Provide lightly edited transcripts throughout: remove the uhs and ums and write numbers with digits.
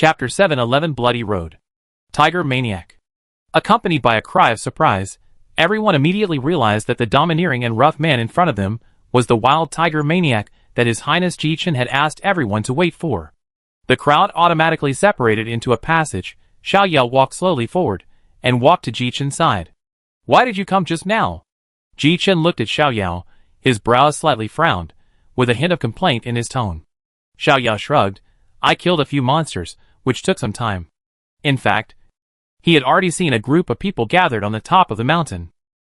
Chapter 711 Bloody Road. Tiger Maniac. Accompanied by a cry of surprise, everyone immediately realized that the domineering and rough man in front of them was the wild tiger maniac that His Highness Ji-Chen had asked everyone to wait for. The crowd automatically separated into a passage. Xiao Yao walked slowly forward and walked to Ji-Chen's side. "Why did you come just now?" Ji-Chen looked at Xiao Yao, his brows slightly frowned, with a hint of complaint in his tone. Xiao Yao shrugged. "I killed a few monsters, which took some time." In fact, he had already seen a group of people gathered on the top of the mountain.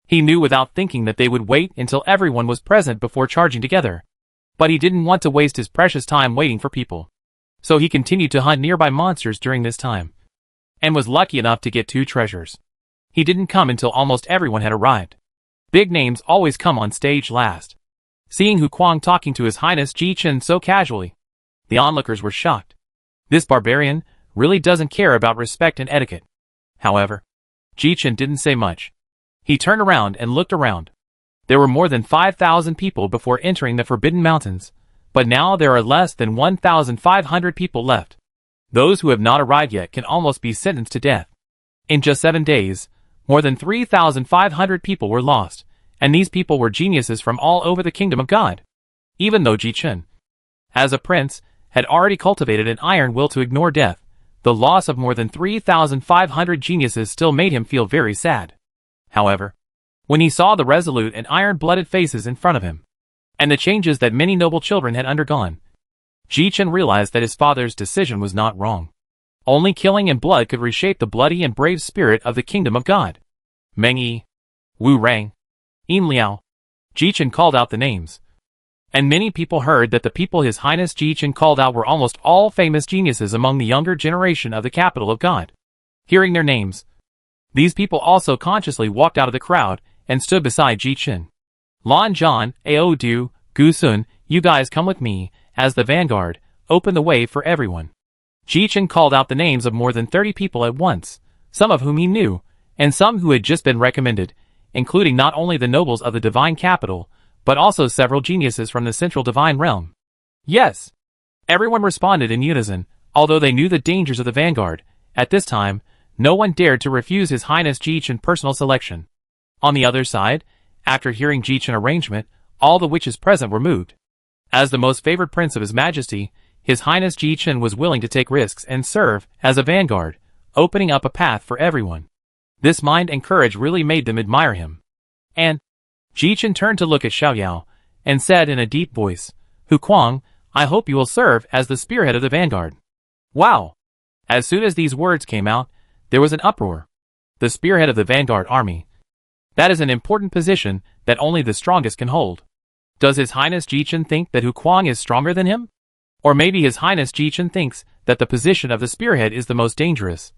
He knew without thinking that they would wait until everyone was present before charging together. But he didn't want to waste his precious time waiting for people. So he continued to hunt nearby monsters during this time, and was lucky enough to get 2 treasures. He didn't come until almost everyone had arrived. Big names always come on stage last. Seeing Hu Kuang talking to His Highness Ji-Chen so casually, the onlookers were shocked. This barbarian really doesn't care about respect and etiquette. However, Ji-Chen didn't say much. He turned around and looked around. There were more than 5,000 people before entering the Forbidden Mountains, but now there are less than 1,500 people left. Those who have not arrived yet can almost be sentenced to death. In just 7 days, more than 3,500 people were lost, and these people were geniuses from all over the Kingdom of God. Even though Ji-Chen, as a prince, had already cultivated an iron will to ignore death, the loss of more than 3,500 geniuses still made him feel very sad. However, when he saw the resolute and iron-blooded faces in front of him, and the changes that many noble children had undergone, Ji-Chen realized that his father's decision was not wrong. Only killing and blood could reshape the bloody and brave spirit of the Kingdom of God. Meng Yi, Wu Rang, Yin Liao. Ji-Chen called out the names. And many people heard that the people His Highness Ji-Chen called out were almost all famous geniuses among the younger generation of the capital of God. Hearing their names, these people also consciously walked out of the crowd and stood beside Ji-Chen. Lan Zhan, Ao Du, Gu Sun, you guys come with me, as the vanguard, open the way for everyone. Ji-Chen called out the names of more than 30 people at once, some of whom he knew, and some who had just been recommended, including not only the nobles of the divine capital, but also several geniuses from the central divine realm. Yes! Everyone responded in unison, although they knew the dangers of the vanguard. At this time, no one dared to refuse His Highness Ji-Chen personal selection. On the other side, after hearing Ji-Chen arrangement, all the witches present were moved. As the most favored prince of His Majesty, His Highness Ji-Chen was willing to take risks and serve as a vanguard, opening up a path for everyone. This mind and courage really made them admire him. And Ji-Chen turned to look at Xiao Yao, and said in a deep voice, "Hu Kuang, I hope you will serve as the spearhead of the vanguard." Wow! As soon as these words came out, there was an uproar. The spearhead of the vanguard army. That is an important position that only the strongest can hold. Does His Highness Ji-Chen think that Hu Kuang is stronger than him? Or maybe His Highness Ji-Chen thinks that the position of the spearhead is the most dangerous.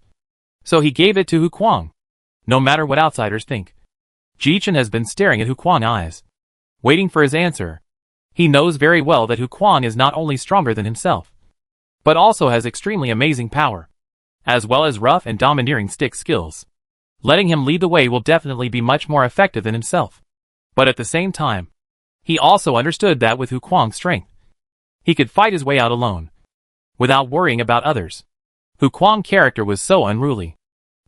So he gave it to Hu Kuang. No matter what outsiders think. Ji-Chen has been staring at Hu Kuang's eyes, waiting for his answer. He knows very well that Hu Kuang is not only stronger than himself, but also has extremely amazing power, as well as rough and domineering stick skills. Letting him lead the way will definitely be much more effective than himself. But at the same time, he also understood that with Hu Kuang's strength, he could fight his way out alone, without worrying about others. Hu Kuang's character was so unruly,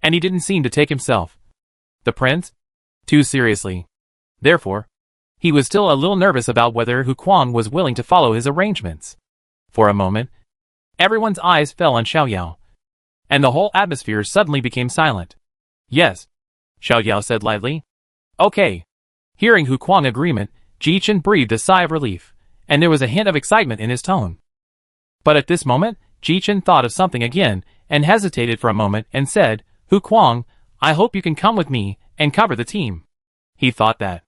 and he didn't seem to take himself, the prince, too seriously. Therefore, he was still a little nervous about whether Hu Kuang was willing to follow his arrangements. For a moment, everyone's eyes fell on Xiao Yao, and the whole atmosphere suddenly became silent. "Yes," Xiao Yao said lightly. "Okay." Hearing Hu Kuang's agreement, Ji-Chen breathed a sigh of relief, and there was a hint of excitement in his tone. But at this moment, Ji-Chen thought of something again, and hesitated for a moment and said, "Hu Kuang, I hope you can come with me and cover the team." He thought that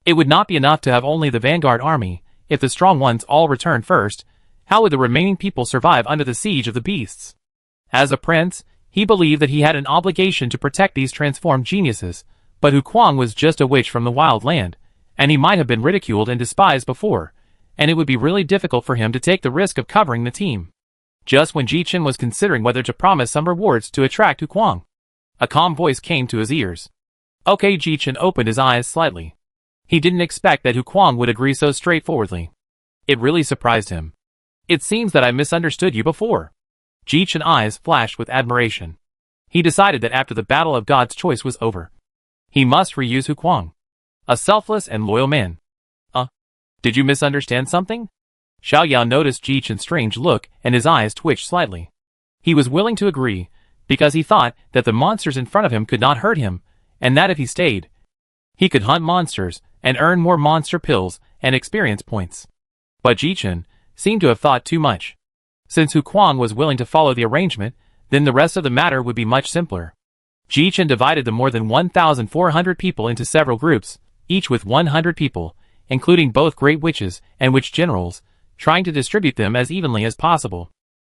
it would not be enough to have only the vanguard army. If the strong ones all returned first, how would the remaining people survive under the siege of the beasts? As a prince, he believed that he had an obligation to protect these transformed geniuses, but Hu Kuang was just a witch from the wild land, and he might have been ridiculed and despised before, and it would be really difficult for him to take the risk of covering the team. Just when Ji-Chen was considering whether to promise some rewards to attract Hu Kuang, a calm voice came to his ears. Okay, Ji-Chen opened his eyes slightly. He didn't expect that Hu Kuang would agree so straightforwardly. It really surprised him. "It seems that I misunderstood you before." Jichen's eyes flashed with admiration. He decided that after the battle of God's choice was over, he must reuse Hukwang. A selfless and loyal man. Did you misunderstand something? Xiao Yao noticed Jichen's strange look and his eyes twitched slightly. He was willing to agree, because he thought that the monsters in front of him could not hurt him, and that if he stayed, he could hunt monsters and earn more monster pills and experience points. But Jichen seemed to have thought too much. Since Hukwang was willing to follow the arrangement, then the rest of the matter would be much simpler. Jichen divided the more than 1,400 people into several groups, each with 100 people, including both great witches and witch generals, trying to distribute them as evenly as possible.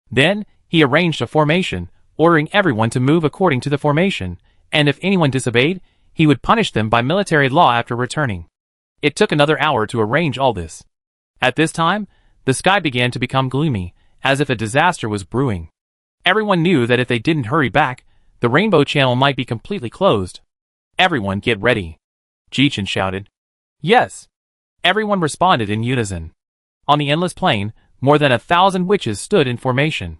Then, he arranged a formation, ordering everyone to move according to the formation, and if anyone disobeyed, he would punish them by military law after returning. It took another hour to arrange all this. At this time, the sky began to become gloomy, as if a disaster was brewing. Everyone knew that if they didn't hurry back, the rainbow channel might be completely closed. Everyone get ready. Jichen shouted. Yes. Everyone responded in unison. On the endless plain, more than 1,000 witches stood in formation.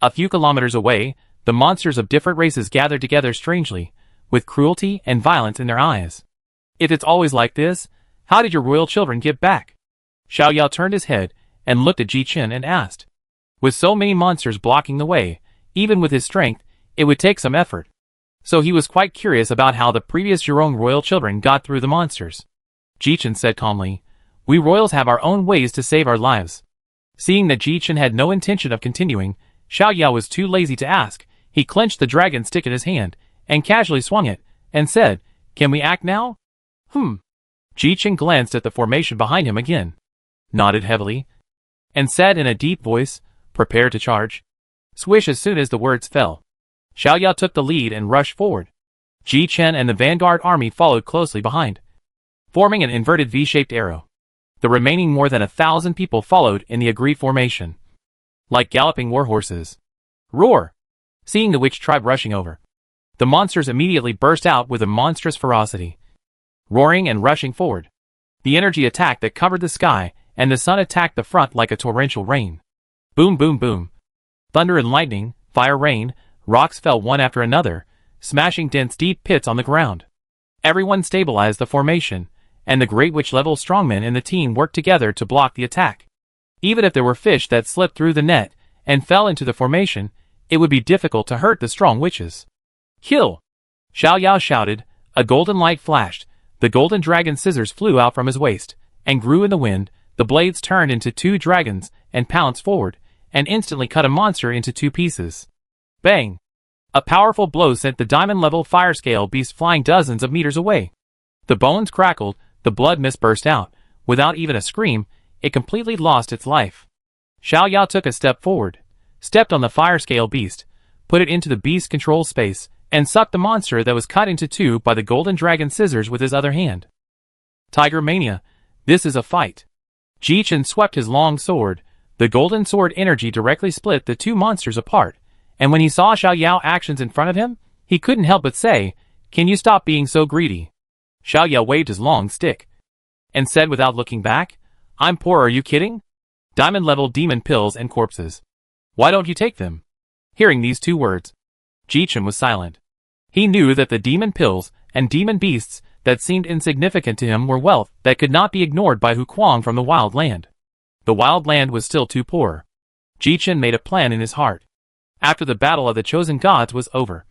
A few kilometers away, the monsters of different races gathered together strangely, with cruelty and violence in their eyes. If it's always like this, how did your royal children get back? Xiao Yao turned his head and looked at Jichen and asked. With so many monsters blocking the way, even with his strength, it would take some effort. So he was quite curious about how the previous Zhurong royal children got through the monsters. Jichen said calmly, We royals have our own ways to save our lives. Seeing that Jichen had no intention of continuing, Xiao Yao was too lazy to ask. He clenched the dragon stick in his hand, and casually swung it, and said, Can we act now? Jichen glanced at the formation behind him again, nodded heavily, and said in a deep voice, Prepare to charge. Swish as soon as the words fell. Xiao Yao took the lead and rushed forward. Jichen and the vanguard army followed closely behind, forming an inverted V-shaped arrow. The remaining more than 1,000 people followed in the agreed formation, like galloping war horses. Roar! Seeing the witch tribe rushing over, the monsters immediately burst out with a monstrous ferocity, roaring and rushing forward. The energy attacked that covered the sky, and the sun attacked the front like a torrential rain. Boom, boom, boom. Thunder and lightning, fire, rain, rocks fell one after another, smashing dense deep pits on the ground. Everyone stabilized the formation, and the Great Witch-level strongmen in the team worked together to block the attack. Even if there were fish that slipped through the net and fell into the formation, it would be difficult to hurt the strong witches. Kill! Xiao Yao shouted. A golden light flashed. The golden dragon scissors flew out from his waist, and grew in the wind. The blades turned into 2 dragons, and pounced forward, and instantly cut a monster into 2 pieces. Bang! A powerful blow sent the diamond-level fire-scale beast flying dozens of meters away. The bones crackled, the blood mist burst out. Without even a scream, it completely lost its life. Xiao Yao took a step forward, stepped on the fire-scale beast, put it into the beast's control space, and sucked the monster that was cut into 2 by the golden dragon scissors with his other hand. Tiger Mania, this is a fight. Jichen swept his long sword. The golden sword energy directly split the 2 monsters apart, and when he saw Xiao Yao's actions in front of him, he couldn't help but say, Can you stop being so greedy? Xiao Yao waved his long stick, and said without looking back, I'm poor, are you kidding? Diamond-level demon pills and corpses. Why don't you take them? Hearing these 2 words, Jichen was silent. He knew that the demon pills and demon beasts that seemed insignificant to him were wealth that could not be ignored by Hukwang from the wild land. The wild land was still too poor. Jichen made a plan in his heart. After the battle of the chosen gods was over,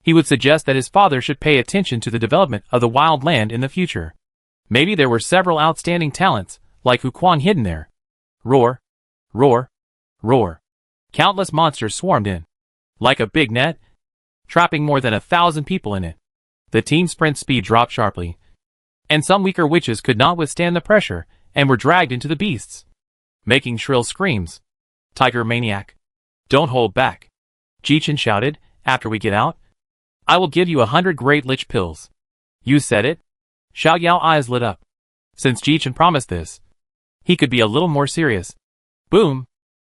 he would suggest that his father should pay attention to the development of the wild land in the future. Maybe there were several outstanding talents, like Hukwang hidden there. Roar! Roar! Roar! Countless monsters swarmed in, like a big net, trapping more than 1,000 people in it. The team's sprint speed dropped sharply, and some weaker witches could not withstand the pressure and were dragged into the beasts, making shrill screams. Tiger Maniac! Don't hold back! Jichen shouted, after we get out, I will give you 100 great lich pills. You said it? Xiao Yao's eyes lit up. Since Jichen promised this, he could be a little more serious. Boom!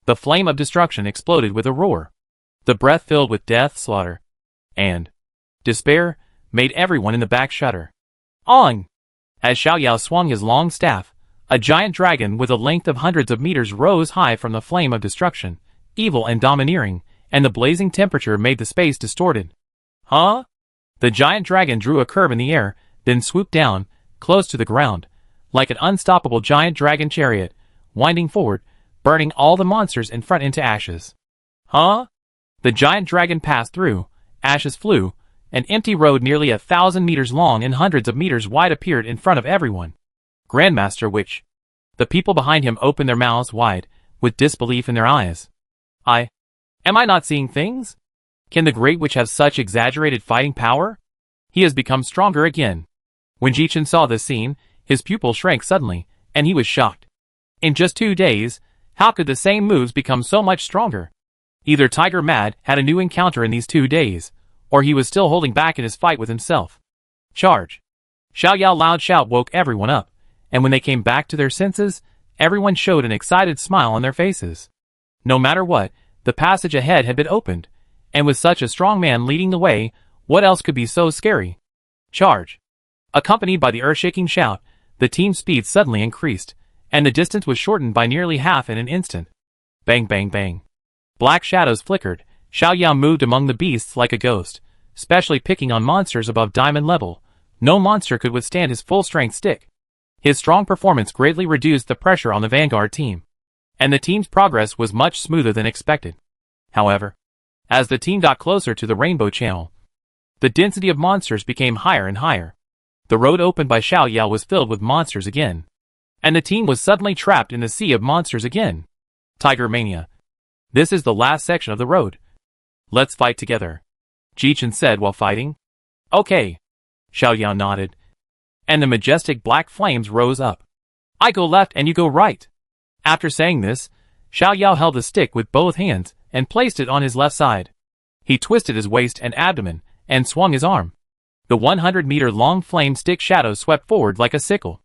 The flame of destruction exploded with a roar. The breath filled with death, slaughter, and despair made everyone in the back shudder. On! As Xiao Yao swung his long staff, a giant dragon with a length of hundreds of meters rose high from the flame of destruction, evil and domineering, and the blazing temperature made the space distorted. Huh? The giant dragon drew a curve in the air, then swooped down, close to the ground, like an unstoppable giant dragon chariot, winding forward, burning all the monsters in front into ashes. Huh? The giant dragon passed through, ashes flew, an empty road nearly 1,000 meters long and hundreds of meters wide appeared in front of everyone. Grandmaster Witch. The people behind him opened their mouths wide, with disbelief in their eyes. Am I not seeing things? Can the Great Witch have such exaggerated fighting power? He has become stronger again. When Jichen saw this scene, his pupil shrank suddenly, and he was shocked. In just 2 days, how could the same moves become so much stronger? Either Tiger Mad had a new encounter in these 2 days, or he was still holding back in his fight with himself. Charge! Xiao Yao's loud shout woke everyone up, and when they came back to their senses, everyone showed an excited smile on their faces. No matter what, the passage ahead had been opened, and with such a strong man leading the way, what else could be so scary? Charge! Accompanied by the earth-shaking shout, the team's speed suddenly increased, and the distance was shortened by nearly half in an instant. Bang bang bang. Black shadows flickered. Xiao Yao moved among the beasts like a ghost, specially picking on monsters above diamond level. No monster could withstand his full-strength stick. His strong performance greatly reduced the pressure on the Vanguard team, and the team's progress was much smoother than expected. However, as the team got closer to the Rainbow Channel, the density of monsters became higher and higher. The road opened by Xiao Yao was filled with monsters again, and the team was suddenly trapped in the sea of monsters again. Tiger Mania. This is the last section of the road. Let's fight together, Jichen said while fighting. Okay. Xiao Yao nodded, and the majestic black flames rose up. I go left and you go right. After saying this, Xiao Yao held the stick with both hands and placed it on his left side. He twisted his waist and abdomen and swung his arm. The 100-meter-long flame stick shadow swept forward like a sickle.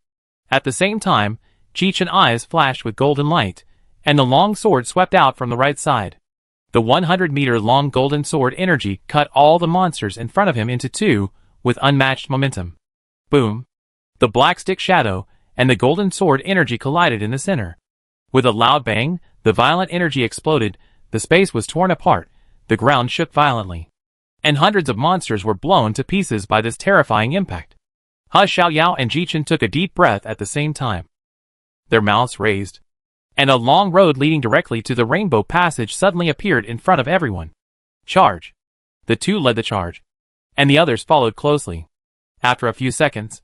At the same time, Jichen's eyes flashed with golden light, and the long sword swept out from the right side. The 100-meter-long golden sword energy cut all the monsters in front of him into two with unmatched momentum. Boom! The black stick shadow and the golden sword energy collided in the center. With a loud bang, the violent energy exploded, the space was torn apart, the ground shook violently, and hundreds of monsters were blown to pieces by this terrifying impact. Xiao Yao and Jichen took a deep breath at the same time. Their mouths raised, and a long road leading directly to the Rainbow Passage suddenly appeared in front of everyone. Charge! The two led the charge, and the others followed closely. After a few seconds,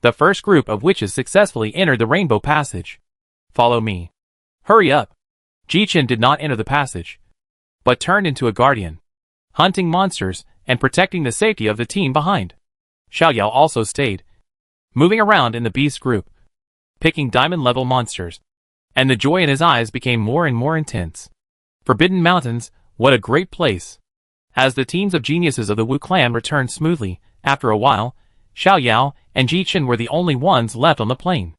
the first group of witches successfully entered the Rainbow Passage. Follow me. Hurry up! Jichen did not enter the passage, but turned into a guardian, hunting monsters and protecting the safety of the team behind. Xiao Yao also stayed, moving around in the beast group, picking diamond-level monsters, and the joy in his eyes became more and more intense. Forbidden Mountains, what a great place! As the teams of geniuses of the Wu clan returned smoothly, after a while, Xiao Yao and Jichen were the only ones left on the plain.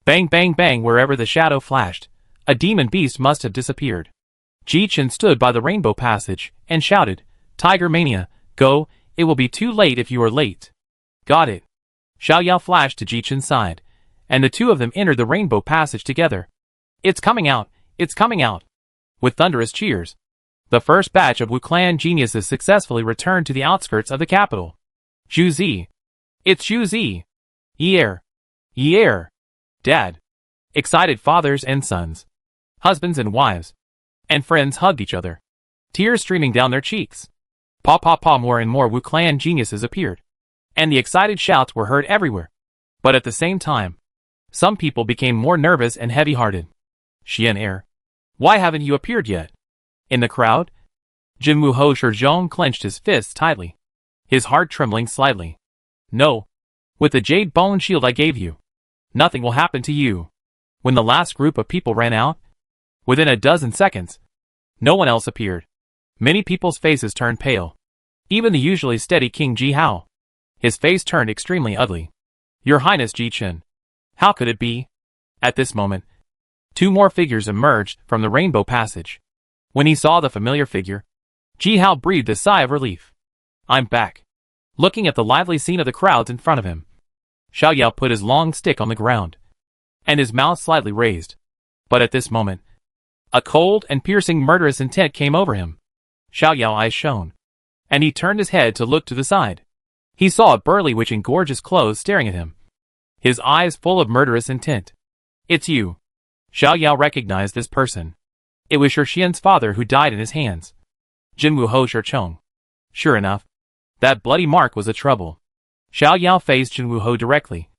Bang bang bang, wherever the shadow flashed, a demon beast must have disappeared. Jichen stood by the Rainbow Passage and shouted, Tiger Mania, go, it will be too late if you are late. Got it. Xiao Yao flashed to Jichen's side, and the two of them entered the Rainbow Passage together. It's coming out, it's coming out. With thunderous cheers, the first batch of Wu clan geniuses successfully returned to the outskirts of the capital. Zhu Zi. It's Zhu Zi. Year. Year. Dad. Excited fathers and sons, husbands and wives, and friends hugged each other, tears streaming down their cheeks. More and more Wu clan geniuses appeared, and the excited shouts were heard everywhere. But at the same time, some people became more nervous and heavy-hearted. Xian Er, why haven't you appeared yet? In the crowd, Jinwu Ho Shizhong clenched his fists tightly, his heart trembling slightly. No, with the jade bone shield I gave you, nothing will happen to you. When the last group of people ran out, within a dozen seconds, no one else appeared. Many people's faces turned pale. Even the usually steady King Ji Hao. His face turned extremely ugly. Your Highness Jichen. How could it be? At this moment, two more figures emerged from the Rainbow Passage. When he saw the familiar figure, Ji Hao breathed a sigh of relief. I'm back. Looking at the lively scene of the crowds in front of him, Xiao Yao put his long stick on the ground, and his mouth slightly raised. But at this moment, a cold and piercing murderous intent came over him. Xiao Yao's eyes shone, and he turned his head to look to the side. He saw a burly witch in gorgeous clothes staring at him, his eyes full of murderous intent. It's you. Xiao Yao recognized this person. It was Shi Xian's father who died in his hands. Jinwu Ho Shirchong. Sure enough, that bloody mark was a trouble. Xiao Yao faced Jinwu Ho directly.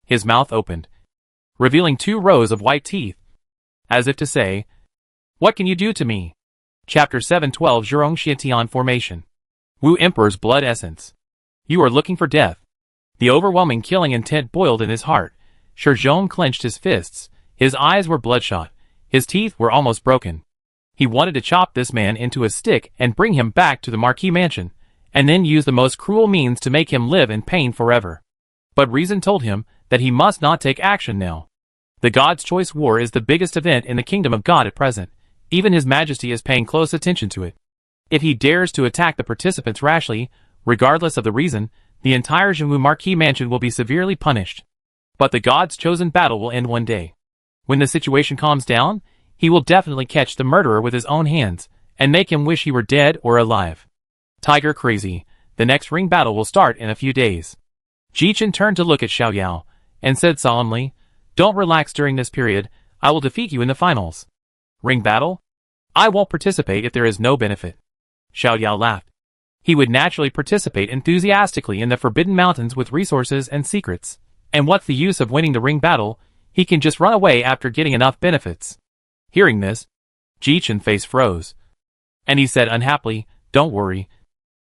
His mouth opened, revealing 2 rows of white teeth, as if to say, "What can you do to me?" Chapter 712 Zhurong Xiantian Formation. Wu Emperor's Blood Essence. You are looking for death. The overwhelming killing intent boiled in his heart. Shizhong clenched his fists. His eyes were bloodshot. His teeth were almost broken. He wanted to chop this man into a stick and bring him back to the Marquis Mansion, and then use the most cruel means to make him live in pain forever. But reason told him that he must not take action now. The God's Choice War is the biggest event in the Kingdom of God at present. Even His Majesty is paying close attention to it. If he dares to attack the participants rashly, regardless of the reason, the entire Jinwu Marquis Mansion will be severely punished. But the God's chosen battle will end one day. When the situation calms down, he will definitely catch the murderer with his own hands, and make him wish he were dead or alive. Tiger crazy, the next ring battle will start in a few days. Jichen turned to look at Xiao Yao, and said solemnly, "Don't relax during this period, I will defeat you in the finals." Ring battle? I won't participate if there is no benefit. Xiao Yao laughed. He would naturally participate enthusiastically in the Forbidden Mountains with resources and secrets. And what's the use of winning the ring battle? He can just run away after getting enough benefits. Hearing this, Jichen's face froze, and he said unhappily, "Don't worry.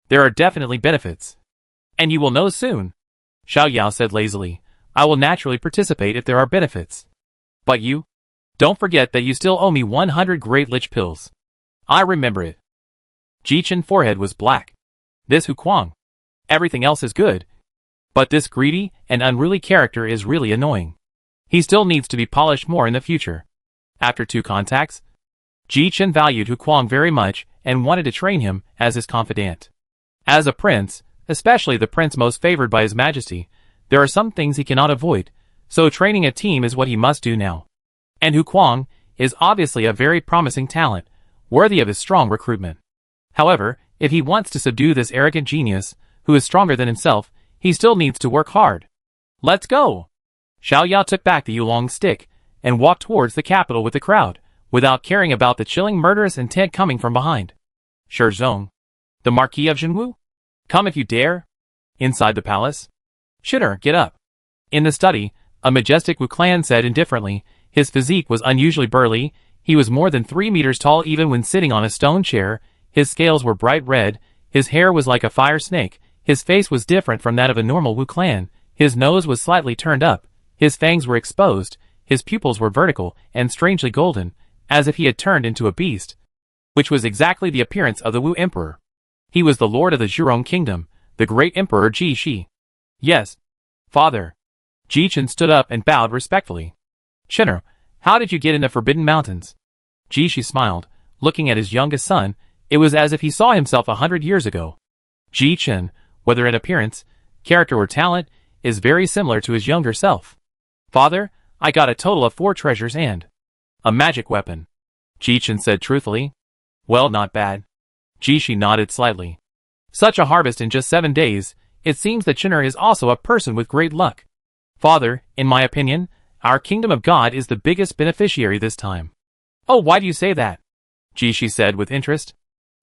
There are definitely benefits. And you will know soon." Xiao Yao said lazily, "I will naturally participate if there are benefits. But you? Don't forget that you still owe me 100 Great Lich Pills." "I remember it." Jichen's forehead was black. This Hu Kuang. Everything else is good. But this greedy and unruly character is really annoying. He still needs to be polished more in the future. After 2 contacts, Jichen valued Hu Kuang very much and wanted to train him as his confidant. As a prince, especially the prince most favored by His Majesty, there are some things he cannot avoid, so training a team is what he must do now. And Hu Kuang is obviously a very promising talent, worthy of his strong recruitment. However, if he wants to subdue this arrogant genius, who is stronger than himself, he still needs to work hard. Let's go! Xiao Yao took back the Yulong stick, and walked towards the capital with the crowd, without caring about the chilling murderous intent coming from behind. Shizhong, the Marquis of Jinwu? Come if you dare. Inside the palace? Shitter, get up. In the study, a majestic Wu clan said indifferently. His physique was unusually burly. He was more than 3 meters tall even when sitting on a stone chair. His scales were bright red. His hair was like a fire snake. His face was different from that of a normal Wu clan. His nose was slightly turned up. His fangs were exposed. His pupils were vertical and strangely golden, as if he had turned into a beast, which was exactly the appearance of the Wu Emperor. He was the lord of the Zhurong Kingdom, the great Emperor Ji Shi. Yes, father. Jichen stood up and bowed respectfully. Chinner, how did you get in the Forbidden Mountains? Ji Shi smiled, looking at his youngest son. It was as if he saw himself 100 years ago. Jichen, whether in appearance, character or talent, is very similar to his younger self. Father, I got a total of 4 treasures and a magic weapon. Jichen said truthfully. Well, not bad. Ji Shi nodded slightly. Such a harvest in just 7 days. It seems that Chinner is also a person with great luck. Father, in my opinion, our Kingdom of God is the biggest beneficiary this time. Oh, why do you say that? Ji Shi said with interest.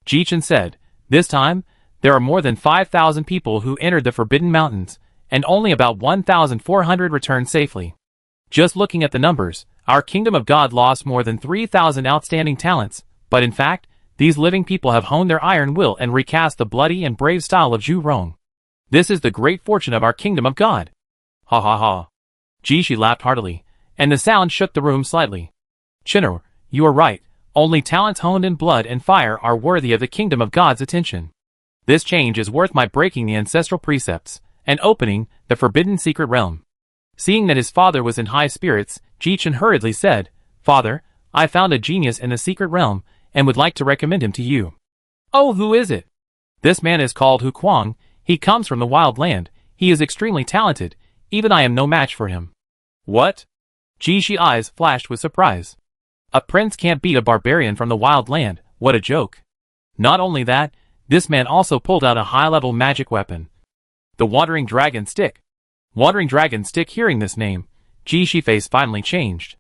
Jichen said, this time, there are more than 5,000 people who entered the Forbidden Mountains, and only about 1,400 returned safely. Just looking at the numbers, our Kingdom of God lost more than 3,000 outstanding talents, but in fact, these living people have honed their iron will and recast the bloody and brave style of Zhurong. This is the great fortune of our Kingdom of God. Ha ha ha. Ji Shi laughed heartily, and the sound shook the room slightly. Chinner, you are right. Only talents honed in blood and fire are worthy of the Kingdom of God's attention. This change is worth my breaking the ancestral precepts and opening the forbidden secret realm. Seeing that his father was in high spirits, Jichen hurriedly said, Father, I found a genius in the secret realm and would like to recommend him to you. Oh, who is it? This man is called Hu Kuang. He comes from the wild land. He is extremely talented. Even I am no match for him. What? Ji Shi's eyes flashed with surprise. A prince can't beat a barbarian from the wild land. What a joke. Not only that, this man also pulled out a high-level magic weapon. The Wandering Dragon Stick. Wandering Dragon Stick. Hearing this name, Jixi's face finally changed.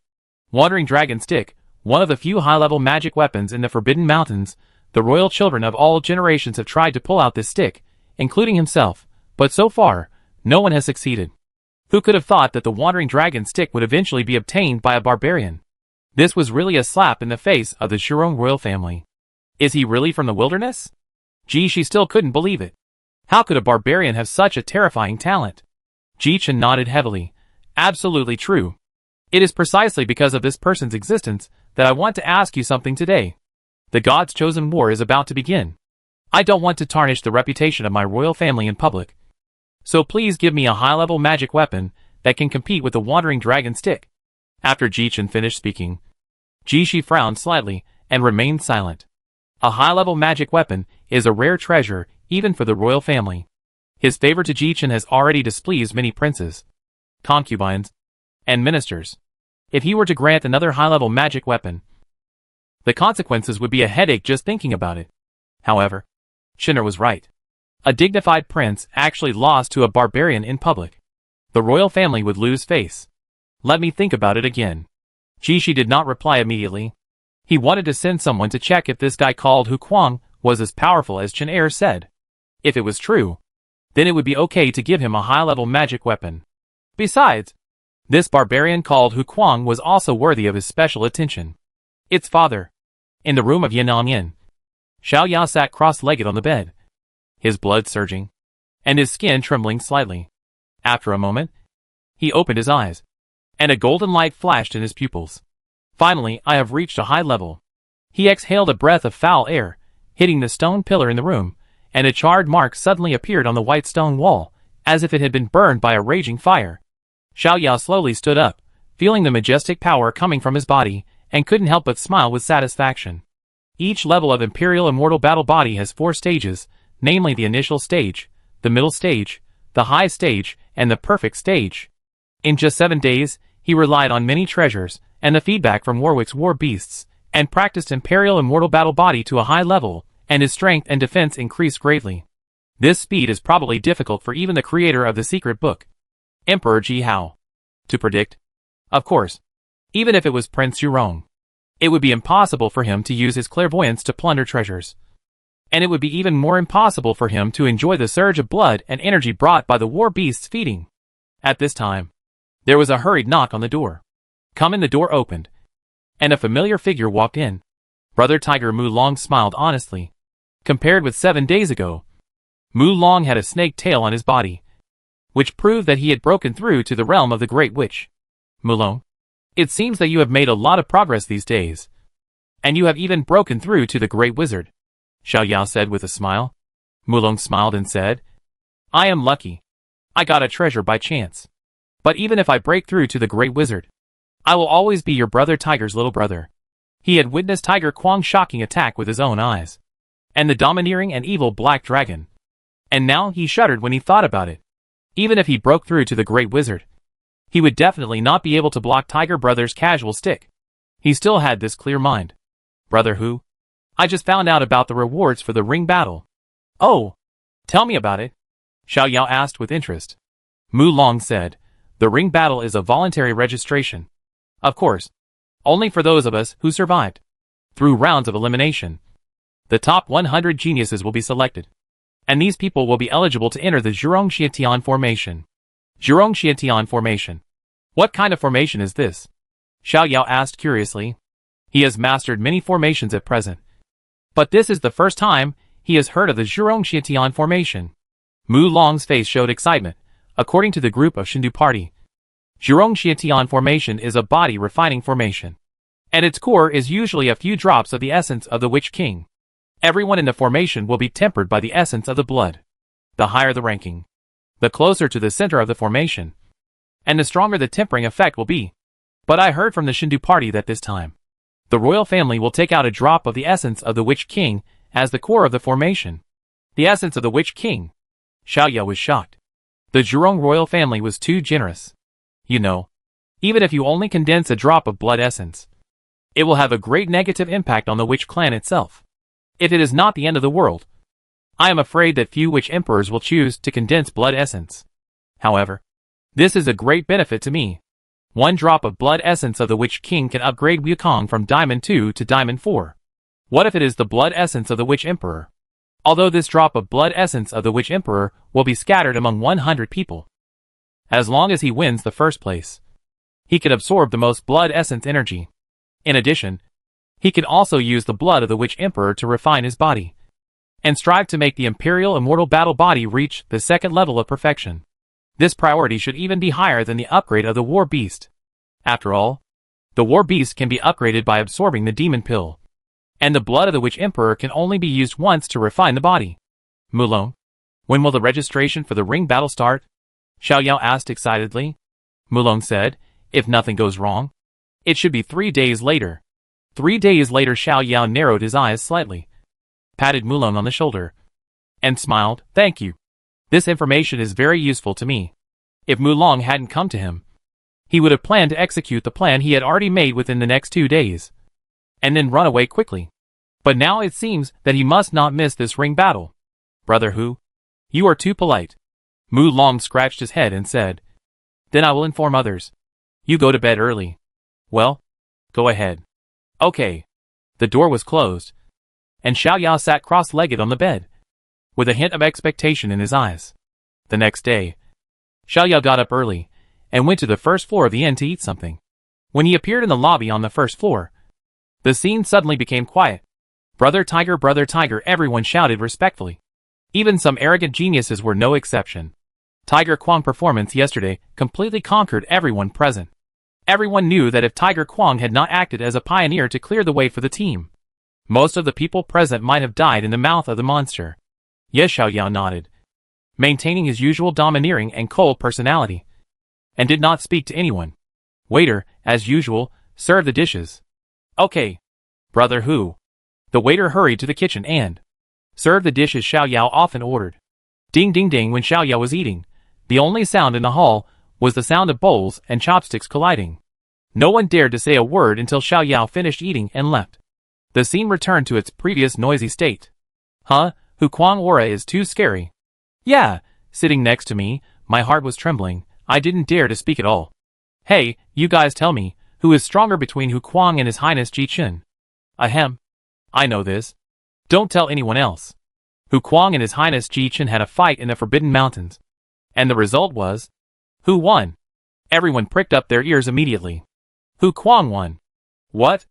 Wandering Dragon Stick, one of the few high-level magic weapons in the Forbidden Mountains. The royal children of all generations have tried to pull out this stick, including himself, but so far, no one has succeeded. Who could have thought that the Wandering Dragon Stick would eventually be obtained by a barbarian? This was really a slap in the face of the Zhurong royal family. Is he really from the wilderness? Jixi still couldn't believe it. How could a barbarian have such a terrifying talent? Jixi nodded heavily. Absolutely true. It is precisely because of this person's existence that I want to ask you something today. The God's Chosen War is about to begin. I don't want to tarnish the reputation of my royal family in public. So please give me a high-level magic weapon that can compete with the Wandering Dragon Stick. After Jixi finished speaking, Jixi frowned slightly and remained silent. A high-level magic weapon is a rare treasure even for the royal family. His favor to Jixi has already displeased many princes, concubines, and ministers. If he were to grant another high-level magic weapon, the consequences would be a headache just thinking about it. However, Chinner was right. A dignified prince actually lost to a barbarian in public. The royal family would lose face. Let me think about it again. Jixi did not reply immediately. He wanted to send someone to check if this guy called Hu Kuang was as powerful as Chen Er said. If it was true, then it would be okay to give him a high-level magic weapon. Besides, this barbarian called Hu Kuang was also worthy of his special attention. Its father. In the room of Yanangyan, Xiao Yao sat cross-legged on the bed, his blood surging, and his skin trembling slightly. After a moment, he opened his eyes, and a golden light flashed in his pupils. Finally, I have reached a high level. He exhaled a breath of foul air, hitting the stone pillar in the room, and a charred mark suddenly appeared on the white stone wall, as if it had been burned by a raging fire. Xiao Yao slowly stood up, feeling the majestic power coming from his body, and couldn't help but smile with satisfaction. Each level of Imperial Immortal Battle Body has 4 stages, namely the initial stage, the middle stage, the high stage, and the perfect stage. In just 7 days, he relied on many treasures, and the feedback from Warwick's war beasts, and practiced Imperial Immortal Battle Body to a high level, and his strength and defense increased greatly. This speed is probably difficult for even the creator of the secret book, Emperor Ji Hao, to predict. Of course, even if it was Prince Zhurong, it would be impossible for him to use his clairvoyance to plunder treasures. And it would be even more impossible for him to enjoy the surge of blood and energy brought by the war beasts feeding. At this time, there was a hurried knock on the door. Come in. The door opened, and a familiar figure walked in. Brother Tiger Mu Long smiled honestly. Compared with 7 days ago, Mu Long had a snake tail on his body, which proved that he had broken through to the realm of the Great Witch. Mu Long, it seems that you have made a lot of progress these days, and you have even broken through to the Great Wizard, Xiao Yao said with a smile. Mu Long smiled and said, I am lucky. I got a treasure by chance. But even if I break through to the Great Wizard, I will always be your brother Tiger's little brother. He had witnessed Tiger Kuang's shocking attack with his own eyes, and the domineering and evil Black Dragon. And now he shuddered when he thought about it. Even if he broke through to the Great Wizard, he would definitely not be able to block Tiger Brother's casual stick. He still had this clear mind. Brother Hu, I just found out about the rewards for the ring battle. Oh, tell me about it, Xiao Yao asked with interest. Mu Long said, the ring battle is a voluntary registration. Of course, only for those of us who survived. Through rounds of elimination, the top 100 geniuses will be selected, and these people will be eligible to enter the Zhurong Xietian formation. Zhurong Xietian formation. What kind of formation is this? Xiao Yao asked curiously. He has mastered many formations at present, but this is the first time he has heard of the Zhurong Xietian formation. Mu Long's face showed excitement. According to the group of Shindu party, Zhurong Xietian formation is a body refining formation. At its core is usually a few drops of the essence of the Witch King. Everyone in the formation will be tempered by the essence of the blood. The higher the ranking, the closer to the center of the formation, and the stronger the tempering effect will be. But I heard from the Shindu party that this time, the royal family will take out a drop of the essence of the Witch King as the core of the formation. The essence of the Witch King. Xiao Yao was shocked. The Zhurong royal family was too generous. You know, even if you only condense a drop of blood essence, it will have a great negative impact on the Witch clan itself. If it is not the end of the world, I am afraid that few witch emperors will choose to condense blood essence. However, this is a great benefit to me. 1 drop of blood essence of the Witch King can upgrade Wukong from Diamond 2 to Diamond 4. What if it is the blood essence of the Witch Emperor? Although this drop of blood essence of the Witch Emperor will be scattered among 100 people. As long as he wins the first place, he can absorb the most blood essence energy. In addition, he can also use the blood of the Witch Emperor to refine his body, and strive to make the Imperial Immortal Battle Body reach the 2nd level of perfection. This priority should even be higher than the upgrade of the War Beast. After all, the War Beast can be upgraded by absorbing the Demon Pill, and the blood of the Witch Emperor can only be used once to refine the body. Mulong, when will the registration for the ring battle start? Xiao Yao asked excitedly. Mulong said, if nothing goes wrong, it should be 3 days later. 3 days later. Xiao Yao narrowed his eyes slightly, patted Mulong on the shoulder, and smiled. Thank you. This information is very useful to me. If Mulong hadn't come to him, he would have planned to execute the plan he had already made within the next 2 days, and then run away quickly. But now it seems that he must not miss this ring battle. Brother Hu, you are too polite. Mulong scratched his head and said, then I will inform others. You go to bed early. Well, go ahead. Okay. The door was closed, and Xiao Yao sat cross-legged on the bed, with a hint of expectation in his eyes. The next day, Xiao Yao got up early, and went to the first floor of the inn to eat something. When he appeared in the lobby on the first floor, the scene suddenly became quiet. Brother Tiger, everyone shouted respectfully. Even some arrogant geniuses were no exception. Tiger Kwang's performance yesterday completely conquered everyone present. Everyone knew that if Tiger Kwang had not acted as a pioneer to clear the way for the team, most of the people present might have died in the mouth of the monster. Yes, Xiao Yao nodded, maintaining his usual domineering and cold personality, and did not speak to anyone. Waiter, as usual, serve the dishes. Okay. Brother Hu. The waiter hurried to the kitchen and served the dishes Xiao Yao often ordered. Ding ding ding. When Xiao Yao was eating, the only sound in the hall was the sound of bowls and chopsticks colliding. No one dared to say a word until Xiao Yao finished eating and left. The scene returned to its previous noisy state. Huh? Hu Kwang aura is too scary. Yeah, sitting next to me, my heart was trembling. I didn't dare to speak at all. Hey, you guys tell me, who is stronger between Hu Kwang and His Highness Ji Qin? Ahem. I know this. Don't tell anyone else. Hu Kwang and His Highness Ji Qin had a fight in the Forbidden Mountains, and the result was, who won? Everyone pricked up their ears immediately. Hu Kwang won. What?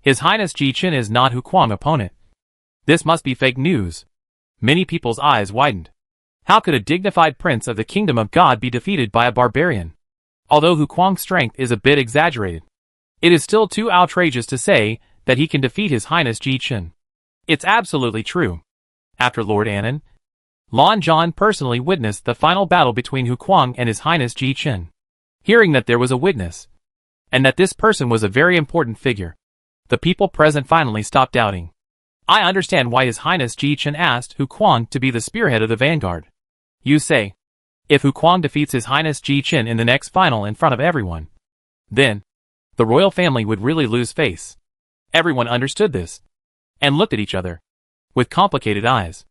His Highness Ji Qin is not Hu Kwang's opponent. This must be fake news. Many people's eyes widened. How could a dignified prince of the kingdom of God be defeated by a barbarian? Although Hu Kwang's strength is a bit exaggerated, it is still too outrageous to say that he can defeat His Highness Ji Qin. It's absolutely true. After Lord Anan, Lon John personally witnessed the final battle between Hu Kwang and His Highness Ji Qin. Hearing that there was a witness, and that this person was a very important figure, the people present finally stopped doubting. I understand why His Highness Ji Qin asked Hu Kwang to be the spearhead of the vanguard. You say, if Hu Kwang defeats His Highness Ji Qin in the next final in front of everyone, then the royal family would really lose face. Everyone understood this, and looked at each other with complicated eyes.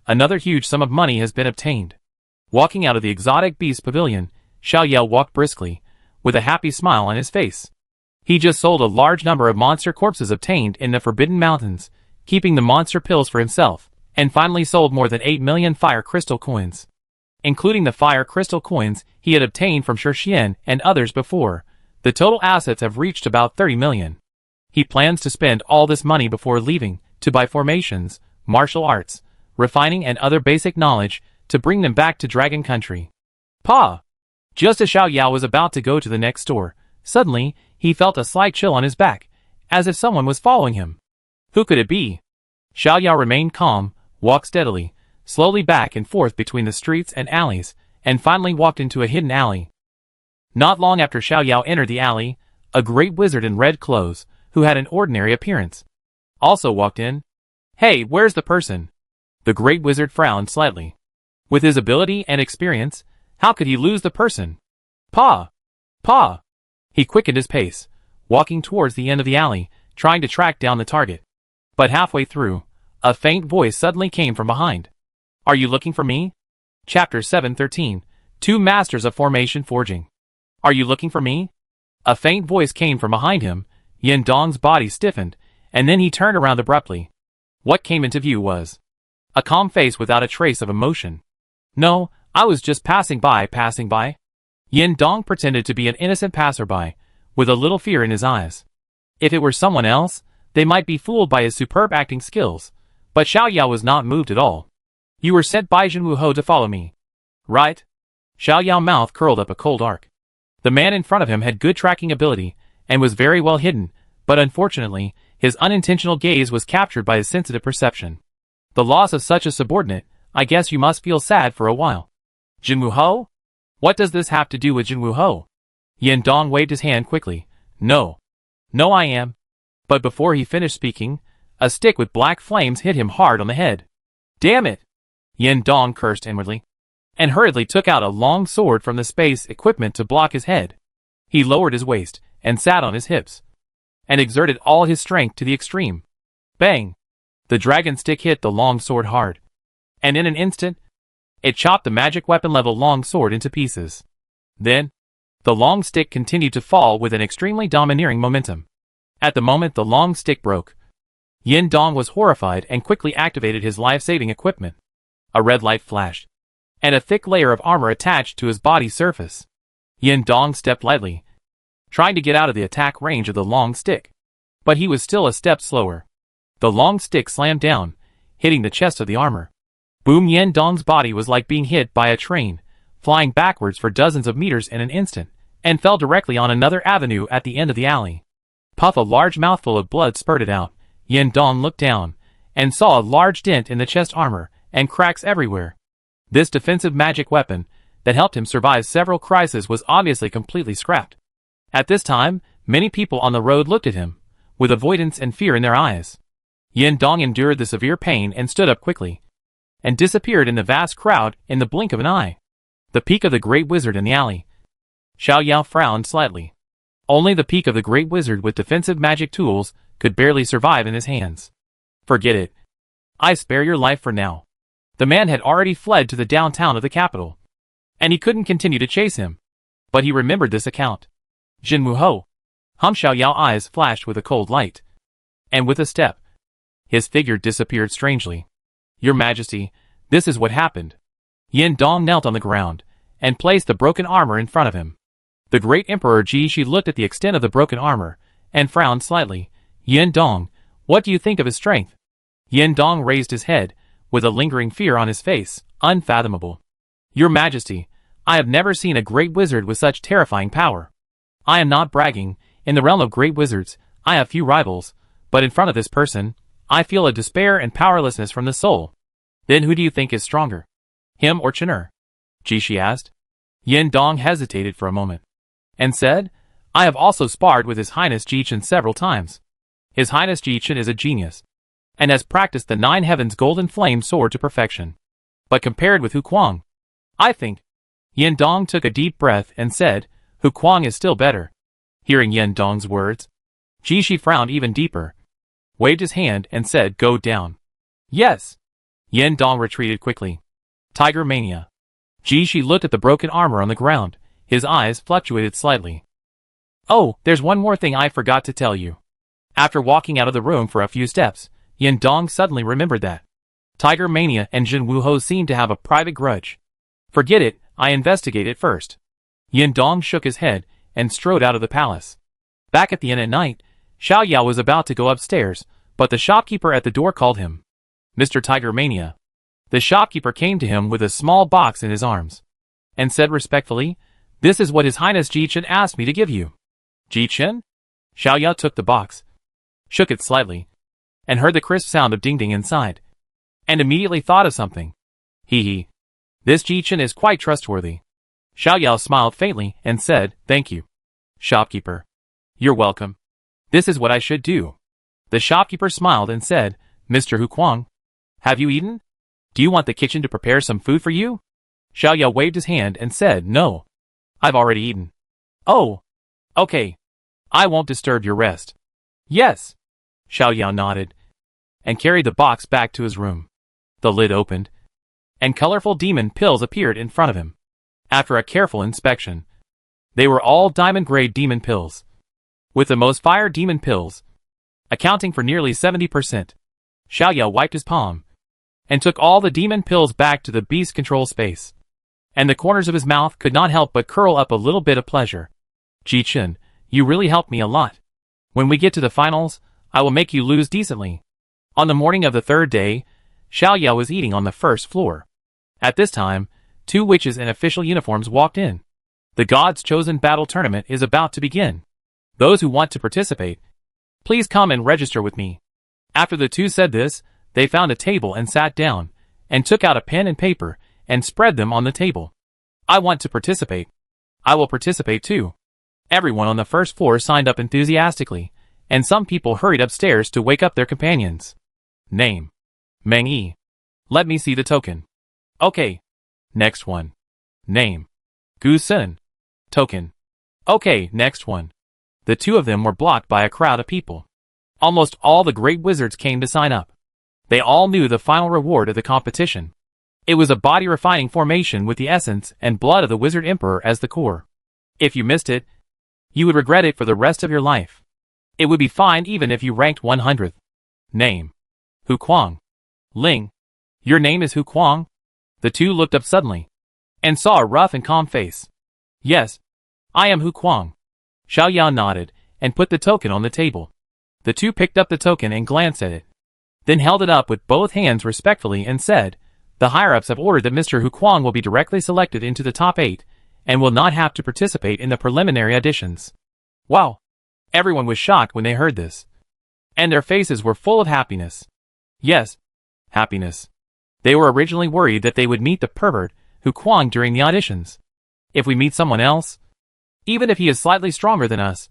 Another huge sum of money has been obtained. Walking out of the exotic beast pavilion, Xiao Yao walked briskly, with a happy smile on his face. He just sold a large number of monster corpses obtained in the Forbidden Mountains, keeping the monster pills for himself, and finally sold more than 8 million fire crystal coins. Including the fire crystal coins he had obtained from Shixian and others before, the total assets have reached about 30 million. He plans to spend all this money before leaving, to buy formations, martial arts, refining and other basic knowledge, to bring them back to Dragon Country. Pa! Just as Xiao Yao was about to go to the next door, suddenly, he felt a slight chill on his back, as if someone was following him. Who could it be? Xiao Yao remained calm, walked steadily, slowly back and forth between the streets and alleys, and finally walked into a hidden alley. Not long after Xiao Yao entered the alley, a great wizard in red clothes, who had an ordinary appearance, also walked in. Hey, where's the person? The great wizard frowned slightly. With his ability and experience, how could he lose the person? Pa! Pa! He quickened his pace, walking towards the end of the alley, trying to track down the target. But halfway through, a faint voice suddenly came from behind. Are you looking for me? Chapter 713. Two Masters of Formation Forging. Are you looking for me? A faint voice came from behind him. Yin Dong's body stiffened, and then he turned around abruptly. What came into view was a calm face without a trace of emotion. No, I was just passing by. Yin Dong pretended to be an innocent passerby, with a little fear in his eyes. If it were someone else, they might be fooled by his superb acting skills, but Xiao Yao was not moved at all. You were sent by Jin Wuho to follow me, right? Xiao Yao's mouth curled up a cold arc. The man in front of him had good tracking ability, and was very well hidden, but unfortunately, his unintentional gaze was captured by his sensitive perception. The loss of such a subordinate, I guess you must feel sad for a while. Jin Wuho? What does this have to do with Jin Wuho? Yin Dong waved his hand quickly. No, I am. But before he finished speaking, a stick with black flames hit him hard on the head. Damn it! Yin Dong cursed inwardly, and hurriedly took out a long sword from the space equipment to block his head. He lowered his waist, and sat on his hips, and exerted all his strength to the extreme. Bang! The dragon stick hit the long sword hard, and in an instant, it chopped the magic weapon-level long sword into pieces. Then, the long stick continued to fall with an extremely domineering momentum. At the moment the long stick broke, Yin Dong was horrified and quickly activated his life-saving equipment. A red light flashed, and a thick layer of armor attached to his body's surface. Yin Dong stepped lightly, trying to get out of the attack range of the long stick. But he was still a step slower. The long stick slammed down, hitting the chest of the armor. Boom! Yin Dong's body was like being hit by a train, flying backwards for dozens of meters in an instant, and fell directly on another avenue at the end of the alley. Puff! A large mouthful of blood spurted out. Yin Dong looked down, and saw a large dent in the chest armor, and cracks everywhere. This defensive magic weapon, that helped him survive several crises, was obviously completely scrapped. At this time, many people on the road looked at him, with avoidance and fear in their eyes. Yin Dong endured the severe pain and stood up quickly, and disappeared in the vast crowd in the blink of an eye. The peak of the Great Wizard in the alley. Xiao Yao frowned slightly. Only the peak of the Great Wizard with defensive magic tools could barely survive in his hands. Forget it. I spare your life for now. The man had already fled to the downtown of the capital, and he couldn't continue to chase him. But he remembered this account. Jin Wuho. Xiao Yao's eyes flashed with a cold light, and with a step, his figure disappeared strangely. Your Majesty, this is what happened. Yin Dong knelt on the ground, and placed the broken armor in front of him. The great Emperor Ji looked at the extent of the broken armor, and frowned slightly. Yin Dong, what do you think of his strength? Yin Dong raised his head, with a lingering fear on his face. Unfathomable. Your Majesty, I have never seen a great wizard with such terrifying power. I am not bragging. In the realm of great wizards, I have few rivals, but in front of this person, I feel a despair and powerlessness from the soul. Then who do you think is stronger? Him or Chen? Ji asked. Yin Dong hesitated for a moment, and said, I have also sparred with His Highness Ji Chen several times. His Highness Ji Chen is a genius, and has practiced the Nine Heavens Golden Flame Sword to perfection. But compared with Hu Kuang, I think. Yin Dong took a deep breath and said, Hu Kuang is still better. Hearing Yin Dong's words, Ji frowned even deeper, waved his hand and said, Go down. Yes. Yin Dong retreated quickly. Tiger Mania. Ji looked at the broken armor on the ground. His eyes fluctuated slightly. Oh, there's one more thing I forgot to tell you. After walking out of the room for a few steps, Yin Dong suddenly remembered that Tiger Mania and Jin Wuho seemed to have a private grudge. Forget it, I investigate it first. Yin Dong shook his head and strode out of the palace. Back at the inn at night, Xiao Yao was about to go upstairs, but the shopkeeper at the door called him. Mr. Tiger Mania. The shopkeeper came to him with a small box in his arms, and said respectfully, This is what His Highness Ji Chen asked me to give you. Ji Chen? Xiao Yao took the box, shook it slightly, and heard the crisp sound of ding-ding inside, and immediately thought of something. Hee. This Ji Chen is quite trustworthy. Xiao Yao smiled faintly and said, Thank you, shopkeeper. You're welcome. This is what I should do. The shopkeeper smiled and said, Mr. Hu Kuang, have you eaten? Do you want the kitchen to prepare some food for you? Xiao Yao waved his hand and said, No. I've already eaten. Oh. Okay. I won't disturb your rest. Yes. Xiao Yao nodded, and carried the box back to his room. The lid opened, and colorful demon pills appeared in front of him. After a careful inspection, they were all diamond-grade demon pills, with the most fire demon pills, accounting for nearly 70%. Xiaoyao wiped his palm, and took all the demon pills back to the beast control space, and the corners of his mouth could not help but curl up a little bit of pleasure. Ji Chen, you really helped me a lot. When we get to the finals, I will make you lose decently. On the morning of the third day, Xiaoyao was eating on the first floor. At this time, 2 witches in official uniforms walked in. The God's Chosen Battle Tournament is about to begin. Those who want to participate, please come and register with me. After the 2 said this, they found a table and sat down, and took out a pen and paper, and spread them on the table. I want to participate. I will participate too. Everyone on the first floor signed up enthusiastically, and some people hurried upstairs to wake up their companions. Name: Meng Yi. Let me see the token. Okay. Next one. Name: Gu Sun. Token. Okay, next one. The 2 of them were blocked by a crowd of people. Almost all the great wizards came to sign up. They all knew the final reward of the competition. It was a body-refining formation with the essence and blood of the Wizard Emperor as the core. If you missed it, you would regret it for the rest of your life. It would be fine even if you ranked 100th. Name: Hu Kuang. Ling. Your name is Hu Kuang? The 2 looked up suddenly, and saw a rough and calm face. Yes, I am Hu Kuang. Xiaoyao nodded, and put the token on the table. The 2 picked up the token and glanced at it, then held it up with both hands respectfully and said, the higher-ups have ordered that Mr. Hu Kuang will be directly selected into the top 8, and will not have to participate in the preliminary auditions. Wow! Everyone was shocked when they heard this, and their faces were full of happiness. Yes, happiness. They were originally worried that they would meet the pervert, Hu Kuang, during the auditions. If we meet someone else, even if he is slightly stronger than us,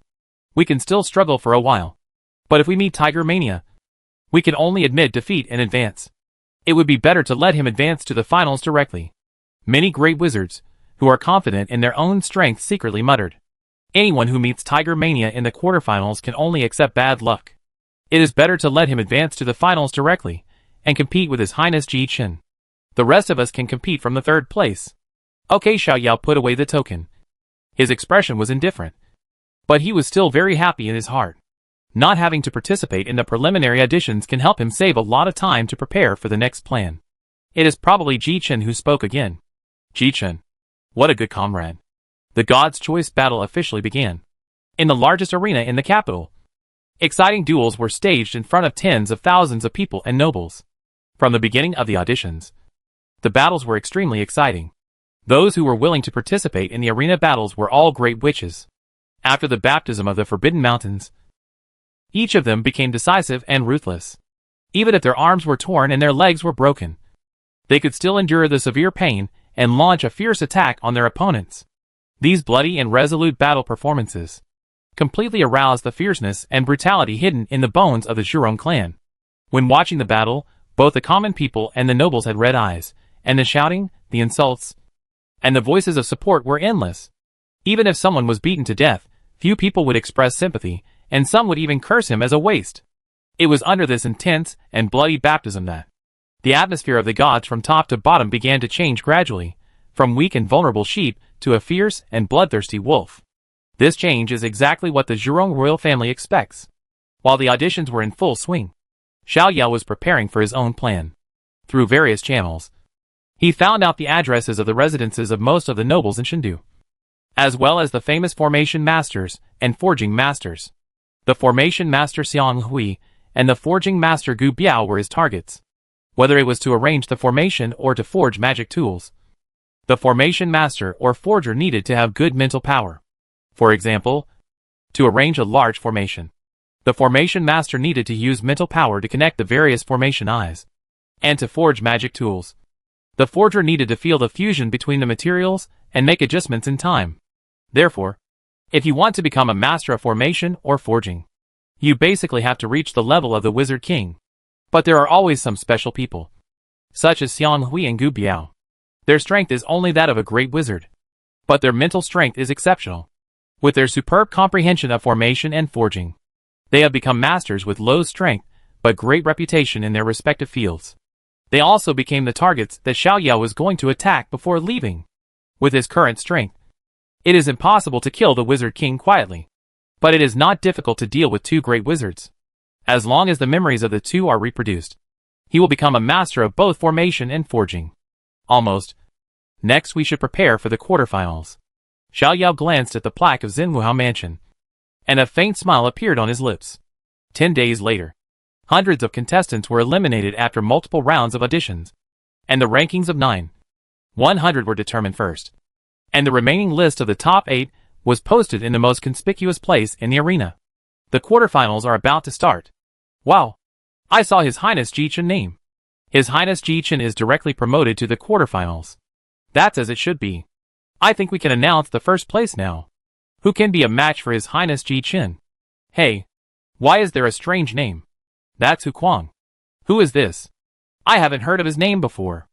we can still struggle for a while. But if we meet Tiger Mania, we can only admit defeat and advance. It would be better to let him advance to the finals directly. Many great wizards, who are confident in their own strength, secretly muttered. Anyone who meets Tiger Mania in the quarterfinals can only accept bad luck. It is better to let him advance to the finals directly, and compete with His Highness Ji Chen. The rest of us can compete from the 3rd place. Okay, Xiaoyao put away the token. His expression was indifferent, but he was still very happy in his heart. Not having to participate in the preliminary auditions can help him save a lot of time to prepare for the next plan. It is probably Ji Chen who spoke again. Ji Chen. What a good comrade. The God's Choice battle officially began. In the largest arena in the capital, exciting duels were staged in front of tens of thousands of people and nobles. From the beginning of the auditions, the battles were extremely exciting. Those who were willing to participate in the arena battles were all great witches. After the baptism of the Forbidden Mountains, each of them became decisive and ruthless. Even if their arms were torn and their legs were broken, they could still endure the severe pain and launch a fierce attack on their opponents. These bloody and resolute battle performances completely aroused the fierceness and brutality hidden in the bones of the Zhurong clan. When watching the battle, both the common people and the nobles had red eyes, and the shouting, the insults, and the voices of support were endless. Even if someone was beaten to death, few people would express sympathy, and some would even curse him as a waste. It was under this intense and bloody baptism that the atmosphere of the gods from top to bottom began to change gradually, from weak and vulnerable sheep to a fierce and bloodthirsty wolf. This change is exactly what the Zhurong royal family expects. While the auditions were in full swing, Xiaoyao was preparing for his own plan. Through various channels, he found out the addresses of the residences of most of the nobles in Chengdu, as well as the famous formation masters and forging masters. The formation master Xiang Hui and the forging master Gu Biao were his targets. Whether it was to arrange the formation or to forge magic tools, the formation master or forger needed to have good mental power. For example, to arrange a large formation, the formation master needed to use mental power to connect the various formation eyes. And to forge magic tools, the forger needed to feel the fusion between the materials and make adjustments in time. Therefore, if you want to become a master of formation or forging, you basically have to reach the level of the Wizard King. But there are always some special people, such as Xiang Hui and Gu Biao. Their strength is only that of a great wizard, but their mental strength is exceptional. With their superb comprehension of formation and forging, they have become masters with low strength, but great reputation in their respective fields. They also became the targets that Xiao Yao was going to attack before leaving. With his current strength, it is impossible to kill the Wizard King quietly. But it is not difficult to deal with two great wizards. As long as the memories of the two are reproduced, he will become a master of both formation and forging. Almost. Next we should prepare for the quarterfinals. Xiao Yao glanced at the plaque of Xinluhao Mansion, and a faint smile appeared on his lips. 10 days later, hundreds of contestants were eliminated after multiple rounds of auditions, and the rankings of 100 were determined first. And the remaining list of the top 8 was posted in the most conspicuous place in the arena. The quarterfinals are about to start. Wow! I saw His Highness Ji Chen name. His Highness Ji Chen is directly promoted to the quarterfinals. That's as it should be. I think we can announce the first place now. Who can be a match for His Highness Ji Chen? Hey! Why is there a strange name? That's Hu Kuang. Who is this? I haven't heard of his name before.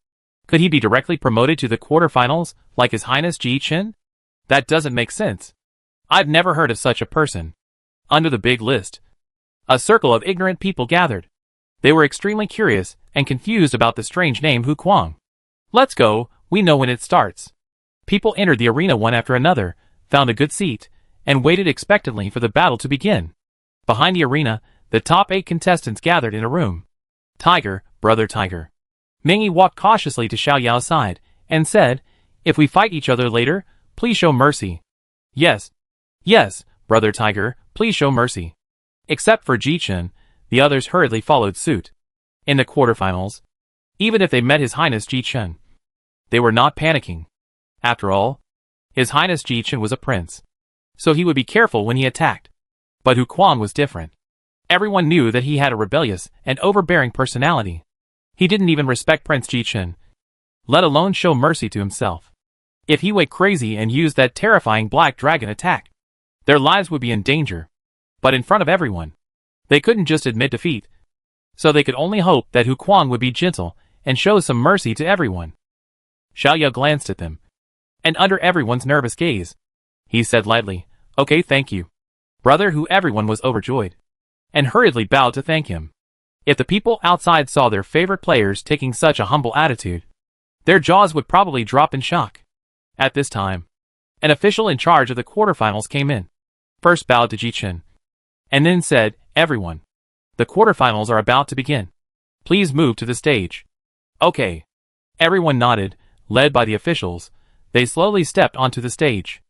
Could he be directly promoted to the quarterfinals, like His Highness Ji Chen? That doesn't make sense. I've never heard of such a person. Under the big list, a circle of ignorant people gathered. They were extremely curious and confused about the strange name Hu Kuang. Let's go, we know when it starts. People entered the arena one after another, found a good seat, and waited expectantly for the battle to begin. Behind the arena, the top 8 contestants gathered in a room. Tiger, brother Tiger. Mingyi walked cautiously to Xiao Yao's side, and said, "If we fight each other later, please show mercy." Yes, brother Tiger, please show mercy. Except for Ji Chen, the others hurriedly followed suit. In the quarterfinals, even if they met His Highness Ji Chen, they were not panicking. After all, His Highness Ji Chen was a prince, so he would be careful when he attacked. But Hu Kuang was different. Everyone knew that he had a rebellious and overbearing personality. He didn't even respect Prince Ji Chen, let alone show mercy to himself. If he went crazy and used that terrifying black dragon attack, their lives would be in danger. But in front of everyone, they couldn't just admit defeat. So they could only hope that Hu Kuang would be gentle and show some mercy to everyone. Xiao Yao glanced at them, and under everyone's nervous gaze, he said lightly, "Okay, thank you, brother Hu." Everyone was overjoyed, and hurriedly bowed to thank him. If the people outside saw their favorite players taking such a humble attitude, their jaws would probably drop in shock. At this time, an official in charge of the quarterfinals came in, first bowed to Ji Chen, and then said, "Everyone, the quarterfinals are about to begin. Please move to the stage." Okay. Everyone nodded, led by the officials. They slowly stepped onto the stage.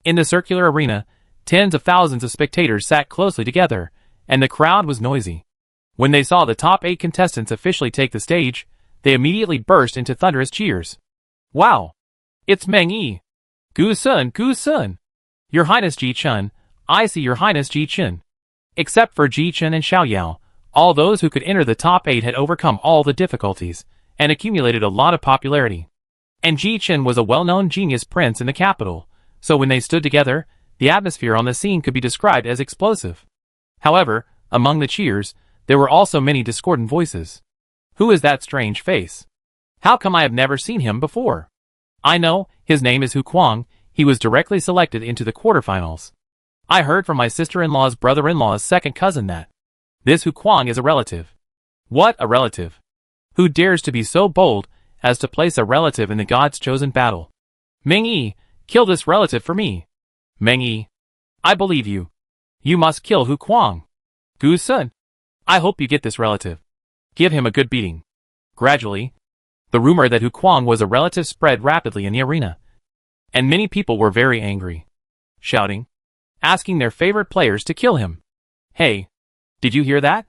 In the circular arena, tens of thousands of spectators sat closely together, and the crowd was noisy. When they saw the top 8 contestants officially take the stage, they immediately burst into thunderous cheers. "Wow! It's Meng Yi! Gu Sun, Gu Sun! Your Highness Ji Chen, I see Your Highness Ji Chen." Except for Ji Chen and Xiao Yao, all those who could enter the top 8 had overcome all the difficulties, and accumulated a lot of popularity. And Ji Chen was a well-known genius prince in the capital, so when they stood together, the atmosphere on the scene could be described as explosive. However, among the cheers, there were also many discordant voices. Who is that strange face? How come I have never seen him before? I know, his name is Hu Kuang. He was directly selected into the quarterfinals. I heard from my sister-in-law's brother-in-law's second cousin that this Hu Kuang is a relative. What, a relative? Who dares to be so bold as to place a relative in the gods' chosen battle? Meng Yi, kill this relative for me. Meng Yi, I believe you. You must kill Hu Kuang. Gu Sun, I hope you get this relative. Give him a good beating. Gradually, the rumor that Hu Kuang was a relative spread rapidly in the arena, and many people were very angry, shouting, asking their favorite players to kill him. "Hey, did you hear that?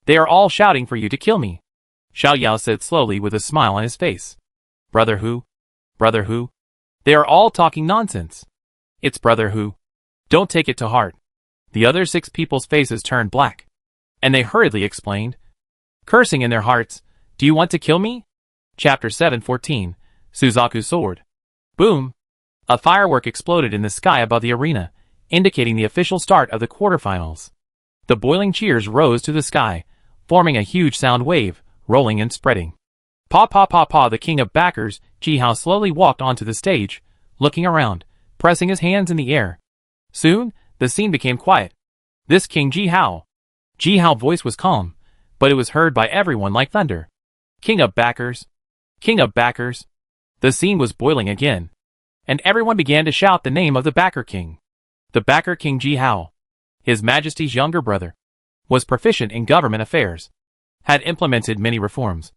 They are all shouting for you to kill me," Xiao Yao said slowly with a smile on his face. Brother Hu? Brother Hu? They are all talking nonsense. It's Brother Hu. Don't take it to heart. The other 6 people's faces turned black, and they hurriedly explained, cursing in their hearts, "Do you want to kill me?" Chapter 7:14, Suzaku's Sword. Boom! A firework exploded in the sky above the arena, indicating the official start of the quarterfinals. The boiling cheers rose to the sky, forming a huge sound wave, rolling and spreading. Pa pa pa pa! The king of backers, Ji Hao, slowly walked onto the stage, looking around, pressing his hands in the air. Soon, the scene became quiet. This King Ji Hao. Ji Hao's voice was calm, but it was heard by everyone like thunder. King of backers! King of backers! The scene was boiling again, and everyone began to shout the name of the backer king. The backer king Ji Hao, His Majesty's younger brother, was proficient in government affairs, had implemented many reforms,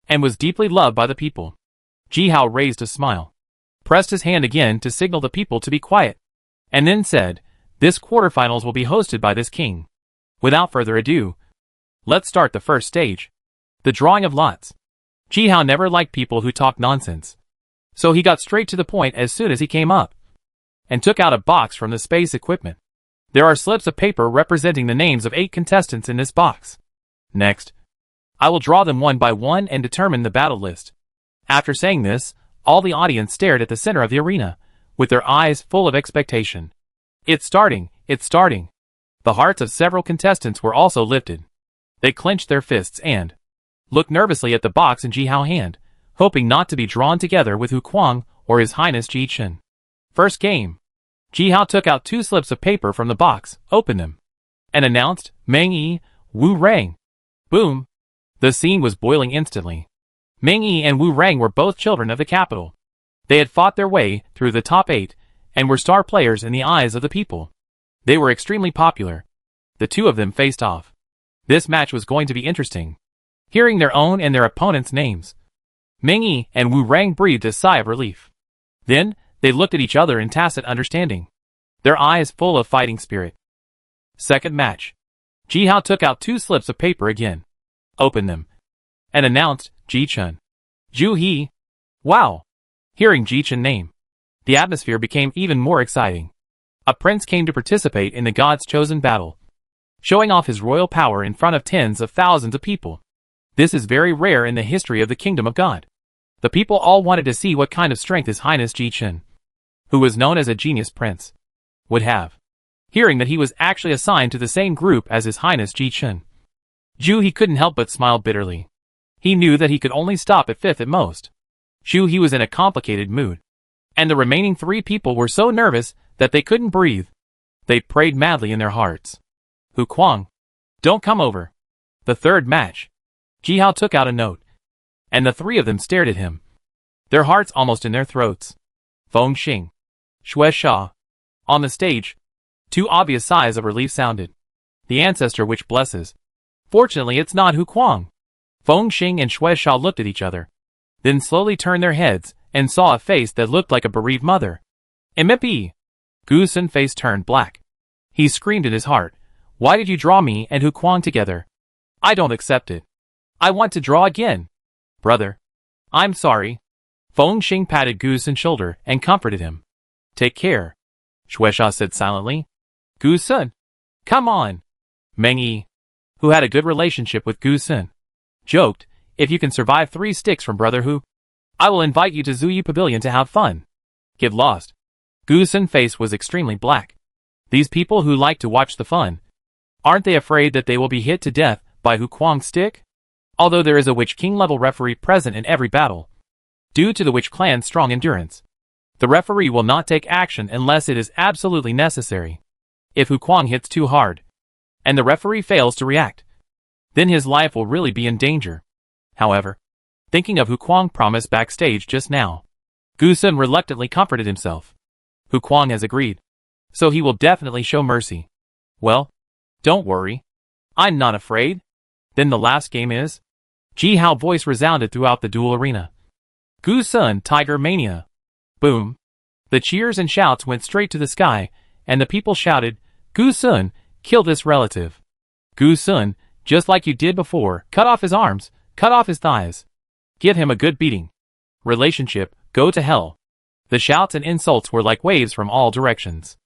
and was deeply loved by the people. Ji Hao raised a smile, pressed his hand again to signal the people to be quiet, and then said, "This quarterfinals will be hosted by this king. Without further ado, let's start the first stage, the drawing of lots." Ji Hao never liked people who talked nonsense, so he got straight to the point as soon as he came up, and took out a box from the space equipment. There are slips of paper representing the names of 8 contestants in this box. Next, I will draw them one by one and determine the battle list. After saying this, all the audience stared at the center of the arena, with their eyes full of expectation. It's starting, it's starting. The hearts of several contestants were also lifted. They clenched their fists and looked nervously at the box in Ji Hao's hand, hoping not to be drawn together with Hu Kuang or His Highness Ji Chen. First game. Ji Hao took out 2 slips of paper from the box, opened them, and announced, "Meng Yi, Wu Rang." Boom! The scene was boiling instantly. Meng Yi and Wu Rang were both children of the capital. They had fought their way through the top 8, and were star players in the eyes of the people. They were extremely popular. The two of them faced off. This match was going to be interesting. Hearing their own and their opponents' names, Meng Yi and Wu Rang breathed a sigh of relief. Then, they looked at each other in tacit understanding, their eyes full of fighting spirit. Second match. Ji Hao took out 2 slips of paper again, opened them, and announced, "Ji Chen. Zhu He." Wow! Hearing Ji Chen name, the atmosphere became even more exciting. A prince came to participate in the God's chosen battle, showing off his royal power in front of tens of thousands of people. This is very rare in the history of the Kingdom of God. The people all wanted to see what kind of strength His Highness Ji Chen, who was known as a genius prince, would have. Hearing that he was actually assigned to the same group as His Highness Ji Chen, Zhu He couldn't help but smile bitterly. He knew that he could only stop at 5th at most. Zhu He was in a complicated mood, and the remaining 3 people were so nervous that they couldn't breathe. They prayed madly in their hearts. "Hu Kuang, don't come over." The third match. Ji Hao took out a note, and the 3 of them stared at him, their hearts almost in their throats. Feng Xing, Xue Sha. On the stage, 2 obvious sighs of relief sounded. The ancestor which blesses. Fortunately, it's not Hu Kuang. Feng Xing and Xue Sha looked at each other, then slowly turned their heads and saw a face that looked like a bereaved mother. "MP!" Gu Sun's face turned black. He screamed in his heart, "Why did you draw me and Hu Kuang together? I don't accept it. I want to draw again. Brother, I'm sorry." Feng Xing patted Gu Sun's shoulder and comforted him. "Take care," Xue Sha said silently. "Gu Sun, come on." Meng Yi, who had a good relationship with Gu Sun, joked, "If you can survive 3 sticks from Brother Hu, I will invite you to Zuyi Pavilion to have fun." Get lost. Gu Sun's face was extremely black. These people who like to watch the fun, aren't they afraid that they will be hit to death by Hu Kuang's stick? Although there is a Witch King level referee present in every battle, due to the Witch Clan's strong endurance, the referee will not take action unless it is absolutely necessary. If Hu Kuang hits too hard, and the referee fails to react, then his life will really be in danger. However, thinking of Hu Kuang's promise backstage just now, Gu Sun reluctantly comforted himself. Hu Kuang has agreed, so he will definitely show mercy. Well, don't worry. I'm not afraid. Then the last game is? Ji Hao's voice resounded throughout the duel arena. Gu Sun, Tiger Mania. Boom. The cheers and shouts went straight to the sky, and the people shouted, "Gu Sun, kill this relative. Gu Sun, just like you did before, cut off his arms, cut off his thighs. Give him a good beating. Relationship, go to hell." The shouts and insults were like waves from all directions.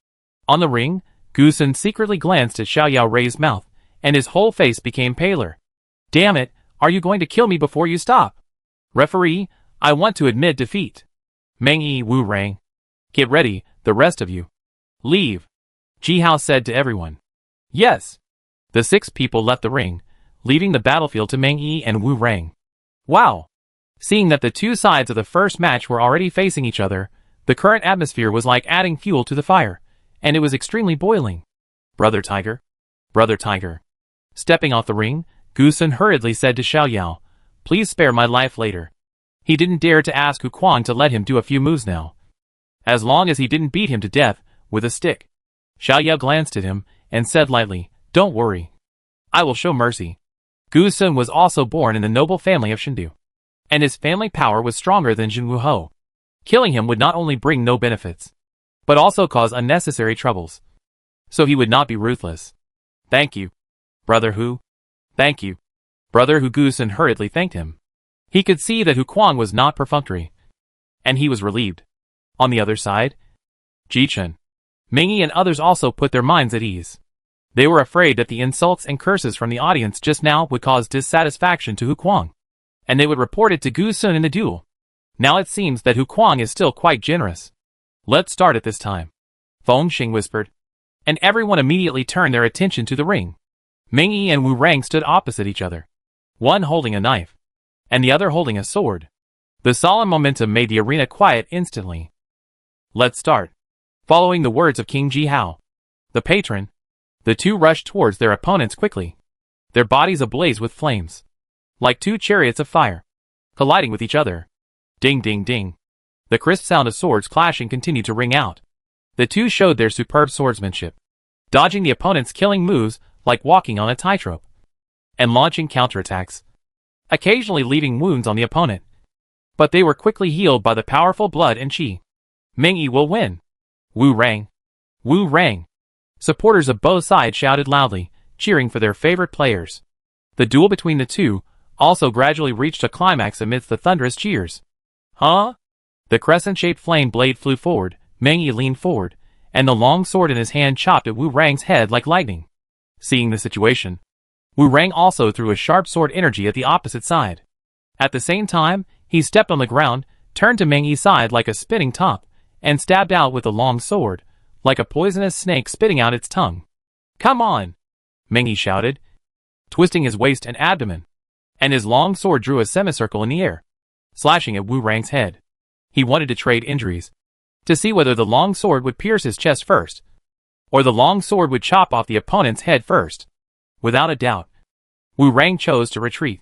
On the ring, Gu Sun secretly glanced at Xiao Yao Rei's mouth, and his whole face became paler. "Damn it, are you going to kill me before you stop? Referee, I want to admit defeat." Meng Yi, Wu Rang. "Get ready, the rest of you. Leave," Ji Hao said to everyone. "Yes." The 6 people left the ring, leaving the battlefield to Meng Yi and Wu Rang. Wow! Seeing that the 2 sides of the first match were already facing each other, the current atmosphere was like adding fuel to the fire, and it was extremely boiling. Brother Tiger. Brother Tiger. Stepping off the ring, Gu Sun hurriedly said to Xiao Yao, "Please spare my life later." He didn't dare to ask Hu Kuang to let him do a few moves now, as long as he didn't beat him to death with a stick. Xiao Yao glanced at him and said lightly, "Don't worry. I will show mercy." Gu Sun was also born in the noble family of Shendu, and his family power was stronger than Jin Wuho. Killing him would not only bring no benefits, but also cause unnecessary troubles. So he would not be ruthless. "Thank you, Brother Hu." "Thank you, Brother Hu." Gu Sun hurriedly thanked him. He could see that Hu Kuang was not perfunctory, and he was relieved. On the other side, Ji Chen, Ming Yi and others also put their minds at ease. They were afraid that the insults and curses from the audience just now would cause dissatisfaction to Hu Kuang, and they would report it to Gu Sun in the duel. Now it seems that Hu Kuang is still quite generous. "Let's start at this time," Feng Xing whispered, and everyone immediately turned their attention to the ring. Ming Yi and Wu Rang stood opposite each other, one holding a knife, and the other holding a sword. The solemn momentum made the arena quiet instantly. "Let's start." Following the words of King Ji Hao, the patron, the two rushed towards their opponents quickly, their bodies ablaze with flames, like two chariots of fire, colliding with each other. Ding ding ding. The crisp sound of swords clashing continued to ring out. The two showed their superb swordsmanship, dodging the opponent's killing moves like walking on a tightrope, and launching counterattacks, occasionally leaving wounds on the opponent. But they were quickly healed by the powerful blood and qi. Ming Yi will win. Wu Rang. Wu Rang. Supporters of both sides shouted loudly, cheering for their favorite players. The duel between the two also gradually reached a climax amidst the thunderous cheers. "Huh?" The crescent-shaped flame blade flew forward, Meng Yi leaned forward, and the long sword in his hand chopped at Wu Rang's head like lightning. Seeing the situation, Wu Rang also threw a sharp sword energy at the opposite side. At the same time, he stepped on the ground, turned to Meng Yi's side like a spinning top, and stabbed out with the long sword, like a poisonous snake spitting out its tongue. "Come on!" Meng Yi shouted, twisting his waist and abdomen, and his long sword drew a semicircle in the air, slashing at Wu Rang's head. He wanted to trade injuries, to see whether the long sword would pierce his chest first, or the long sword would chop off the opponent's head first. Without a doubt, Wu Rang chose to retreat.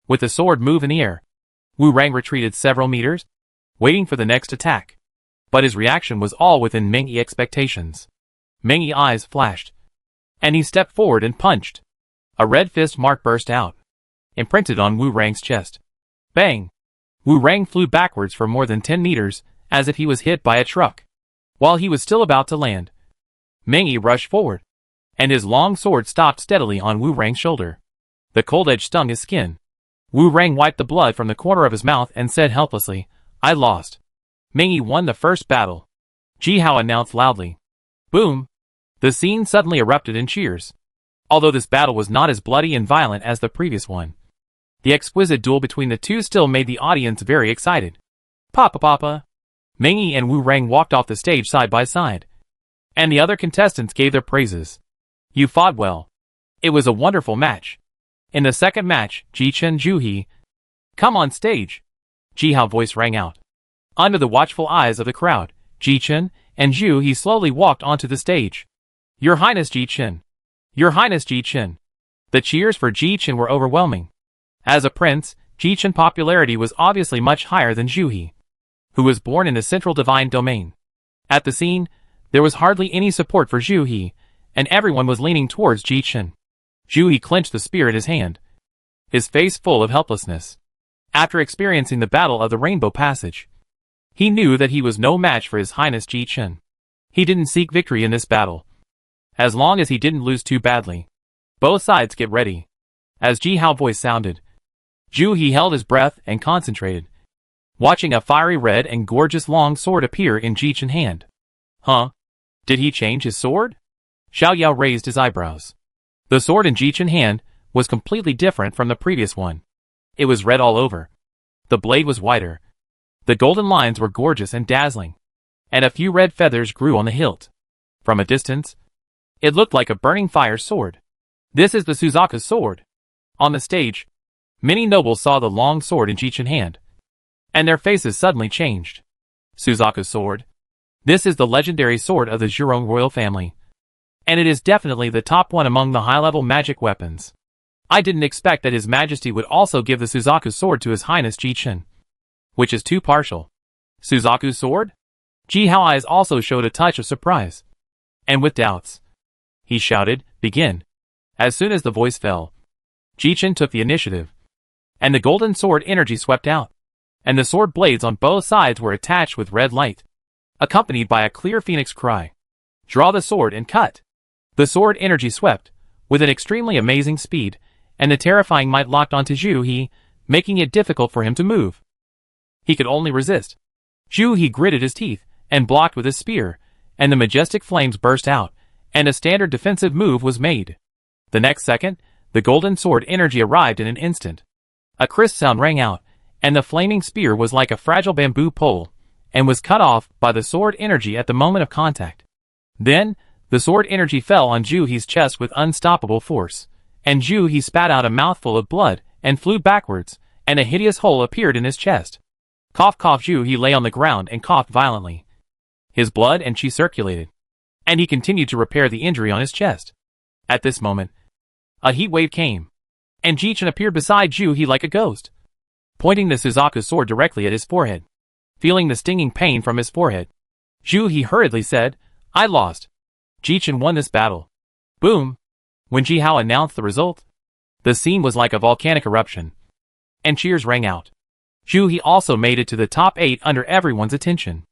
With the sword move in the air, Wu Rang retreated several meters, waiting for the next attack. But his reaction was all within Meng Yi's expectations. Meng Yi's eyes flashed, and he stepped forward and punched. A red fist mark burst out, imprinted on Wu Rang's chest. Bang! Wu Rang flew backwards for more than 10 meters, as if he was hit by a truck. While he was still about to land, Meng Yi rushed forward, and his long sword stopped steadily on Wu Rang's shoulder. The cold edge stung his skin. Wu Rang wiped the blood from the corner of his mouth and said helplessly, "I lost." Meng Yi won the first battle, Ji Hao announced loudly. Boom! The scene suddenly erupted in cheers. Although this battle was not as bloody and violent as the previous one, the exquisite duel between the two still made the audience very excited. Papa Papa! Meng Yi and Wu Rang walked off the stage side by side, and the other contestants gave their praises. "You fought well. It was a wonderful match." In the second match, Ji Chen Juhi, "Come on stage." Ji Hao's voice rang out. Under the watchful eyes of the crowd, Ji Chen and Zhu He slowly walked onto the stage. "Your Highness Ji Chen! Your Highness Ji Chen!" The cheers for Ji Chen were overwhelming. As a prince, Ji Chen's popularity was obviously much higher than Zhu He, who was born in the central divine domain. At the scene, there was hardly any support for Zhu He, and everyone was leaning towards Ji Chen. Zhu He clenched the spear in his hand, his face full of helplessness. After experiencing the battle of the Rainbow Passage, he knew that he was no match for His Highness Ji Chen. He didn't seek victory in this battle, as long as he didn't lose too badly. Both sides get ready. As Ji Hao's voice sounded, Zhu He held his breath and concentrated, watching a fiery red and gorgeous long sword appear in Ji Chen's hand. Huh? Did he change his sword? Xiao Yao raised his eyebrows. The sword in Ji Chen's hand was completely different from the previous one. It was red all over. The blade was whiter. The golden lines were gorgeous and dazzling, and a few red feathers grew on the hilt. From a distance, it looked like a burning fire sword. This is the Suzaku sword. On the stage, many nobles saw the long sword in Ji Chen's hand, and their faces suddenly changed. Suzaku sword. This is the legendary sword of the Zhurong royal family, and it is definitely the top one among the high-level magic weapons. I didn't expect that His Majesty would also give the Suzaku sword to His Highness Ji-chin. Which is too partial. Suzaku's sword? Ji Hao eyes also showed a touch of surprise. And with doubts, he shouted, "Begin." As soon as the voice fell, Ji-chin took the initiative. And the golden sword energy swept out. And the sword blades on both sides were attached with red light, accompanied by a clear phoenix cry. "Draw the sword and cut." The sword energy swept, with an extremely amazing speed, and the terrifying might locked onto Zhu He, making it difficult for him to move. He could only resist. Zhu He gritted his teeth, and blocked with his spear, and the majestic flames burst out, and a standard defensive move was made. The next second, the golden sword energy arrived in an instant. A crisp sound rang out, and the flaming spear was like a fragile bamboo pole, and was cut off by the sword energy at the moment of contact. Then, the sword energy fell on Zhu He's chest with unstoppable force, and Zhu He spat out a mouthful of blood, and flew backwards, and a hideous hole appeared in his chest. Cough cough. Zhu He lay on the ground and coughed violently. His blood and chi circulated, and he continued to repair the injury on his chest. At this moment, a heat wave came, and Ji-chin appeared beside Zhu He like a ghost, pointing the Suzaku sword directly at his forehead. Feeling the stinging pain from his forehead, Zhu He hurriedly said, "I lost. Ji-chin won this battle." Boom! When Ji Hao announced the result, the scene was like a volcanic eruption, and cheers rang out. Zhu He also made it to the top 8 under everyone's attention.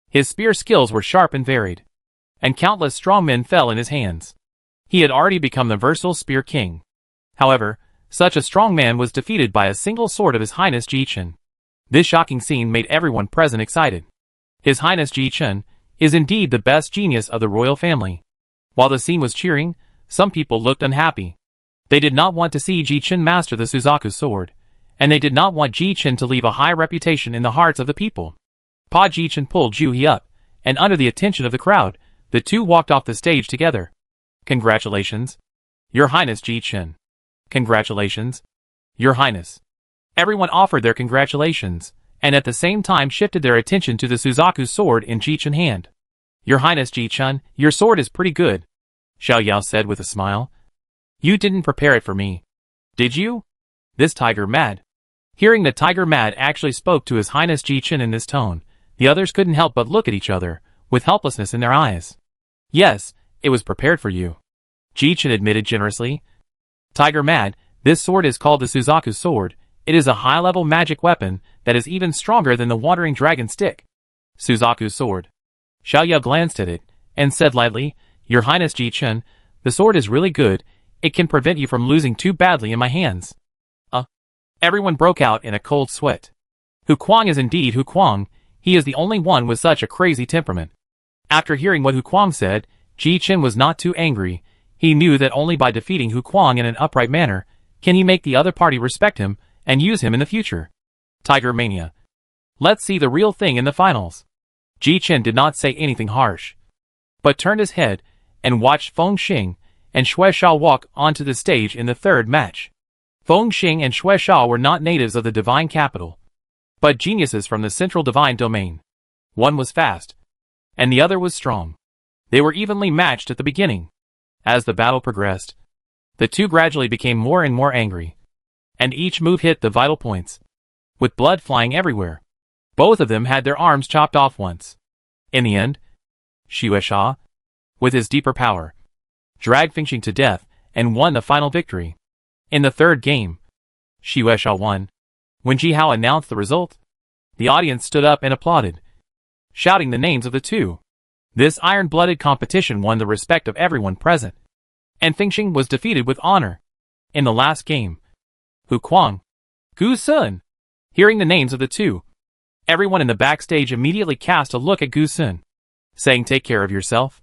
His spear skills were sharp and varied, and countless strong men fell in his hands. He had already become the versatile spear king. However, such a strong man was defeated by a single sword of His Highness Ji-chin. This shocking scene made everyone present excited. His Highness Ji-chin is indeed the best genius of the royal family. While the scene was cheering, some people looked unhappy. They did not want to see Ji-chin master the Suzaku sword, and they did not want Ji-chin to leave a high reputation in the hearts of the people. Pa Ji-chin pulled Zhu He up, and under the attention of the crowd, the two walked off the stage together. "Congratulations, Your Highness Ji-chin." "Congratulations, Your Highness." Everyone offered their congratulations, and at the same time shifted their attention to the Suzaku sword in Ji-chin's hand. "Your Highness Ji-chin, your sword is pretty good," Xiao Yao said with a smile. "You didn't prepare it for me, did you? This tiger mad." Hearing that Tiger Mad actually spoke to His Highness Ji-chin in this tone, the others couldn't help but look at each other, with helplessness in their eyes. "Yes, it was prepared for you," Ji-chin admitted generously. "Tiger Mad, this sword is called the Suzaku sword. It is a high-level magic weapon that is even stronger than the Wandering Dragon stick." Suzaku sword. Xiao Yao glanced at it, and said lightly, "Your Highness Ji-chin, the sword is really good. It can prevent you from losing too badly in my hands." Everyone broke out in a cold sweat. Hu Kuang is indeed Hu Kuang. He is the only one with such a crazy temperament. After hearing what Hu Kuang said, Ji-chin was not too angry. He knew that only by defeating Hu Kuang in an upright manner can he make the other party respect him and use him in the future. Tiger Mania. Let's see the real thing in the finals. Ji-chin did not say anything harsh, but turned his head and watched Feng Xing and Xue Shao walk onto the stage in the third match. Feng Xing and Xue Shao were not natives of the divine capital, but geniuses from the central divine domain. One was fast, and the other was strong. They were evenly matched at the beginning. As the battle progressed, the two gradually became more and more angry, and each move hit the vital points, with blood flying everywhere. Both of them had their arms chopped off once. In the end, Xue Shao, with his deeper power, dragged Feng Xing to death and won the final victory. In the third game, Xue Shao won. When Ji Hao announced the result, the audience stood up and applauded, shouting the names of the two. This iron-blooded competition won the respect of everyone present, and Feng Xing was defeated with honor. In the last game, Hu Kuang, Gu Sun. Hearing the names of the two, everyone in the backstage immediately cast a look at Gu Sun, saying, "Take care of yourself."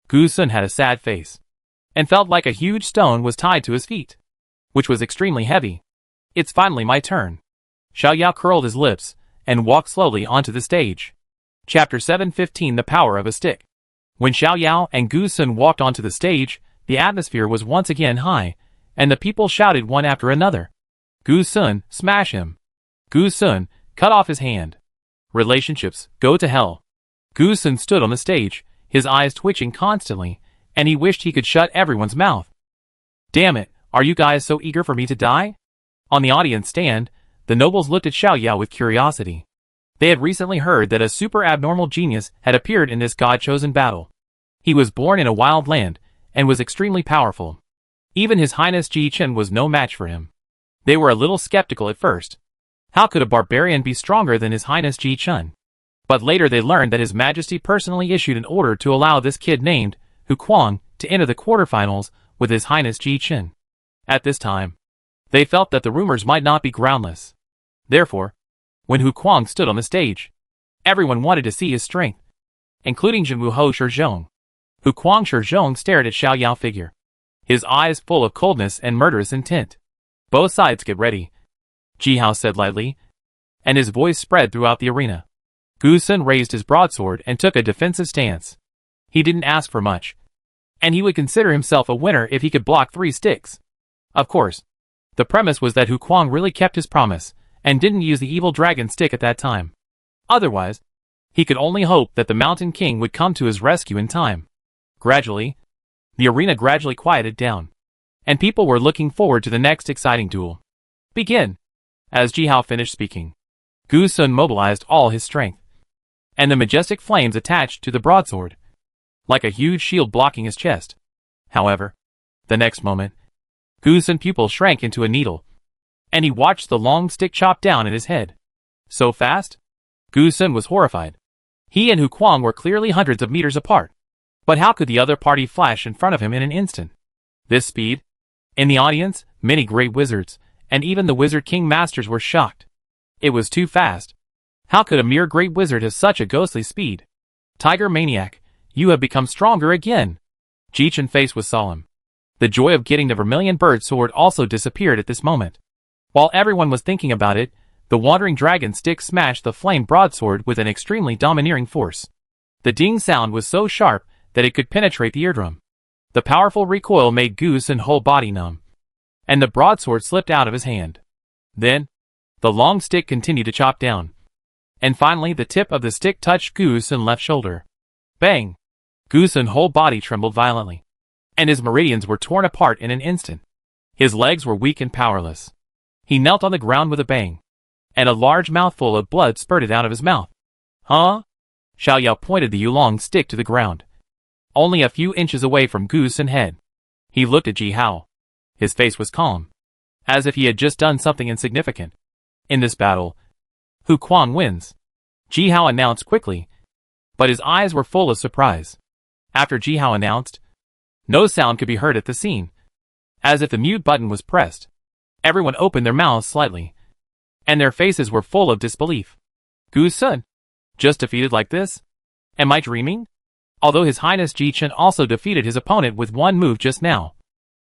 Gu Sun had a sad face, and felt like a huge stone was tied to his feet, which was extremely heavy. "It's finally my turn." Xiao Yao curled his lips and walked slowly onto the stage. Chapter 715 The Power of a Stick. When Xiao Yao and Gu Sun walked onto the stage, the atmosphere was once again high, and the people shouted one after another, "Gu Sun, smash him! Gu Sun, cut off his hand! Relationships, go to hell!" Gu Sun stood on the stage, his eyes twitching constantly, and he wished he could shut everyone's mouth. "Damn it, Are you guys so eager for me to die? On the audience stand, the nobles looked at Xiao Yao with curiosity. They had recently heard that a super abnormal genius had appeared in this god-chosen battle. He was born in a wild land, and was extremely powerful. Even His Highness Ji Chen was no match for him. They were a little skeptical at first. How could a barbarian be stronger than His Highness Ji Chen? But later they learned that His Majesty personally issued an order to allow this kid named Hu Kuang to enter the quarterfinals with His Highness Ji Chen. At this time, they felt that the rumors might not be groundless. Therefore, when Hu Kuang stood on the stage, everyone wanted to see his strength, including Jinwu Ho Shizhong. Hu Kuang Shizhong stared at Xiao Yao figure, his eyes full of coldness and murderous intent. Both sides get ready, Ji Hao said lightly, and his voice spread throughout the arena. Gu Sun raised his broadsword and took a defensive stance. He didn't ask for much, and he would consider himself a winner if he could block 3 sticks. Of course, the premise was that Hu Kuang really kept his promise, and didn't use the evil dragon stick at that time. Otherwise, he could only hope that the Mountain King would come to his rescue in time. Gradually, the arena gradually quieted down, and people were looking forward to the next exciting duel. Begin! As Ji Hao finished speaking, Gu Sun mobilized all his strength, and the majestic flames attached to the broadsword, like a huge shield blocking his chest. However, the next moment, Gu Sun's pupil shrank into a needle, and he watched the long stick chop down at his head. So fast? Gu Sun was horrified. He and Hu Kuang were clearly hundreds of meters apart. But how could the other party flash in front of him in an instant? This speed? In the audience, many great wizards, and even the Wizard King Masters were shocked. It was too fast. How could a mere great wizard have such a ghostly speed? Tiger Maniac, you have become stronger again. Ji Chen's face was solemn. The joy of getting the Vermilion Bird Sword also disappeared at this moment. While everyone was thinking about it, the Wandering Dragon stick smashed the flame broadsword with an extremely domineering force. The ding sound was so sharp that it could penetrate the eardrum. The powerful recoil made Gu Sun's whole body numb, and the broadsword slipped out of his hand. Then, the long stick continued to chop down, and finally the tip of the stick touched Gu Sun's left shoulder. Bang! Gu Sun's whole body trembled violently, and his meridians were torn apart in an instant. His legs were weak and powerless. He knelt on the ground with a bang, and a large mouthful of blood spurted out of his mouth. Huh? Xiao Yao pointed the Yulong stick to the ground, only a few inches away from Gu Sun's head. He looked at Ji Hao. His face was calm, as if he had just done something insignificant. In this battle, Hu Kuang wins, Ji Hao announced quickly, but his eyes were full of surprise. After Ji Hao announced, no sound could be heard at the scene, as if the mute button was pressed. Everyone opened their mouths slightly, and their faces were full of disbelief. Gu Sun? Just defeated like this? Am I dreaming? Although His Highness Ji Chen also defeated his opponent with one move just now.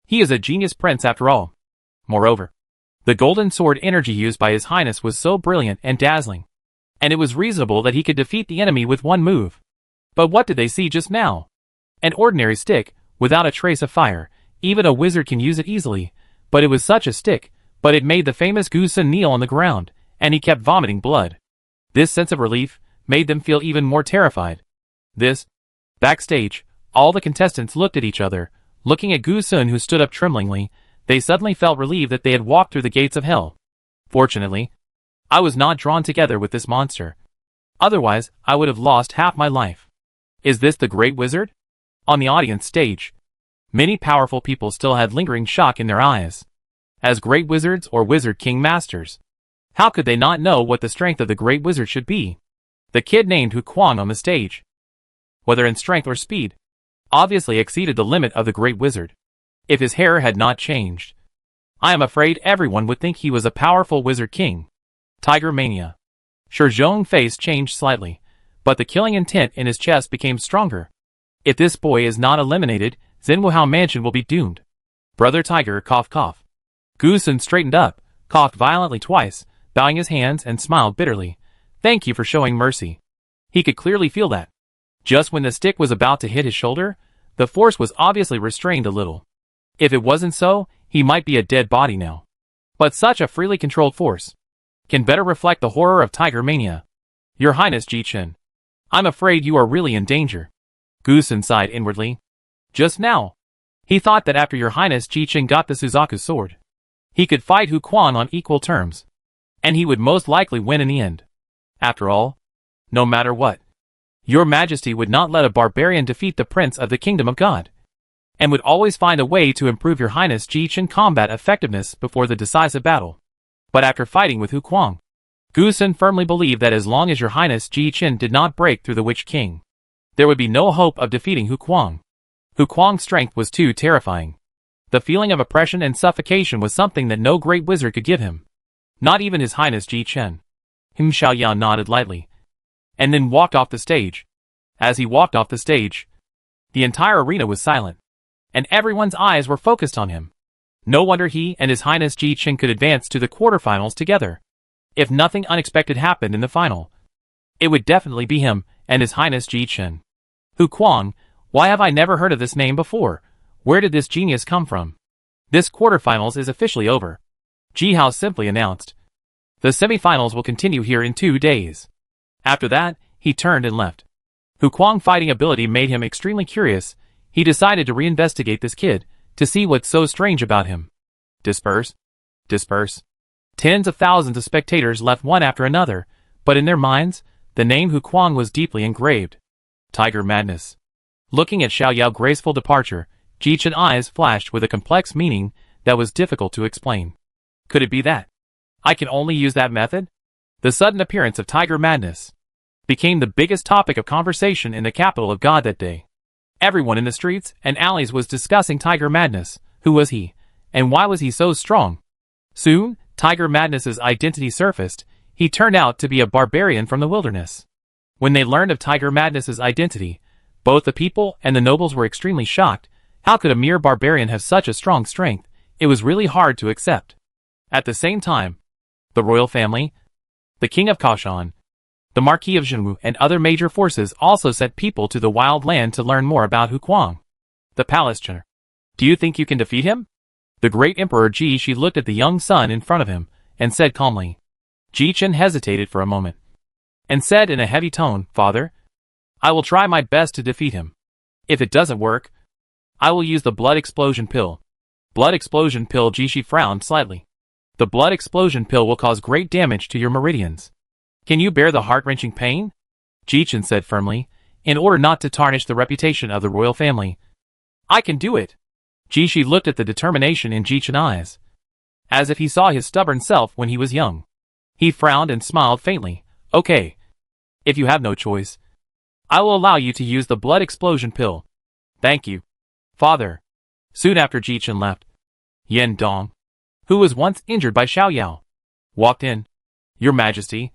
He is a genius prince after all. Moreover, the golden sword energy used by His Highness was so brilliant and dazzling, and it was reasonable that he could defeat the enemy with one move. But what did they see just now? An ordinary stick, without a trace of fire. Even a wizard can use it easily, but it was such a stick, but it made the famous Gu Sun kneel on the ground, and he kept vomiting blood. This sense of relief made them feel even more terrified. Backstage, all the contestants looked at each other, looking at Gu Sun, who stood up tremblingly. They suddenly felt relieved that they had walked through the gates of hell. Fortunately, I was not drawn together with this monster. Otherwise, I would have lost half my life. Is this the Great Wizard? On the audience stage, many powerful people still had lingering shock in their eyes. As great wizards or Wizard King Masters, how could they not know what the strength of the Great Wizard should be? The kid named Hu Kuang on the stage, whether in strength or speed, obviously exceeded the limit of the Great Wizard. If his hair had not changed, I am afraid everyone would think he was a powerful Wizard King. Tiger Mania. Shizhong's face changed slightly, but the killing intent in his chest became stronger. If this boy is not eliminated, Zinwuhao Mansion will be doomed. Brother Tiger, cough cough. Gu Sun straightened up, coughed violently twice, bowing his hands and smiled bitterly. Thank you for showing mercy. He could clearly feel that. Just when the stick was about to hit his shoulder, the force was obviously restrained a little. If it wasn't so, he might be a dead body now. But such a freely controlled force can better reflect the horror of Tiger Mania. Your Highness Ji Chen, I'm afraid you are really in danger. Gu Sun sighed inwardly. Just now, He thought that after your highness Ji-Chen got the Suzaku sword, he could fight Hu Quan on equal terms, and he would most likely win in the end. After all, no matter what, your majesty would not let a barbarian defeat the prince of the kingdom of God, and would always find a way to improve your highness Ji-Chen combat effectiveness before the decisive battle. But after fighting with Hu Quan, Gu Sun firmly believed that as long as your highness Ji-Chen did not break through the Witch King, there would be no hope of defeating Hu Quan. Hu Quan's strength was too terrifying. The feeling of oppression and suffocation was something that no great wizard could give him. Not even his highness Ji-Chen. Xiaoyan nodded lightly, and then walked off the stage. As he walked off the stage, the entire arena was silent, and everyone's eyes were focused on him. No wonder he and his highness Ji-Chen could advance to the quarterfinals together. If nothing unexpected happened in the final, it would definitely be him and his highness Ji-Chen. Hu Quan, why have I never heard of this name before? Where did this genius come from? This quarterfinals is officially over, Ji Hao simply announced. The semifinals will continue here in 2 days. After that, he turned and left. Hu Quan's fighting ability made him extremely curious. He decided to reinvestigate this kid, to see what's so strange about him. Disperse. Disperse. Tens of thousands of spectators left one after another, but in their minds, the name Hu Quan was deeply engraved. Tiger Madness. Looking at Xiaoyao's graceful departure, Ji-Chen's eyes flashed with a complex meaning that was difficult to explain. Could it be that I can only use that method? The sudden appearance of Tiger Madness became the biggest topic of conversation in the capital of God that day. Everyone in the streets and alleys was discussing Tiger Madness. Who was he, and why was he so strong? Soon, Tiger Madness's identity surfaced. He turned out to be a barbarian from the wilderness. When they learned of Tiger Madness's identity, both the people and the nobles were extremely shocked. How could a mere barbarian have such a strong strength? It was really hard to accept. At the same time, the royal family, the king of Kashan, the Marquis of Zhenwu and other major forces also sent people to the wild land to learn more about Hu Quan. The palace general. Do you think you can defeat him? The great Emperor Ji Shi looked at the young son in front of him, and said calmly. Ji-Chen hesitated for a moment, and said in a heavy tone, Father, I will try my best to defeat him. If it doesn't work, I will use the blood explosion pill. Blood explosion pill. Ji Shi frowned slightly. The blood explosion pill will cause great damage to your meridians. Can you bear the heart-wrenching pain? Ji-Chen said firmly, in order not to tarnish the reputation of the royal family. I can do it. Ji Shi looked at the determination in Ji-Chen's eyes, as if he saw his stubborn self when he was young. He frowned and smiled faintly. Okay. If you have no choice, I will allow you to use the blood explosion pill. Thank you, Father. Soon after Ji-Chen left, Yan Dong, who was once injured by Xiaoyao, walked in. Your Majesty,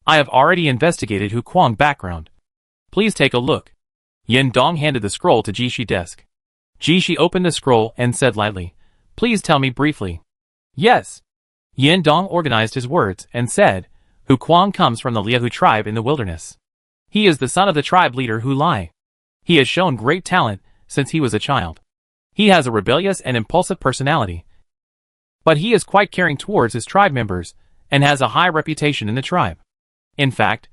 I have already investigated Hu Quan's background. Please take a look. Yan Dong handed the scroll to Ji Shi's desk. Ji Shi opened the scroll and said lightly, Please tell me briefly. Yes. Yan Dong organized his words and said, Hu Quan comes from the Liahu tribe in the wilderness. He is the son of the tribe leader Hu Lai. He has shown great talent since he was a child. He has a rebellious and impulsive personality, but he is quite caring towards his tribe members and has a high reputation in the tribe. In fact,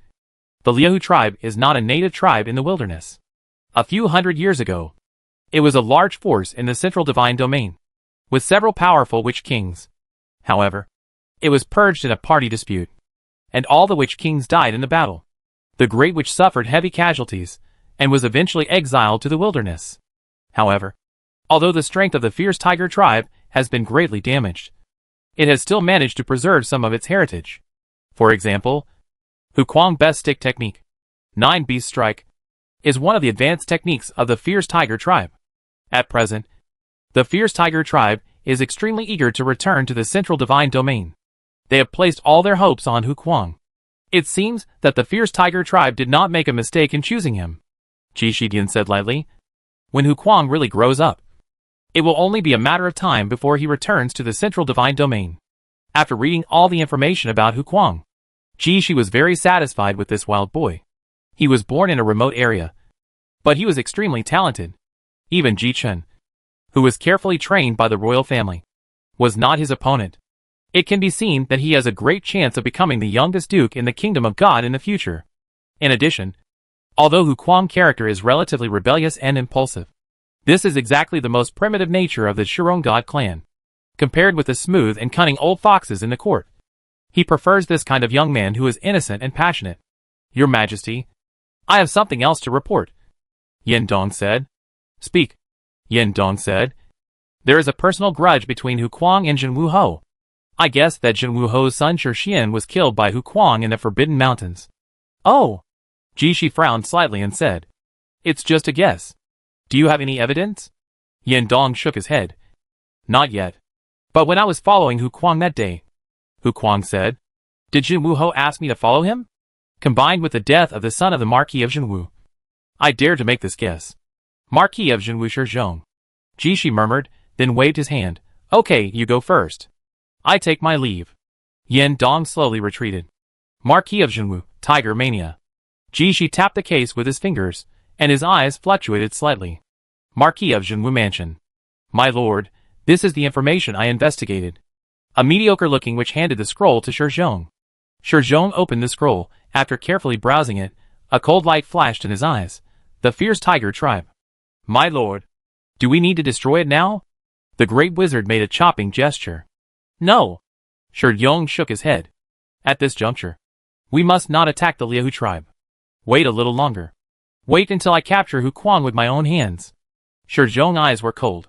the Liahu tribe is not a native tribe in the wilderness. A few hundred years ago, it was a large force in the central divine domain, with several powerful witch kings. However, it was purged in a party dispute, and all the witch kings died in the battle. The great witch suffered heavy casualties, and was eventually exiled to the wilderness. However, although the strength of the fierce tiger tribe has been greatly damaged, it has still managed to preserve some of its heritage. For example, Hu Quan's best stick technique, 9 Beast Strike, is one of the advanced techniques of the fierce tiger tribe. At present, the fierce tiger tribe is extremely eager to return to the central divine domain. They have placed all their hopes on Hu Quan. It seems that the fierce tiger tribe did not make a mistake in choosing him, Ji Shidian said lightly. When Hu Quan really grows up, it will only be a matter of time before he returns to the central divine domain. After reading all the information about Hu Quan, Ji Shi was very satisfied with this wild boy. He was born in a remote area, but he was extremely talented. Even Ji-Chen, who was carefully trained by the royal family, was not his opponent. It can be seen that he has a great chance of becoming the youngest duke in the kingdom of God in the future. In addition, although Hu Quan's character is relatively rebellious and impulsive, This is exactly the most primitive nature of the Shurongod clan, compared with the smooth and cunning old foxes in the court. He prefers this kind of young man who is innocent and passionate. Your Majesty, I have something else to report, Yin Dong said. Speak, Yin Dong said. There is a personal grudge between Hu Kuang and Jin Wu Ho. I guess that Jin Wu Ho's son Shi Xian was killed by Hu Kuang in the Forbidden Mountains. Oh! Ji Shi frowned slightly and said, It's just a guess. Do you have any evidence? Yin Dong shook his head. Not yet. But when I was following Hu Kuang that day, Hu Kuang said, Did Jin Wu Ho ask me to follow him? Combined with the death of the son of the Marquis of Jinwu, I dare to make this guess. Marquis of Jinwu Shizhong. Ji Shi murmured, then waved his hand. Okay, you go first. I take my leave. Yin Dong slowly retreated. Marquis of Jinwu, Tiger Mania. Ji Shi tapped the case with his fingers, and his eyes fluctuated slightly. Marquis of Jinwu Mansion. My lord, this is the information I investigated. A mediocre-looking witch handed the scroll to Shizhong. Shizhong opened the scroll. After carefully browsing it, a cold light flashed in his eyes. The fierce tiger tribe. My lord. Do we need to destroy it now? The great wizard made a chopping gesture. No. Shizhong shook his head. At this juncture, we must not attack the Liahu tribe. Wait a little longer. Wait until I capture Hu Kuang with my own hands. Shizhong's eyes were cold.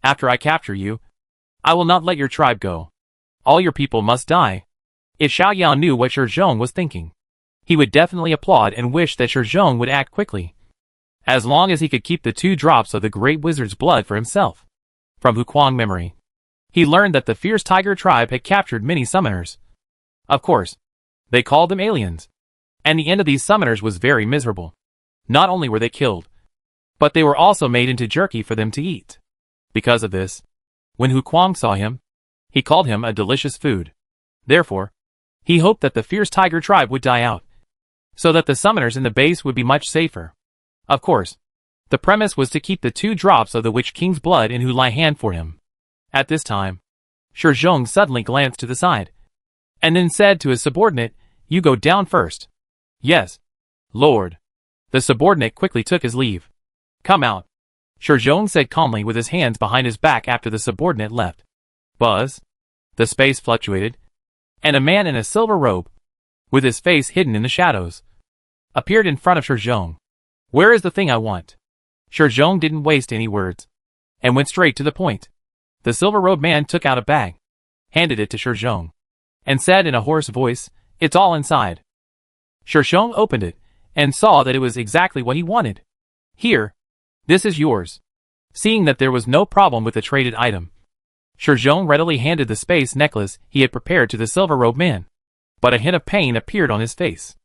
After I capture you, I will not let your tribe go. All your people must die. If Xiao Yao knew what Shizhong was thinking, he would definitely applaud and wish that Shizhong would act quickly. As long as he could keep the 2 drops of the great wizard's blood for himself. From Hu Kuang memory, he learned that the fierce tiger tribe had captured many summoners. Of course, they called them aliens. And the end of these summoners was very miserable. Not only were they killed, but they were also made into jerky for them to eat. Because of this, when Hu Kuang saw him, he called him a delicious food. Therefore, he hoped that the fierce tiger tribe would die out, so that the summoners in the base would be much safer. Of course, the premise was to keep the 2 drops of the Witch King's blood in Hu Lai hand for him. At this time, Shizhong suddenly glanced to the side, and then said to his subordinate, You go down first. Yes, lord. The subordinate quickly took his leave. Come out, Shizhong said calmly with his hands behind his back after the subordinate left. Buzz. The space fluctuated, and a man in a silver robe, with his face hidden in the shadows, appeared in front of Shizhong. Where is the thing I want? Shizhong didn't waste any words, and went straight to the point. The silver-robed man took out a bag, handed it to Shizhong, and said in a hoarse voice, It's all inside. Shizhong opened it, and saw that it was exactly what he wanted. Here. This is yours. Seeing that there was no problem with the traded item, Shizhong readily handed the space necklace he had prepared to the silver-robed man. But a hint of pain appeared on his face.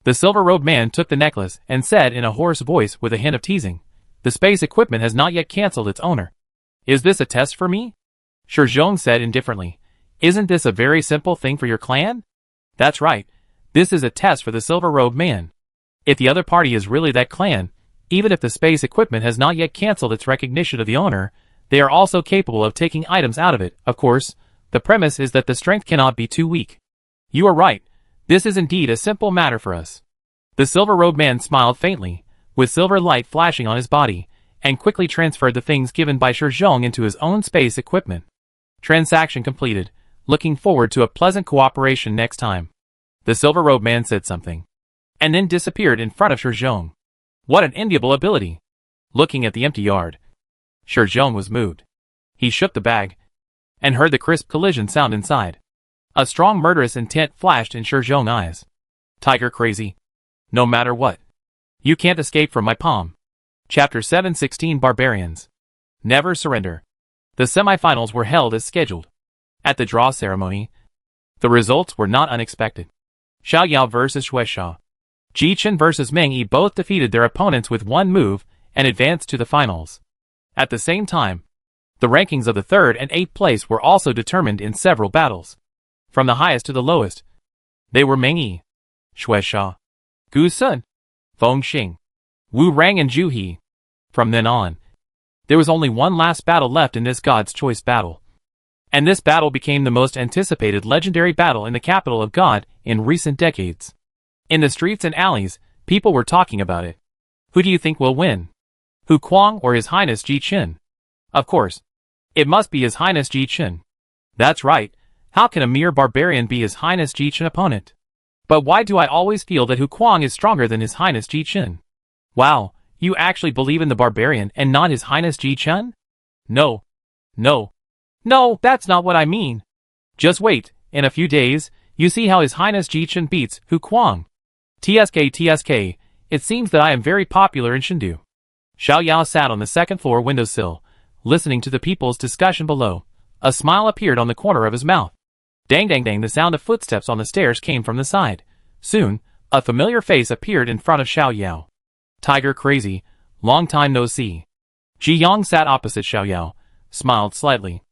The silver-robed man took the necklace and said in a hoarse voice with a hint of teasing, The space equipment has not yet cancelled its owner. Is this a test for me? Shizhong said indifferently, Isn't this a very simple thing for your clan? That's right. This is a test for the silver-robed man. If the other party is really that clan, even if the space equipment has not yet cancelled its recognition of the owner, they are also capable of taking items out of it. Of course, the premise is that the strength cannot be too weak. You are right. This is indeed a simple matter for us. The silver-robed man smiled faintly, with silver light flashing on his body, and quickly transferred the things given by Shizhong into his own space equipment. Transaction completed. Looking forward to a pleasant cooperation next time. The silver-robed man said something, and then disappeared in front of Shizhong. What an enviable ability! Looking at the empty yard, Shizhong was moved. He shook the bag, and heard the crisp collision sound inside. A strong murderous intent flashed in Shizhong's eyes. Tiger crazy. No matter what. You can't escape from my palm. Chapter 716 Barbarians. Never surrender. The semifinals were held as scheduled. At the draw ceremony, the results were not unexpected. Xiao Yao vs. Shueisha. Ji Chen vs. Meng Yi both defeated their opponents with one move and advanced to the finals. At the same time, the rankings of the 3rd and 8th place were also determined in several battles. From the highest to the lowest, they were Meng Yi, Shueisha, Gu Sun, Feng Xing, Wu Rang and Zhu He. From then on, there was only one last battle left in this God's Choice battle. And this battle became the most anticipated legendary battle in the capital of God in recent decades. In the streets and alleys, people were talking about it. Who do you think will win? Hu Kuang or His Highness Ji Qin? Of course. It must be His Highness Ji Qin. That's right. How can a mere barbarian be His Highness Ji Qin opponent? But why do I always feel that Hu Kuang is stronger than His Highness Ji Qin? Wow, you actually believe in the barbarian and not His Highness Ji Qin? No. No. No, that's not what I mean. Just wait, in a few days, you see how His Highness Ji Qin beats Hu Kuang. TSK, it seems that I am very popular in Chengdu. Xiao Yao sat on the second floor windowsill, listening to the people's discussion below. A smile appeared on the corner of his mouth. Dang, the sound of footsteps on the stairs came from the side. Soon, a familiar face appeared in front of Xiao Yao. Tiger Crazy, long time no see. Ji Yang sat opposite Xiao Yao, smiled slightly.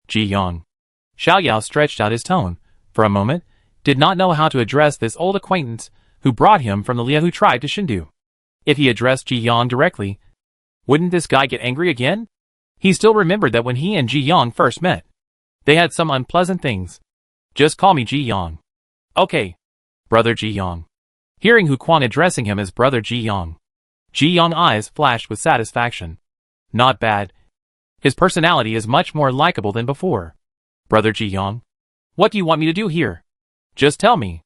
Ji Yang. Xiao Yao stretched out his tone, for a moment, did not know how to address this old acquaintance who brought him from the Liahu tribe to Chengdu. If he addressed Ji Yang directly, wouldn't this guy get angry again? He still remembered that when he and Ji Yang first met, they had some unpleasant things. Just call me Ji Yang. Okay. Brother Ji Yang. Hearing Hu Kuang addressing him as Brother Ji Yang, Ji Yang's eyes flashed with satisfaction. Not bad. His personality is much more likable than before. Brother Ji Yang. What do you want me to do here? Just tell me.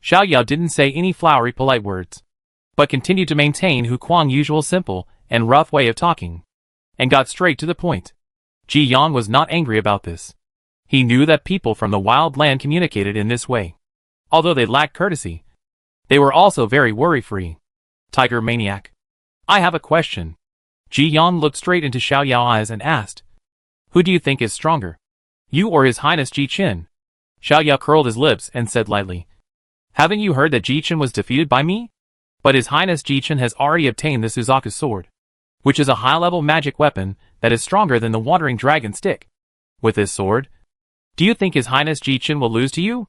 Xiao Yao didn't say any flowery polite words, but continued to maintain Hu Kuang's usual simple and rough way of talking, and got straight to the point. Ji Yang was not angry about this. He knew that people from the wild land communicated in this way. Although they lacked courtesy, they were also very worry-free. Tiger Maniac. I have a question. Ji Yang looked straight into Xiao Yao's eyes and asked, who do you think is stronger? You or His Highness Ji Qin? Xiao Yao curled his lips and said lightly, haven't you heard that Ji Qin was defeated by me? But His Highness Ji Qin has already obtained the Suzaku sword, which is a high-level magic weapon that is stronger than the Wandering Dragon stick. With this sword, do you think His Highness Ji Qin will lose to you?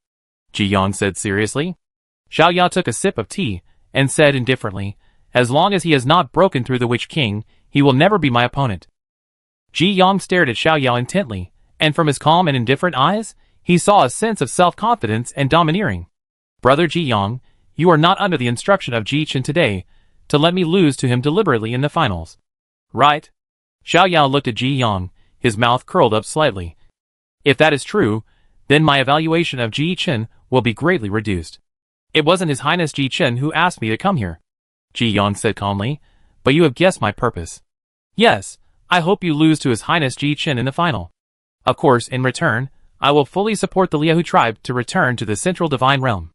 Ji Yang said seriously. Xiao Yao took a sip of tea and said indifferently, as long as he has not broken through the Witch King, he will never be my opponent. Ji Yang stared at Xiao Yao intently, and from his calm and indifferent eyes, he saw a sense of self-confidence and domineering. Brother Ji Yang, you are not under the instruction of Ji Qin today to let me lose to him deliberately in the finals. Right? Xiao Yao looked at Ji Yang, his mouth curled up slightly. If that is true, then my evaluation of Ji Qin will be greatly reduced. It wasn't His Highness Ji Qin who asked me to come here, Ji Yang said calmly, but you have guessed my purpose. Yes, I hope you lose to His Highness Ji Qin in the final. Of course, in return, I will fully support the Liahu tribe to return to the Central Divine Realm.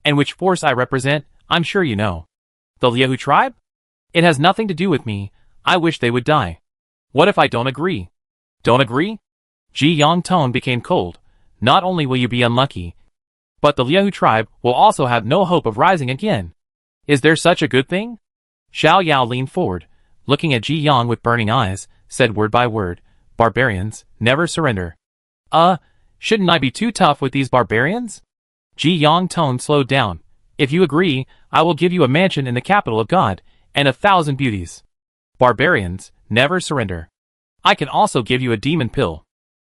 And which force I represent, I'm sure you know. The Liahu tribe? It has nothing to do with me. I wish they would die. What if I don't agree? Don't agree? Ji Yang's tone became cold. Not only will you be unlucky, but the Liahu tribe will also have no hope of rising again. Is there such a good thing? Xiao Yao leaned forward, looking at Ji Yang with burning eyes, said word by word, barbarians, never surrender. Shouldn't I be too tough with these barbarians? Ji Yang's tone slowed down. If you agree, I will give you a mansion in the capital of God, and 1,000 beauties. Barbarians, never surrender. I can also give you a demon pill.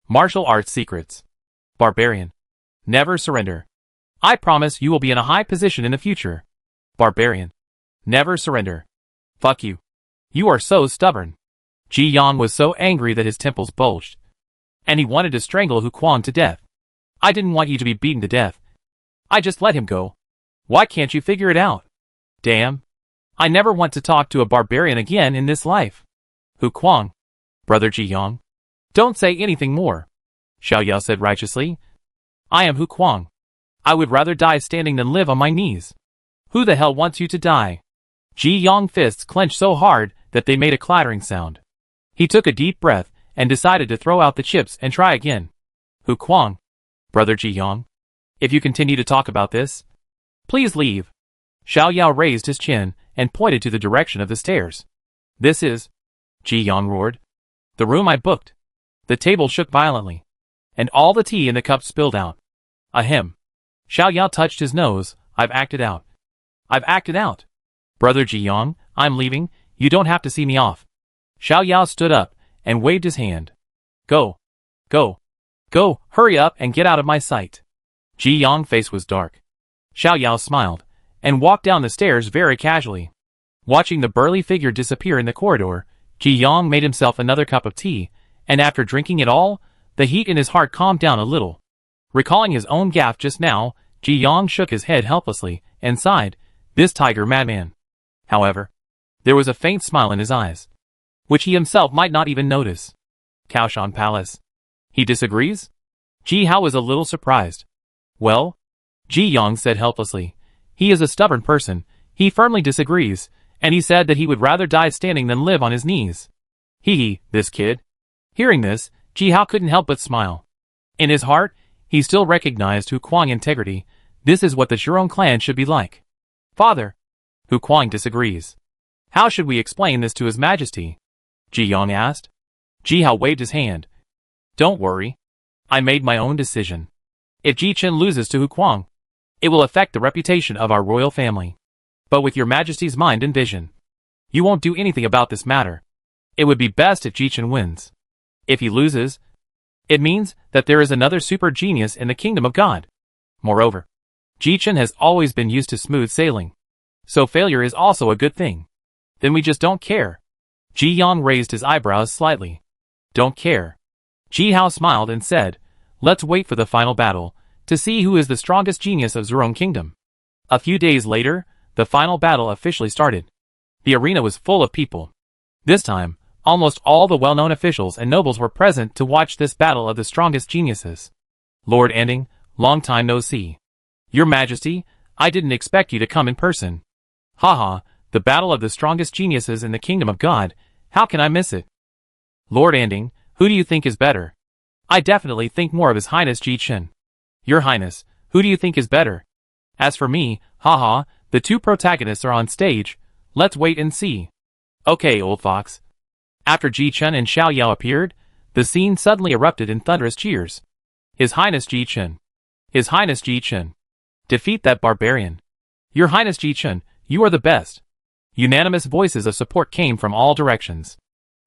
Martial arts secrets. Barbarian. Never surrender. I promise you will be in a high position in the future. Barbarian. Never surrender. Fuck you. You are so stubborn. Ji Yang was so angry that his temples bulged, and he wanted to strangle Hu Kuang to death. I didn't want you to be beaten to death. I just let him go. Why can't you figure it out? Damn. I never want to talk to a barbarian again in this life. Hu Kuang. Brother Ji Yang. Don't say anything more. Xiao Yao said righteously. I am Hu Kuang. I would rather die standing than live on my knees. Who the hell wants you to die? Ji Yang's fists clenched so hard that they made a clattering sound. He took a deep breath and decided to throw out the chips and try again. Hu Kuang. Brother Ji Yang. If you continue to talk about this, please leave. Xiao Yao raised his chin and pointed to the direction of the stairs. This is... Ji Yang roared. The room I booked. The table shook violently, and all the tea in the cup spilled out. Ahem. Xiao Yao touched his nose. I've acted out. I've acted out. Brother Ji Yang, I'm leaving. You don't have to see me off. Xiao Yao stood up and waved his hand. Go. Go. Go, hurry up and get out of my sight. Ji Yang's face was dark. Xiao Yao smiled and walked down the stairs very casually. Watching the burly figure disappear in the corridor, Ji Yang made himself another cup of tea, and after drinking it all, the heat in his heart calmed down a little. Recalling his own gaffe just now, Ji Yang shook his head helplessly and sighed, this tiger madman. However, there was a faint smile in his eyes, which he himself might not even notice. Kaoshan Palace. He disagrees? Ji Hao was a little surprised. Well? Ji Yang said helplessly. He is a stubborn person, he firmly disagrees, and he said that he would rather die standing than live on his knees. Hee, this kid. Hearing this, Ji Hao couldn't help but smile. In his heart, he still recognized Hu Kuang integrity. This is what the Zhurong clan should be like. Father. Hu Kuang disagrees. How should we explain this to His Majesty? Ji Yang asked. Ji Hao waved his hand. Don't worry. I made my own decision. If Ji Chen loses to Hu Kuang, it will affect the reputation of our royal family. But with your Majesty's mind and vision, you won't do anything about this matter. It would be best if Ji Chen wins. If he loses, it means that there is another super genius in the kingdom of God. Moreover, Ji Chen has always been used to smooth sailing, so failure is also a good thing. Then we just don't care. Ji Yang raised his eyebrows slightly. Don't care. Ji Hao smiled and said, let's wait for the final battle, to see who is the strongest genius of Zhurong Kingdom. A few days later, the final battle officially started. The arena was full of people. This time, almost all the well-known officials and nobles were present to watch this battle of the strongest geniuses. Lord Ending, long time no see. Your Majesty, I didn't expect you to come in person. Haha, the battle of the strongest geniuses in the kingdom of God, how can I miss it? Lord Ending, who do you think is better? I definitely think more of His Highness Ji Chen. Your Highness, who do you think is better? As for me, haha, the two protagonists are on stage, let's wait and see. Okay, old fox. After Ji Chen and Xiao Yao appeared, the scene suddenly erupted in thunderous cheers. His Highness Ji Chen. His Highness Ji Chen. Defeat that barbarian. Your Highness Ji Chen, you are the best. Unanimous voices of support came from all directions.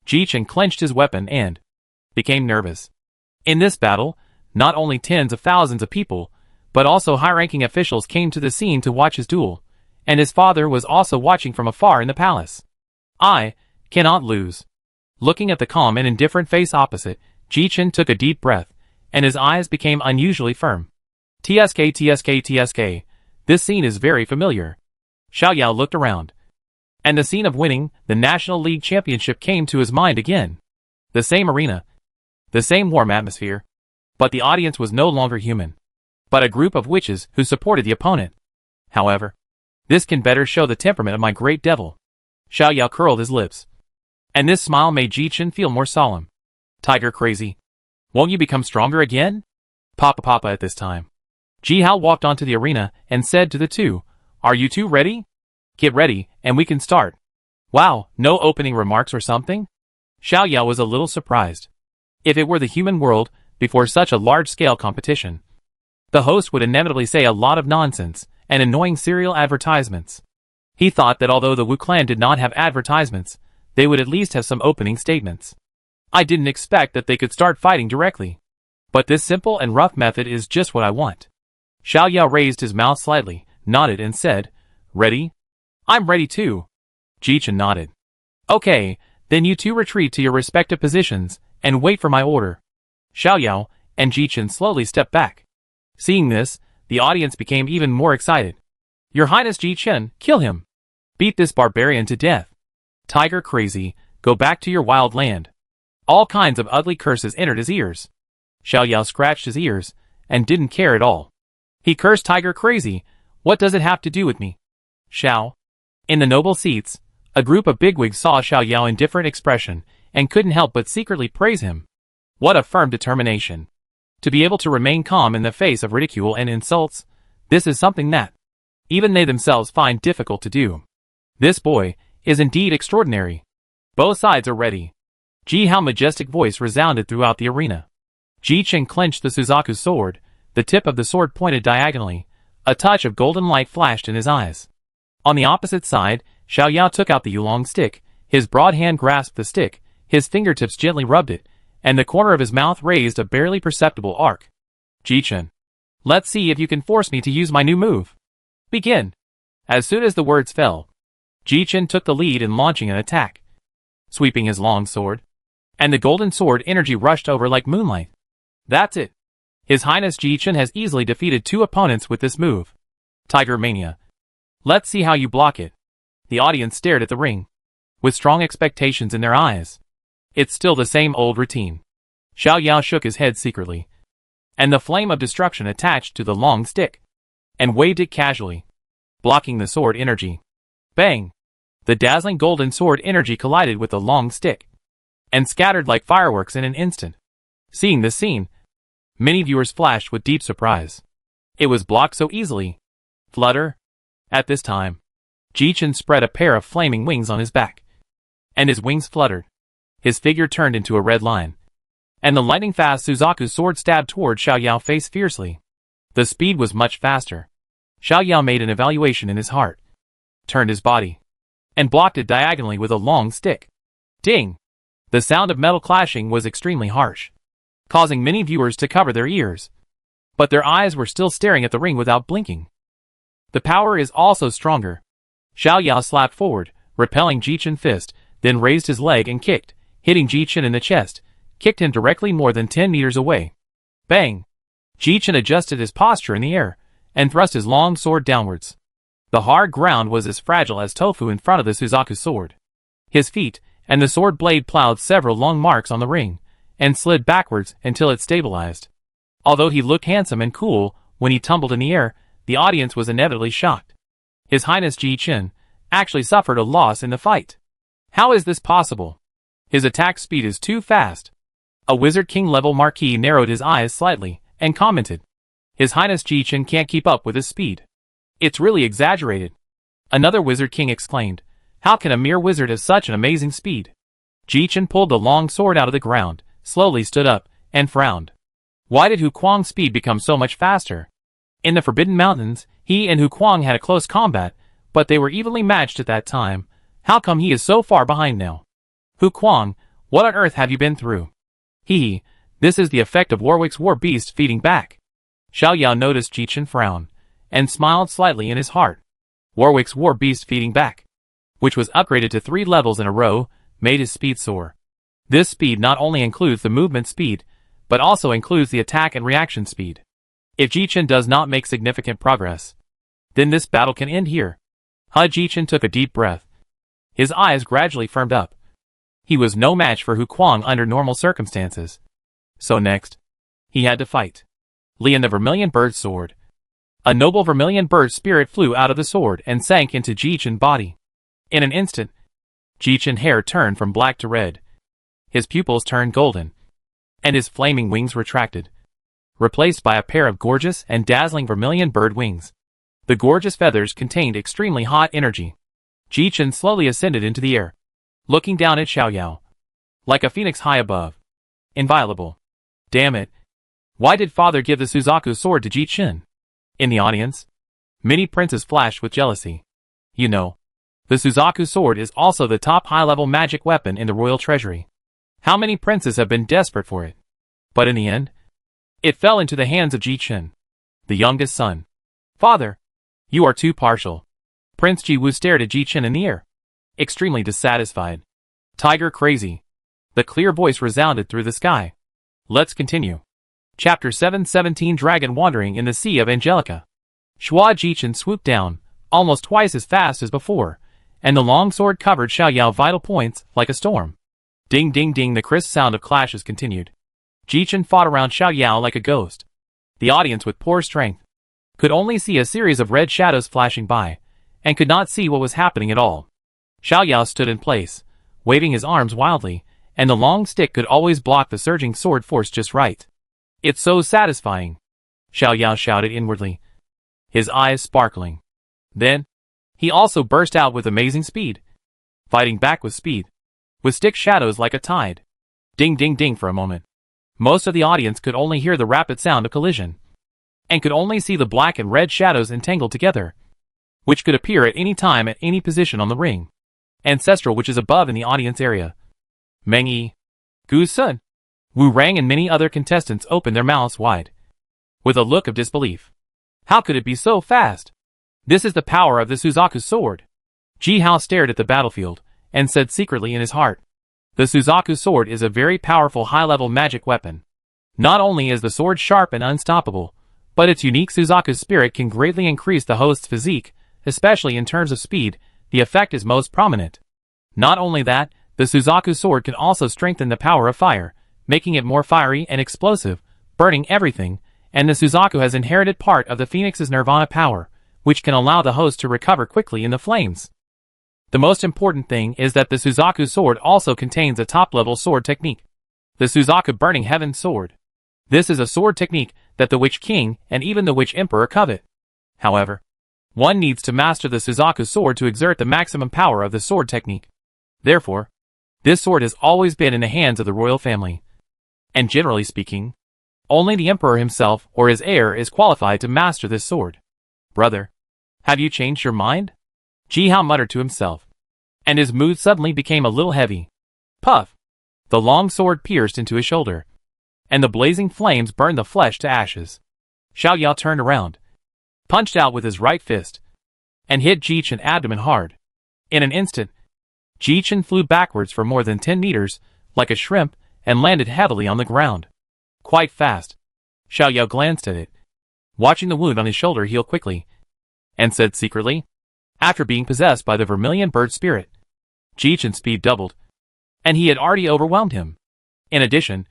Ji Chen clenched his weapon and became nervous. In this battle, not only tens of thousands of people, but also high-ranking officials came to the scene to watch his duel, and his father was also watching from afar in the palace. I cannot lose. Looking at the calm and indifferent face opposite, Ji Chen took a deep breath, and his eyes became unusually firm. TSK. This scene is very familiar. Xiao Yao looked around, and the scene of winning the National League Championship came to his mind again. The same arena, the same warm atmosphere, but the audience was no longer human, but a group of witches who supported the opponent. However, this can better show the temperament of my great devil. Xiao Yao curled his lips, and this smile made Ji Chen feel more solemn. Tiger crazy. Won't you become stronger again? Papa at this time. Ji Hao walked onto the arena and said to the two, are you two ready? Get ready, and we can start. Wow, no opening remarks or something? Xiao Yao was a little surprised. If it were the human world, before such a large-scale competition, the host would inevitably say a lot of nonsense and annoying serial advertisements. He thought that although the Wu clan did not have advertisements, they would at least have some opening statements. I didn't expect that they could start fighting directly. But this simple and rough method is just what I want. Xiao Yao raised his mouth slightly, nodded and said, ready? I'm ready too. Ji Chen nodded. Okay, then you two retreat to your respective positions and wait for my order. Xiao Yao and Ji Chen slowly stepped back. Seeing this, the audience became even more excited. Your Highness Ji Chen, kill him. Beat this barbarian to death. Tiger crazy, go back to your wild land. All kinds of ugly curses entered his ears. Xiao Yao scratched his ears and didn't care at all. He cursed Tiger crazy. What does it have to do with me? Xiao. In the noble seats, a group of bigwigs saw Xiao Yao in different expression and couldn't help but secretly praise him. What a firm determination. To be able to remain calm in the face of ridicule and insults, this is something that even they themselves find difficult to do. This boy is indeed extraordinary. Both sides are ready. Ji Hao's majestic voice resounded throughout the arena. Ji Chen clenched the Suzaku sword, the tip of the sword pointed diagonally. A touch of golden light flashed in his eyes. On the opposite side, Xiao Yao took out the Yulong stick, his broad hand grasped the stick, his fingertips gently rubbed it, and the corner of his mouth raised a barely perceptible arc. Ji Chen. Let's see if you can force me to use my new move. Begin. As soon as the words fell, Ji Chen took the lead in launching an attack. sweeping his long sword. And the golden sword energy rushed over like moonlight. That's it. His Highness Ji Chen has easily defeated 2 opponents with this move. Tiger Mania. Let's see how you block it. The audience stared at the ring, with strong expectations in their eyes. It's still the same old routine. Xiao Yao shook his head secretly, and the flame of destruction attached to the long stick, and waved it casually, blocking the sword energy. Bang! The dazzling golden sword energy collided with the long stick, and scattered like fireworks in an instant. Seeing this scene, many viewers flashed with deep surprise. It was blocked so easily. Flutter. At this time, Ji Chen spread a pair of flaming wings on his back, and his wings fluttered. His figure turned into a red line, and the lightning-fast Suzaku sword stabbed toward Xiao Yao's face fiercely. The speed was much faster. Xiao Yao made an evaluation in his heart, turned his body, and blocked it diagonally with a long stick. Ding! The sound of metal clashing was extremely harsh, causing many viewers to cover their ears. But their eyes were still staring at the ring without blinking. The power is also stronger. Xiao Yao slapped forward, repelling Ji Chen's fist, then raised his leg and kicked, hitting Ji Chen in the chest, kicked him directly more than 10 meters away. Bang! Ji Chen adjusted his posture in the air, and thrust his long sword downwards. The hard ground was as fragile as tofu in front of the Suzaku sword. His feet and the sword blade plowed several long marks on the ring, and slid backwards until it stabilized. Although he looked handsome and cool when he tumbled in the air, the audience was inevitably shocked. His Highness Ji Chen actually suffered a loss in the fight. How is this possible? His attack speed is too fast. A Wizard King level marquis narrowed his eyes slightly, and commented, His Highness Ji Chen can't keep up with his speed. It's really exaggerated. Another Wizard King exclaimed, How can a mere wizard have such an amazing speed? Ji Chen pulled the long sword out of the ground, slowly stood up, and frowned. Why did Hu Kuang's speed become so much faster? In the Forbidden Mountains, he and Hu Kuang had a close combat, but they were evenly matched at that time. How come he is so far behind now? Hu Kuang, what on earth have you been through? This is the effect of Warwick's war beast feeding back. Xiao Yao noticed Ji Chen frown, and smiled slightly in his heart. Warwick's war beast feeding back, which was upgraded to 3 levels in a row, made his speed soar. This speed not only includes the movement speed, but also includes the attack and reaction speed. If Ji Chen does not make significant progress, then this battle can end here. Ji Chen took a deep breath. His eyes gradually firmed up. He was no match for Hu Kuang under normal circumstances. So next, he had to fight Li and the Vermilion Bird Sword. A noble vermilion bird spirit flew out of the sword and sank into Ji Chen's body. In an instant, Ji Chen's hair turned from black to red. His pupils turned golden, and his flaming wings retracted, replaced by a pair of gorgeous and dazzling vermilion bird wings. The gorgeous feathers contained extremely hot energy. Ji Chen slowly ascended into the air, looking down at Xiao Yao, like a phoenix high above. Inviolable. Damn it. Why did father give the Suzaku sword to Ji Chen? In the audience, many princes flashed with jealousy. You know, the Suzaku sword is also the top high-level magic weapon in the royal treasury. How many princes have been desperate for it? But in the end, it fell into the hands of Ji Chen, the youngest son. Father, you are too partial. Prince Ji Wu stared at Ji Chen in the air, extremely dissatisfied. Tiger crazy. The clear voice resounded through the sky. Let's continue. Chapter 717 Dragon Wandering in the Sea of Angelica. Shua Ji Chen swooped down, almost twice as fast as before, and the long sword covered Xiao Yao's vital points like a storm. Ding ding ding, the crisp sound of clashes continued. Ji Chen fought around Xiao Yao like a ghost. The audience, with poor strength, could only see a series of red shadows flashing by, and could not see what was happening at all. Xiao Yao stood in place, waving his arms wildly, and the long stick could always block the surging sword force just right. It's so satisfying, Xiao Yao shouted inwardly, his eyes sparkling. Then, he also burst out with amazing speed, fighting back with speed, with stick shadows like a tide. Ding ding ding. For a moment, most of the audience could only hear the rapid sound of collision, and could only see the black and red shadows entangled together, which could appear at any time at any position on the ring. Ancestral, which is above in the audience area. Meng Yi, Gu Sun, Wu Rang and many other contestants opened their mouths wide, with a look of disbelief. How could it be so fast? This is the power of the Suzaku sword. Ji Hao stared at the battlefield, and said secretly in his heart, The Suzaku sword is a very powerful high-level magic weapon. Not only is the sword sharp and unstoppable, but its unique Suzaku spirit can greatly increase the host's physique, especially in terms of speed. The effect is most prominent. Not only that, the Suzaku sword can also strengthen the power of fire, making it more fiery and explosive, burning everything, and the Suzaku has inherited part of the Phoenix's Nirvana power, which can allow the host to recover quickly in the flames. The most important thing is that the Suzaku sword also contains a top-level sword technique. The Suzaku Burning Heaven Sword. This is a sword technique that the Witch King and even the Witch Emperor covet. However, one needs to master the Suzaku sword to exert the maximum power of the sword technique. Therefore, this sword has always been in the hands of the royal family. And generally speaking, only the Emperor himself or his heir is qualified to master this sword. Brother, have you changed your mind? Ji Hao muttered to himself, and his mood suddenly became a little heavy. Puff! The long sword pierced into his shoulder, and the blazing flames burned the flesh to ashes. Xiao Yao turned around, punched out with his right fist, and hit Ji Chen abdomen hard. In an instant, Ji Chen flew backwards for more than 10 meters, like a shrimp, and landed heavily on the ground. Quite fast. Xiao Yao glanced at it, watching the wound on his shoulder heal quickly, and said secretly, after being possessed by the vermilion bird spirit, Ji Chen's speed doubled, and he had already overwhelmed him. In addition,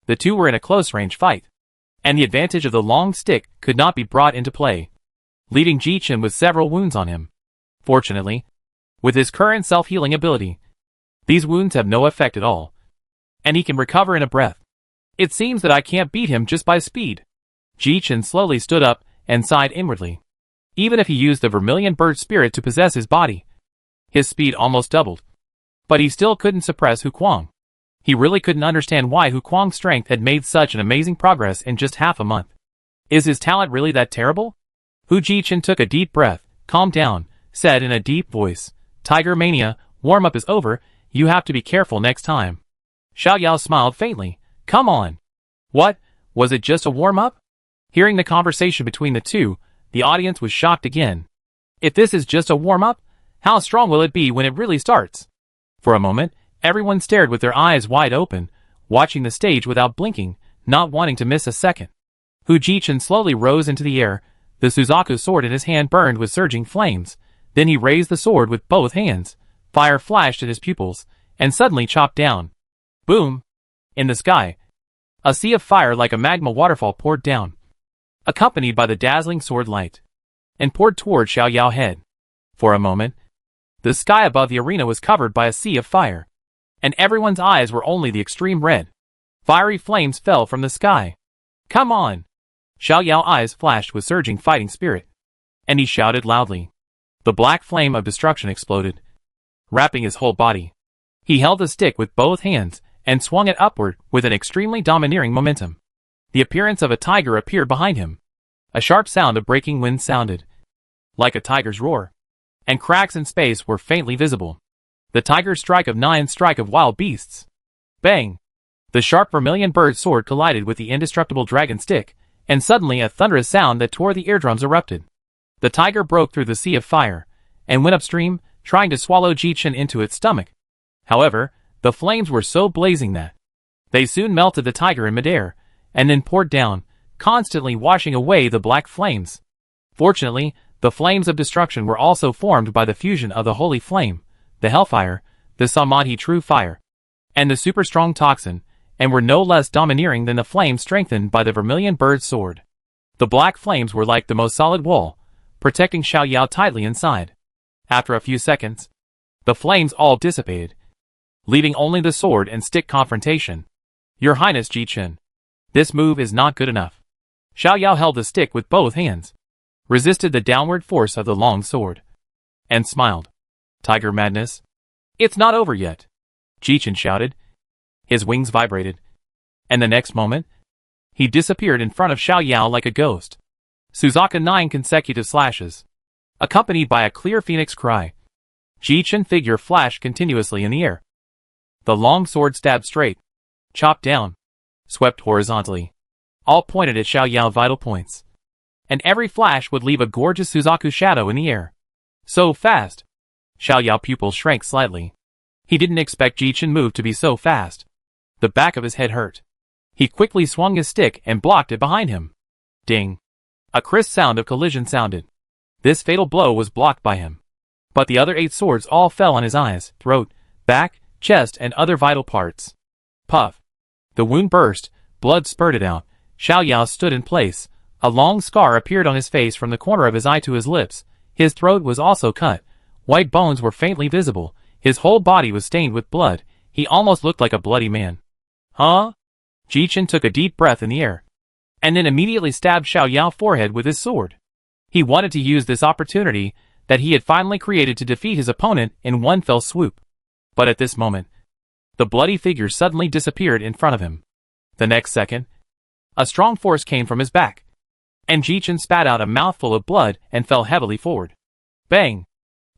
the two were in a close-range fight, and the advantage of the long stick could not be brought into play, leaving Ji Chen with several wounds on him. Fortunately, with his current self-healing ability, these wounds have no effect at all, and he can recover in a breath. It seems that I can't beat him just by speed. Ji Chen slowly stood up and sighed inwardly. Even if he used the vermilion bird spirit to possess his body, his speed almost doubled. But he still couldn't suppress Hu Kuang. He really couldn't understand why Hu Kuang's strength had made such an amazing progress in just half a month. Is his talent really that terrible? Ji Chen took a deep breath, calmed down, said in a deep voice, Tiger Mania, warm-up is over, you have to be careful next time. Xiao Yao smiled faintly. Come on. What, was it just a warm-up? Hearing the conversation between the two, the audience was shocked again. If this is just a warm-up, how strong will it be when it really starts? For a moment, everyone stared with their eyes wide open, watching the stage without blinking, not wanting to miss a second. Ji Chen slowly rose into the air, the Suzaku sword in his hand burned with surging flames. Then he raised the sword with both hands, fire flashed at his pupils, and suddenly chopped down. Boom! In the sky, a sea of fire like a magma waterfall poured down, accompanied by the dazzling sword light, and poured toward Xiao Yao's head. For a moment, the sky above the arena was covered by a sea of fire, and everyone's eyes were only the extreme red. Fiery flames fell from the sky. Come on! Xiao Yao's eyes flashed with surging fighting spirit, and he shouted loudly. The black flame of destruction exploded, wrapping his whole body. He held the stick with both hands and swung it upward with an extremely domineering momentum. The appearance of a tiger appeared behind him. A sharp sound of breaking wind sounded, like a tiger's roar, and cracks in space were faintly visible. The tiger's strike of 9 strike of wild beasts. Bang! The sharp vermilion bird sword collided with the indestructible dragon stick, and suddenly a thunderous sound that tore the eardrums erupted. The tiger broke through the sea of fire, and went upstream, trying to swallow Ji Chen into its stomach. However, the flames were so blazing that they soon melted the tiger in midair, and then poured down, constantly washing away the black flames. Fortunately, the flames of destruction were also formed by the fusion of the holy flame, the hellfire, the Samadhi true fire, and the super strong toxin, and were no less domineering than the flames strengthened by the vermilion bird sword. The black flames were like the most solid wall, protecting Xiao Yao tightly inside. After a few seconds, the flames all dissipated, leaving only the sword and stick confrontation. Your Highness Ji Chen, this move is not good enough. Xiao Yao held the stick with both hands, resisted the downward force of the long sword, and smiled. Tiger madness? It's not over yet. Ji Chen shouted. His wings vibrated, and the next moment, he disappeared in front of Xiao Yao like a ghost. Suzaku 9 consecutive slashes, accompanied by a clear phoenix cry. Ji Chen figure flashed continuously in the air. The long sword stabbed straight, chopped down, swept horizontally, all pointed at Xiao Yao vital points. And every flash would leave a gorgeous Suzaku shadow in the air. So fast! Xiao Yao pupils shrank slightly. He didn't expect Ji Chen move to be so fast. The back of his head hurt. He quickly swung his stick and blocked it behind him. Ding! A crisp sound of collision sounded. This fatal blow was blocked by him. But the other 8 swords all fell on his eyes, throat, back, chest, and other vital parts. Puff! The wound burst, blood spurted out. Xiao Yao stood in place. A long scar appeared on his face from the corner of his eye to his lips. His throat was also cut. White bones were faintly visible. His whole body was stained with blood. He almost looked like a bloody man. Huh? Ji Chen took a deep breath in the air, and then immediately stabbed Xiao Yao's forehead with his sword. He wanted to use this opportunity that he had finally created to defeat his opponent in one fell swoop. But at this moment, the bloody figure suddenly disappeared in front of him. The next second, a strong force came from his back, and Ji Chen spat out a mouthful of blood and fell heavily forward. Bang!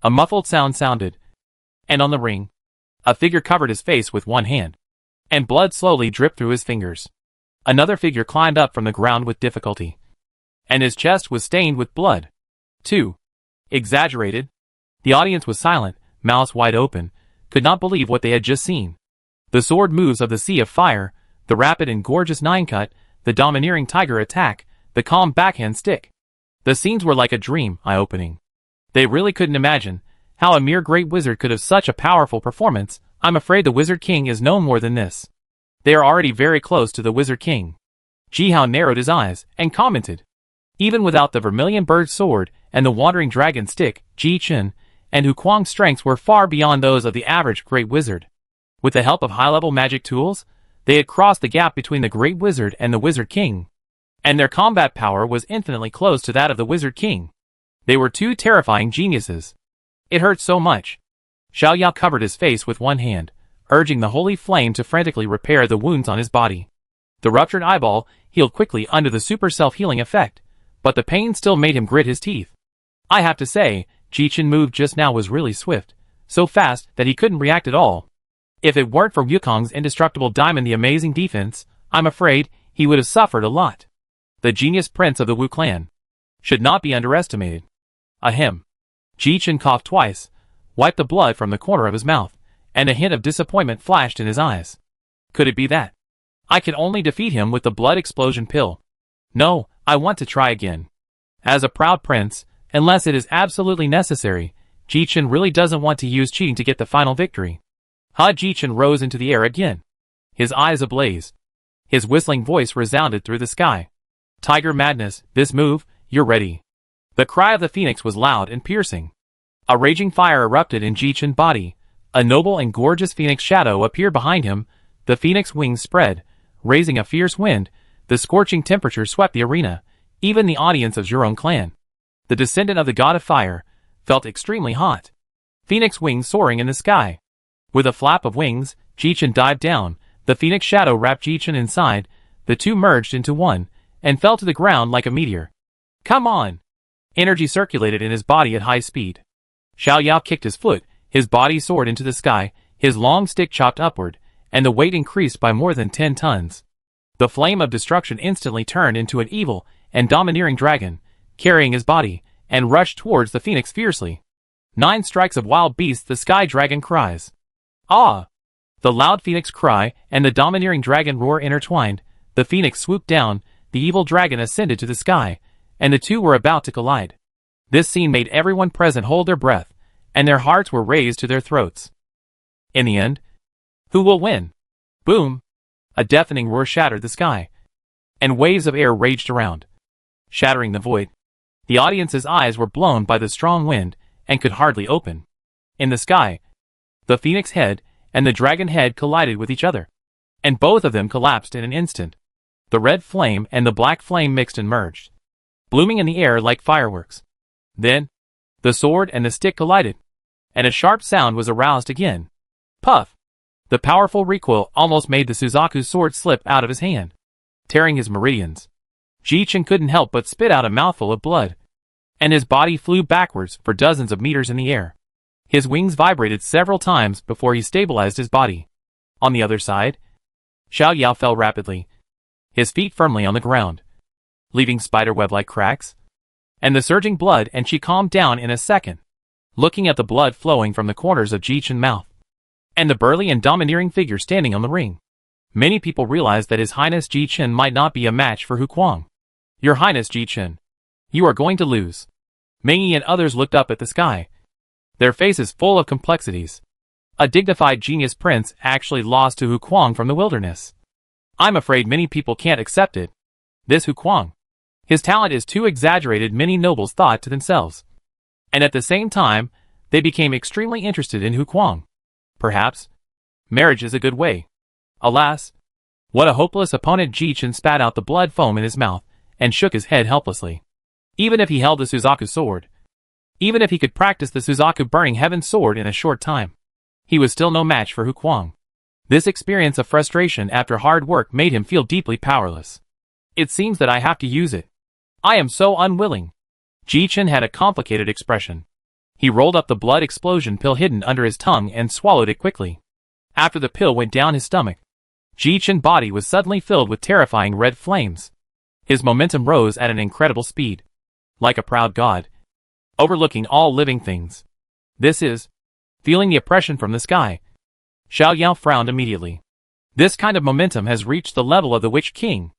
A muffled sound sounded, and on the ring, a figure covered his face with one hand, and blood slowly dripped through his fingers. Another figure climbed up from the ground with difficulty, and his chest was stained with blood. 2. Exaggerated. The audience was silent, mouths wide open, could not believe what they had just seen. The sword moves of the Sea of Fire, the rapid and gorgeous 9-cut, the domineering tiger attack, the calm backhand stick. The scenes were like a dream, eye-opening. They really couldn't imagine how a mere great wizard could have such a powerful performance. I'm afraid the Wizard King is no more than this. They are already very close to the Wizard King. Ji Hao narrowed his eyes and commented. Even without the vermilion bird sword and the wandering dragon stick, Ji Chen and Hu Kuang's strengths were far beyond those of the average great wizard. With the help of high-level magic tools, they had crossed the gap between the great wizard and the Wizard King, and their combat power was infinitely close to that of the Wizard King. They were 2 terrifying geniuses. It hurt so much. Xiao Yao covered his face with one hand, urging the holy flame to frantically repair the wounds on his body. The ruptured eyeball healed quickly under the super self-healing effect, but the pain still made him grit his teeth. I have to say, Ji Chen move just now was really swift, so fast that he couldn't react at all. If it weren't for Wukong's indestructible diamond, the amazing defense, I'm afraid he would have suffered a lot. The genius prince of the Wu clan should not be underestimated. Ahem. Ji Chen coughed twice, wiped the blood from the corner of his mouth, and a hint of disappointment flashed in his eyes. Could it be that I could only defeat him with the blood explosion pill? No, I want to try again. As a proud prince, unless it is absolutely necessary, Ji Chen really doesn't want to use cheating to get the final victory. Ji Chen rose into the air again, his eyes ablaze. His whistling voice resounded through the sky. Tiger madness, this move, you're ready. The cry of the phoenix was loud and piercing. A raging fire erupted in Ji Chen's body. A noble and gorgeous phoenix shadow appeared behind him. The phoenix wings spread, raising a fierce wind. The scorching temperature swept the arena. Even the audience of Zhurong clan, the descendant of the god of fire, felt extremely hot. Phoenix wings soaring in the sky. With a flap of wings, Ji Chen dived down. The phoenix shadow wrapped Ji Chen inside. The two merged into one, and fell to the ground like a meteor. Come on! Energy circulated in his body at high speed. Xiao Yao kicked his foot, his body soared into the sky, his long stick chopped upward, and the weight increased by more than 10 tons. The flame of destruction instantly turned into an evil and domineering dragon, carrying his body, and rushed towards the phoenix fiercely. 9 strikes of wild beast, the sky dragon cries. Ah! The loud phoenix cry and the domineering dragon roar intertwined. The phoenix swooped down, the evil dragon ascended to the sky, and the two were about to collide. This scene made everyone present hold their breath, and their hearts were raised to their throats. In the end, who will win? Boom! A deafening roar shattered the sky, and waves of air raged around, shattering the void. The audience's eyes were blown by the strong wind, and could hardly open. In the sky, the phoenix head and the dragon head collided with each other, and both of them collapsed in an instant. The red flame and the black flame mixed and merged, blooming in the air like fireworks. Then, the sword and the stick collided, and a sharp sound was aroused again. Puff! The powerful recoil almost made the Suzaku's sword slip out of his hand, tearing his meridians. Ji Chen couldn't help but spit out a mouthful of blood, and his body flew backwards for dozens of meters in the air. His wings vibrated several times before he stabilized his body. On the other side, Xiao Yao fell rapidly, his feet firmly on the ground, leaving spiderweb-like cracks, and the surging blood, and she calmed down in a second, looking at the blood flowing from the corners of Ji Chen's mouth, and the burly and domineering figure standing on the ring. Many people realized that His Highness Ji Chen might not be a match for Hu Kuang. Your Highness Ji Chen, you are going to lose. Meng Yi and others looked up at the sky, their faces full of complexities. A dignified genius prince actually lost to Hu Kuang from the wilderness. I'm afraid many people can't accept it. This Hu Kuang, his talent is too exaggerated, many nobles thought to themselves. And at the same time, they became extremely interested in Hu Kuang. Perhaps marriage is a good way. Alas, what a hopeless opponent! Ji Chen spat out the blood foam in his mouth and shook his head helplessly. Even if he held the Suzaku sword, even if he could practice the Suzaku Burning Heaven sword in a short time, he was still no match for Hu Kuang. This experience of frustration after hard work made him feel deeply powerless. It seems that I have to use it. I am so unwilling. Ji Chen had a complicated expression. He rolled up the blood explosion pill hidden under his tongue and swallowed it quickly. After the pill went down his stomach, Ji Chen's body was suddenly filled with terrifying red flames. His momentum rose at an incredible speed, like a proud god, overlooking all living things. This is feeling the oppression from the sky. Xiao Yao frowned immediately. This kind of momentum has reached the level of the Witch King.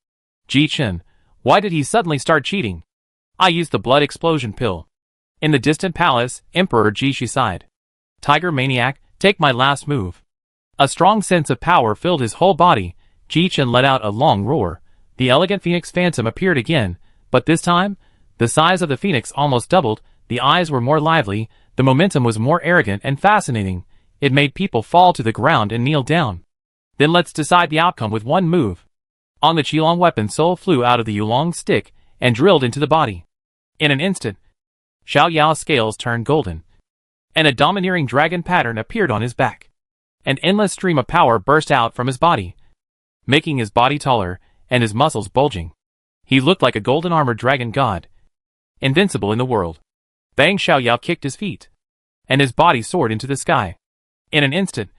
Ji Chen, why did he suddenly start cheating? I used the blood explosion pill. In the distant palace, Emperor Ji Shi sighed. Tiger maniac, take my last move. A strong sense of power filled his whole body. Ji Chen let out a long roar. The elegant phoenix phantom appeared again, but this time, the size of the phoenix almost doubled, the eyes were more lively, the momentum was more arrogant and fascinating. It made people fall to the ground and kneel down. Then let's decide the outcome with one move. On the Qilong weapon, soul flew out of the Yulong stick and drilled into the body. In an instant, Xiao Yao's scales turned golden, and a domineering dragon pattern appeared on his back. An endless stream of power burst out from his body, making his body taller and his muscles bulging. He looked like a golden armored dragon god, invincible in the world. Bang! Xiao Yao kicked his feet, and his body soared into the sky. In an instant,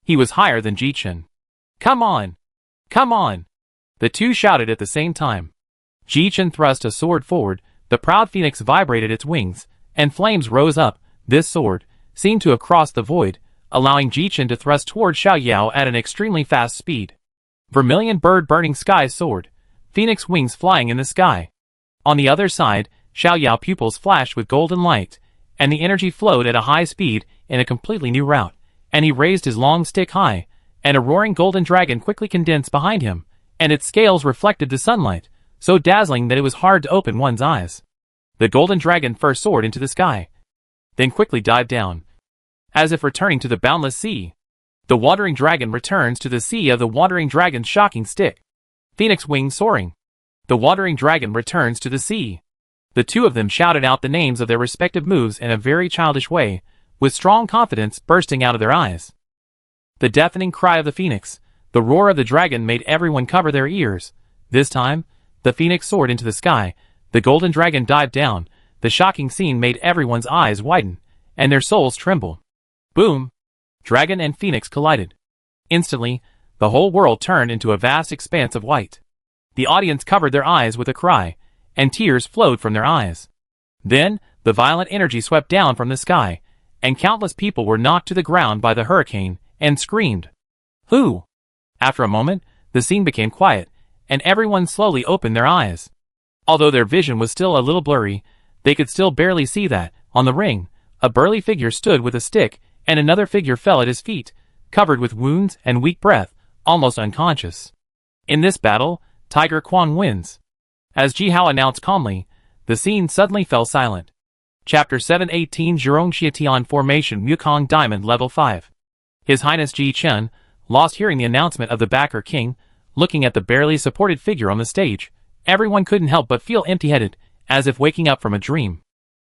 he was higher than Ji Chen. Come on! Come on! The two shouted at the same time. Ji Chen thrust a sword forward, the proud phoenix vibrated its wings, and flames rose up. This sword seemed to have crossed the void, allowing Ji Chen to thrust toward Xiao Yao at an extremely fast speed. Vermilion bird burning sky sword, phoenix wings flying in the sky. On the other side, Xiao Yao pupils flashed with golden light, and the energy flowed at a high speed in a completely new route, and he raised his long stick high, and a roaring golden dragon quickly condensed behind him, and its scales reflected the sunlight, so dazzling that it was hard to open one's eyes. The golden dragon first soared into the sky, then quickly dived down, as if returning to the boundless sea. The wandering dragon returns to the sea of the wandering dragon's shocking stick. Phoenix wings soaring. The wandering dragon returns to the sea. The two of them shouted out the names of their respective moves in a very childish way, with strong confidence bursting out of their eyes. The deafening cry of the phoenix, the roar of the dragon made everyone cover their ears. This time, the phoenix soared into the sky, the golden dragon dived down. The shocking scene made everyone's eyes widen, and their souls tremble. Boom! Dragon and phoenix collided. Instantly, the whole world turned into a vast expanse of white. The audience covered their eyes with a cry, and tears flowed from their eyes. Then, the violent energy swept down from the sky, and countless people were knocked to the ground by the hurricane, and screamed. Who? After a moment, the scene became quiet, and everyone slowly opened their eyes. Although their vision was still a little blurry, they could still barely see that, on the ring, a burly figure stood with a stick, and another figure fell at his feet, covered with wounds and weak breath, almost unconscious. In this battle, Tiger Quan wins. As Ji Hao announced calmly, the scene suddenly fell silent. Chapter 718 Zhurong Xiatian Formation Wukong Diamond Level 5. His Highness Ji Chen lost hearing the announcement of the Backer King. Looking at the barely supported figure on the stage, everyone couldn't help but feel empty-headed, as if waking up from a dream.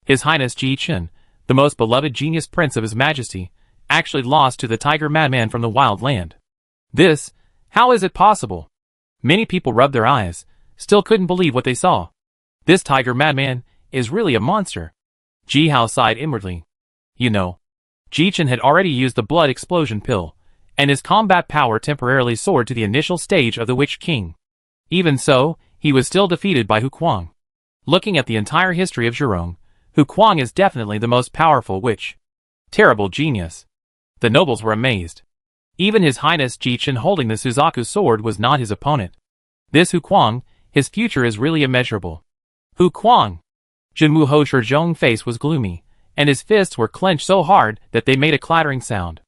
His Highness Ji Chen, the most beloved genius prince of His Majesty, actually lost to the tiger madman from the wild land. This, how is it possible? Many people rubbed their eyes, still couldn't believe what they saw. This tiger madman is really a monster. Ji Hao sighed inwardly. You know, Ji Chen had already used the blood explosion pill, and his combat power temporarily soared to the initial stage of the Witch King. Even so, he was still defeated by Hu Kuang. Looking at the entire history of Zhurong, Hu Kuang is definitely the most powerful witch. Terrible genius. The nobles were amazed. Even His Highness Jichen holding the Suzaku sword was not his opponent. This Hu Kuang, his future is really immeasurable. Hu Kuang! Jinwu Ho Shizhong's face was gloomy, and his fists were clenched so hard that they made a clattering sound.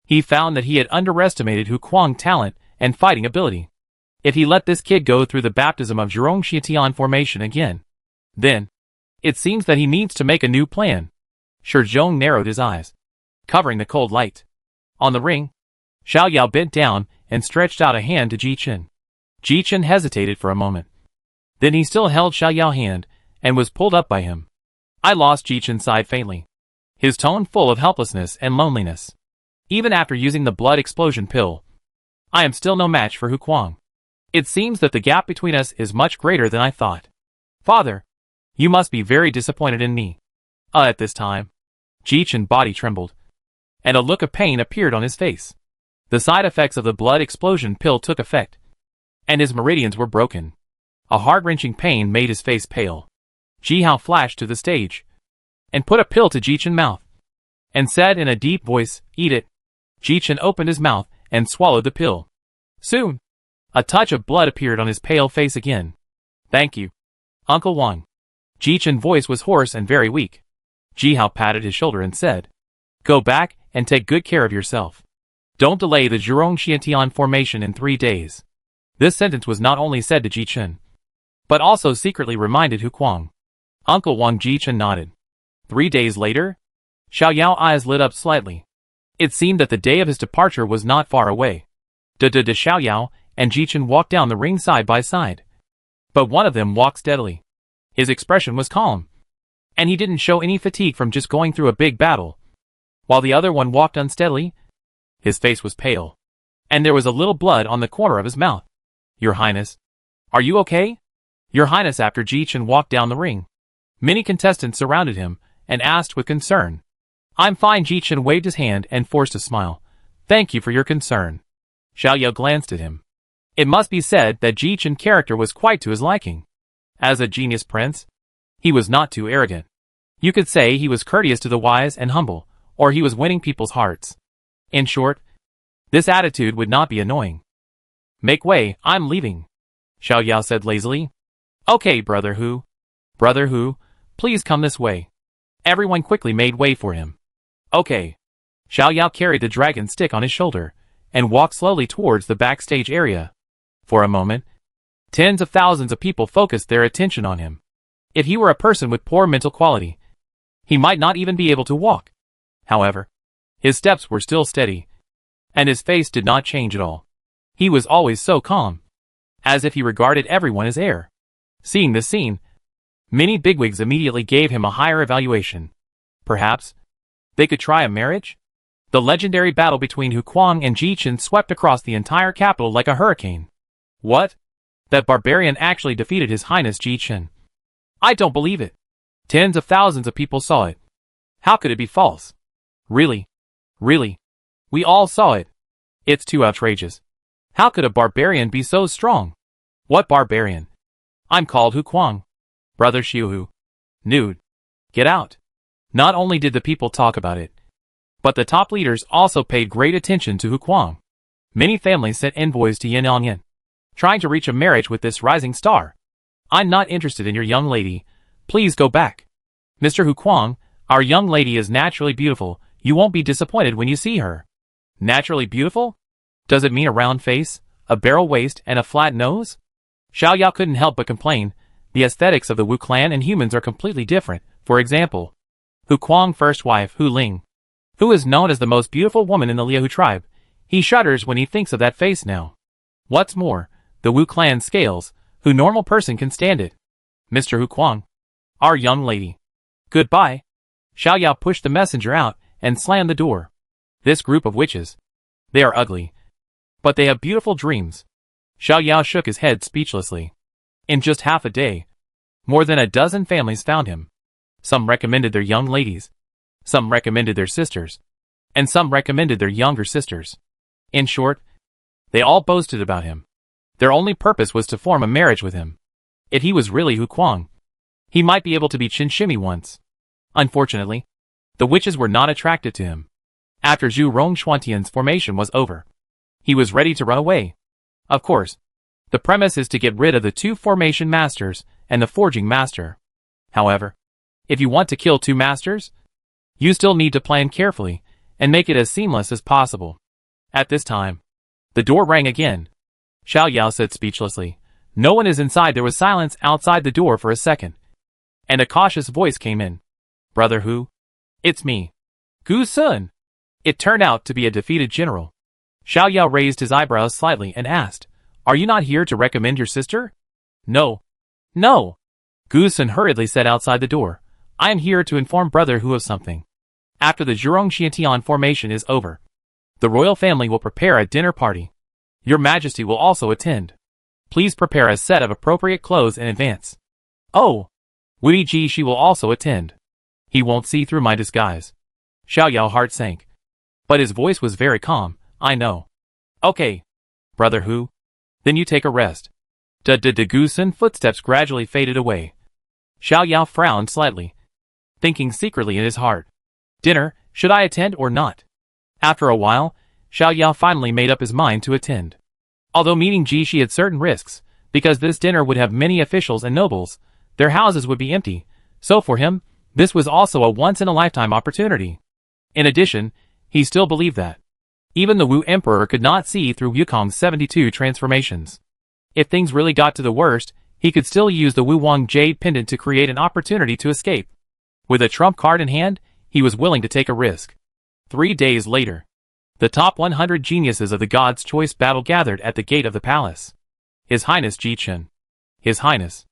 He found that he had underestimated Hu Kuang's talent and fighting ability. If he let this kid go through the baptism of Zhurong Xietian formation again, then it seems that he needs to make a new plan. Shizhong narrowed his eyes, covering the cold light. On the ring, Xiao Yao bent down and stretched out a hand to Jichen. Jichen hesitated for a moment. Then he still held Xiao Yao's hand and was pulled up by him. I lost. Jichen sighed faintly, his tone full of helplessness and loneliness. Even after using the blood explosion pill, I am still no match for Hu Kuang. It seems that the gap between us is much greater than I thought. Father, you must be very disappointed in me. At this time, Jichen's body trembled, and a look of pain appeared on his face. The side effects of the blood explosion pill took effect, and his meridians were broken. A heart-wrenching pain made his face pale. Ji Hao flashed to the stage, and put a pill to Jichen's mouth, and said in a deep voice, "Eat it." Jichen opened his mouth and swallowed the pill. Soon, a touch of blood appeared on his pale face again. "Thank you, Uncle Wang." Jichen's voice was hoarse and very weak. Ji Hao patted his shoulder and said, "Go back and take good care of yourself. Don't delay the Zhurong Xietian formation in 3 days." This sentence was not only said to Jichen, but also secretly reminded Hu Kuang. Uncle Wang. Jichen nodded. 3 days later, Xiao Yao's eyes lit up slightly. It seemed that the day of his departure was not far away. Xiao Yao and Jichen walked down the ring side by side. But one of them walked steadily. His expression was calm, and he didn't show any fatigue from just going through a big battle. While the other one walked unsteadily, his face was pale, and there was a little blood on the corner of his mouth. "Your Highness, are you okay?" "Your Highness." After Jichen walked down the ring, many contestants surrounded him and asked with concern. "I'm fine." Jichen waved his hand and forced a smile. "Thank you for your concern." Xiao Yao glanced at him. It must be said that Jichen's character was quite to his liking. As a genius prince, he was not too arrogant. You could say he was courteous to the wise and humble, or he was winning people's hearts. In short, this attitude would not be annoying. "Make way, I'm leaving," Xiao Yao said lazily. "Okay, Brother Hu. Brother Hu, please come this way." Everyone quickly made way for him. "Okay." Xiao Yao carried the dragon stick on his shoulder and walked slowly towards the backstage area. For a moment, tens of thousands of people focused their attention on him. If he were a person with poor mental quality, he might not even be able to walk. However, his steps were still steady, and his face did not change at all. He was always so calm, as if he regarded everyone as air. Seeing this scene, many bigwigs immediately gave him a higher evaluation. Perhaps they could try a marriage? The legendary battle between Hu Kuang and Jichen swept across the entire capital like a hurricane. What? That barbarian actually defeated His Highness Jichen. I don't believe it. Tens of thousands of people saw it. How could it be false? Really? Really? We all saw it. It's too outrageous. How could a barbarian be so strong? What barbarian? I'm called Hu Kuang. Brother Xiuhu. Nude. Get out. Not only did the people talk about it, but the top leaders also paid great attention to Hu Kuang. Many families sent envoys to Yan'an, trying to reach a marriage with this rising star. "I'm not interested in your young lady. Please go back." "Mr. Hu Kuang, our young lady is naturally beautiful. You won't be disappointed when you see her." Naturally beautiful? Does it mean a round face, a barrel waist, and a flat nose? Xiao Yao couldn't help but complain. The aesthetics of the Wu clan and humans are completely different. For example, Hu Kuang's first wife, Hu Ling, who is known as the most beautiful woman in the Liahu tribe. He shudders when he thinks of that face now. What's more, the Wu clan scales, who normal person can stand it. "Mr. Hu Kuang, our young lady. Goodbye." Xiao Yao pushed the messenger out and slammed the door. This group of witches. They are ugly, but they have beautiful dreams. Xiao Yao shook his head speechlessly. In just half a day, more than a dozen families found him. Some recommended their young ladies, some recommended their sisters, and some recommended their younger sisters. In short, they all boasted about him. Their only purpose was to form a marriage with him. If he was really Hu Kuang, he might be able to be Qin Shimi once. Unfortunately, the witches were not attracted to him. After Zhu Rongxuantian's formation was over, He was ready to run away. Of course, the premise is to get rid of the two formation masters and the forging master. However, if you want to kill two masters, you still need to plan carefully and make it as seamless as possible. At this time, the door rang again. Xiao Yao said speechlessly, "No one is inside." There was silence outside the door for a second, and a cautious voice came in. "Brother Hu? It's me. Gu Sun." It turned out to be a defeated general. Xiao Yao raised his eyebrows slightly and asked, "Are you not here to recommend your sister?" "No. No." Gu Sun hurriedly said outside the door, "I am here to inform Brother Hu of something. After the Zhurong Xietian formation is over, the royal family will prepare a dinner party. Your Majesty will also attend. Please prepare a set of appropriate clothes in advance." "Oh, Wu Ji, she will also attend. He won't see through my disguise." Xiao Yao's heart sank, but his voice was very calm. "I know." "Okay, Brother Hu. Then you take a rest." Gu Sun footsteps gradually faded away. Xiao Yao frowned slightly, thinking secretly in his heart, "Dinner, should I attend or not?" After a while, Xiao Yao finally made up his mind to attend. Although meeting Ji had certain risks, because this dinner would have many officials and nobles, their houses would be empty, so for him, this was also a once-in-a-lifetime opportunity. In addition, he still believed that even the Wu Emperor could not see through Wukong's 72 transformations. If things really got to the worst, he could still use the Wu Wang Jade pendant to create an opportunity to escape. With a trump card in hand, he was willing to take a risk. 3 days later, the top 100 geniuses of the God's Choice battle gathered at the gate of the palace. His Highness Ji Chen. His Highness.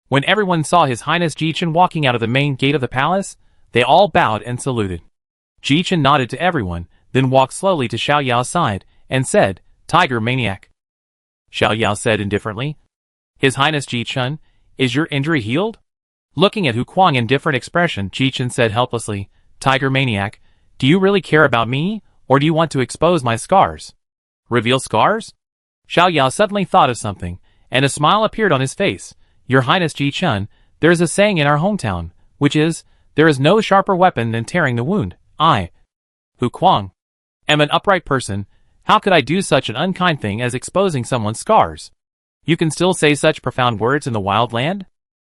When everyone saw His Highness Ji Chen walking out of the main gate of the palace, they all bowed and saluted. Ji Chen nodded to everyone, then walked slowly to Xiao Yao's side, and said, "Tiger Maniac." Xiao Yao said indifferently, "His Highness Ji Chen, is your injury healed?" Looking at Hu Kuang in different expression, Ji Chen said helplessly, "Tiger Maniac, do you really care about me, or do you want to expose my scars?" "Reveal scars?" Xiao Yao suddenly thought of something, and a smile appeared on his face. "Your Highness Ji Chen, there is a saying in our hometown, which is, there is no sharper weapon than tearing the wound. I, Hu Kuang, am an upright person. How could I do such an unkind thing as exposing someone's scars? You can still say such profound words in the wild land?"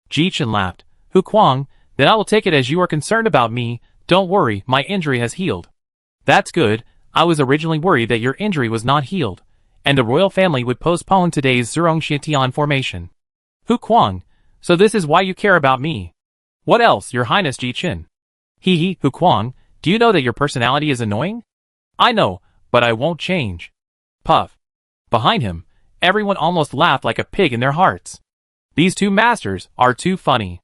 Ji Chen laughed. "Hu Kuang, then I will take it as you are concerned about me. Don't worry, my injury has healed." "That's good. I was originally worried that your injury was not healed, and the royal family would postpone today's Zhurong Xietian formation." "Hu Kuang, so this is why you care about me?" "What else, your Highness Ji Chen?" "Hee, Hu Kuang, do you know that your personality is annoying?" "I know, but I won't change." Puff. Behind him, everyone almost laughed like a pig in their hearts. These two masters are too funny.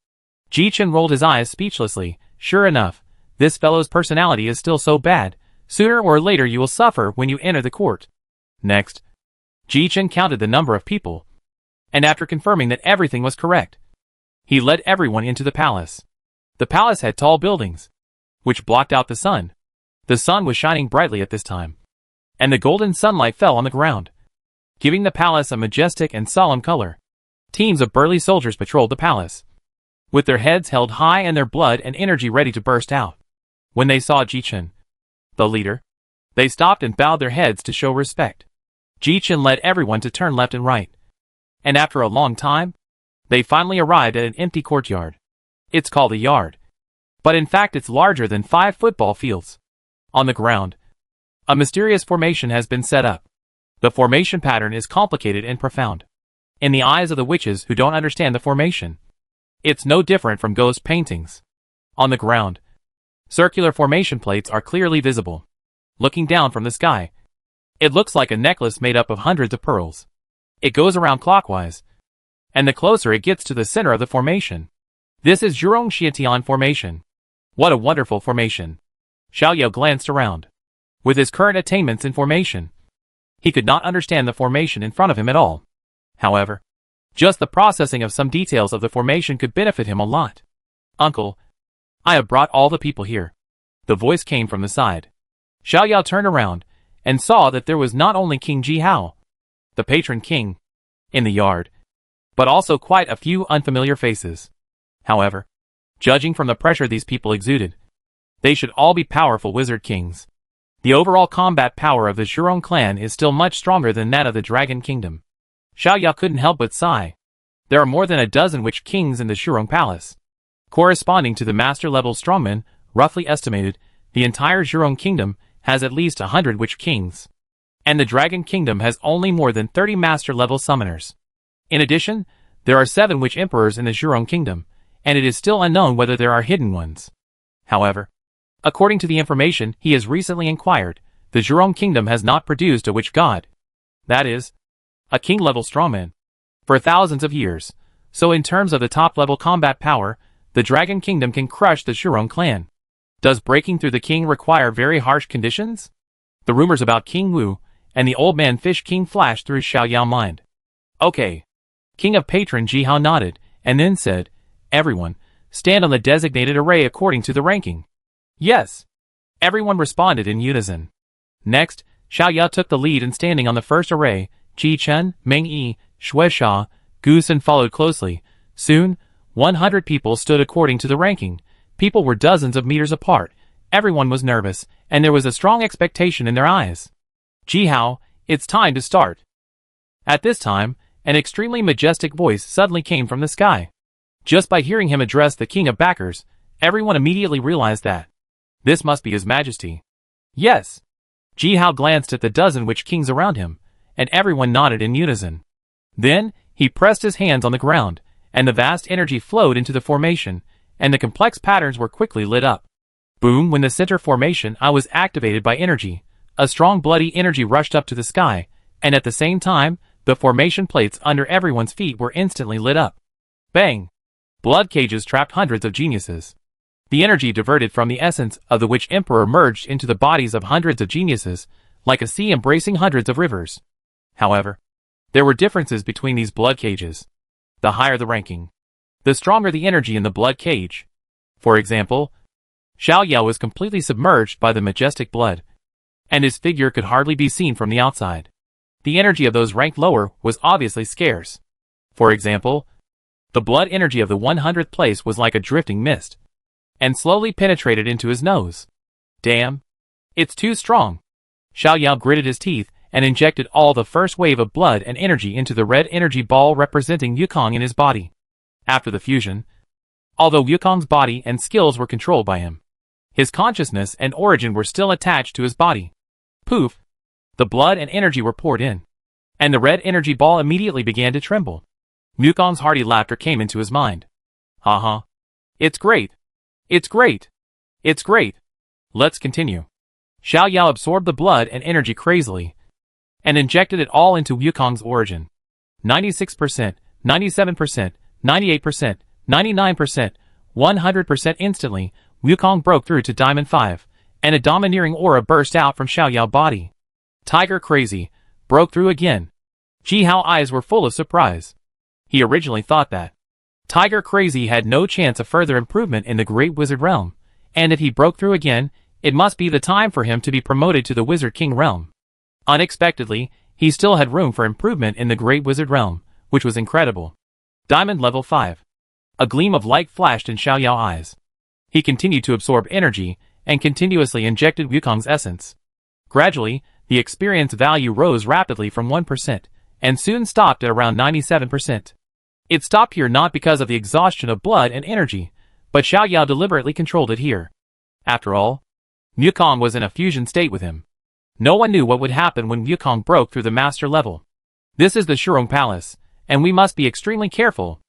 Ji Chen rolled his eyes speechlessly. Sure enough, this fellow's personality is still so bad. Sooner or later you will suffer when you enter the court. Next, Ji Chen counted the number of people, and after confirming that everything was correct, he led everyone into the palace. The palace had tall buildings, which blocked out the sun. The sun was shining brightly at this time, and the golden sunlight fell on the ground, giving the palace a majestic and solemn color. Teams of burly soldiers patrolled the palace, with their heads held high and their blood and energy ready to burst out. When they saw Ji Chen, the leader, they stopped and bowed their heads to show respect. Ji Chen led everyone to turn left and right, and after a long time, they finally arrived at an empty courtyard. It's called a yard, but in fact it's larger than 5 football fields. On the ground, a mysterious formation has been set up. The formation pattern is complicated and profound. In the eyes of the witches who don't understand the formation, it's no different from ghost paintings. On the ground, circular formation plates are clearly visible. Looking down from the sky, it looks like a necklace made up of hundreds of pearls. It goes around clockwise, and the closer it gets to the center of the formation. This is Zhurong Xietian formation. What a wonderful formation. Xiao Yao glanced around. With his current attainments in formation, he could not understand the formation in front of him at all. However, just the processing of some details of the formation could benefit him a lot. "Uncle, I have brought all the people here." The voice came from the side. Xiao Yao turned around and saw that there was not only King Ji Hao, the patron king, in the yard, but also quite a few unfamiliar faces. However, judging from the pressure these people exuded, they should all be powerful wizard kings. The overall combat power of the Zhurong clan is still much stronger than that of the Dragon Kingdom. Xiao Yao couldn't help but sigh. There are more than a dozen witch kings in the Zhurong Palace. Corresponding to the master-level strongmen, roughly estimated, the entire Zhurong Kingdom has at least 100 witch kings. And the Dragon Kingdom has only more than 30 master-level summoners. In addition, there are 7 witch emperors in the Zhurong Kingdom, and it is still unknown whether there are hidden ones. However, according to the information he has recently inquired, the Zhurong Kingdom has not produced a witch god. That is, a king-level strongman. For thousands of years. So in terms of the top-level combat power, the Dragon Kingdom can crush the Zhurong clan. Does breaking through the king require very harsh conditions? The rumors about King Wu and the Old Man Fish King flashed through Xiao Yao's mind. Okay. King of Patron Ji Hao nodded, and then said, "Everyone, stand on the designated array according to the ranking." Yes. Everyone responded in unison. Next, Xiao Yao took the lead in standing on the first array. Ji Chen, Meng Yi, Shui Sha, Gu Sun followed closely. Soon, 100 people stood according to the ranking. People were dozens of meters apart. Everyone was nervous, and there was a strong expectation in their eyes. Ji Hao, it's time to start. At this time, an extremely majestic voice suddenly came from the sky. Just by hearing him address the king of backers, everyone immediately realized that this must be His Majesty. Yes. Ji Hao glanced at the dozen witch kings around him, and everyone nodded in unison. Then, he pressed his hands on the ground, and the vast energy flowed into the formation, and the complex patterns were quickly lit up. Boom! When the center formation was activated by energy, a strong bloody energy rushed up to the sky, and at the same time, the formation plates under everyone's feet were instantly lit up. Bang! Blood cages trapped hundreds of geniuses. The energy diverted from the essence of the Witch Emperor merged into the bodies of hundreds of geniuses, like a sea embracing hundreds of rivers. However, there were differences between these blood cages. The higher the ranking, the stronger the energy in the blood cage. For example, Xiao Yao was completely submerged by the majestic blood, and his figure could hardly be seen from the outside. The energy of those ranked lower was obviously scarce. For example, the blood energy of the 100th place was like a drifting mist, and slowly penetrated into his nose. Damn! It's too strong. Xiao Yao gritted his teeth and injected all the first wave of blood and energy into the red energy ball representing Yukong in his body. After the fusion, although Yukong's body and skills were controlled by him, his consciousness and origin were still attached to his body. Poof! The blood and energy were poured in, and the red energy ball immediately began to tremble. Yukong's hearty laughter came into his mind. Haha. It's great. It's great. It's great. Let's continue. Xiao Yao absorbed the blood and energy crazily, and injected it all into Wukong's origin. 96%, 97%, 98%, 99%, 100% instantly, Wukong broke through to Diamond 5, and a domineering aura burst out from Xiao Yao's body. Tiger Crazy broke through again. Ji Hao's eyes were full of surprise. He originally thought that Tiger Crazy had no chance of further improvement in the Great Wizard Realm, and if he broke through again, it must be the time for him to be promoted to the Wizard King realm. Unexpectedly, he still had room for improvement in the Great Wizard Realm, which was incredible. Diamond level 5. A gleam of light flashed in Xiao Yao's eyes. He continued to absorb energy, and continuously injected Wukong's essence. Gradually, the experience value rose rapidly from 1%, and soon stopped at around 97%. It stopped here not because of the exhaustion of blood and energy, but Xiao Yao deliberately controlled it here. After all, Wukong was in a fusion state with him. No one knew what would happen when Wukong broke through the master level. This is the Zhurong Palace, and we must be extremely careful.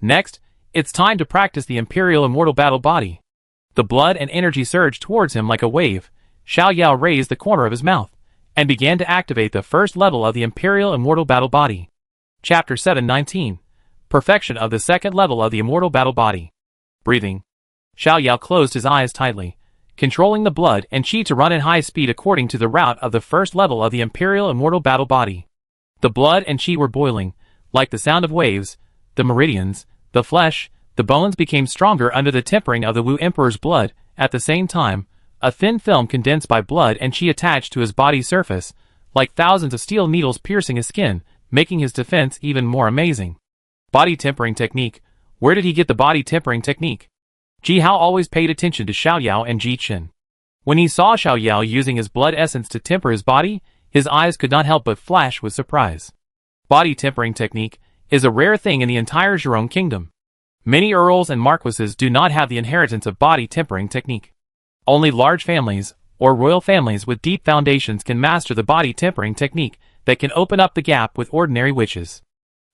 Next, it's time to practice the Imperial Immortal Battle Body. The blood and energy surged towards him like a wave. Xiao Yao raised the corner of his mouth, and began to activate the first level of the Imperial Immortal Battle Body. Chapter 719. Perfection of the second level of the Immortal Battle Body. Breathing. Xiao Yao closed his eyes tightly, controlling the blood and chi to run at high speed according to the route of the first level of the Imperial Immortal Battle Body. The blood and chi were boiling, like the sound of waves. The meridians, the flesh, the bones became stronger under the tempering of the Wu Emperor's blood. At the same time, a thin film condensed by blood and chi attached to his body's surface, like thousands of steel needles piercing his skin, making his defense even more amazing. Body tempering technique. Where did he get the body tempering technique? Ji Hao always paid attention to Xiao Yao and Ji Chen. When he saw Xiao Yao using his blood essence to temper his body, his eyes could not help but flash with surprise. Body tempering technique is a rare thing in the entire Zhurong kingdom. Many earls and marquises do not have the inheritance of body tempering technique. Only large families, or royal families with deep foundations, can master the body tempering technique that can open up the gap with ordinary witches.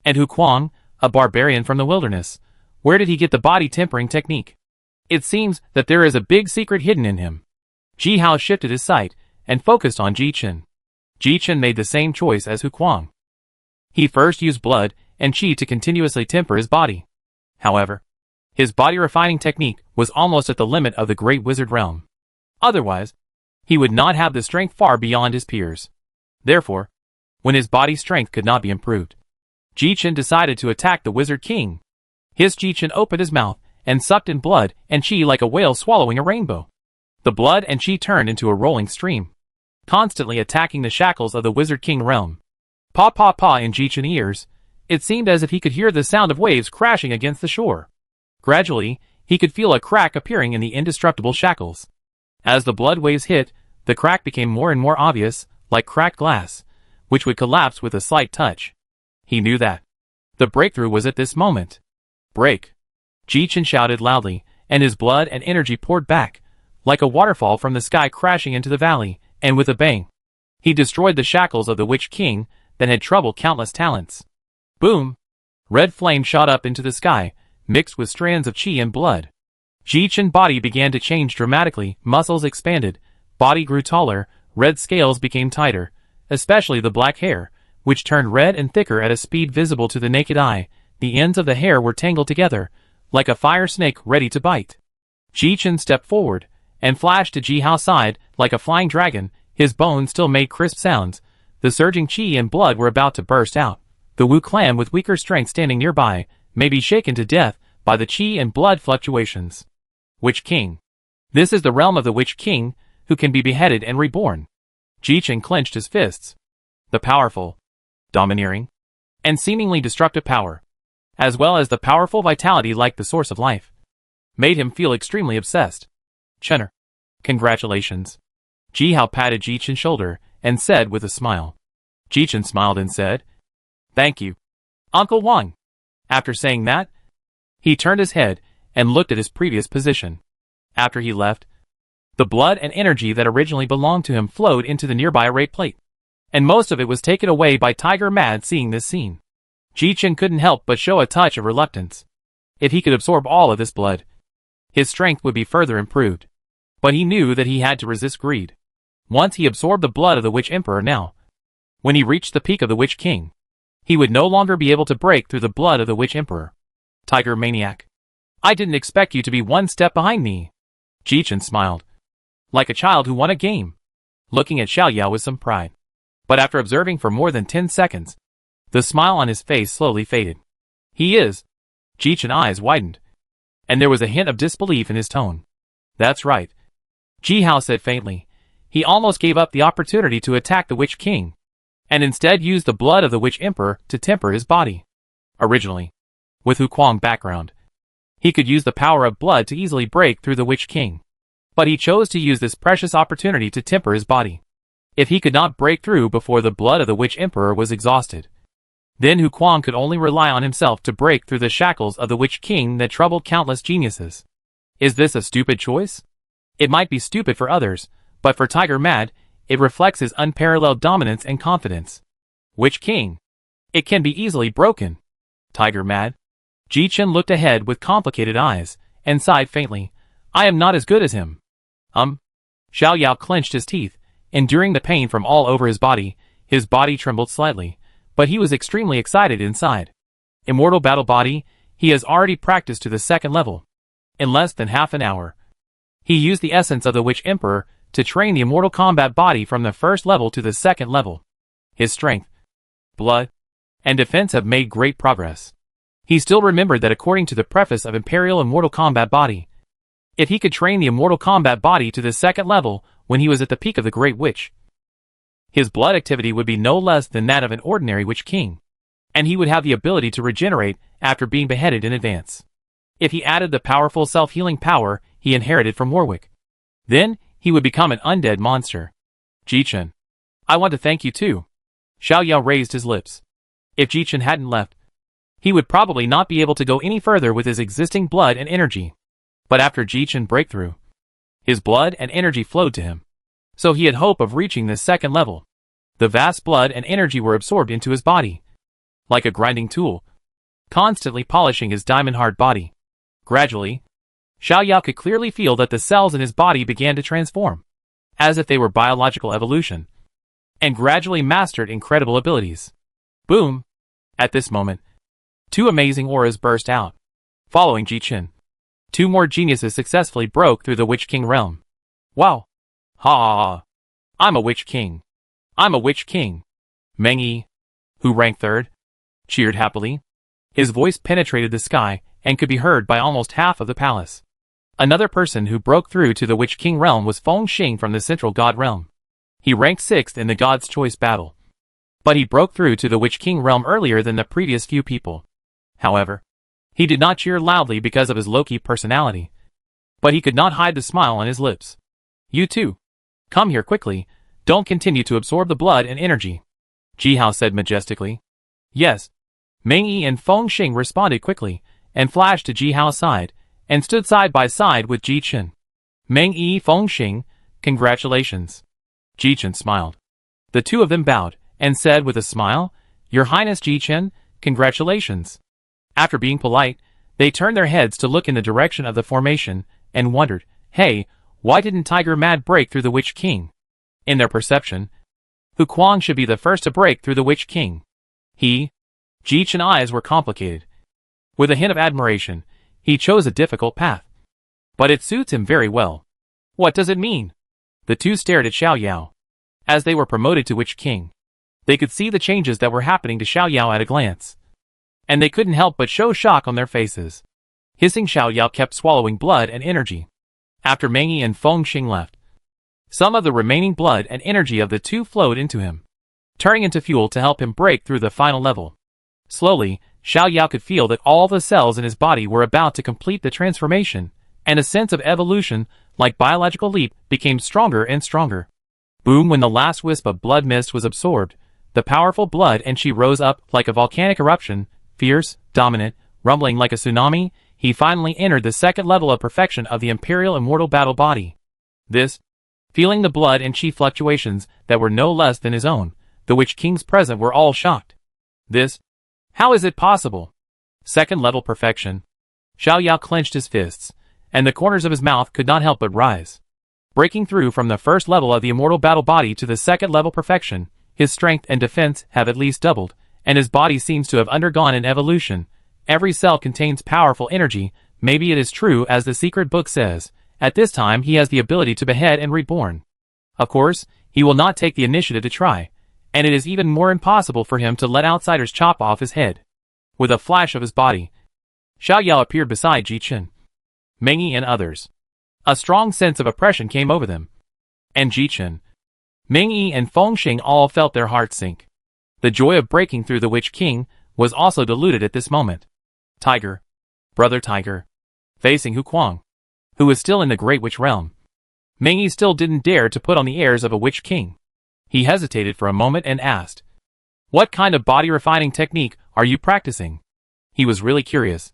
And Hu Kuang, a barbarian from the wilderness, where did he get the body tempering technique? It seems that there is a big secret hidden in him. Ji Hao shifted his sight and focused on Ji Chen. Ji Chen made the same choice as Hu Kuang. He first used blood and qi to continuously temper his body. However, his body refining technique was almost at the limit of the great wizard realm. Otherwise, he would not have the strength far beyond his peers. Therefore, when his body strength could not be improved, Ji Chen decided to attack the wizard king. Ji Chen opened his mouth and sucked in blood and qi like a whale swallowing a rainbow. The blood and qi turned into a rolling stream, constantly attacking the shackles of the wizard king realm. Pa pa pa in Ji Chen's ears. It seemed as if he could hear the sound of waves crashing against the shore. Gradually, he could feel a crack appearing in the indestructible shackles. As the blood waves hit, the crack became more and more obvious, like cracked glass, which would collapse with a slight touch. He knew that the breakthrough was at this moment. Break! Ji Chen shouted loudly, and his blood and energy poured back, like a waterfall from the sky crashing into the valley, and with a bang, he destroyed the shackles of the Witch King that had troubled countless talents. Boom! Red flame shot up into the sky, mixed with strands of qi and blood. Ji Chen's body began to change dramatically, muscles expanded, body grew taller, red scales became tighter, especially the black hair, which turned red and thicker at a speed visible to the naked eye. The ends of the hair were tangled together, like a fire snake ready to bite. Ji Chen stepped forward, and flashed to Ji Hao's side like a flying dragon. His bones still made crisp sounds. The surging qi and blood were about to burst out. The Wu clan with weaker strength standing nearby may be shaken to death by the qi and blood fluctuations. Witch King. This is the realm of the Witch King, who can be beheaded and reborn. Ji Chen clenched his fists. The powerful, domineering, and seemingly destructive power, as well as the powerful vitality like the source of life, made him feel extremely obsessed. Chener. Congratulations. Ji Hao patted Ji Chen's shoulder and said with a smile. Ji Chen smiled and said, "Thank you, Uncle Wang." After saying that, he turned his head and looked at his previous position. After he left, the blood and energy that originally belonged to him flowed into the nearby array plate, and most of it was taken away by Tiger Mad. Seeing this scene, Ji Chen couldn't help but show a touch of reluctance. If he could absorb all of this blood, his strength would be further improved. But he knew that he had to resist greed. Once he absorbed the blood of the Witch Emperor now, when he reached the peak of the Witch King, he would no longer be able to break through the blood of the Witch Emperor. Tiger Maniac. I didn't expect you to be one step behind me. Ji Chen smiled, like a child who won a game, looking at Xiao Yao with some pride. But after observing for more than 10 seconds, the smile on his face slowly faded. He is. Ji Chen's eyes widened, and there was a hint of disbelief in his tone. That's right. Ji Hao said faintly. He almost gave up the opportunity to attack the Witch King, and instead used the blood of the Witch Emperor to temper his body. Originally, with Hu Kuang's background, he could use the power of blood to easily break through the Witch King. But he chose to use this precious opportunity to temper his body. If he could not break through before the blood of the Witch Emperor was exhausted, then Hu Kuang could only rely on himself to break through the shackles of the Witch King that troubled countless geniuses. Is this a stupid choice? It might be stupid for others, but for Tiger Mad, it reflects his unparalleled dominance and confidence. Witch King. It can be easily broken. Tiger Mad. Ji Chen looked ahead with complicated eyes, and sighed faintly. I am not as good as him. Xiao Yao clenched his teeth, enduring the pain from all over his body. His body trembled slightly, but he was extremely excited inside. Immortal Battle Body, he has already practiced to the second level. In less than half an hour, he used the essence of the Witch Emperor to train the Immortal Combat Body from the first level to the second level. His strength, blood, and defense have made great progress. He still remembered that according to the preface of Imperial Immortal Combat Body, if he could train the Immortal Combat Body to the second level when he was at the peak of the Great Witch, his blood activity would be no less than that of an ordinary Witch King, and he would have the ability to regenerate after being beheaded in advance. If he added the powerful self-healing power he inherited from Warwick, then he would become an undead monster. Jichen. I want to thank you too. Xiao Yao raised his lips. If Jichen hadn't left, he would probably not be able to go any further with his existing blood and energy. But after Jichen breakthrough, his blood and energy flowed to him. So he had hope of reaching this second level. The vast blood and energy were absorbed into his body, like a grinding tool, constantly polishing his diamond-hard body. Gradually, Xiao Yao could clearly feel that the cells in his body began to transform, as if they were biological evolution, and gradually mastered incredible abilities. Boom! At this moment, two amazing auras burst out. Following Jichen, two more geniuses successfully broke through the Witch King realm. Wow! Ha ha ha! I'm a Witch King! I'm a Witch King! Meng Yi, who ranked third, cheered happily. His voice penetrated the sky and could be heard by almost half of the palace. Another person who broke through to the Witch King realm was Feng Xing from the Central God realm. He ranked 6th in the God's Choice battle. But he broke through to the Witch King realm earlier than the previous few people. However, he did not cheer loudly because of his low-key personality. But he could not hide the smile on his lips. You too. Come here quickly. Don't continue to absorb the blood and energy. Jihao said majestically. Yes. Meng Yi and Feng Xing responded quickly, and flashed to Jihao's side, and stood side by side with Jichen. Meng Yi, Feng Xing, congratulations. Jichen smiled. The two of them bowed, and said with a smile, Your Highness Jichen, congratulations. After being polite, they turned their heads to look in the direction of the formation, and wondered, hey, why didn't Tiger Mad break through the Witch King? In their perception, Hu Kuang should be the first to break through the Witch King. Jichen's eyes were complicated. With a hint of admiration, he chose a difficult path. But it suits him very well. What does it mean? The two stared at Xiao Yao. As they were promoted to Witch King, they could see the changes that were happening to Xiao Yao at a glance. And they couldn't help but show shock on their faces. Hissing, Xiao Yao kept swallowing blood and energy. After Meng Yi and Feng Xing left, some of the remaining blood and energy of the two flowed into him, turning into fuel to help him break through the final level. Slowly, Xiao Yao could feel that all the cells in his body were about to complete the transformation, and a sense of evolution, like biological leap, became stronger and stronger. Boom! When the last wisp of blood mist was absorbed, the powerful blood and chi rose up like a volcanic eruption, fierce, dominant, rumbling like a tsunami. He finally entered the second level of perfection of the Imperial Immortal Battle Body. Feeling the blood and chi fluctuations that were no less than his own, the Witch Kings present were all shocked. How is it possible? Second level perfection. Xiao Yao clenched his fists, and the corners of his mouth could not help but rise. Breaking through from the first level of the Immortal Battle Body to the second level perfection, his strength and defense have at least doubled, and his body seems to have undergone an evolution. Every cell contains powerful energy. Maybe it is true as the secret book says. At this time he has the ability to behead and reborn. Of course, he will not take the initiative to try, and it is even more impossible for him to let outsiders chop off his head. With a flash of his body, Xiao Yao appeared beside Jichen, Meng Yi and others. A strong sense of oppression came over them. And Jichen, Meng Yi and Feng Xing all felt their hearts sink. The joy of breaking through the Witch King was also diluted at this moment. Tiger, brother Tiger, facing Hu Kuang, who was still in the Great Witch realm. Meng Yi still didn't dare to put on the airs of a Witch King. He hesitated for a moment and asked, What kind of body refining technique are you practicing? He was really curious.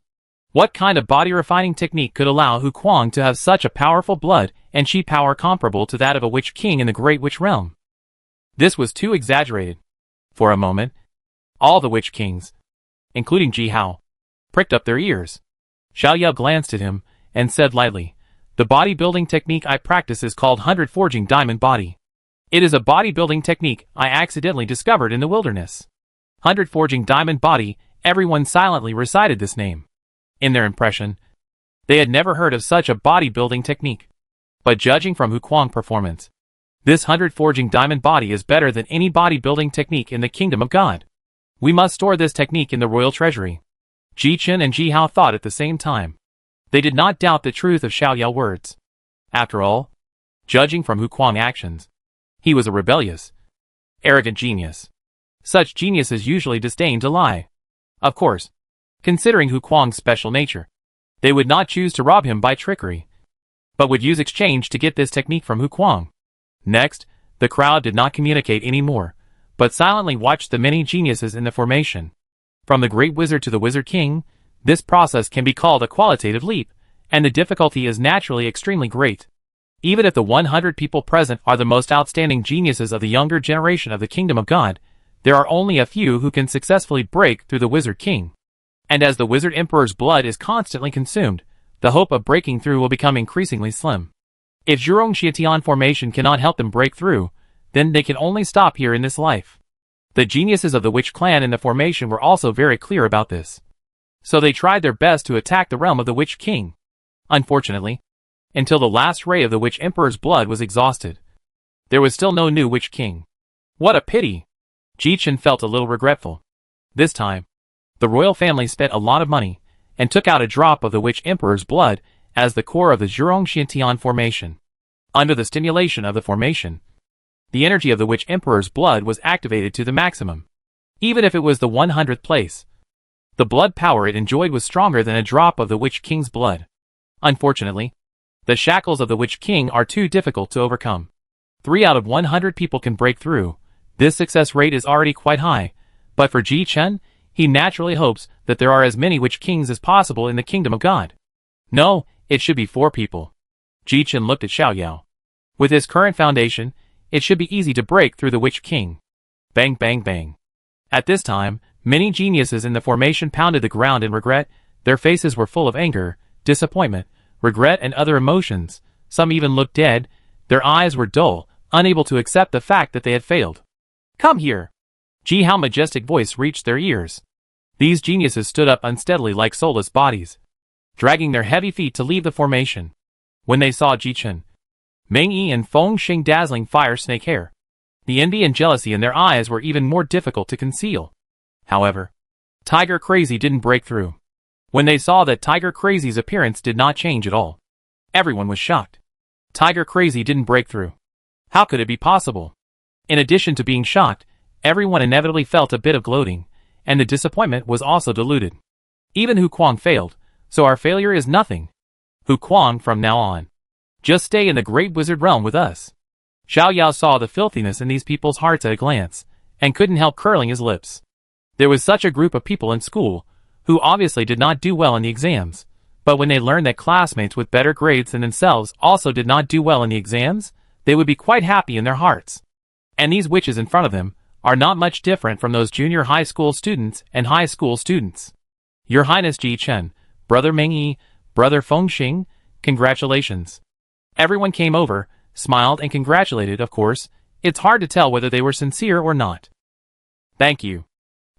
What kind of body refining technique could allow Hu Kuang to have such a powerful blood and chi power comparable to that of a Witch King in the Great Witch realm? This was too exaggerated. For a moment, all the Witch Kings, including Jihao, pricked up their ears. Xiao Yao glanced at him and said lightly, The bodybuilding technique I practice is called 100 Forging Diamond Body. It is a bodybuilding technique I accidentally discovered in the wilderness. 100 Forging Diamond Body. Everyone silently recited this name. In their impression, they had never heard of such a bodybuilding technique. But judging from Hu Kuang's performance, this 100 Forging Diamond Body is better than any bodybuilding technique in the Kingdom of God. We must store this technique in the royal treasury. Jichen and Jihao thought at the same time. They did not doubt the truth of Xiao Yao's words. After all, judging from Hu Kuang's actions, he was a rebellious, arrogant genius. Such geniuses usually disdain to lie. Of course, considering Hu Kuang's special nature, they would not choose to rob him by trickery. but would use exchange to get this technique from Hu Kuang. Next, the crowd did not communicate anymore, but silently watched the many geniuses in the formation. From the Great Wizard to the Wizard King, this process can be called a qualitative leap, and the difficulty is naturally extremely great. Even if the 100 people present are the most outstanding geniuses of the younger generation of the Kingdom of God, there are only a few who can successfully break through the Wizard King. And as the Wizard Emperor's blood is constantly consumed, the hope of breaking through will become increasingly slim. If Zhurong Xietian formation cannot help them break through, then they can only stop here in this life. The geniuses of the Witch clan in the formation were also very clear about this. So they tried their best to attack the realm of the Witch King. Unfortunately, until the last ray of the Witch Emperor's blood was exhausted, there was still no new Witch King. What a pity! Ji-Chen felt a little regretful. This time, the royal family spent a lot of money, and took out a drop of the Witch Emperor's blood as the core of the Zhurong Xietian formation. Under the stimulation of the formation, the energy of the Witch Emperor's blood was activated to the maximum. Even if it was the 100th place, the blood power it enjoyed was stronger than a drop of the Witch King's blood. Unfortunately, the shackles of the Witch King are too difficult to overcome. 3 out of 100 people can break through. This success rate is already quite high, but for Ji-Chen, he naturally hopes that there are as many Witch Kings as possible in the Kingdom of God. No, it should be 4 people. Ji-Chen looked at Xiaoyao. With his current foundation, it should be easy to break through the Witch King. Bang bang bang. At this time, many geniuses in the formation pounded the ground in regret. Their faces were full of anger, disappointment, regret and other emotions. Some even looked dead. Their eyes were dull, unable to accept the fact that they had failed. Come here! Ji Hao's majestic voice reached their ears. These geniuses stood up unsteadily like soulless bodies, dragging their heavy feet to leave the formation. When they saw Ji-Chen, Meng Yi and Feng Xing dazzling fire snake hair, the envy and jealousy in their eyes were even more difficult to conceal. However, Tiger Crazy didn't break through. When they saw that Tiger Crazy's appearance did not change at all, everyone was shocked. Tiger Crazy didn't break through. How could it be possible? In addition to being shocked, everyone inevitably felt a bit of gloating, and the disappointment was also diluted. Even Hu Kuang failed, so our failure is nothing. Hu Kuang from now on. Just stay in the Great Wizard realm with us. Xiaoyao saw the filthiness in these people's hearts at a glance, and couldn't help curling his lips. There was such a group of people in school, who obviously did not do well in the exams, but when they learned that classmates with better grades than themselves also did not do well in the exams, they would be quite happy in their hearts. And these witches in front of them are not much different from those junior high school students and high school students. Your Highness Ji-Chen, Brother Meng Yi, Brother Feng Xing, congratulations. Everyone came over, smiled and congratulated. Of course, it's hard to tell whether they were sincere or not. Thank you.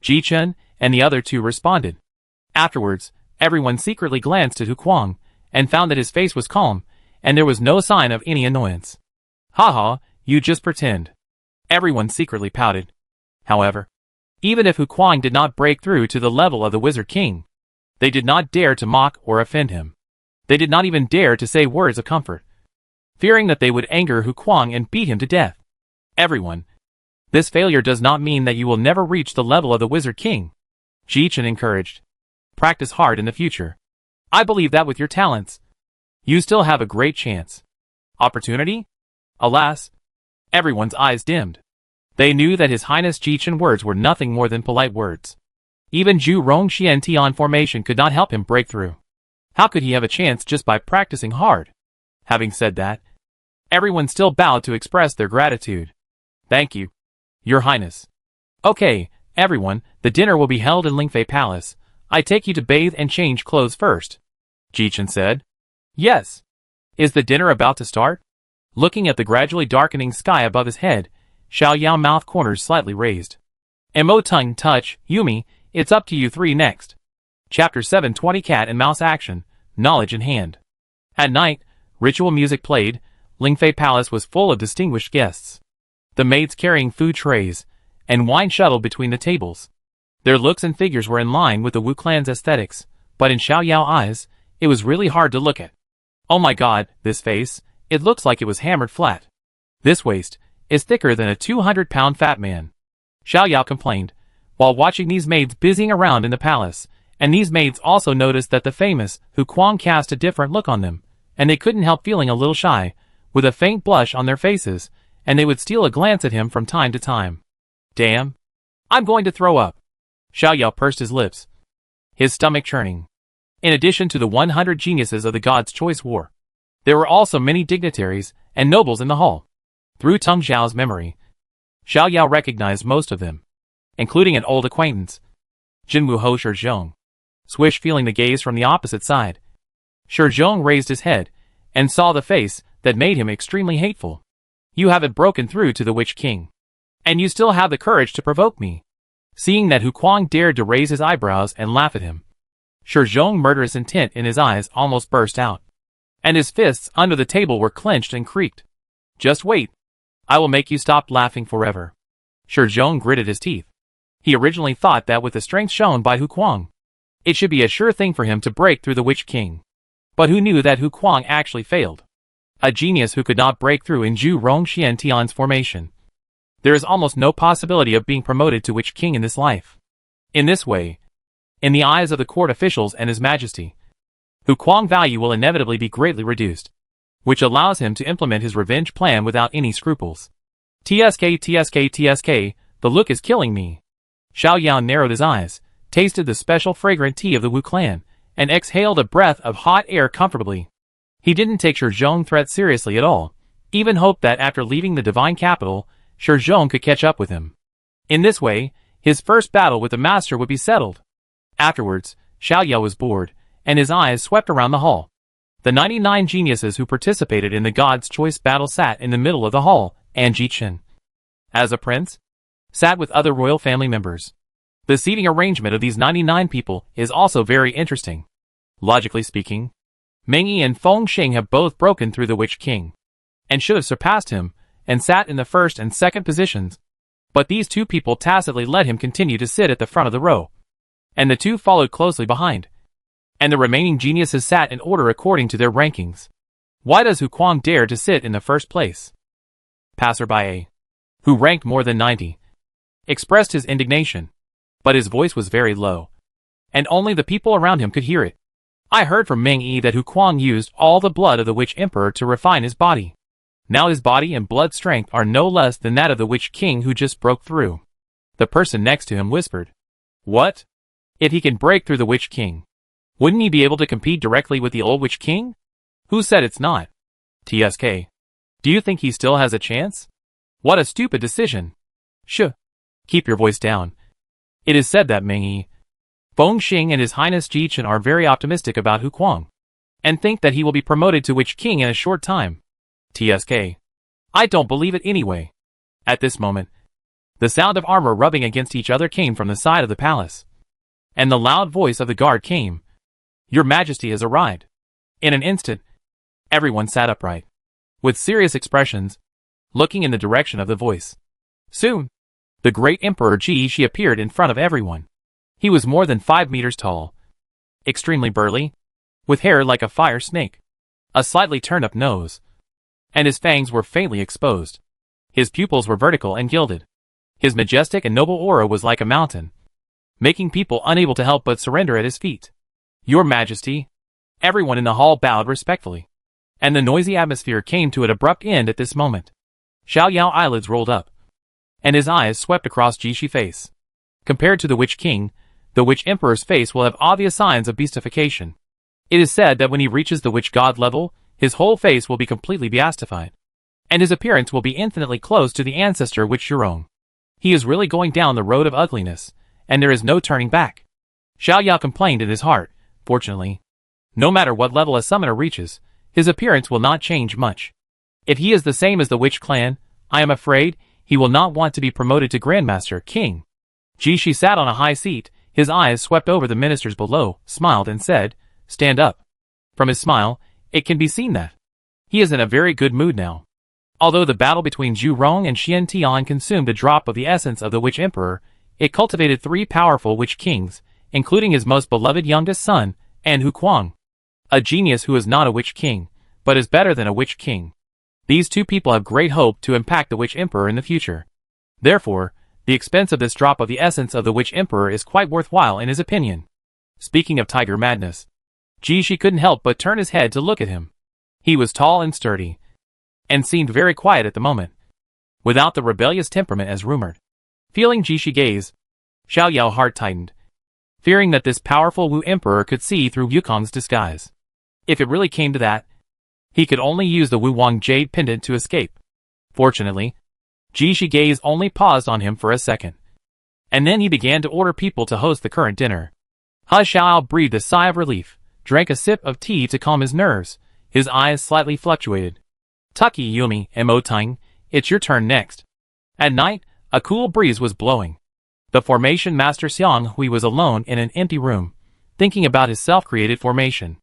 Ji-Chen and the other 2 responded. Afterwards, everyone secretly glanced at Hu Kuang, and found that his face was calm, and there was no sign of any annoyance. Haha, you just pretend. Everyone secretly pouted. However, even if Hu Kuang did not break through to the level of the Wizard King, they did not dare to mock or offend him. They did not even dare to say words of comfort, fearing that they would anger Hu Kuang and beat him to death. Everyone, this failure does not mean that you will never reach the level of the Wizard King. Ji-Chen encouraged. Practice hard in the future. I believe that with your talents, you still have a great chance. Opportunity? Alas, everyone's eyes dimmed. They knew that His Highness Ji-Chen words were nothing more than polite words. Even Zhurong Xietian formation could not help him break through. How could he have a chance just by practicing hard? Having said that, everyone still bowed to express their gratitude. Thank you, Your Highness. Okay, everyone, the dinner will be held in Lingfei Palace. I take you to bathe and change clothes first. Ji-Chen said. Yes. Is the dinner about to start? Looking at the gradually darkening sky above his head, Xiaoyao mouth corners slightly raised. Mo tongue touch, Yumi, it's up to you 3 next. Chapter 720 Cat and Mouse Action, Knowledge in Hand. At night, ritual music played. Lingfei Palace was full of distinguished guests. The maids carrying food trays, and wine shuttled between the tables. Their looks and figures were in line with the Wu clan's aesthetics, but in Xiaoyao's eyes, it was really hard to look at. Oh my god, this face, it looks like it was hammered flat. This waist is thicker than a 200-pound fat man. Xiaoyao complained, while watching these maids busying around in the palace, and these maids also noticed that the famous Hu Kuang cast a different look on them. and they couldn't help feeling a little shy, with a faint blush on their faces, and they would steal a glance at him from time to time. Damn. I'm going to throw up. Xiao Yao pursed his lips, his stomach churning. In addition to the 100 geniuses of the God's Choice War, there were also many dignitaries and nobles in the hall. Through Teng Zhao's memory, Xiao Yao recognized most of them, including an old acquaintance, Jinwu Ho Shizhong. Swish feeling the gaze from the opposite side. Shizhong raised his head and saw the face that made him extremely hateful. You haven't broken through to the Witch King, and you still have the courage to provoke me. Seeing that Hu Kuang dared to raise his eyebrows and laugh at him, Shizhong's murderous intent in his eyes almost burst out, and his fists under the table were clenched and creaked. Just wait. I will make you stop laughing forever. Shizhong gritted his teeth. He originally thought that with the strength shown by Hu Kuang, it should be a sure thing for him to break through the Witch King. But who knew that Hu Kuang actually failed? A genius who could not break through in Zhu Rong Xiantian's formation. There is almost no possibility of being promoted to Witch King in this life. In this way, in the eyes of the court officials and His Majesty, Hu Kuang's value will inevitably be greatly reduced, which allows him to implement his revenge plan without any scruples. TSK, the look is killing me. Xiao Yao narrowed his eyes, tasted the special fragrant tea of the Wu clan, and exhaled a breath of hot air comfortably. He didn't take Shizhong's threat seriously at all, even hoped that after leaving the divine capital, Shizhong could catch up with him. In this way, his first battle with the master would be settled. Afterwards, Xiao Yao was bored, and his eyes swept around the hall. The 99 geniuses who participated in the God's Choice battle sat in the middle of the hall, and Ji Chen, as a prince, sat with other royal family members. The seating arrangement of these 99 people is also very interesting. Logically speaking, Meng Yi and Feng Xing have both broken through the Witch King, and should have surpassed him, and sat in the first and second positions. But these two people tacitly let him continue to sit at the front of the row, and the two followed closely behind, and the remaining geniuses sat in order according to their rankings. Why does Hu Kuang dare to sit in the first place? Passerby A, who ranked more than 90, expressed his indignation, but his voice was very low, and only the people around him could hear it. I heard from Meng Yi that Hu Kuang used all the blood of the Witch Emperor to refine his body. Now his body and blood strength are no less than that of the Witch King who just broke through. The person next to him whispered, What? If he can break through the Witch King, wouldn't he be able to compete directly with the old Witch King? Who said it's not? TSK. Do you think he still has a chance? What a stupid decision. Shh. Keep your voice down. It is said that Meng Yi, Feng Xing and His Highness Ji Chen are very optimistic about Hu Kuang, and think that he will be promoted to Witch King in a short time. TSK. I don't believe it anyway. At this moment, the sound of armor rubbing against each other came from the side of the palace, and the loud voice of the guard came. Your Majesty has arrived. In an instant, everyone sat upright, with serious expressions, looking in the direction of the voice. Soon, the great Emperor Ji Shi appeared in front of everyone. He was more than 5 meters tall, extremely burly, with hair like a fire snake, a slightly turned up nose, and his fangs were faintly exposed. His pupils were vertical and gilded. His majestic and noble aura was like a mountain, making people unable to help but surrender at his feet. Your Majesty. Everyone in the hall bowed respectfully, and the noisy atmosphere came to an abrupt end at this moment. Xiao Yao's eyelids rolled up, and his eyes swept across Ji Shi's face. Compared to the Witch King, the Witch Emperor's face will have obvious signs of beastification. It is said that when he reaches the Witch God level, his whole face will be completely beastified, and his appearance will be infinitely close to the ancestor Witch Zhurong. He is really going down the road of ugliness, and there is no turning back. Xiao Yao complained in his heart. Fortunately, no matter what level a summoner reaches, his appearance will not change much. If he is the same as the Witch clan, I am afraid he will not want to be promoted to Grandmaster King. Ji Shi sat on a high seat, his eyes swept over the ministers below, smiled and said, Stand up. From his smile, it can be seen that he is in a very good mood now. Although the battle between Zhu Rong and Xian Tian consumed a drop of the essence of the Witch Emperor, it cultivated 3 powerful Witch Kings, including his most beloved youngest son, and Hu Kuang, a genius who is not a Witch King, but is better than a Witch King. These two people have great hope to impact the Witch Emperor in the future. Therefore, the expense of this drop of the essence of the Witch Emperor is quite worthwhile in his opinion. Speaking of tiger madness, Ji Shi couldn't help but turn his head to look at him. He was tall and sturdy, and seemed very quiet at the moment, without the rebellious temperament as rumored. Feeling Jishi gaze, Xiao Yao's heart tightened, fearing that this powerful Wu Emperor could see through Wukong's disguise. If it really came to that, he could only use the Wu Wang jade pendant to escape. Fortunately, Jishi gaze only paused on him for a second, and then he began to order people to host the current dinner. Xiao breathed a sigh of relief, drank a sip of tea to calm his nerves. His eyes slightly fluctuated. Tucky, Yumi, and Mo Tang, it's your turn next. At night, a cool breeze was blowing. The formation master Xiang Hui was alone in an empty room, thinking about his self-created formation.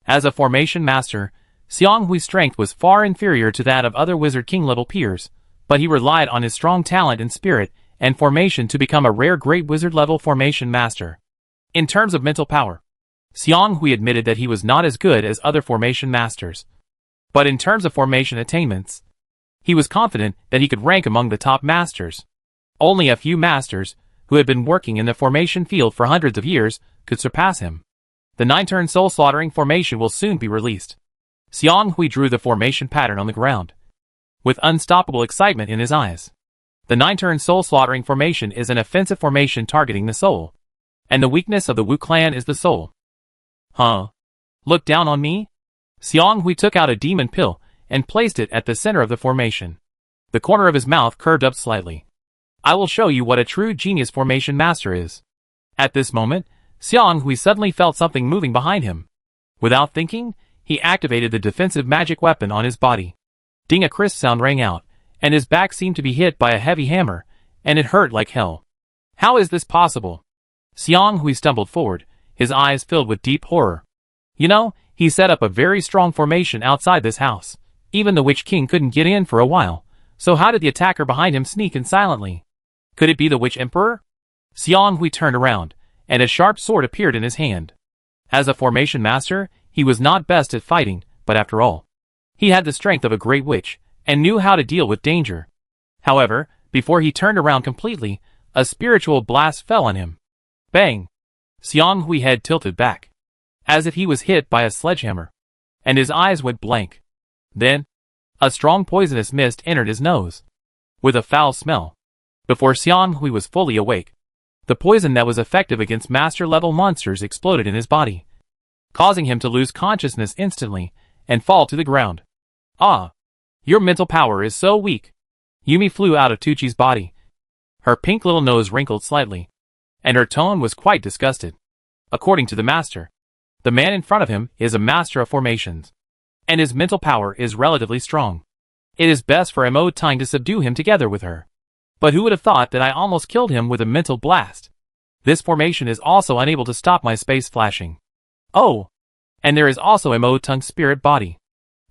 As a formation master, Xiang Hui's strength was far inferior to that of other Wizard King-level peers, but he relied on his strong talent and spirit and formation to become a rare Great Wizard-level formation master. In terms of mental power, Xiang Hui admitted that he was not as good as other formation masters. But in terms of formation attainments, he was confident that he could rank among the top masters. Only a few masters, who had been working in the formation field for hundreds of years, could surpass him. The 9-turn soul-slaughtering formation will soon be released. Xiang Hui drew the formation pattern on the ground, with unstoppable excitement in his eyes. The 9-turn soul-slaughtering formation is an offensive formation targeting the soul, and the weakness of the Wu clan is the soul. Huh? Look down on me? Xiang Hui took out a demon pill and placed it at the center of the formation. The corner of his mouth curved up slightly. I will show you what a true genius formation master is. At this moment, Xiang Hui suddenly felt something moving behind him. Without thinking, he activated the defensive magic weapon on his body. Ding, a crisp sound rang out, and his back seemed to be hit by a heavy hammer, and it hurt like hell. How is this possible? Xiang Hui stumbled forward, his eyes filled with deep horror. You know, he set up a very strong formation outside this house. Even the Witch King couldn't get in for a while, so how did the attacker behind him sneak in silently? Could it be the Witch Emperor? Xiang Hui turned around, and a sharp sword appeared in his hand. As a formation master, he was not best at fighting, but after all, he had the strength of a great witch, and knew how to deal with danger. However, before he turned around completely, a spiritual blast fell on him. Bang! Xiang Hui's head tilted back, as if he was hit by a sledgehammer, and his eyes went blank. Then, a strong poisonous mist entered his nose, with a foul smell. Before Xiang Hui was fully awake, the poison that was effective against master-level monsters exploded in his body, causing him to lose consciousness instantly and fall to the ground. Ah! Your mental power is so weak. Yumi flew out of Tuchi's body. Her pink little nose wrinkled slightly, and her tone was quite disgusted. According to the master, the man in front of him is a master of formations, and his mental power is relatively strong. It is best for Mo Tang to subdue him together with her. But who would have thought that I almost killed him with a mental blast? This formation is also unable to stop my space flashing. Oh! And there is also a Mo Tang's spirit body.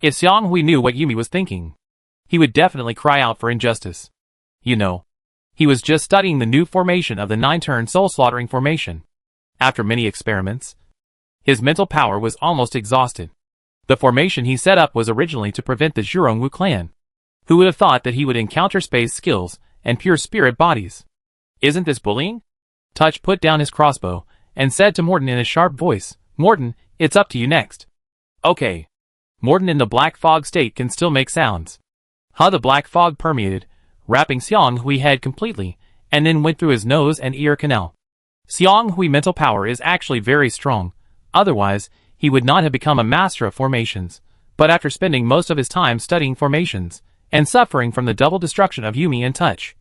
If Xiang Hui knew what Yumi was thinking, he would definitely cry out for injustice. You know, he was just studying the new formation of the 9-turn soul-slaughtering formation. After many experiments, his mental power was almost exhausted. The formation he set up was originally to prevent the Zhurong Wu clan. Who would have thought that he would encounter space skills and pure spirit bodies? Isn't this bullying? Touch put down his crossbow and said to Morton in a sharp voice, Morton, it's up to you next. Okay. Morton in the black fog state can still make sounds. The black fog permeated, wrapping Xiang Hui's head completely, and then went through his nose and ear canal. Xiang Hui's mental power is actually very strong, otherwise, he would not have become a master of formations. But after spending most of his time studying formations, and suffering from the double destruction of Yumi and Touch,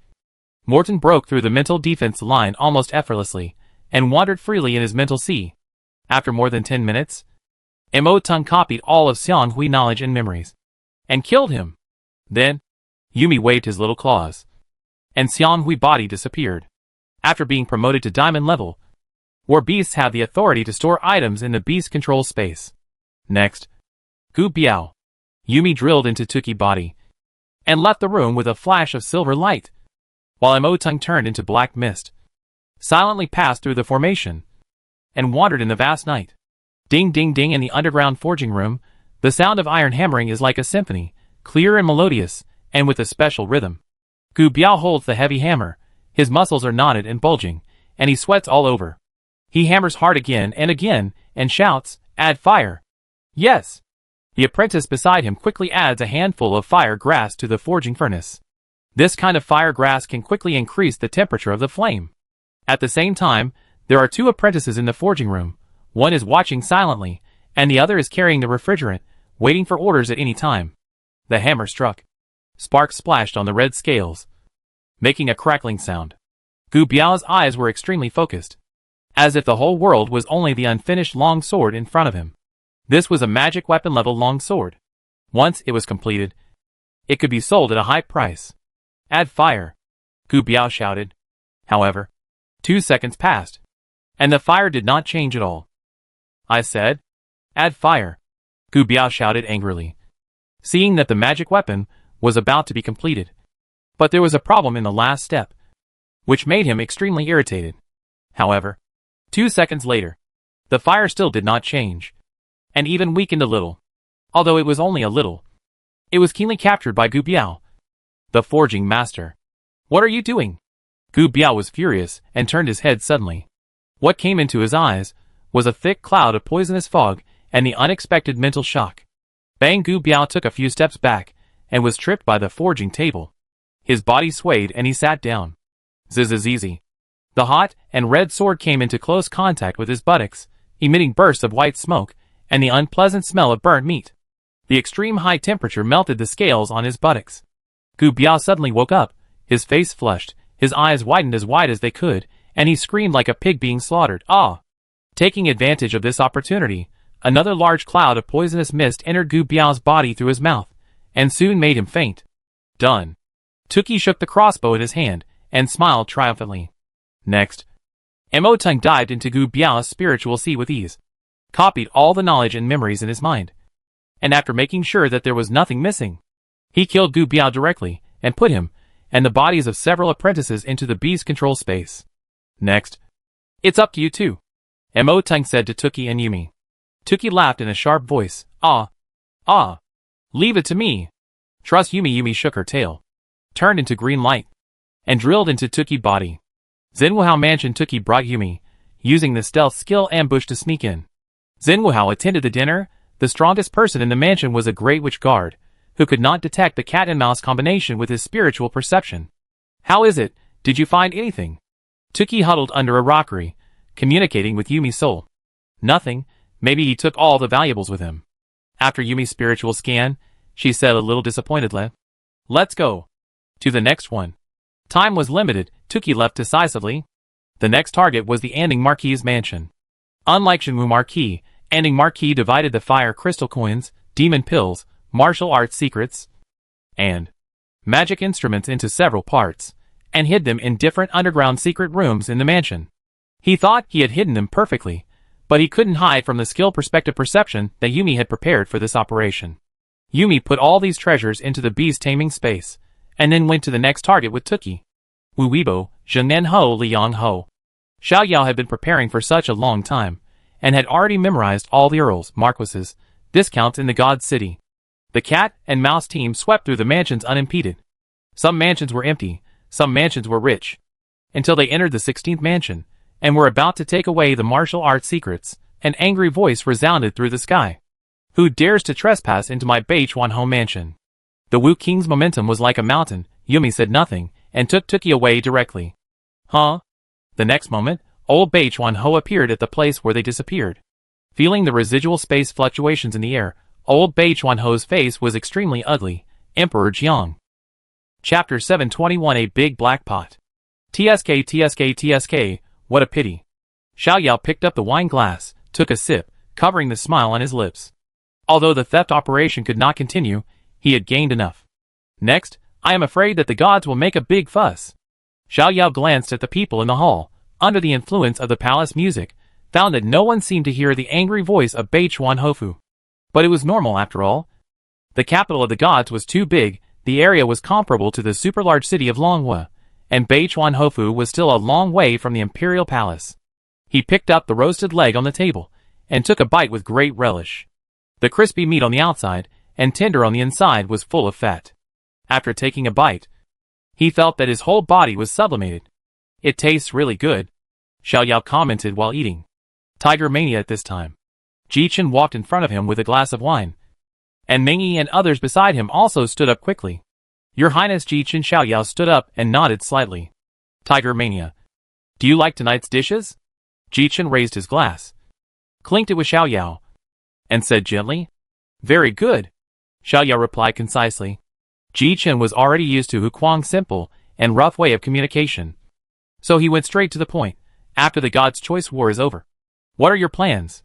Morton broke through the mental defense line almost effortlessly, and wandered freely in his mental sea. After more than 10 minutes, Mo Tang copied all of Xiang Hui's knowledge and memories, and killed him. Then, Yumi waved his little claws, and Xiang Hui's body disappeared. After being promoted to diamond level, war beasts have the authority to store items in the beast control space. Next, Gu Biao. Yumi drilled into Tuki's body, and left the room with a flash of silver light, while Mo Tang turned into black mist, silently passed through the formation, and wandered in the vast night. Ding ding ding in the underground forging room, the sound of iron hammering is like a symphony, clear and melodious, and with a special rhythm. Gu Biao holds the heavy hammer, his muscles are knotted and bulging, and he sweats all over. He hammers hard again, and shouts, add fire. Yes! The apprentice beside him quickly adds a handful of fire grass to the forging furnace. This kind of fire grass can quickly increase the temperature of the flame. At the same time, there are two apprentices in the forging room. One is watching silently, and the other is carrying the refrigerant, waiting for orders at any time. The hammer struck. Sparks splashed on the red scales, making a crackling sound. Gu Biao's eyes were extremely focused, as if the whole world was only the unfinished long sword in front of him. This was a magic weapon level long sword. Once it was completed, it could be sold at a high price. Add fire, Gu Biao shouted. However, 2 seconds passed, and the fire did not change at all. I said, add fire, Gu Biao shouted angrily, seeing that the magic weapon was about to be completed. But there was a problem in the last step, which made him extremely irritated. However, 2 seconds later, the fire still did not change, and even weakened a little. Although it was only a little, it was keenly captured by Gu Biao, the forging master. What are you doing? Gu Biao was furious and turned his head suddenly. What came into his eyes was a thick cloud of poisonous fog and the unexpected mental shock. Bang! Gu Biao took a few steps back and was tripped by the forging table. His body swayed and he sat down. Zzz. The hot and red sword came into close contact with his buttocks, emitting bursts of white smoke and the unpleasant smell of burnt meat. The extreme high temperature melted the scales on his buttocks. Gu Biao suddenly woke up, his face flushed, his eyes widened as wide as they could, and he screamed like a pig being slaughtered. Ah! Taking advantage of this opportunity, another large cloud of poisonous mist entered Gu Biao's body through his mouth, and soon made him faint. Done. Tuki shook the crossbow in his hand, and smiled triumphantly. Next, Mo Tung dived into Gu Biao's spiritual sea with ease, copied all the knowledge and memories in his mind, and after making sure that there was nothing missing, he killed Gu Biao directly, and put him, and the bodies of several apprentices into the beast control space. Next, it's up to you two, Mo Tung said to Tuki and Yumi. Tuki laughed in a sharp voice. Ah, leave it to me. Trust Yumi. Yumi shook her tail, turned into green light, and drilled into Tuki's body. Zinwuhao Mansion. Tuki brought Yumi, using the stealth skill ambush to sneak in. Zinwuhao attended the dinner. The strongest person in the mansion was a great witch guard, who could not detect the cat and mouse combination with his spiritual perception. How is it? Did you find anything? Tuki huddled under a rockery, communicating with Yumi's soul. Nothing. Maybe he took all the valuables with him. After Yumi's spiritual scan, she said a little disappointedly, let's go to the next one. Time was limited. Tuki left decisively. The next target was the Anding Marquis's mansion. Unlike Shenwu Marquis, Anding Marquis divided the fire crystal coins, demon pills, martial arts secrets, and magic instruments into several parts, and hid them in different underground secret rooms in the mansion. He thought he had hidden them perfectly, but he couldn't hide from the skill perspective perception that Yumi had prepared for this operation. Yumi put all these treasures into the beast taming space, and then went to the next target with Tuki. Wu Weibo, Zhengnen Ho, Liang Ho. Xiao Yao had been preparing for such a long time, and had already memorized all the earls, marquises, discounts in the God City. The cat and mouse team swept through the mansions unimpeded. Some mansions were empty, some mansions were rich, until they entered the 16th mansion, and were about to take away the martial arts secrets. An angry voice resounded through the sky. Who dares to trespass into my Beichuanhou mansion? The Wu King's momentum was like a mountain. Yumi said nothing, and took Tuki away directly. Huh? The next moment, old Beichuanhou appeared at the place where they disappeared. Feeling the residual space fluctuations in the air, old Beichuanhou's face was extremely ugly. Emperor Jiang. Chapter 721. A Big Black Pot. TSK, what a pity. Xiao Yao picked up the wine glass, took a sip, covering the smile on his lips. Although the theft operation could not continue, he had gained enough. Next, I am afraid that the gods will make a big fuss. Xiao Yao glanced at the people in the hall, under the influence of the palace music, found that no one seemed to hear the angry voice of Beichuanhou. But it was normal after all. The capital of the gods was too big, the area was comparable to the super-large city of Longhua, and Beichuanhou was still a long way from the imperial palace. He picked up the roasted leg on the table, and took a bite with great relish. The crispy meat on the outside, and tender on the inside, was full of fat. After taking a bite, he felt that his whole body was sublimated. It tastes really good, Xiao Yao commented while eating. Tiger mania at this time. Ji Chen walked in front of him with a glass of wine. and Meng Yi and others beside him also stood up quickly. Your Highness, Ji Chen. Xiaoyao stood up and nodded slightly. Tiger Mania. Do you like tonight's dishes? Ji Chen raised his glass, clinked it with Xiaoyao, and said gently, Very good. Xiaoyao replied concisely. Ji Chen was already used to Hu Kuang's simple and rough way of communication, so he went straight to the point. After the God's Choice War is over, what are your plans?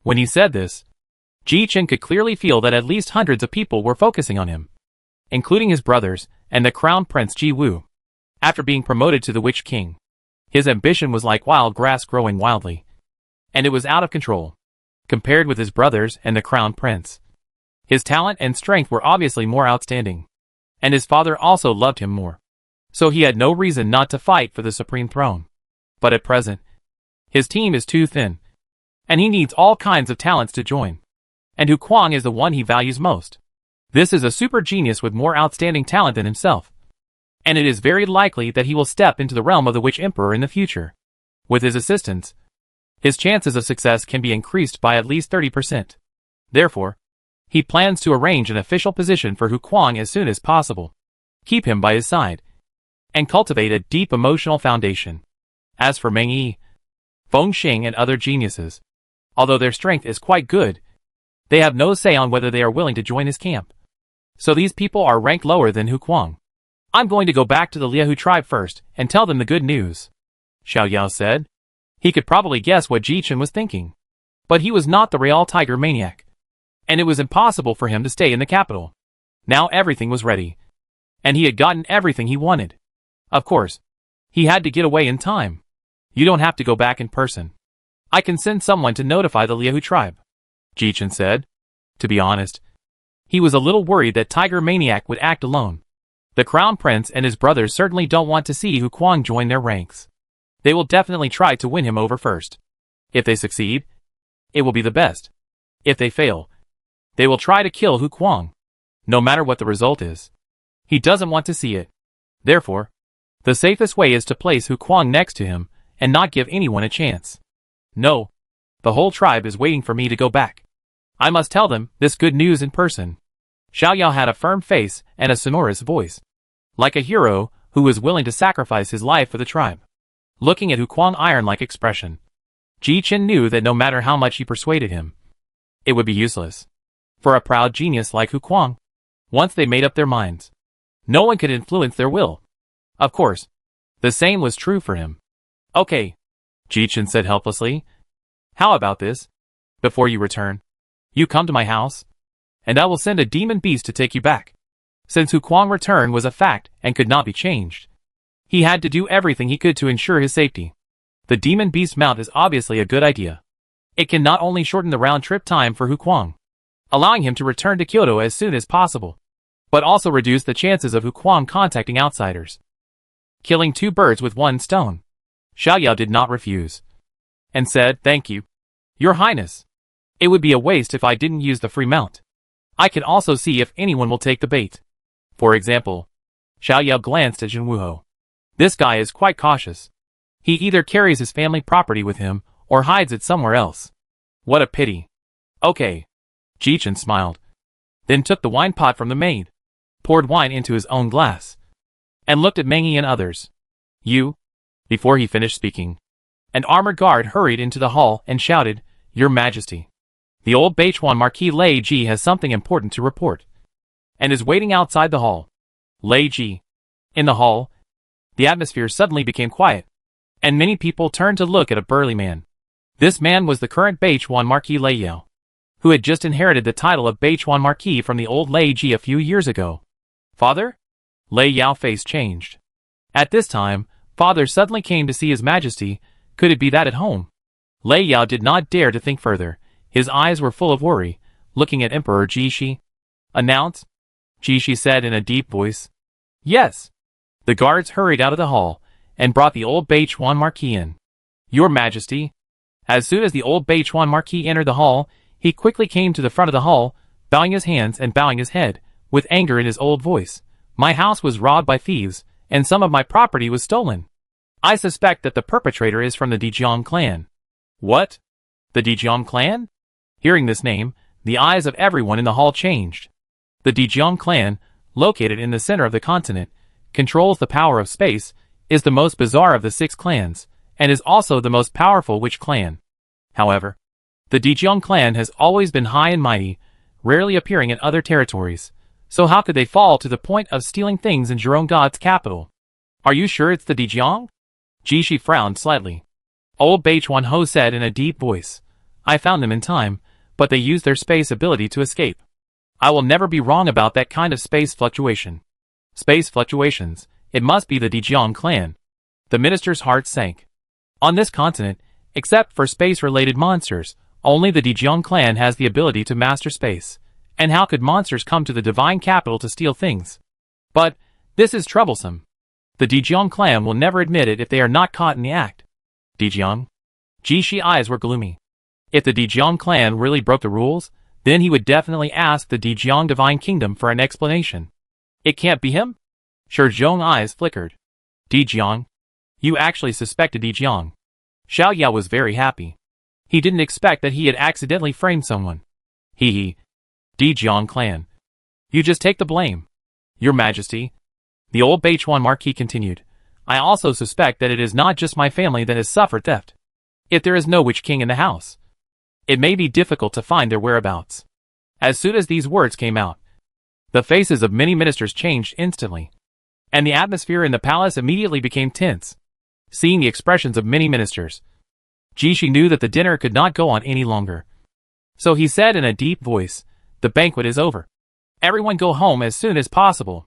When he said this, Ji Chen could clearly feel that at least hundreds of people were focusing on him, including his brothers and the Crown Prince Ji Wu. After being promoted to the Witch King, his ambition was like wild grass growing wildly, and it was out of control. Compared with his brothers and the Crown Prince, his talent and strength were obviously more outstanding, and his father also loved him more, so he had no reason not to fight for the supreme throne. But at present, his team is too thin, and he needs all kinds of talents to join, and Hu Kuang is the one he values most. This is a super genius with more outstanding talent than himself, and it is very likely that he will step into the realm of the Witch Emperor in the future. With his assistance, his chances of success can be increased by at least 30%. Therefore, he plans to arrange an official position for Hu Kuang as soon as possible, keep him by his side, and cultivate a deep emotional foundation. As for Meng Yi, Feng Xing and other geniuses, although their strength is quite good, they have no say on whether they are willing to join his camp. So these people are ranked lower than Hu Kuang. I'm going to go back to the Liahu tribe first and tell them the good news, Xiaoyao said. He could probably guess what Ji Chen was thinking, but he was not the real tiger maniac, and it was impossible for him to stay in the capital. Now everything was ready, and he had gotten everything he wanted. Of course, he had to get away in time. You don't have to go back in person. I can send someone to notify the Liahu tribe, Ji Chen said. To be honest, he was a little worried that Tiger Maniac would act alone. The Crown Prince and his brothers certainly don't want to see Hu Kuang join their ranks. They will definitely try to win him over first. If they succeed, it will be the best. If they fail, they will try to kill Hu Kuang. No matter what the result is, he doesn't want to see it. Therefore, the safest way is to place Hu Kuang next to him and not give anyone a chance. No, the whole tribe is waiting for me to go back. I must tell them this good news in person. Xiaoyao had a firm face and a sonorous voice, like a hero who was willing to sacrifice his life for the tribe. Looking at Hu Kuang's iron-like expression, Ji Chen knew that no matter how much he persuaded him, it would be useless. For a proud genius like Hu Kuang, once they made up their minds, no one could influence their will. Of course, the same was true for him. Okay, Ji Chen said helplessly. How about this? Before you return, you come to my house, and I will send a demon beast to take you back. Since Hu Kuang's return was a fact and could not be changed, he had to do everything he could to ensure his safety. The demon beast mount is obviously a good idea. It can not only shorten the round-trip time for Hu Kuang, allowing him to return to Kyoto as soon as possible, but also reduce the chances of Hu Kuang contacting outsiders. Killing two birds with one stone. Xiaoyao did not refuse, and said, Thank you, Your Highness. It would be a waste if I didn't use the free mount. I can also see if anyone will take the bait. For example, Xiaoyao glanced at Zhen Wuhou. This guy is quite cautious. He either carries his family property with him or hides it somewhere else. What a pity. Okay. Ji Chen smiled, then took the wine pot from the maid, poured wine into his own glass, and looked at Meng Yi and others. You? Before he finished speaking, an armored guard hurried into the hall and shouted, Your Majesty. The old Beichuan Marquis Lei Ji has something important to report, and is waiting outside the hall. Lei Ji. In the hall, the atmosphere suddenly became quiet, and many people turned to look at a burly man. This man was the current Beichuan Marquis Lei Yao, who had just inherited the title of Beichuan Marquis from the old Lei Ji a few years ago. Father? Lei Yao's face changed. At this time, Father suddenly came to see His Majesty. Could it be that at home? Lei Yao did not dare to think further. His eyes were full of worry, looking at Emperor Jishi. Announce? Jishi said in a deep voice. Yes. The guards hurried out of the hall, and brought the old Beichuan Marquis in. Your Majesty. As soon as the old Beichuan Marquis entered the hall, he quickly came to the front of the hall, bowing his hands and bowing his head, with anger in his old voice. My house was robbed by thieves, and some of my property was stolen. I suspect that the perpetrator is from the Dijiang clan. What? The Dijiang clan? Hearing this name, The eyes of everyone in the hall changed. The Dejiang clan, located in the center of the continent, controls the power of space, is the most bizarre of the 6 clans, and is also the most powerful witch clan. However, the Dejiang clan has always been high and mighty, rarely appearing in other territories, so how could they fall to the point of stealing things in Zhurong God's capital? Are you sure it's the Dejiang? Jishi frowned slightly. Old Beichuan Ho said in a deep voice, I found them in time, but they used their space ability to escape. I will never be wrong about that kind of space fluctuation. Space fluctuations, it must be the Dejiang clan. The minister's heart sank. On this continent, except for space-related monsters, only the Dejiang clan has the ability to master space. And how could monsters come to the divine capital to steal things? But, this is troublesome. The Dejiang clan will never admit it if they are not caught in the act. Dejiang? Jishi eyes were gloomy. If the Dejiang clan really broke the rules, then he would definitely ask the Dejiang Divine Kingdom for an explanation. It can't be him? Shizhong eyes flickered. Dejiang? You actually suspected Dejiang. Xiao Yao was very happy. He didn't expect that he had accidentally framed someone. Hee. Dejiang clan. You just take the blame. Your Majesty. The old Beichuan Marquis continued. I also suspect that it is not just my family that has suffered theft. If there is no witch king in the house, it may be difficult to find their whereabouts. As soon as these words came out, the faces of many ministers changed instantly, and the atmosphere in the palace immediately became tense. Seeing the expressions of many ministers, Jishi knew that the dinner could not go on any longer. So he said in a deep voice, the banquet is over. Everyone go home as soon as possible.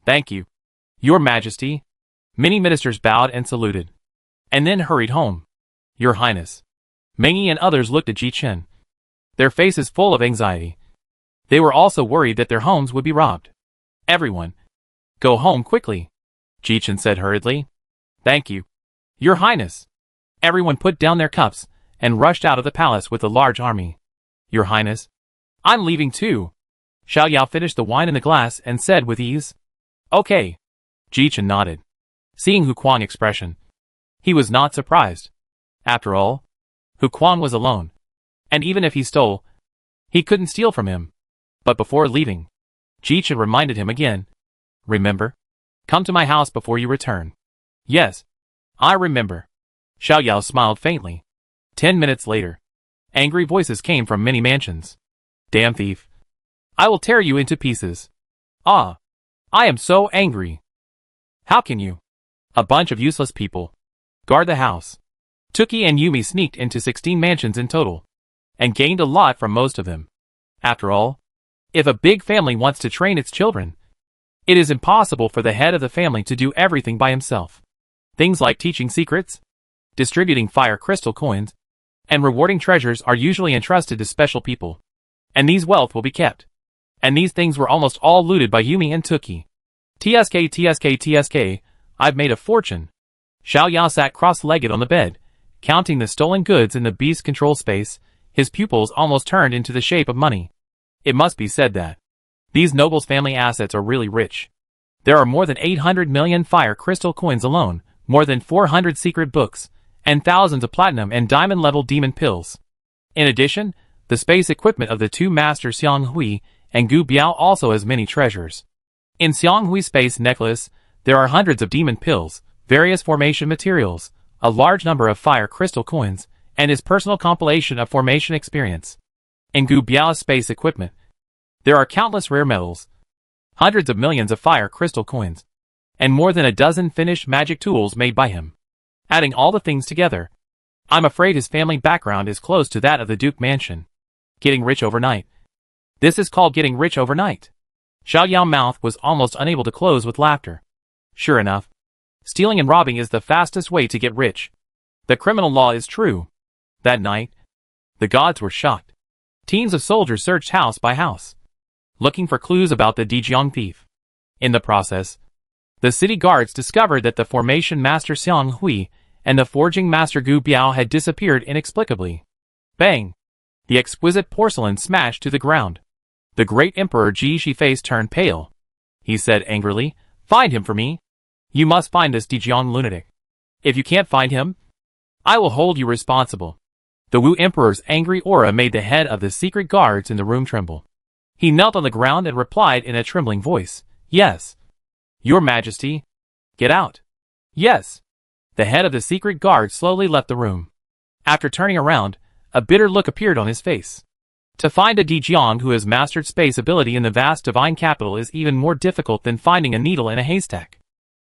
Thank you, Your Majesty. Many ministers bowed and saluted, and then hurried home. Your Highness. Mengyi and others looked at Ji Chen, their faces full of anxiety. They were also worried that their homes would be robbed. Everyone, go home quickly, Ji Chen said hurriedly. Thank you, Your Highness. Everyone put down their cups and rushed out of the palace with a large army. Your Highness, I'm leaving too. Xiao Yao finished the wine in the glass and said with ease. Okay. Ji Chen nodded. Seeing Hu Kuang's expression, he was not surprised. After all, Hu Kuang was alone, and even if he stole, he couldn't steal from him. But before leaving, Ji Chen reminded him again. Remember? Come to my house before you return. Yes, I remember. Xiao Yao smiled faintly. 10 minutes later, angry voices came from many mansions. Damn thief. I will tear you into pieces. Ah, I am so angry. How can you? A bunch of useless people. Guard the house. Tuki and Yumi sneaked into 16 mansions in total, and gained a lot from most of them. After all, if a big family wants to train its children, it is impossible for the head of the family to do everything by himself. Things like teaching secrets, distributing fire crystal coins, and rewarding treasures are usually entrusted to special people. And these wealth will be kept. And these things were almost all looted by Yumi and Tuki. TSK, I've made a fortune. Xiao Yao sat cross-legged on the bed, counting the stolen goods in the beast control space. His pupils almost turned into the shape of money. It must be said that these nobles' family assets are really rich. There are more than 800 million fire crystal coins alone, more than 400 secret books, and thousands of platinum and diamond-level demon pills. In addition, the space equipment of the two masters Xiang Hui and Gu Biao also has many treasures. In Xiang Hui's space necklace, there are hundreds of demon pills, various formation materials, a large number of fire crystal coins, and his personal compilation of formation experience. In Gu Biao's space equipment, there are countless rare metals, hundreds of millions of fire crystal coins, and more than a dozen finished magic tools made by him. Adding all the things together, I'm afraid his family background is close to that of the Duke Mansion. Getting rich overnight. This is called getting rich overnight. Xiao Yao's mouth was almost unable to close with laughter. Sure enough, stealing and robbing is the fastest way to get rich. The criminal law is true. That night, the gods were shocked. Teams of soldiers searched house by house, looking for clues about the Dejiang thief. In the process, the city guards discovered that the formation master Xiang Hui and the forging master Gu Biao had disappeared inexplicably. Bang! The exquisite porcelain smashed to the ground. The great emperor Ji Shi's face turned pale. He said angrily, "Find him for me. You must find this Dejiang lunatic. If you can't find him, I will hold you responsible." The Wu Emperor's angry aura made the head of the secret guards in the room tremble. He knelt on the ground and replied in a trembling voice, "Yes. Your Majesty." "Get out." "Yes." The head of the secret guard slowly left the room. After turning around, a bitter look appeared on his face. To find a Dijiang who has mastered space ability in the vast divine capital is even more difficult than finding a needle in a haystack.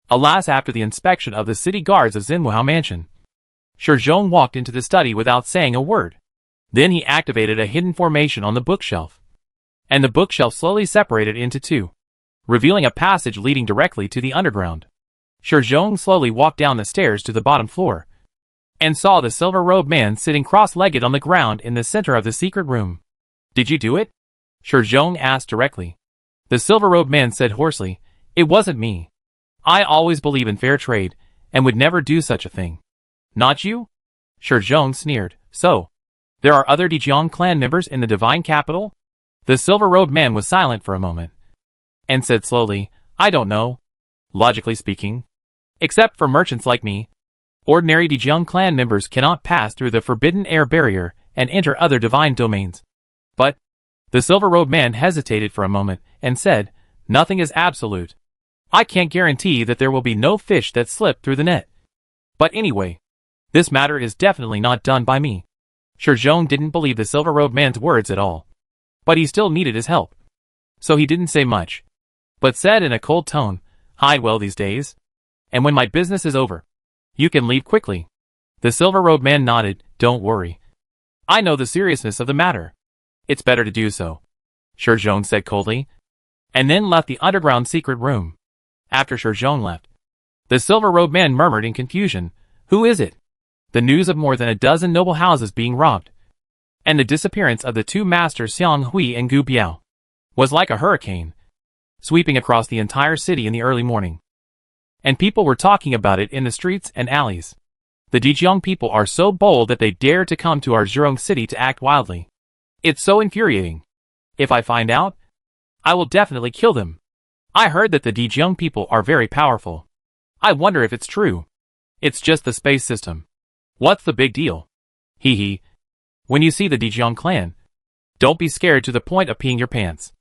Alas, after the inspection of the city guards of Xinhuao Mansion, Shi Zhong walked into the study without saying a word. Then he activated a hidden formation on the bookshelf, and the bookshelf slowly separated into two, revealing a passage leading directly to the underground. Shi Zhong slowly walked down the stairs to the bottom floor, and saw the silver-robed man sitting cross-legged on the ground in the center of the secret room. "Did you do it?" Shi Zhong asked directly. The silver-robed man said hoarsely, "It wasn't me. I always believe in fair trade, and would never do such a thing." "Not you?" Shi Zhong sneered. "So, there are other Dijiang clan members in the divine capital?" The silver-robed man was silent for a moment, and said slowly, "I don't know. Logically speaking, except for merchants like me, ordinary Dijiang clan members cannot pass through the forbidden air barrier and enter other divine domains. But," the silver-robed man hesitated for a moment and said, "nothing is absolute. I can't guarantee that there will be no fish that slip through the net. But anyway, this matter is definitely not done by me." Shi Zhong didn't believe the silver-robed man's words at all, but he still needed his help. So he didn't say much, but said in a cold tone, "Hide well these days, and when my business is over, you can leave quickly." The silver-robed man nodded. "Don't worry. I know the seriousness of the matter. It's better to do so," Shi Zhong said coldly, and then left the underground secret room. After Shi Zhong left, the silver-robed man murmured in confusion, "Who is it?" The news of more than a dozen noble houses being robbed, and the disappearance of the two masters Xiang Hui and Gu Biao, was like a hurricane, sweeping across the entire city in the early morning. And people were talking about it in the streets and alleys. The Dijiang people are so bold that they dare to come to our Zhurong city to act wildly. It's so infuriating. If I find out, I will definitely kill them. I heard that the Dijiang people are very powerful. I wonder if it's true. It's just the space system. What's the big deal? Hee hee. When you see the Dijiang clan, don't be scared to the point of peeing your pants.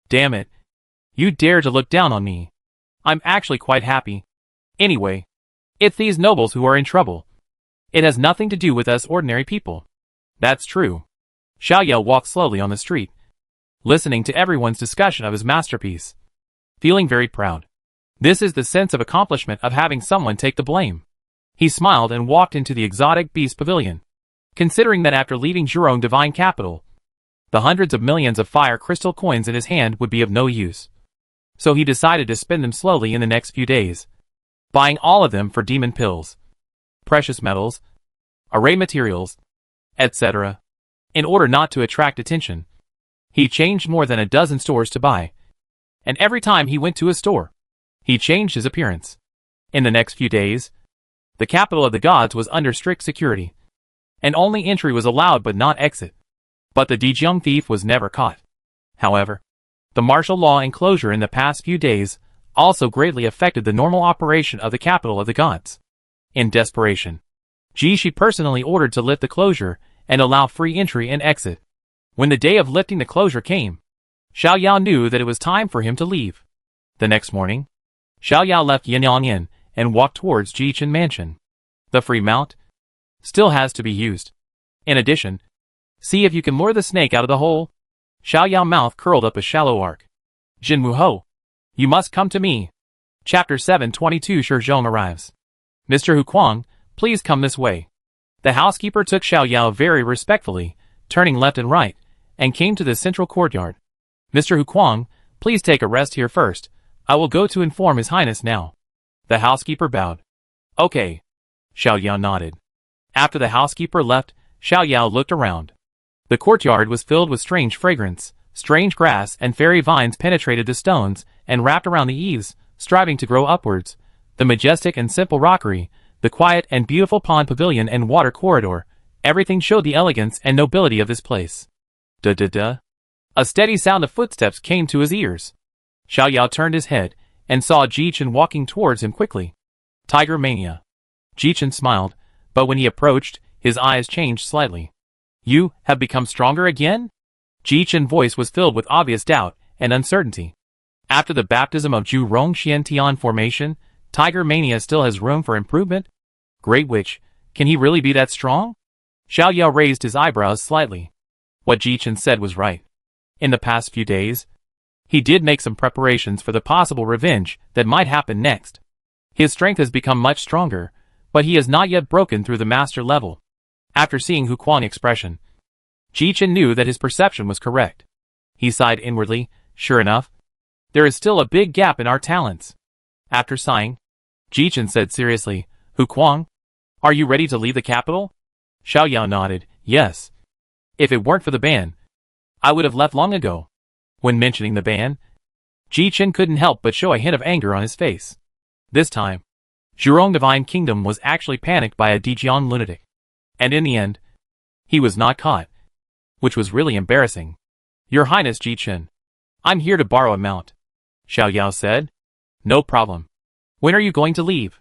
Damn it. You dare to look down on me. I'm actually quite happy. Anyway, it's these nobles who are in trouble. It has nothing to do with us ordinary people." "That's true." Xiaoyao walked slowly on the street, listening to everyone's discussion of his masterpiece, feeling very proud. This is the sense of accomplishment of having someone take the blame. He smiled and walked into the exotic beast pavilion, considering that after leaving Zhurong divine capital, the hundreds of millions of fire crystal coins in his hand would be of no use. So he decided to spend them slowly in the next few days, buying all of them for demon pills, precious metals, array materials, etc. In order not to attract attention, he changed more than a dozen stores to buy, and every time he went to a store, he changed his appearance. In the next few days, the capital of the gods was under strict security, and only entry was allowed but not exit. But the Dijiang thief was never caught. However, the martial law and closure in the past few days also greatly affected the normal operation of the capital of the gods. In desperation, Ji Shi personally ordered to lift the closure and allow free entry and exit. When the day of lifting the closure came, Xiaoyao knew that it was time for him to leave. The next morning, Xiaoyao left Yanyan and walked towards Jichen Mansion. The free mount still has to be used. In addition, see if you can lure the snake out of the hole. Xiaoyao's mouth curled up a shallow arc. "Jin Wuho, you must come to me." Chapter 722. Shi Zhong arrives. "Mr. Hu Kuang, please come this way." The housekeeper took Xiaoyao very respectfully, turning left and right, and came to the central courtyard. "Mr. Hu Kuang, please take a rest here first. I will go to inform His Highness now." The housekeeper bowed. "Okay." Xiaoyao nodded. After the housekeeper left, Xiaoyao looked around. The courtyard was filled with strange fragrance. Strange grass and fairy vines penetrated the stones and wrapped around the eaves, striving to grow upwards. The majestic and simple rockery, the quiet and beautiful pond pavilion and water corridor, everything showed the elegance and nobility of this place. Da-da-da. A steady sound of footsteps came to his ears. Xiaoyao turned his head and saw Jichen walking towards him quickly. "Tiger mania." Jichen smiled, but when he approached, his eyes changed slightly. You have become stronger again? Ji Chen's voice was filled with obvious doubt and uncertainty. After the baptism of Zhu Rong Xiantian formation, Tiger Mania still has room for improvement? Great Witch, can he really be that strong? Xiao Yao raised his eyebrows slightly. What Ji Chen said was right. In the past few days, he did make some preparations for the possible revenge that might happen next. His strength has become much stronger, but he has not yet broken through the master level. After seeing Hu Kuang's expression, Ji Chen knew that his perception was correct. He sighed inwardly. Sure enough, there is still a big gap in our talents. After sighing, Ji Chen said seriously, Hu Kuang, are you ready to leave the capital? Xiao Yao nodded. Yes. If it weren't for the ban, I would have left long ago. When mentioning the ban, Ji Chen couldn't help but show a hint of anger on his face. This time, Zhurong Divine Kingdom was actually panicked by a Dijian lunatic. And in the end, he was not caught. Which was really embarrassing. Your Highness Ji Chen, I'm here to borrow a mount. Xiao Yao said. No problem. When are you going to leave?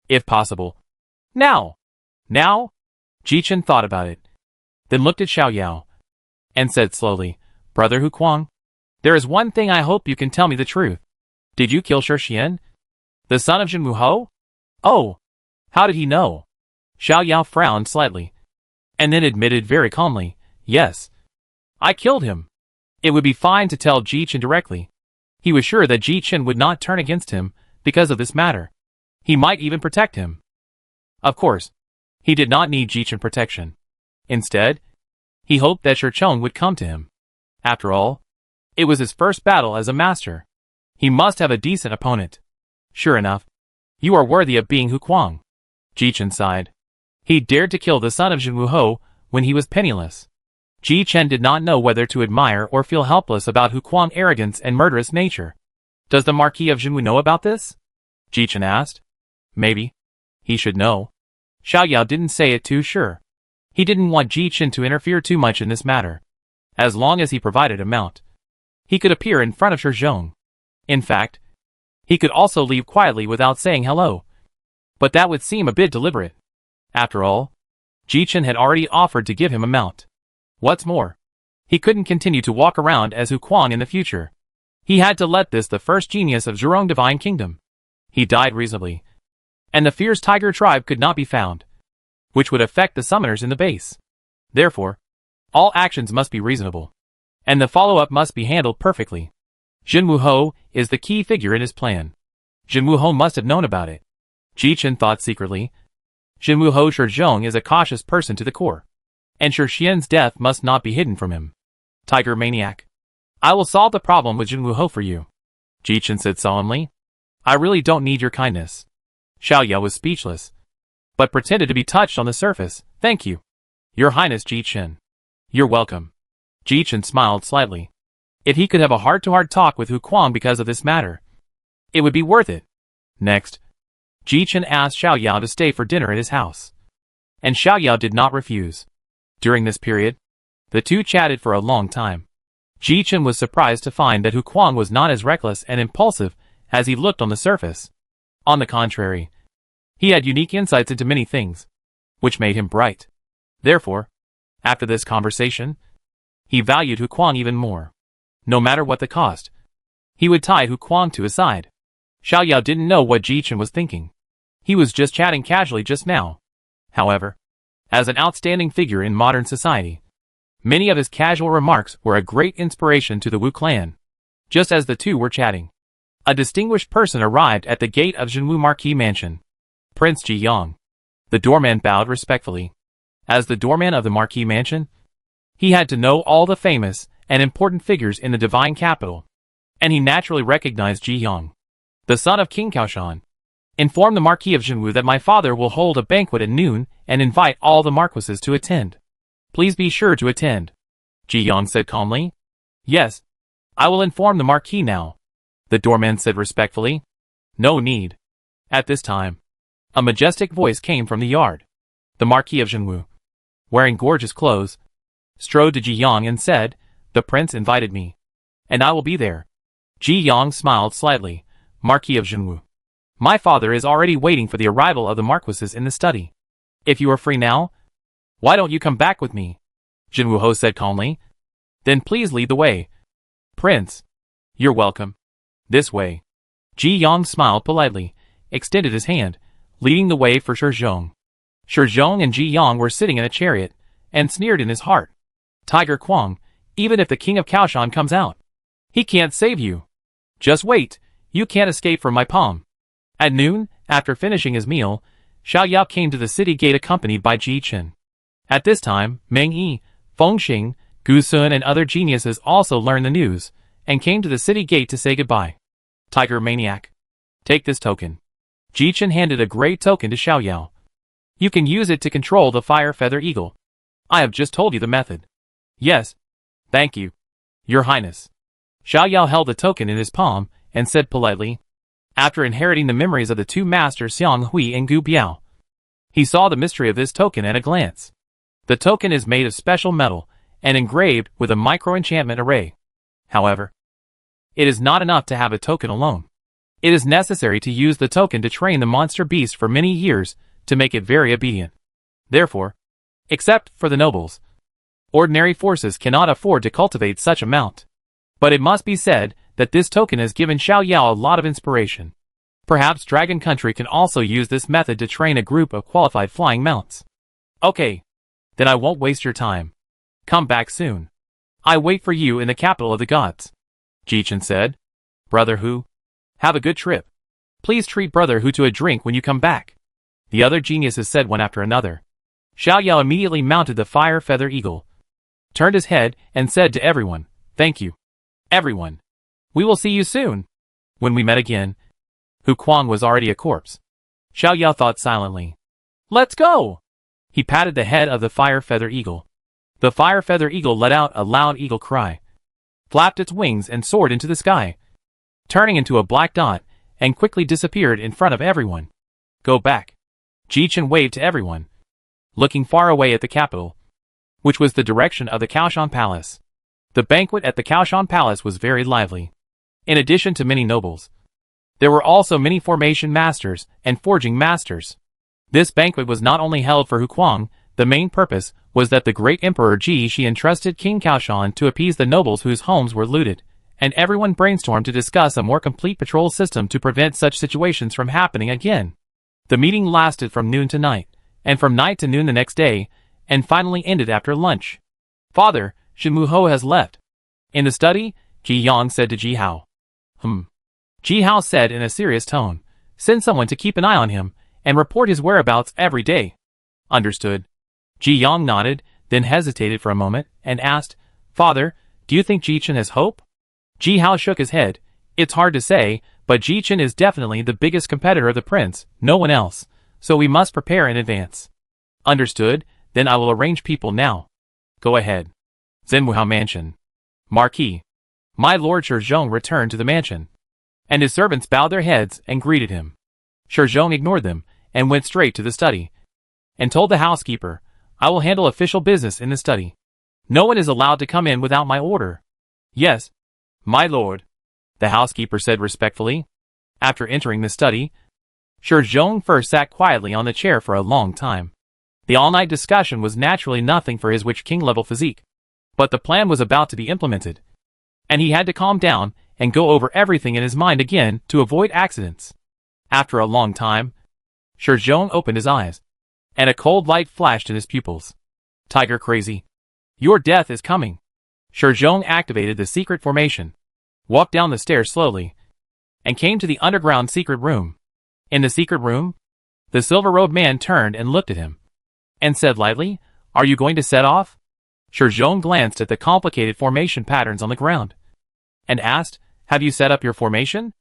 If possible. Now. Now? Ji Chen thought about it. Then looked at Xiao Yao. And said slowly, Brother Hu Kuang, there is one thing I hope you can tell me the truth. Did you kill Shi Xian, the son of Jin Wuhou? Oh. How did he know? Xiao Yao frowned slightly. And then admitted very calmly, yes. I killed him. It would be fine to tell Ji Chen directly. He was sure that Ji Chen would not turn against him because of this matter. He might even protect him. Of course, he did not need Ji Chen's protection. Instead, he hoped that Shi Chong would come to him. After all, it was his first battle as a master. He must have a decent opponent. Sure enough, you are worthy of being Hu Kuang. Ji Chen sighed. He dared to kill the son of Jin Wuhou when he was penniless. Ji Chen did not know whether to admire or feel helpless about Hu Kuang's arrogance and murderous nature. Does the Marquis of Jinwu know about this? Ji Chen asked. Maybe. He should know. Xiao Yao didn't say it too sure. He didn't want Ji Chen to interfere too much in this matter. As long as he provided a mount, he could appear in front of Shi Zhong. In fact, he could also leave quietly without saying hello. But that would seem a bit deliberate. After all, Ji Chen had already offered to give him a mount. What's more, he couldn't continue to walk around as Hu Kuang in the future. He had to let this the first genius of Zhurong Divine Kingdom. He died reasonably, and the fierce tiger tribe could not be found, which would affect the summoners in the base. Therefore, all actions must be reasonable, and the follow-up must be handled perfectly. Jin Wuhou is the key figure in his plan. Jin Wuhou must have known about it. Ji Chen thought secretly. Jin Wuhou Shi Zhong is a cautious person to the core, and Shi Xian's death must not be hidden from him. Tiger Maniac, I will solve the problem with Jin Wuhou for you. Ji Chen said solemnly. I really don't need your kindness. Xiao Yao was speechless, but pretended to be touched on the surface. Thank you. Your Highness Ji Chen. You're welcome. Ji Chen smiled slightly. If he could have a heart-to-heart talk with Hu Kuang because of this matter, it would be worth it. Next, Ji Chen asked Xiao Yao to stay for dinner at his house, and Xiao Yao did not refuse. During this period, the two chatted for a long time. Ji Chen was surprised to find that Hu Kuang was not as reckless and impulsive as he looked on the surface. On the contrary, he had unique insights into many things, which made him bright. Therefore, after this conversation, he valued Hu Kuang even more. No matter what the cost, he would tie Hu Kuang to his side. Xiao Yao didn't know what Ji Chen was thinking. He was just chatting casually just now. However, as an outstanding figure in modern society, many of his casual remarks were a great inspiration to the Wu clan. Just as the two were chatting, a distinguished person arrived at the gate of Jinwu Marquis Mansion. Prince Ji Yang. The doorman bowed respectfully. As the doorman of the Marquis Mansion, he had to know all the famous and important figures in the divine capital, and he naturally recognized Ji Yang, the son of King Kaoshan. Inform the Marquis of Jinwu that my father will hold a banquet at noon and invite all the marquises to attend. Please be sure to attend. Ji Yang said calmly. Yes, I will inform the Marquis now. The doorman said respectfully. No need. At this time, a majestic voice came from the yard. The Marquis of Jinwu, wearing gorgeous clothes, strode to Ji Yang and said, The prince invited me, and I will be there. Ji Yang smiled slightly. Marquis of Jinwu, my father is already waiting for the arrival of the marquises in the study. If you are free now, why don't you come back with me? Jin Wuho said calmly. Then please lead the way. Prince. You're welcome. This way. Ji Yang smiled politely, extended his hand, leading the way for Shi Zhong. Shi Zhong and Ji Yang were sitting in a chariot, and sneered in his heart. Tiger Kwang, even if the king of Kaoshan comes out, he can't save you. Just wait, you can't escape from my palm. At noon, after finishing his meal, Xiao Yao came to the city gate accompanied by Ji Chen. At this time, Meng Yi, Feng Xing, Gu Sun and other geniuses also learned the news, and came to the city gate to say goodbye. Tiger Maniac. Take this token. Ji Chen handed a great token to Xiao Yao. You can use it to control the fire feather eagle. I have just told you the method. Yes. Thank you, Your Highness. Xiao Yao held the token in his palm, and said politely, after inheriting the memories of the two masters Xiang Hui and Gu Biao. He saw the mystery of this token at a glance. The token is made of special metal, and engraved with a micro-enchantment array. However, it is not enough to have a token alone. It is necessary to use the token to train the monster beast for many years to make it very obedient. Therefore, except for the nobles, ordinary forces cannot afford to cultivate such amount. But it must be said that this token has given Xiao Yao a lot of inspiration. Perhaps Dragon Country can also use this method to train a group of qualified flying mounts. Okay. Then I won't waste your time. Come back soon. I wait for you in the capital of the gods. Ji Chen said. Brother Hu. Have a good trip. Please treat Brother Hu to a drink when you come back. The other geniuses said one after another. Xiao Yao immediately mounted the fire feather eagle, turned his head, and said to everyone, Thank you. Everyone. We will see you soon. When we met again, Hu Kuang was already a corpse. Xiao Yao thought silently. Let's go! He patted the head of the fire feather eagle. The fire feather eagle let out a loud eagle cry, flapped its wings and soared into the sky, turning into a black dot, and quickly disappeared in front of everyone. Go back. Ji Chen waved to everyone, looking far away at the capital, which was the direction of the Kaoshan Palace. The banquet at the Kaoshan Palace was very lively. In addition to many nobles, there were also many formation masters and forging masters. This banquet was not only held for Hu Kuang, the main purpose was that the great Emperor Ji Shi entrusted King Kaoshan to appease the nobles whose homes were looted, and everyone brainstormed to discuss a more complete patrol system to prevent such situations from happening again. The meeting lasted from noon to night, and from night to noon the next day, and finally ended after lunch. Father, Jin Wuho has left. In the study, Ji Yang said to Ji Hao. Ji Hao said in a serious tone, send someone to keep an eye on him, and report his whereabouts every day. Understood. Ji Yang nodded, then hesitated for a moment, and asked, Father, do you think Ji Chen has hope? Ji Hao shook his head. It's hard to say, but Ji Chen is definitely the biggest competitor of the prince, no one else, so we must prepare in advance. Understood, then I will arrange people now. Go ahead. Zhenwuhao Mansion. Marquis. My lord Shi Zhong returned to the mansion, and his servants bowed their heads and greeted him. Shi Zhong ignored them, and went straight to the study, and told the housekeeper, I will handle official business in the study. No one is allowed to come in without my order. Yes, my lord, the housekeeper said respectfully. After entering the study, Shi Zhong first sat quietly on the chair for a long time. The all-night discussion was naturally nothing for his Witch King-level physique, but the plan was about to be implemented, and he had to calm down and go over everything in his mind again to avoid accidents. After a long time, Shi Zhong opened his eyes, and a cold light flashed in his pupils. Tiger crazy. Your death is coming. Shi Zhong activated the secret formation, walked down the stairs slowly, and came to the underground secret room. In the secret room, the silver-robed man turned and looked at him, and said lightly, Are you going to set off? Shi Zhong glanced at the complicated formation patterns on the ground, and asked, Have you set up your formation?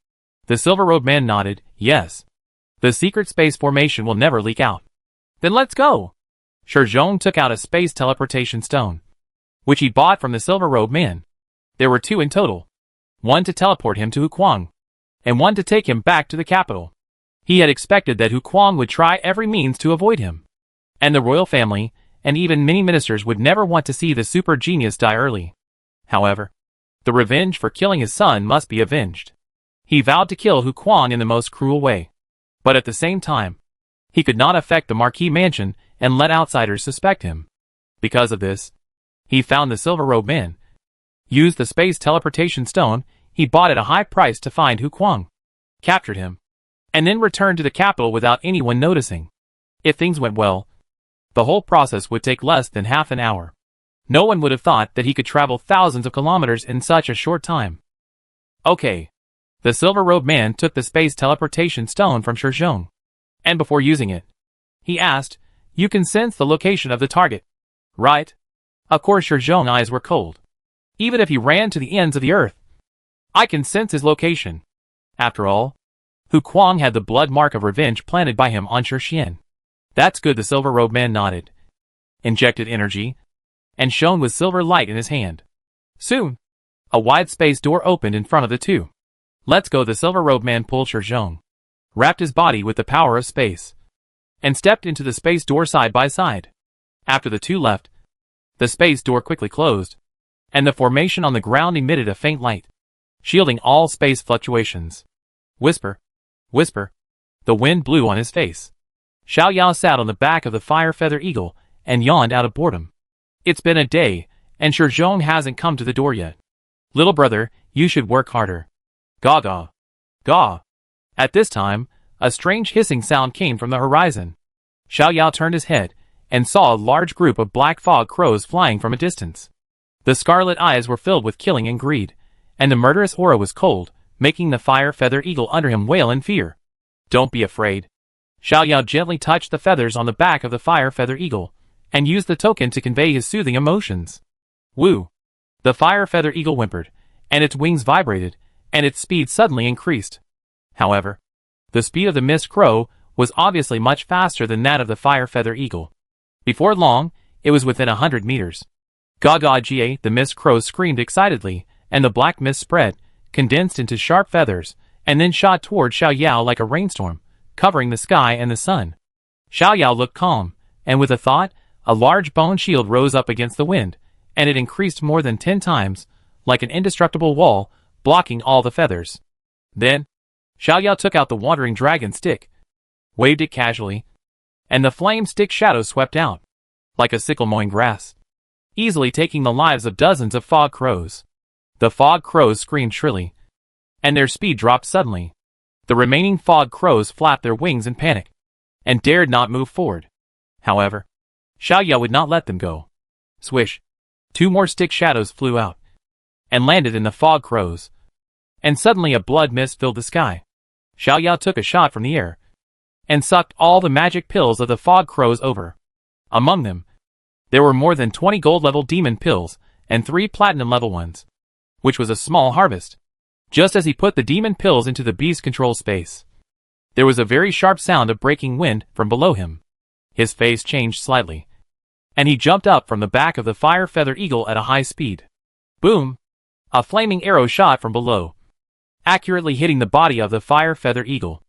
The silver-robed man nodded, Yes. The secret space formation will never leak out. Then let's go. Shi Zhong took out a space teleportation stone, which he bought from the silver-robed man. There were 2 in total, one to teleport him to Hu Kuang, and one to take him back to the capital. He had expected that Hu Kuang would try every means to avoid him, and the royal family, and even many ministers would never want to see the super genius die early. However, the revenge for killing his son must be avenged. He vowed to kill Hu Kuang in the most cruel way, but at the same time, he could not affect the Marquis mansion and let outsiders suspect him. Because of this, He found the Silver-Robed Man, used the space teleportation stone he bought at a high price to find Hu Kuang, captured him, and then returned to the capital without anyone noticing. If things went well, the whole process would take less than half an hour. No one would have thought that he could travel thousands of kilometers in such a short time. Okay. The Silver-Robed Man took the space teleportation stone from Shizhong, and before using it, he asked, "You can sense the location of the target, right?" Of course Shizhong's eyes were cold. Even if he ran to the ends of the earth, I can sense his location. After all, Hu Kuang had the blood mark of revenge planted by him on Shixian. That's good, the Silver-Robed Man nodded, injected energy, and shone with silver light in his hand. Soon, a wide space door opened in front of the two. "Let's go," the Silver-Robed Man pulled Shizhong, wrapped his body with the power of space, and stepped into the space door side by side. After the two left, the space door quickly closed, and the formation on the ground emitted a faint light, shielding all space fluctuations. Whisper, whisper. The wind blew on his face. Xiao Yao sat on the back of the fire feather eagle and yawned out of boredom. It's been a day, and Shizhong hasn't come to the door yet. "Little brother, you should work harder." Gaw gaw. Gaw. At this time, a strange hissing sound came from the horizon. Xiao Yao turned his head and saw a large group of black fog crows flying from a distance. The scarlet eyes were filled with killing and greed, and the murderous aura was cold, making the fire feather eagle under him wail in fear. "Don't be afraid." Xiao Yao gently touched the feathers on the back of the fire feather eagle, and used the token to convey his soothing emotions. Woo! The fire feather eagle whimpered, and its wings vibrated, and its speed suddenly increased. However, the speed of the mist crow was obviously much faster than that of the fire feather eagle. Before long, it was within 100 meters. Gaga ga, the mist crow screamed excitedly, and the black mist spread, condensed into sharp feathers, and then shot toward Xiao Yao like a rainstorm, covering the sky and the sun. Xiao Yao looked calm, and with a thought, a large bone shield rose up against the wind, and it increased more than 10 times, like an indestructible wall, blocking all the feathers. Then, Xiao Yao took out the wandering dragon stick, waved it casually, and the flame stick shadow swept out, like a sickle mowing grass, easily taking the lives of dozens of fog crows. The fog crows screamed shrilly, and their speed dropped suddenly. The remaining fog crows flapped their wings in panic, and dared not move forward. However, Xiao Yao would not let them go. Swish! 2 more stick shadows flew out, and landed in the fog crows, and suddenly a blood mist filled the sky. Xiao Yao took a shot from the air, and sucked all the magic pills of the fog crows over. Among them, there were more than 20 gold-level demon pills, and 3 platinum-level ones, which was a small harvest. Just as he put the demon pills into the beast control space, there was a very sharp sound of breaking wind from below him. His face changed slightly, and he jumped up from the back of the fire feather eagle at a high speed. Boom! A flaming arrow shot from below, accurately hitting the body of the fire feather eagle.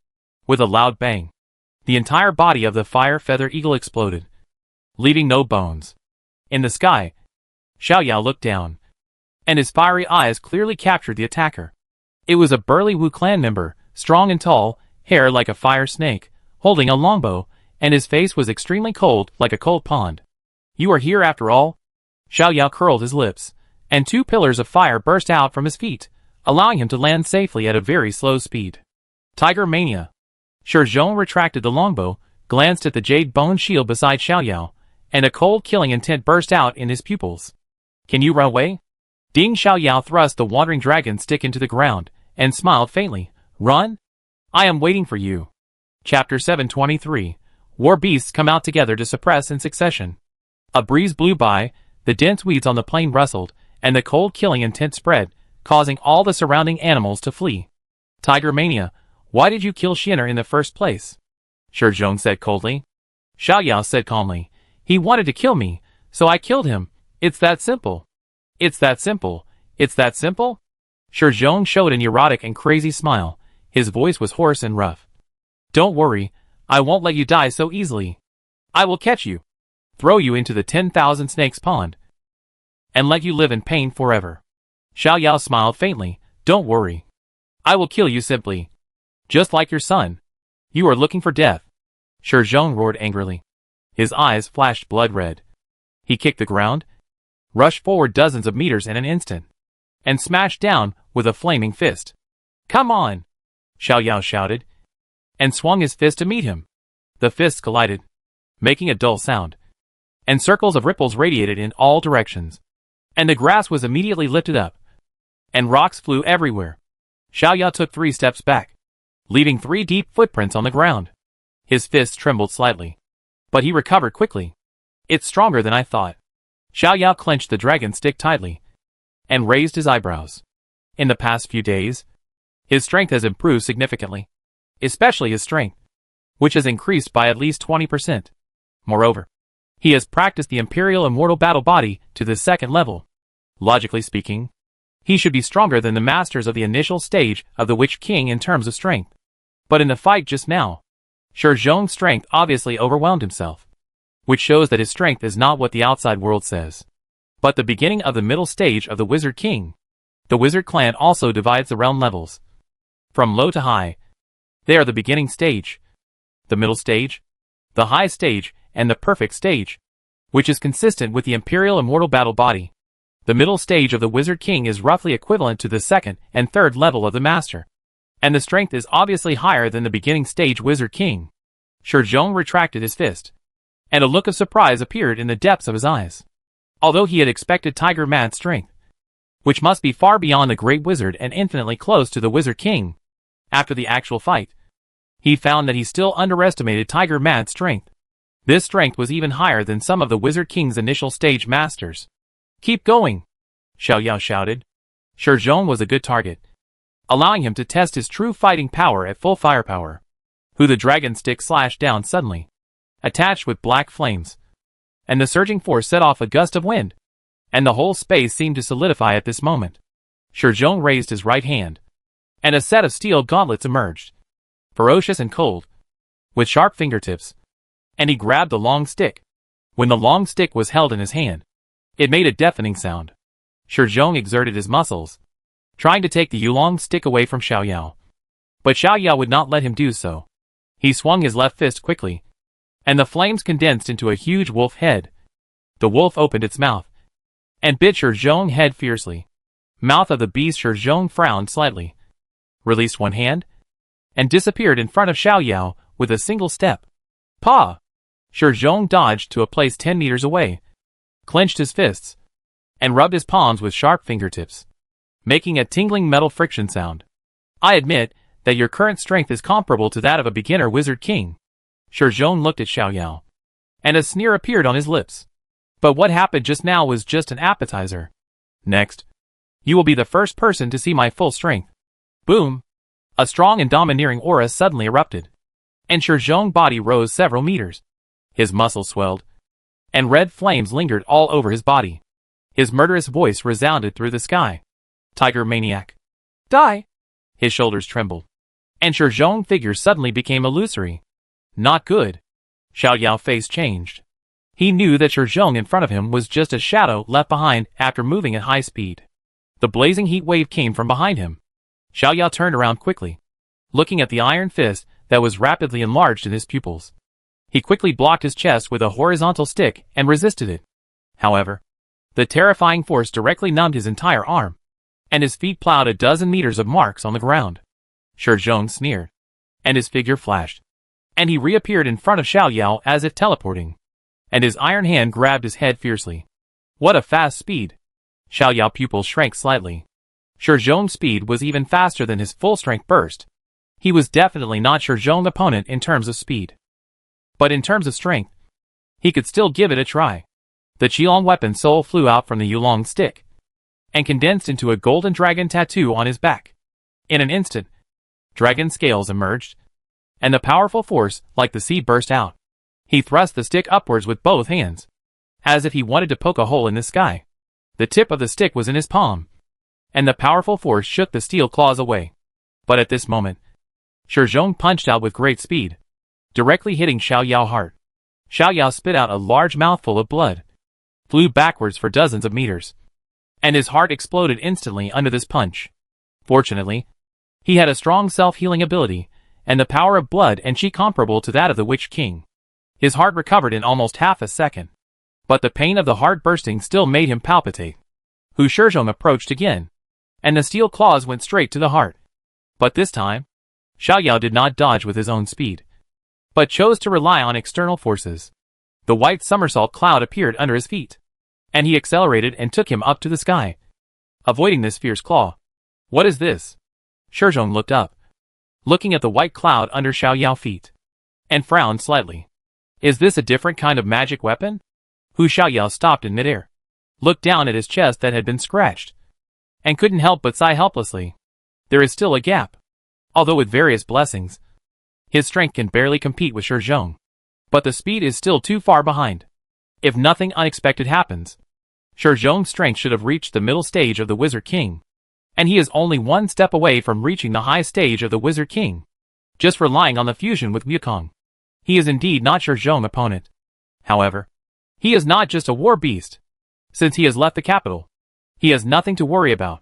With a loud bang, the entire body of the fire feather eagle exploded, leaving no bones. In the sky, Xiao Yao looked down, and his fiery eyes clearly captured the attacker. It was a burly Wu clan member, strong and tall, hair like a fire snake, holding a longbow, and his face was extremely cold, like a cold pond. "You are here after all?" Xiao Yao curled his lips, and 2 pillars of fire burst out from his feet, allowing him to land safely at a very slow speed. Tiger Mania. Shizhong retracted the longbow, glanced at the jade bone shield beside Xiao Yao, and a cold killing intent burst out in his pupils. "Can you run away?" Ding. Xiao Yao thrust the wandering dragon stick into the ground, and smiled faintly. "Run? I am waiting for you." Chapter 723. War beasts come out together to suppress in succession. A breeze blew by, the dense weeds on the plain rustled, and the cold killing intent spread, causing all the surrounding animals to flee. "Tiger Mania, why did you kill Xiner in the first place?" Shizhong said coldly. Xiao Yao said calmly, "He wanted to kill me, so I killed him. It's that simple." "It's that simple. It's that simple?" Shizhong showed an erotic and crazy smile. His voice was hoarse and rough. "Don't worry, I won't let you die so easily. I will catch you, throw you into the 10,000 snakes pond, and let you live in pain forever." Xiao Yao smiled faintly. "Don't worry. I will kill you simply. Just like your son. You are looking for death." Shizhong roared angrily. His eyes flashed blood red. He kicked the ground, rushed forward dozens of meters in an instant, and smashed down with a flaming fist. "Come on!" Xiao Yao shouted, and swung his fist to meet him. The fists collided, making a dull sound, and circles of ripples radiated in all directions. And the grass was immediately lifted up, and rocks flew everywhere. Xiao Yao took 3 steps back, leaving 3 deep footprints on the ground. His fists trembled slightly, but he recovered quickly. "It's stronger than I thought." Xiao Yao clenched the dragon stick tightly, and raised his eyebrows. In the past few days, his strength has improved significantly, especially his strength, which has increased by at least 20%. Moreover, he has practiced the Imperial Immortal Battle Body to the 2nd level. Logically speaking, he should be stronger than the masters of the initial stage of the Witch King in terms of strength. But in the fight just now, Shi Zhong's strength obviously overwhelmed himself, which shows that his strength is not what the outside world says, but the beginning of the middle stage of the Wizard King. The Wizard Clan also divides the realm levels from low to high. They are the beginning stage, the middle stage, the high stage, and the perfect stage, which is consistent with the Imperial Immortal Battle Body. The middle stage of the Wizard King is roughly equivalent to the 2nd and 3rd level of the Master, and the strength is obviously higher than the beginning stage Wizard King. Shi Zhong retracted his fist, and a look of surprise appeared in the depths of his eyes. Although he had expected Tiger Man's strength, which must be far beyond the Great Wizard and infinitely close to the Wizard King, after the actual fight, he found that he still underestimated Tiger Man's strength. This strength was even higher than some of the Wizard King's initial stage masters. "Keep going!" Xiao Yao shouted. Shi Zhong was a good target, allowing him to test his true fighting power at full firepower. The dragon stick slashed down suddenly, attached with black flames, and the surging force set off a gust of wind, and the whole space seemed to solidify at this moment. Shi Zhong raised his right hand, and a set of steel gauntlets emerged, ferocious and cold, with sharp fingertips, and he grabbed the long stick. When the long stick was held in his hand, it made a deafening sound. Shi Zhong exerted his muscles, trying to take the Yulong stick away from Xiao Yao, but Xiao Yao would not let him do so. He swung his left fist quickly, and the flames condensed into a huge wolf head. The wolf opened its mouth, and bit Shi Zhong head fiercely. Mouth of the beast. Shi Zhong frowned slightly, released one hand, and disappeared in front of Xiao Yao with a single step. "Pa!" Shi Zhong dodged to a place 10 meters away, clenched his fists, and rubbed his palms with sharp fingertips, making a tingling metal friction sound. "I admit that your current strength is comparable to that of a beginner Wizard King." Shi Zhong looked at Xiao Yao, and a sneer appeared on his lips. "But what happened just now was just an appetizer. Next, you will be the first person to see my full strength." Boom! A strong and domineering aura suddenly erupted, and Shi Zhong's body rose several meters. His muscles swelled, and red flames lingered all over his body. His murderous voice resounded through the sky. "Tiger Maniac! Die!" His shoulders trembled, and Shi Zhong's figure suddenly became illusory. Not good. Xiao Yao's face changed. He knew that Shi Zhong in front of him was just a shadow left behind after moving at high speed. The blazing heat wave came from behind him. Xiao Yao turned around quickly, looking at the iron fist that was rapidly enlarged in his pupils. He quickly blocked his chest with a horizontal stick and resisted it. However, the terrifying force directly numbed his entire arm, and his feet plowed a dozen meters of marks on the ground. Shi Zhong sneered, and his figure flashed, and he reappeared in front of Xiao Yao as if teleporting, and his iron hand grabbed his head fiercely. What a fast speed! Xiao Yao's pupils shrank slightly. Shi Zhong's speed was even faster than his full-strength burst. He was definitely not Shi Zhong's opponent in terms of speed, but in terms of strength, he could still give it a try. The Qilong weapon soul flew out from the Yulong stick, and condensed into a golden dragon tattoo on his back. In an instant, dragon scales emerged, and the powerful force like the sea burst out. He thrust the stick upwards with both hands, as if he wanted to poke a hole in the sky. The tip of the stick was in his palm, and the powerful force shook the steel claws away. But at this moment, Shi Zhong punched out with great speed, directly hitting Xiao Yao's heart. Xiao Yao spit out a large mouthful of blood, flew backwards for dozens of meters, and his heart exploded instantly under this punch. Fortunately, he had a strong self-healing ability, and the power of blood and qi comparable to that of the Witch King. His heart recovered in almost half a second. But the pain of the heart bursting still made him palpitate. Hu Shizhong approached again, and the steel claws went straight to the heart. But this time, Xiao Yao did not dodge with his own speed, but chose to rely on external forces. The white somersault cloud appeared under his feet, and he accelerated and took him up to the sky, avoiding this fierce claw. What is this? Shizhong looked up, looking at the white cloud under Xiao Yao's feet, and frowned slightly. Is this a different kind of magic weapon? Hu Xiaoyao stopped in midair, looked down at his chest that had been scratched, and couldn't help but sigh helplessly. There is still a gap. Although with various blessings, his strength can barely compete with Shizhong. But the speed is still too far behind. If nothing unexpected happens, Shizhong's strength should have reached the middle stage of the Wizard King, and he is only one step away from reaching the high stage of the Wizard King, just relying on the fusion with Wukong. He is indeed not Shizhong's opponent. However, he is not just a war beast. Since he has left the capital, he has nothing to worry about.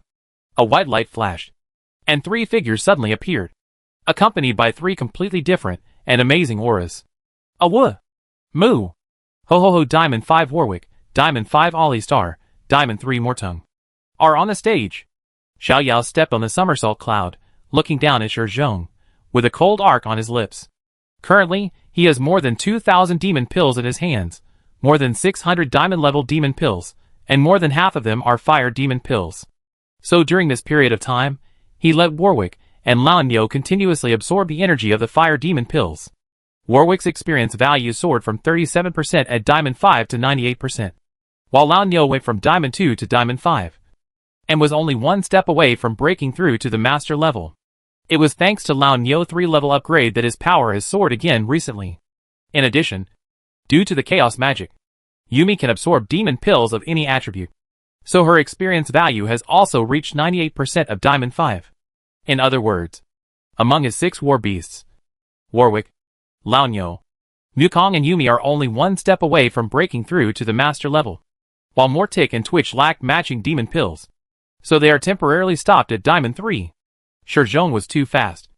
A white light flashed, and 3 figures suddenly appeared, accompanied by 3 completely different and amazing auras. Awu! Mu! Ho Ho Ho Diamond 5 Warwick, Diamond 5 Ollie Star, Diamond 3 Mortung are on the stage. Xiao Yao stepped on the somersault cloud, looking down at Shizhong, with a cold arc on his lips. Currently, he has more than 2,000 demon pills in his hands, more than 600 diamond-level demon pills, and more than half of them are fire demon pills. So during this period of time, he let Warwick and Lao Niu continuously absorb the energy of the fire demon pills. Warwick's experience value soared from 37% at Diamond 5 to 98%, while Lao Niu went from Diamond 2 to Diamond 5, and was only one step away from breaking through to the master level. It was thanks to Lao Niu's 3-level upgrade that his power has soared again recently. In addition, due to the chaos magic, Yumi can absorb demon pills of any attribute, so her experience value has also reached 98% of Diamond 5. In other words, among his 6 war beasts, Warwick, Lao Niu, Wukong and Yumi are only one step away from breaking through to the master level, while Mortic and Twitch lack matching demon pills, so they are temporarily stopped at Diamond 3. Shizhong was too fast,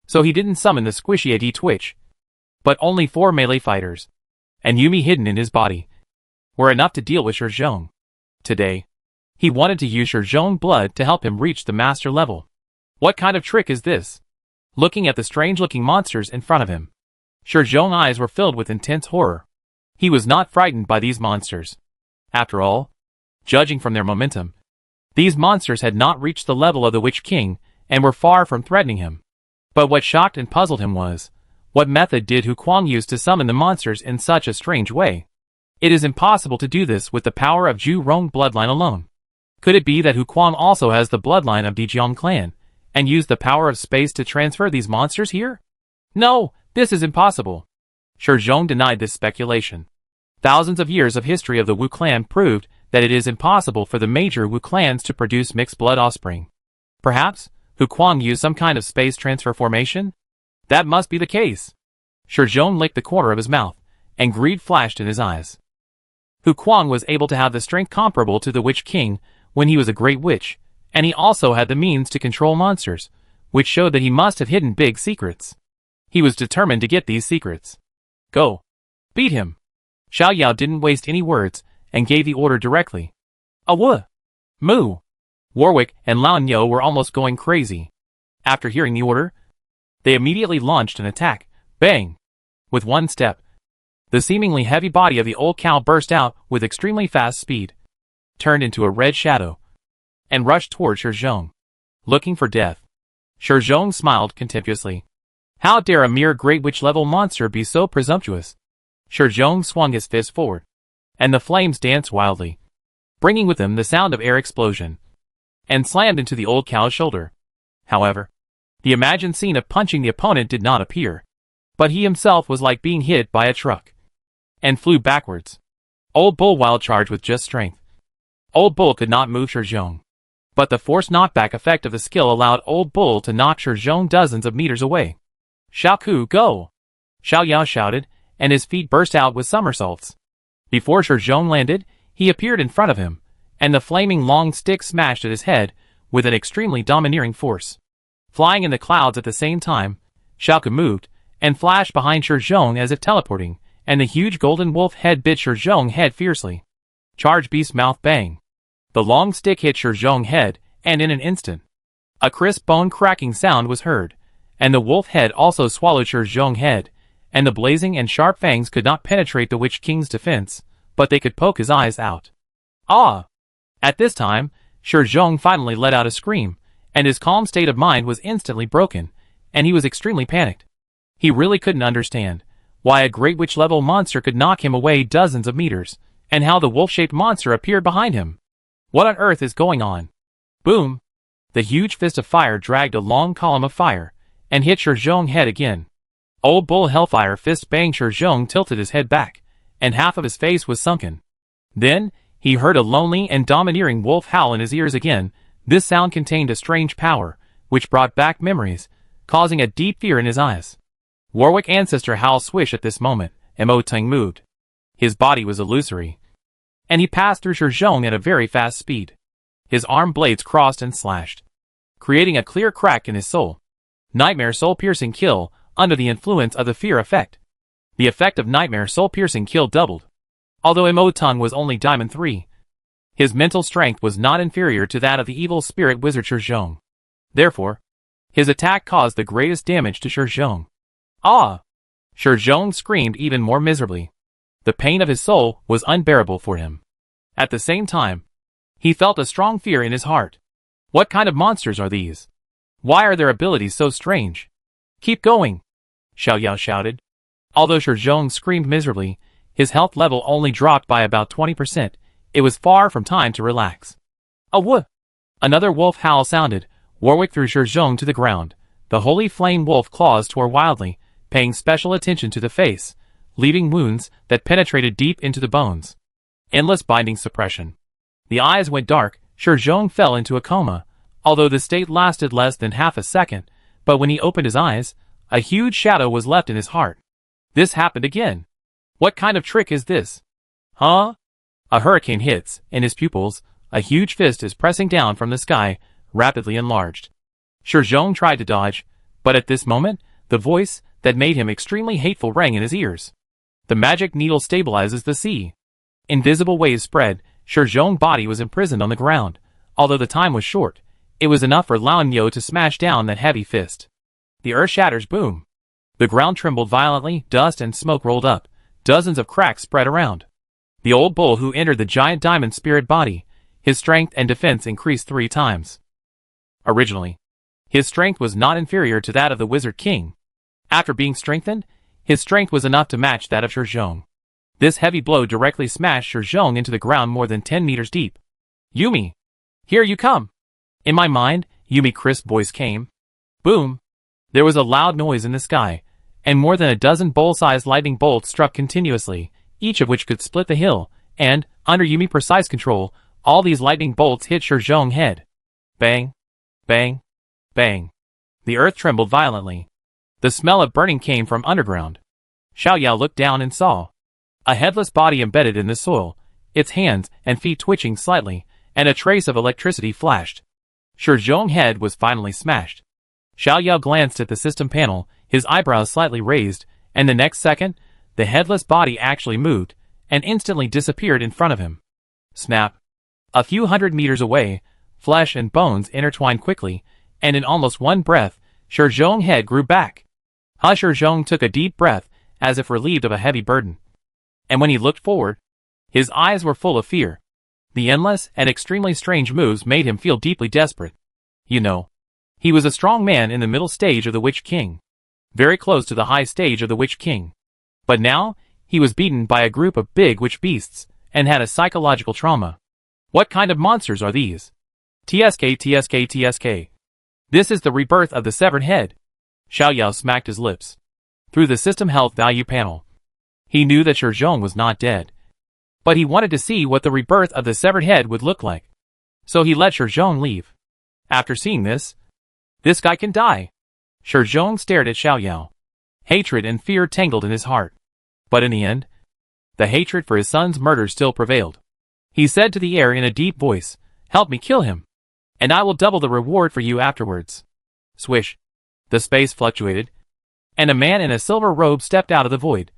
so he didn't summon the squishy AD Twitch, but only 4 melee fighters, and Yumi hidden in his body, were enough to deal with Shizhong. Today, he wanted to use Shizhong's blood to help him reach the master level. What kind of trick is this? Looking at the strange-looking monsters in front of him, Shizhong's eyes were filled with intense horror. He was not frightened by these monsters. After all, judging from their momentum, these monsters had not reached the level of the Witch King and were far from threatening him. But what shocked and puzzled him was, what method did Wukong use to summon the monsters in such a strange way? It is impossible to do this with the power of Zhu Rong bloodline alone. Could it be that Wukong also has the bloodline of the Jiang clan, and used the power of space to transfer these monsters here? No, this is impossible. Shizhong denied this speculation. Thousands of years of history of the Wu clan proved that it is impossible for the major Wu clans to produce mixed blood offspring. Perhaps, Wukong used some kind of space transfer formation? That must be the case. Shizhong licked the corner of his mouth, and greed flashed in his eyes. Wukong was able to have the strength comparable to the Witch King when he was a great witch, and he also had the means to control monsters, which showed that he must have hidden big secrets. He was determined to get these secrets. Go. Beat him. Xiao Yao didn't waste any words, and gave the order directly. Awu! Mu! Warwick and Lao Niu were almost going crazy. After hearing the order, they immediately launched an attack. Bang! With one step, the seemingly heavy body of the old cow burst out with extremely fast speed, turned into a red shadow, and rushed toward Shizhong, looking for death. Shizhong smiled contemptuously. How dare a mere Great Witch-level monster be so presumptuous? Shizhong swung his fist forward, and the flames danced wildly, bringing with them the sound of air explosion, and slammed into the old cow's shoulder. However, the imagined scene of punching the opponent did not appear, but he himself was like being hit by a truck, and flew backwards. Old Bull wild charged with just strength. Old Bull could not move Shizhong, but the forced knockback effect of the skill allowed Old Bull to knock Shizhong dozens of meters away. Xiaoku, go! Xiao Yao shouted, and his feet burst out with somersaults. Before Shizhong landed, he appeared in front of him, and the flaming long stick smashed at his head with an extremely domineering force. Flying in the clouds at the same time, Xiaoku moved, and flashed behind Shizhong as if teleporting, and the huge golden wolf head bit Shi Zhong head fiercely. Charge beast mouth bang. The long stick hit Shi Zhong head, and in an instant, a crisp bone-cracking sound was heard, and the wolf head also swallowed Shi Zhong head, and the blazing and sharp fangs could not penetrate the Witch King's defense, but they could poke his eyes out. Ah! At this time, Shi Zhong finally let out a scream, and his calm state of mind was instantly broken, and he was extremely panicked. He really couldn't understand why a Great Witch-level monster could knock him away dozens of meters, and how the wolf-shaped monster appeared behind him. What on earth is going on? Boom! The huge fist of fire dragged a long column of fire, and hit Shi Zhong head again. Old Bull Hellfire fist banged. Shi Zhong tilted his head back, and half of his face was sunken. Then, he heard a lonely and domineering wolf howl in his ears again. This sound contained a strange power, which brought back memories, causing a deep fear in his eyes. Warwick Ancestor howl swish at this moment, and Mo Tang moved. His body was illusory, and he passed through Shi Zhong at a very fast speed. His arm blades crossed and slashed, creating a clear crack in his soul. Nightmare soul-piercing kill, under the influence of the fear effect. The effect of Nightmare soul-piercing kill doubled. Although Emoton was only Diamond 3, his mental strength was not inferior to that of the evil spirit wizard Shi Zhong. Therefore, his attack caused the greatest damage to Shi Zhong. Ah! Shi Zhong screamed even more miserably. The pain of his soul was unbearable for him. At the same time, he felt a strong fear in his heart. What kind of monsters are these? Why are their abilities so strange? Keep going! Xiao Yao shouted. Although Shi Zhong screamed miserably, his health level only dropped by about 20%. It was far from time to relax. A woof! Another wolf howl sounded. Warwick threw Shi Zhong to the ground. The holy flame wolf claws tore wildly, paying special attention to the face, leaving wounds that penetrated deep into the bones. Endless binding suppression. The eyes went dark. Shi Zhong fell into a coma, although the state lasted less than half a second, but when he opened his eyes, a huge shadow was left in his heart. This happened again. What kind of trick is this? Huh? A hurricane hits, and his pupils, a huge fist is pressing down from the sky, rapidly enlarged. Shi Zhong tried to dodge, but at this moment, the voice that made him extremely hateful rang in his ears. The magic needle stabilizes the sea. Invisible waves spread. Shi Zhong's body was imprisoned on the ground. Although the time was short, it was enough for Lan Yo to smash down that heavy fist. The earth shatters. Boom! The ground trembled violently, dust and smoke rolled up. Dozens of cracks spread around. The old bull who entered the giant diamond spirit body, his strength and defense increased 3 times. Originally, his strength was not inferior to that of the Wizard King. After being strengthened, his strength was enough to match that of Shi Zhong. This heavy blow directly smashed Shi Zhong into the ground more than 10 meters deep. Yumi! Here you come! In my mind, Yumi's crisp voice came. Boom! There was a loud noise in the sky, and more than a dozen bowl-sized lightning bolts struck continuously, each of which could split the hill, and, under Yumi's precise control, all these lightning bolts hit Shi Zhong's head. Bang! Bang! Bang! The earth trembled violently. The smell of burning came from underground. Xiao Yao looked down and saw a headless body embedded in the soil, its hands and feet twitching slightly, and a trace of electricity flashed. Shi Zhong's head was finally smashed. Xiao Yao glanced at the system panel, his eyebrows slightly raised, and the next second, the headless body actually moved, and instantly disappeared in front of him. Snap! A few hundred meters away, flesh and bones intertwined quickly, and in almost one breath, Shi Zhong's head grew back. Shi Zhong took a deep breath, as if relieved of a heavy burden. And when he looked forward, his eyes were full of fear. The endless and extremely strange moves made him feel deeply desperate. You know, he was a strong man in the middle stage of the Witch King, very close to the high stage of the Witch King. But now, he was beaten by a group of big witch beasts, and had a psychological trauma. What kind of monsters are these? TSK, TSK, TSK. This is the rebirth of the severed head. Xiao Yao smacked his lips. Through the system health value panel, he knew that Shi Zhong was not dead. But he wanted to see what the rebirth of the severed head would look like. So he let Shi Zhong leave. After seeing this guy can die. Shi Zhong stared at Xiao Yao. Hatred and fear tangled in his heart. But in the end, the hatred for his son's murder still prevailed. He said to the air in a deep voice, "Help me kill him, and I will double the reward for you afterwards." Swish. The space fluctuated, and a man in a silver robe stepped out of the void.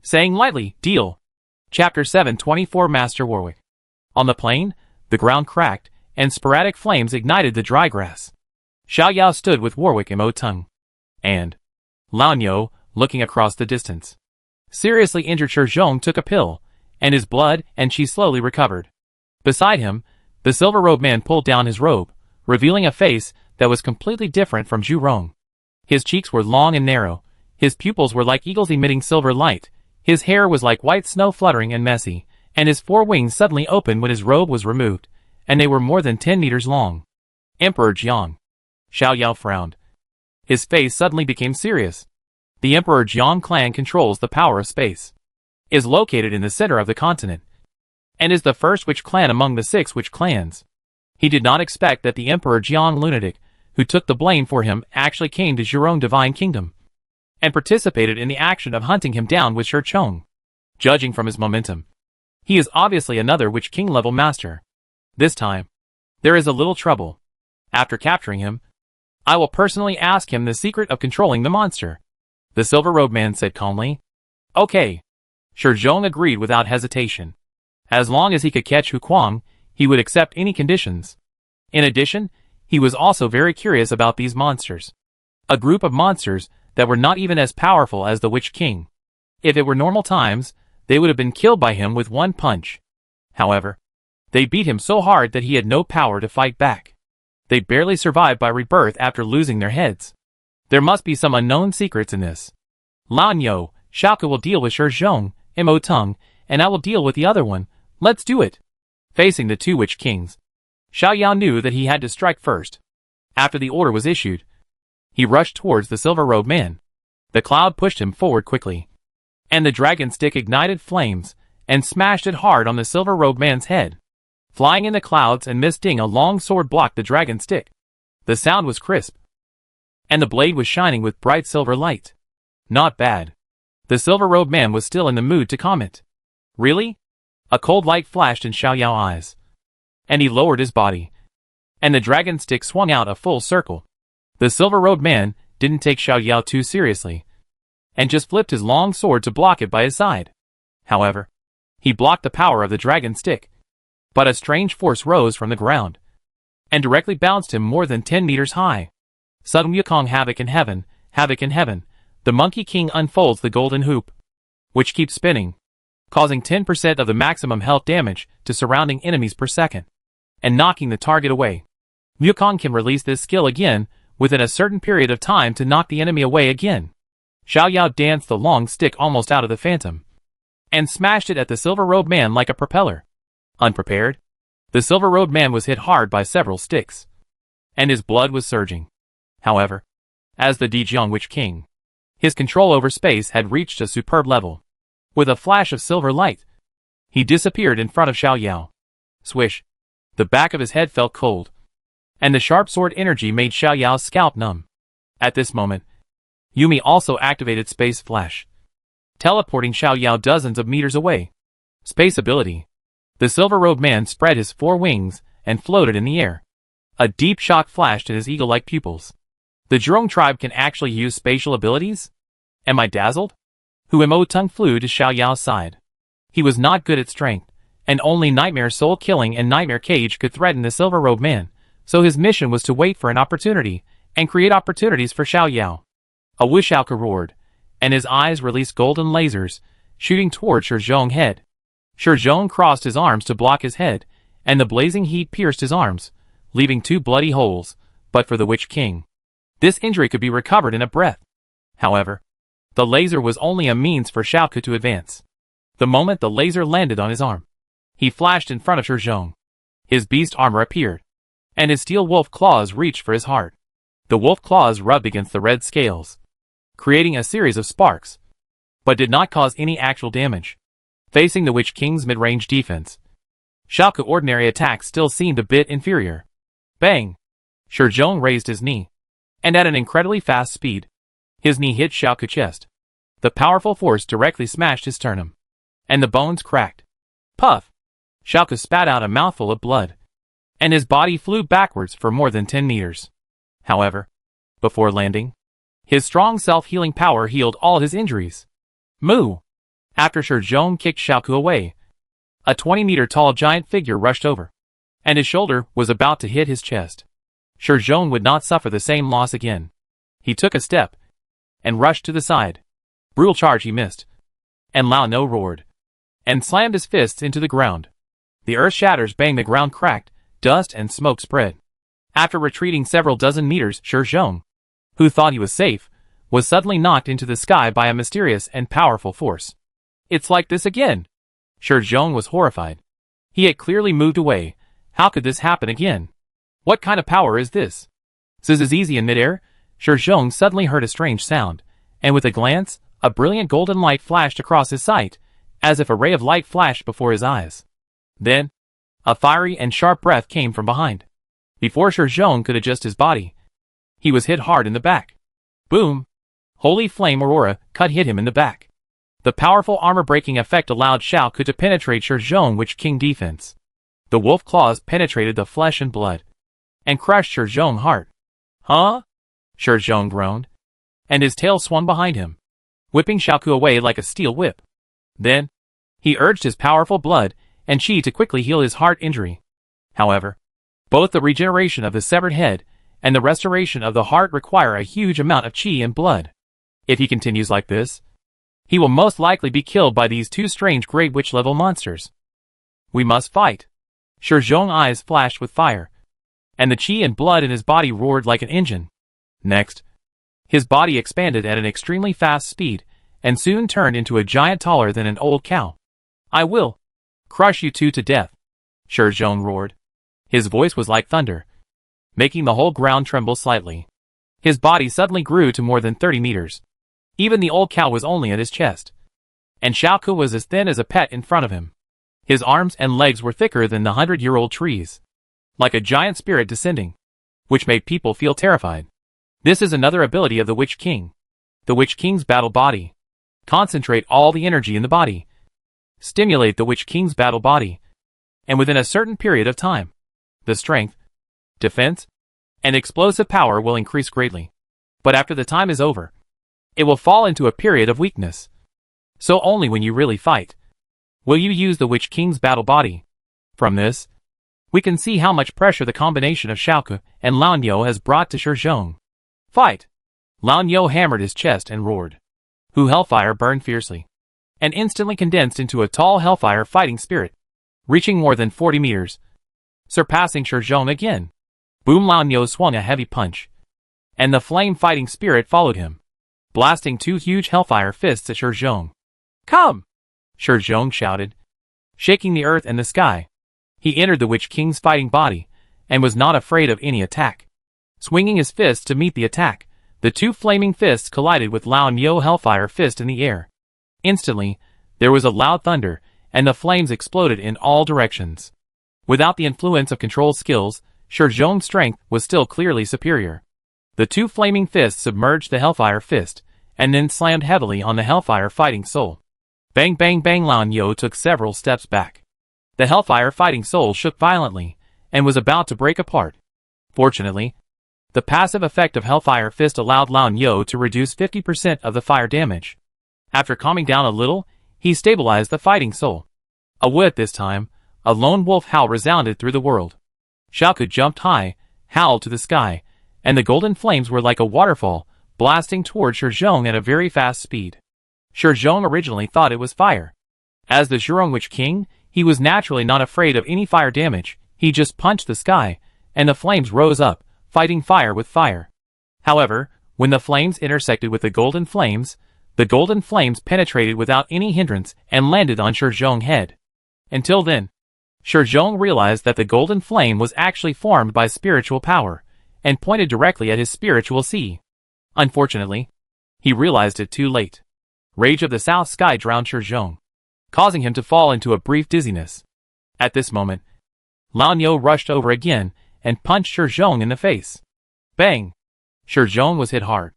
saying lightly, "Deal." Chapter 724 Master Warwick. On the plain, the ground cracked, and sporadic flames ignited the dry grass. Xiao Yao stood with Warwick and Mo Tung. And Lao Niu, looking across the distance. Seriously injured Shi Zhong took a pill, and his blood and qi slowly recovered. Beside him, the silver-robed man pulled down his robe, revealing a face that was completely different from Zhu Rong. His cheeks were long and narrow, his pupils were like eagles emitting silver light, his hair was like white snow fluttering and messy, and his four wings suddenly opened when his robe was removed, and they were more than 10 meters long. Emperor Jiang. Xiao Yao frowned. His face suddenly became serious. The Emperor Jiang clan controls the power of space, is located in the center of the continent, and is the first witch clan among the 6 witch clans. He did not expect that the Emperor Jiang lunatic, who took the blame for him, actually came to Zhurong Divine Kingdom, and participated in the action of hunting him down with Shi Chong. Judging from his momentum, he is obviously another Witch King level master. This time, there is a little trouble. After capturing him, I will personally ask him the secret of controlling the monster. The silver-robed man said calmly. Okay. Shi Zhong agreed without hesitation. As long as he could catch Hu Kuang, he would accept any conditions. In addition, he was also very curious about these monsters. A group of monsters that were not even as powerful as the Witch King. If it were normal times, they would have been killed by him with one punch. However, they beat him so hard that he had no power to fight back. They barely survived by rebirth after losing their heads. There must be some unknown secrets in this. Lao Niu, Xiaoke will deal with Shi Zhong, and Mo Tung, and I will deal with the other one. Let's do it. Facing the 2 Witch Kings, Xiao Yao knew that he had to strike first. After the order was issued, he rushed towards the silver-robed man. The cloud pushed him forward quickly, and the dragon stick ignited flames and smashed it hard on the silver-robed man's head. Flying in the clouds and misting, a long sword blocked the dragon stick. The sound was crisp, and the blade was shining with bright silver light. Not bad. The silver-robed man was still in the mood to comment. Really? A cold light flashed in Xiao Yao's eyes, and he lowered his body, and the dragon stick swung out a full circle. The silver-robed man didn't take Xiao Yao too seriously, and just flipped his long sword to block it by his side. However, he blocked the power of the dragon stick, but a strange force rose from the ground, and directly bounced him more than 10 meters high. Sudden Yukong havoc in heaven, the Monkey King unfolds the golden hoop, which keeps spinning, causing 10% of the maximum health damage to surrounding enemies per second, and knocking the target away. Yukong can release this skill again within a certain period of time to knock the enemy away again. Xiao Yao danced the long stick almost out of the phantom, and smashed it at the silver-robed man like a propeller. Unprepared, the silver-robed man was hit hard by several sticks, and his blood was surging. However, as the Dijiang Witch King, his control over space had reached a superb level. With a flash of silver light, he disappeared in front of Xiao Yao. Swish! The back of his head felt cold, and the sharp sword energy made Xiao Yao's scalp numb. At this moment, Yumi also activated Space Flash, teleporting Xiao Yao dozens of meters away. Space ability. The silver-robed man spread his 4 wings and floated in the air. A deep shock flashed in his eagle-like pupils. The Zhurong tribe can actually use spatial abilities? Am I dazzled? Hu Mo Tung flew to Xiao Yao's side. He was not good at strength, and only Nightmare Soul Killing and Nightmare Cage could threaten the silver-robed man, so his mission was to wait for an opportunity, and create opportunities for Xiao Yao. A Wishaoka roared, and his eyes released golden lasers, shooting toward Shi Zhong's head. Shi Zhong crossed his arms to block his head, and the blazing heat pierced his arms, leaving 2 bloody holes, but for the Witch King, this injury could be recovered in a breath. However, the laser was only a means for Xiaoke to advance. The moment the laser landed on his arm, he flashed in front of Shi Zhong. His beast armor appeared, and his steel wolf claws reached for his heart. The wolf claws rubbed against the red scales, creating a series of sparks, but did not cause any actual damage. Facing the Witch King's mid-range defense, Xiaoke's ordinary attacks still seemed a bit inferior. Bang! Shi Zhong raised his knee, and at an incredibly fast speed, his knee hit Xiaoke's chest. The powerful force directly smashed his sternum, and the bones cracked. Puff! Xiaoke spat out a mouthful of blood, and his body flew backwards for more than 10 meters. However, before landing, his strong self-healing power healed all his injuries. Moo! After Shi Zhong kicked Xiaoku away, a 20-meter tall giant figure rushed over, and his shoulder was about to hit his chest. Shi Zhong would not suffer the same loss again. He took a step and rushed to the side. Brutal charge, he missed, and Lao No roared and slammed his fists into the ground. The earth shatters, bang, the ground cracked, dust and smoke spread. After retreating several dozen meters, Shi Zhong, who thought he was safe, was suddenly knocked into the sky by a mysterious and powerful force. It's like this again. Shi Zhong was horrified. He had clearly moved away. How could this happen again? What kind of power is this? This is easy in midair. Shi Zhong suddenly heard a strange sound, and with a glance, a brilliant golden light flashed across his sight, as if a ray of light flashed before his eyes. Then, a fiery and sharp breath came from behind. Before Shi Zhong could adjust his body, he was hit hard in the back. Boom! Holy flame aurora cut hit him in the back. The powerful armor-breaking effect allowed Xiaoku to penetrate Shi Zhong Witch King defense. The wolf claws penetrated the flesh and blood, and crushed Shi Zhong heart. Huh? Shi Zhong groaned, and his tail swung behind him, whipping Xiaoku away like a steel whip. Then, he urged his powerful blood and qi to quickly heal his heart injury. However, both the regeneration of the severed head and the restoration of the heart require a huge amount of qi and blood. If he continues like this, he will most likely be killed by these two strange Great Witch-level monsters. We must fight. Shi Zhong's eyes flashed with fire, and the qi and blood in his body roared like an engine. Next, his body expanded at an extremely fast speed, and soon turned into a giant taller than an old cow. I will crush you two to death, Shi Zhong roared. His voice was like thunder, making the whole ground tremble slightly. His body suddenly grew to more than 30 meters. Even the old cow was only at his chest, and Xiaoku was as thin as a pet in front of him. His arms and legs were thicker than the 100-year-old trees, like a giant spirit descending, which made people feel terrified. This is another ability of the Witch King. The Witch King's battle body. Concentrate all the energy in the body. Stimulate the Witch King's battle body, and within a certain period of time, the strength, defense, and explosive power will increase greatly. But after the time is over, it will fall into a period of weakness. So only when you really fight will you use the Witch King's battle body. From this, we can see how much pressure the combination of Xiaoku and Laonyo has brought to Shi Zhong. Fight! Laonyo hammered his chest and roared. Hu Hellfire burned fiercely, and instantly condensed into a tall Hellfire fighting spirit, reaching more than 40 meters, surpassing Shi Zhong again. Boom! Laonyo swung a heavy punch, and the flame fighting spirit followed him, blasting two huge Hellfire fists at Shi Zhong. Come! Shi Zhong shouted, shaking the earth and the sky. He entered the Witch King's fighting body, and was not afraid of any attack. Swinging his fists to meet the attack, the two flaming fists collided with Laonyo Hellfire fist in the air. Instantly, there was a loud thunder, and the flames exploded in all directions. Without the influence of control skills, Shi Zhong's strength was still clearly superior. The two flaming fists submerged the Hellfire fist, and then slammed heavily on the Hellfire fighting soul. Bang bang bang! Laonyo took several steps back. The Hellfire fighting soul shook violently, and was about to break apart. Fortunately, the passive effect of Hellfire fist allowed Laonyo to reduce 50% of the fire damage. After calming down a little, he stabilized the fighting soul. A wood this time, a lone wolf howl resounded through the world. Xiaoku jumped high, howled to the sky, and the golden flames were like a waterfall, blasting toward Shi Zhong at a very fast speed. Shi Zhong originally thought it was fire. As the Zhurong Witch King, he was naturally not afraid of any fire damage. He just punched the sky, and the flames rose up, fighting fire with fire. However, when the flames intersected with the golden flames penetrated without any hindrance and landed on Shi Zhong's head. Until then, Shi Zhong realized that the golden flame was actually formed by spiritual power, and pointed directly at his spiritual sea. Unfortunately, he realized it too late. Rage of the South Sky drowned Shi Zhong, causing him to fall into a brief dizziness. At this moment, Laonyo rushed over again and punched Shi Zhong in the face. Bang! Shi Zhong was hit hard,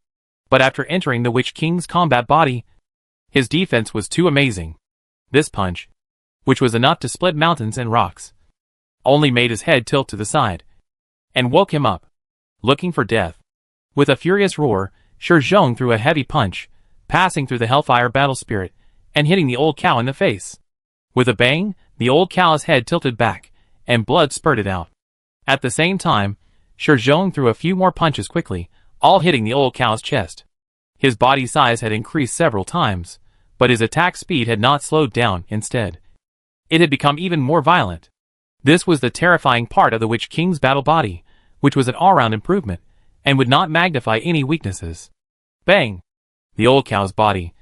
but after entering the Witch King's combat body, his defense was too amazing. This punch, which was enough to split mountains and rocks, only made his head tilt to the side, and woke him up, looking for death. With a furious roar, Shi Zhong threw a heavy punch, passing through the Hellfire battle spirit, and hitting the old cow in the face. With a bang, the old cow's head tilted back, and blood spurted out. At the same time, Shizhong threw a few more punches quickly, all hitting the old cow's chest. His body size had increased several times, but his attack speed had not slowed down. Instead, it had become even more violent. This was the terrifying part of the Witch King's battle body, which was an all-round improvement, and would not magnify any weaknesses. Bang! The old cow's body,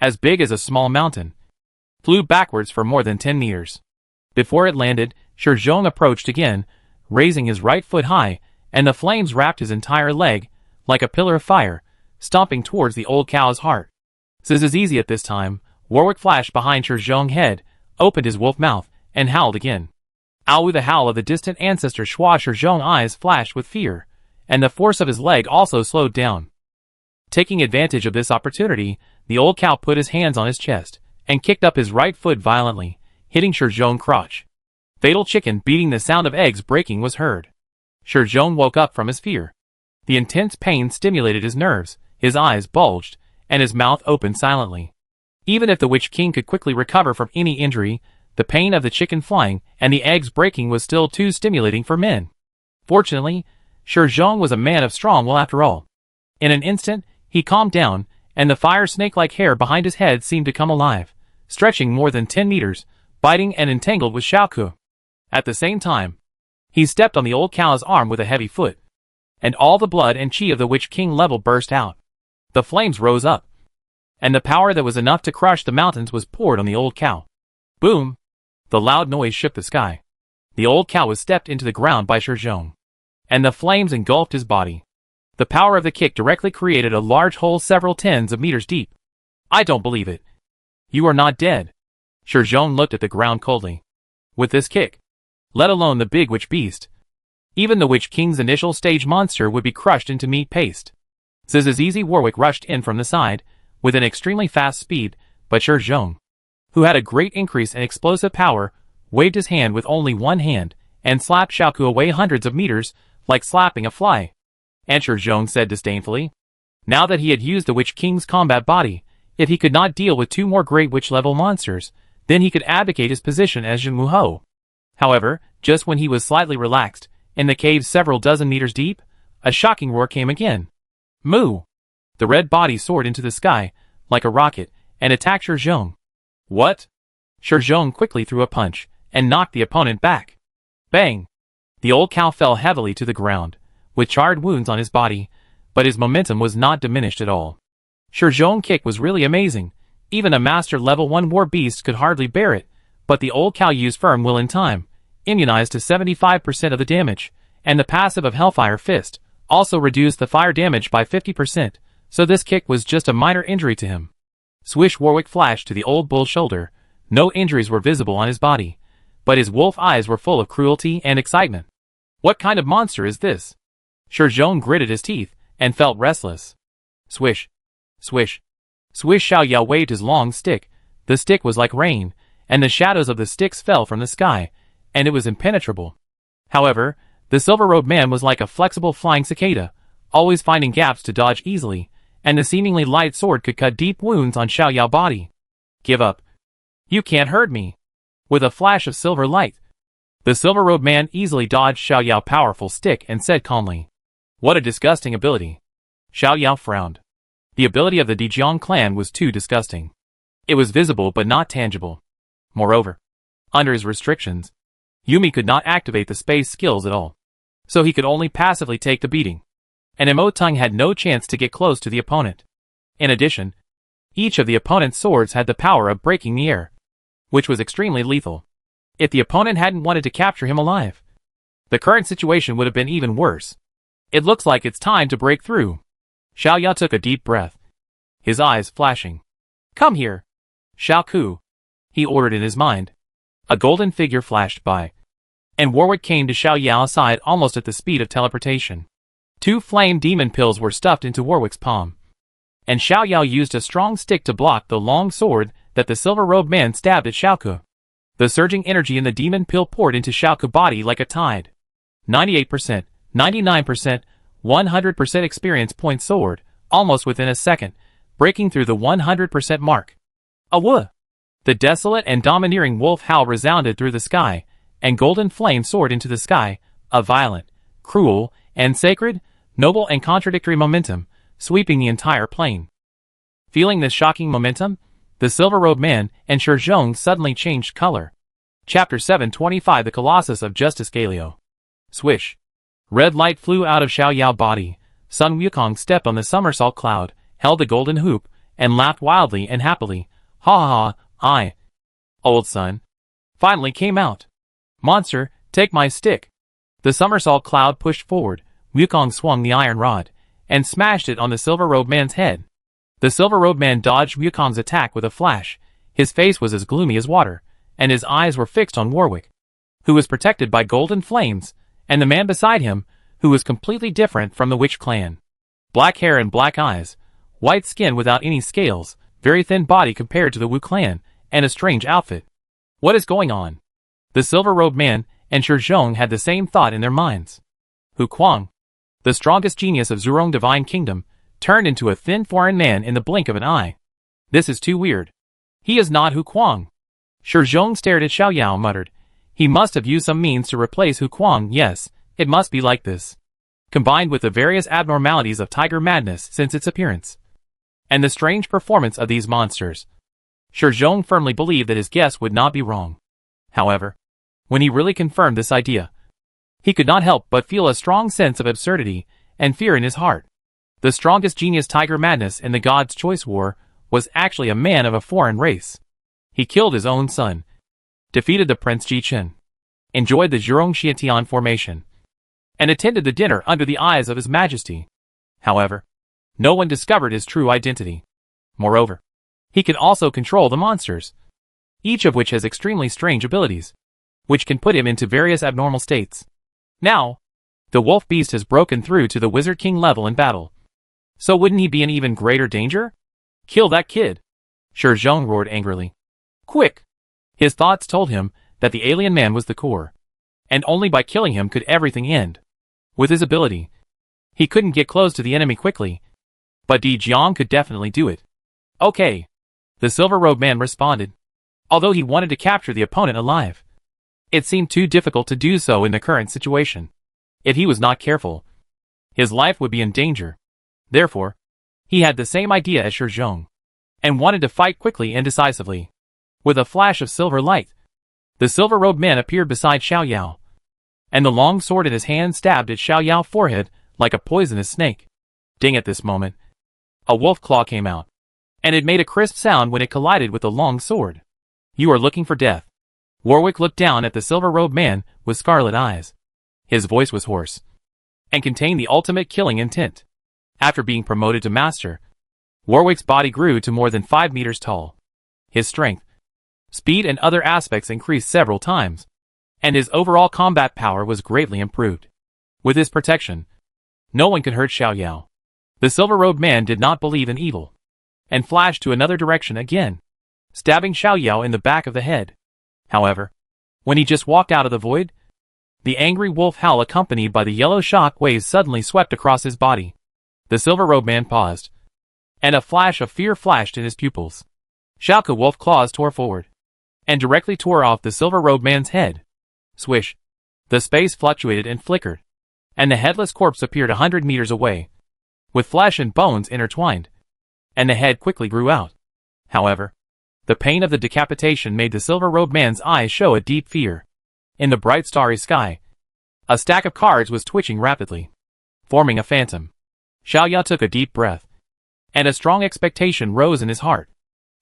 as big as a small mountain, flew backwards for more than 10 meters. Before it landed, Shizhong approached again, raising his right foot high, and the flames wrapped his entire leg, like a pillar of fire, stomping towards the old cow's heart. This is easy at this time. Warwick flashed behind Shizhong's head, opened his wolf mouth, and howled again. Ow! With the howl of the distant ancestor Schwa, Shizhong's eyes flashed with fear, and the force of his leg also slowed down. Taking advantage of this opportunity, the old cow put his hands on his chest, and kicked up his right foot violently, hitting Shizhong's crotch. Fatal chicken beating. The sound of eggs breaking was heard. Shizhong woke up from his fear. The intense pain stimulated his nerves, his eyes bulged, and his mouth opened silently. Even if the Witch King could quickly recover from any injury, the pain of the chicken flying and the eggs breaking was still too stimulating for men. Fortunately, Shizhong was a man of strong will after all. In an instant, he calmed down, and the fire snake-like hair behind his head seemed to come alive, stretching more than 10 meters, biting and entangled with Xiaoku. At the same time, he stepped on the old cow's arm with a heavy foot, and all the blood and chi of the Witch King level burst out. The flames rose up, and the power that was enough to crush the mountains was poured on the old cow. Boom! The loud noise shook the sky. The old cow was stepped into the ground by Shizhong, and the flames engulfed his body. The power of the kick directly created a large hole several tens of meters deep. I don't believe it. You are not dead. Shizhong looked at the ground coldly. With this kick, let alone the big witch beast, even the Witch King's initial stage monster would be crushed into meat paste. This is easy. Warwick rushed in from the side, with an extremely fast speed, but Shizhong, who had a great increase in explosive power, waved his hand with only one hand, and slapped Xiaoku away hundreds of meters, like slapping a fly. And Shizhong said disdainfully, now that he had used the Witch King's combat body, if he could not deal with 2 more Great Witch-level monsters, then he could abdicate his position as Zheng Muho. However, just when he was slightly relaxed, in the cave several dozen meters deep, a shocking roar came again. Moo! The red body soared into the sky, like a rocket, and attacked Shizhong. What? Shizhong quickly threw a punch, and knocked the opponent back. Bang! The old cow fell heavily to the ground, with charred wounds on his body, but his momentum was not diminished at all. Shizhong's kick was really amazing. Even a master level 1 war beast could hardly bear it, but the old cow used firm will in time, immunized to 75% of the damage, and the passive of Hellfire Fist also reduced the fire damage by 50%, so this kick was just a minor injury to him. Swish! Warwick flashed to the old bull's shoulder. No injuries were visible on his body, but his wolf eyes were full of cruelty and excitement. What kind of monster is this? Shizhong gritted his teeth, and felt restless. Swish! Swish! Swish! Xiao Yao waved his long stick. The stick was like rain, and the shadows of the sticks fell from the sky, and it was impenetrable. However, the silver-robed man was like a flexible flying cicada, always finding gaps to dodge easily, and the seemingly light sword could cut deep wounds on Xiao Yao's body. Give up. You can't hurt me. With a flash of silver light, the silver-robed man easily dodged Xiao Yao's powerful stick and said calmly, what a disgusting ability. Xiao Yao frowned. The ability of the Dejiang clan was too disgusting. It was visible but not tangible. Moreover, under his restrictions, Yumi could not activate the space skills at all, so he could only passively take the beating, and Imoteng had no chance to get close to the opponent. In addition, each of the opponent's swords had the power of breaking the air, which was extremely lethal. If the opponent hadn't wanted to capture him alive, the current situation would have been even worse. It looks like it's time to break through. Xiao Yao took a deep breath, his eyes flashing. Come here, Xiaoku, he ordered in his mind. A golden figure flashed by, and Warwick came to Xiao Yao's side almost at the speed of teleportation. 2 flame demon pills were stuffed into Warwick's palm, and Xiao Yao used a strong stick to block the long sword that the silver-robed man stabbed at Xiaoku. The surging energy in the demon pill poured into Xiaoku's body like a tide. 98%, 99%, 100% experience point sword, almost within a second, breaking through the 100% mark. A woof! The desolate and domineering wolf howl resounded through the sky, and golden flame soared into the sky, a violent, cruel, and sacred, noble and contradictory momentum, sweeping the entire plain. Feeling this shocking momentum, the silver-robed man and Shi Zhong suddenly changed color. Chapter 725 The Colossus of Justice Galio. Swish! Red light flew out of Xiao Yao's body. Sun Wukong stepped on the somersault cloud, held the golden hoop, and laughed wildly and happily. Ha ha ha, old son. Finally came out. Monster, take my stick. The somersault cloud pushed forward. Wukong swung the iron rod, and smashed it on the silver-robed man's head. The silver-robed man dodged Wukong's attack with a flash. His face was as gloomy as water, and his eyes were fixed on Warwick, who was protected by golden flames, and the man beside him, who was completely different from the witch clan. Black hair and black eyes, white skin without any scales, very thin body compared to the Wu clan, and a strange outfit. What is going on? The silver-robed man and Shi Zhong had the same thought in their minds. Hu Kuang, the strongest genius of Zhurong Divine Kingdom, turned into a thin foreign man in the blink of an eye. This is too weird. He is not Hu Kuang. Shi Zhong stared at Xiao Yao, muttered. He must have used some means to replace Hu Kuang. Yes, it must be like this. Combined with the various abnormalities of tiger madness since its appearance, and the strange performance of these monsters, Shi Zhong firmly believed that his guess would not be wrong. However, when he really confirmed this idea, he could not help but feel a strong sense of absurdity and fear in his heart. The strongest genius tiger madness in the God's Choice War was actually a man of a foreign race. He killed his own son, defeated the Prince Ji Chen, enjoyed the Zhurong Xietian formation, and attended the dinner under the eyes of His Majesty. However, no one discovered his true identity. Moreover, he can also control the monsters, each of which has extremely strange abilities, which can put him into various abnormal states. Now, the wolf beast has broken through to the Wizard King level in battle. So wouldn't he be in even greater danger? Kill that kid! Shi Zhong roared angrily. Quick! His thoughts told him that the alien man was the core, and only by killing him could everything end. With his ability, he couldn't get close to the enemy quickly, but Di Jiang could definitely do it. Okay, the silver-robed man responded. Although he wanted to capture the opponent alive, it seemed too difficult to do so in the current situation. If he was not careful, his life would be in danger. Therefore, he had the same idea as Shi Zhong, and wanted to fight quickly and decisively. With a flash of silver light, the silver-robed man appeared beside Xiao Yao, and the long sword in his hand stabbed at Xiao Yao's forehead like a poisonous snake. Ding! At this moment, a wolf claw came out, and it made a crisp sound when it collided with the long sword. You are looking for death. Warwick looked down at the silver-robed man with scarlet eyes. His voice was hoarse, and contained the ultimate killing intent. After being promoted to master, Warwick's body grew to more than 5 meters tall. His strength, speed and other aspects increased several times, and his overall combat power was greatly improved. With his protection, no one could hurt Xiao Yao. The silver-robed man did not believe in evil, and flashed to another direction again, stabbing Xiao Yao in the back of the head. However, when he just walked out of the void, the angry wolf howl accompanied by the yellow shock waves suddenly swept across his body. The silver-robed man paused, and a flash of fear flashed in his pupils. Xiaoke wolf claws tore forward, and directly tore off the silver-robed man's head. Swish! The space fluctuated and flickered, and the headless corpse appeared 100 meters away, with flesh and bones intertwined, and the head quickly grew out. However, the pain of the decapitation made the silver-robed man's eyes show a deep fear. In the bright starry sky, a stack of cards was twitching rapidly, forming a phantom. Xiao Yao took a deep breath, and a strong expectation rose in his heart.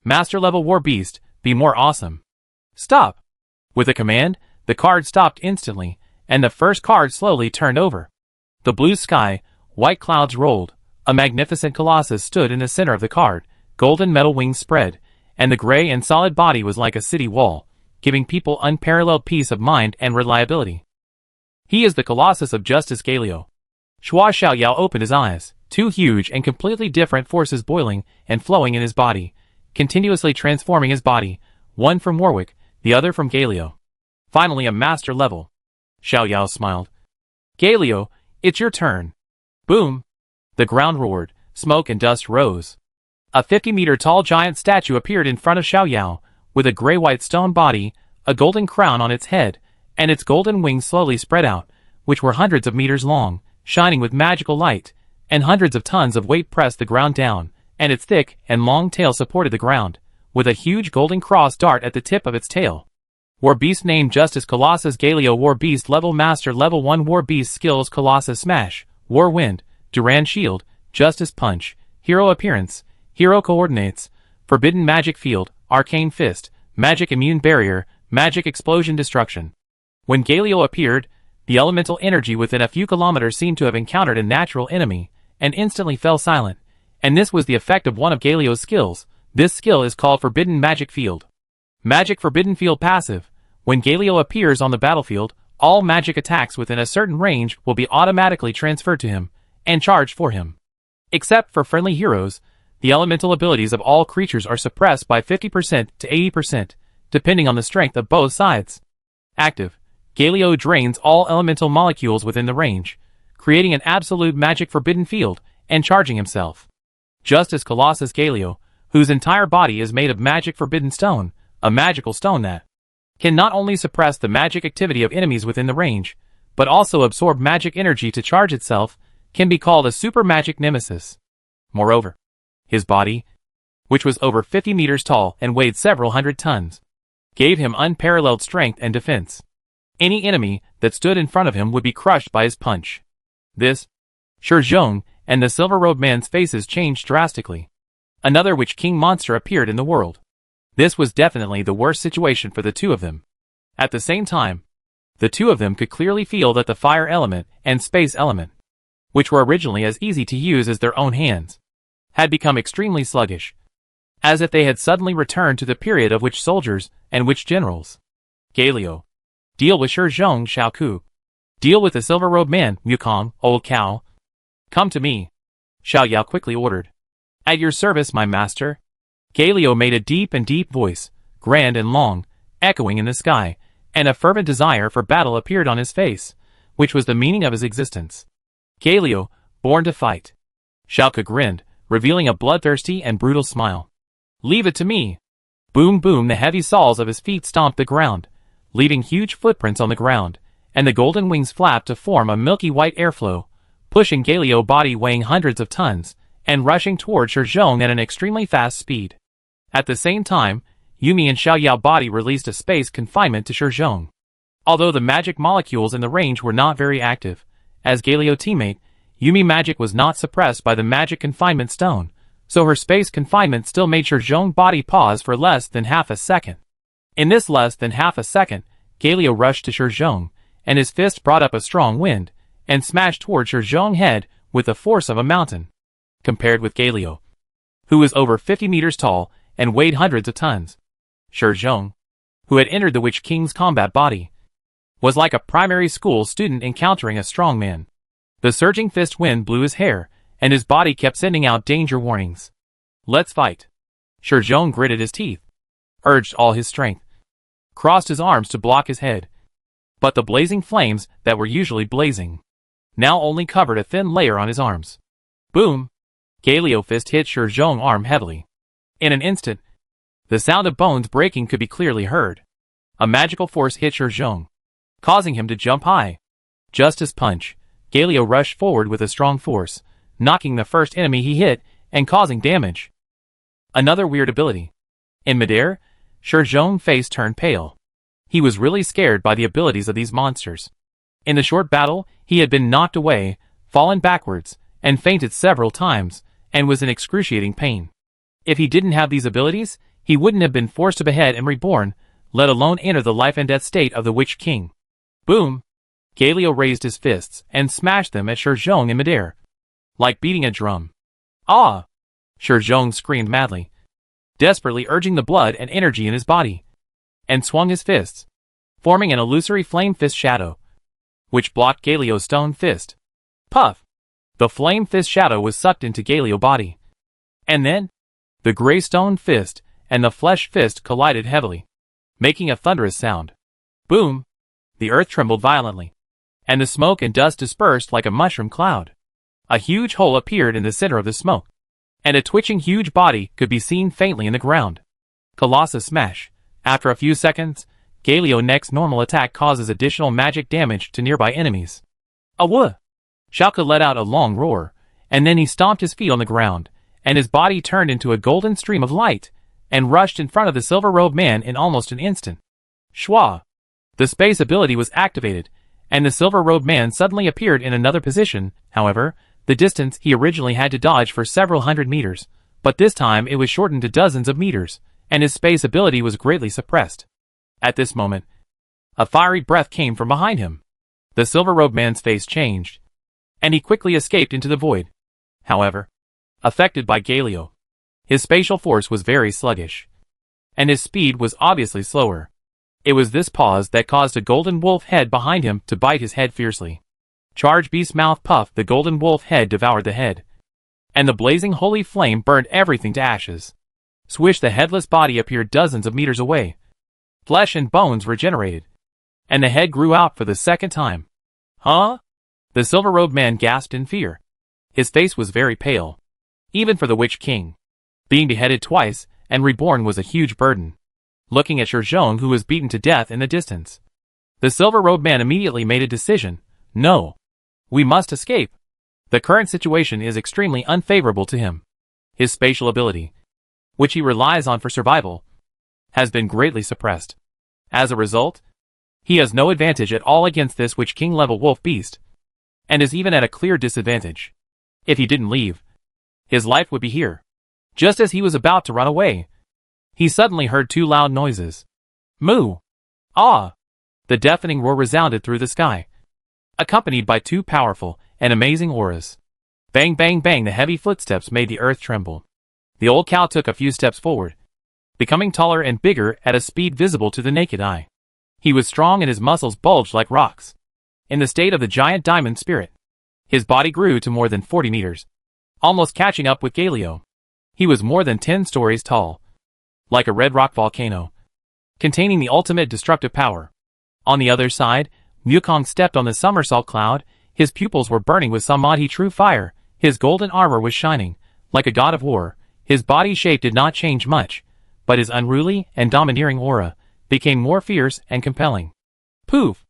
Master-level war beast, be more awesome. Stop! With a command, the card stopped instantly, and the first card slowly turned over. The blue sky, white clouds rolled, a magnificent colossus stood in the center of the card, golden metal wings spread, and the gray and solid body was like a city wall, giving people unparalleled peace of mind and reliability. He is the Colossus of Justice Galio. Shua Xiao Yao opened his eyes, two huge and completely different forces boiling and flowing in his body, continuously transforming his body, one from Warwick, the other from Galio. Finally a master level. Xiao Yao smiled. Galio, it's your turn. Boom! The ground roared, smoke and dust rose. A 50-meter-tall giant statue appeared in front of Xiaoyao, with a gray-white stone body, a golden crown on its head, and its golden wings slowly spread out, which were hundreds of meters long, shining with magical light, and hundreds of tons of weight pressed the ground down, and its thick and long tail supported the ground, with a huge golden cross dart at the tip of its tail. War Beast named Justice Colossus Galio War Beast Level Master Level 1 War Beast Skills Colossus Smash, War Wind, Duran Shield, Justice Punch, Hero Appearance, Hero Coordinates, Forbidden Magic Field, Arcane Fist, Magic Immune Barrier, Magic Explosion Destruction. When Galio appeared, the elemental energy within a few kilometers seemed to have encountered a natural enemy, and instantly fell silent, and this was the effect of one of Galio's skills. This skill is called Forbidden Magic Field. Magic Forbidden Field Passive. When Galio appears on the battlefield, all magic attacks within a certain range will be automatically transferred to him, and charged for him. Except for friendly heroes, the elemental abilities of all creatures are suppressed by 50% to 80%, depending on the strength of both sides. Active. Galio drains all elemental molecules within the range, creating an absolute magic forbidden field, and charging himself. Justice Colossus Galio, whose entire body is made of magic forbidden stone, a magical stone that can not only suppress the magic activity of enemies within the range, but also absorb magic energy to charge itself, can be called a super magic nemesis. Moreover, his body, which was over 50 meters tall and weighed several hundred tons, gave him unparalleled strength and defense. Any enemy that stood in front of him would be crushed by his punch. This, Shizhong and the silver-robed man's faces changed drastically. Another Witch King monster appeared in the world. This was definitely the worst situation for the two of them. At the same time, the two of them could clearly feel that the fire element and space element, which were originally as easy to use as their own hands, had become extremely sluggish, as if they had suddenly returned to the period of witch soldiers and witch generals. Galio. Deal with Shizhong Xiaoku. Deal with the silver-robed man, Wukong, old cow. Come to me. Xiaoyao quickly ordered. At your service, my master. Galio made a deep voice, grand and long, echoing in the sky, and a fervent desire for battle appeared on his face, which was the meaning of his existence. Galio, born to fight. Xiaoku grinned, revealing a bloodthirsty and brutal smile. Leave it to me. Boom boom, the heavy soles of his feet stomped the ground, leaving huge footprints on the ground, and the golden wings flapped to form a milky white airflow, pushing Galio's body weighing hundreds of tons, and rushing toward Shizhong at an extremely fast speed. At the same time, Yumi and Xiaoyao's body released a space confinement to Shizhong. Although the magic molecules in the range were not very active, as Galio's teammate, Yumi magic was not suppressed by the magic confinement stone, so her space confinement still made Shizhong's body pause for less than half a second. In this less than half a second, Galio rushed to Shizhong, and his fist brought up a strong wind, and smashed toward Shizhong's head with the force of a mountain. Compared with Galio, who was over 50 meters tall and weighed hundreds of tons, Shizhong, who had entered the Witch King's combat body, was like a primary school student encountering a strong man. The surging fist wind blew his hair, and his body kept sending out danger warnings. Let's fight. Shizhong gritted his teeth, urged all his strength, crossed his arms to block his head. But the blazing flames that were usually blazing now only covered a thin layer on his arms. Boom! Galio's fist hit Shizhong's arm heavily. In an instant, the sound of bones breaking could be clearly heard. A magical force hit Shizhong, causing him to jump high. Justice Punch. Galio rushed forward with a strong force, knocking the first enemy he hit and causing damage. Another weird ability. In midair, Shizhong's face turned pale. He was really scared by the abilities of these monsters. In the short battle, he had been knocked away, fallen backwards, and fainted several times, and was in excruciating pain. If he didn't have these abilities, he wouldn't have been forced to behead and reborn, let alone enter the life and death state of the Witch King. Boom! Galio raised his fists and smashed them at Shizhong in midair, like beating a drum. Ah! Shizhong screamed madly, desperately urging the blood and energy in his body, and swung his fists, forming an illusory flame fist shadow, which blocked Galio's stone fist. Puff! The flame fist shadow was sucked into Galio's body. And then, the gray stone fist and the flesh fist collided heavily, making a thunderous sound. Boom! The earth trembled violently, and the smoke and dust dispersed like a mushroom cloud. A huge hole appeared in the center of the smoke, and a twitching huge body could be seen faintly in the ground. Colossus Smash. After a few seconds, Galio's next normal attack causes additional magic damage to nearby enemies. Awooh! Shao Kahn let out a long roar, and then he stomped his feet on the ground, and his body turned into a golden stream of light, and rushed in front of the silver-robed man in almost an instant. Schwa! The space ability was activated, and the silver-robed man suddenly appeared in another position. However, the distance he originally had to dodge for several hundred meters, but this time it was shortened to dozens of meters, and his space ability was greatly suppressed. At this moment, a fiery breath came from behind him. The silver-robed man's face changed, and he quickly escaped into the void. However, affected by Galio, his spatial force was very sluggish, and his speed was obviously slower. It was this pause that caused a golden wolf head behind him to bite his head fiercely. Charged beast mouth puffed, the golden wolf head devoured the head, and the blazing holy flame burned everything to ashes. Swish, the headless body appeared dozens of meters away. Flesh and bones regenerated, and the head grew out for the second time. Huh? The silver-robed man gasped in fear. His face was very pale, even for the Witch King. Being beheaded twice and reborn was a huge burden. Looking at Shizhong, who was beaten to death in the distance, the silver-robed man immediately made a decision. No. We must escape. The current situation is extremely unfavorable to him. His spatial ability, which he relies on for survival, has been greatly suppressed. As a result, he has no advantage at all against this Witch King level wolf beast, and is even at a clear disadvantage. If he didn't leave, his life would be here. Just as he was about to run away, he suddenly heard two loud noises. Moo! Ah! The deafening roar resounded through the sky, accompanied by two powerful and amazing auras. Bang, bang, bang, the heavy footsteps made the earth tremble. The old cow took a few steps forward, becoming taller and bigger at a speed visible to the naked eye. He was strong and his muscles bulged like rocks. In the state of the giant diamond spirit, his body grew to more than 40 meters, almost catching up with Galio. He was more than 10 stories tall, like a red rock volcano, containing the ultimate destructive power. On the other side, Wukong stepped on the somersault cloud. His pupils were burning with Samadhi true fire. His golden armor was shining, like a god of war. His body shape did not change much, but his unruly and domineering aura became more fierce and compelling. Poof!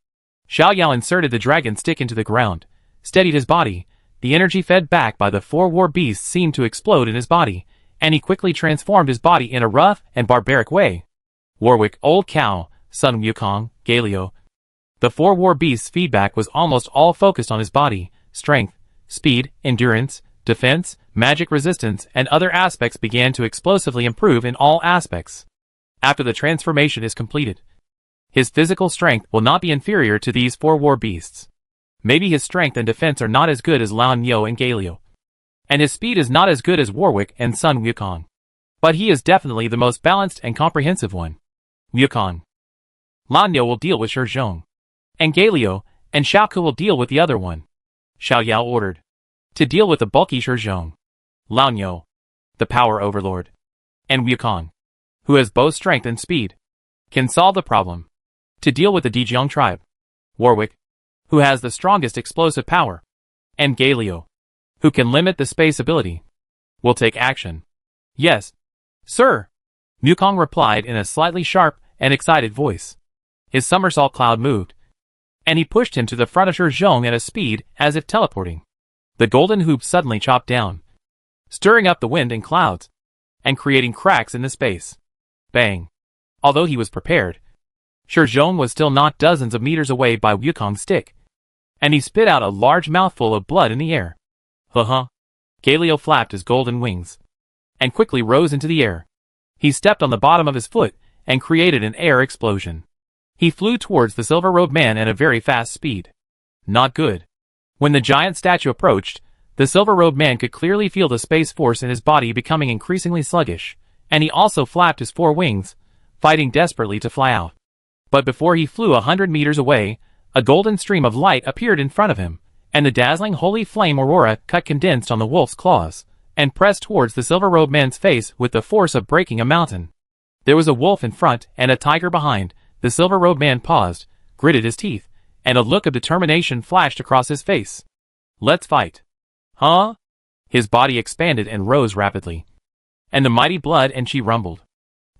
Xiao Yao inserted the dragon stick into the ground, steadied his body. The energy fed back by the four war beasts seemed to explode in his body, and he quickly transformed his body in a rough and barbaric way. Warwick, Old Cow, Sun Wukong, Galio. The four war beasts' feedback was almost all focused on his body. Strength, speed, endurance, defense, magic resistance, and other aspects began to explosively improve in all aspects. After the transformation is completed, his physical strength will not be inferior to these four war beasts. Maybe his strength and defense are not as good as Lan Yo and Galio, and his speed is not as good as Warwick and Sun Wukong, but he is definitely the most balanced and comprehensive one. Wukong. Lan Yo will deal with Shizhong, and Galio and Shao Kahn will deal with the other one. Xiao Yao ordered. To deal with the bulky Shizhong, Lan Yo, the power overlord, and Wukong, who has both strength and speed, can solve the problem. To deal with the Dejiang tribe, Warwick, who has the strongest explosive power, and Galio, who can limit the space ability, will take action. Yes, sir, Wukong replied in a slightly sharp and excited voice. His somersault cloud moved, and he pushed him to the front of Shizhong at a speed as if teleporting. The golden hoop suddenly chopped down, stirring up the wind and clouds, and creating cracks in the space. Bang! Although he was prepared, Shizhong was still not dozens of meters away by Wukong's stick, and he spit out a large mouthful of blood in the air. Huh. Galio flapped his golden wings, and quickly rose into the air. He stepped on the bottom of his foot, and created an air explosion. He flew towards the silver-robed man at a very fast speed. Not good. When the giant statue approached, the silver-robed man could clearly feel the space force in his body becoming increasingly sluggish, and he also flapped his four wings, fighting desperately to fly out. But before he flew 100 meters away, a golden stream of light appeared in front of him, and the dazzling holy flame aurora cut condensed on the wolf's claws, and pressed towards the silver-robed man's face with the force of breaking a mountain. There was a wolf in front and a tiger behind. The silver-robed man paused, gritted his teeth, and a look of determination flashed across his face. Let's fight. Huh? His body expanded and rose rapidly. And the mighty blood and chi rumbled.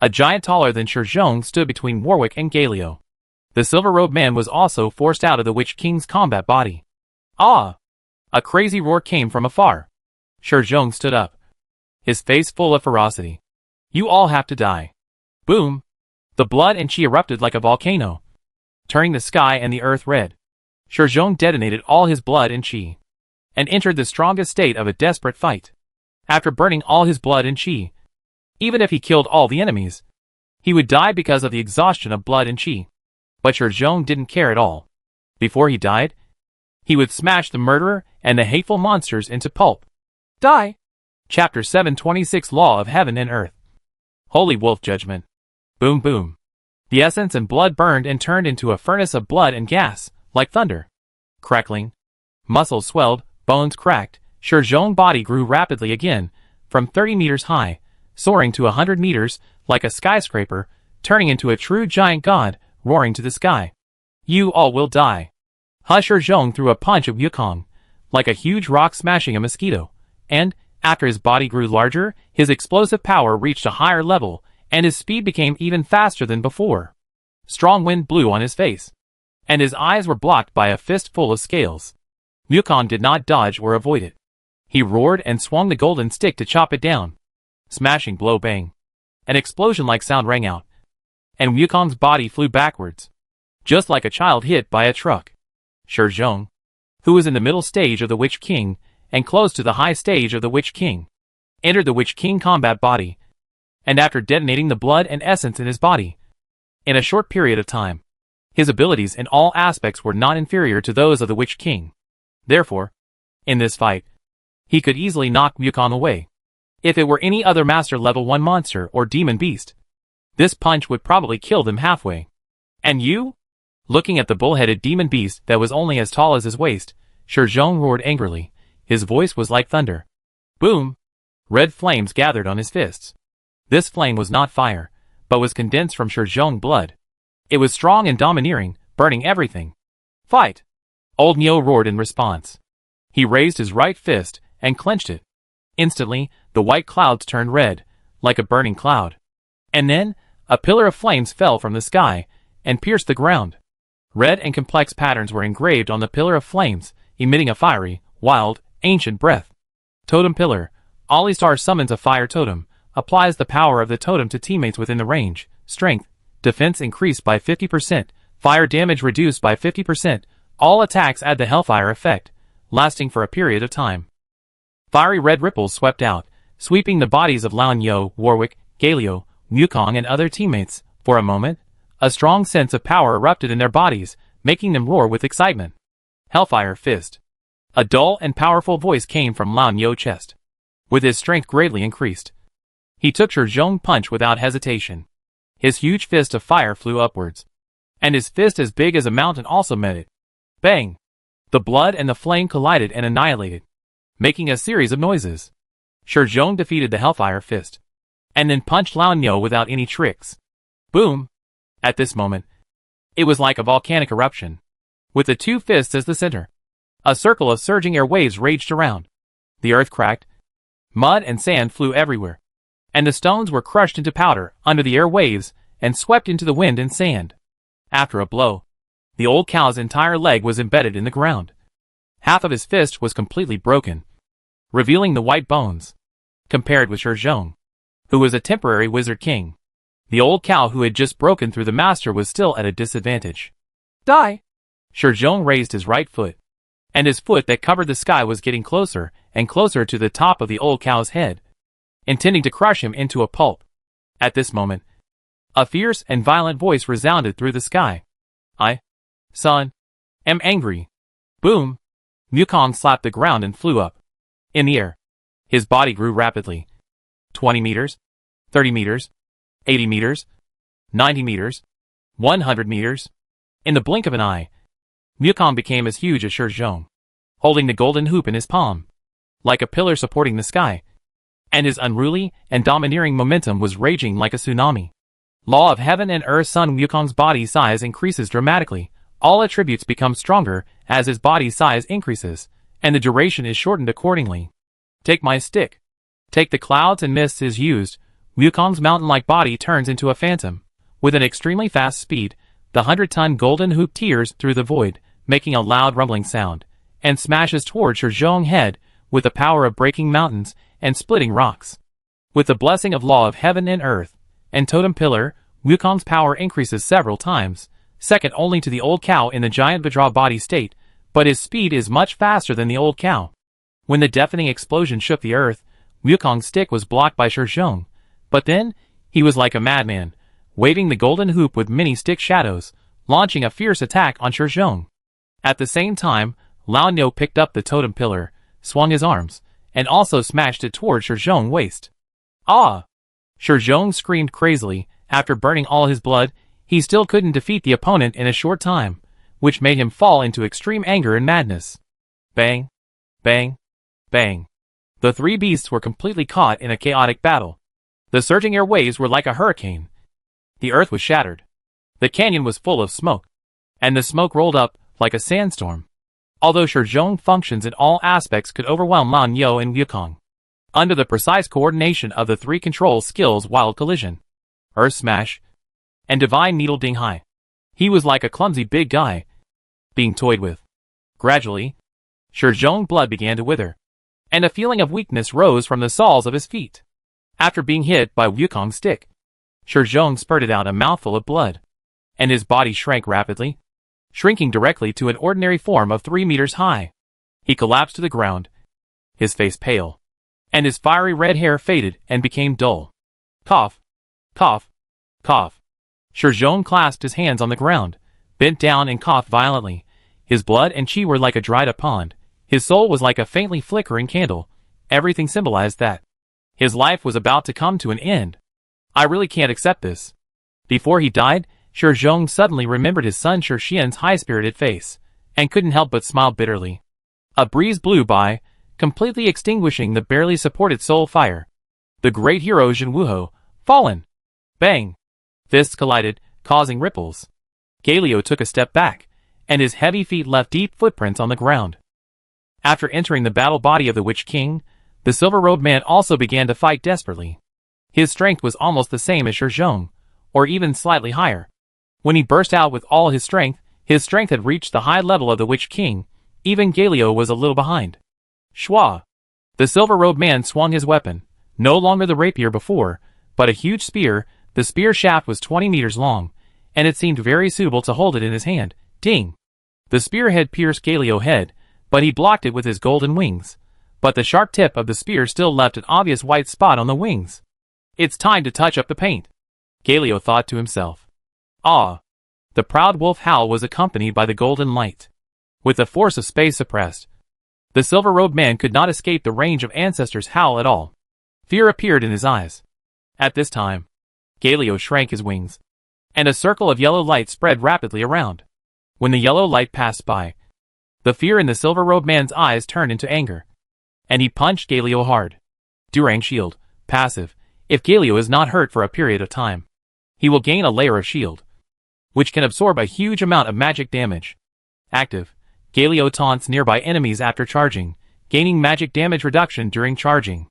A giant taller than Shizhong stood between Warwick and Galio. The silver-robed man was also forced out of the Witch King's combat body. Ah! A crazy roar came from afar. Shizhong stood up, his face full of ferocity. You all have to die. Boom! The blood and chi erupted like a volcano, turning the sky and the earth red. Shizhong detonated all his blood and chi, and entered the strongest state of a desperate fight. After burning all his blood and chi, even if he killed all the enemies, he would die because of the exhaustion of blood and chi. But Shizhong didn't care at all. Before he died, he would smash the murderer and the hateful monsters into pulp. Die! Chapter 726 Law of Heaven and Earth. Holy Wolf Judgment. Boom boom. The essence and blood burned and turned into a furnace of blood and gas, like thunder. Crackling. Muscles swelled, bones cracked. Shizhong's body grew rapidly again, from 30 meters high, soaring to 100 meters, like a skyscraper, turning into a true giant god, roaring to the sky. You all will die. Shizhong threw a punch at Wukong, like a huge rock smashing a mosquito, and, after his body grew larger, his explosive power reached a higher level, and his speed became even faster than before. Strong wind blew on his face, and his eyes were blocked by a fist full of scales. Wukong did not dodge or avoid it. He roared and swung the golden stick to chop it down. Smashing blow bang. An explosion-like sound rang out, and Wukong's body flew backwards, just like a child hit by a truck. Shizhong, who was in the middle stage of the Witch King, and close to the high stage of the Witch King, entered the Witch King combat body, and after detonating the blood and essence in his body, in a short period of time, his abilities in all aspects were not inferior to those of the Witch King. Therefore, in this fight, he could easily knock Wukong away. If it were any other Master Level 1 monster or demon beast, this punch would probably kill them halfway. And you? Looking at the bull-headed demon beast that was only as tall as his waist, Shizhong roared angrily. His voice was like thunder. Boom! Red flames gathered on his fists. This flame was not fire, but was condensed from Shizhong's blood. It was strong and domineering, burning everything. Fight! Old Neo roared in response. He raised his right fist and clenched it. Instantly, the white clouds turned red, like a burning cloud. And then, a pillar of flames fell from the sky and pierced the ground. Red and complex patterns were engraved on the pillar of flames, emitting a fiery, wild, ancient breath. Totem Pillar. Alistar summons a fire totem, applies the power of the totem to teammates within the range. Strength, defense increased by 50%, fire damage reduced by 50%, all attacks add the Hellfire effect, lasting for a period of time. Fiery red ripples swept out, sweeping the bodies of Lan Yo, Warwick, Galio, Wukong and other teammates. For a moment, a strong sense of power erupted in their bodies, making them roar with excitement. Hellfire Fist. A dull and powerful voice came from Lan Yo's chest. With his strength greatly increased, he took Shizhong's punch without hesitation. His huge fist of fire flew upwards, and his fist as big as a mountain also met it. Bang! The blood and the flame collided and annihilated, making a series of noises. Shizhong defeated the Hellfire Fist, and then punched Lan Yo without any tricks. Boom! At this moment, it was like a volcanic eruption, with the two fists as the center. A circle of surging air waves raged around. The earth cracked, mud and sand flew everywhere, and the stones were crushed into powder under the air waves and swept into the wind and sand. After a blow, the old cow's entire leg was embedded in the ground. Half of his fist was completely broken, revealing the white bones. Compared with Shizhong, who was a temporary wizard king, the old cow who had just broken through the master was still at a disadvantage. Die! Shizhong raised his right foot, and his foot that covered the sky was getting closer and closer to the top of the old cow's head, intending to crush him into a pulp. At this moment, a fierce and violent voice resounded through the sky. I, son, am angry. Boom! Wukong slapped the ground and flew up. In the air, his body grew rapidly. 20 meters, 30 meters, 80 meters, 90 meters, 100 meters. In the blink of an eye, Wukong became as huge as Shizhong, holding the golden hoop in his palm, like a pillar supporting the sky, and his unruly and domineering momentum was raging like a tsunami. Law of Heaven and Earth. Son Wukong's body size increases dramatically. All attributes become stronger as his body size increases, and the duration is shortened accordingly. Take my stick. Take the clouds and mists is used. Wukong's mountain-like body turns into a phantom. With an extremely fast speed, the 100-ton golden hoop tears through the void, making a loud rumbling sound, and smashes toward Shi Zhong's head with the power of breaking mountains and splitting rocks. With the blessing of law of heaven and earth and totem pillar, Wukong's power increases several times, second only to the old cow in the giant Vajra body state, but his speed is much faster than the old cow. When the deafening explosion shook the earth, Wukong's stick was blocked by Shi Zhong, but then, he was like a madman, waving the golden hoop with many stick shadows, launching a fierce attack on Shi Zhong. At the same time, Lao Niu picked up the totem pillar, swung his arms, and also smashed it toward Shi Zhong's waist. Ah! Shi Zhong screamed crazily. After burning all his blood, he still couldn't defeat the opponent in a short time, which made him fall into extreme anger and madness. Bang! Bang! Bang! The three beasts were completely caught in a chaotic battle. The surging air waves were like a hurricane. The earth was shattered. The canyon was full of smoke, and the smoke rolled up like a sandstorm. Although Shi Zhong functions in all aspects could overwhelm Lao Niu and Wukong. Under the precise coordination of the three control skills Wild Collision, Earth Smash, and Divine Needle Ding Hai, he was like a clumsy big guy being toyed with. Gradually, Shi Zhong's blood began to wither, and a feeling of weakness rose from the soles of his feet. After being hit by Wukong's stick, Shi Zhong spurted out a mouthful of blood, and his body shrank rapidly, shrinking directly to an ordinary form of 3 meters high. He collapsed to the ground, his face pale, and his fiery red hair faded and became dull. Cough, cough, cough. Shi Zhong clasped his hands on the ground, bent down and coughed violently. His blood and chi were like a dried-up pond. His soul was like a faintly flickering candle. Everything symbolized that his life was about to come to an end. I really can't accept this. Before he died, Shi Zhong suddenly remembered his son Shi Xian's high-spirited face, and couldn't help but smile bitterly. A breeze blew by, completely extinguishing the barely supported soul fire. The great hero Zhen Wuhou, fallen. Bang! Fists collided, causing ripples. Galio took a step back, and his heavy feet left deep footprints on the ground. After entering the battle body of the Witch King, the silver-robed man also began to fight desperately. His strength was almost the same as Shi Zhong, or even slightly higher. When he burst out with all his strength had reached the high level of the Witch King. Even Galio was a little behind. Shwa! The silver-robed man swung his weapon, no longer the rapier before, but a huge spear. The spear shaft was 20 meters long, and it seemed very suitable to hold it in his hand. Ding! The spear had pierced Galio's head, but he blocked it with his golden wings. But the sharp tip of the spear still left an obvious white spot on the wings. It's time to touch up the paint, Galio thought to himself. Ah! The proud wolf howl was accompanied by the golden light. With the force of space suppressed, the silver-robed man could not escape the range of Ancestor's howl at all. Fear appeared in his eyes. At this time, Galio shrank his wings, and a circle of yellow light spread rapidly around. When the yellow light passed by, the fear in the silver-robed man's eyes turned into anger, and he punched Galio hard. Durang Shield, passive. If Galio is not hurt for a period of time, he will gain a layer of shield, which can absorb a huge amount of magic damage. Active. Galio taunts nearby enemies after charging, gaining magic damage reduction during charging.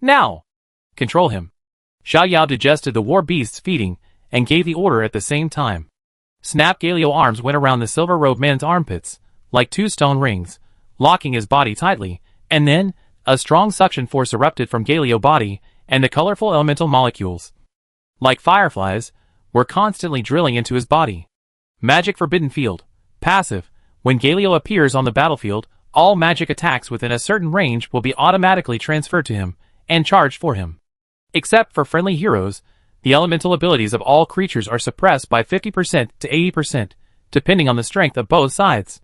Now! Control him. Xiao Yao digested the war beast's feeding, and gave the order at the same time. Snap! Galio's arms went around the silver-robed man's armpits, like 2 stone rings, locking his body tightly, and then, a strong suction force erupted from Galio's body, and the colorful elemental molecules, like fireflies, were constantly drilling into his body. Magic Forbidden Field. Passive. When Galio appears on the battlefield, all magic attacks within a certain range will be automatically transferred to him, and charged for him. Except for friendly heroes, the elemental abilities of all creatures are suppressed by 50% to 80%, depending on the strength of both sides.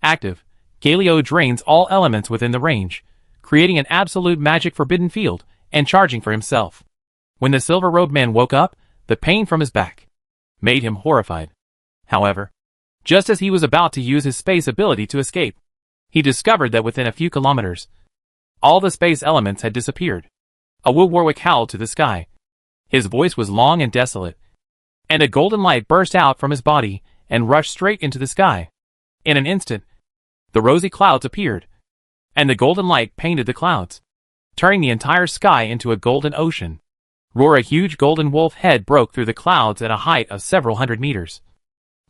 Active. Galio drains all elements within the range, creating an absolute magic forbidden field, and charging for himself. When the silver-robed man woke up, the pain from his back made him horrified. However, just as he was about to use his space ability to escape, he discovered that within a few kilometers, all the space elements had disappeared. A Wu Warwick howled to the sky. His voice was long and desolate, and a golden light burst out from his body and rushed straight into the sky. In an instant, the rosy clouds appeared, and the golden light painted the clouds. turning the entire sky into a golden ocean. Roar! A huge golden wolf head broke through the clouds at a height of several hundred meters.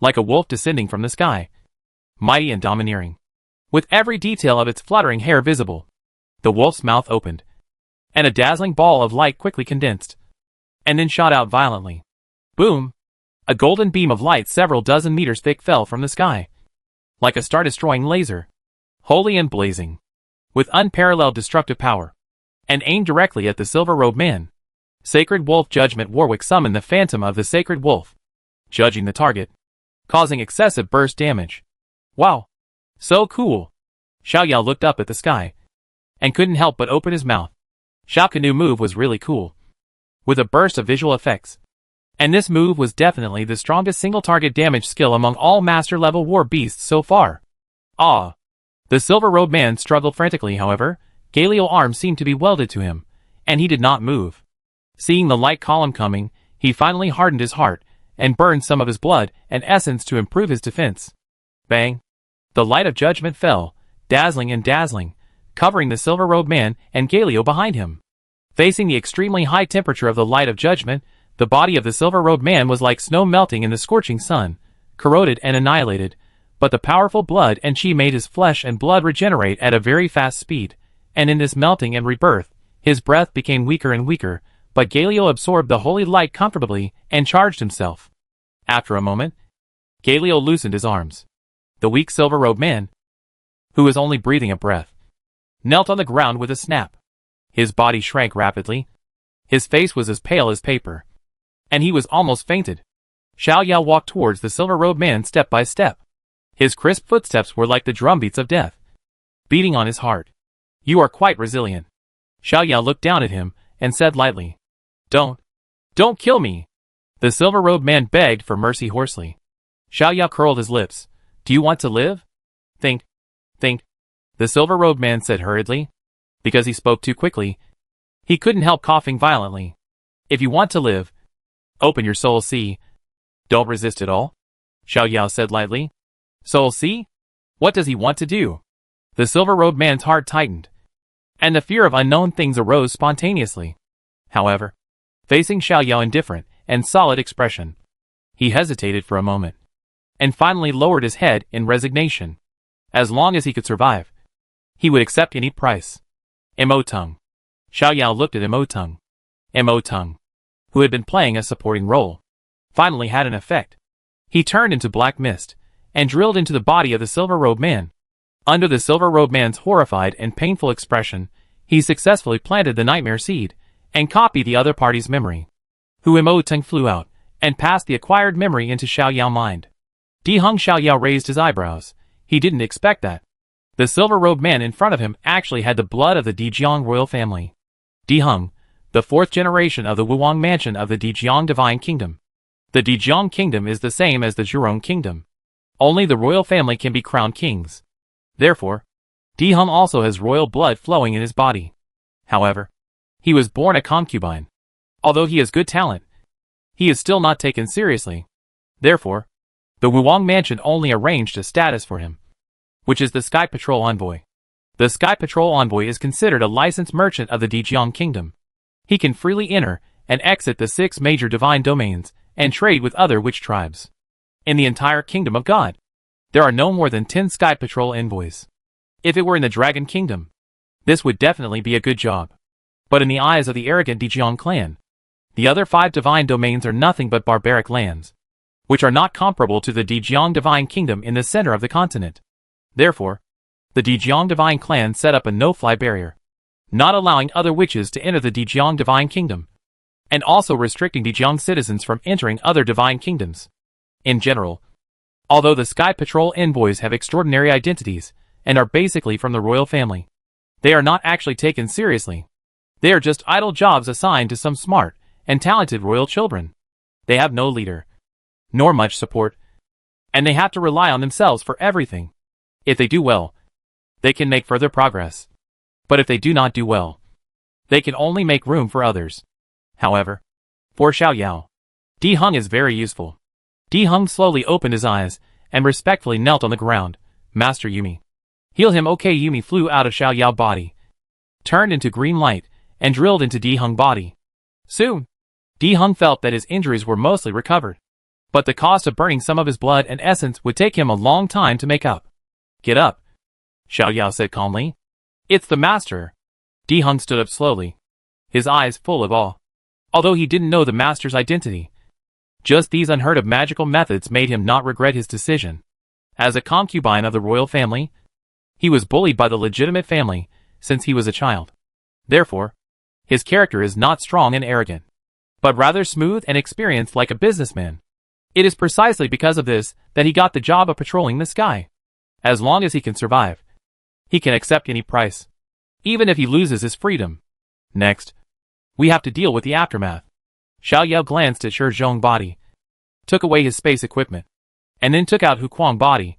Like a wolf descending from the sky. Mighty and domineering. With every detail of its fluttering hair visible. The wolf's mouth opened. And a dazzling ball of light quickly condensed. And then shot out violently. Boom! A golden beam of light several dozen meters thick fell from the sky. Like a star-destroying laser. Holy and blazing. With unparalleled destructive power. And aimed directly at the silver-robed man. Sacred Wolf Judgment. Warwick summoned the Phantom of the Sacred Wolf. Judging the target. Causing excessive burst damage. Wow! So cool! Xiao Yao looked up at the sky. And couldn't help but open his mouth. Xiao Canoe move was really cool. With a burst of visual effects. And this move was definitely the strongest single-target damage skill among all master-level war beasts so far. Ah! The silver-robed man struggled frantically, however. Galileo arm seemed to be welded to him, and he did not move. Seeing the light column coming, he finally hardened his heart, and burned some of his blood and essence to improve his defense. Bang! The light of judgment fell, dazzling and dazzling, covering the silver-robed man and Galileo behind him. Facing the extremely high temperature of the light of judgment, the body of the silver-robed man was like snow melting in the scorching sun, corroded and annihilated, but the powerful blood and chi made his flesh and blood regenerate at a very fast speed, and in this melting and rebirth, his breath became weaker and weaker, but Galileo absorbed the holy light comfortably and charged himself. After a moment, Galileo loosened his arms. The weak silver-robed man, who was only breathing a breath, knelt on the ground with a snap. His body shrank rapidly. His face was as pale as paper. And he was almost fainted. Xiao Yao walked towards the silver-robed man step by step. His crisp footsteps were like the drumbeats of death, beating on his heart. You are quite resilient. Xiao Yao looked down at him and said lightly, Don't kill me. The silver-robed man begged for mercy hoarsely. Xiao Yao curled his lips. Do you want to live? Think. The silver-robed man said hurriedly. Because he spoke too quickly, he couldn't help coughing violently. If you want to live, open your soul, see. Don't resist at all. Xiao Yao said lightly. Soul, see? What does he want to do? The silver-robed man's heart tightened, and the fear of unknown things arose spontaneously. However, facing Xiao Yao indifferent and solid expression, he hesitated for a moment, and finally lowered his head in resignation. As long as he could survive, he would accept any price. Mo Tung. Xiao Yao looked at Mo Tung. Mo Tung, who had been playing a supporting role, finally had an effect. He turned into black mist, and drilled into the body of the silver-robed man. Under the silver-robed man's horrified and painful expression, he successfully planted the nightmare seed, and copied the other party's memory. Mo Tung flew out, and passed the acquired memory into Xiao Yao's mind. Xiao Yao raised his eyebrows. He didn't expect that. The silver-robed man in front of him actually had the blood of the Dijiang royal family. Diheng, the fourth generation of the Wuwang mansion of the Dijiang divine kingdom. The Dijiang kingdom is the same as the Zhurong kingdom. Only the royal family can be crowned kings. Therefore, Diheng also has royal blood flowing in his body. However, he was born a concubine. Although he has good talent, he is still not taken seriously. Therefore, the Wuwang mansion only arranged a status for him, which is the Sky Patrol Envoy. The Sky Patrol Envoy is considered a licensed merchant of the Dijiang kingdom. He can freely enter and exit the 6 major divine domains and trade with other witch tribes. In the entire kingdom of God, there are no more than 10 Sky Patrol envoys. If it were in the Dragon Kingdom, this would definitely be a good job. But in the eyes of the arrogant Dijiang clan, the other 5 divine domains are nothing but barbaric lands, which are not comparable to the Dijiang divine kingdom in the center of the continent. Therefore, the Dijiang divine clan set up a no-fly barrier, not allowing other witches to enter the Dijiang divine kingdom, and also restricting Dijiang citizens from entering other divine kingdoms. In general, although the Sky Patrol envoys have extraordinary identities and are basically from the royal family, they are not actually taken seriously. They are just idle jobs assigned to some smart and talented royal children. They have no leader, nor much support, and they have to rely on themselves for everything. If they do well, they can make further progress. But if they do not do well, they can only make room for others. However, for Xiao Yao, Diheng is very useful. Diheng slowly opened his eyes and respectfully knelt on the ground. Master Yumi. Heal him. Okay. Yumi flew out of Xiao Yao's body turned into green light, and drilled into Di Hung's body. Soon, Di Hung felt that his injuries were mostly recovered. But the cost of burning some of his blood and essence would take him a long time to make up. Get up, Xiao Yao said calmly. It's the master. Di Hung stood up slowly, his eyes full of awe. Although he didn't know the master's identity, just these unheard-of magical methods made him not regret his decision. As a concubine of the royal family, he was bullied by the legitimate family since he was a child. Therefore, his character is not strong and arrogant, but rather smooth and experienced like a businessman. It is precisely because of this that he got the job of patrolling the sky. As long as he can survive, he can accept any price, even if he loses his freedom. Next, we have to deal with the aftermath. Xiao Yao glanced at Shi Zhong's body, took away his space equipment, and then took out Hu Kuang's body,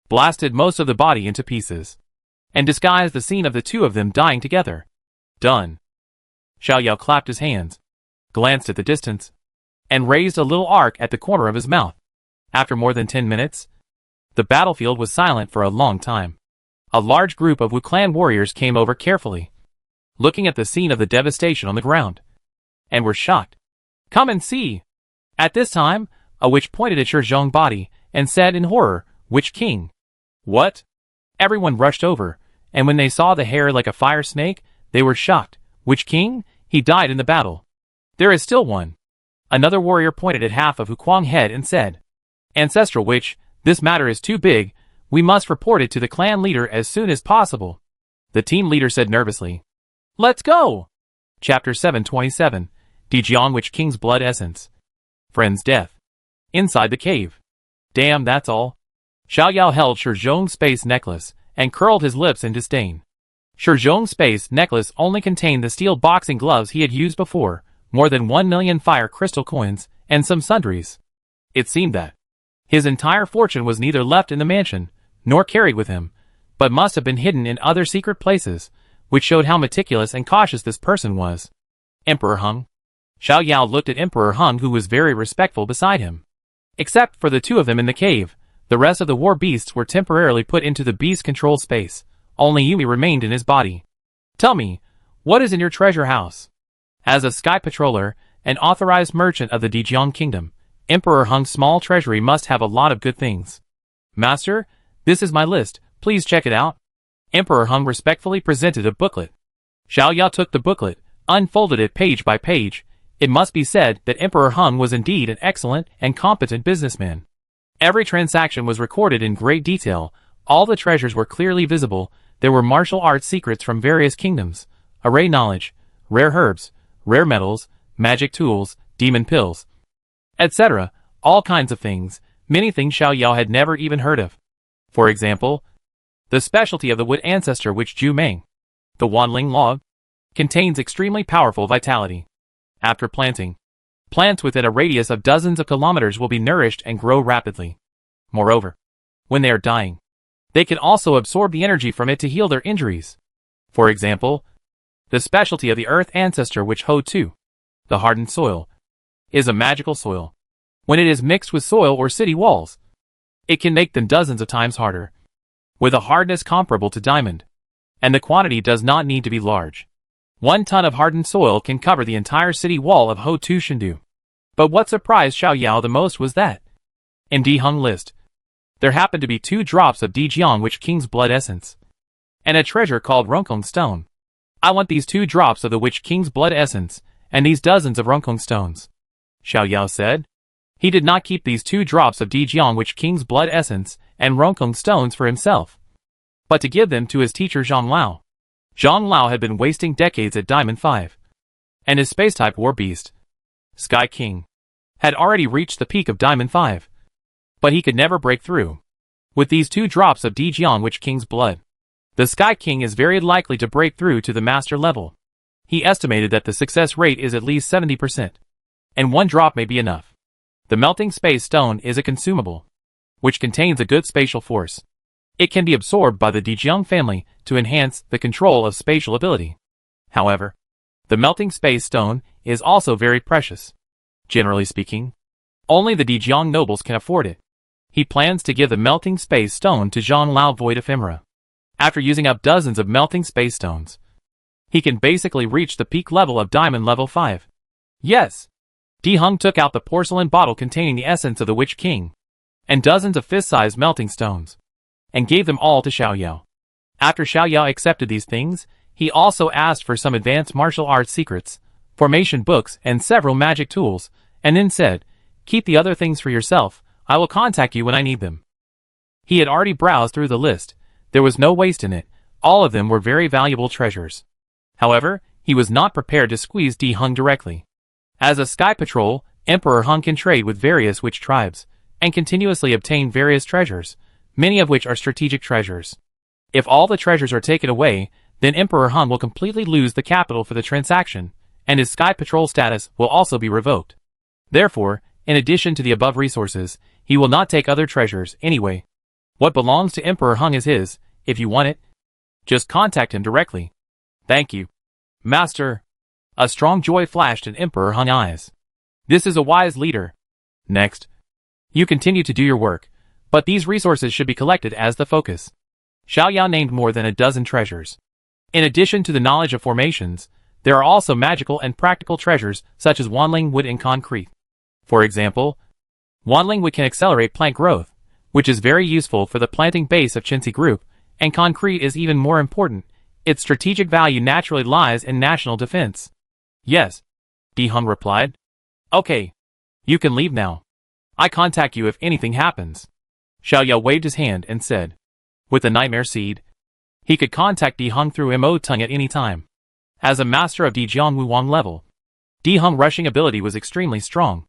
blasted most of the body into pieces, and disguised the scene of the two of them dying together. Done. Xiao Yao clapped his hands, glanced at the distance, and raised a little arc at the corner of his mouth. After more than 10 minutes, the battlefield was silent for a long time. A large group of Wu clan warriors came over carefully, looking at the scene of the devastation on the ground, and were shocked. Come and see! At this time, a witch pointed at Shi Zhong's body and said in horror, Witch King. What? Everyone rushed over, and when they saw the hair like a fire snake, they were shocked. Witch King? He died in the battle. There is still one. Another warrior pointed at half of Hu Kuang's head and said, Ancestral Witch, this matter is too big. We must report it to the clan leader as soon as possible. The team leader said nervously. Let's go! Chapter 727, Dijiang Witch King's Blood Essence. Friend's death. Inside the cave. Damn, that's all. Xiao Yao held Shi Zhong's space necklace and curled his lips in disdain. Shi Zhong's space necklace only contained the steel boxing gloves he had used before, more than 1 million fire crystal coins, and some sundries. It seemed that his entire fortune was neither left in the mansion, nor carried with him, but must have been hidden in other secret places, which showed how meticulous and cautious this person was. Emperor Hung. Xiao Yao looked at Emperor Hung, who was very respectful beside him. Except for the two of them in the cave, the rest of the war beasts were temporarily put into the beast-controlled space. Only Yumi remained in his body. Tell me, what is in your treasure house? As a sky patroller, an authorized merchant of the Dijiang Kingdom, Emperor Hung's small treasury must have a lot of good things. Master, this is my list, please check it out. Emperor Hung respectfully presented a booklet. Xiao Yao took the booklet, unfolded it page by page. It must be said that Emperor Hung was indeed an excellent and competent businessman. Every transaction was recorded in great detail, all the treasures were clearly visible, there were martial arts secrets from various kingdoms, array knowledge, rare herbs, rare metals, magic tools, demon pills, etc., all kinds of things, many things Xiao Yao had never even heard of. For example, the specialty of the wood ancestor Witch Ju Meng, the Wanling log, contains extremely powerful vitality. After planting, plants within a radius of dozens of kilometers will be nourished and grow rapidly. Moreover, when they are dying, they can also absorb the energy from it to heal their injuries. For example, the specialty of the earth ancestor Witch Ho Tu, the hardened soil, is a magical soil. When it is mixed with soil or city walls, it can make them dozens of times harder, with a hardness comparable to diamond. And the quantity does not need to be large. 1 ton of hardened soil can cover the entire city wall of Ho Tu Shindu. But what surprised Xiao Yao the most was that, in Di Hung list, there happened to be 2 drops of Dijiang Witch King's blood essence, and a treasure called Runkong Stone. I want these 2 drops of the Witch King's blood essence, and these dozens of Runkong Stones, Xiao Yao said. He did not keep these 2 drops of Dijiang Witch King's blood essence and Runkong Stones for himself, but to give them to his teacher Zhang Lao. Zhang Lao had been wasting decades at Diamond 5, and his space-type war beast, Sky King, had already reached the peak of Diamond 5, but he could never break through. With these 2 drops of Dijiang Witch King's blood, the Sky King is very likely to break through to the master level. He estimated that the success rate is at least 70%, and 1 drop may be enough. The melting space stone is a consumable, which contains a good spatial force. It can be absorbed by the Dijiang family to enhance the control of spatial ability. However, the melting space stone is also very precious. Generally speaking, only the Dijiang nobles can afford it. He plans to give the melting space stone to Zhang Lao Void Ephemera. After using up dozens of melting space stones, He can basically reach the peak level of Diamond level 5. Yes. Di-Hung took out the porcelain bottle containing the essence of the Witch King, and dozens of fist-sized melting stones, and gave them all to Xiaoyao. After Xiaoyao accepted these things, he also asked for some advanced martial arts secrets, formation books, and several magic tools, and then said, "Keep the other things for yourself, I will contact you when I need them." He had already browsed through the list. There was no waste in it. All of them were very valuable treasures. However, he was not prepared to squeeze Di-Hung directly. As a Sky Patrol, Emperor Hung can trade with various witch tribes, and continuously obtain various treasures, many of which are strategic treasures. If all the treasures are taken away, then Emperor Hung will completely lose the capital for the transaction, and his Sky Patrol status will also be revoked. Therefore, in addition to the above resources, he will not take other treasures anyway. What belongs to Emperor Hung is his. If you want it, just contact him directly. Thank you, Master. A strong joy flashed in Emperor Hung's eyes. This is a wise leader. Next, you continue to do your work, but these resources should be collected as the focus. Xiaoyao named more than a dozen treasures. In addition to the knowledge of formations, there are also magical and practical treasures such as Wanling wood and concrete. For example, Wanling wood can accelerate plant growth, which is very useful for the planting base of Qinzi Group, and concrete is even more important. Its strategic value naturally lies in national defense. Yes, Di-Hung replied. Okay, you can leave now. I contact you if anything happens. Xiaoyao waved his hand and said, with the Nightmare Seed, he could contact Di-Hung through Mo Tongue at any time. As a master of Dijiang Wuwang level, Di-Hung rushing ability was extremely strong.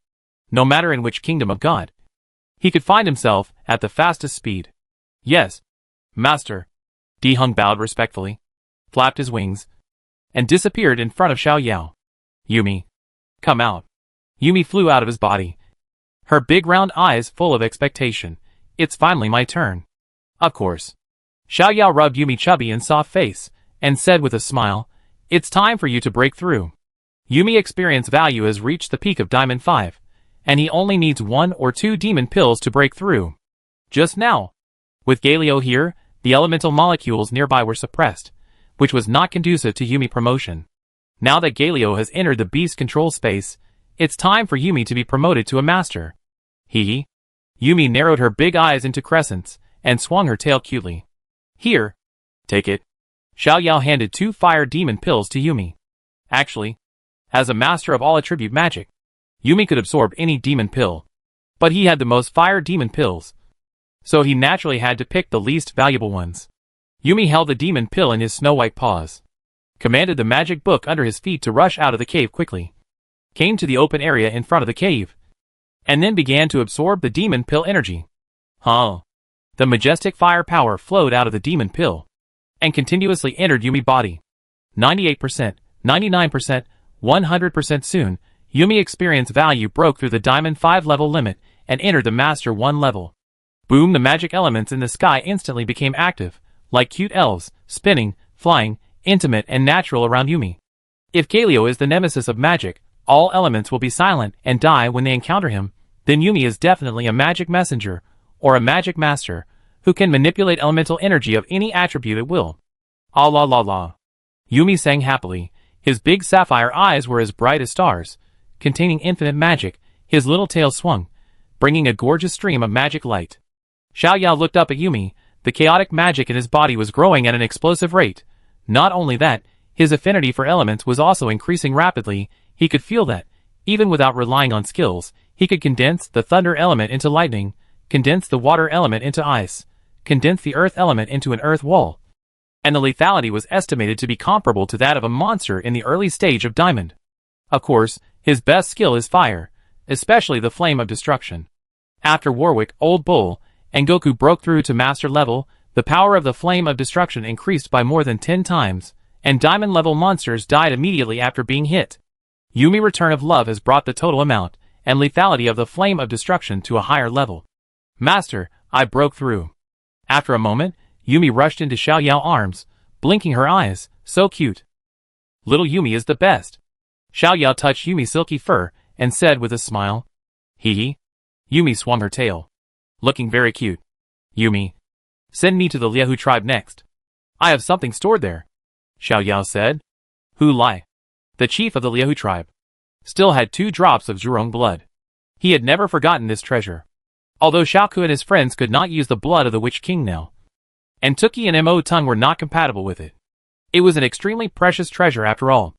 No matter in which kingdom of God, he could find himself at the fastest speed. Yes, Master. Di-Hung bowed respectfully, flapped his wings, and disappeared in front of Xiaoyao. Yumi, come out. Yumi flew out of his body, her big round eyes full of expectation. It's finally my turn. Of course. Xiaoyao rubbed Yumi's chubby and soft face, and said with a smile, it's time for you to break through. Yumi's experience value has reached the peak of Diamond 5, and he only needs 1 or 2 demon pills to break through. Just now. With Galio here, the elemental molecules nearby were suppressed, which was not conducive to Yumi promotion. Now that Galio has entered the beast control space, it's time for Yumi to be promoted to a master. Hee. Yumi narrowed her big eyes into crescents, and swung her tail cutely. Here. Take it. Xiaoyao handed 2 fire demon pills to Yumi. Actually, as a master of all attribute magic, Yumi could absorb any demon pill. But he had the most fire demon pills, so he naturally had to pick the least valuable ones. Yumi held the demon pill in his snow-white paws, commanded the magic book under his feet to rush out of the cave quickly, came to the open area in front of the cave, and then began to absorb the demon pill energy. Huh. The majestic fire power flowed out of the demon pill, and continuously entered Yumi's body. 98%, 99%, 100% soon, Yumi's experience value broke through the Diamond 5 level limit, and entered the Master 1 level. Boom! The magic elements in the sky instantly became active, like cute elves, spinning, flying, intimate and natural around Yumi. If Galio is the nemesis of magic, all elements will be silent and die when they encounter him, then Yumi is definitely a magic messenger, or a magic master, who can manipulate elemental energy of any attribute at will. Ah la la la. Yumi sang happily. His big sapphire eyes were as bright as stars, containing infinite magic. His little tail swung, bringing a gorgeous stream of magic light. Xiaoyao looked up at Yumi. The chaotic magic in his body was growing at an explosive rate. Not only that, his affinity for elements was also increasing rapidly. He could feel that, even without relying on skills, he could condense the thunder element into lightning, condense the water element into ice, condense the earth element into an earth wall. And the lethality was estimated to be comparable to that of a monster in the early stage of Diamond. Of course, his best skill is fire, especially the flame of destruction. After Warwick, Old Bull, and Goku broke through to master level, the power of the flame of destruction increased by more than 10 times, and Diamond level monsters died immediately after being hit. Yumi's return of love has brought the total amount and lethality of the flame of destruction to a higher level. Master, I broke through. After a moment, Yumi rushed into Xiaoyao's arms, blinking her eyes. So cute. Little Yumi is the best. Xiaoyao touched Yumi's silky fur and said with a smile. Hee hee. Yumi swung her tail, looking very cute. Yumi, send me to the Liahu tribe next. I have something stored there, Xiaoyao said. Hu Lai, the chief of the Liahu tribe, still had 2 drops of Zhurong blood. He had never forgotten this treasure. Although Xiaoku and his friends could not use the blood of the Witch King now, and Tuki and Mo Tung were not compatible with it. It was an extremely precious treasure after all.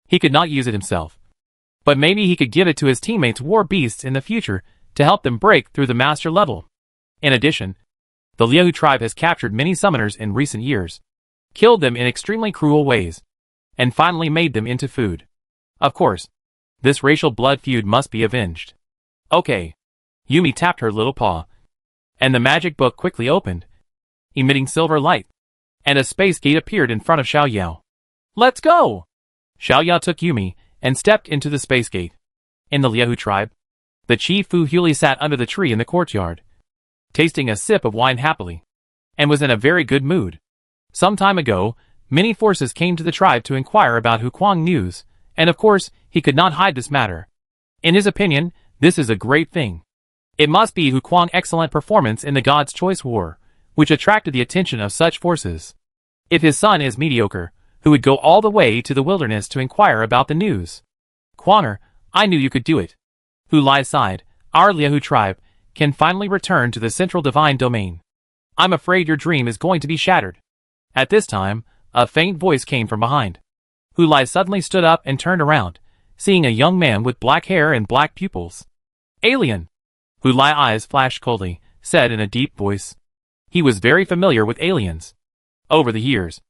He could not use it himself. But maybe he could give it to his teammates war beasts in the future to help them break through the master level. In addition, the Liahu tribe has captured many summoners in recent years, killed them in extremely cruel ways, and finally made them into food. Of course, this racial blood feud must be avenged. Okay. Yumi tapped her little paw, and the magic book quickly opened, emitting silver light, and a space gate appeared in front of Xiao Yao. Let's go! Xiao Yao took Yumi and stepped into the space gate. In the Liahu tribe, the chief Fu Huli sat under the tree in the courtyard, tasting a sip of wine happily, and was in a very good mood. Some time ago, many forces came to the tribe to inquire about Hu Kuang news, and of course, he could not hide this matter. In his opinion, this is a great thing. It must be Hu Kuang's excellent performance in the God's Choice War, which attracted the attention of such forces. If his son is mediocre, who would go all the way to the wilderness to inquire about the news? Kuanger, I knew you could do it. Hu Lai sighed. Our Liahu tribe can finally return to the central divine domain. I'm afraid your dream is going to be shattered. At this time, a faint voice came from behind. Hu Lai suddenly stood up and turned around, seeing a young man with black hair and black pupils. Alien! Hu Lai's eyes flashed coldly, said in a deep voice. He was very familiar with aliens. Over the years,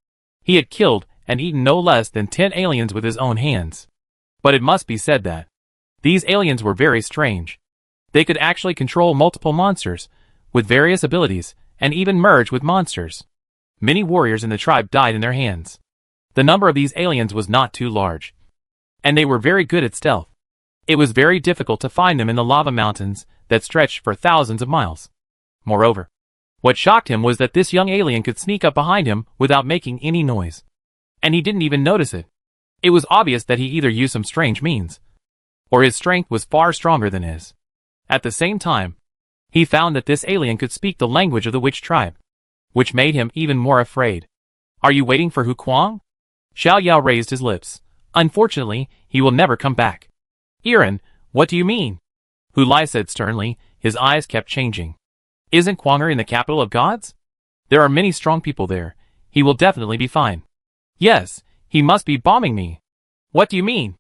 he had killed and eaten no less than 10 aliens with his own hands. But it must be said that these aliens were very strange. They could actually control multiple monsters, with various abilities, and even merge with monsters. Many warriors in the tribe died in their hands. The number of these aliens was not too large, and they were very good at stealth. It was very difficult to find them in the lava mountains that stretched for thousands of miles. Moreover, what shocked him was that this young alien could sneak up behind him without making any noise. And he didn't even notice it. It was obvious that he either used some strange means, or his strength was far stronger than his. At the same time, he found that this alien could speak the language of the witch tribe, which made him even more afraid. Are you waiting for Hu Kuang? Xiao Yao raised his lips. Unfortunately, he will never come back. Iran, what do you mean? Hu Lai said sternly, his eyes kept changing. Isn't Kuanger in the capital of gods? There are many strong people there. He will definitely be fine. Yes, he must be bombing me. What do you mean?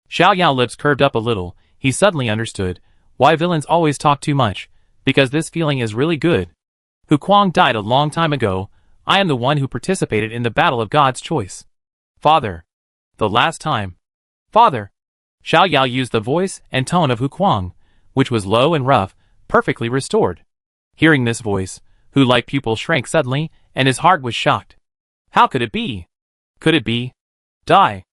Xiao Yao's lips curved up a little. He suddenly understood why villains always talk too much, because this feeling is really good. Hu Kuang died a long time ago. I am the one who participated in the battle of God's choice. Father. The last time. Father. Xiao Yao used the voice and tone of Hu Kuang, which was low and rough, perfectly restored. Hearing this voice, Hu Lai's pupil shrank suddenly, and his heart was shocked. How could it be? Could it be? Die.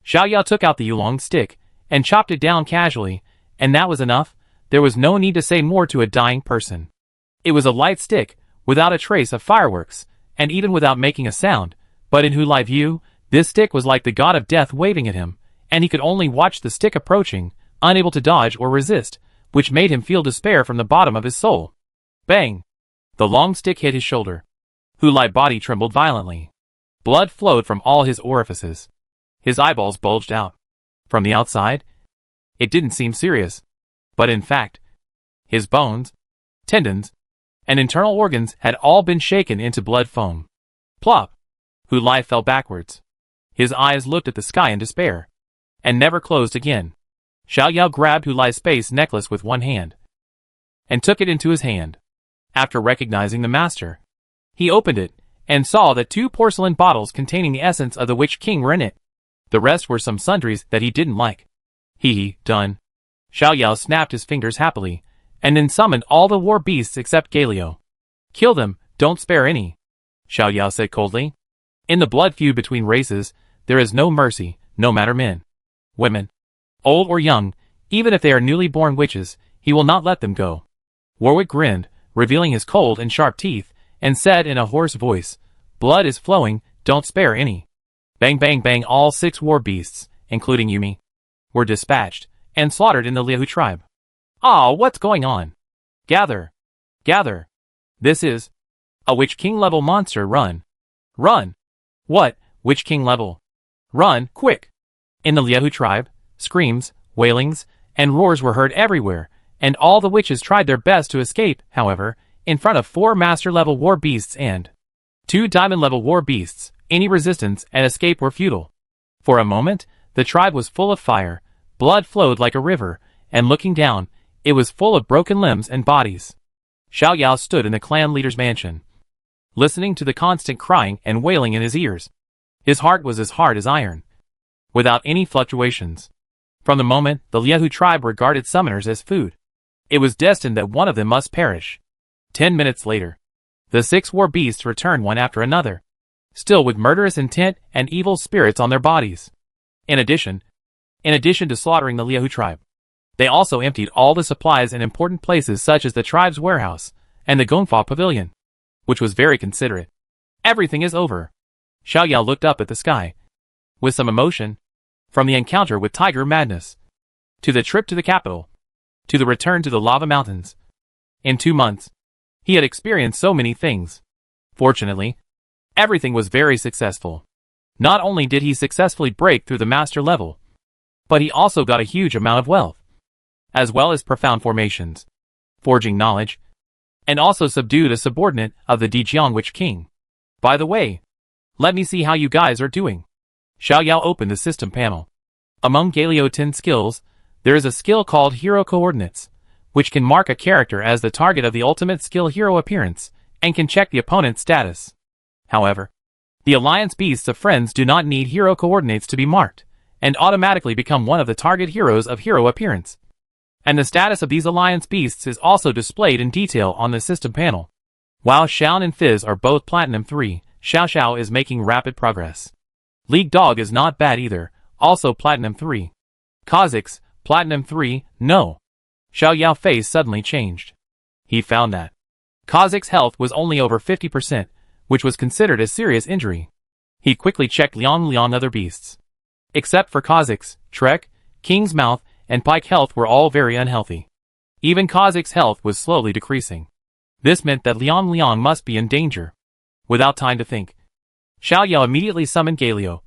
Xiao Yao took out the oolong stick, and chopped it down casually, and that was enough. There was no need to say more to a dying person. It was a light stick, without a trace of fireworks, and even without making a sound, but in Hu Lai's view, this stick was like the god of death waving at him, and he could only watch the stick approaching, unable to dodge or resist, which made him feel despair from the bottom of his soul. Bang! The long stick hit his shoulder. Hu Lai's body trembled violently. Blood flowed from all his orifices. His eyeballs bulged out. From the outside, it didn't seem serious. But in fact, his bones, tendons, and internal organs had all been shaken into blood foam. Plop! Hu Lai fell backwards. His eyes looked at the sky in despair, and never closed again. Xiao Yao grabbed Hu Lai's space necklace with one hand, and took it into his hand. After recognizing the master, he opened it, and saw that 2 porcelain bottles containing the essence of the Witch King were in it. The rest were some sundries that he didn't like. Done. Xiao Yao snapped his fingers happily, and then summoned all the war beasts except Galio. Kill them, don't spare any, Xiao Yao said coldly. In the blood feud between races, there is no mercy, no matter men, women, old or young, even if they are newly born witches, he will not let them go. Warwick grinned, revealing his cold and sharp teeth, and said in a hoarse voice, blood is flowing, don't spare any. Bang bang bang, all 6 war beasts, including Yumi, were dispatched, and slaughtered in the Liahu tribe. Ah, what's going on? Gather! Gather! This is a Witch King level monster. Run! Run! What? Witch King level? Run, quick! In the Liahu tribe, screams, wailings, and roars were heard everywhere, and all the witches tried their best to escape, however, in front of 4 master-level war beasts and 2 diamond-level war beasts. Any resistance and escape were futile. For a moment, the tribe was full of fire, blood flowed like a river, and looking down, it was full of broken limbs and bodies. Xiao Yao stood in the clan leader's mansion, listening to the constant crying and wailing in his ears. His heart was as hard as iron, without any fluctuations. From the moment, the Liahu tribe regarded summoners as food. It was destined that one of them must perish. 10 minutes later, the 6 war beasts returned one after another, still with murderous intent and evil spirits on their bodies. In addition to slaughtering the Liahu tribe, they also emptied all the supplies in important places such as the tribe's warehouse and the Gongfa pavilion, which was very considerate. Everything is over. Xiao Yao looked up at the sky with some emotion. From the encounter with Tiger Madness, to the trip to the capital, to the return to the lava mountains. In 2 months, he had experienced so many things. Fortunately, everything was very successful. Not only did he successfully break through the master level, but he also got a huge amount of wealth, as well as profound formations, forging knowledge, and also subdued a subordinate of the Dijiang Witch King. By the way, let me see how you guys are doing. Xiao Yao opened the system panel. Among Galio 10 skills, there is a skill called Hero Coordinates, which can mark a character as the target of the ultimate skill hero appearance, and can check the opponent's status. However, the Alliance Beasts of Friends do not need Hero Coordinates to be marked, and automatically become one of the target heroes of hero appearance. And the status of these Alliance Beasts is also displayed in detail on the system panel. While Xiao and Fizz are both Platinum 3, Xiao Xiao is making rapid progress. League Dog is not bad either, also Platinum 3. Kha'Zix, Platinum 3, no. Xiao Yao's face suddenly changed. He found that Kha'Zix's health was only over 50%, which was considered a serious injury. He quickly checked Liang other beasts. Except for Kha'Zix, Trek, King's Mouth, and Pike health were all very unhealthy. Even Kha'Zix's health was slowly decreasing. This meant that Liang must be in danger. Without time to think, Xiao Yao immediately summoned Galio,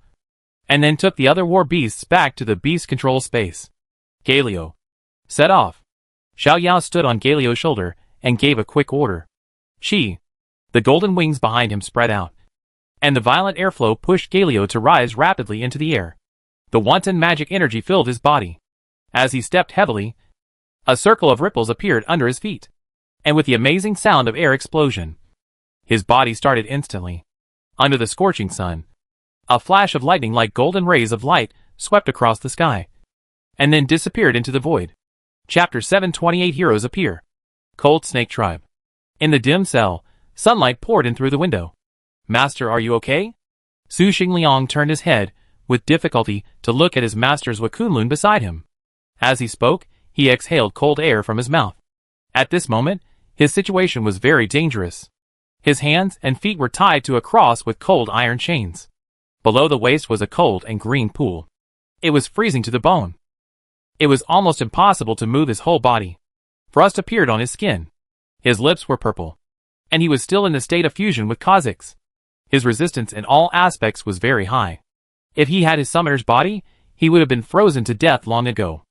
and then took the other war beasts back to the beast control space. Galio, set off. Xiao Yao stood on Galio's shoulder and gave a quick order. The golden wings behind him spread out, and the violent airflow pushed Galio to rise rapidly into the air. The wanton magic energy filled his body. As he stepped heavily, a circle of ripples appeared under his feet, and with the amazing sound of air explosion, his body started instantly. Under the scorching sun, a flash of lightning like golden rays of light swept across the sky, and then disappeared into the void. Chapter 728 Heroes Appear. Cold Snake Tribe. In the dim cell, sunlight poured in through the window. Master, are you okay? Su Xingliang turned his head, with difficulty, to look at his master's Wakunlun beside him. As he spoke, he exhaled cold air from his mouth. At this moment, his situation was very dangerous. His hands and feet were tied to a cross with cold iron chains. Below the waist was a cold and green pool. It was freezing to the bone. It was almost impossible to move his whole body. Frost appeared on his skin. His lips were purple, and he was still in the state of fusion with Kha'Zix. His resistance in all aspects was very high. If he had his summoner's body, he would have been frozen to death long ago.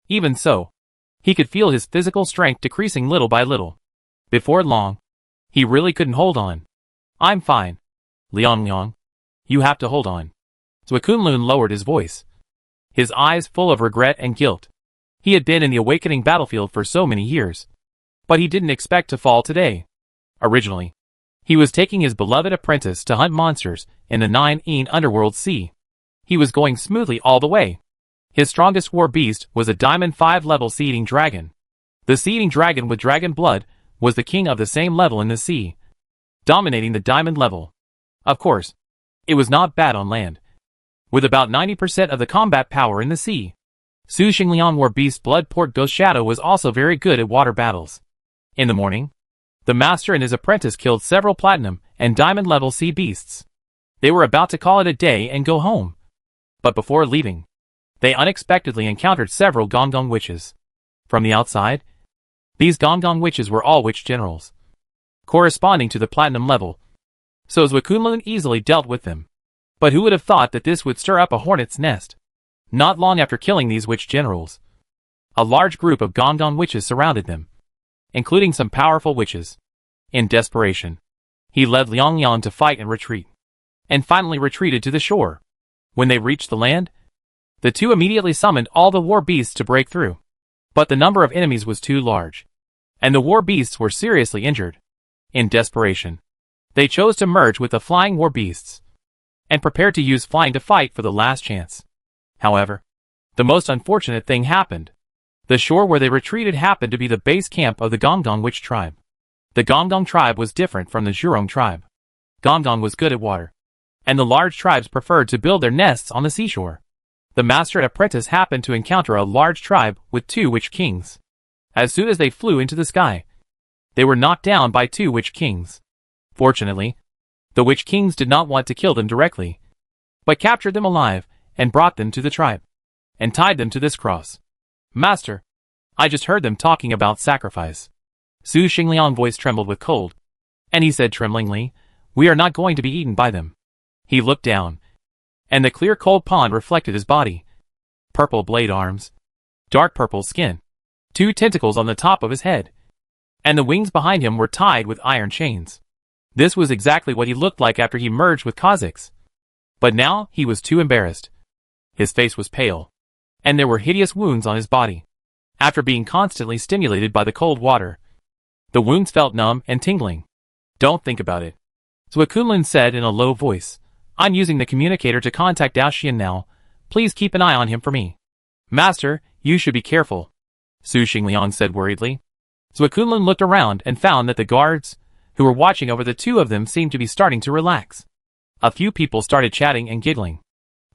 Even so, he could feel his physical strength decreasing little by little. Before long, he really couldn't hold on. I'm fine. Liang, you have to hold on. Zhukunlun lowered his voice, his eyes full of regret and guilt. He had been in the awakening battlefield for so many years, but he didn't expect to fall today. Originally, he was taking his beloved apprentice to hunt monsters in the 9 underworld sea. He was going smoothly all the way. His strongest war beast was a Diamond 5 level sea-eating dragon. The sea-eating dragon with dragon blood was the king of the same level in the sea, dominating the diamond level. Of course, it was not bad on land, with about 90% of the combat power in the sea. Su Xingliang war beast blood port Ghost Shadow was also very good at water battles. In the morning, the master and his apprentice killed several platinum and diamond level sea beasts. They were about to call it a day and go home. But before leaving, they unexpectedly encountered several Gong witches. From the outside, these Gong witches were all witch generals, corresponding to the platinum level, so Zhukunlun easily dealt with them. But who would have thought that this would stir up a hornet's nest? Not long after killing these witch generals, a large group of Gongong witches surrounded them, including some powerful witches. In desperation, he led Liang Yan to fight and retreat, and finally retreated to the shore. When they reached the land, the two immediately summoned all the war beasts to break through. But the number of enemies was too large, and the war beasts were seriously injured. In desperation, they chose to merge with the flying war beasts, and prepared to use flying to fight for the last chance. However, the most unfortunate thing happened. The shore where they retreated happened to be the base camp of the Gongong witch tribe. The Gongong tribe was different from the Zhurong tribe. Gongong was good at water, and the large tribes preferred to build their nests on the seashore. The master and apprentice happened to encounter a large tribe with two witch kings. As soon as they flew into the sky, they were knocked down by two witch kings. Fortunately, the witch kings did not want to kill them directly, but captured them alive and brought them to the tribe, and tied them to this cross. Master, I just heard them talking about sacrifice. Su Xingliang's voice trembled with cold, and he said tremblingly, "We are not going to be eaten by them." He looked down, and the clear cold pond reflected his body. Purple blade arms, dark purple skin, two tentacles on the top of his head, and the wings behind him were tied with iron chains. This was exactly what he looked like after he merged with Kazakhs. But now he was too embarrassed. His face was pale, and there were hideous wounds on his body. After being constantly stimulated by the cold water, the wounds felt numb and tingling. "Don't think about it," Zhou Kunlun said in a low voice. "I'm using the communicator to contact Daoxian now. Please keep an eye on him for me." "Master, you should be careful," Su Xingliang said worriedly. Zhou Kunlun looked around and found that the guards, who were watching over the two of them, seemed to be starting to relax. A few people started chatting and giggling.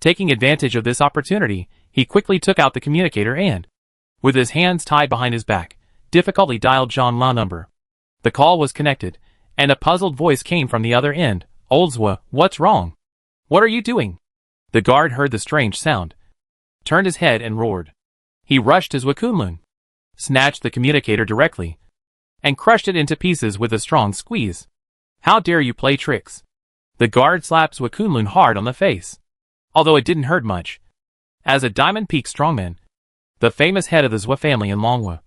Taking advantage of this opportunity, he quickly took out the communicator and, with his hands tied behind his back, difficultly dialed Zhang La's number. The call was connected, and a puzzled voice came from the other end. "Old Zhou, what's wrong? What are you doing?" The guard heard the strange sound, turned his head and roared. He rushed to Zhou Kunlun, snatched the communicator directly, and crushed it into pieces with a strong squeeze. "How dare you play tricks?" The guard slapped Zhou Kunlun hard on the face, although it didn't hurt much. As a Diamond Peak strongman, the famous head of the Zhou family in Longhua,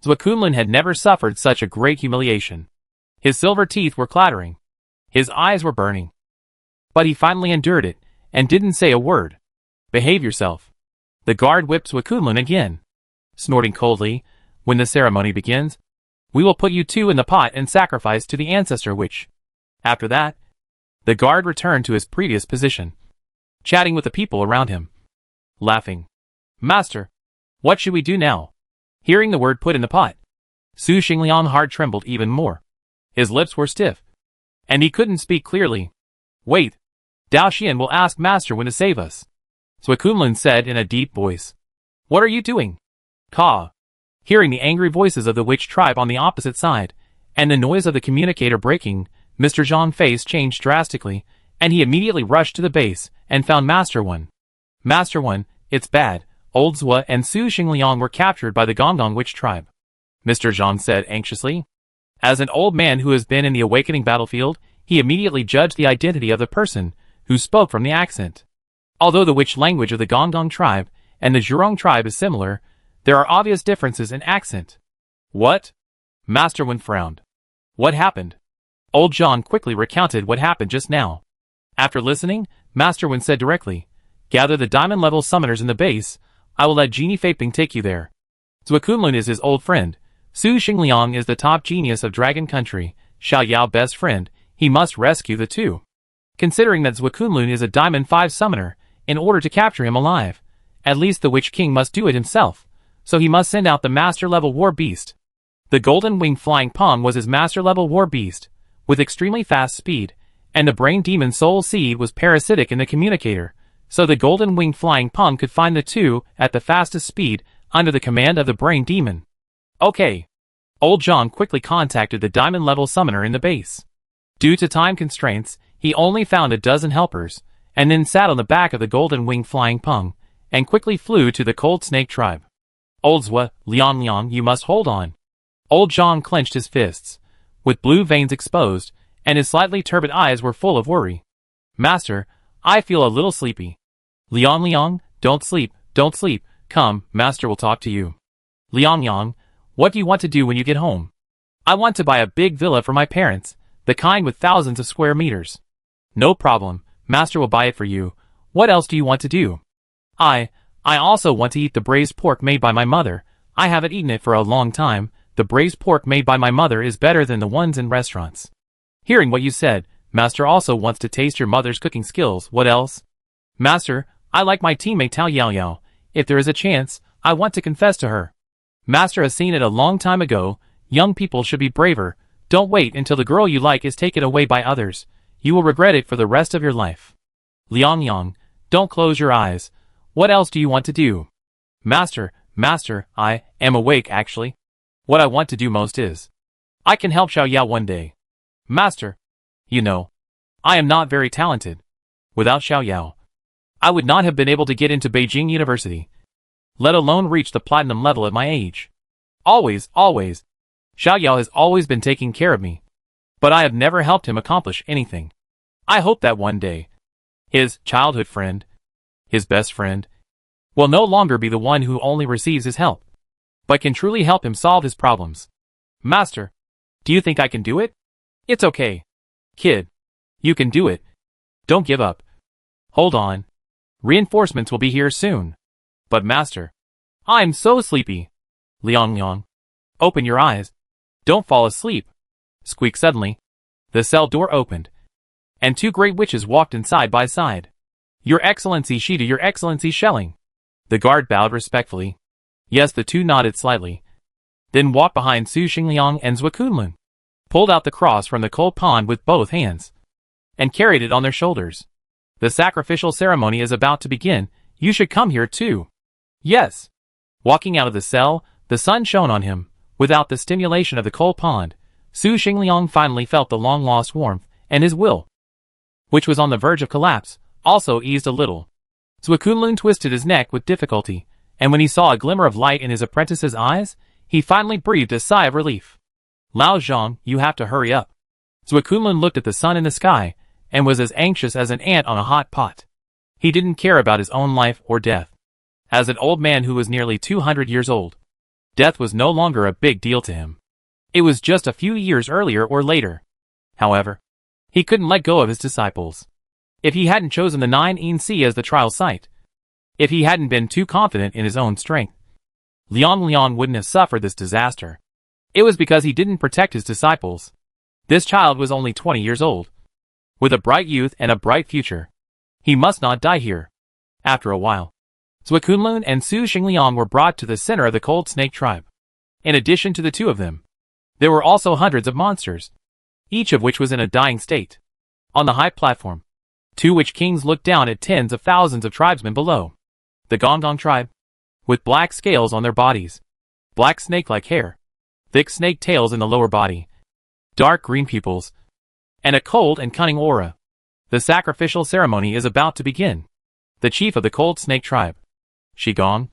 Zhou Kunlun had never suffered such a great humiliation. His silver teeth were clattering. His eyes were burning. But he finally endured it, and didn't say a word. "Behave yourself." The guard whipped Zhou Kunlun again, snorting coldly, "When the ceremony begins, we will put you two in the pot and sacrifice to the ancestor witch." After that, the guard returned to his previous position, chatting with the people around him, laughing. "Master, what should we do now?" Hearing the word "put in the pot," Su Xingliang's heart trembled even more. His lips were stiff, and he couldn't speak clearly. "Wait, Daoxian will ask Master when to save us," Zhou Kunlun said in a deep voice. "What are you doing?" "Ka." Hearing the angry voices of the witch tribe on the opposite side, and the noise of the communicator breaking, Mr. Zhang's face changed drastically, and he immediately rushed to the base, and found Master One. "Master One, it's bad. Old Zhou and Su Xingliang were captured by the Gongong witch tribe," Mr. Zhang said anxiously. As an old man who has been in the awakening battlefield, he immediately judged the identity of the person who spoke from the accent. Although the witch language of the Gongong tribe and the Zhurong tribe is similar, there are obvious differences in accent. "What?" Master Wen frowned. "What happened?" Old Zhang quickly recounted what happened just now. After listening, Master Wen said directly, "Gather the diamond-level summoners in the base. I will let Genie Faping take you there. Zhou Kunlun is his old friend. Su Xingliang is the top genius of Dragon Country, Xiao Yao best friend. He must rescue the two. Considering that Zhou Kunlun is a Diamond 5 summoner, in order to capture him alive, at least the Witch King must do it himself, so he must send out the master-level war beast." The Golden Wing Flying Pong was his master-level war beast, with extremely fast speed, and the Brain Demon Soul Seed was parasitic in the communicator, so the Golden Wing Flying Pong could find the two at the fastest speed, under the command of the Brain Demon. "Okay." Old Zhang quickly contacted the Diamond-level summoner in the base. Due to time constraints, he only found a dozen helpers, and then sat on the back of the Golden Wing Flying Pong, and quickly flew to the Cold Snake tribe. "Old Zhou, Liang, you must hold on." Old Zhang clenched his fists, with blue veins exposed, and his slightly turbid eyes were full of worry. "Master, I feel a little sleepy. Liang Liang, don't sleep, don't sleep. Come, master will talk to you. Liang Liang, what do you want to do when you get home? I want to buy a big villa for my parents, the kind with thousands of square meters. No problem, master will buy it for you. What else do you want to do? I also want to eat the braised pork made by my mother. I haven't eaten it for a long time. The braised pork made by my mother is better than the ones in restaurants. Hearing what you said, master also wants to taste your mother's cooking skills. What else? Master, I like my teammate Tao Yao Yao. If there is a chance, I want to confess to her. Master has seen it a long time ago. Young people should be braver. Don't wait until the girl you like is taken away by others. You will regret it for the rest of your life. Liang Yang, don't close your eyes. What else do you want to do? Master, I am awake actually. What I want to do most is, I can help Xiao Yao one day. Master, you know, I am not very talented. Without Xiao Yao, I would not have been able to get into Beijing University, let alone reach the platinum level at my age. Always. Xiao Yao has always been taking care of me, but I have never helped him accomplish anything. I hope that one day, his childhood friend, his best friend, will no longer be the one who only receives his help, but can truly help him solve his problems. Master, do you think I can do it? It's okay. Kid, you can do it. Don't give up. Hold on. Reinforcements will be here soon. But master, I'm so sleepy. Liang Yang, open your eyes. Don't fall asleep. Squeak suddenly. The cell door opened, and two great witches walked in side by side. Your Excellency Shida, Your Excellency Shelling. The guard bowed respectfully. Yes, the two nodded slightly. Then walked behind Su Xingliang and Zhou Kunlun, pulled out the cross from the cold pond with both hands, and carried it on their shoulders. The sacrificial ceremony is about to begin. You should come here too. Yes. Walking out of the cell, the sun shone on him. Without the stimulation of the cold pond, Su Xingliang finally felt the long-lost warmth, and his will, which was on the verge of collapse, also eased a little. Zhou Kunlun twisted his neck with difficulty, and when he saw a glimmer of light in his apprentice's eyes, he finally breathed a sigh of relief. Lao Zhang, you have to hurry up. Zhou Kunlun looked at the sun in the sky, and was as anxious as an ant on a hot pot. He didn't care about his own life or death. As an old man who was nearly 200 years old, death was no longer a big deal to him. It was just a few years earlier or later. However, he couldn't let go of his disciples. If he hadn't chosen the 9th as the trial site, if he hadn't been too confident in his own strength, Liang Liang wouldn't have suffered this disaster. It was because he didn't protect his disciples. This child was only 20 years old, with a bright youth and a bright future. He must not die here. After a while, Zhou Kunlun and Su Xingliang were brought to the center of the cold snake tribe. In addition to the two of them, there were also hundreds of monsters, each of which was in a dying state. On the high platform, two witch kings looked down at tens of thousands of tribesmen below. The Gongdong tribe, with black scales on their bodies, black snake-like hair, thick snake tails in the lower body, dark green pupils, and a cold and cunning aura. The sacrificial ceremony is about to begin. The chief of the cold snake tribe, Shigong,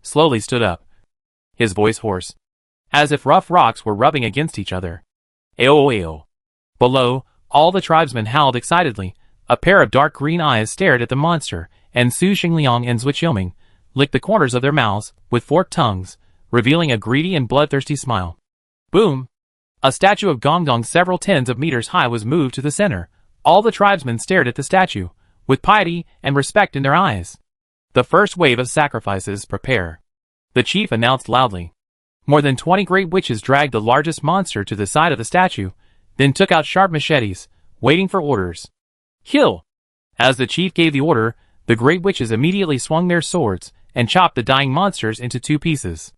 slowly stood up, his voice hoarse, as if rough rocks were rubbing against each other. Ayo. Below, all the tribesmen howled excitedly. A pair of dark green eyes stared at the monster, and Su Xingliang and Zhou Qiuming licked the corners of their mouths with forked tongues, revealing a greedy and bloodthirsty smile. Boom! A statue of Gongdong several tens of meters high was moved to the center. All the tribesmen stared at the statue, with piety and respect in their eyes. The first wave of sacrifices prepare, the chief announced loudly. More than 20 great witches dragged the largest monster to the side of the statue, then took out sharp machetes, waiting for orders. Kill! As the chief gave the order, the great witches immediately swung their swords and chopped the dying monsters into two pieces.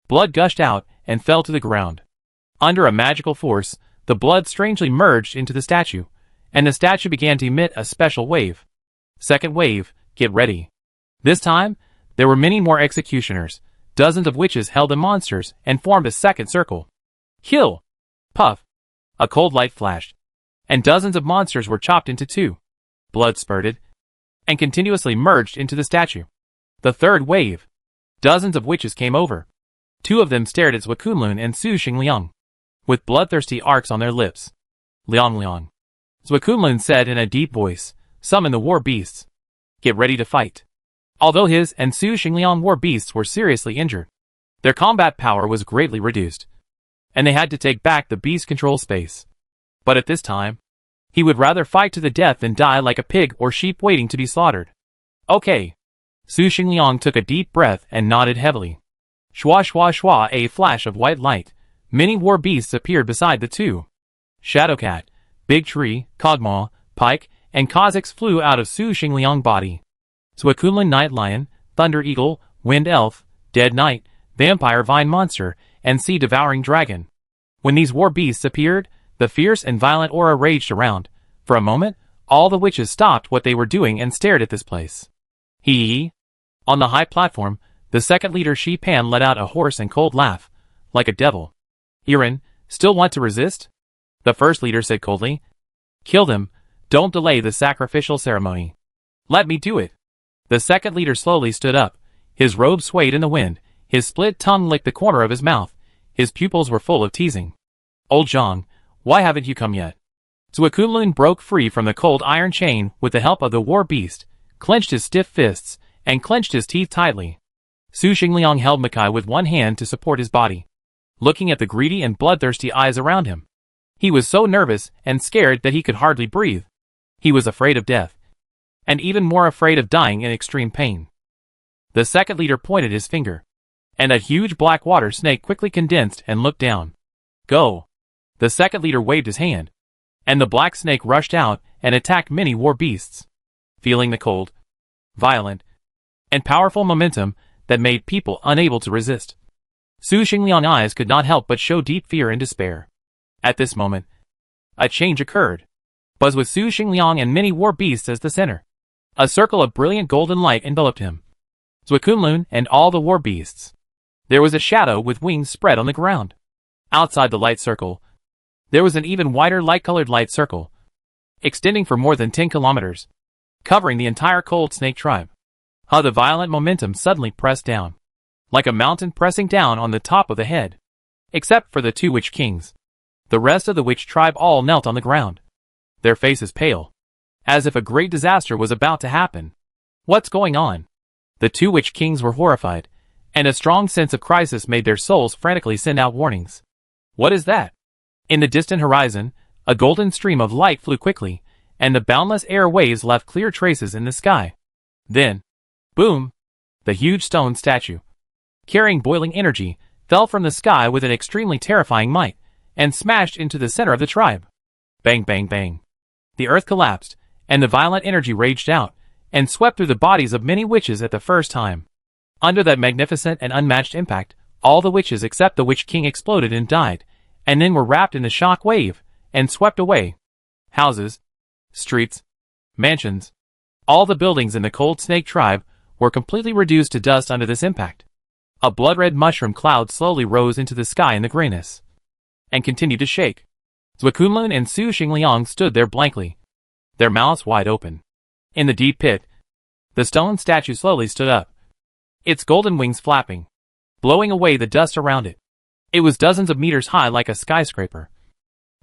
Blood gushed out and fell to the ground. Under a magical force, the blood strangely merged into the statue, and the statue began to emit a special wave. Second wave, get ready. This time, there were many more executioners. Dozens of witches held the monsters and formed a second circle. Kill! Puff! A cold light flashed, and dozens of monsters were chopped into two. Blood spurted, and continuously merged into the statue. The third wave. Dozens of witches came over. Two of them stared at Zhou Kunlun and Su Xingliang, with bloodthirsty arcs on their lips. Liang. Zhou Kunlun said in a deep voice, Summon the war beasts. Get ready to fight. Although his and Su Xingliang war beasts were seriously injured, their combat power was greatly reduced, and they had to take back the beast control space. But at this time, he would rather fight to the death than die like a pig or sheep waiting to be slaughtered. Okay. Su Xingliang took a deep breath and nodded heavily. Shwa shwa shwa, a flash of white light. Many war beasts appeared beside the two. Shadowcat, Big Tree, Kog'Maw, Pike, and Kha'Zix flew out of Su Xingliang's body. Suakunlin Night Lion, Thunder Eagle, Wind Elf, Dead Knight, Vampire Vine Monster, and Sea Devouring Dragon. When these war beasts appeared, the fierce and violent aura raged around. For a moment, all the witches stopped what they were doing and stared at this place. Hee. On the high platform, the second leader Shi Pan let out a hoarse and cold laugh, like a devil. Irin, still want to resist? The first leader said coldly. Kill them, don't delay the sacrificial ceremony. Let me do it. The second leader slowly stood up. His robe swayed in the wind, his split tongue licked the corner of his mouth, his pupils were full of teasing. Old Zhang, why haven't you come yet? Zuakunlun broke free from the cold iron chain with the help of the war beast, clenched his stiff fists, and clenched his teeth tightly. Su Xingliang held Makai with one hand to support his body, looking at the greedy and bloodthirsty eyes around him. He was so nervous and scared that he could hardly breathe. He was afraid of death, and even more afraid of dying in extreme pain. The second leader pointed his finger, and a huge black water snake quickly condensed and looked down. Go! The second leader waved his hand, and the black snake rushed out and attacked many war beasts. Feeling the cold, violent, and powerful momentum that made people unable to resist, Su Xingliang's eyes could not help but show deep fear and despair. At this moment, a change occurred. Buzz with Su Xingliang and many war beasts as the center. A circle of brilliant golden light enveloped him. Zuakunlun and all the war beasts. There was a shadow with wings spread on the ground. Outside the light circle, there was an even wider light-colored light circle, extending for more than 10 kilometers, covering the entire Cold Snake tribe. The violent momentum suddenly pressed down, like a mountain pressing down on the top of the head. Except for the two witch kings, the rest of the witch tribe all knelt on the ground, their faces pale, as if a great disaster was about to happen. What's going on? The two witch kings were horrified, and a strong sense of crisis made their souls frantically send out warnings. What is that? In the distant horizon, a golden stream of light flew quickly, and the boundless air waves left clear traces in the sky. Then, boom! The huge stone statue, carrying boiling energy, fell from the sky with an extremely terrifying might, and smashed into the center of the tribe. Bang bang bang. The earth collapsed, and the violent energy raged out, and swept through the bodies of many witches at the first time. Under that magnificent and unmatched impact, all the witches except the Witch King exploded and died, and then were wrapped in the shock wave, and swept away. Houses, streets, mansions, all the buildings in the Cold Snake tribe were completely reduced to dust under this impact. A blood-red mushroom cloud slowly rose into the sky in the grayness, and continued to shake. Zuakunlun and Su Xingliang stood there blankly, their mouths wide open. In the deep pit, the stone statue slowly stood up, its golden wings flapping, blowing away the dust around it. It was dozens of meters high like a skyscraper,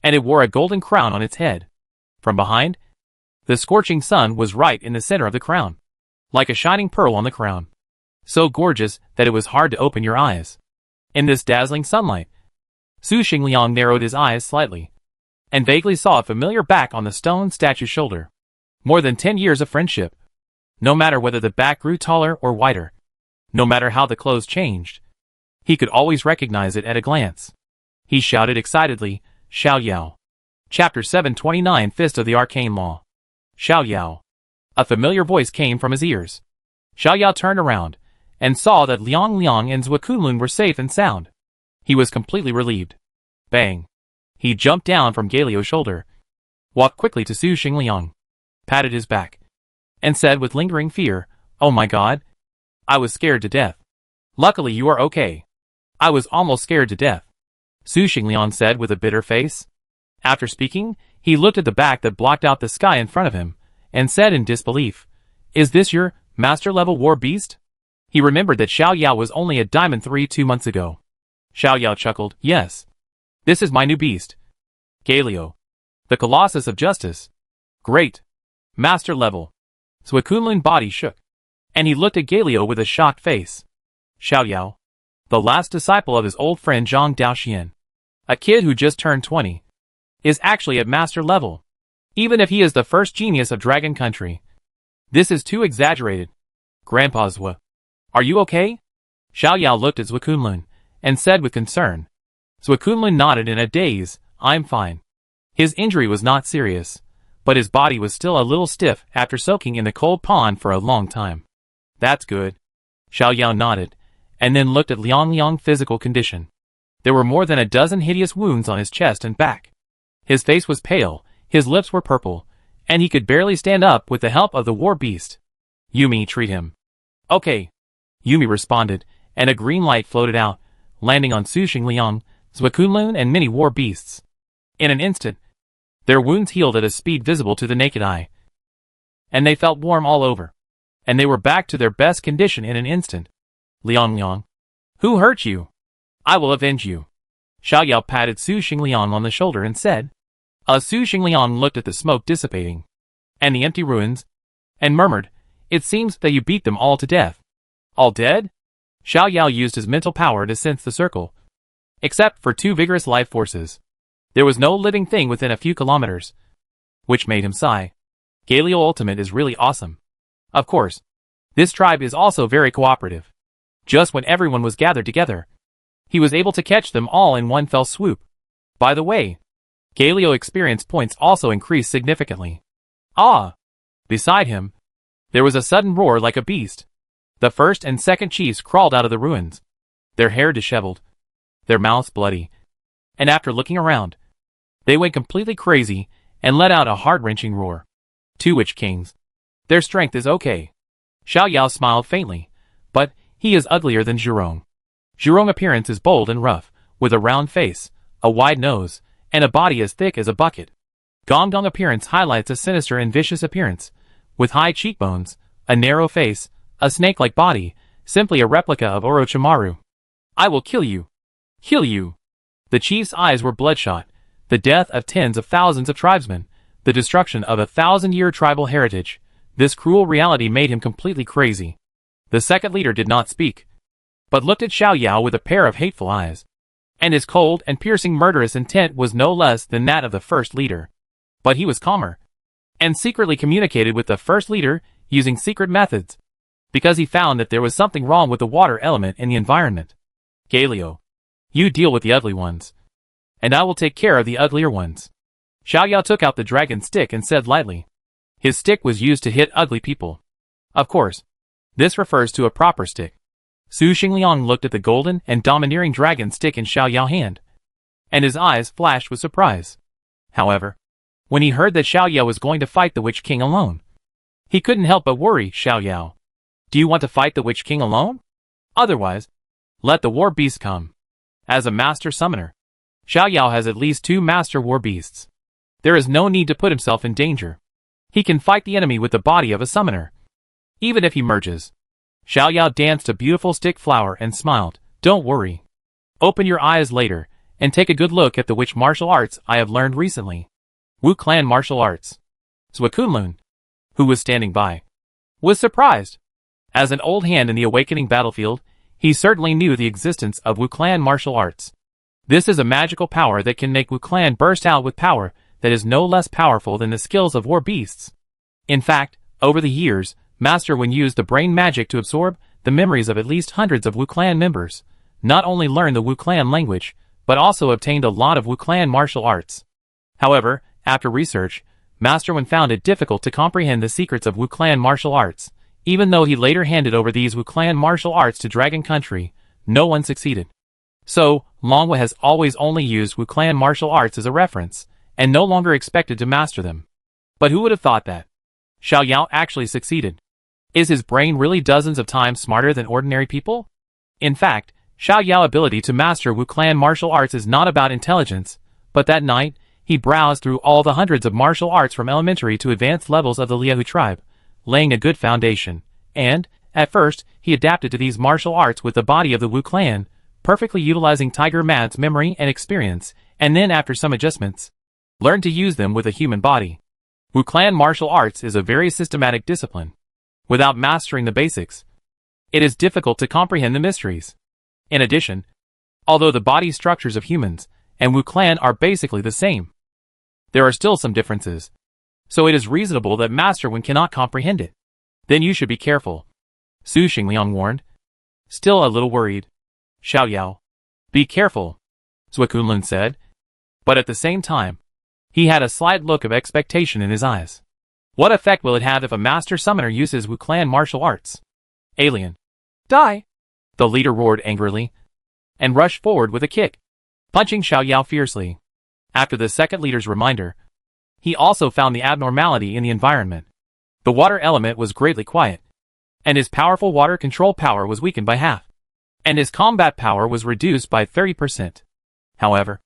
and it wore a golden crown on its head. From behind, the scorching sun was right in the center of the crown, like a shining pearl on the crown, so gorgeous that it was hard to open your eyes. In this dazzling sunlight, Su Xingliang narrowed his eyes slightly, and vaguely saw a familiar back on the stone statue's shoulder. More than 10 years of friendship. No matter whether the back grew taller or wider, no matter how the clothes changed, he could always recognize it at a glance. He shouted excitedly, Xiao Yao. Chapter 729, Fist of the Arcane Law. Xiao Yao. A familiar voice came from his ears. Xiao Yao turned around, and saw that Liang Liang and Zuakunlun were safe and sound. He was completely relieved. Bang. He jumped down from Galio's shoulder, walked quickly to Su Xingliang, patted his back, and said with lingering fear, Oh my God! I was scared to death. Luckily you are okay. I was almost scared to death, Su Xingliang said with a bitter face. After speaking, he looked at the back that blocked out the sky in front of him, and said in disbelief, Is this your master-level war beast? He remembered that Xiao Yao was only a Diamond 3 2 months ago. Xiao Yao chuckled, Yes. This is my new beast, Galio, the Colossus of Justice. Great. Master level. Zhou Kunlun's body shook, and he looked at Galio with a shocked face. Xiao Yao, the last disciple of his old friend Zhang Daoxian, a kid who just turned 20, is actually at master level, even if he is the first genius of Dragon Country. This is too exaggerated. Grandpa Zhou, are you okay? Xiao Yao looked at Zhou Kunlun and said with concern. Zhou Kunlun nodded in a daze. I'm fine. His injury was not serious, but his body was still a little stiff after soaking in the cold pond for a long time. That's good. Xiao Yao nodded, and then looked at Liang's physical condition. There were more than a dozen hideous wounds on his chest and back. His face was pale, his lips were purple, and he could barely stand up with the help of the war beast. Yumi, treat him. Okay. Yumi responded, and a green light floated out, landing on Suxing Liang, Zhou Kunlun and many war beasts. In an instant, their wounds healed at a speed visible to the naked eye. And they felt warm all over. And they were back to their best condition in an instant. Liang, who hurt you? I will avenge you. Xiao Yao patted Suxing Liang on the shoulder and said. Suxing Liang looked at the smoke dissipating, and the empty ruins, and murmured, It seems that you beat them all to death. All dead? Xiao Yao used his mental power to sense the circle. Except for 2 vigorous life forces. There was no living thing within a few kilometers. Which made him sigh. Galio Ultimate is really awesome. Of course. This tribe is also very cooperative. Just when everyone was gathered together, he was able to catch them all in one fell swoop. By the way, Galio experience points also increased significantly. Ah! Beside him, there was a sudden roar like a beast. The first and second chiefs crawled out of the ruins, their hair disheveled, their mouths bloody, and after looking around, they went completely crazy and let out a heart-wrenching roar. 2 witch kings. Their strength is okay. Xiao Yao smiled faintly, but he is uglier than Zhurong. Zhurong's appearance is bold and rough, with a round face, a wide nose, and a body as thick as a bucket. Gongdong's appearance highlights a sinister and vicious appearance, with high cheekbones, a narrow face, a snake-like body, simply a replica of Orochimaru. I will kill you. Kill you. The chief's eyes were bloodshot. The death of tens of thousands of tribesmen, the destruction of a 1,000-year tribal heritage, this cruel reality made him completely crazy. The second leader did not speak, but looked at Xiao Yao with a pair of hateful eyes. And his cold and piercing murderous intent was no less than that of the first leader. But he was calmer, and secretly communicated with the first leader using secret methods, because he found that there was something wrong with the water element in the environment. Galio, you deal with the ugly ones, and I will take care of the uglier ones. Xiao Yao took out the dragon stick and said lightly. His stick was used to hit ugly people. Of course, this refers to a proper stick. Suxing Liang looked at the golden and domineering dragon stick in Xiao Yao's hand, and his eyes flashed with surprise. However, when he heard that Xiao Yao was going to fight the Witch King alone, he couldn't help but worry. Xiao Yao, do you want to fight the Witch King alone? Otherwise, let the war beast come. As a master summoner, Xiao Yao has at least 2 master war beasts. There is no need to put himself in danger. He can fight the enemy with the body of a summoner, even if he merges. Xiao Yao danced a beautiful stick flower and smiled. Don't worry. Open your eyes later, and take a good look at the witch martial arts I have learned recently. Wu Clan martial arts. Zhou Kunlun, who was standing by, was surprised. As an old hand in the awakening battlefield, he certainly knew the existence of Wu Clan martial arts. This is a magical power that can make Wu Clan burst out with power that is no less powerful than the skills of war beasts. In fact, over the years, Master Wen used the brain magic to absorb the memories of at least hundreds of Wu Clan members, not only learned the Wu Clan language, but also obtained a lot of Wu Clan martial arts. However, after research, Master Wen found it difficult to comprehend the secrets of Wu Clan martial arts. Even though he later handed over these Wu Clan martial arts to Dragon Country, no one succeeded. So, Longwa has always only used Wu Clan martial arts as a reference, and no longer expected to master them. But who would have thought that Xiao Yao actually succeeded? Is his brain really dozens of times smarter than ordinary people? In fact, Xiao Yao's ability to master Wu Clan martial arts is not about intelligence, but that night, he browsed through all the hundreds of martial arts from elementary to advanced levels of the Liahu tribe, laying a good foundation, and, at first, he adapted to these martial arts with the body of the Wu Clan, perfectly utilizing Tiger Mad's memory and experience, and then after some adjustments, learned to use them with a human body. Wu Clan martial arts is a very systematic discipline. Without mastering the basics, it is difficult to comprehend the mysteries. In addition, although the body structures of humans and Wu Clan are basically the same, there are still some differences, so it is reasonable that Master Wen cannot comprehend it. Then you should be careful, Su Xingliang warned. Still a little worried, Xiao Yao. Be careful, Zhuge Kunlun said. But at the same time, he had a slight look of expectation in his eyes. What effect will it have if a master summoner uses Wu Clan martial arts? Alien. Die! The leader roared angrily, and rushed forward with a kick, punching Xiao Yao fiercely. After the second leader's reminder, he also found the abnormality in the environment. The water element was greatly quiet, and his powerful water control power was weakened by half, and his combat power was reduced by 30%. However,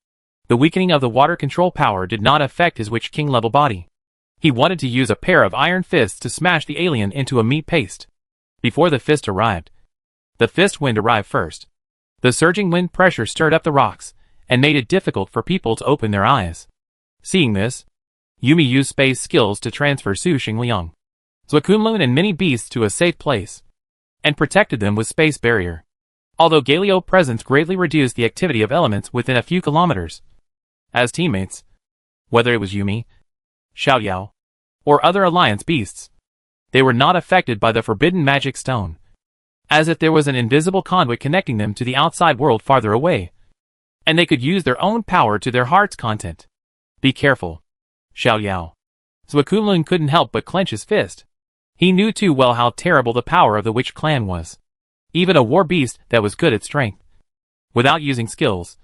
the weakening of the water control power did not affect his Witch King level body. He wanted to use a pair of iron fists to smash the alien into a meat paste. Before the fist arrived, the fist wind arrived first. The surging wind pressure stirred up the rocks and made it difficult for people to open their eyes. Seeing this, Yumi used space skills to transfer Su Xingliang, Zhuge Kunlun and many beasts to a safe place, and protected them with space barrier. Although Galio presence greatly reduced the activity of elements within a few kilometers. As teammates, whether it was Yumi, Xiao Yao, or other alliance beasts, they were not affected by the forbidden magic stone, as if there was an invisible conduit connecting them to the outside world farther away, and they could use their own power to their heart's content. Be careful, Xiao Yao. Zhuge Kunlun couldn't help but clench his fist. He knew too well how terrible the power of the Witch Clan was. Even a war beast that was good at strength, without using skills,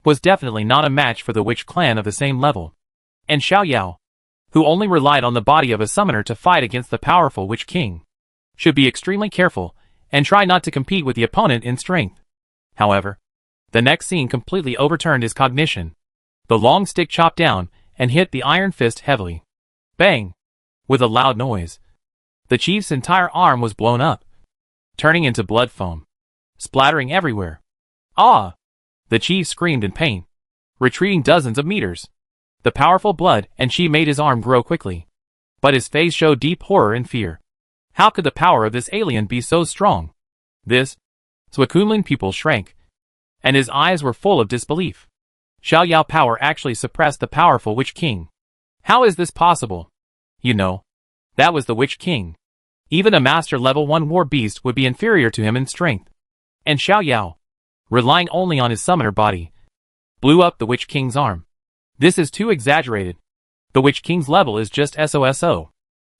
was definitely not a match for the Witch Clan of the same level. And Xiao Yao, who only relied on the body of a summoner to fight against the powerful Witch King, should be extremely careful and try not to compete with the opponent in strength. However, the next scene completely overturned his cognition. The long stick chopped down and hit the iron fist heavily. Bang! With a loud noise, the chief's entire arm was blown up, turning into blood foam, splattering everywhere. Ah! The chief screamed in pain, retreating dozens of meters. The powerful blood and chi made his arm grow quickly, but his face showed deep horror and fear. How could the power of this alien be so strong? This, Zhuge Kunlun pupil shrank, and his eyes were full of disbelief. Xiao Yao power actually suppressed the powerful Witch King. How is this possible? You know, that was the Witch King. Even a master level 1 war beast would be inferior to him in strength. And Xiao Yao, relying only on his summoner body, blew up the Witch King's arm. This is too exaggerated. The Witch King's level is just SOSO,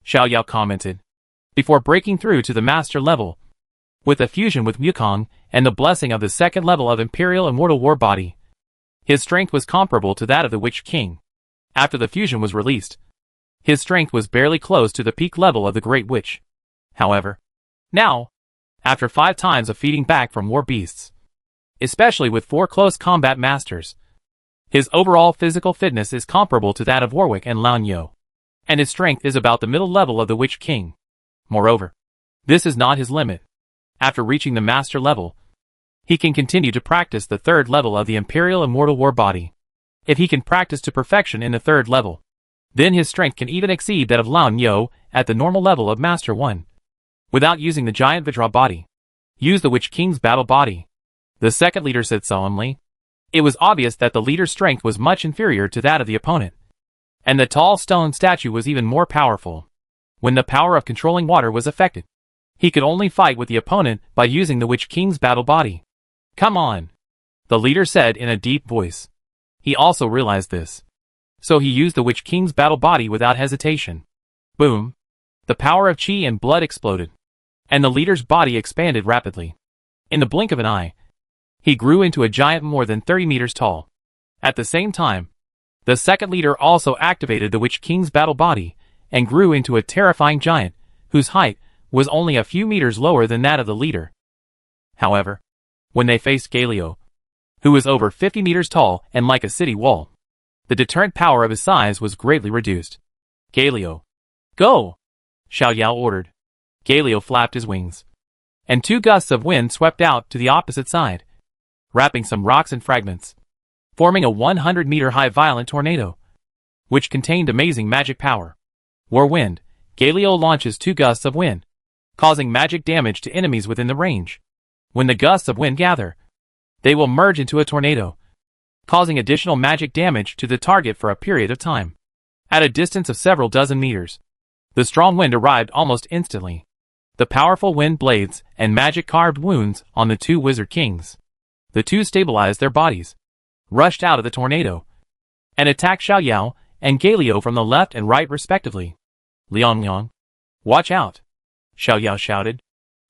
Xiao Yao commented, before breaking through to the master level. With a fusion with Wukong and the blessing of the second level of Imperial Immortal War Body, his strength was comparable to that of the Witch King. After the fusion was released, his strength was barely close to the peak level of the Great Witch. However, now, after 5 times of feeding back from war beasts, especially with 4 close combat masters, his overall physical fitness is comparable to that of Warwick and Lan Yo, and his strength is about the middle level of the Witch King. Moreover, this is not his limit. After reaching the master level, he can continue to practice the 3rd level of the Imperial Immortal War Body. If he can practice to perfection in the 3rd level, then his strength can even exceed that of Lan Yo at the normal level of Master 1. Without using the giant Vidra body, use the Witch King's battle body, the second leader said solemnly. It was obvious that the leader's strength was much inferior to that of the opponent, and the tall stone statue was even more powerful. When the power of controlling water was affected, he could only fight with the opponent by using the Witch King's battle body. Come on, the leader said in a deep voice. He also realized this, so he used the Witch King's battle body without hesitation. Boom! The power of chi and blood exploded, and the leader's body expanded rapidly. In the blink of an eye, he grew into a giant more than 30 meters tall. At the same time, the second leader also activated the Witch King's battle body and grew into a terrifying giant whose height was only a few meters lower than that of the leader. However, when they faced Galio, who was over 50 meters tall and like a city wall, the deterrent power of his size was greatly reduced. Galio, go! Xiao Yao ordered. Galio flapped his wings, and 2 gusts of wind swept out to the opposite side, wrapping some rocks and fragments, forming a 100-meter high violent tornado, which contained amazing magic power. Whirlwind. Galio launches 2 gusts of wind, causing magic damage to enemies within the range. When the gusts of wind gather, they will merge into a tornado, causing additional magic damage to the target for a period of time. At a distance of several dozen meters, the strong wind arrived almost instantly. The powerful wind blades and magic carved wounds on the 2 wizard kings. The 2 stabilized their bodies, rushed out of the tornado, and attacked Xiaoyao and Galio from the left and right respectively. Liang, watch out! Xiaoyao shouted.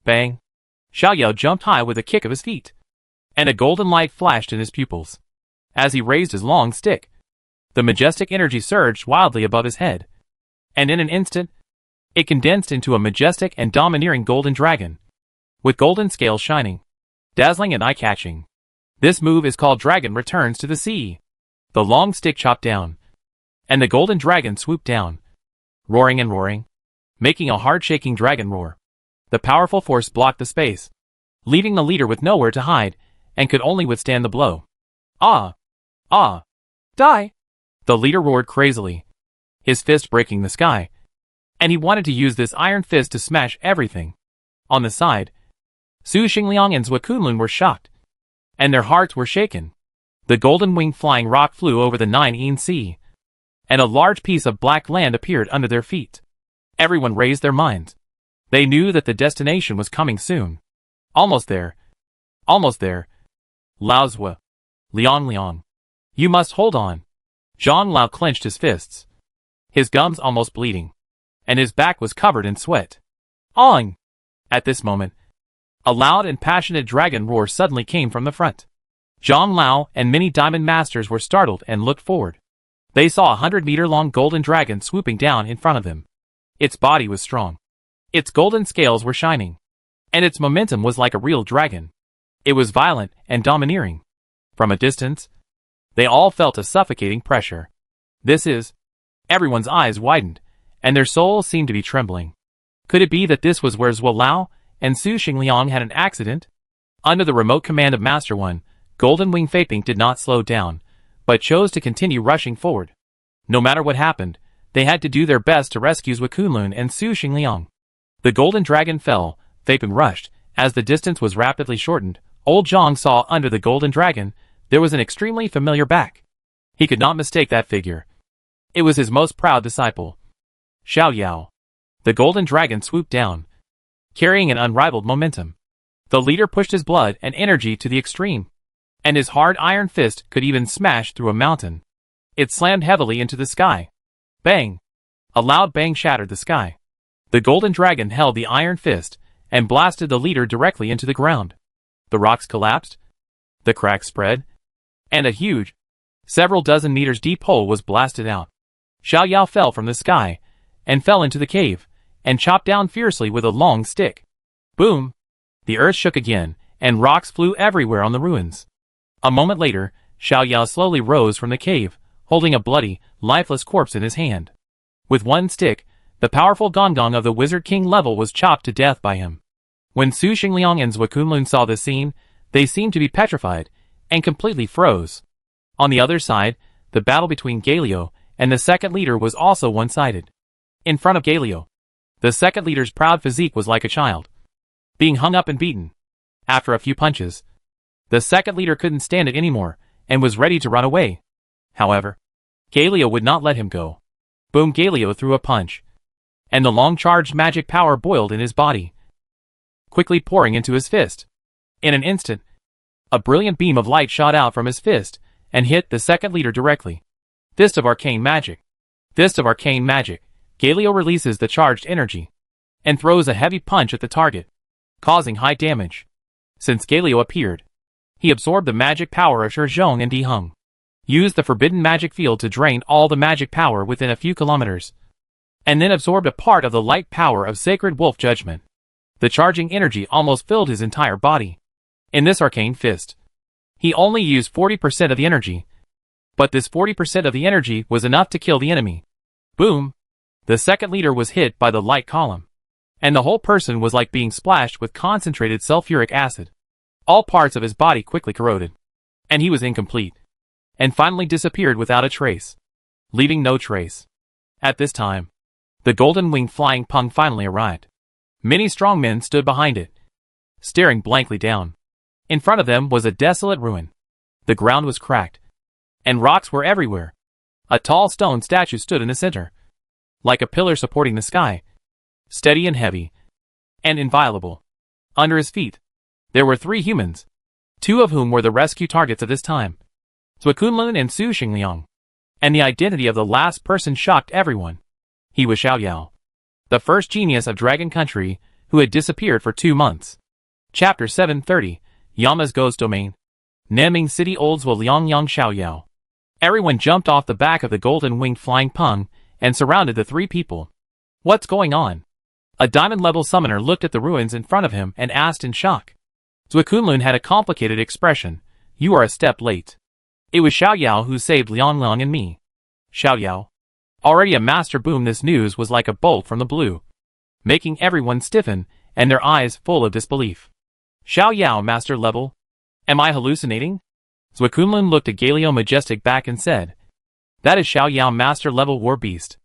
Bang! Xiaoyao jumped high with a kick of his feet, and a golden light flashed in his pupils. As he raised his long stick, the majestic energy surged wildly above his head, and in an instant, it condensed into a majestic and domineering golden dragon, with golden scales shining, dazzling and eye-catching. This move is called Dragon Returns to the Sea. The long stick chopped down, and the golden dragon swooped down, roaring and roaring, making a hard-shaking dragon roar. The powerful force blocked the space, leaving the leader with nowhere to hide, and could only withstand the blow. Ah! Ah! Die! The leader roared crazily, his fist breaking the sky, and he wanted to use this iron fist to smash everything. On the side, Su Xingliang and Zhou Kunlun were shocked, and their hearts were shaken. The golden-winged flying rock flew over the Nine Sea, and a large piece of black land appeared under their feet. Everyone raised their minds. They knew that the destination was coming soon. Almost there. Almost there. Lao Zhou. Liang. You must hold on. Zhang Lao clenched his fists, his gums almost bleeding, and his back was covered in sweat. Ong! At this moment, a loud and passionate dragon roar suddenly came from the front. Zhang Lao and many diamond masters were startled and looked forward. They saw a 100-meter-long golden dragon swooping down in front of them. Its body was strong. Its golden scales were shining, and its momentum was like a real dragon. It was violent and domineering. From a distance, they all felt a suffocating pressure. Everyone's eyes widened, and their souls seemed to be trembling. Could it be that this was where Zhuo Lao and Su Xingliang had an accident? Under the remote command of Master One, Golden Wing Faping did not slow down, but chose to continue rushing forward. No matter what happened, they had to do their best to rescue Zhou Kunlun and Su Xingliang. The golden dragon fell, Faping rushed. As the distance was rapidly shortened, old Zhang saw under the golden dragon there was an extremely familiar back. He could not mistake that figure. It was his most proud disciple, Xiaoyao. The golden dragon swooped down, carrying an unrivaled momentum. The leader pushed his blood and energy to the extreme, and his hard iron fist could even smash through a mountain. It slammed heavily into the sky. Bang! A loud bang shattered the sky. The golden dragon held the iron fist and blasted the leader directly into the ground. The rocks collapsed, the cracks spread, and a huge, several dozen meters deep hole was blasted out. Xiaoyao fell from the sky and fell into the cave and chopped down fiercely with a long stick. Boom! The earth shook again, and rocks flew everywhere on the ruins. A moment later, Xiaoyao slowly rose from the cave, holding a bloody, lifeless corpse in his hand. With one stick, the powerful Gongong of the Wizard King level was chopped to death by him. When Su Xingliang and Zhou Kunlun saw this scene, they seemed to be petrified and completely froze. On the other side, the battle between Galio and the second leader was also one-sided. In front of Galio, the second leader's proud physique was like a child, being hung up and beaten. After a few punches, the second leader couldn't stand it anymore and was ready to run away. However, Galio would not let him go. Boom! Galio threw a punch, and the long-charged magic power boiled in his body, quickly pouring into his fist. In an instant, a brilliant beam of light shot out from his fist and hit the second leader directly. Fist of Arcane Magic. Fist of Arcane Magic. Galio releases the charged energy and throws a heavy punch at the target, causing high damage. Since Galio appeared, he absorbed the magic power of Shizhong and Diheng, used the forbidden magic field to drain all the magic power within a few kilometers, and then absorbed a part of the light power of Sacred Wolf Judgment. The charging energy almost filled his entire body. In this arcane fist, he only used 40% of the energy, but this 40% of the energy was enough to kill the enemy. Boom! The second leader was hit by the light column, and the whole person was like being splashed with concentrated sulfuric acid. All parts of his body quickly corroded, and he was incomplete, and finally disappeared without a trace, leaving no trace. At this time, The golden-winged flying pung finally arrived. Many strong men stood behind it, staring blankly down. In front of them was a desolate ruin. The ground was cracked, and rocks were everywhere. A tall stone statue stood in the center, like a pillar supporting the sky, steady and heavy, and inviolable. Under his feet, there were 3 humans, 2 of whom were the rescue targets of this time, Zhuo Kunlun and Su Xingliang. And the identity of the last person shocked everyone. He was Xiao Yao, the first genius of Dragon Country, who had disappeared for 2 months. Chapter 730, Yama's Ghost Domain. Neming City Old Zhuo Liangyang Xiao Yao. Everyone jumped off the back of the golden-winged flying pung and surrounded the 3 people. What's going on? A diamond-level summoner looked at the ruins in front of him and asked in shock. Zhuo Kunlun had a complicated expression. You are a step late. It was Xiao Yao who saved Liang Liang and me. Xiao Yao. Already a master boom, this news was like a bolt from the blue, making everyone stiffen and their eyes full of disbelief. Xiao Yao master level? Am I hallucinating? Zhuo Kunlun looked at Galio majestic back and said, that is Xiao Yao master level war beast.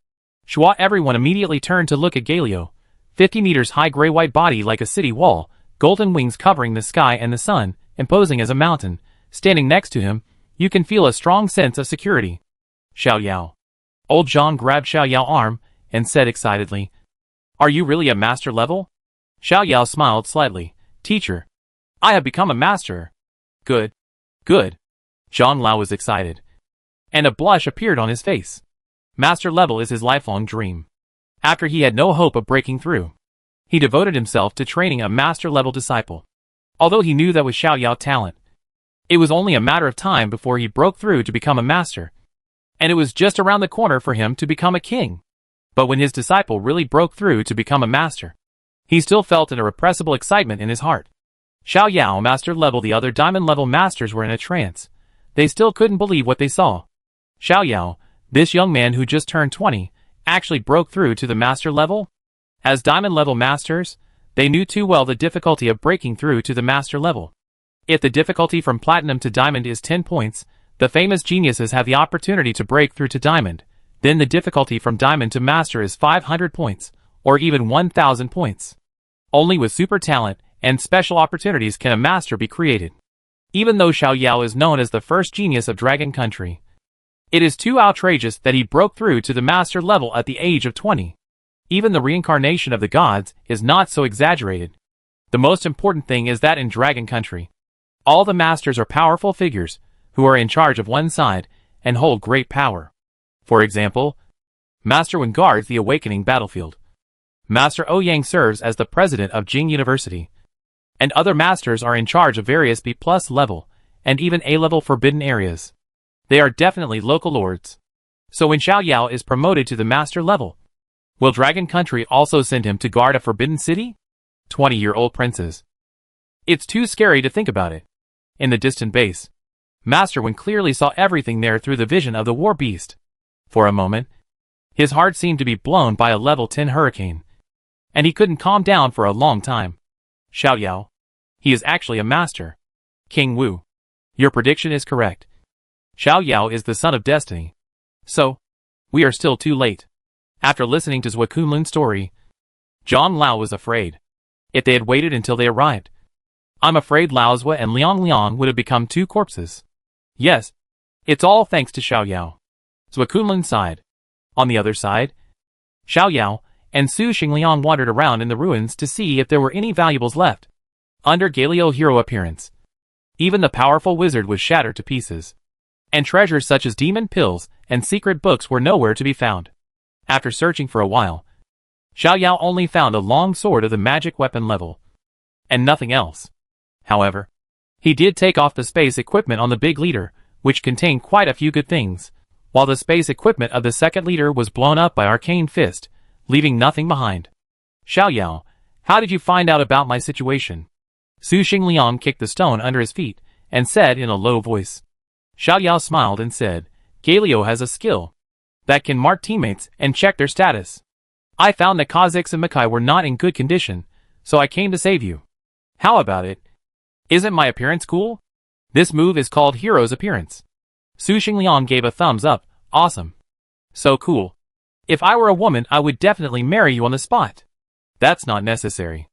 Shua. Everyone immediately turned to look at Galio. 50 meters high gray white body like a city wall, golden wings covering the sky and the sun, imposing as a mountain. Standing next to him, you can feel a strong sense of security. Xiao Yao. Old Zhang grabbed Xiao Yao's arm and said excitedly, are you really a master level? Xiao Yao smiled slightly. Teacher, I have become a master. Good. Good. Zhang Lao was excited, and a blush appeared on his face. Master level is his lifelong dream. After he had no hope of breaking through, he devoted himself to training a master level disciple. Although he knew that was Xiao Yao's talent, it was only a matter of time before he broke through to become a master, and it was just around the corner for him to become a king. But when his disciple really broke through to become a master, he still felt an irrepressible excitement in his heart. Xiao Yao master level. The other diamond level masters were in a trance. They still couldn't believe what they saw. Xiao Yao, this young man who just turned 20, actually broke through to the master level? As diamond level masters, they knew too well the difficulty of breaking through to the master level. If the difficulty from platinum to diamond is 10 points, the famous geniuses have the opportunity to break through to diamond. Then the difficulty from diamond to master is 500 points, or even 1000 points. Only with super talent and special opportunities can a master be created. Even though Xiao Yao is known as the first genius of Dragon Country, it is too outrageous that he broke through to the master level at the age of 20. Even the reincarnation of the gods is not so exaggerated. The most important thing is that in Dragon Country, all the masters are powerful figures who are in charge of one side and hold great power. For example, Master Wen guards the awakening battlefield. Master Ouyang serves as the president of Jing University. And other masters are in charge of various B+ level and even A level forbidden areas. They are definitely local lords. So when Xiao Yao is promoted to the master level, will Dragon Country also send him to guard a forbidden city? 20-year-old princes. It's too scary to think about it. In the distant base, Master Wen clearly saw everything there through the vision of the war beast. For a moment, his heart seemed to be blown by a level 10 hurricane, and he couldn't calm down for a long time. Xiao Yao. He is actually a master. King Wu. Your prediction is correct. Xiao Yao is the son of destiny. So, we are still too late. After listening to Zhuo Kunlun's story, Zhang Lao was afraid. If they had waited until they arrived, I'm afraid Lao Zhuo and Liang Liang would have become 2 corpses. Yes, it's all thanks to Xiao Yao. Zhuo Kunlun sighed. On the other side, Xiao Yao and Su Xingliang wandered around in the ruins to see if there were any valuables left. Under Galio hero appearance, even the powerful wizard was shattered to pieces, and treasures such as demon pills and secret books were nowhere to be found. After searching for a while, Xiao Yao only found a long sword of the magic weapon level, and nothing else. However, he did take off the space equipment on the big leader, which contained quite a few good things, while the space equipment of the second leader was blown up by Arcane Fist, leaving nothing behind. Xiao Yao, how did you find out about my situation? Su Xingliang kicked the stone under his feet and said in a low voice. Xiao Yao smiled and said, Galio has a skill that can mark teammates and check their status. I found that Kha'Zix and Makai were not in good condition, so I came to save you. How about it? Isn't my appearance cool? This move is called Hero's Appearance. Su Xingliang gave a thumbs up. Awesome. So cool. If I were a woman, I would definitely marry you on the spot. That's not necessary.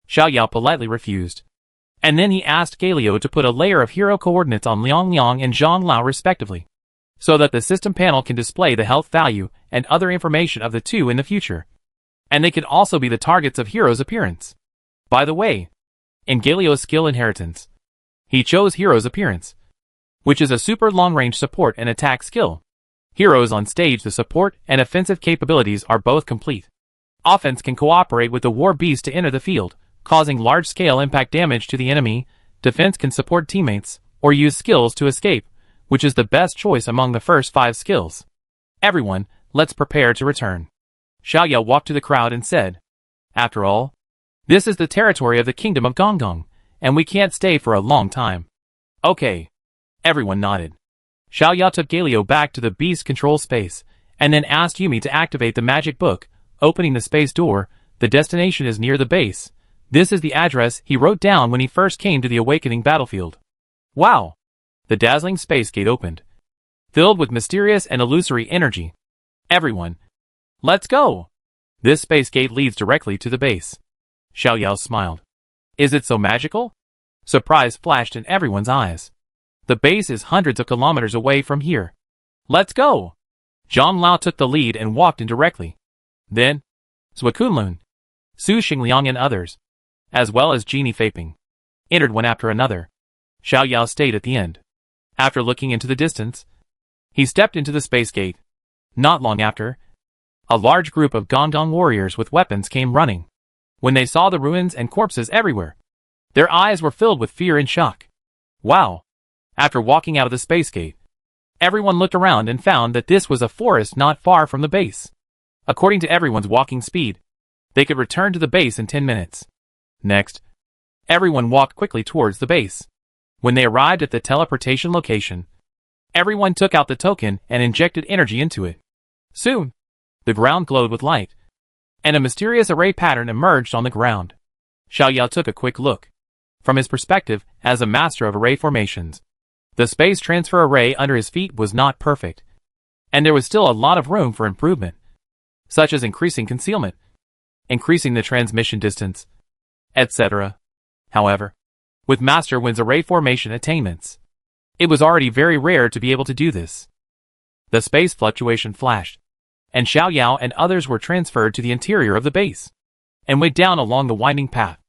Xiao Yao politely refused. And then he asked Galio to put a layer of hero coordinates on Liang Liang and Zhang Lao respectively, so that the system panel can display the health value and other information of the two in the future. And they could also be the targets of Hero's appearance. By the way, in Galio's skill inheritance, he chose Hero's appearance, which is a super long-range support and attack skill. Heroes on stage, the support and offensive capabilities are both complete. Offense can cooperate with the war beast to enter the field, causing large-scale impact damage to the enemy. Defense can support teammates, or use skills to escape, which is the best choice among the first 5 skills. Everyone, let's prepare to return. Xiao Yao walked to the crowd and said, After all, this is the territory of the kingdom of Gonggong, and we can't stay for a long time. Okay. Everyone nodded. Xiao Yao took Galio back to the beast control space, and then asked Yumi to activate the magic book, opening the space door. The destination is near the base. This is the address he wrote down when he first came to the awakening battlefield. Wow! The dazzling space gate opened, filled with mysterious and illusory energy. Everyone, let's go! This space gate leads directly to the base. Xiao Yao smiled. Is it so magical? Surprise flashed in everyone's eyes. The base is hundreds of kilometers away from here. Let's go! Zhang Lao took the lead and walked in directly. Then, Zhou Kunlun, Su Xingliang and others, as well as Genie Faping, entered one after another. Xiao Yao stayed at the end. After looking into the distance, he stepped into the space gate. Not long after, a large group of Gonggong warriors with weapons came running. When they saw the ruins and corpses everywhere, their eyes were filled with fear and shock. Wow! After walking out of the space gate, everyone looked around and found that this was a forest not far from the base. According to everyone's walking speed, they could return to the base in 10 minutes. Next, everyone walked quickly towards the base. When they arrived at the teleportation location, everyone took out the token and injected energy into it. Soon, the ground glowed with light, and a mysterious array pattern emerged on the ground. Xiao Yao took a quick look. From his perspective as a master of array formations, the space transfer array under his feet was not perfect, and there was still a lot of room for improvement, such as increasing concealment, increasing the transmission distance, etc. However, with Master Win's array formation attainments, it was already very rare to be able to do this. The space fluctuation flashed, and Xiao Yao and others were transferred to the interior of the base, and went down along the winding path.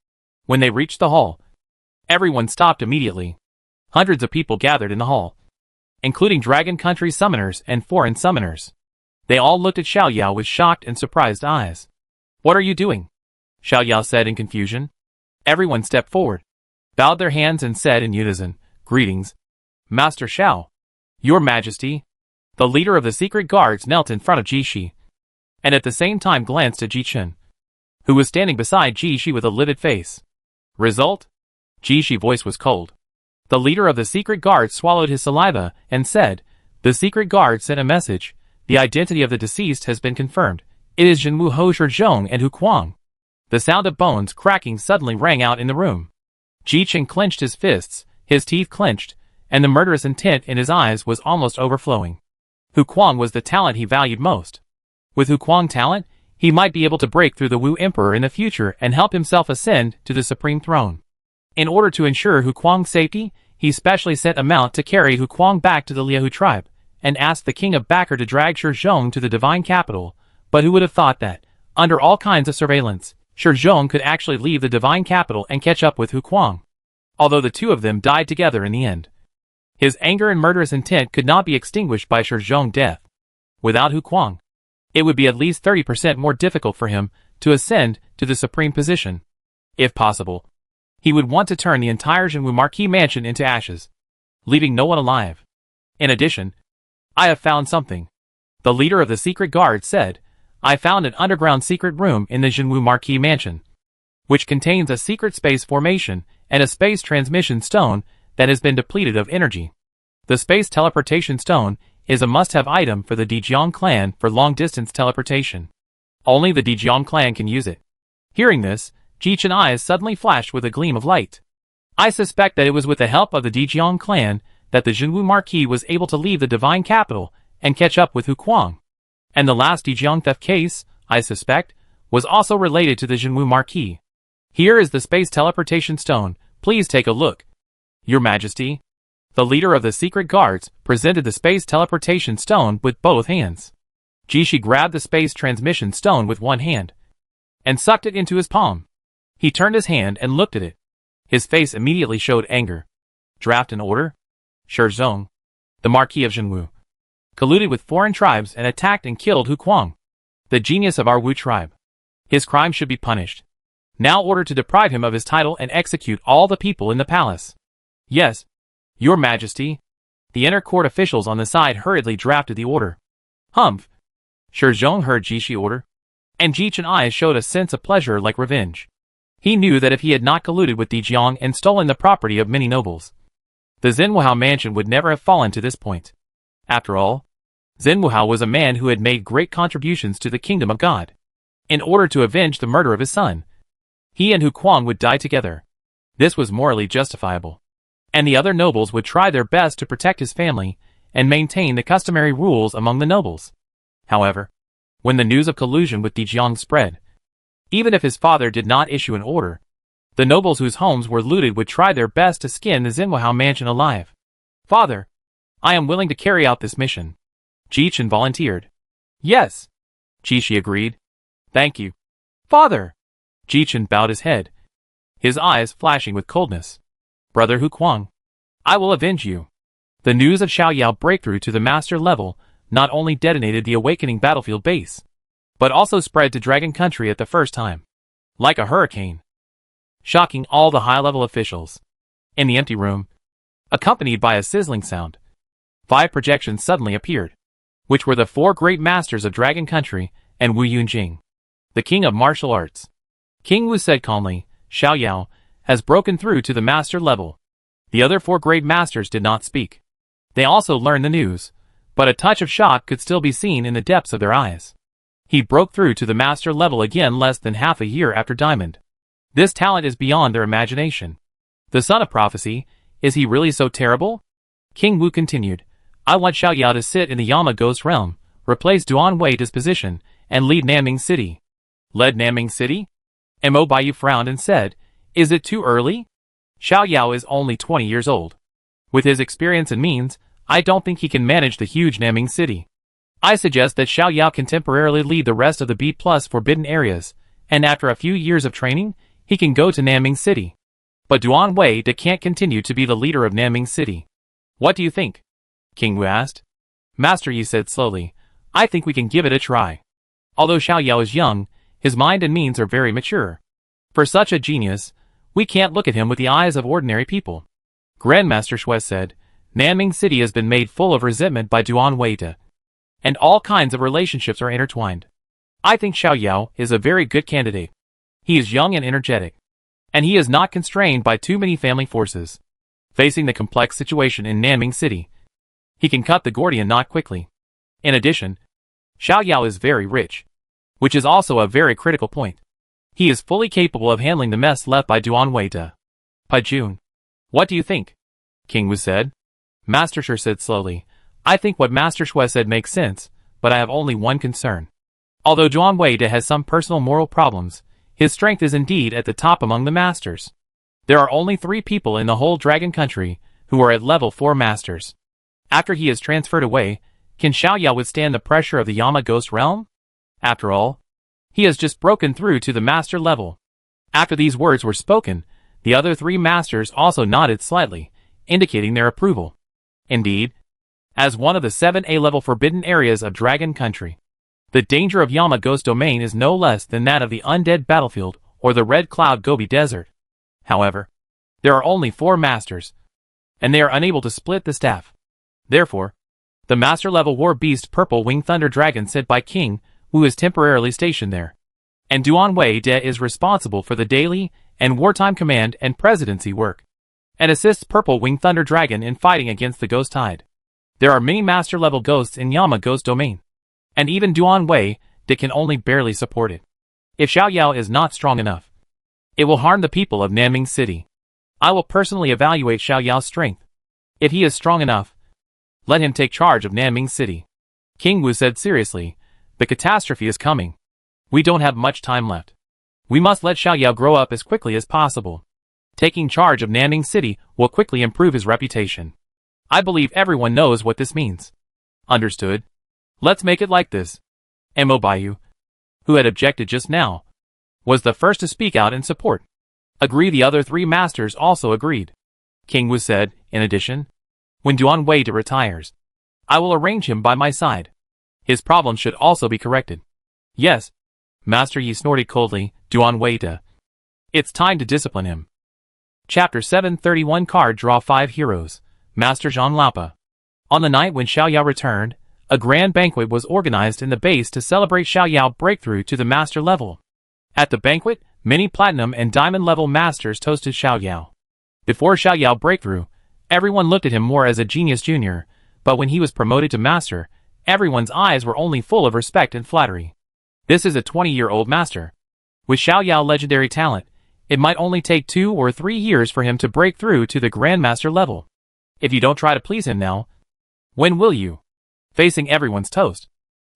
When they reached the hall, everyone stopped immediately. Hundreds of people gathered in the hall, including Dragon Country summoners and foreign summoners. They all looked at Xiao Yao with shocked and surprised eyes. What are you doing? Xiao Yao said in confusion. Everyone stepped forward, bowed their hands and said in unison, Greetings, Master Xiao. Your Majesty. The leader of the secret guards knelt in front of Ji Shi, and at the same time glanced at Ji Chen, who was standing beside Ji Shi with a livid face. Result? Ji Shi's voice was cold. The leader of the secret guard swallowed his saliva and said, The secret guard sent a message. The identity of the deceased has been confirmed. It is Jinwu Ho Shizhong and Hu Kuang. The sound of bones cracking suddenly rang out in the room. Ji Chen clenched his fists, his teeth clenched, and the murderous intent in his eyes was almost overflowing. Hu Kuang was the talent he valued most. With Hu Kuang talent, he might be able to break through the Wu Emperor in the future and help himself ascend to the supreme throne. In order to ensure Hu Kuang's safety, he specially sent a mount to carry Hu Kuang back to the Liahu tribe, and asked the king of Backer to drag Shizhong to the divine capital. But who would have thought that, under all kinds of surveillance, Shizhong could actually leave the divine capital and catch up with Hu Kuang? Although the two of them died together in the end, his anger and murderous intent could not be extinguished by Shizhong's death. Without Hu Kuang, it would be at least 30% more difficult for him to ascend to the supreme position. If possible, he would want to turn the entire Jinwu Marquis mansion into ashes, leaving no one alive. In addition, I have found something. The leader of the secret guard said, I found an underground secret room in the Jinwu Marquis mansion, which contains a secret space formation and a space transmission stone that has been depleted of energy. The space teleportation stone is a must-have item for the Dejiang clan for long-distance teleportation. Only the Dejiang clan can use it. Hearing this, Ji Chen's eyes suddenly flashed with a gleam of light. I suspect that it was with the help of the Dejiang clan that the Jinwu Marquis was able to leave the divine capital and catch up with Hu Kuang. And the last Dejiang theft case, I suspect, was also related to the Jinwu Marquis. Here is the space teleportation stone, please take a look. Your Majesty. The leader of the secret guards presented the space teleportation stone with both hands. Jishi grabbed the space transmission stone with one hand and sucked it into his palm. He turned his hand and looked at it. His face immediately showed anger. Draft an order? Shi Zhong, the Marquis of Jinwu, colluded with foreign tribes and attacked and killed Hu Kuang, the genius of our Wu tribe. His crime should be punished. Now order to deprive him of his title and execute all the people in the palace. Yes, Your Majesty. The inner court officials on the side hurriedly drafted the order. Humph. Shi Zhong heard Jishi order, and Jichen's eyes showed a sense of pleasure like revenge. He knew that if he had not colluded with Dejiang and stolen the property of many nobles, the Zhenwuhao mansion would never have fallen to this point. After all, Zhenwuhao was a man who had made great contributions to the kingdom of God. In order to avenge the murder of his son, he and Hu Kuang would die together. This was morally justifiable. And the other nobles would try their best to protect his family and maintain the customary rules among the nobles. However, when the news of collusion with Dejiang spread, even if his father did not issue an order, the nobles whose homes were looted would try their best to skin the Zhenwuhao mansion alive. Father, I am willing to carry out this mission. Jichen volunteered. Yes. Jishi agreed. Thank you. Father! Jichen bowed his head, his eyes flashing with coldness. Brother Hu Kuang, I will avenge you. The news of Xiaoyao breakthrough to the master level not only detonated the awakening battlefield base, but also spread to Dragon Country at the first time, like a hurricane, shocking all the high-level officials. In the empty room, accompanied by a sizzling sound, 5 projections suddenly appeared, which were the 4 great masters of Dragon Country and Wu Yunjing, the king of martial arts. King Wu said calmly, Xiaoyao has broken through to the master level. The other 4 great masters did not speak. They also learned the news, but a touch of shock could still be seen in the depths of their eyes. He broke through to the master level again less than half a year after Diamond. This talent is beyond their imagination. The son of prophecy, is he really so terrible? King Wu continued, I want Xiaoyao to sit in the Yama Ghost realm, replace Duan Wei's position, and lead Nanming City. Led Nanming City? Mo Baiyu frowned and said, Is it too early? Xiaoyao is only 20 years old. With his experience and means, I don't think he can manage the huge Nanming City. I suggest that Xiaoyao can temporarily lead the rest of the B+ forbidden areas, and after a few years of training, he can go to Nanming City. But Duan Wei can't continue to be the leader of Nanming City. What do you think? King Wu asked. Master Yi said slowly, I think we can give it a try. Although Xiaoyao is young, his mind and means are very mature. For such a genius, we can't look at him with the eyes of ordinary people. Grandmaster Shui said, Nanming City has been made full of resentment by Duan Wei, and all kinds of relationships are intertwined. I think Xiaoyao is a very good candidate. He is young and energetic, and he is not constrained by too many family forces. Facing the complex situation in Nanming City, he can cut the Gordian knot quickly. In addition, Xiaoyao is very rich, which is also a very critical point. He is fully capable of handling the mess left by Duan Wei. Pai Jun, what do you think? King Wu said. Master Shi said slowly, I think what Master Shui said makes sense, but I have only one concern. Although Duan Wei has some personal moral problems, his strength is indeed at the top among the masters. There are only 3 people in the whole Dragon Country who are at level 4 masters. After he is transferred away, can Xiaoyao withstand the pressure of the Yama Ghost realm? After all, he has just broken through to the master level. After these words were spoken, the other 3 masters also nodded slightly, indicating their approval. Indeed, as one of the 7 A-level forbidden areas of Dragon Country, the danger of Yama Ghost Domain is no less than that of the Undead Battlefield or the Red Cloud Gobi Desert. However, there are only 4 masters, and they are unable to split the staff. Therefore, the master-level war beast Purple Wing Thunder Dragon sent by King Wu is temporarily stationed there, and Duan Wei is responsible for the daily and wartime command and presidency work, and assists Purple Wing Thunder Dragon in fighting against the Ghost Tide. There are many master-level ghosts in Yama Ghost Domain, and even Duan Wei can only barely support it. If Xiaoyao is not strong enough, it will harm the people of Nanming City. I will personally evaluate Xiaoyao's strength. If he is strong enough, let him take charge of Nanming City. King Wu said seriously, The catastrophe is coming. We don't have much time left. We must let Xiao Yao grow up as quickly as possible. Taking charge of Nanning City will quickly improve his reputation. I believe everyone knows what this means. Understood. Let's make it like this. Mo Baiyu, who had objected just now, was the first to speak out in support. Agree. The other three masters also agreed. King Wu said, in addition, when Duan Wei retires, I will arrange him by my side. His problems should also be corrected. Yes. Master Yi snorted coldly, Duan Wei. It's time to discipline him. Chapter 731 Card Draw 5 Heroes, Master Zhang Laopa. On the night when Xiao Yao returned, a grand banquet was organized in the base to celebrate Xiao Yao breakthrough to the master level. At the banquet, many platinum and diamond level masters toasted Xiao Yao. Before Xiao Yao breakthrough, everyone looked at him more as a genius junior, but when he was promoted to master, everyone's eyes were only full of respect and flattery. This is a 20-year-old master. With Xiao Yao legendary talent, it might only take 2 or 3 years for him to break through to the grandmaster level. If you don't try to please him now, when will you? Facing everyone's toast,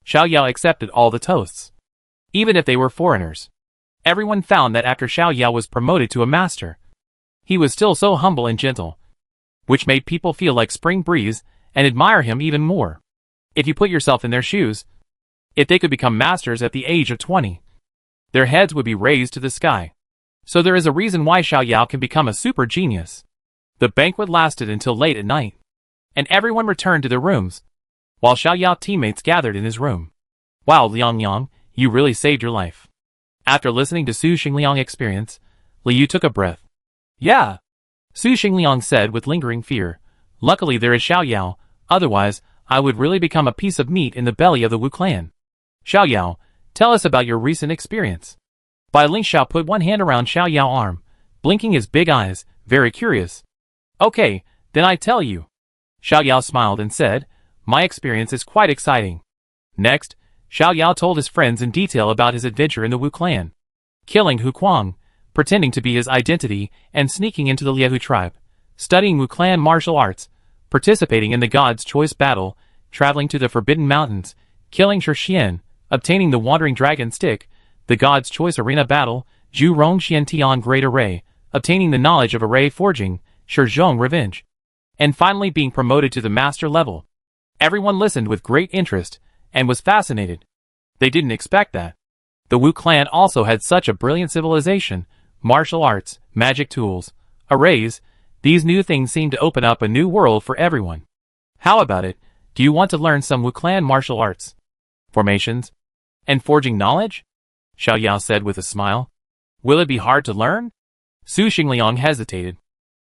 Xiao Yao accepted all the toasts. Even if they were foreigners. Everyone found that after Xiao Yao was promoted to a master, he was still so humble and gentle, which made people feel like spring breeze and admire him even more. If you put yourself in their shoes, if they could become masters at the age of 20, their heads would be raised to the sky. So there is a reason why Xiao Yao can become a super genius. The banquet lasted until late at night, and everyone returned to their rooms, while Xiao Yao teammates gathered in his room. Wow, Liang Yang, you really saved your life. After listening to Su Xingliang's experience, Liu took a breath. Yeah, Su Xingliang said with lingering fear. Luckily there is Xiao Yao, otherwise I would really become a piece of meat in the belly of the Wu clan. Xiao Yao, tell us about your recent experience. Bai Lingxiao put one hand around Xiao Yao's arm, blinking his big eyes, very curious. Okay, then I tell you. Xiao Yao smiled and said, my experience is quite exciting. Next, Xiao Yao told his friends in detail about his adventure in the Wu clan. Killing Hu Kuang, pretending to be his identity and sneaking into the Liahu tribe, studying Wu clan martial arts, participating in the God's Choice battle, traveling to the Forbidden Mountains, killing Xian, obtaining the Wandering Dragon Stick, the God's Choice Arena battle, Zhu Rong Xian Tian Great Array, obtaining the knowledge of array forging, Shizhong Revenge, and finally being promoted to the master level. Everyone listened with great interest, and was fascinated. They didn't expect that. The Wu clan also had such a brilliant civilization, martial arts, magic tools, arrays. These new things seemed to open up a new world for everyone. How about it? Do you want to learn some Wu clan martial arts, formations, and forging knowledge? Xiao Yao said with a smile. Will it be hard to learn? Su Xingliang hesitated.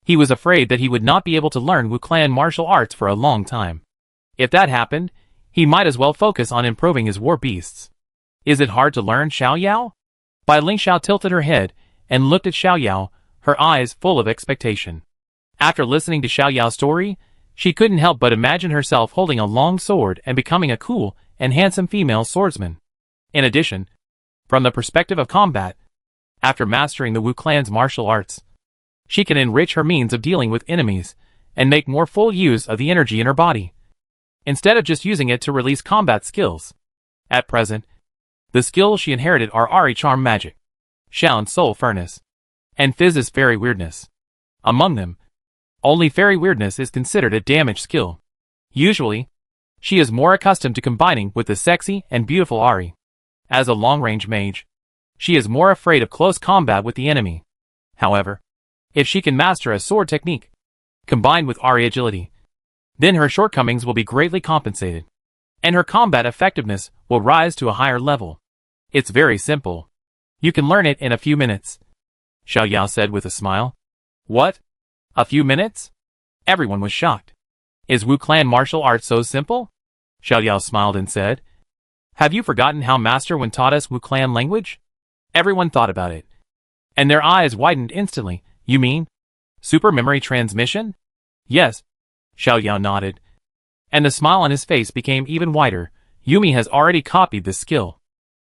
He was afraid that he would not be able to learn Wu clan martial arts for a long time. If that happened, he might as well focus on improving his war beasts. Is it hard to learn, Xiao Yao? Bai Lingxiao tilted her head and looked at Xiao Yao, her eyes full of expectation. After listening to Xiao Yao's story, she couldn't help but imagine herself holding a long sword and becoming a cool and handsome female swordsman. In addition, from the perspective of combat, after mastering the Wu clan's martial arts, she can enrich her means of dealing with enemies and make more full use of the energy in her body, instead of just using it to release combat skills. At present, the skills she inherited are Ari Charm Magic, Shaoan Soul Furnace, and Fizz's Fairy Weirdness. Among them, only Fairy Weirdness is considered a damage skill. Usually, she is more accustomed to combining with the sexy and beautiful Ari. As a long-range mage, she is more afraid of close combat with the enemy. However, if she can master a sword technique, combined with Ari agility, then her shortcomings will be greatly compensated, and her combat effectiveness will rise to a higher level. It's very simple. You can learn it in a few minutes, Xiao Yao said with a smile. What? A few minutes? Everyone was shocked. Is Wu clan martial arts so simple? Xiao Yao smiled and said, have you forgotten how Master Wen taught us Wu clan language? Everyone thought about it, and their eyes widened instantly. You mean super memory transmission? Yes, Xiao Yao nodded, and the smile on his face became even wider. Yumi has already copied this skill,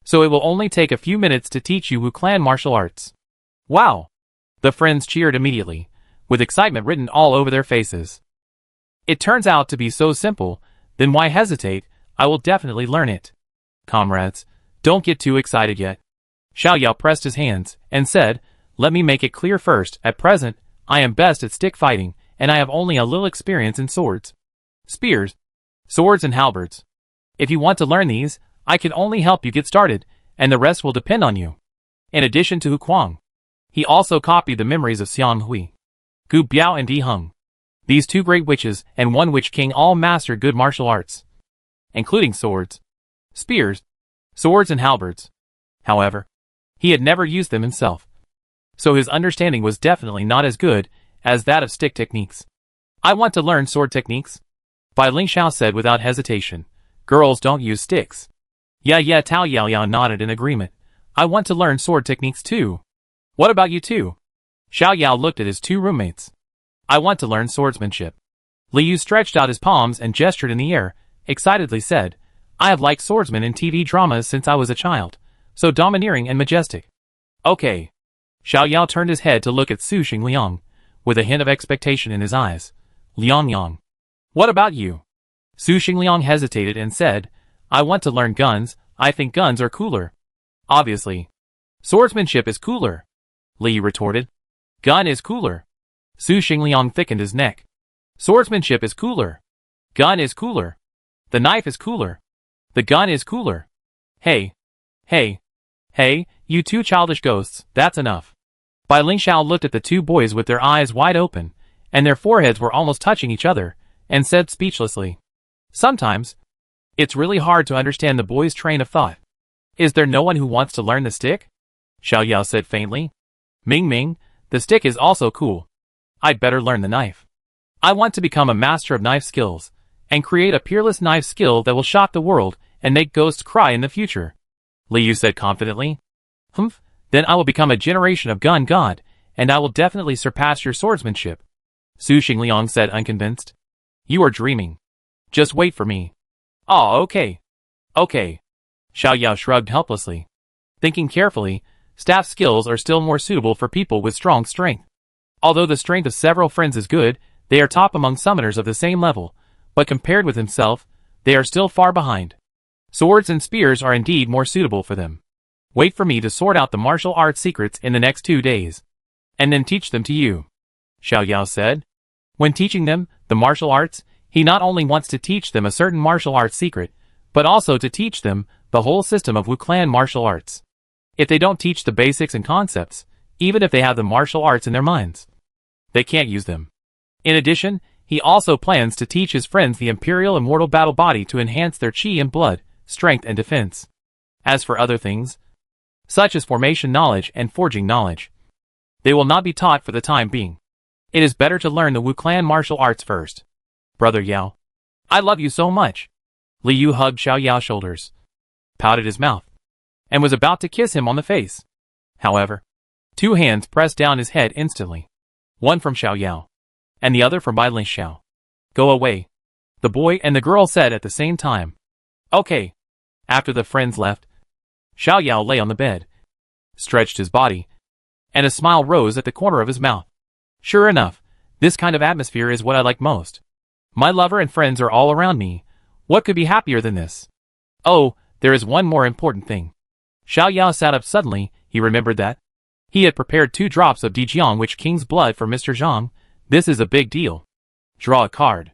so it will only take a few minutes to teach you Wu clan martial arts. Wow! The friends cheered immediately, with excitement written all over their faces. It turns out to be so simple, then why hesitate? I will definitely learn it. Comrades, don't get too excited yet. Xiao Yao pressed his hands and said, let me make it clear first, at present, I am best at stick fighting, and I have only a little experience in swords, spears, swords and halberds. If you want to learn these, I can only help you get started, and the rest will depend on you. In addition to Hu Kuang, he also copied the memories of Xiang Hui, Gu Biao and Di Heng. These two great witches and one witch king all mastered good martial arts, including swords, spears, swords and halberds. However, he had never used them himself, so his understanding was definitely not as good as that of stick techniques. I want to learn sword techniques, Bai Ling Xiao said without hesitation. Girls don't use sticks. Yeah, Tao Yao nodded in agreement. I want to learn sword techniques too. What about you two? Xiao Yao looked at his two roommates. I want to learn swordsmanship. Li Yu stretched out his palms and gestured in the air, excitedly said, I have liked swordsmen in TV dramas since I was a child, so domineering and majestic. Okay. Xiao Yao turned his head to look at Su Xingliang, with a hint of expectation in his eyes. Liang Yang. What about you? Su Xingliang hesitated and said, I want to learn guns. I think guns are cooler. Obviously. Swordsmanship is cooler, Li retorted. Gun is cooler. Su Xingliang thickened his neck. Swordsmanship is cooler. Gun is cooler. The knife is cooler. The gun is cooler. Hey, you two childish ghosts, that's enough. Bai Ling Xiao looked at the two boys with their eyes wide open, and their foreheads were almost touching each other, and said speechlessly, sometimes, it's really hard to understand the boy's train of thought. Is there no one who wants to learn the stick? Xiao Yao said faintly. Ming, the stick is also cool. I'd better learn the knife. I want to become a master of knife skills, and create a peerless knife skill that will shock the world and make ghosts cry in the future, Li Yu said confidently. Humph, then I will become a generation of gun god, and I will definitely surpass your swordsmanship, Su Xingliang said unconvinced. You are dreaming. Just wait for me. Oh, okay. Xiao Yao shrugged helplessly. Thinking carefully, staff skills are still more suitable for people with strong strength. Although the strength of several friends is good, they are top among summoners of the same level, but compared with himself, they are still far behind. Swords and spears are indeed more suitable for them. Wait for me to sort out the martial arts secrets in the next 2 days, and then teach them to you, Xiao Yao said. When teaching them the martial arts, he not only wants to teach them a certain martial arts secret, but also to teach them the whole system of Wu Clan martial arts. If they don't teach the basics and concepts, even if they have the martial arts in their minds, they can't use them. In addition, he also plans to teach his friends the Imperial Immortal Battle Body to enhance their chi and blood, strength and defense. As for other things, such as formation knowledge and forging knowledge, they will not be taught for the time being. It is better to learn the Wu Clan martial arts first. Brother Yao, I love you so much. Li Yu hugged Xiao Yao's shoulders, pouted his mouth, and was about to kiss him on the face. However, 2 hands pressed down his head instantly. One from Xiao Yao, and the other from Bai Ling Xiao. Go away, the boy and the girl said at the same time. Okay. After the friends left, Xiao Yao lay on the bed, stretched his body, and a smile rose at the corner of his mouth. Sure enough, this kind of atmosphere is what I like most. My lover and friends are all around me. What could be happier than this? Oh, there is one more important thing. Xiao Yao sat up suddenly. He remembered that he had prepared 2 drops of Dijiang Witch King's blood for Mr. Zhang. This is a big deal. Draw a card.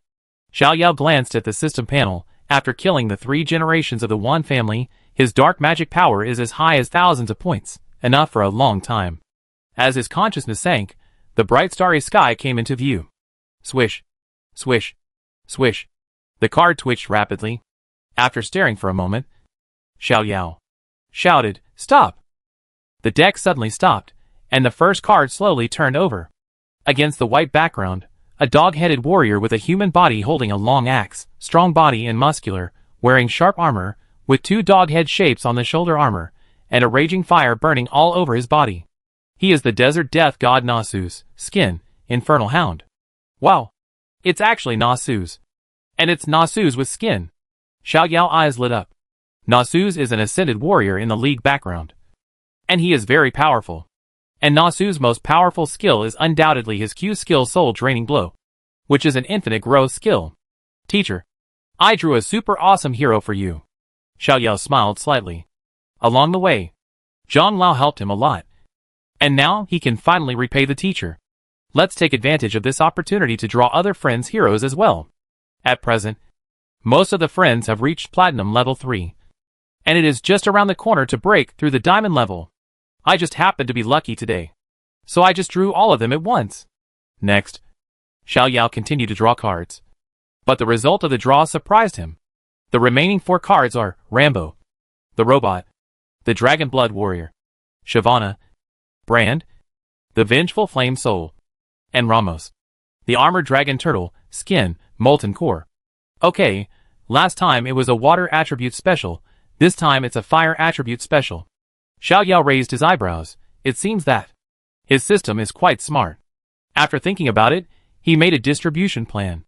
Xiao Yao glanced at the system panel. After killing the 3 generations of the Wan family, his dark magic power is as high as thousands of points, enough for a long time. As his consciousness sank, the bright starry sky came into view. Swish, swish, swish. The card twitched rapidly. After staring for a moment, Xiao Yao shouted, Stop! The deck suddenly stopped, and the first card slowly turned over. Against the white background, a dog-headed warrior with a human body holding a long axe, strong body and muscular, wearing sharp armor, with 2 dog-head shapes on the shoulder armor, and a raging fire burning all over his body. He is the desert death god Nasu's skin, infernal hound. Wow! It's actually Nasu's. And it's Nasu's with skin. Xiao Yao's eyes lit up. Nasu's is an ascended warrior in the league background, and he is very powerful. And Nasu's most powerful skill is undoubtedly his Q skill Soul Draining Blow, which is an infinite growth skill. Teacher, I drew a super awesome hero for you. Xiao Yao smiled slightly. Along the way, Zhang Lao helped him a lot. And now he can finally repay the teacher. Let's take advantage of this opportunity to draw other friends heroes as well. At present, most of the friends have reached Platinum level 3. And it is just around the corner to break through the Diamond level. I just happened to be lucky today. So I just drew all of them at once. Next, Xiao Yao continued to draw cards. But the result of the draw surprised him. The remaining 4 cards are Rambo, the Robot, the Dragon Blood Warrior, Shyvana, Brand, the Vengeful Flame Soul, and Ramos, the Armored Dragon Turtle, Skin, Molten Core. Okay, last time it was a Water Attribute Special, this time it's a Fire Attribute Special. Xiao Yao raised his eyebrows. It seems that his system is quite smart. After thinking about it, he made a distribution plan.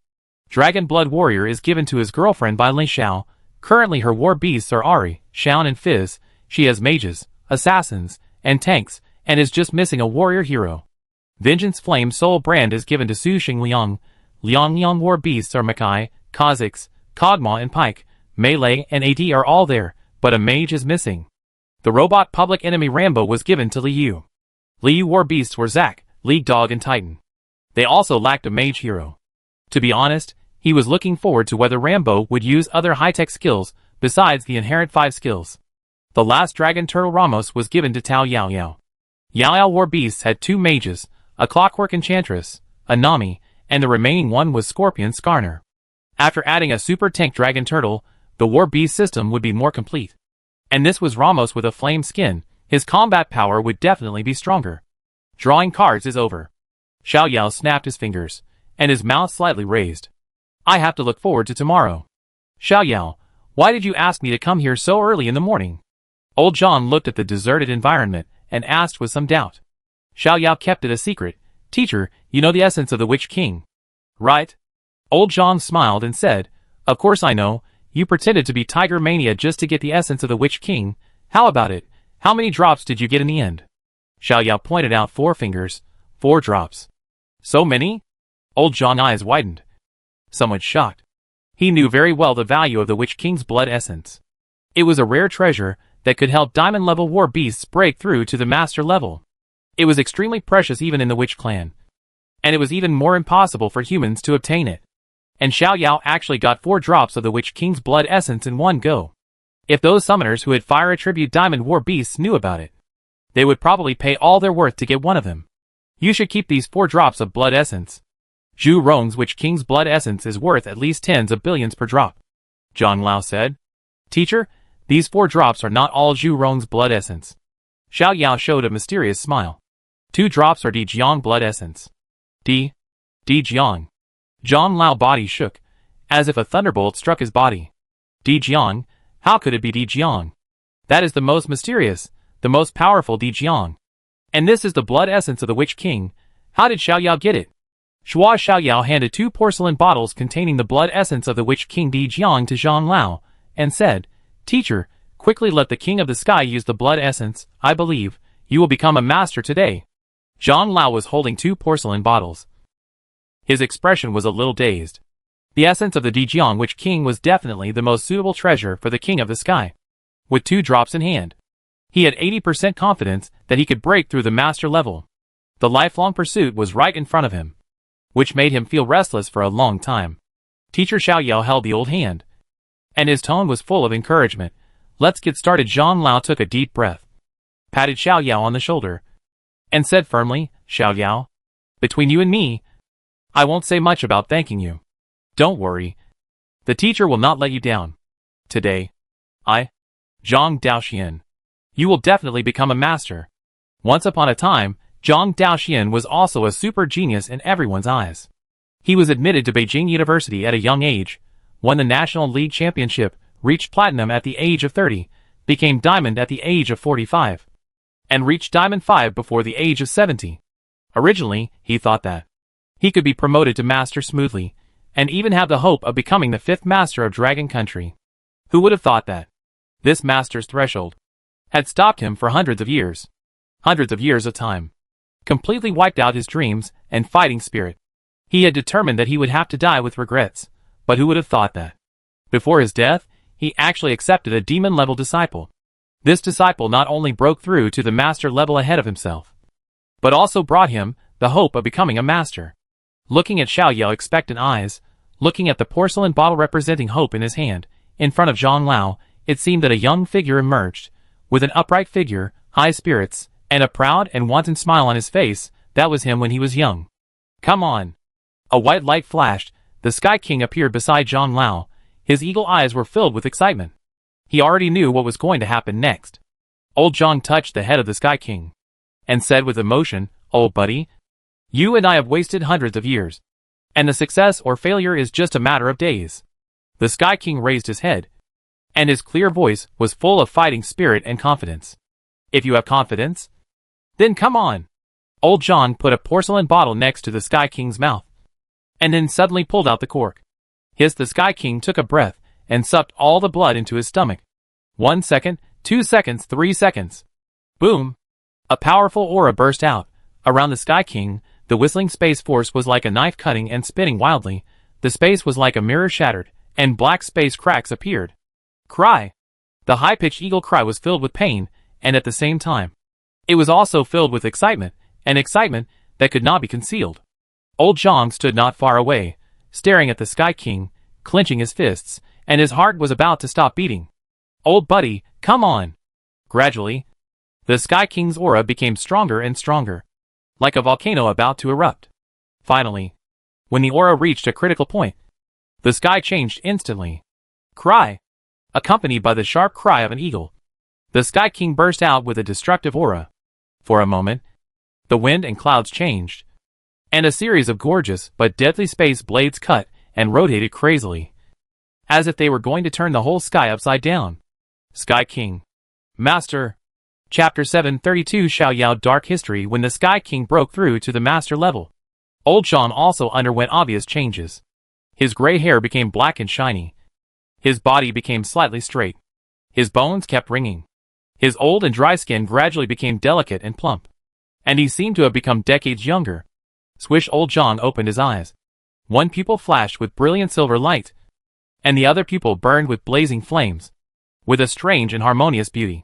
Dragon Blood Warrior is given to his girlfriend by Lei Xiao. Currently her war beasts are Ari, Xian and Fizz. She has mages, assassins, and tanks, and is just missing a warrior hero. Vengeance Flame Soul Brand is given to Su Xingliang. Liang war beasts are Makai, Kha'Zix, Kog'Maw and Pike. Melee and AD are all there, but a mage is missing. The robot public enemy Rambo was given to Liu. Liu war beasts were Zack, League Dog and Titan. They also lacked a mage hero. To be honest, he was looking forward to whether Rambo would use other high-tech skills besides the inherent 5 skills. The last Dragon Turtle Ramos was given to Tao Yao Yao. Yao Yao war beasts had 2 mages, a Clockwork Enchantress, a Nami, and the remaining one was Scorpion Skarner. After adding a super tank Dragon Turtle, the war beast system would be more complete. And this was Ramos with a flame skin. His combat power would definitely be stronger. Drawing cards is over. Xiao Yao snapped his fingers, and his mouth slightly raised. I have to look forward to tomorrow. Xiao Yao, why did you ask me to come here so early in the morning? Old John looked at the deserted environment and asked with some doubt. Xiao Yao kept it a secret. Teacher, you know the essence of the Witch King, right? Old John smiled and said, of course I know. You pretended to be Tiger Mania just to get the essence of the Witch King. How about it? How many drops did you get in the end? Xiao Yao pointed out 4 fingers. 4 drops. So many? Old John's eyes widened. Somewhat shocked. He knew very well the value of the Witch King's blood essence. It was a rare treasure that could help diamond-level war beasts break through to the master level. It was extremely precious even in the Witch Clan. And it was even more impossible for humans to obtain it. And Xiao Yao actually got 4 drops of the Witch King's blood essence in one go. If those summoners who had fire attribute diamond war beasts knew about it, they would probably pay all their worth to get one of them. You should keep these 4 drops of blood essence. Zhu Rong's Witch King's blood essence is worth at least tens of billions per drop. Zhang Lao said. Teacher, these 4 drops are not all Zhu Rong's blood essence. Xiao Yao showed a mysterious smile. 2 drops are Di Jiang blood essence. Di Jiang. Zhang Lao's body shook, as if a thunderbolt struck his body. Di Jiang? How could it be Di Jiang? That is the most mysterious, the most powerful Di Jiang. And this is the blood essence of the Witch King. How did Xiao Yao get it? Xiao Yao handed 2 porcelain bottles containing the blood essence of the Witch King Di Jiang to Zhang Lao, and said, Teacher, quickly let the King of the Sky use the blood essence. I believe you will become a master today. Zhang Lao was holding 2 porcelain bottles. His expression was a little dazed. The essence of the Di Jiang Witch King was definitely the most suitable treasure for the King of the Sky. With 2 drops in hand, he had 80% confidence that he could break through the master level. The lifelong pursuit was right in front of him, which made him feel restless for a long time. Teacher Xiao Yao held the old hand, and his tone was full of encouragement. Let's get started. Zhang Lao took a deep breath, patted Xiao Yao on the shoulder, and said firmly, Xiao Yao, between you and me, I won't say much about thanking you. Don't worry. The teacher will not let you down. Today, Zhang Daoxian, you will definitely become a master. Once upon a time, Zhang Daoxian was also a super genius in everyone's eyes. He was admitted to Beijing University at a young age, won the National League Championship, reached Platinum at the age of 30, became Diamond at the age of 45, and reached Diamond 5 before the age of 70. Originally, he thought that he could be promoted to Master smoothly, and even have the hope of becoming the 5th Master of Dragon Country. Who would have thought that this Master's threshold had stopped him for hundreds of years of time, completely wiped out his dreams and fighting spirit. He had determined that he would have to die with regrets, but who would have thought that before his death, he actually accepted a demon-level disciple. This disciple not only broke through to the master level ahead of himself, but also brought him the hope of becoming a master. Looking at Xiao Yao's expectant eyes, looking at the porcelain bottle representing hope in his hand, in front of Zhang Lao, it seemed that a young figure emerged, with an upright figure, high spirits, and a proud and wanton smile on his face. That was him when he was young. Come on! A white light flashed, the Sky King appeared beside Zhang Lao. His eagle eyes were filled with excitement. He already knew what was going to happen next. Old Zhang touched the head of the Sky King, and said with emotion, "Old buddy, you and I have wasted hundreds of years, and the success or failure is just a matter of days." The Sky King raised his head, and his clear voice was full of fighting spirit and confidence. "If you have confidence, then come on." Old Zhang put a porcelain bottle next to the Sky King's mouth, and then suddenly pulled out the cork. The Sky King took a breath, and sucked all the blood into his stomach. 1 second, 2 seconds, 3 seconds. Boom! A powerful aura burst out. Around the Sky King, the whistling space force was like a knife cutting and spinning wildly. The space was like a mirror shattered, and black space cracks appeared. Cry! The high-pitched eagle cry was filled with pain, and at the same time, it was also filled with excitement, an excitement that could not be concealed. Old Zhang stood not far away, staring at the Sky King, clenching his fists, and his heart was about to stop beating. "Old buddy, come on!" Gradually, the Sky King's aura became stronger and stronger, like a volcano about to erupt. Finally, when the aura reached a critical point, the sky changed instantly. Cry! Accompanied by the sharp cry of an eagle, the Sky King burst out with a destructive aura. For a moment, the wind and clouds changed, and a series of gorgeous but deadly space blades cut and rotated crazily, as if they were going to turn the whole sky upside down. Sky King. Master. Chapter 732 Xiao Yao Dark History. When the Sky King broke through to the master level, Old Zhang also underwent obvious changes. His gray hair became black and shiny. His body became slightly straight. His bones kept ringing. His old and dry skin gradually became delicate and plump, and he seemed to have become decades younger. Swish! Old Zhang opened his eyes. One pupil flashed with brilliant silver light, and the other pupil burned with blazing flames, with a strange and harmonious beauty.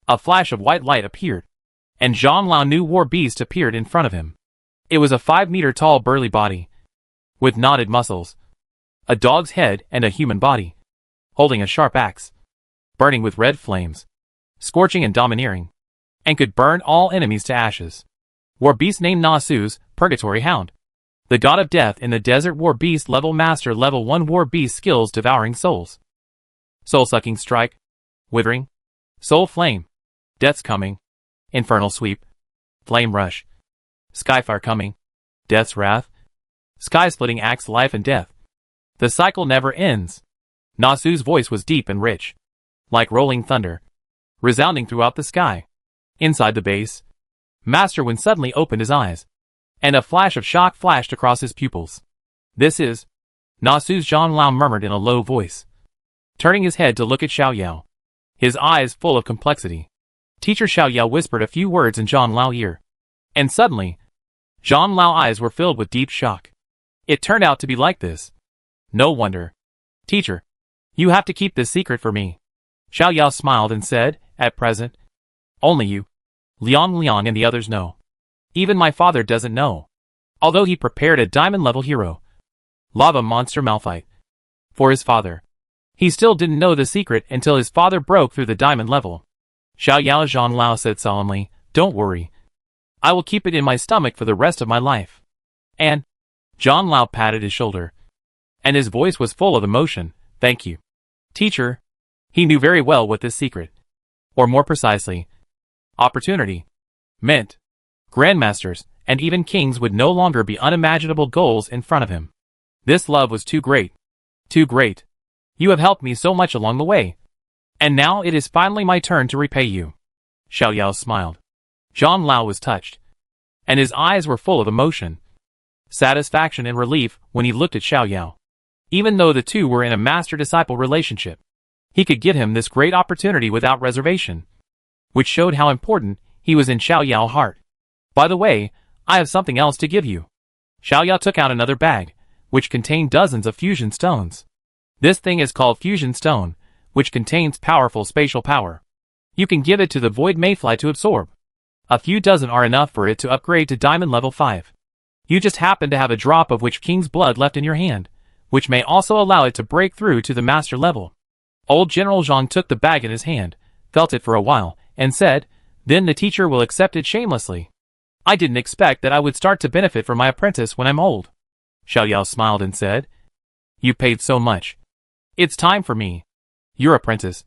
A flash of white light appeared, and Zhang Lao's new war beast appeared in front of him. It was a 5-meter-tall burly body, with knotted muscles, a dog's head and a human body, holding a sharp axe, burning with red flames, scorching and domineering, and could burn all enemies to ashes. War beast named Nasu's Purgatory Hound. The god of death in the desert. War beast level master level 1 war beast skills: devouring souls, soul-sucking strike, withering, soul flame, death's coming, infernal sweep, flame rush, skyfire coming, death's wrath, sky-splitting axe. Life and death. The cycle never ends. Nasu's voice was deep and rich, like rolling thunder, resounding throughout the sky. Inside the base, Master Wen suddenly opened his eyes, and a flash of shock flashed across his pupils. "This is Nasu's," Zhang Lao murmured in a low voice, turning his head to look at Xiao Yao, his eyes full of complexity. Teacher Xiao Yao whispered a few words in Zhang Lao's ear, and suddenly, Zhang Lao's eyes were filled with deep shock. It turned out to be like this. No wonder. "Teacher, you have to keep this secret for me." Xiao Yao smiled and said, "At present, only you, Liang, and the others know. Even my father doesn't know, although he prepared a diamond-level hero, lava monster Malphite, for his father. He still didn't know the secret until his father broke through the diamond level." Xiao Yao. Zhang Lao said solemnly, "Don't worry. I will keep it in my stomach for the rest of my life." And Zhang Lao patted his shoulder, and his voice was full of emotion. "Thank you, teacher." He knew very well what this secret, or more precisely, opportunity, meant. Grandmasters, and even kings would no longer be unimaginable goals in front of him. This love was too great. Too great. "You have helped me so much along the way, and now it is finally my turn to repay you." Xiao Yao smiled. Zhang Lao was touched, and his eyes were full of emotion, satisfaction and relief when he looked at Xiao Yao. Even though the two were in a master-disciple relationship, he could give him this great opportunity without reservation, which showed how important he was in Xiao Yao's heart. "By the way, I have something else to give you." Xiao Yao took out another bag, which contained dozens of fusion stones. "This thing is called fusion stone, which contains powerful spatial power. You can give it to the Void Mayfly to absorb. A few dozen are enough for it to upgrade to Diamond level 5. You just happen to have a drop of Witch King's blood left in your hand, which may also allow it to break through to the Master level. Old General Zhang took the bag in his hand, felt it for a while, and said, "Then the teacher will accept it shamelessly. I didn't expect that I would start to benefit from my apprentice when I'm old." Xiao Yao smiled and said, "You paid so much. It's time for me, your apprentice,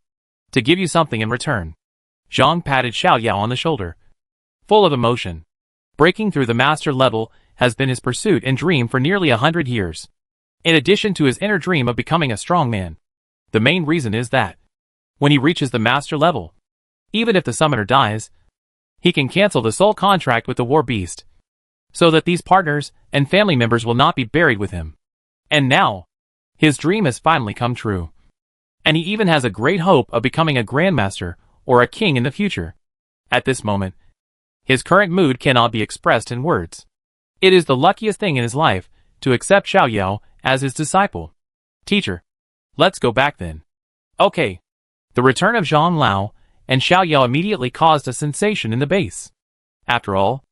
to give you something in return." Zhang patted Xiao Yao on the shoulder, full of emotion. Breaking through the Master level has been his pursuit and dream for nearly 100 years. In addition to his inner dream of becoming a strong man, the main reason is that, when he reaches the Master level, even if the summoner dies, he can cancel the soul contract with the war beast, so that these partners and family members will not be buried with him. And now, his dream has finally come true. And he even has a great hope of becoming a grandmaster or a king in the future. At this moment, his current mood cannot be expressed in words. It is the luckiest thing in his life to accept Xiao Yao as his disciple. "Teacher, let's go back then." "Okay." The return of Zhang Lao and Xiao Yao immediately caused a sensation in the base. After all,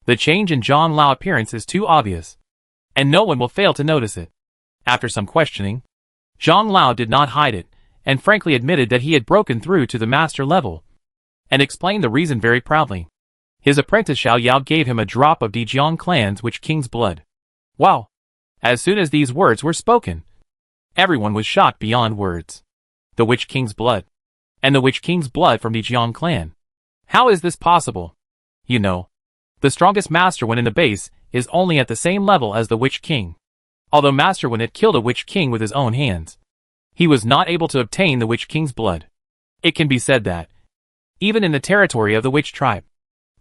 the change in Zhang Lao appearance is too obvious, and no one will fail to notice it. After some questioning, Zhang Lao did not hide it, and frankly admitted that he had broken through to the Master level, and explained the reason very proudly. His apprentice Xiao Yao gave him a drop of Dijiang clan's Witch King's blood. Wow! As soon as these words were spoken, everyone was shocked beyond words. The Witch King's blood. And the Witch King's blood from Dijiang clan. How is this possible? You know, the strongest Master Wen in the base is only at the same level as the Witch King. Although Master Wen had killed a Witch King with his own hands, he was not able to obtain the Witch King's blood. It can be said that, even in the territory of the Witch tribe,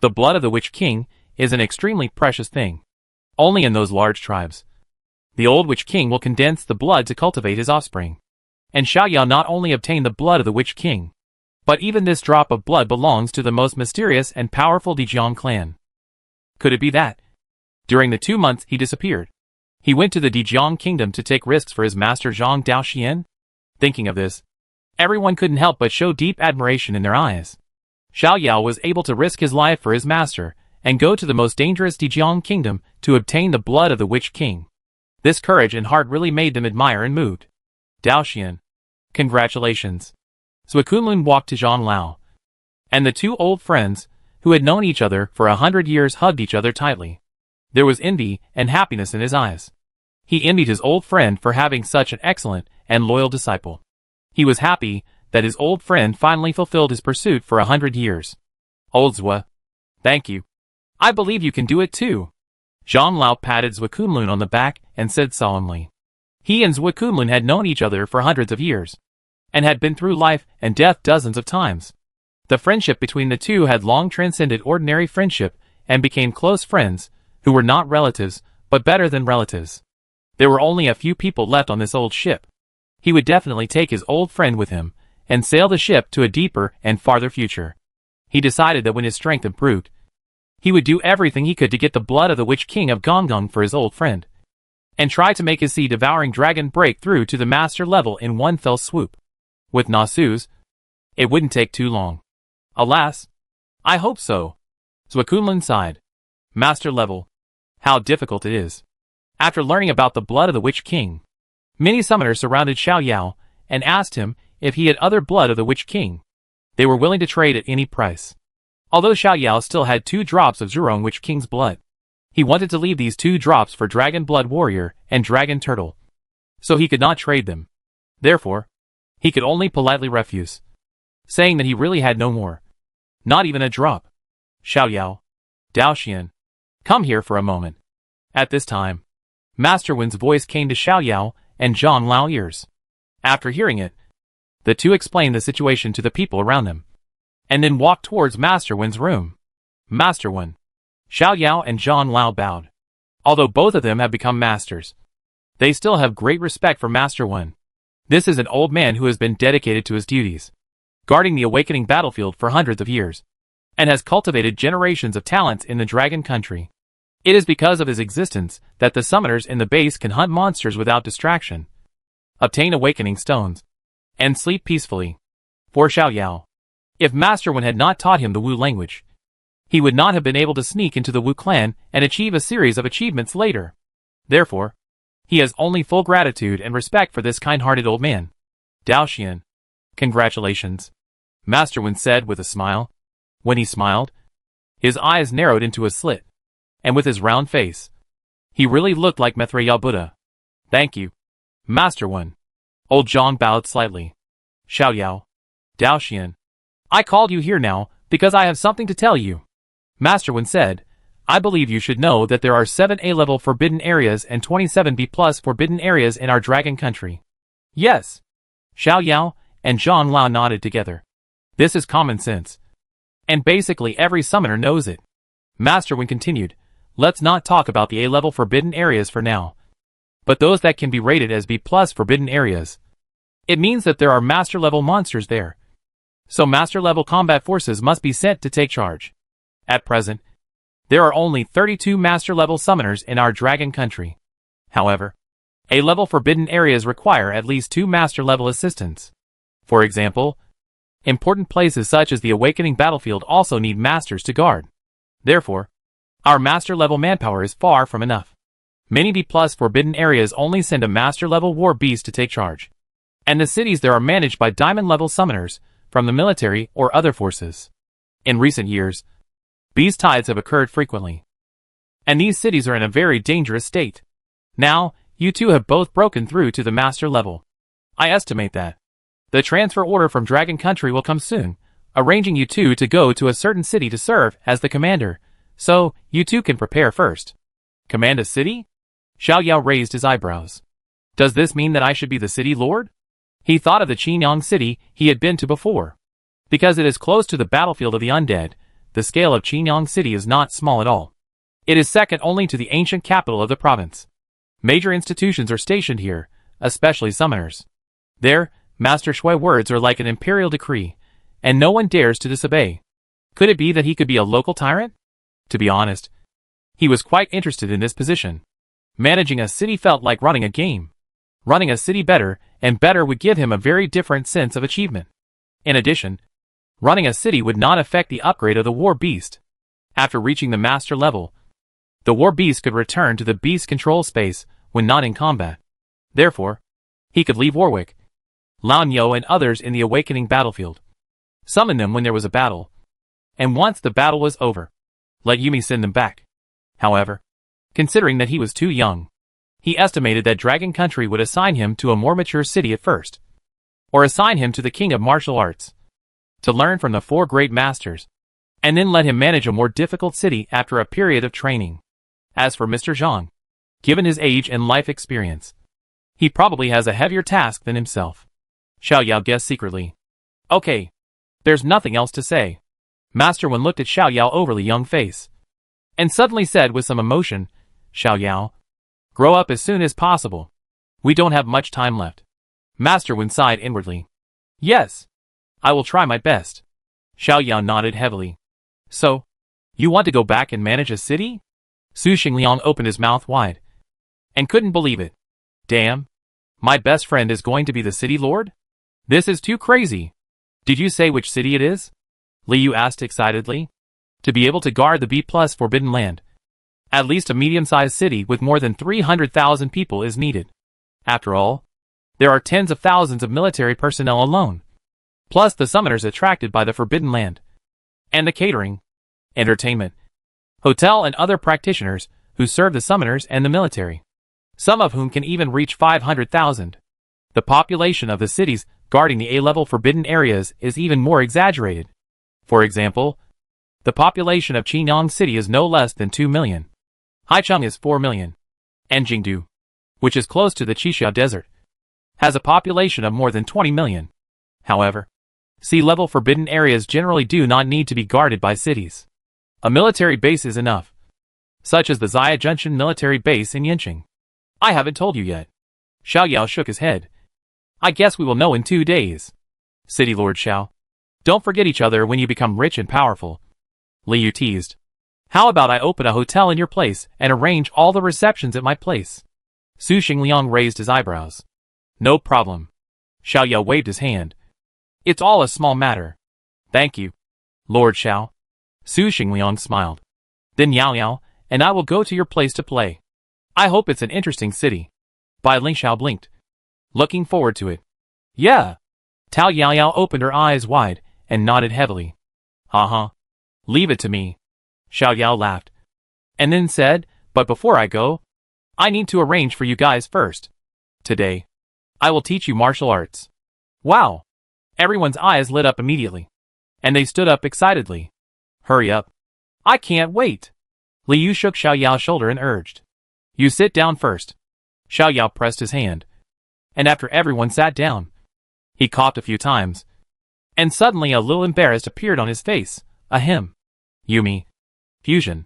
the blood of the Witch King is an extremely precious thing. Only in those large tribes, the old Witch King will condense the blood to cultivate his offspring. And Xiao Yao not only obtained the blood of the Witch King, but even this drop of blood belongs to the most mysterious and powerful Dijiang clan. Could it be that, during the 2 months he disappeared, he went to the Dijiang kingdom to take risks for his master Zhang Daoxian? Thinking of this, everyone couldn't help but show deep admiration in their eyes. Xiao Yao was able to risk his life for his master, and go to the most dangerous Dijiang kingdom to obtain the blood of the Witch King. This courage and heart really made them admire and moved. "Daoxian, congratulations." Zhou Kunlun walked to Zhang Lao, and the two old friends, who had known each other for 100 years, hugged each other tightly. There was envy and happiness in his eyes. He envied his old friend for having such an excellent and loyal disciple. He was happy that his old friend finally fulfilled his pursuit for 100 years. "Old Zhou, thank you. I believe you can do it too." Zhang Lao patted Zhou Kunlun on the back and said solemnly. He and Zhou Kunlun had known each other for hundreds of years, and had been through life and death dozens of times. The friendship between the two had long transcended ordinary friendship and became close friends, who were not relatives, but better than relatives. There were only a few people left on this old ship. He would definitely take his old friend with him, and sail the ship to a deeper and farther future. He decided that when his strength improved, he would do everything he could to get the blood of the Witch King of Gonggong for his old friend, and try to make his sea-devouring dragon break through to the master level in one fell swoop. With Nasu's, it wouldn't take too long. Alas, I hope so. Zhou Kunlun sighed. Master level. How difficult it is. After learning about the blood of the Witch King, many summoners surrounded Xiao Yao and asked him if he had other blood of the Witch King. They were willing to trade at any price. Although Xiao Yao still had 2 drops of Zhurong Witch King's blood, he wanted to leave these 2 drops for Dragon Blood Warrior and Dragon Turtle, so he could not trade them. Therefore, he could only politely refuse, saying that he really had no more. Not even a drop. Xiao Yao, Daoxian, come here for a moment. At this time, Master Wen's voice came to Xiao Yao and Zhang Lao ears. After hearing it, the two explained the situation to the people around them, and then walked towards Master Wen's room. Master Wen. Xiao Yao and Zhang Lao bowed. Although both of them have become masters, they still have great respect for Master Wen. This is an old man who has been dedicated to his duties, guarding the awakening battlefield for hundreds of years, and has cultivated generations of talents in the Dragon Country. It is because of his existence that the summoners in the base can hunt monsters without distraction, obtain awakening stones, and sleep peacefully. For Xiao Yao, if Master Wen had not taught him the Wu language, he would not have been able to sneak into the Wu clan and achieve a series of achievements later. Therefore, he has only full gratitude and respect for this kind-hearted old man. Dao Xian, congratulations, Master Wen said with a smile. When he smiled, his eyes narrowed into a slit, and with his round face, he really looked like Maitreya Buddha. Thank you, Master Wen. Old Zhang bowed slightly. Xiao Yao, Dao Xian, I called you here now because I have something to tell you. Master Wen said, I believe you should know that there are 7 A-level forbidden areas and 27 B+ forbidden areas in our dragon country. Yes. Xiao Yao and Zhang Lao nodded together. This is common sense, and basically every summoner knows it. Master Wen continued, let's not talk about the A-level forbidden areas for now, but those that can be rated as B+ forbidden areas. It means that there are master-level monsters there. So master-level combat forces must be sent to take charge. At present, there are only 32 master-level summoners in our dragon country. However, A-level forbidden areas require at least 2 master-level assistants. For example, important places such as the Awakening Battlefield also need masters to guard. Therefore, our master-level manpower is far from enough. Many B+ forbidden areas only send a master-level war beast to take charge. And the cities there are managed by diamond-level summoners from the military or other forces. In recent years, beast tides have occurred frequently, and these cities are in a very dangerous state. Now, you two have both broken through to the master level. I estimate that the transfer order from Dragon Country will come soon, arranging you two to go to a certain city to serve as the commander, so you two can prepare first. Command a city? Xiao Yao raised his eyebrows. Does this mean that I should be the city lord? He thought of the Qinyang city he had been to before. Because it is close to the battlefield of the undead, the scale of Qinyang city is not small at all. It is second only to the ancient capital of the province. Major institutions are stationed here, especially summoners. There, Master Shui words are like an imperial decree, and no one dares to disobey. Could it be that he could be a local tyrant? To be honest, he was quite interested in this position. Managing a city felt like running a game. Running a city better and better would give him a very different sense of achievement. In addition, running a city would not affect the upgrade of the war beast. After reaching the master level, the war beast could return to the beast control space when not in combat. Therefore, he could leave Warwick, Lan Yo and others in the awakening battlefield. Summon them when there was a battle, and once the battle was over, let Yumi send them back. However, considering that he was too young, he estimated that Dragon Country would assign him to a more mature city at first, or assign him to the king of martial arts, to learn from the 4 great masters, and then let him manage a more difficult city after a period of training. As for Mr. Zhang, given his age and life experience, he probably has a heavier task than himself. Xiao Yao guessed secretly. Okay, there's nothing else to say. Master Wen looked at Xiao Yao's overly young face, and suddenly said with some emotion, Xiao Yao, grow up as soon as possible. We don't have much time left. Master Wen sighed inwardly. Yes, I will try my best. Xiao Yao nodded heavily. So, you want to go back and manage a city? Su Xingliang opened his mouth wide, and couldn't believe it. Damn, my best friend is going to be the city lord? This is too crazy. Did you say which city it is? Liu asked excitedly. To be able to guard the B+ forbidden land, at least a medium-sized city with more than 300,000 people is needed. After all, there are tens of thousands of military personnel alone, plus the summoners attracted by the forbidden land, and the catering, entertainment, hotel and other practitioners who serve the summoners and the military, some of whom can even reach 500,000. The population of the cities guarding the A-level forbidden areas is even more exaggerated. For example, the population of Qinyang City is no less than 2 million. Haicheng is 4 million. And Jingdu, which is close to the Qixia Desert, has a population of more than 20 million. However, sea-level forbidden areas generally do not need to be guarded by cities. A military base is enough, such as the Zaya Junction military base in Yinqing. I haven't told you yet. Xiao Yao shook his head. I guess we will know in 2 days. City Lord Xiao, don't forget each other when you become rich and powerful. Liu teased. How about I open a hotel in your place and arrange all the receptions at my place? Su Xingliang raised his eyebrows. No problem. Xiao Yao waved his hand. It's all a small matter. Thank you, Lord Xiao. Su Xingliang smiled. Then Yao Yao and I will go to your place to play. I hope it's an interesting city. Bai Lingxiao blinked. Looking forward to it. Yeah. Tao Yao Yao opened her eyes wide and nodded heavily. Uh-huh. Leave it to me. Xiao Yao laughed. And then said, but before I go, I need to arrange for you guys first. Today, I will teach you martial arts. Wow. Everyone's eyes lit up immediately. And they stood up excitedly. Hurry up. I can't wait. Li Yu shook Xiao Yao's shoulder and urged. You sit down first. Xiao Yao pressed his hand. And after everyone sat down, he coughed a few times. And suddenly a little embarrassed appeared on his face. Ahem. Yumi. Fusion.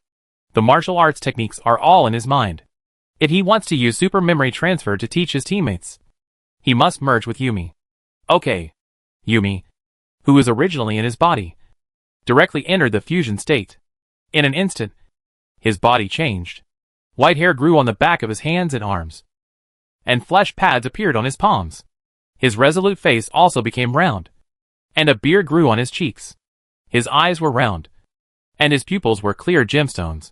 The martial arts techniques are all in his mind. If he wants to use super memory transfer to teach his teammates, he must merge with Yumi. Okay. Yumi, who was originally in his body, directly entered the fusion state. In an instant, his body changed. White hair grew on the back of his hands and arms, and flesh pads appeared on his palms. His resolute face also became round, and a beard grew on his cheeks. His eyes were round, and his pupils were clear gemstones.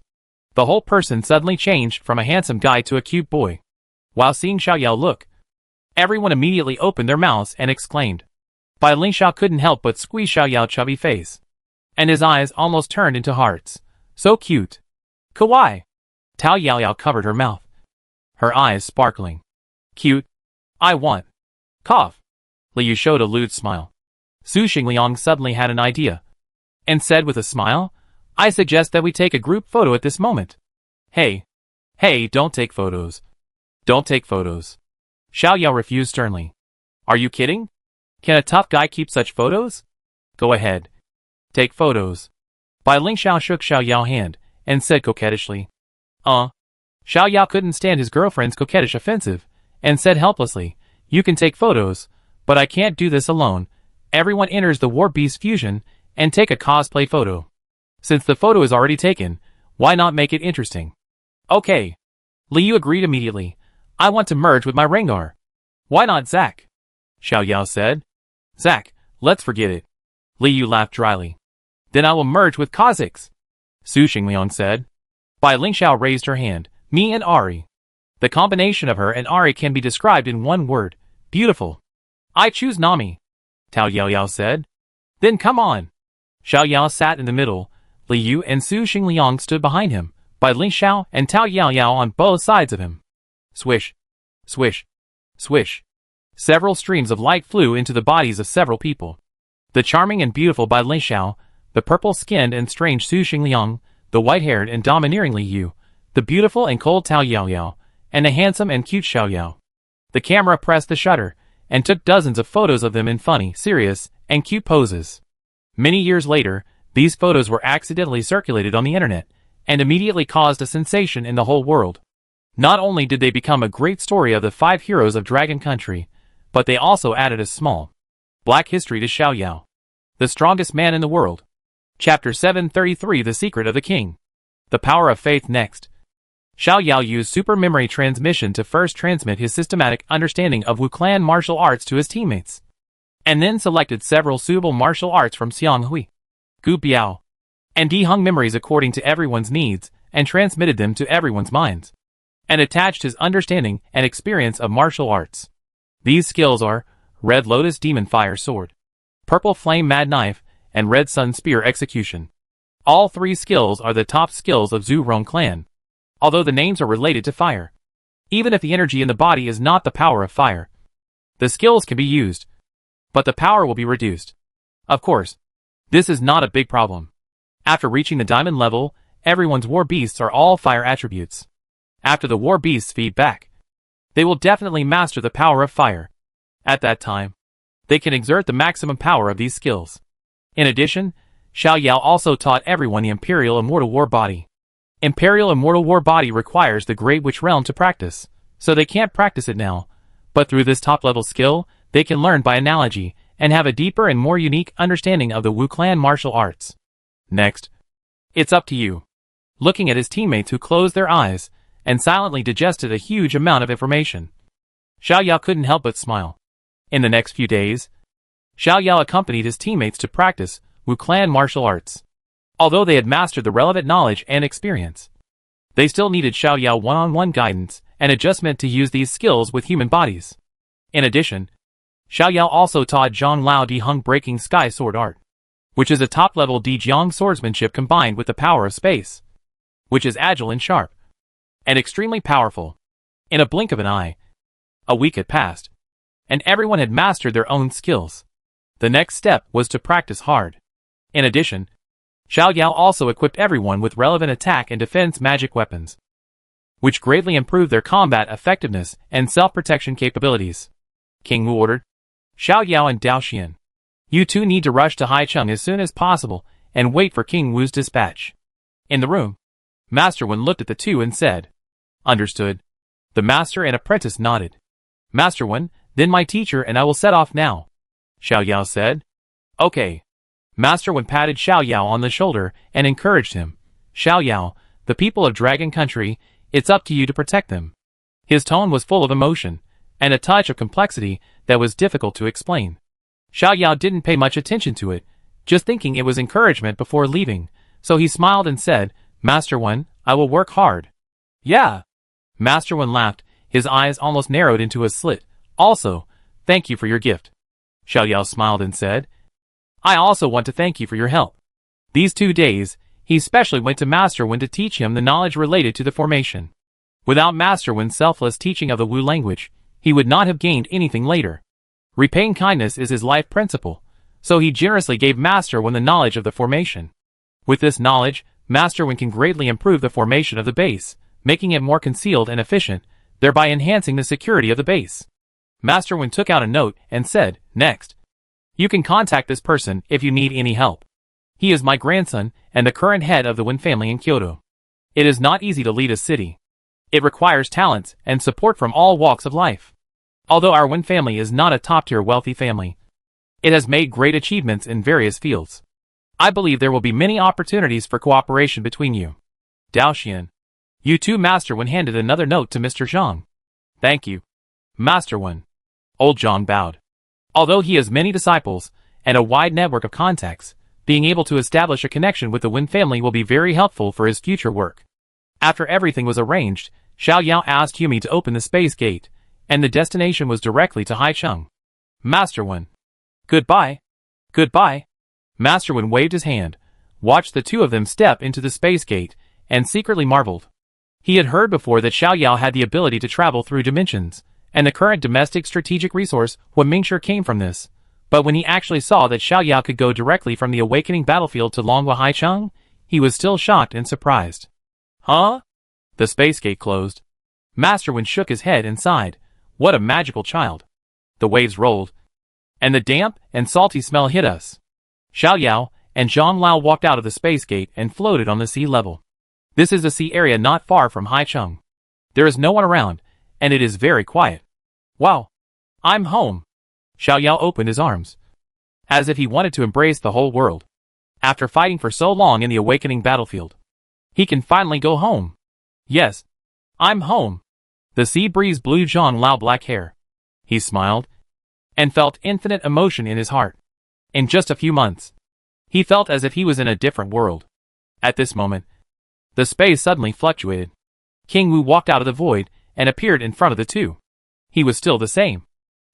The whole person suddenly changed from a handsome guy to a cute boy. While seeing Xiao Yao look, everyone immediately opened their mouths and exclaimed. Bai Lingxiao couldn't help but squeeze Xiao Yao's chubby face, and his eyes almost turned into hearts. So cute. Kawaii. Tao Yao Yao covered her mouth, her eyes sparkling. Cute. I want. Cough. Li Yu showed a lewd smile. Su Xingliang suddenly had an idea, and said with a smile, I suggest that we take a group photo at this moment. Hey. Hey, don't take photos. Don't take photos. Xiao Yao refused sternly. Are you kidding? Can a tough guy keep such photos? Go ahead. Take photos. Bai Lingxiao shook Xiao Yao's hand, and said coquettishly. Xiao Yao couldn't stand his girlfriend's coquettish offensive, and said helplessly, You can take photos, but I can't do this alone. Everyone enters the War Beast fusion, and take a cosplay photo. Since the photo is already taken, why not make it interesting? Okay. Li Yu agreed immediately. I want to merge with my Rengar. Why not Zack? Xiao Yao said. Zack, let's forget it. Li Yu laughed dryly. Then I will merge with Kha'Zix. Su Xingliang said. Bai Lingxiao raised her hand. Me and Ari. The combination of her and Ari can be described in one word. Beautiful. I choose Nami. Tao Yao Yao said. Then come on. Xiao Yao sat in the middle. Li Yu and Su Xingliang stood behind him. Bai Lingxiao and Tao Yao Yao on both sides of him. Swish. Swish. Swish. Several streams of light flew into the bodies of several people. The charming and beautiful Bai Lingxiao, the purple-skinned and strange Su Xingliang, the white-haired and domineering Li Yu, the beautiful and cold Tao Yao Yao, and the handsome and cute Xiao Yao. The camera pressed the shutter, and took dozens of photos of them in funny, serious, and cute poses. Many years later, these photos were accidentally circulated on the internet, and immediately caused a sensation in the whole world. Not only did they become a great story of the 5 heroes of Dragon Country, but they also added a small black history to Xiao Yao, the strongest man in the world. Chapter 733 The Secret of the King. The Power of Faith. Next, Xiao Yao used super memory transmission to first transmit his systematic understanding of Wu Clan martial arts to his teammates, and then selected several suitable martial arts from Xiang Hui, Gu Biao, and Di Hung memories according to everyone's needs, and transmitted them to everyone's minds, and attached his understanding and experience of martial arts. These skills are Red Lotus Demon Fire Sword, Purple Flame Mad Knife, and Red Sun Spear Execution. All 3 skills are the top skills of Zhu Rong clan, although the names are related to fire. Even if the energy in the body is not the power of fire, the skills can be used, but the power will be reduced. Of course, this is not a big problem. After reaching the diamond level, everyone's war beasts are all fire attributes. After the war beasts feed back, they will definitely master the power of fire. At that time, they can exert the maximum power of these skills. In addition, Xiao Yao also taught everyone the Imperial Immortal War Body. Imperial Immortal War Body requires the Great Witch Realm to practice, so they can't practice it now, but through this top-level skill, they can learn by analogy, and have a deeper and more unique understanding of the Wu Clan martial arts. Next, it's up to you. Looking at his teammates who closed their eyes, and silently digested a huge amount of information, Xiao Yao couldn't help but smile. In the next few days, Xiao Yao accompanied his teammates to practice Wu Clan martial arts. Although they had mastered the relevant knowledge and experience, they still needed Xiao Yao one-on-one guidance and adjustment to use these skills with human bodies. In addition, Xiao Yao also taught Zhang Lao Di Hung breaking sky sword art, which is a top-level Di Jiang swordsmanship combined with the power of space, which is agile and sharp, and extremely powerful. In a blink of an eye, a week had passed, and everyone had mastered their own skills. The next step was to practice hard. In addition, Xiao Yao also equipped everyone with relevant attack and defense magic weapons, which greatly improved their combat effectiveness and self-protection capabilities. King Wu ordered, Xiao Yao and Dao Xian, you two need to rush to Haicheng as soon as possible and wait for King Wu's dispatch. In the room, Master Wen looked at the two and said, Understood. The master and apprentice nodded. Master Wen, then my teacher and I will set off now, Xiao Yao said. Okay. Master Wen patted Xiao Yao on the shoulder and encouraged him. Xiao Yao, the people of Dragon Country, it's up to you to protect them. His tone was full of emotion, and a touch of complexity that was difficult to explain. Xiao Yao didn't pay much attention to it, just thinking it was encouragement before leaving, so he smiled and said, Master Wen, I will work hard. Yeah. Master Wen laughed, his eyes almost narrowed into a slit. Also, thank you for your gift. Xiao Yao smiled and said, I also want to thank you for your help. These 2 days, he especially went to Master Wen to teach him the knowledge related to the formation. Without Master Wen's selfless teaching of the Wu language, he would not have gained anything later. Repaying kindness is his life principle, so he generously gave Master Wen the knowledge of the formation. With this knowledge, Master Wen can greatly improve the formation of the base, making it more concealed and efficient, thereby enhancing the security of the base. Master Wen took out a note and said, Next. You can contact this person if you need any help. He is my grandson and the current head of the Wen family in Kyoto. It is not easy to lead a city. It requires talents and support from all walks of life. Although our Wen family is not a top-tier wealthy family, it has made great achievements in various fields. I believe there will be many opportunities for cooperation between you. Dao Xian. You too. Master Wen handed another note to Mr. Zhang. Thank you, Master Wen. Old Zhang bowed. Although he has many disciples and a wide network of contacts, being able to establish a connection with the Wen family will be very helpful for his future work. After everything was arranged, Xiao Yao asked Yumi to open the space gate, and the destination was directly to Haicheng. Master Wen. Goodbye. Goodbye. Master Wen waved his hand, watched the two of them step into the space gate, and secretly marveled. He had heard before that Xiao Yao had the ability to travel through dimensions, and the current domestic strategic resource, Wen Mingshi, came from this. But when he actually saw that Xiao Yao could go directly from the awakening battlefield to Longhua Haicheng, he was still shocked and surprised. Huh? The space gate closed. Master Wen shook his head and sighed. What a magical child. The waves rolled, and the damp and salty smell hit us. Xiao Yao and Zhang Lao walked out of the space gate and floated on the sea level. This is a sea area not far from Haicheng. There is no one around, and it is very quiet. Wow. I'm home. Xiao Yao opened his arms, as if he wanted to embrace the whole world. After fighting for so long in the awakening battlefield, he can finally go home. Yes. I'm home. The sea breeze blew Zhang Lao black hair. He smiled, and felt infinite emotion in his heart. In just a few months, he felt as if he was in a different world. At this moment, the space suddenly fluctuated. King Wu walked out of the void and appeared in front of the two. He was still the same,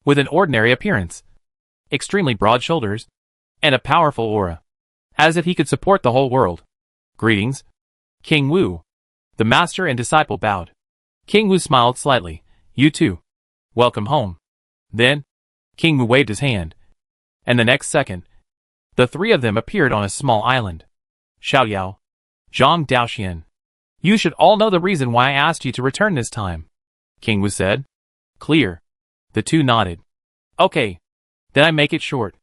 with an ordinary appearance, extremely broad shoulders, and a powerful aura, as if he could support the whole world. Greetings, King Wu. The master and disciple bowed. King Wu smiled slightly. You too. Welcome home. Then, King Wu waved his hand, and the next second, the three of them appeared on a small island. Xiao Yao, Zhang Daoxian. You should all know the reason why I asked you to return this time, King Wu said. Clear. The two nodded. Okay. Then I make it short.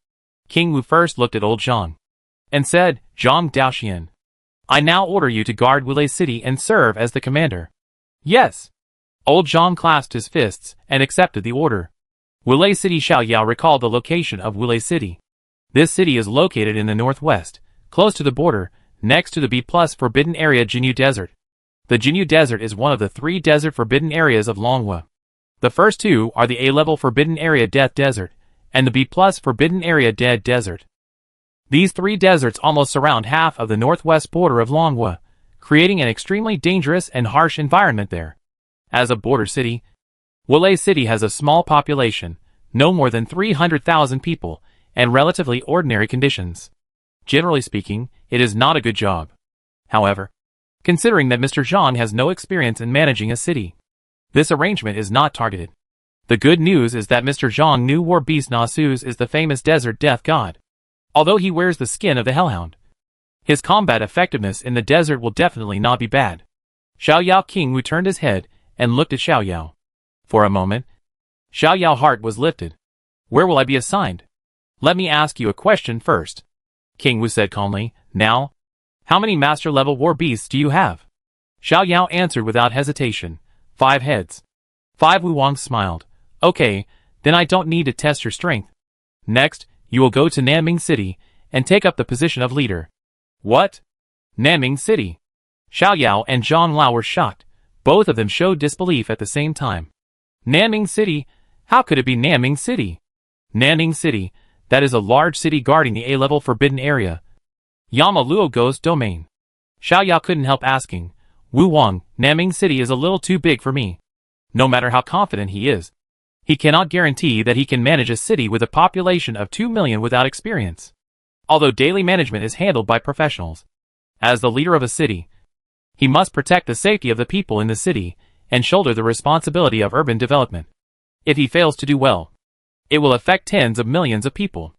King Wu first looked at old Zhang, and said, Zhang Daoxian, I now order you to guard Wulei City and serve as the commander. Yes. Old Zhang clasped his fists and accepted the order. Wulei City. Xiao Yao recalled the location of Wulei City. This city is located in the northwest, close to the border, next to the B+ forbidden area Jinyu Desert. The Jinyu Desert is one of the 3 desert forbidden areas of Longhua. The first 2 are the A-level forbidden area Death Desert, and the B+ Forbidden Area Dead Desert. These three deserts almost surround half of the northwest border of Longwa, creating an extremely dangerous and harsh environment there. As a border city, Wulay City has a small population, no more than 300,000 people, and relatively ordinary conditions. Generally speaking, it is not a good job. However, considering that Mr. Zhang has no experience in managing a city, this arrangement is not targeted. The good news is that Mr. Zhang knew war beast Nasus is the famous desert death god. Although he wears the skin of the hellhound, his combat effectiveness in the desert will definitely not be bad. Xiaoyao King Wu turned his head and looked at Xiaoyao. For a moment, Xiaoyao's heart was lifted. Where will I be assigned? Let me ask you a question first. King Wu said calmly. Now, how many master-level war beasts do you have? Xiaoyao answered without hesitation. 5 heads. 5 Wu Wang smiled. Okay, then I don't need to test your strength. Next, you will go to Nanming City and take up the position of leader. What? Nanming City? Xiaoyao and Zhang Lao were shocked. Both of them showed disbelief at the same time. Nanming City? How could it be Nanming City? Nanning City, that is a large city guarding the A-level forbidden area. Yama Luogo's domain. Xiaoyao couldn't help asking. Wu Wang, Nanming City is a little too big for me. No matter how confident he is, he cannot guarantee that he can manage a city with a population of 2 million without experience. Although daily management is handled by professionals, as the leader of a city, he must protect the safety of the people in the city and shoulder the responsibility of urban development. If he fails to do well, it will affect tens of millions of people.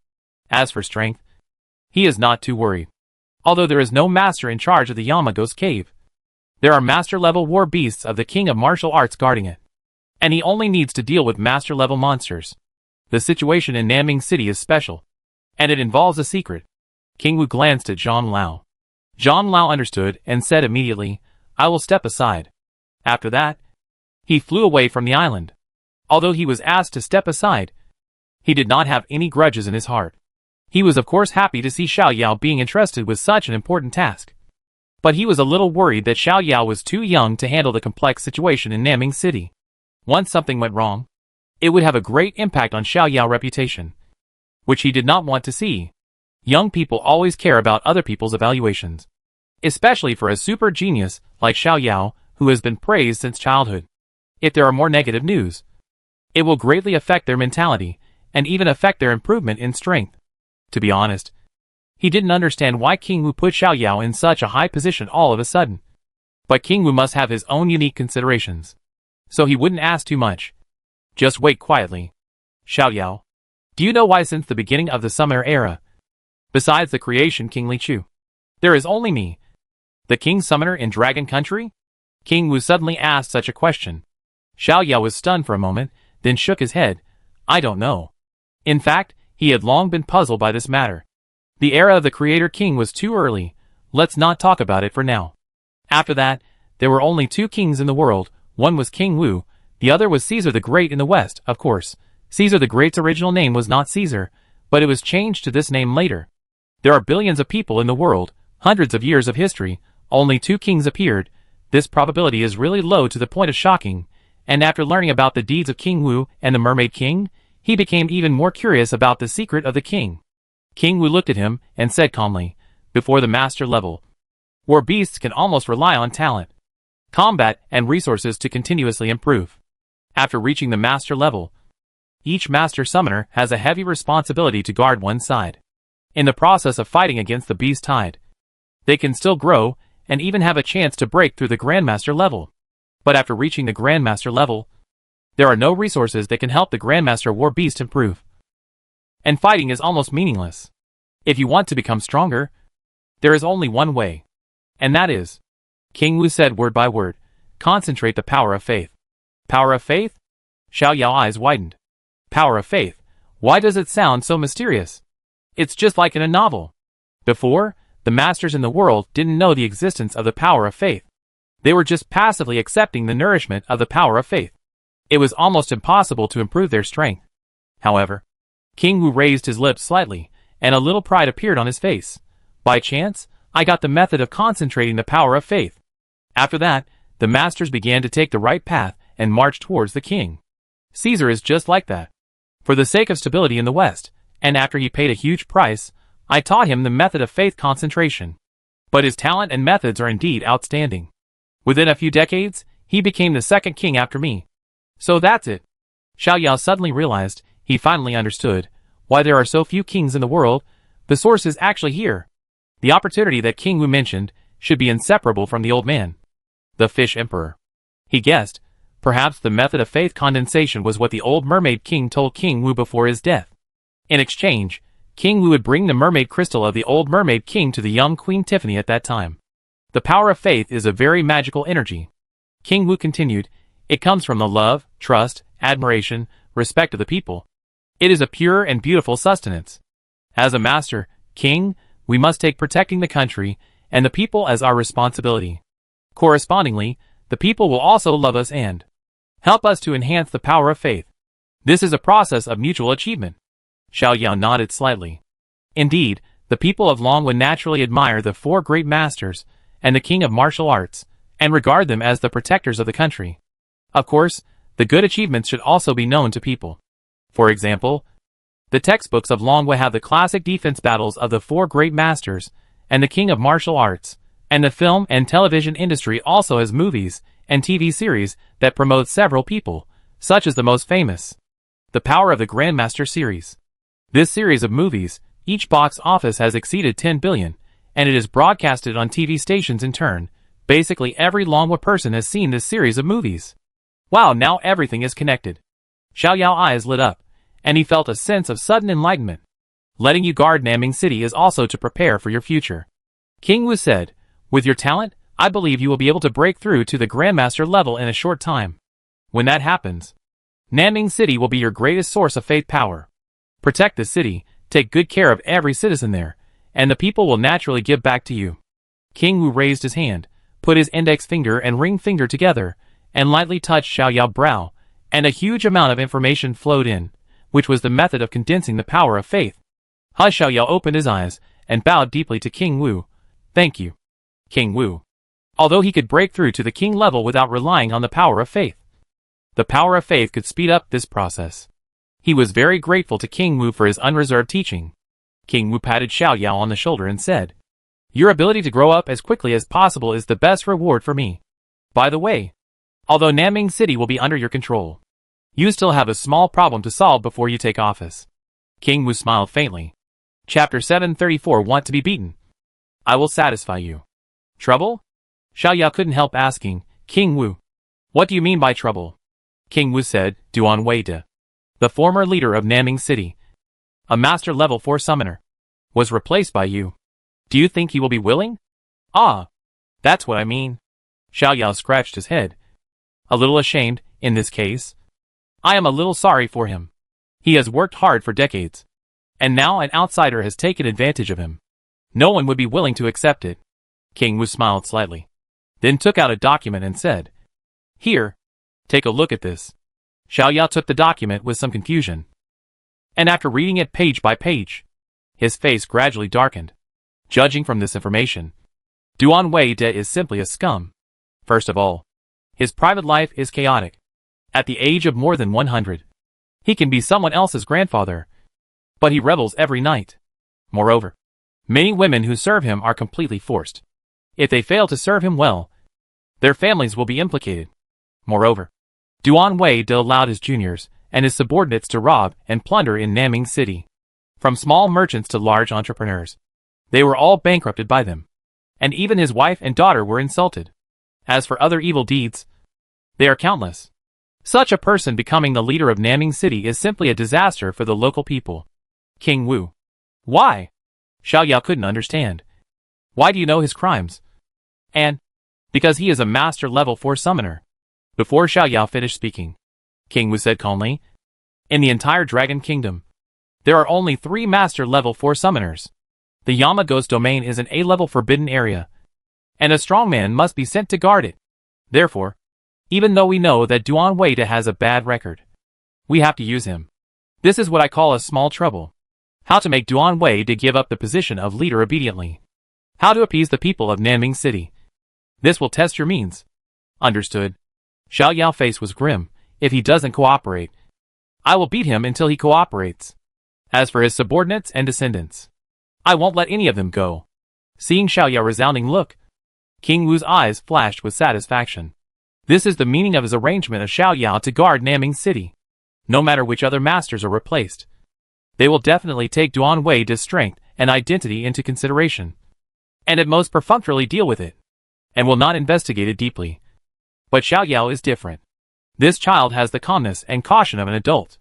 As for strength, he is not too worried. Although there is no master in charge of the Yamago's cave, there are master-level war beasts of the king of martial arts guarding it. And he only needs to deal with master-level monsters. The situation in Nanming City is special, and it involves a secret. King Wu glanced at Zhang Lao. Zhang Lao understood and said immediately, I will step aside. After that, he flew away from the island. Although he was asked to step aside, he did not have any grudges in his heart. He was of course happy to see Xiaoyao being entrusted with such an important task. But he was a little worried that Xiaoyao was too young to handle the complex situation in Nanming City. Once something went wrong, it would have a great impact on Xiaoyao's reputation, which he did not want to see. Young people always care about other people's evaluations, especially for a super genius like Xiaoyao, who has been praised since childhood. If there are more negative news, it will greatly affect their mentality, and even affect their improvement in strength. To be honest, he didn't understand why King Wu put Xiaoyao in such a high position all of a sudden. But King Wu must have his own unique considerations, so he wouldn't ask too much. Just wait quietly. Xiaoyao, do you know why since the beginning of the Summer Era, besides the creation King Li Chu, there is only me, the King Summoner in Dragon Country? King Wu suddenly asked such a question. Xiaoyao was stunned for a moment, then shook his head. I don't know. In fact, he had long been puzzled by this matter. The era of the Creator King was too early. Let's not talk about it for now. After that, there were only 2 kings in the world. One was King Wu, the other was Caesar the Great in the West, of course. Caesar the Great's original name was not Caesar, but it was changed to this name later. There are billions of people in the world, hundreds of years of history, only 2 kings appeared. This probability is really low to the point of shocking, and after learning about the deeds of King Wu and the Mermaid King, he became even more curious about the secret of the king. King Wu looked at him and said calmly, before the master level, war beasts can almost rely on talent, combat, and resources to continuously improve. After reaching the master level, each master summoner has a heavy responsibility to guard one side. In the process of fighting against the beast tide, they can still grow and even have a chance to break through the Grandmaster level. But after reaching the Grandmaster level, there are no resources that can help the Grandmaster War Beast improve. And fighting is almost meaningless. If you want to become stronger, there is only one way. And that is, King Wu said word by word, concentrate the power of faith. Power of faith? Xiaoyao's eyes widened. Power of faith. Why does it sound so mysterious? It's just like in a novel. Before, the masters in the world didn't know the existence of the power of faith. They were just passively accepting the nourishment of the power of faith. It was almost impossible to improve their strength. However, King Wu raised his lips slightly, and a little pride appeared on his face. By chance, I got the method of concentrating the power of faith. After that, the masters began to take the right path and march towards the king. Caesar is just like that. For the sake of stability in the West, and after he paid a huge price, I taught him the method of faith concentration. But his talent and methods are indeed outstanding. Within a few decades, he became the second king after me. So that's it. Xiao Yao suddenly realized, he finally understood, why there are so few kings in the world. The source is actually here. The opportunity that King Wu mentioned should be inseparable from the old man. The Fish Emperor. He guessed, perhaps the method of faith condensation was what the old mermaid king told King Wu before his death. In exchange, King Wu would bring the mermaid crystal of the old mermaid king to the young Queen Tiffany at that time. The power of faith is a very magical energy. King Wu continued, it comes from the love, trust, admiration, respect of the people. It is a pure and beautiful sustenance. As a master, king, we must take protecting the country and the people as our responsibility. Correspondingly, the people will also love us and help us to enhance the power of faith. This is a process of mutual achievement. Xiao Yao nodded slightly. Indeed, the people of Long would naturally admire the four great masters and the king of martial arts, and regard them as the protectors of the country. Of course, the good achievements should also be known to people. For example, the textbooks of Long will have the classic defense battles of the four great masters and the king of martial arts, and the film and television industry also has movies and TV series that promote several people, such as the most famous, The Power of the Grandmaster series. This series of movies, each box office has exceeded 10 billion, and it is broadcasted on TV stations in turn. Basically every Longwa person has seen this series of movies. Wow, now everything is connected. Xiao Yao's eyes lit up, and he felt a sense of sudden enlightenment. Letting you guard Naming City is also to prepare for your future. King Wu said, with your talent, I believe you will be able to break through to the Grandmaster level in a short time. When that happens, Naming City will be your greatest source of faith power. Protect the city, take good care of every citizen there, and the people will naturally give back to you. King Wu raised his hand, put his index finger and ring finger together, and lightly touched Xiao Yao's brow, and a huge amount of information flowed in, which was the method of condensing the power of faith. Xiao Yao opened his eyes, and bowed deeply to King Wu. Thank you, King Wu. Although he could break through to the king level without relying on the power of faith, the power of faith could speed up this process. He was very grateful to King Wu for his unreserved teaching. King Wu patted Xiao Yao on the shoulder and said, your ability to grow up as quickly as possible is the best reward for me. By the way, although Naming City will be under your control, you still have a small problem to solve before you take office. King Wu smiled faintly. Chapter 734 Want to be beaten. I will satisfy you. Trouble? Xiao Yao couldn't help asking, King Wu, what do you mean by trouble? King Wu said, Duan Weide, the former leader of Naming City, a master level 4 summoner, was replaced by you. Do you think he will be willing? Ah, that's what I mean. Xiao Yao scratched his head. A little ashamed, in this case. I am a little sorry for him. He has worked hard for decades, and now an outsider has taken advantage of him. No one would be willing to accept it. King Wu smiled slightly, then took out a document and said, here, take a look at this. Xiao Yao took the document with some confusion, and after reading it page by page, his face gradually darkened. Judging from this information, Duan Weide is simply a scum. First of all, his private life is chaotic. At the age of more than 100, he can be someone else's grandfather, but he revels every night. Moreover, many women who serve him are completely forced. If they fail to serve him well, their families will be implicated. Moreover, Duan Weide allowed his juniors and his subordinates to rob and plunder in Naming City. From small merchants to large entrepreneurs, they were all bankrupted by them, and even his wife and daughter were insulted. As for other evil deeds, they are countless. Such a person becoming the leader of Naming City is simply a disaster for the local people. King Wu. Why? Xiao Yao couldn't understand. Why do you know his crimes? And, because he is a master level 4 summoner. Before Xiao Yao finished speaking, King Wu said calmly, in the entire Dragon Kingdom, there are only 3 master level 4 summoners. The Yamagos domain is an A-level forbidden area, and a strong man must be sent to guard it. Therefore, even though we know that Duan Weide has a bad record, we have to use him. This is what I call a small trouble. How to make Duan Weide give up the position of leader obediently. How to appease the people of Naming City. This will test your means. Understood. Xiao Yao's face was grim. If he doesn't cooperate, I will beat him until he cooperates. As for his subordinates and descendants, I won't let any of them go. Seeing Xiao Yao's resounding look, King Wu's eyes flashed with satisfaction. This is the meaning of his arrangement of Xiao Yao to guard Naming City. No matter which other masters are replaced, they will definitely take Duan Wei's strength and identity into consideration, and at most perfunctorily deal with it, and will not investigate it deeply. But Xiao Yao is different. This child has the calmness and caution of an adult,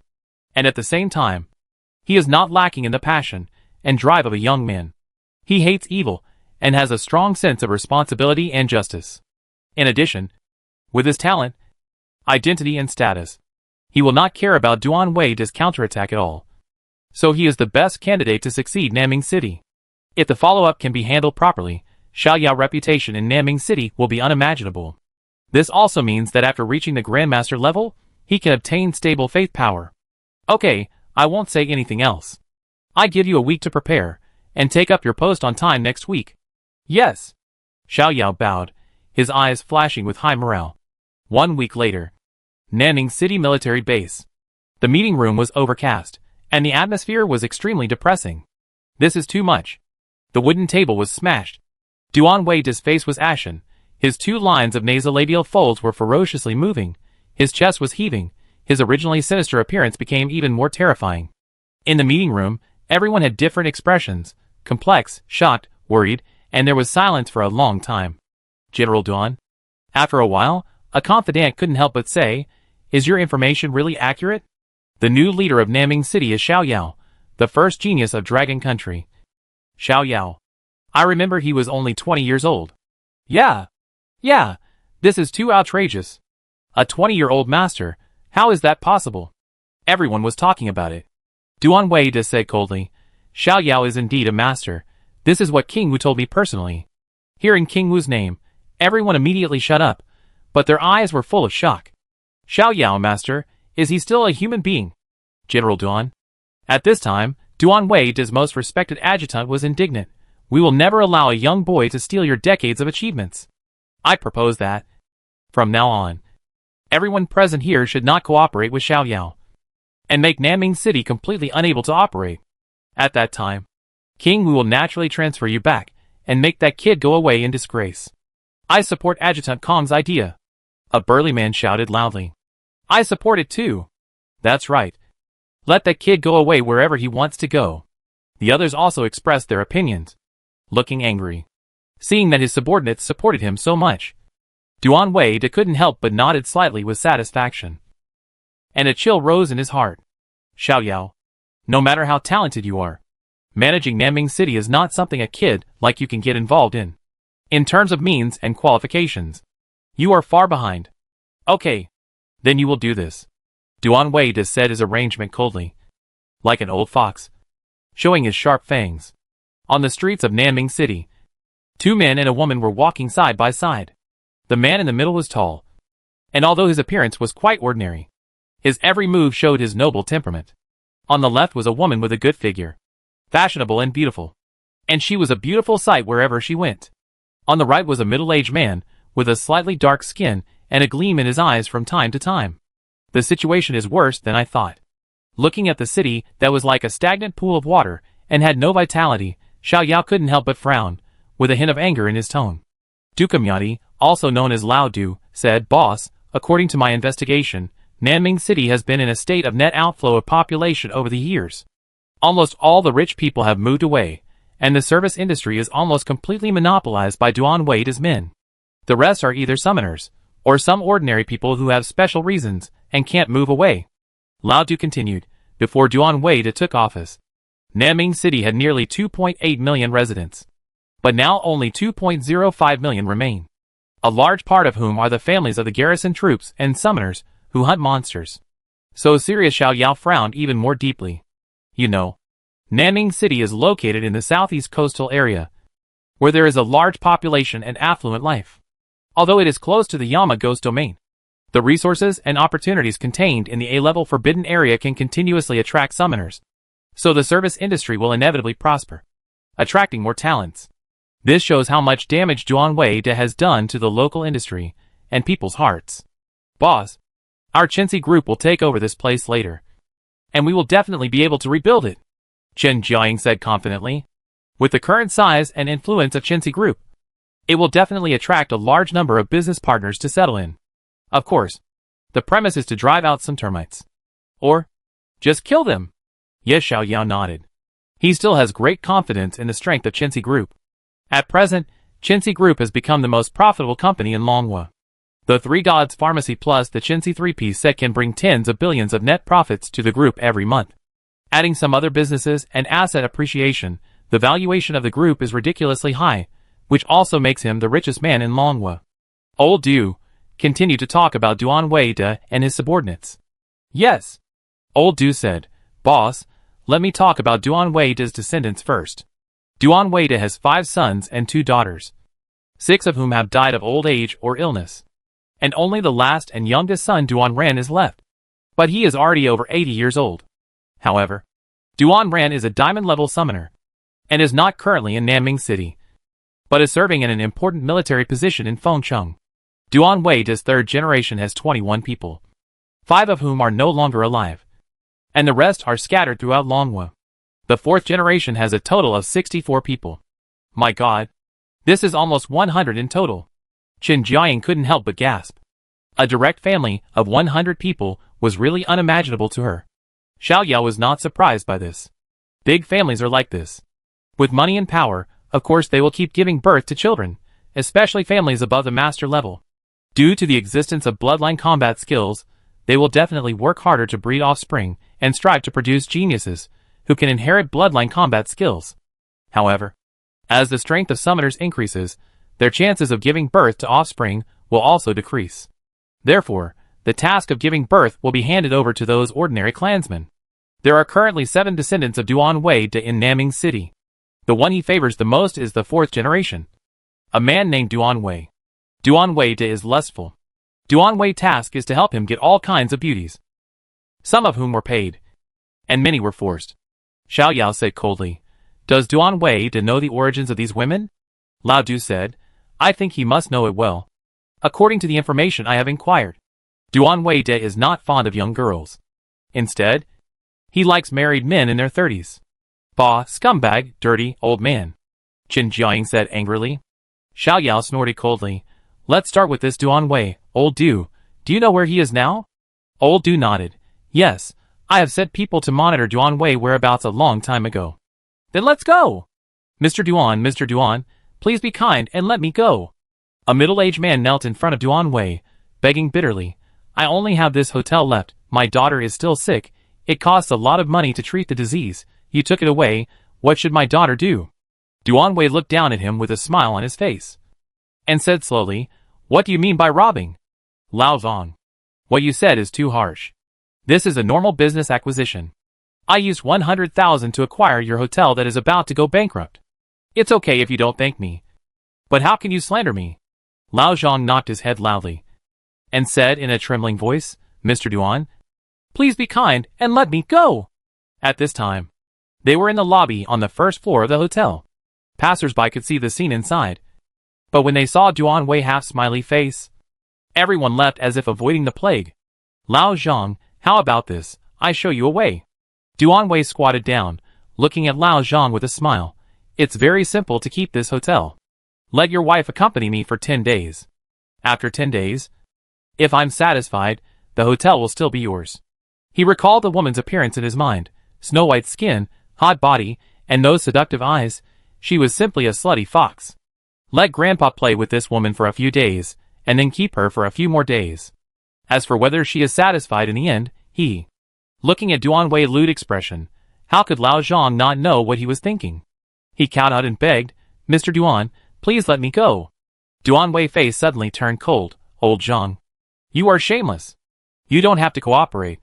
and at the same time, he is not lacking in the passion and drive of a young man. He hates evil and has a strong sense of responsibility and justice. In addition, with his talent, identity and status, he will not care about Duan Wei's counterattack at all. So he is the best candidate to succeed Naming City. If the follow-up can be handled properly, Xiao Yao's reputation in Naming City will be unimaginable. This also means that after reaching the Grandmaster level, he can obtain stable faith power. Okay, I won't say anything else. I give you a week to prepare, and take up your post on time next week. Yes. Xiao Yao bowed, his eyes flashing with high morale. 1 week later, Naming City Military Base. The meeting room was overcast, and the atmosphere was extremely depressing. This is too much. The wooden table was smashed. Duan Wei's face was ashen, his 2 lines of nasolabial folds were ferociously moving, his chest was heaving, his originally sinister appearance became even more terrifying. In the meeting room, everyone had different expressions, complex, shocked, worried, and there was silence for a long time. General Duan? After a while, a confidant couldn't help but say, "Is your information really accurate? The new leader of Naming City is Xiao Yao, the first genius of Dragon Country." Xiao Yao. I remember he was only 20 years old. Yeah, this is too outrageous. A 20-year-old master, how is that possible? Everyone was talking about it. Duan Wei said coldly, "Xiao Yao is indeed a master. This is what King Wu told me personally." Hearing King Wu's name, everyone immediately shut up, but their eyes were full of shock. Xiao Yao, master, is he still a human being? General Duan. At this time, Duan Wei's most respected adjutant was indignant. "We will never allow a young boy to steal your decades of achievements. I propose that, from now on, everyone present here should not cooperate with Xiao Yao, and make Naming City completely unable to operate. At that time, King Wu will naturally transfer you back, and make that kid go away in disgrace." "I support Adjutant Kong's idea," a burly man shouted loudly. "I support it too." "That's right. Let that kid go away wherever he wants to go." The others also expressed their opinions, looking angry, seeing that his subordinates supported him so much. Duan Wei couldn't help but nodded slightly with satisfaction, and a chill rose in his heart. "Xiao Yao, no matter how talented you are, managing Naming City is not something a kid like you can get involved in. In terms of means and qualifications, you are far behind." "Okay, then you will do this." Duan Wei said his arrangement coldly, like an old fox, showing his sharp fangs. On the streets of Naming City, 2 men and a woman were walking side by side. The man in the middle was tall, and although his appearance was quite ordinary, his every move showed his noble temperament. On the left was a woman with a good figure, fashionable and beautiful, and she was a beautiful sight wherever she went. On the right was a middle-aged man, with a slightly dark skin and a gleam in his eyes from time to time. The situation is worse than I thought. Looking at the city that was like a stagnant pool of water and had no vitality, Xiao Yao couldn't help but frown, with a hint of anger in his tone. Dukamyati, also known as Lao Du, said, "Boss, according to my investigation, Nanming City has been in a state of net outflow of population over the years. Almost all the rich people have moved away, and the service industry is almost completely monopolized by Duan Wei's men. The rest are either summoners, or some ordinary people who have special reasons and can't move away." Lao Du continued, "Before Duan Wei took office, Nanming City had nearly 2.8 million residents, but now only 2.05 million remain, a large part of whom are the families of the garrison troops and summoners who hunt monsters." So serious Xiao Yao frowned even more deeply. "You know, Nanming City is located in the southeast coastal area, where there is a large population and affluent life. Although it is close to the Yama Ghost domain, the resources and opportunities contained in the A-level forbidden area can continuously attract summoners, so the service industry will inevitably prosper, attracting more talents. This shows how much damage Duan Wei has done to the local industry and people's hearts. Boss, our Chensi group will take over this place later. and we will definitely be able to rebuild it, Chen Jiaying said confidently. With the current size and influence of Qinxi Group, it will definitely attract a large number of business partners to settle in. Of course, the premise is to drive out some termites. Or, just kill them. Yes, Xiao Yao nodded. He still has great confidence in the strength of Qinxi Group. At present, Qinxi Group has become the most profitable company in Longhua. The Three Gods Pharmacy plus the Qinxi 3-piece set can bring tens of billions of net profits to the group every month. Adding some other businesses and asset appreciation, the valuation of the group is ridiculously high, which also makes him the richest man in Longhua. Old Du continued to talk about Duan Weide and his subordinates. Yes, Old Du said, Boss, let me talk about Duan Weide's descendants first. Duan Weide has 5 sons and 2 daughters, 6 of whom have died of old age or illness. And only the last and youngest son Duan Ran is left. But he is already over 80 years old. However, Duan Ran is a diamond-level summoner, and is not currently in Nanming City, but is serving in an important military position in Fengcheng. Duan Weide's third generation has 21 people, 5 of whom are no longer alive, and the rest are scattered throughout Longhua. The fourth generation has a total of 64 people. My God, this is almost 100 in total. Chen Jiaying couldn't help but gasp. A direct family of 100 people was really unimaginable to her. Xiao Yao was not surprised by this. Big families are like this. With money and power, of course they will keep giving birth to children, especially families above the master level. Due to the existence of bloodline combat skills, they will definitely work harder to breed offspring and strive to produce geniuses who can inherit bloodline combat skills. However, as the strength of summoners increases, their chances of giving birth to offspring will also decrease. Therefore, the task of giving birth will be handed over to those ordinary clansmen. There are currently 7 descendants of Duan Weide in Nanming City. The one he favors the most is the 4th generation, a man named Duan Wei. Duan Weide is lustful. Duan Wei's task is to help him get all kinds of beauties, some of whom were paid, and many were forced. Xiao Yao said coldly, Does Duan Weide know the origins of these women? Lao Du said, I think he must know it well. According to the information I have inquired, Duan Weide is not fond of young girls. Instead, he likes married men in their 30s. Bah, scumbag, dirty, old man, Chen Jiaying said angrily. Xiao Yao snorted coldly. Let's start with this Duan Wei. Old Du, do you know where he is now? Old Du nodded. Yes, I have sent people to monitor Duan Wei whereabouts a long time ago. Then let's go! Mr. Duan, please be kind and let me go. A middle-aged man knelt in front of Duan Wei, begging bitterly. I only have this hotel left, my daughter is still sick, it costs a lot of money to treat the disease, you took it away, what should my daughter do? Duan Wei looked down at him with a smile on his face, and said slowly, What do you mean by robbing? Lao Zong. What you said is too harsh. This is a normal business acquisition. I used 100,000 to acquire your hotel that is about to go bankrupt. It's okay if you don't thank me. But how can you slander me? Lao Zhang knocked his head loudly, and said in a trembling voice, Mr. Duan, please be kind and let me go. At this time, they were in the lobby on the first floor of the hotel. Passers-by could see the scene inside. But when they saw Duan Wei's half-smiley face, everyone left as if avoiding the plague. Lao Zhang, how about this? I show you a way. Duan Wei squatted down, looking at Lao Zhang with a smile. It's very simple to keep this hotel. Let your wife accompany me for 10 days. After 10 days, if I'm satisfied, the hotel will still be yours. He recalled the woman's appearance in his mind. Snow-white skin, hot body, and those seductive eyes. She was simply a slutty fox. Let Grandpa play with this woman for a few days, and then keep her for a few more days. As for whether she is satisfied in the end, looking at Duan Wei's lewd expression, how could Lao Zhang not know what he was thinking? He kowtowed and begged, Mr. Duan, please let me go. Duan Wei's face suddenly turned cold. Old Zhang, you are shameless. You don't have to cooperate.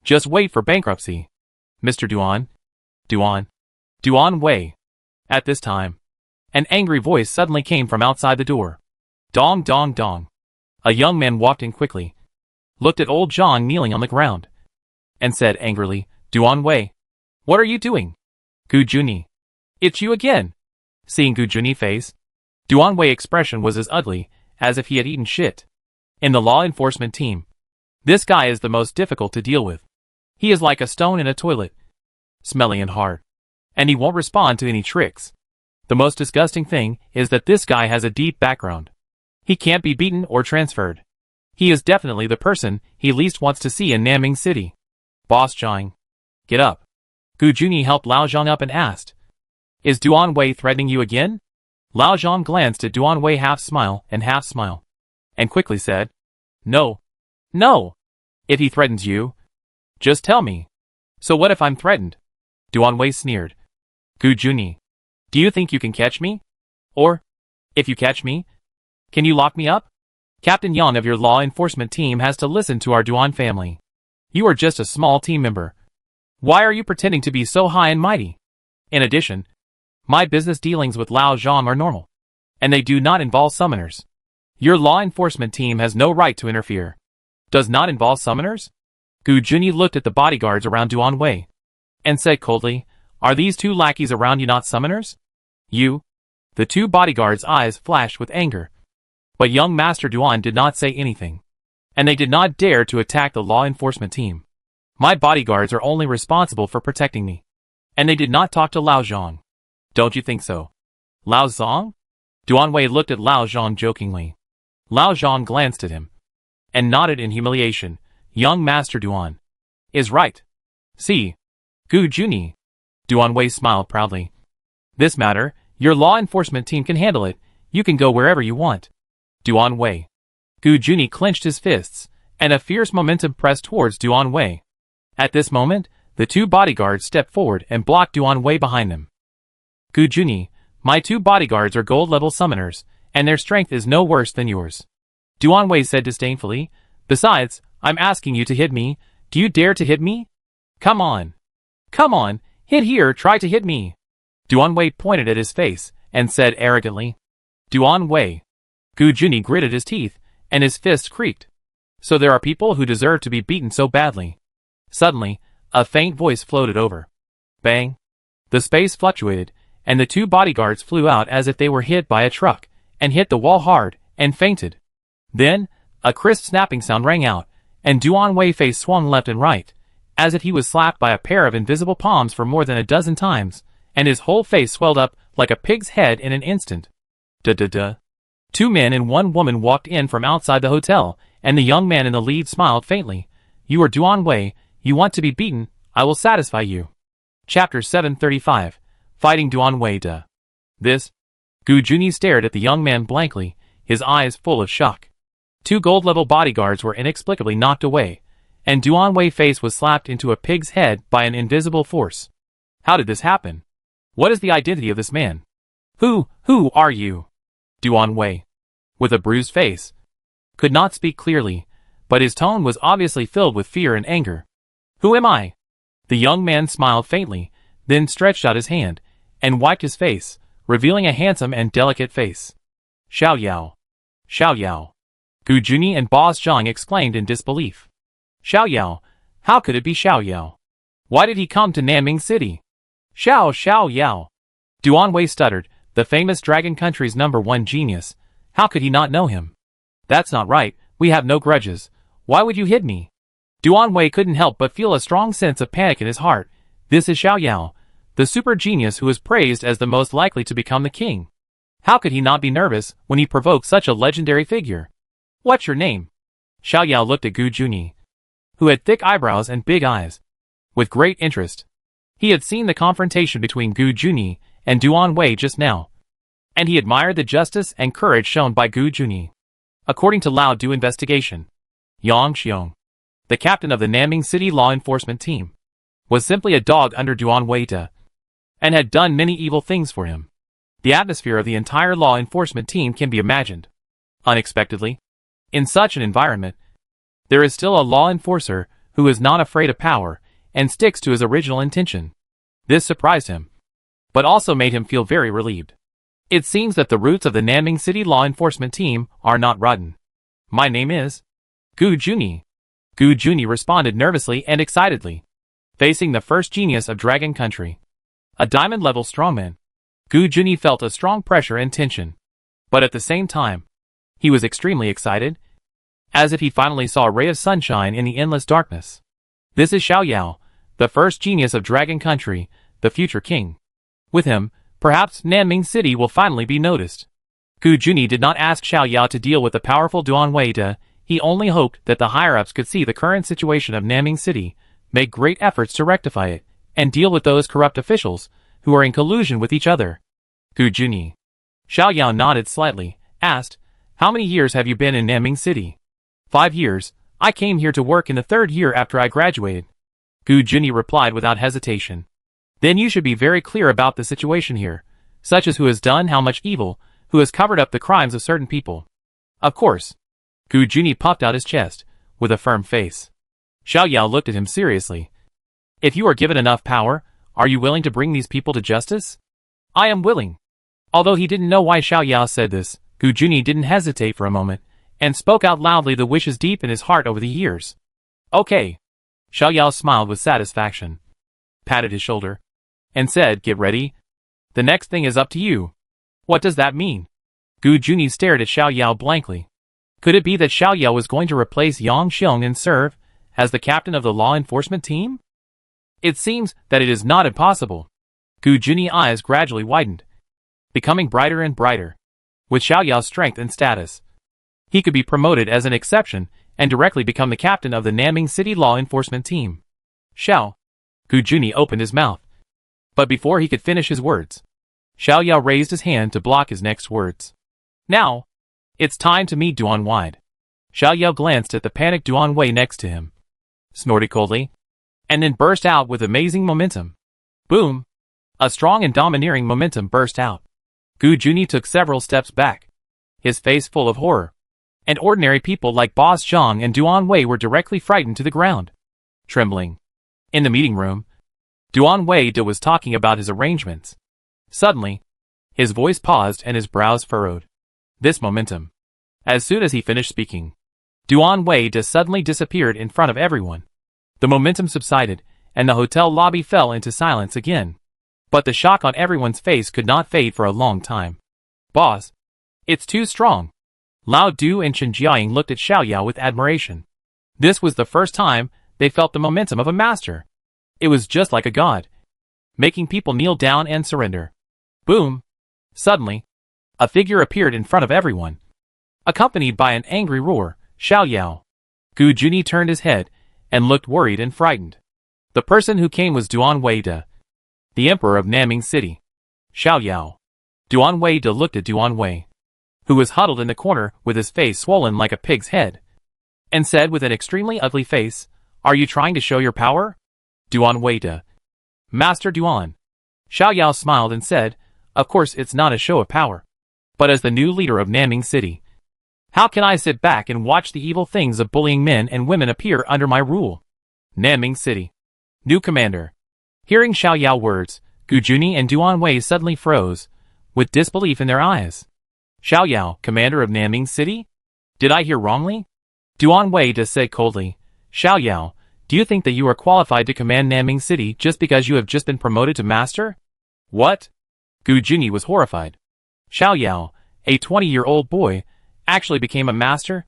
Just wait for bankruptcy. Mr. Duan Wei. At this time, an angry voice suddenly came from outside the door. Dong dong dong. A young man walked in quickly, looked at old Zhang kneeling on the ground, and said angrily, Duan Wei, what are you doing? Gu Juni. It's you again. Seeing Gu Juni's face, Duan Wei's expression was as ugly as if he had eaten shit. In the law enforcement team, this guy is the most difficult to deal with. He is like a stone in a toilet, smelly and hard. And he won't respond to any tricks. The most disgusting thing is that this guy has a deep background. He can't be beaten or transferred. He is definitely the person he least wants to see in Naming City. Boss Zhang, get up. Gu Junyi helped Lao Zhang up and asked, is Duan Wei threatening you again? Lao Zhang glanced at Duan Wei half smile, and quickly said, no. No. If he threatens you, just tell me. So what if I'm threatened? Duan Wei sneered. Gu Junyi, do you think you can catch me? Or, if you catch me, can you lock me up? Captain Yang of your law enforcement team has to listen to our Duan family. You are just a small team member. Why are you pretending to be so high and mighty? In addition, my business dealings with Lao Zhang are normal, and they do not involve summoners. Your law enforcement team has no right to interfere. Does not involve summoners? Gu Junyi looked at the bodyguards around Duan Wei, and said coldly, are these two lackeys around you not summoners? You? The two bodyguards' eyes flashed with anger. But young Master Duan did not say anything, and they did not dare to attack the law enforcement team. My bodyguards are only responsible for protecting me, and they did not talk to Lao Zhang. Don't you think so? Lao Zhang? Duan Wei looked at Lao Zhang jokingly. Lao Zhang glanced at him, and nodded in humiliation. Young Master Duan is right. See, Gu Junyi. Duan Wei smiled proudly. This matter, your law enforcement team can handle it. You can go wherever you want. Duan Wei. Gu Junyi clenched his fists, and a fierce momentum pressed towards Duan Wei. At this moment, the two bodyguards stepped forward and blocked Duan Wei behind them. Gu Junyi, my two bodyguards are gold-level summoners, and their strength is no worse than yours. Duan Wei said disdainfully. Besides, I'm asking you to hit me. Do you dare to hit me? Come on. Come on, hit here, try to hit me. Duan Wei pointed at his face, and said arrogantly. Duan Wei. Gu Junyi gritted his teeth, and his fists creaked. So there are people who deserve to be beaten so badly. Suddenly, a faint voice floated over. Bang. The space fluctuated, and the two bodyguards flew out as if they were hit by a truck, and hit the wall hard, and fainted. Then, a crisp snapping sound rang out, and Duan Wei's face swung left and right, as if he was slapped by a pair of invisible palms for more than a dozen times, and his whole face swelled up like a pig's head in an instant. Da-da-da. Two men and one woman walked in from outside the hotel, and the young man in the lead smiled faintly. You are Duan Wei, you want to be beaten, I will satisfy you. Chapter 735. Fighting Duan Wei. This? Gu Junyi stared at the young man blankly, his eyes full of shock. Two gold-level bodyguards were inexplicably knocked away, and Duan Wei's face was slapped into a pig's head by an invisible force. How did this happen? What is the identity of this man? Who are you? Duan Wei, with a bruised face, could not speak clearly, but his tone was obviously filled with fear and anger. Who am I? The young man smiled faintly, then stretched out his hand, and wiped his face, revealing a handsome and delicate face. Xiao Yao. Xiao Yao. Gu Junyi and Boss Zhang exclaimed in disbelief. Xiao Yao? How could it be Xiao Yao? Why did he come to Naming City? Xiao Yao. Duan Wei stuttered, the famous Dragon Country's #1 genius. How could he not know him? That's not right, we have no grudges. Why would you hit me? Duan Wei couldn't help but feel a strong sense of panic in his heart. This is Xiao Yao, the super genius who is praised as the most likely to become the king. How could he not be nervous when he provoked such a legendary figure? What's your name? Xiao Yao looked at Gu Junyi, who had thick eyebrows and big eyes, with great interest. He had seen the confrontation between Gu Junyi and Duan Wei just now, and he admired the justice and courage shown by Gu Junyi. According to Lao Du investigation, Yang Xiong, the captain of the Naming City law enforcement team, was simply a dog under Duan Wei and had done many evil things for him. The atmosphere of the entire law enforcement team can be imagined. Unexpectedly, in such an environment, there is still a law enforcer who is not afraid of power and sticks to his original intention. This surprised him, but also made him feel very relieved. It seems that the roots of the Naming City law enforcement team are not rotten. My name is Gu Junyi. Gu Junyi responded nervously and excitedly, facing the first genius of Dragon Country, a diamond-level strongman. Gu Junyi felt a strong pressure and tension, but at the same time, he was extremely excited, as if he finally saw a ray of sunshine in the endless darkness. This is Xiao Yao, the first genius of Dragon Country, the future king. With him, perhaps Nanming City will finally be noticed. Gu Junyi did not ask Xiao Yao to deal with the powerful Duan Weide. He only hoped that the higher-ups could see the current situation of Nanming City, make great efforts to rectify it, and deal with those corrupt officials who are in collusion with each other. Gu Junyi. Xiao Yao nodded slightly, asked, "How many years have you been in Nanming City?" 5 years. I came here to work in the 3rd year after I graduated. Gu Junyi replied without hesitation. Then you should be very clear about the situation here, such as who has done how much evil, who has covered up the crimes of certain people. Of course. Gu Junyi puffed out his chest, with a firm face. Xiao Yao looked at him seriously. If you are given enough power, are you willing to bring these people to justice? I am willing. Although he didn't know why Xiao Yao said this, Gu Junyi didn't hesitate for a moment, and spoke out loudly the wishes deep in his heart over the years. Okay. Xiao Yao smiled with satisfaction, patted his shoulder, and said, "Get ready. The next thing is up to you." What does that mean? Gu Junyi stared at Xiao Yao blankly. Could it be that Xiao Yao was going to replace Yang Xiong and serve as the captain of the law enforcement team? It seems that it is not impossible. Gu Junyi's eyes gradually widened, becoming brighter and brighter. With Xiao Yao's strength and status, he could be promoted as an exception and directly become the captain of the Nanming City law enforcement team. Xiao. Gu Junyi opened his mouth. But before he could finish his words, Xiao Yao raised his hand to block his next words. Now, it's time to meet Duan Wide. Xiao Yao glanced at the panicked Duan Wei next to him, snorted coldly, and then burst out with amazing momentum. Boom! A strong and domineering momentum burst out. Gu Junyi took several steps back, his face full of horror. And ordinary people like Boss Zhang and Duan Wei were directly frightened to the ground, trembling. In the meeting room, Duan Weide was talking about his arrangements. Suddenly, his voice paused and his brows furrowed. This momentum. As soon as he finished speaking, Duan Weide suddenly disappeared in front of everyone. The momentum subsided, and the hotel lobby fell into silence again. But the shock on everyone's face could not fade for a long time. Boss, it's too strong. Lao Du and Chen Jiaying looked at Xiao Yao with admiration. This was the first time they felt the momentum of a master. It was just like a god, making people kneel down and surrender. Boom! Suddenly, a figure appeared in front of everyone, accompanied by an angry roar. Xiao Yao. Gu Junyi turned his head and looked worried and frightened. The person who came was Duan Weide, the emperor of Nanming City. Xiao Yao. Duan Weide looked at Duan Wei, who was huddled in the corner with his face swollen like a pig's head, and said with an extremely ugly face, "Are you trying to show your power?" Duan Weide. Master Duan. Xiao Yao smiled and said, "Of course it's not a show of power. But as the new leader of Nanming City, how can I sit back and watch the evil things of bullying men and women appear under my rule?" Nanming City. New commander. Hearing Xiao Yao's words, Gu Junyi and Duan Wei suddenly froze, with disbelief in their eyes. Xiao Yao, commander of Nanming City? Did I hear wrongly? Duan Weide said coldly, "Xiao Yao, do you think that you are qualified to command Nanming City just because you have just been promoted to master?" What? Gu Junyi was horrified. Xiao Yao, a 20-year-old boy, actually became a master?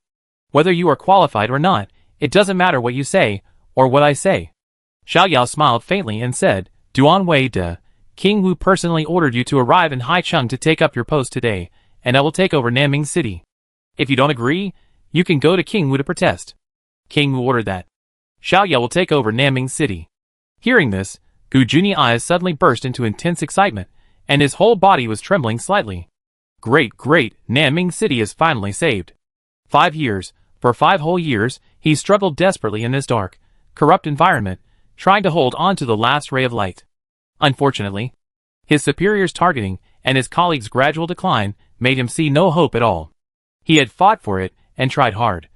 Whether you are qualified or not, it doesn't matter what you say, or what I say. Xiao Yao smiled faintly and said, "Duan Weide, King Wu personally ordered you to arrive in Haicheng to take up your post today, and I will take over Nanming City. If you don't agree, you can go to King Wu to protest." King Wu ordered that Xiao Yao will take over Nanming City. Hearing this, Gu Junyi's eyes suddenly burst into intense excitement, and his whole body was trembling slightly. Great, Nanming City is finally saved. 5 years, for 5 whole years, he struggled desperately in this dark, corrupt environment, trying to hold on to the last ray of light. Unfortunately, his superiors' targeting and his colleagues' gradual decline made him see no hope at all. He had fought for it and tried hard.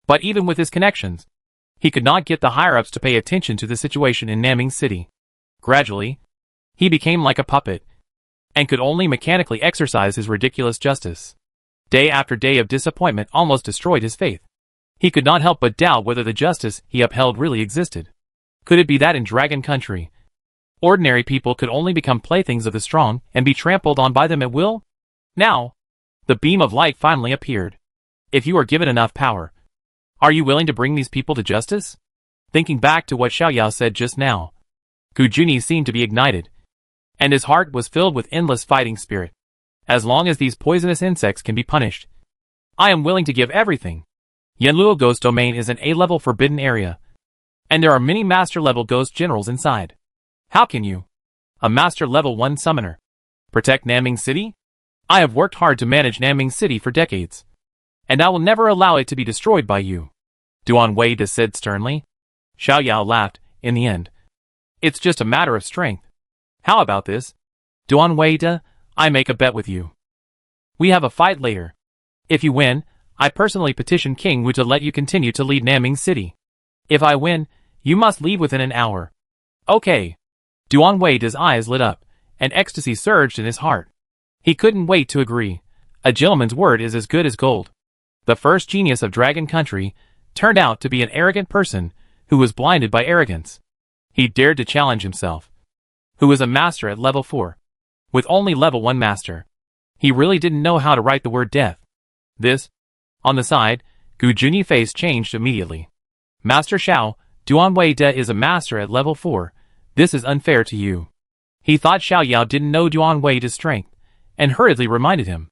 But even with his connections, he could not get the higher-ups to pay attention to the situation in Nanming City. Gradually, he became like a puppet, and could only mechanically exercise his ridiculous justice. Day after day of disappointment almost destroyed his faith. He could not help but doubt whether the justice he upheld really existed. Could it be that in Dragon Country, ordinary people could only become playthings of the strong and be trampled on by them at will? Now, the beam of light finally appeared. If you are given enough power, are you willing to bring these people to justice? Thinking back to what Xiaoyao said just now, Gu Junyi seemed to be ignited, and his heart was filled with endless fighting spirit. As long as these poisonous insects can be punished, I am willing to give everything. Yanluo Ghost Domain is an A-level forbidden area, and there are many master-level ghost generals inside. How can you, a master level 1 summoner, protect Naming City? I have worked hard to manage Naming City for decades, and I will never allow it to be destroyed by you, Duan Wei said sternly. Xiaoyao laughed. In the end, it's just a matter of strength. How about this? Duan Wei, I make a bet with you. We have a fight later. If you win, I personally petition King Wu to let you continue to lead Naming City. If I win, you must leave within an hour. Okay. Duan Wei's eyes lit up, and ecstasy surged in his heart. He couldn't wait to agree. A gentleman's word is as good as gold. The first genius of Dragon Country turned out to be an arrogant person who was blinded by arrogance. He dared to challenge himself, who was a master at level 4. With only level 1 master, he really didn't know how to write the word death. This, on the side, Gu Junyi's face changed immediately. Master Xiao, Duan Wei is a master at level 4. This is unfair to you. He thought Xiaoyao didn't know Duan Wei's strength, and hurriedly reminded him.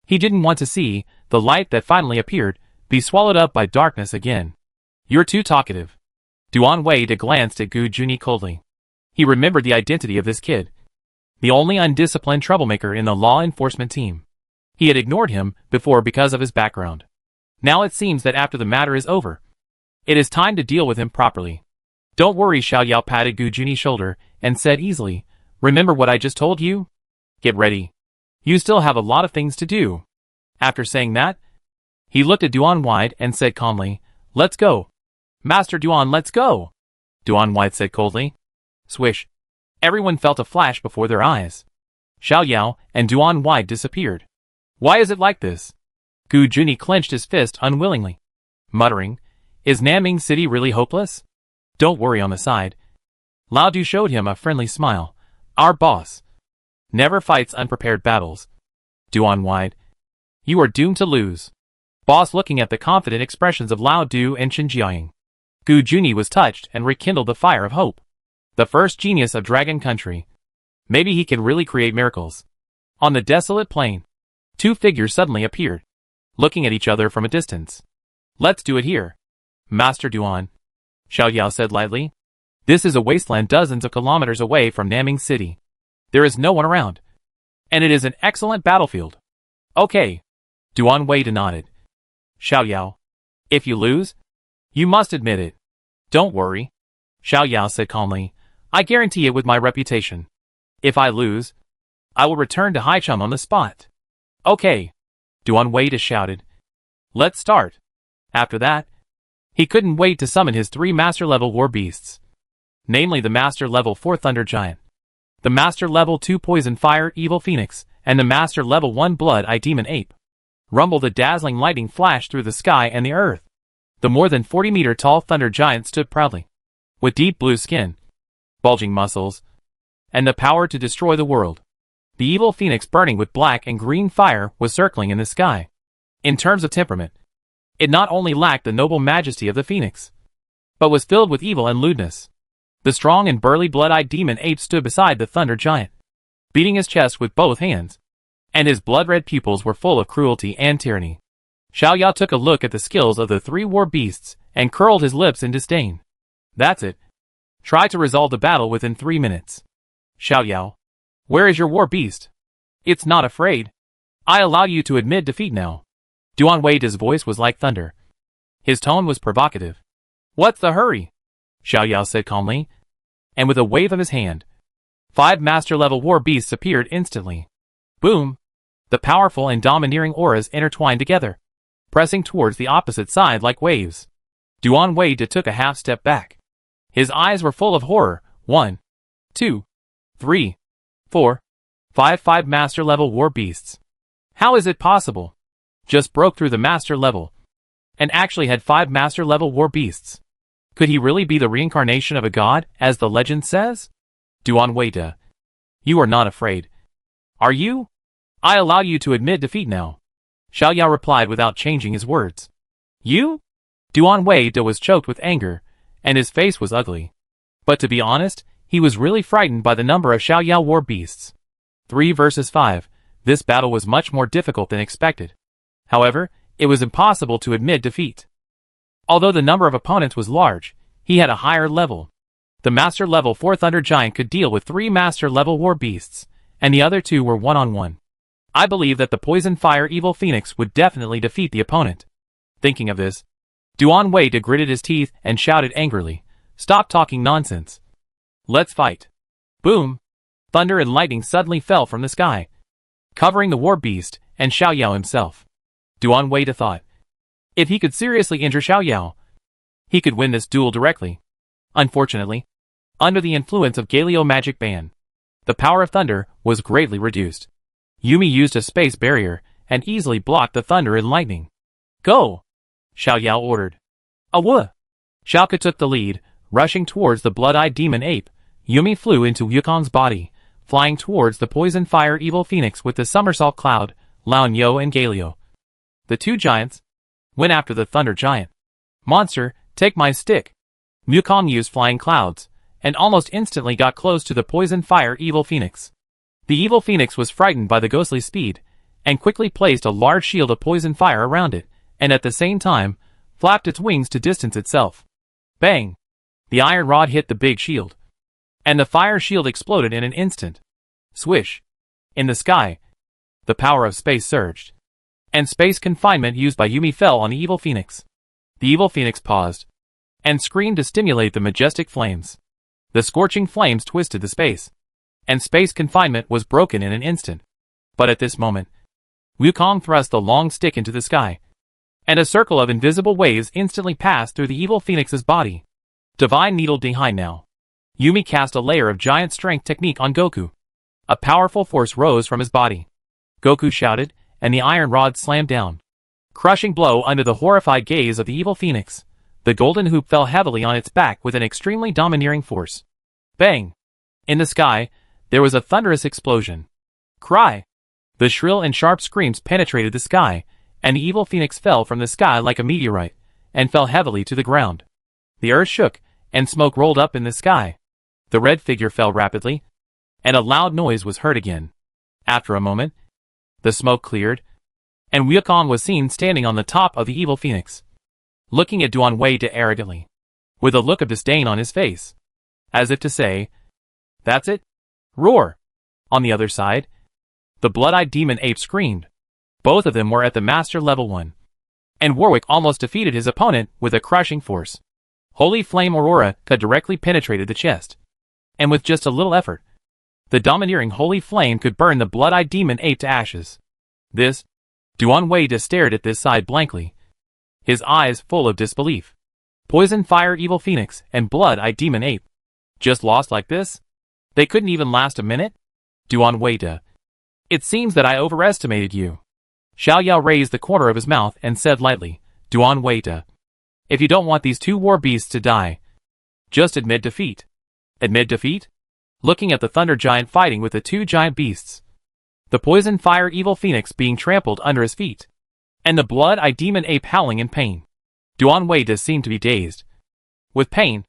He didn't want to see the light that finally appeared be swallowed up by darkness again. You're too talkative. Duan Wei glanced at Gu Junyi coldly. He remembered the identity of this kid, the only undisciplined troublemaker in the law enforcement team. He had ignored him before because of his background. Now it seems that after the matter is over, it is time to deal with him properly. Don't worry, Xiaoyao patted Gu Junyi's shoulder and said easily, remember what I just told you? Get ready. You still have a lot of things to do. After saying that, he looked at Duan Wei and said calmly, let's go. Master Duan, let's go. Duan Wei said coldly. Swish. Everyone felt a flash before their eyes. Xiaoyao and Duan Wei disappeared. Why is it like this? Gu Junyi clenched his fist unwillingly, muttering, is Naming City really hopeless? Don't worry. On the side, Lao Du showed him a friendly smile. Our boss never fights unprepared battles. Duan Wei, you are doomed to lose. Boss looking at the confident expressions of Lao Du and Chen Jiaying, Gu Junyi was touched and rekindled the fire of hope. The first genius of Dragon Country. Maybe he can really create miracles. On the desolate plain, two figures suddenly appeared, looking at each other from a distance. Let's do it here. Master Duan, Xiaoyao said lightly. This is a wasteland dozens of kilometers away from Naming City. There is no one around, and it is an excellent battlefield. Okay. Duan Wei nodded. Xiaoyao, if you lose, you must admit it. Don't worry, Xiaoyao said calmly. I guarantee it with my reputation. If I lose, I will return to Haicheng on the spot. Okay. Duan Wei shouted. Let's start. After that, he couldn't wait to summon his 3 master-level war beasts, namely the master-level 4 Thunder Giant, the master-level 2 Poison Fire Evil Phoenix, and the master-level 1 Blood-Eye Demon Ape. Rumble the dazzling lightning flashed through the sky and the earth. The more than 40-meter-tall Thunder Giant stood proudly, with deep blue skin, bulging muscles, and the power to destroy the world. The evil phoenix, burning with black and green fire, was circling in the sky. In terms of temperament, it not only lacked the noble majesty of the phoenix, but was filled with evil and lewdness. The strong and burly blood-eyed demon ape stood beside the thunder giant, beating his chest with both hands, and his blood-red pupils were full of cruelty and tyranny. Xiaoyao took a look at the skills of the 3 war beasts and curled his lips in disdain. That's it. Try to resolve the battle within 3 minutes. Xiaoyao, where is your war beast? It's not afraid. I allow you to admit defeat now. Duan Wei's voice was like thunder. His tone was provocative. What's the hurry? Xiaoyao said calmly, and with a wave of his hand, 5 master-level war beasts appeared instantly. Boom! The powerful and domineering auras intertwined together, pressing towards the opposite side like waves. Duan Wei took a half step back. His eyes were full of horror. 1, 2, 3, 4, 5 master-level war beasts. How is it possible? Just broke through the master level, and actually had 5 master-level war beasts. Could he really be the reincarnation of a god, as the legend says? Duan Wei, you are not afraid, are you? I allow you to admit defeat now. Xiaoyao replied without changing his words. You? Duan Wei was choked with anger, and his face was ugly. But to be honest, he was really frightened by the number of Xiaoyao war beasts. 3 versus 5. This battle was much more difficult than expected. However, it was impossible to admit defeat. Although the number of opponents was large, he had a higher level. The Master Level 4 Thunder Giant could deal with 3 Master Level War Beasts, and the other 2 were one-on-one. I believe that the Poison Fire Evil Phoenix would definitely defeat the opponent. Thinking of this, Duan Wei gritted his teeth and shouted angrily, "Stop talking nonsense. Let's fight." Boom! Thunder and lightning suddenly fell from the sky, covering the war beast and Xiaoyao himself. Duan Wei thought, if he could seriously injure Xiaoyao, he could win this duel directly. Unfortunately, under the influence of Galio Magic Band, the power of thunder was greatly reduced. Yumi used a space barrier and easily blocked the thunder and lightning. "Go!" Xiaoyao ordered. "Awoo!" Xiaoke took the lead, rushing towards the blood-eyed demon ape. Yumi flew into Yukong's body, flying towards the Poison Fire Evil Phoenix with the Somersault Cloud, Lao Nyo and Galio. The 2 giants went after the Thunder Giant. "Monster, take my stick!" Yukong used flying clouds, and almost instantly got close to the Poison Fire Evil Phoenix. The Evil Phoenix was frightened by the ghostly speed, and quickly placed a large shield of poison fire around it, and at the same time, flapped its wings to distance itself. Bang! The iron rod hit the big shield, and the fire shield exploded in an instant. Swish! In the sky, the power of space surged, and space confinement used by Yumi fell on the Evil Phoenix. The Evil Phoenix paused, and screamed to stimulate the majestic flames. The scorching flames twisted the space, and space confinement was broken in an instant. But at this moment, Wukong thrust the long stick into the sky, and a circle of invisible waves instantly passed through the Evil Phoenix's body. Divine Needle behind now. Yumi cast a layer of giant strength technique on Goku. A powerful force rose from his body. Goku shouted, and the iron rod slammed down. Crushing blow under the horrified gaze of the Evil Phoenix. The golden hoop fell heavily on its back with an extremely domineering force. Bang! In the sky, there was a thunderous explosion. Cry! The shrill and sharp screams penetrated the sky, and the Evil Phoenix fell from the sky like a meteorite, and fell heavily to the ground. The earth shook, and smoke rolled up in the sky. The red figure fell rapidly, and a loud noise was heard again. After a moment, the smoke cleared, and Wukong was seen standing on the top of the Evil Phoenix, looking at Duan Wei arrogantly, with a look of disdain on his face, as if to say, "That's it? Roar!" On the other side, the blood-eyed demon ape screamed. Both of them were at the Master Level 1, and Warwick almost defeated his opponent with a crushing force. Holy Flame Aurora cut directly penetrated the chest, and with just a little effort, the domineering Holy Flame could burn the blood-eyed demon ape to ashes. Duan Wei stared at this side blankly, his eyes full of disbelief. Poison Fire Evil Phoenix and blood-eyed demon ape just lost like this? They couldn't even last a minute? Duan Wei. It seems that I overestimated you. Xiaoyao raised the corner of his mouth and said lightly, Duan Wei. If you don't want these 2 war beasts to die, just admit defeat. Admit defeat? Looking at the Thunder Giant fighting with the 2 giant beasts, the Poison Fire Evil Phoenix being trampled under his feet, and the blood-eyed demon ape howling in pain, Duan Wei seemed to be dazed, with pain,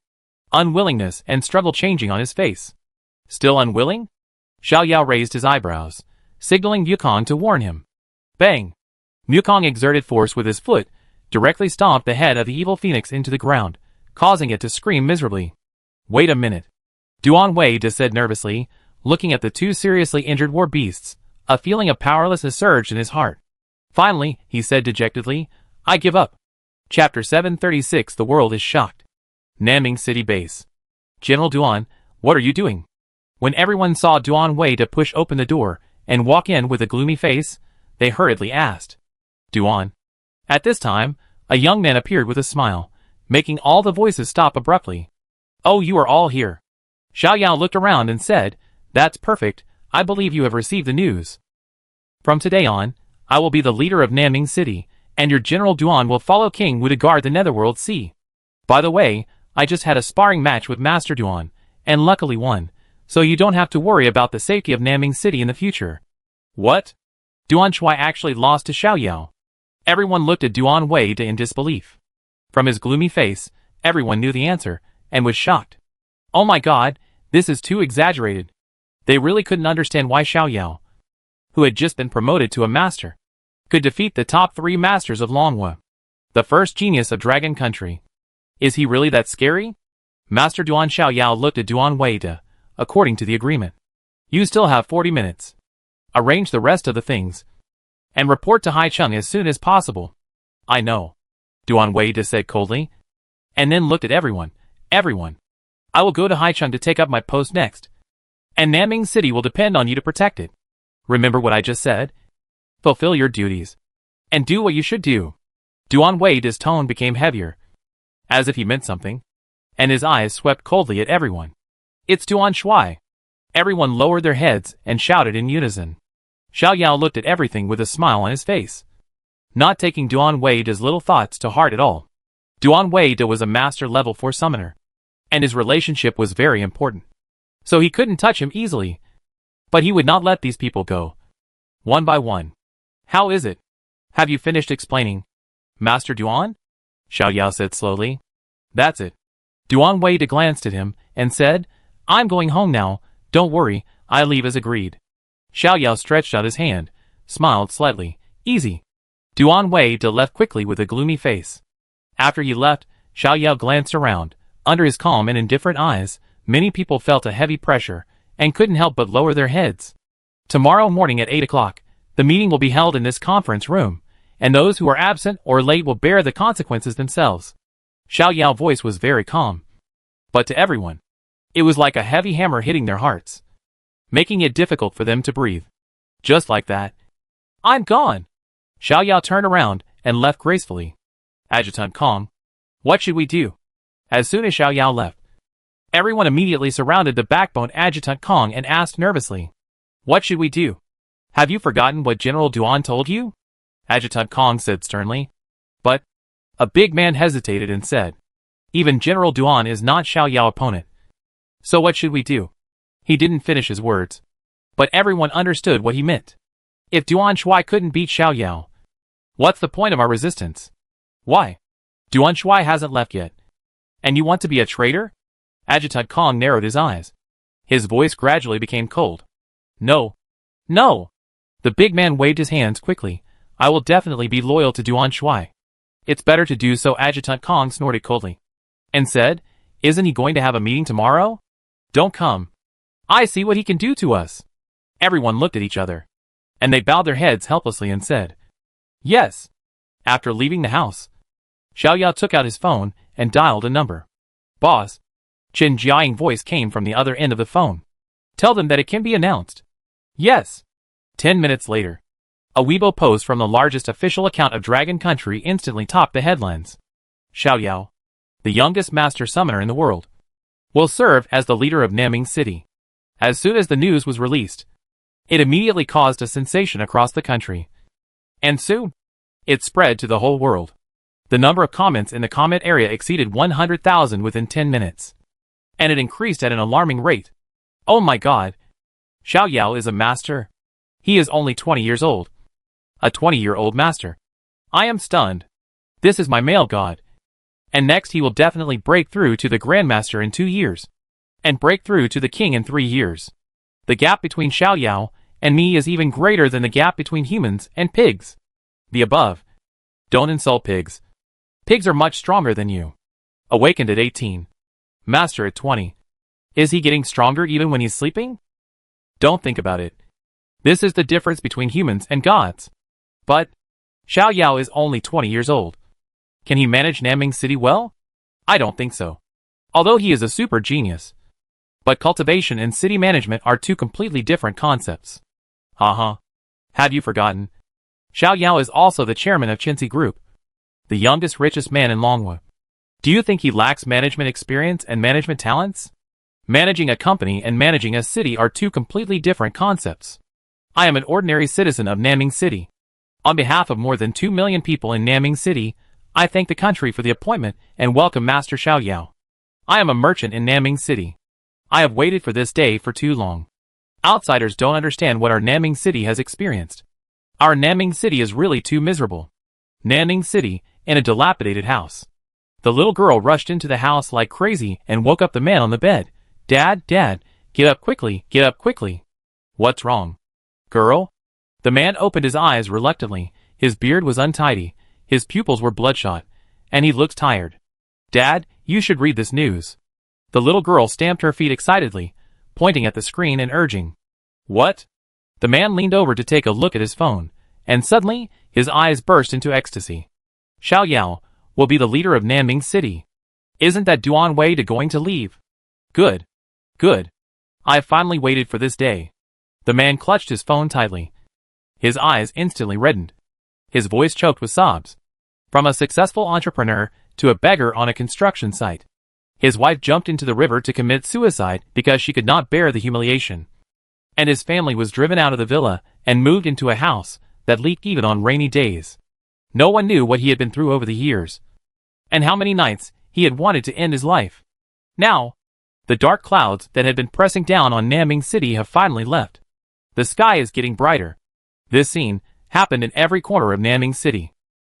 unwillingness and struggle changing on his face. Still unwilling? Xiaoyao raised his eyebrows, signaling Wukong to warn him. Bang! Wukong exerted force with his foot, directly stomped the head of the Evil Phoenix into the ground, causing it to scream miserably. Wait a minute. Duan Wei said nervously, looking at the 2 seriously injured war beasts. A feeling of powerlessness surged in his heart. Finally, he said dejectedly, I give up. Chapter 736. The world is shocked. Naming City Base. General Duan, what are you doing? When everyone saw Duan Wei push open the door and walk in with a gloomy face, they hurriedly asked, Duan. At this time, a young man appeared with a smile, making all the voices stop abruptly. Oh, you are all here. Xiaoyao looked around and said, That's perfect, I believe you have received the news. From today on, I will be the leader of Naming City, and your General Duan will follow King Wu to guard the Netherworld Sea. By the way, I just had a sparring match with Master Duan, and luckily won, so you don't have to worry about the safety of Naming City in the future. What? Duan Shui actually lost to Xiaoyao. Everyone looked at Duan Wei in disbelief. From his gloomy face, Everyone knew the answer, and was shocked. Oh my god, this is too exaggerated. They really couldn't understand why Xiao Yao, who had just been promoted to a master, could defeat the top 3 masters of Longhua, the first genius of Dragon Country. Is he really that scary? Master Duan Xiao Yao looked at Duan Weide. According to the agreement, you still have 40 minutes. Arrange the rest of the things, and report to Haicheng as soon as possible. I know, Duan Weide said coldly, and then looked at everyone. Everyone. I will go to Haicheng to take up my post next, and Naming City will depend on you to protect it. Remember what I just said? Fulfill your duties, and do what you should do. Duan Weide's tone became heavier, as if he meant something, and his eyes swept coldly at everyone. It's Duan Shuai. Everyone lowered their heads and shouted in unison. Xiao Yao looked at everything with a smile on his face, not taking Duan Weide's little thoughts to heart at all. Duan Weide was a master level 4 summoner, and his relationship was very important, so he couldn't touch him easily. But he would not let these people go, one by one. How is it? Have you finished explaining, Master Duan? Xiao Yao said slowly. That's it. Duan Weide glanced at him and said, I'm going home now, don't worry, I leave as agreed. Xiao Yao stretched out his hand, smiled slightly. Easy. Duan Weide left quickly with a gloomy face. After he left, Xiao Yao glanced around. Under his calm and indifferent eyes, many people felt a heavy pressure, and couldn't help but lower their heads. Tomorrow morning at 8 o'clock, the meeting will be held in this conference room, and those who are absent or late will bear the consequences themselves. Xiao Yao's voice was very calm, but to everyone, it was like a heavy hammer hitting their hearts, making it difficult for them to breathe. Just like that. I'm gone. Xiao Yao turned around and left gracefully. Adjutant Kong, what should we do? As soon as Xiao Yao left, everyone immediately surrounded the backbone Adjutant Kong and asked nervously, what should we do? Have you forgotten what General Duan told you? Adjutant Kong said sternly. But a big man hesitated and said, even General Duan is not Xiao Yao's opponent. So what should we do? He didn't finish his words, but everyone understood what he meant. If Duan Shuai couldn't beat Xiao Yao, what's the point of our resistance? Why? Duan Shuai hasn't left yet. And you want to be a traitor? Adjutant Kong narrowed his eyes. His voice gradually became cold. No. No. The big man waved his hands quickly. I will definitely be loyal to Duan Shuai. It's better to do so. Adjutant Kong snorted coldly, and said, isn't he going to have a meeting tomorrow? Don't come. I see what he can do to us. Everyone looked at each other, and they bowed their heads helplessly and said, yes. After leaving the house, Xiao Yao took out his phone and dialed a number. Boss. Chen Jiaying's voice came from the other end of the phone. Tell them that it can be announced. Yes. 10 minutes later, a Weibo post from the largest official account of Dragon Country instantly topped the headlines. Xiao Yao, the youngest master summoner in the world, will serve as the leader of Naming City. As soon as the news was released, it immediately caused a sensation across the country. And soon, it spread to the whole world. The number of comments in the comment area exceeded 100,000 within 10 minutes. And it increased at an alarming rate. Oh my god! Xiao Yao is a master. He is only 20 years old. A 20-year-old master. I am stunned. This is my male god. And next he will definitely break through to the Grandmaster in 2 years. And break through to the King in 3 years. The gap between Xiao Yao and me is even greater than the gap between humans and pigs. The above. Don't insult pigs. Pigs are much stronger than you. Awakened at 18. Master at 20. Is he getting stronger even when he's sleeping? Don't think about it. This is the difference between humans and gods. But Xiao Yao is only 20 years old. Can he manage Naming City well? I don't think so. Although he is a super genius. But cultivation and city management are two completely different concepts. Haha. Have you forgotten? Xiao Yao is also the chairman of Qinzi Group, the youngest richest man in Longhua. Do you think he lacks management experience and management talents? Managing a company and managing a city are two completely different concepts. I am an ordinary citizen of Naming City. On behalf of more than 2 million people in Naming City, I thank the country for the appointment and welcome Master Xiao Yao. I am a merchant in Naming City. I have waited for this day for too long. Outsiders don't understand what our Naming City has experienced. Our Naming City is really too miserable. Naming City, in a dilapidated house. The little girl rushed into the house like crazy and woke up the man on the bed. Dad, Dad, get up quickly, get up quickly. What's wrong? Girl? The man opened his eyes reluctantly. His beard was untidy, his pupils were bloodshot, and he looked tired. Dad, you should read this news. The little girl stamped her feet excitedly, pointing at the screen and urging. What? The man leaned over to take a look at his phone, and suddenly, his eyes burst into ecstasy. Xiao Yao will be the leader of Nanming City. Isn't that Duan Wei going to leave? Good. Good. I've finally waited for this day. The man clutched his phone tightly. His eyes instantly reddened. His voice choked with sobs. From a successful entrepreneur to a beggar on a construction site. His wife jumped into the river to commit suicide because she could not bear the humiliation. And his family was driven out of the villa and moved into a house that leaked even on rainy days. No one knew what he had been through over the years, and how many nights he had wanted to end his life. Now, the dark clouds that had been pressing down on Nanming City have finally left. The sky is getting brighter. This scene happened in every corner of Nanming City.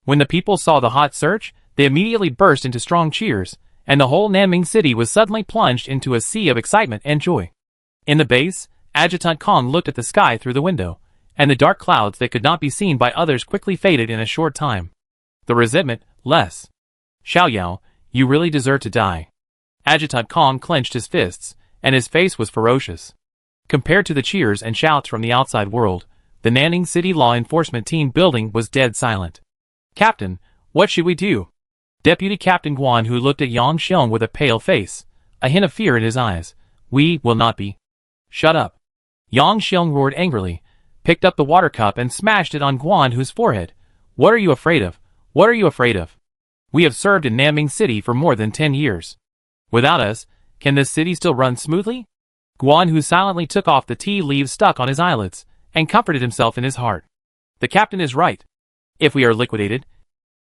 When the people saw the hot surge, they immediately burst into strong cheers, and the whole Nanming City was suddenly plunged into a sea of excitement and joy. In the base, Adjutant Kong looked at the sky through the window, and the dark clouds that could not be seen by others quickly faded in a short time. The resentment, less. Xiao Yao, you really deserve to die. Adjutant Kong clenched his fists, and his face was ferocious. Compared to the cheers and shouts from the outside world, the Nanning City Law Enforcement Team building was dead silent. Captain, what should we do? Deputy Captain Guan Hu looked at Yang Xiong with a pale face, a hint of fear in his eyes. We will not be. Shut up. Yang Xiong roared angrily, picked up the water cup and smashed it on Guan Hu's forehead. What are you afraid of? What are you afraid of? We have served in Nanming City for more than 10 years. Without us, can this city still run smoothly? Guan Hu silently took off the tea leaves stuck on his eyelids, and comforted himself in his heart. The captain is right. If we are liquidated,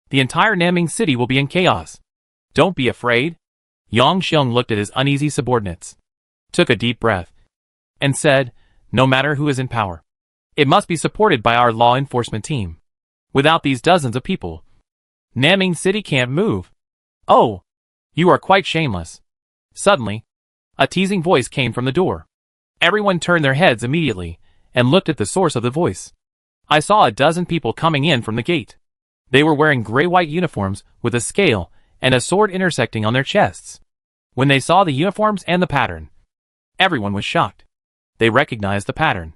the entire Nanming City will be in chaos. Don't be afraid. Yang Xiong looked at his uneasy subordinates, took a deep breath, and said, no matter who is in power, it must be supported by our law enforcement team. Without these dozens of people, Nanming City can't move. Oh, you are quite shameless. Suddenly, a teasing voice came from the door. Everyone turned their heads immediately and looked at the source of the voice. I saw a dozen people coming in from the gate. They were wearing gray-white uniforms with a scale and a sword intersecting on their chests. When they saw the uniforms and the pattern, everyone was shocked. They recognized the pattern.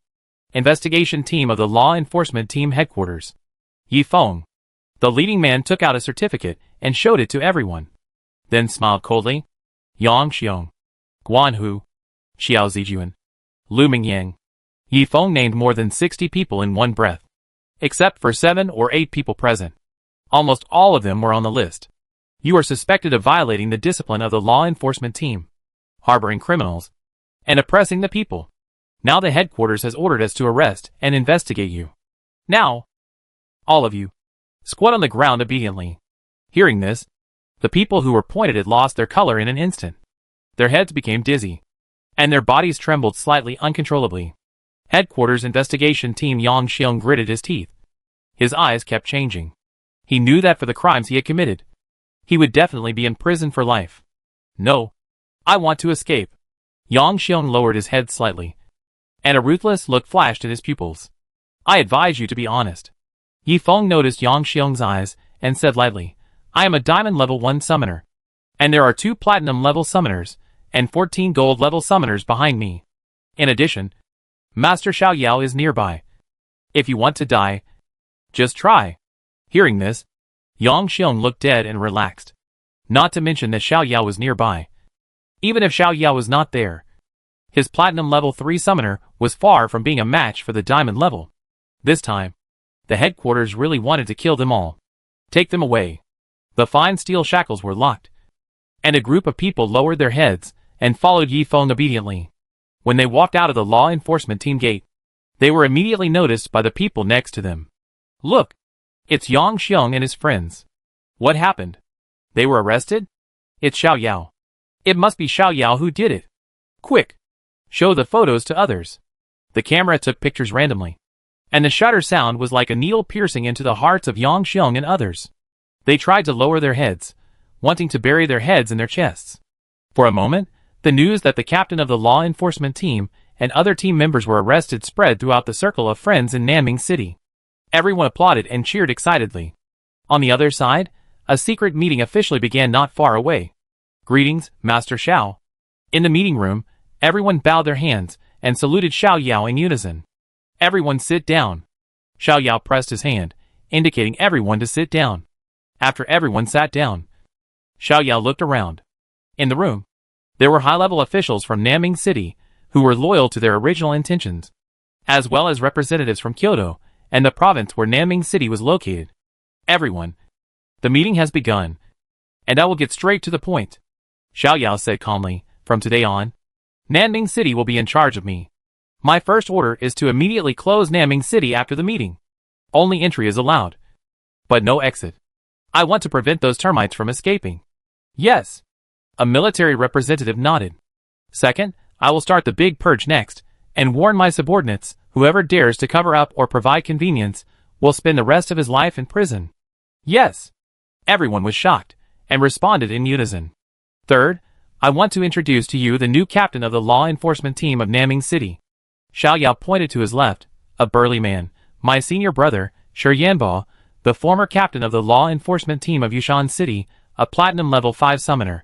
Investigation team of the law enforcement team headquarters. Yi Feng. The leading man took out a certificate and showed it to everyone. Then smiled coldly. Yang Xiong, Guan Hu, Xiao Zijuan, Lu Mingyang. Yi Feng named more than 60 people in one breath. Except for 7 or 8 people present. Almost all of them were on the list. You are suspected of violating the discipline of the law enforcement team, harboring criminals, and oppressing the people. Now the headquarters has ordered us to arrest and investigate you. Now, all of you, squat on the ground obediently. Hearing this, the people who were pointed at lost their color in an instant. Their heads became dizzy, and their bodies trembled slightly uncontrollably. Headquarters investigation team Yang Xiong gritted his teeth. His eyes kept changing. He knew that for the crimes he had committed, he would definitely be in prison for life. No, I want to escape. Yang Xiong lowered his head slightly, and a ruthless look flashed in his pupils. I advise you to be honest. Yi Feng noticed Yang Xiong's eyes and said lightly, I am a Diamond Level 1 summoner, and there are 2 Platinum Level summoners and 14 Gold Level summoners behind me. In addition, Master Xiao Yao is nearby. If you want to die, just try. Hearing this, Yang Xiong looked dead and relaxed. Not to mention that Xiao Yao was nearby. Even if Xiao Yao was not there, his Platinum Level 3 summoner was far from being a match for the Diamond level. This time, the headquarters really wanted to kill them all. Take them away. The fine steel shackles were locked, and a group of people lowered their heads and followed Yi Feng obediently. When they walked out of the law enforcement team gate, they were immediately noticed by the people next to them. Look, it's Yang Xiong and his friends. What happened? They were arrested? It's Xiao Yao. It must be Xiao Yao who did it. Quick, show the photos to others. The camera took pictures randomly, and the shutter sound was like a needle piercing into the hearts of Yang Xiong and others. They tried to lower their heads, wanting to bury their heads in their chests. For a moment, the news that the captain of the law enforcement team and other team members were arrested spread throughout the circle of friends in Nanming City. Everyone applauded and cheered excitedly. On the other side, a secret meeting officially began not far away. "Greetings, Master Xiao." In the meeting room, everyone bowed their hands and saluted Xiao Yao in unison. "Everyone sit down." Xiao Yao pressed his hand, indicating everyone to sit down. After everyone sat down, Xiao Yao looked around. In the room, there were high-level officials from Nanming City who were loyal to their original intentions, as well as representatives from Kyoto and the province where Nanming City was located. "Everyone, the meeting has begun, and I will get straight to the point," Xiao Yao said calmly. "From today on, Nanming City will be in charge of me. My first order is to immediately close Nanming City after the meeting. Only entry is allowed, but no exit. I want to prevent those termites from escaping." "Yes." A military representative nodded. "Second, I will start the big purge next, and warn my subordinates, whoever dares to cover up or provide convenience will spend the rest of his life in prison." "Yes." Everyone was shocked, and responded in unison. "Third, I want to introduce to you the new captain of the law enforcement team of Nanming City." Xiao Yao pointed to his left, a burly man, "My senior brother, Shi Yanbo, the former captain of the law enforcement team of Yushan City, a platinum level 5 summoner."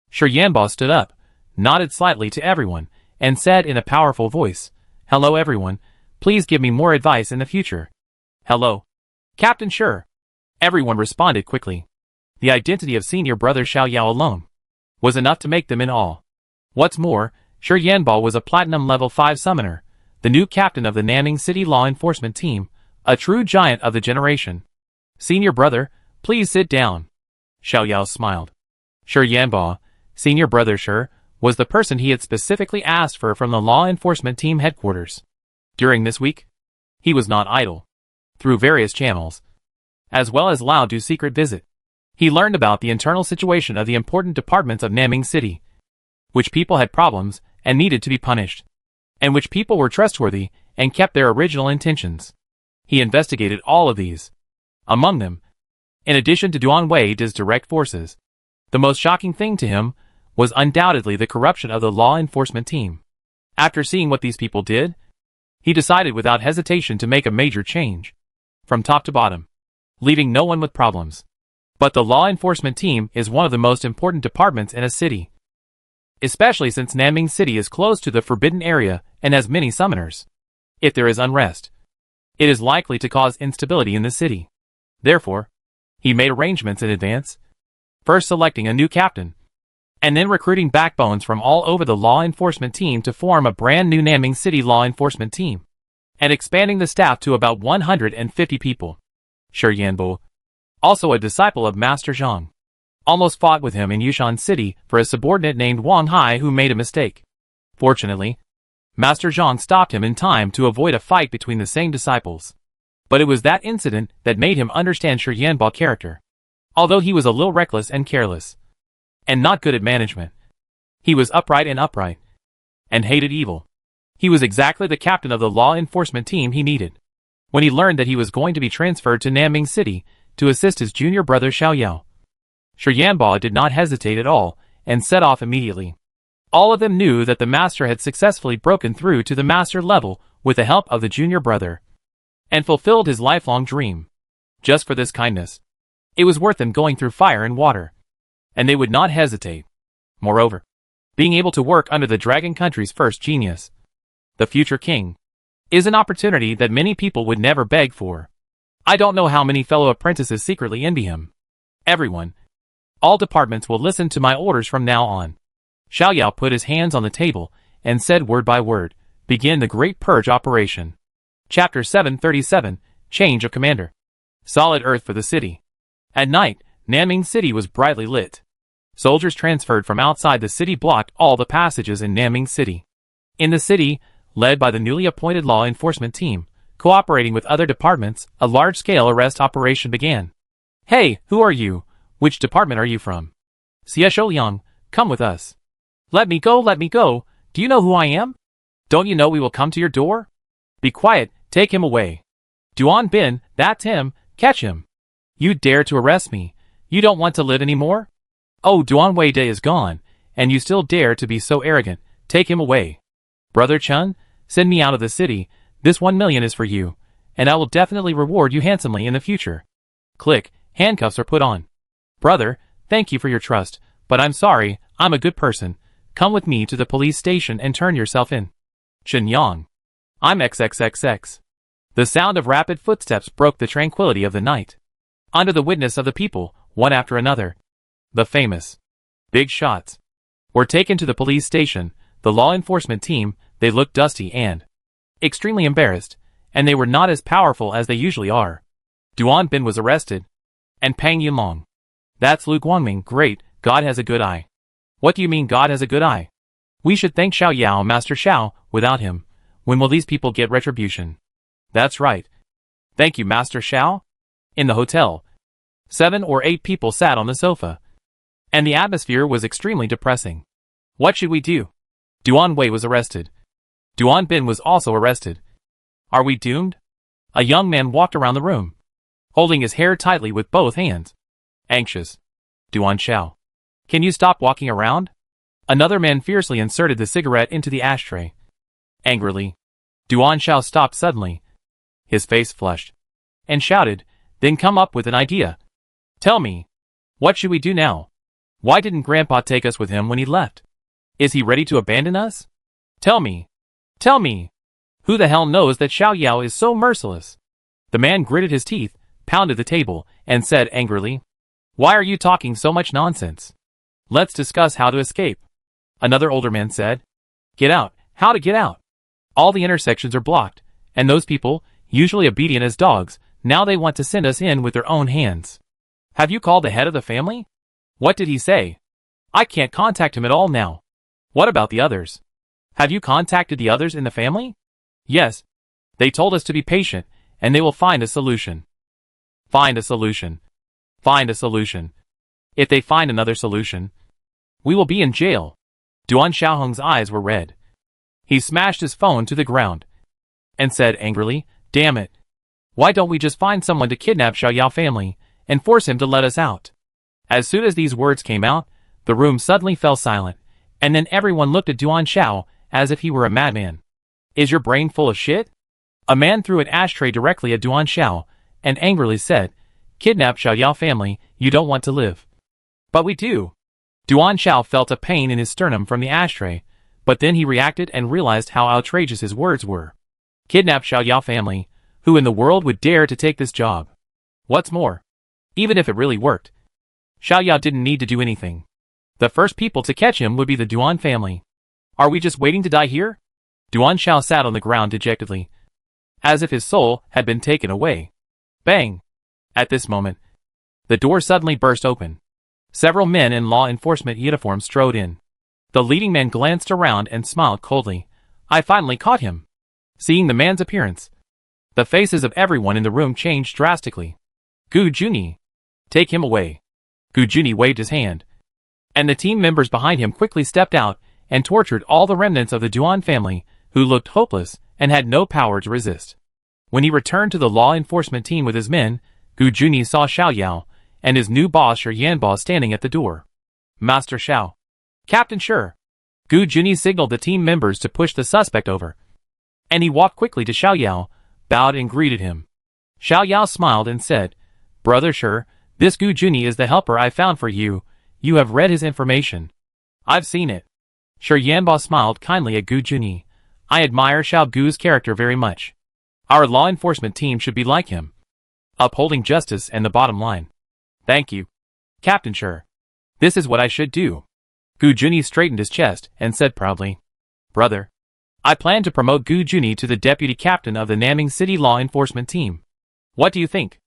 Shi Yanbo stood up, nodded slightly to everyone, and said in a powerful voice, "Hello everyone, please give me more advice in the future." "Hello, Captain Shi." Everyone responded quickly. The identity of senior brother Xiao Yao alone was enough to make them in awe. What's more, Shi Yanbo was a platinum level 5 summoner, the new captain of the Nanming City law enforcement team, a true giant of the generation. "Senior brother, please sit down." Xiao Yao smiled. Shi Yanbo, senior brother Shi, was the person he had specifically asked for from the law enforcement team headquarters. During this week, he was not idle. Through various channels, as well as Lao-Du's secret visit, he learned about the internal situation of the important departments of Nanming City, which people had problems and needed to be punished, and which people were trustworthy and kept their original intentions. He investigated all of these. Among them, in addition to Duan Wei's direct forces, the most shocking thing to him was undoubtedly the corruption of the law enforcement team. After seeing what these people did, he decided without hesitation to make a major change, from top to bottom, leaving no one with problems. But the law enforcement team is one of the most important departments in a city, especially since Nanming City is close to the forbidden area and has many summoners. If there is unrest, it is likely to cause instability in the city. Therefore, he made arrangements in advance, first selecting a new captain, and then recruiting backbones from all over the law enforcement team to form a brand new Nanming City law enforcement team, and expanding the staff to about 150 people. Shi Yanbo, also a disciple of Master Zhang, almost fought with him in Yushan City for a subordinate named Wang Hai who made a mistake. Fortunately, Master Zhang stopped him in time to avoid a fight between the same disciples. But it was that incident that made him understand Shi Yanbo's character. Although he was a little reckless and careless, and not good at management, he was upright, and hated evil. He was exactly the captain of the law enforcement team he needed. When he learned that he was going to be transferred to Nanming City to assist his junior brother Xiao Yao, Shi Yanbo did not hesitate at all and set off immediately. All of them knew that the master had successfully broken through to the master level with the help of the junior brother, and fulfilled his lifelong dream. Just for this kindness, it was worth them going through fire and water, and they would not hesitate. Moreover, being able to work under the Dragon Country's first genius, the future king, is an opportunity that many people would never beg for. I don't know how many fellow apprentices secretly envy him. Everyone, all departments will listen to my orders from now on. Xiao Yao put his hands on the table and said word by word, "Begin the Great Purge operation." Chapter 737, Change of Commander. Solid earth for the city. At night, Nanming City was brightly lit. Soldiers transferred from outside the city blocked all the passages in Nanming City. In the city, led by the newly appointed law enforcement team, cooperating with other departments, a large-scale arrest operation began. "Hey, who are you? Which department are you from?" "Xie Liang, come with us." Let me go. Do you know who I am? Don't you know we will come to your door?" "Be quiet, take him away." "Duan Bin, that's him, catch him." "You dare to arrest me? You don't want to live anymore?" Oh, Duan Wei Day is gone, and you still dare to be so arrogant. Take him away. Brother Chun, send me out of the city. This 1 million is for you, and I will definitely reward you handsomely in the future. Click, handcuffs are put on. Brother, thank you for your trust, but I'm sorry, I'm a good person. Come with me to the police station and turn yourself in. Chen Yang. I'm XXXX. The sound of rapid footsteps broke the tranquility of the night. Under the witness of the people, one after another, the famous big shots were taken to the police station. The law enforcement team, they looked dusty and extremely embarrassed, and they were not as powerful as they usually are. Duan Bin was arrested. And Pang Yinlong. That's Lu Guangming, great, God has a good eye. What do you mean God has a good eye? We should thank Xiao Yao, Master Xiao. Without him, when will these people get retribution? That's right. Thank you, Master Xiao. In the hotel, 7 or 8 people sat on the sofa, and the atmosphere was extremely depressing. What should we do? Duan Wei was arrested. Duan Bin was also arrested. Are we doomed? A young man walked around the room, holding his hair tightly with both hands. Anxious. Duan Xiao. Can you stop walking around? Another man fiercely inserted the cigarette into the ashtray. Angrily. Duan Xiao stopped suddenly. His face flushed. And shouted, then come up with an idea. Tell me. What should we do now? Why didn't Grandpa take us with him when he left? Is he ready to abandon us? Tell me. Tell me. Who the hell knows that Xiao Yao is so merciless? The man gritted his teeth, pounded the table, and said angrily, why are you talking so much nonsense? Let's discuss how to escape. Another older man said, get out. How to get out? All the intersections are blocked, and those people, usually obedient as dogs, now they want to send us in with their own hands. Have you called the head of the family? What did he say? I can't contact him at all now. What about the others? Have you contacted the others in the family? Yes. They told us to be patient, and they will find a solution. Find a solution. Find a solution. If they find another solution, we will be in jail. Duan Xiaohong's eyes were red. He smashed his phone to the ground and said angrily, damn it. Why don't we just find someone to kidnap Xiao Yao family and force him to let us out? As soon as these words came out, the room suddenly fell silent, and then everyone looked at Duan Xiao as if he were a madman. Is your brain full of shit? A man threw an ashtray directly at Duan Xiao and angrily said, kidnap Xiao Yao family, you don't want to live. But we do. Duan Xiao felt a pain in his sternum from the ashtray, but then he reacted and realized how outrageous his words were. Kidnap Xiao Yao family, who in the world would dare to take this job? What's more, even if it really worked, Xiao Yao didn't need to do anything. The first people to catch him would be the Duan family. Are we just waiting to die here? Duan Xiao sat on the ground dejectedly, as if his soul had been taken away. Bang! At this moment, the door suddenly burst open. Several men in law enforcement uniforms strode in. The leading man glanced around and smiled coldly. I finally caught him. Seeing the man's appearance, the faces of everyone in the room changed drastically. Gu Juni. Take him away. Gu Juni waved his hand, and the team members behind him quickly stepped out and tortured all the remnants of the Duan family, who looked hopeless and had no power to resist. When he returned to the law enforcement team with his men, Gu Juni saw Xiao Yao and his new boss Shi Yanbo standing at the door. Master Xiao. Captain Shi. Gu Juni signaled the team members to push the suspect over, and he walked quickly to Xiao Yao, bowed and greeted him. Xiao Yao smiled and said, Brother Shi, this Gu Juni is the helper I found for you. You have read his information. I've seen it. Shi Yanbo smiled kindly at Gu Juni. I admire Xiao Gu's character very much. Our law enforcement team should be like him, upholding justice and the bottom line. Thank you, Captain Shi. This is what I should do. Gu Juni straightened his chest and said proudly, Brother, I plan to promote Gu Juni to the deputy captain of the Nanning City Law Enforcement Team. What do you think?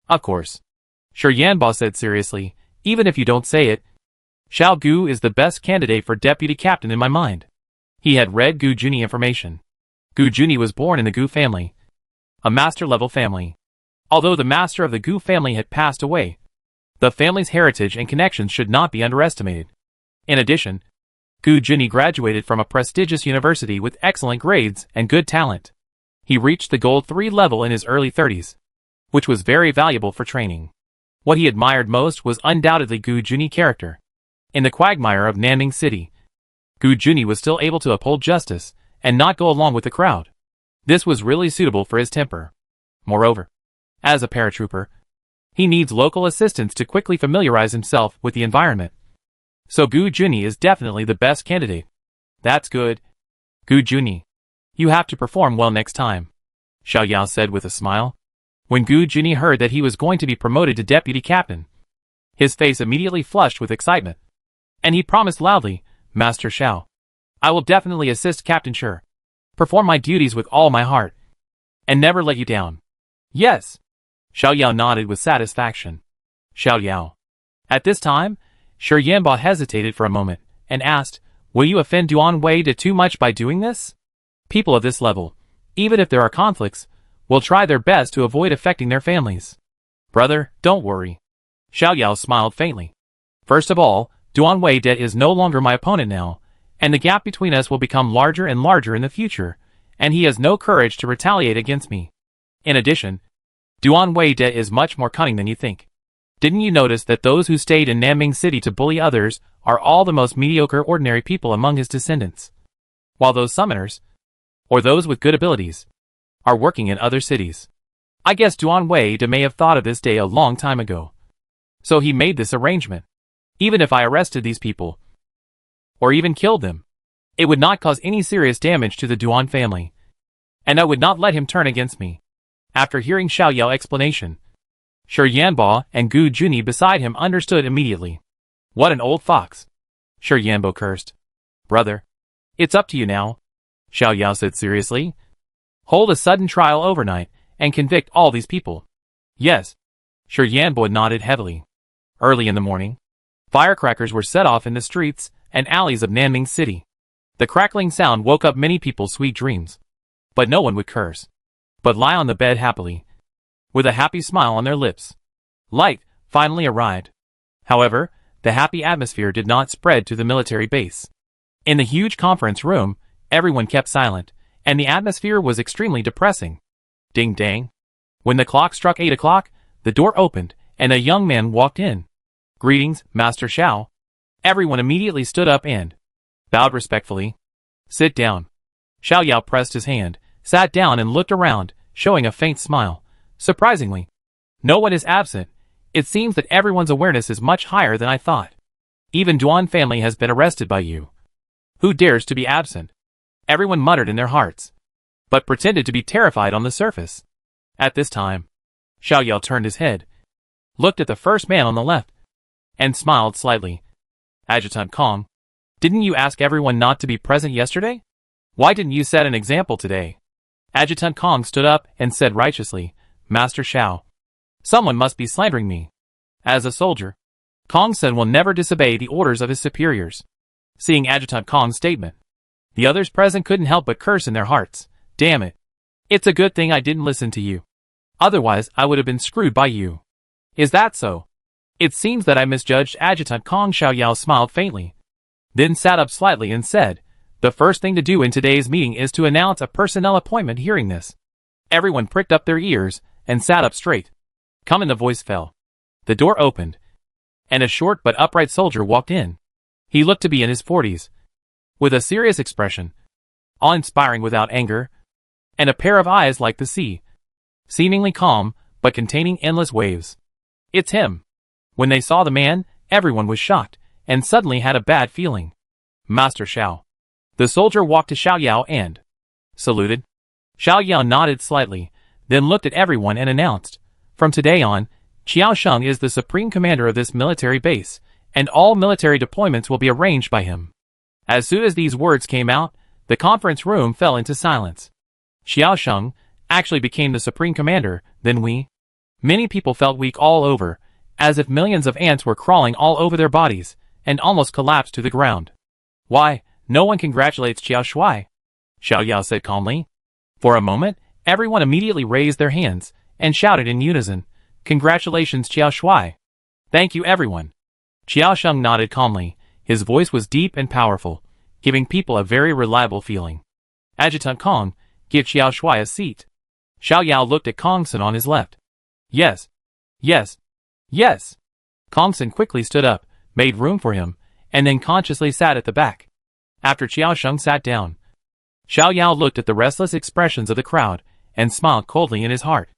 Of course. Shi Yanbo said seriously, even if you don't say it, Xiao Gu is the best candidate for deputy captain in my mind. He had read Gu Juni information. Gu Juni was born in the Gu family, a master-level family. Although the master of the Gu family had passed away, the family's heritage and connections should not be underestimated. In addition, Gu Juni graduated from a prestigious university with excellent grades and good talent. He reached the Gold 3 level in his early 30s, which was very valuable for training. What he admired most was undoubtedly Gu Juni's character. In the quagmire of Nanning City, Gu Junyi was still able to uphold justice and not go along with the crowd. This was really suitable for his temper. Moreover, as a paratrooper, he needs local assistance to quickly familiarize himself with the environment. So Gu Junyi is definitely the best candidate. That's good. Gu Junyi, you have to perform well next time, Xiao Yao said with a smile. When Gu Junyi heard that he was going to be promoted to deputy captain, his face immediately flushed with excitement. And he promised loudly, Master Xiao, I will definitely assist Captain Shi, perform my duties with all my heart, and never let you down. Yes. Xiao Yao nodded with satisfaction. Xiao Yao. At this time, Shi Yanbo hesitated for a moment, and asked, will you offend Duan Wei too much by doing this? People of this level, even if there are conflicts, will try their best to avoid affecting their families. Brother, don't worry. Xiao Yao smiled faintly. First of all, Duan Wei is no longer my opponent now, and the gap between us will become larger and larger in the future, and he has no courage to retaliate against me. In addition, Duan Wei is much more cunning than you think. Didn't you notice that those who stayed in Nanning City to bully others are all the most mediocre ordinary people among his descendants? While those summoners, or those with good abilities, are working in other cities. I guess Duan Wei may have thought of this day a long time ago. So he made this arrangement. Even if I arrested these people, or even killed them, it would not cause any serious damage to the Duan family, and I would not let him turn against me. After hearing Xiao Yao's explanation, Shi Yanbo and Gu Junyi beside him understood immediately. What an old fox! Shi Yanbo cursed. Brother, it's up to you now, Xiao Yao said seriously. Hold a sudden trial overnight, and convict all these people. Yes. Shi Yanbo nodded heavily. Early in the morning, firecrackers were set off in the streets and alleys of Nanning City. The crackling sound woke up many people's sweet dreams. But no one would curse, but lie on the bed happily, with a happy smile on their lips. Light finally arrived. However, the happy atmosphere did not spread to the military base. In the huge conference room, everyone kept silent, and the atmosphere was extremely depressing. Ding dang. When the clock struck 8 o'clock, the door opened, and a young man walked in. Greetings, Master Xiao. Everyone immediately stood up and bowed respectfully. Sit down. Xiao Yao pressed his hand, sat down and looked around, showing a faint smile. Surprisingly, no one is absent. It seems that everyone's awareness is much higher than I thought. Even Duan family has been arrested by you. Who dares to be absent? Everyone muttered in their hearts, but pretended to be terrified on the surface. At this time, Xiao Yao turned his head, looked at the first man on the left, and smiled slightly. Adjutant Kong, didn't you ask everyone not to be present yesterday? Why didn't you set an example today? Adjutant Kong stood up and said righteously, Master Xiao, someone must be slandering me. As a soldier, Kong Sen will never disobey the orders of his superiors. Seeing Adjutant Kong's statement, the others present couldn't help but curse in their hearts. Damn it. It's a good thing I didn't listen to you. Otherwise I would have been screwed by you. Is that so? It seems that I misjudged Adjutant Kong. Xiao Yao smiled faintly, then sat up slightly and said, the first thing to do in today's meeting is to announce a personnel appointment. Hearing this, everyone pricked up their ears and sat up straight. Come in, the voice fell. The door opened, and a short but upright soldier walked in. He looked to be in his 40s, with a serious expression, awe-inspiring without anger, and a pair of eyes like the sea, seemingly calm, but containing endless waves. It's him. When they saw the man, everyone was shocked, and suddenly had a bad feeling. Master Xiao. The soldier walked to Xiao Yao and saluted. Xiao Yao nodded slightly, then looked at everyone and announced, from today on, Qiao Sheng is the supreme commander of this military base, and all military deployments will be arranged by him. As soon as these words came out, the conference room fell into silence. Qiao Sheng actually became the supreme commander, then we? Many people felt weak all over, as if millions of ants were crawling all over their bodies, and almost collapsed to the ground. Why, no one congratulates Qiao Shuai, Xiao Yao said calmly. For a moment, everyone immediately raised their hands, and shouted in unison, Congratulations, Qiao Shuai. Thank you, everyone. Qiao Sheng nodded calmly. His voice was deep and powerful, giving people a very reliable feeling. Adjutant Kong, give Qiao Shuai a seat. Xiao Yao looked at Kong Sen on his left. Yes. Yes. Yes. Kong Sen quickly stood up, made room for him, and then consciously sat at the back. After Qiao Sheng sat down, Xiao Yao looked at the restless expressions of the crowd and smiled coldly in his heart.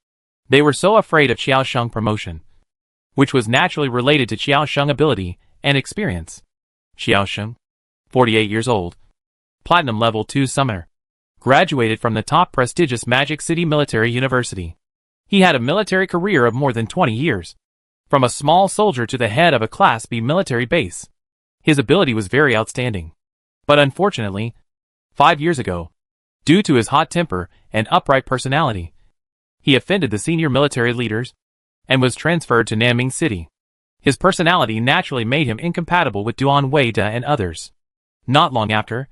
They were so afraid of Qiao Sheng's promotion, which was naturally related to Qiao Sheng's ability and experience. Qiao Sheng, 48 years old, Platinum Level 2 Summoner, graduated from the top prestigious Magic City Military University. He had a military career of more than 20 years, from a small soldier to the head of a Class B military base. His ability was very outstanding. But unfortunately, 5 years ago, due to his hot temper and upright personality, he offended the senior military leaders and was transferred to Nanming City. His personality naturally made him incompatible with Duan Weida and others. Not long after,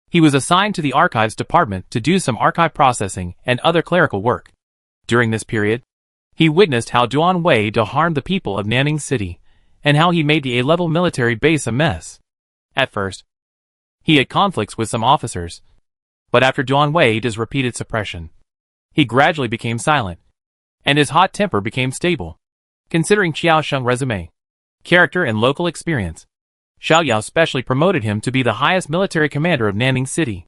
he was assigned to the archives department to do some archive processing and other clerical work. During this period, he witnessed how Duan Weida harmed the people of Nanning City, and how he made the A-level military base a mess. At first, he had conflicts with some officers, but after Duan Weida's repeated suppression, he gradually became silent, and his hot temper became stable. Considering Qiao Sheng's resume, character and local experience, Xiao Yao specially promoted him to be the highest military commander of Nanning City.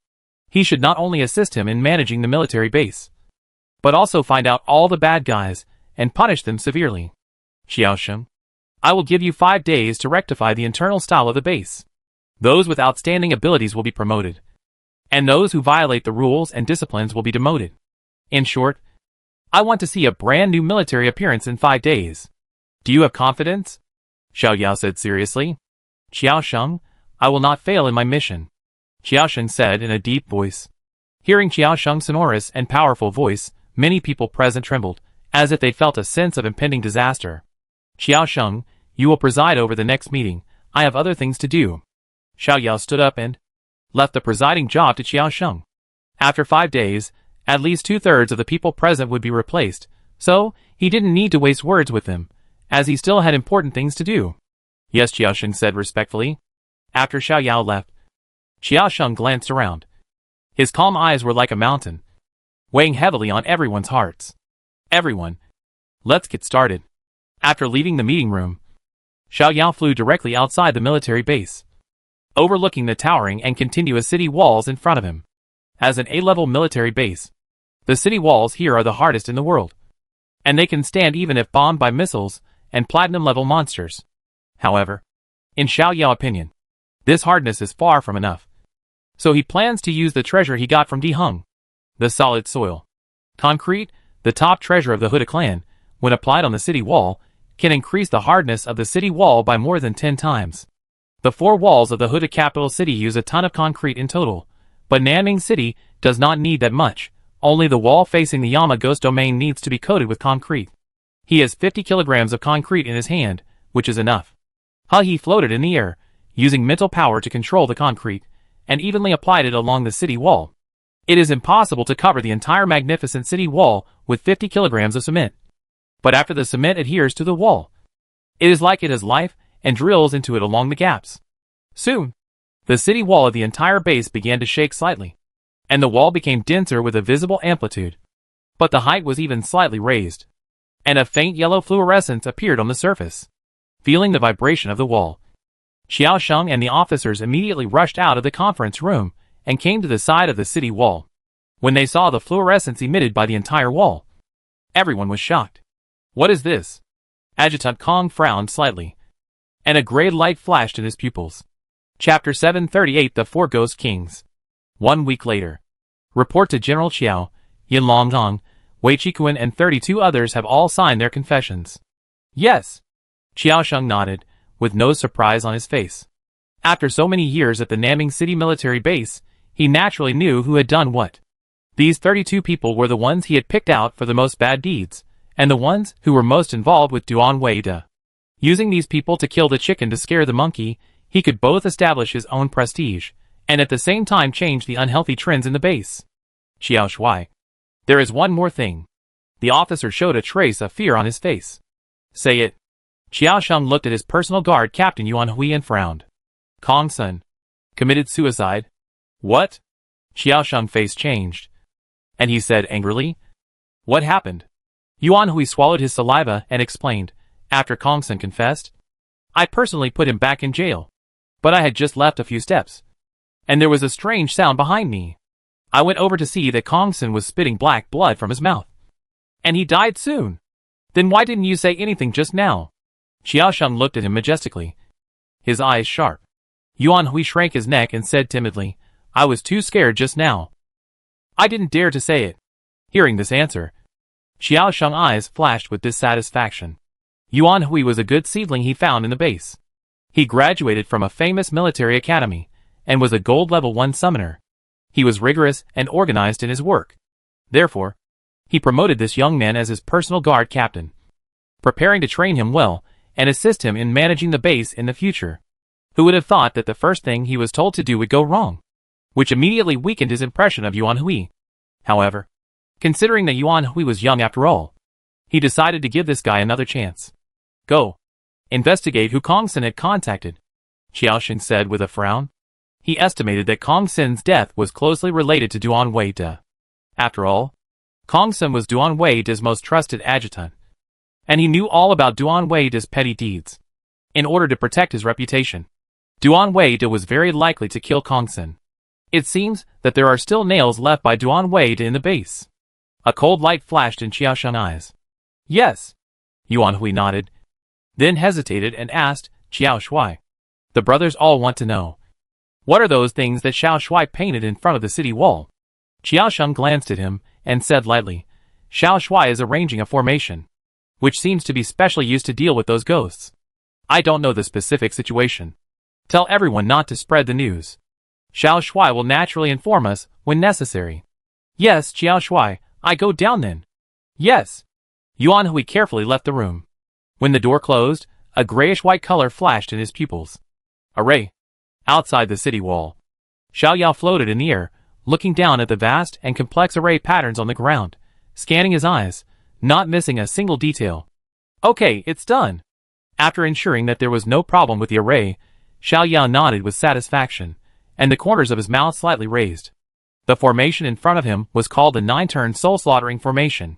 He should not only assist him in managing the military base, but also find out all the bad guys and punish them severely. Qiao Sheng, I will give you 5 days to rectify the internal style of the base. Those with outstanding abilities will be promoted, and those who violate the rules and disciplines will be demoted. In short, I want to see a brand new military appearance in 5 days. Do you have confidence? Xiao Yao said seriously. Qiao Sheng, I will not fail in my mission, Qiao Sheng said in a deep voice. Hearing Qiao Sheng's sonorous and powerful voice, many people present trembled, as if they felt a sense of impending disaster. Qiao Sheng, you will preside over the next meeting. I have other things to do. Xiao Yao stood up and left the presiding job to Qiao Sheng. After 5 days, at least 2/3 of the people present would be replaced, so he didn't need to waste words with them, as he still had important things to do. Yes, Qiao Sheng said respectfully. After Xiao Yao left, Qiao Sheng glanced around. His calm eyes were like a mountain, weighing heavily on everyone's hearts. Everyone, let's get started. After leaving the meeting room, Xiao Yao flew directly outside the military base, overlooking the towering and continuous city walls in front of him. As an A-level military base, the city walls here are the hardest in the world, and they can stand even if bombed by missiles and platinum-level monsters. However, in Xiao Yao's opinion, this hardness is far from enough. So he plans to use the treasure he got from Di Heng, the solid soil. Concrete, the top treasure of the Huda clan, when applied on the city wall, can increase the hardness of the city wall by more than 10 times. The 4 walls of the Huda capital city use a ton of concrete in total, but Nanning City does not need that much. Only the wall facing the Yama Ghost domain needs to be coated with concrete. He has 50 kilograms of concrete in his hand, which is enough. He floated in the air, using mental power to control the concrete, and evenly applied it along the city wall. It is impossible to cover the entire magnificent city wall with 50 kilograms of cement. But after the cement adheres to the wall, it is like it has life and drills into it along the gaps. Soon, the city wall of the entire base began to shake slightly, and the wall became denser with a visible amplitude. But the height was even slightly raised, and a faint yellow fluorescence appeared on the surface. Feeling the vibration of the wall, Qiao Sheng and the officers immediately rushed out of the conference room and came to the side of the city wall. When they saw the fluorescence emitted by the entire wall, everyone was shocked. What is this? Adjutant Kong frowned slightly, and a gray light flashed in his pupils. Chapter 738 The 4 Ghost Kings. 1 week later. Report to General Qiao, Yin Longdong, Wei Qikuan and 32 others have all signed their confessions. Yes. Qiao Sheng nodded, with no surprise on his face. After so many years at the Nanming City military base, he naturally knew who had done what. These 32 people were the ones he had picked out for the most bad deeds, and the ones who were most involved with Duan Weida. Using these people to kill the chicken to scare the monkey, he could both establish his own prestige, and at the same time change the unhealthy trends in the base. Qiao Shuai. There is one more thing. The officer showed a trace of fear on his face. Say it. Qiao Sheng looked at his personal guard Captain Yuan Hui and frowned. Kong Sun. Committed suicide? What? Qiao Sheng's face changed, and he said angrily, What happened? Yuan Hui swallowed his saliva and explained, after Kong Sun confessed. I personally put him back in jail. but I had just left a few steps, and there was a strange sound behind me. I went over to see that Kong Sen was spitting black blood from his mouth. And he died soon. Then why didn't you say anything just now? Xiao Sheng looked at him majestically, his eyes sharp. Yuan Hui shrank his neck and said timidly, I was too scared just now. I didn't dare to say it. Hearing this answer, Xiao Sheng's eyes flashed with dissatisfaction. Yuan Hui was a good seedling he found in the base. He graduated from a famous military academy, and was a gold level 1 summoner. He was rigorous and organized in his work. Therefore, he promoted this young man as his personal guard captain, preparing to train him well and assist him in managing the base in the future. Who would have thought that the first thing he was told to do would go wrong? Which immediately weakened his impression of Yuan Hui. However, considering that Yuan Hui was young after all, he decided to give this guy another chance. Go. Investigate who Kong Sen had contacted, Xiao Sheng said with a frown. He estimated that Kong Sen's death was closely related to Duan Wei De. After all, Kong Sen was Duan Wei De's most trusted adjutant, and he knew all about Duan Wei De's petty deeds. In order to protect his reputation, Duan Wei De was very likely to kill Kong Sen. It seems that there are still nails left by Duan Wei De in the base. A cold light flashed in Xiao Sheng's eyes. Yes. Yuan Hui nodded, then hesitated and asked, Xiao Shuai. The brothers all want to know. What are those things that Xiao Shuai painted in front of the city wall? Xiao Sheng glanced at him and said lightly, Xiao Shuai is arranging a formation, which seems to be specially used to deal with those ghosts. I don't know the specific situation. Tell everyone not to spread the news. Xiao Shuai will naturally inform us when necessary. Yes, Xiao Shuai, I go down then. Yes. Yuan Hui carefully left the room. When the door closed, a grayish-white color flashed in his pupils. A ray. Outside the city wall, Xiao Yao floated in the air, looking down at the vast and complex array patterns on the ground, scanning his eyes, not missing a single detail. Okay, it's done. After ensuring that there was no problem with the array, Xiao Yao nodded with satisfaction, and the corners of his mouth slightly raised. The formation in front of him was called the 9-turn soul-slaughtering formation.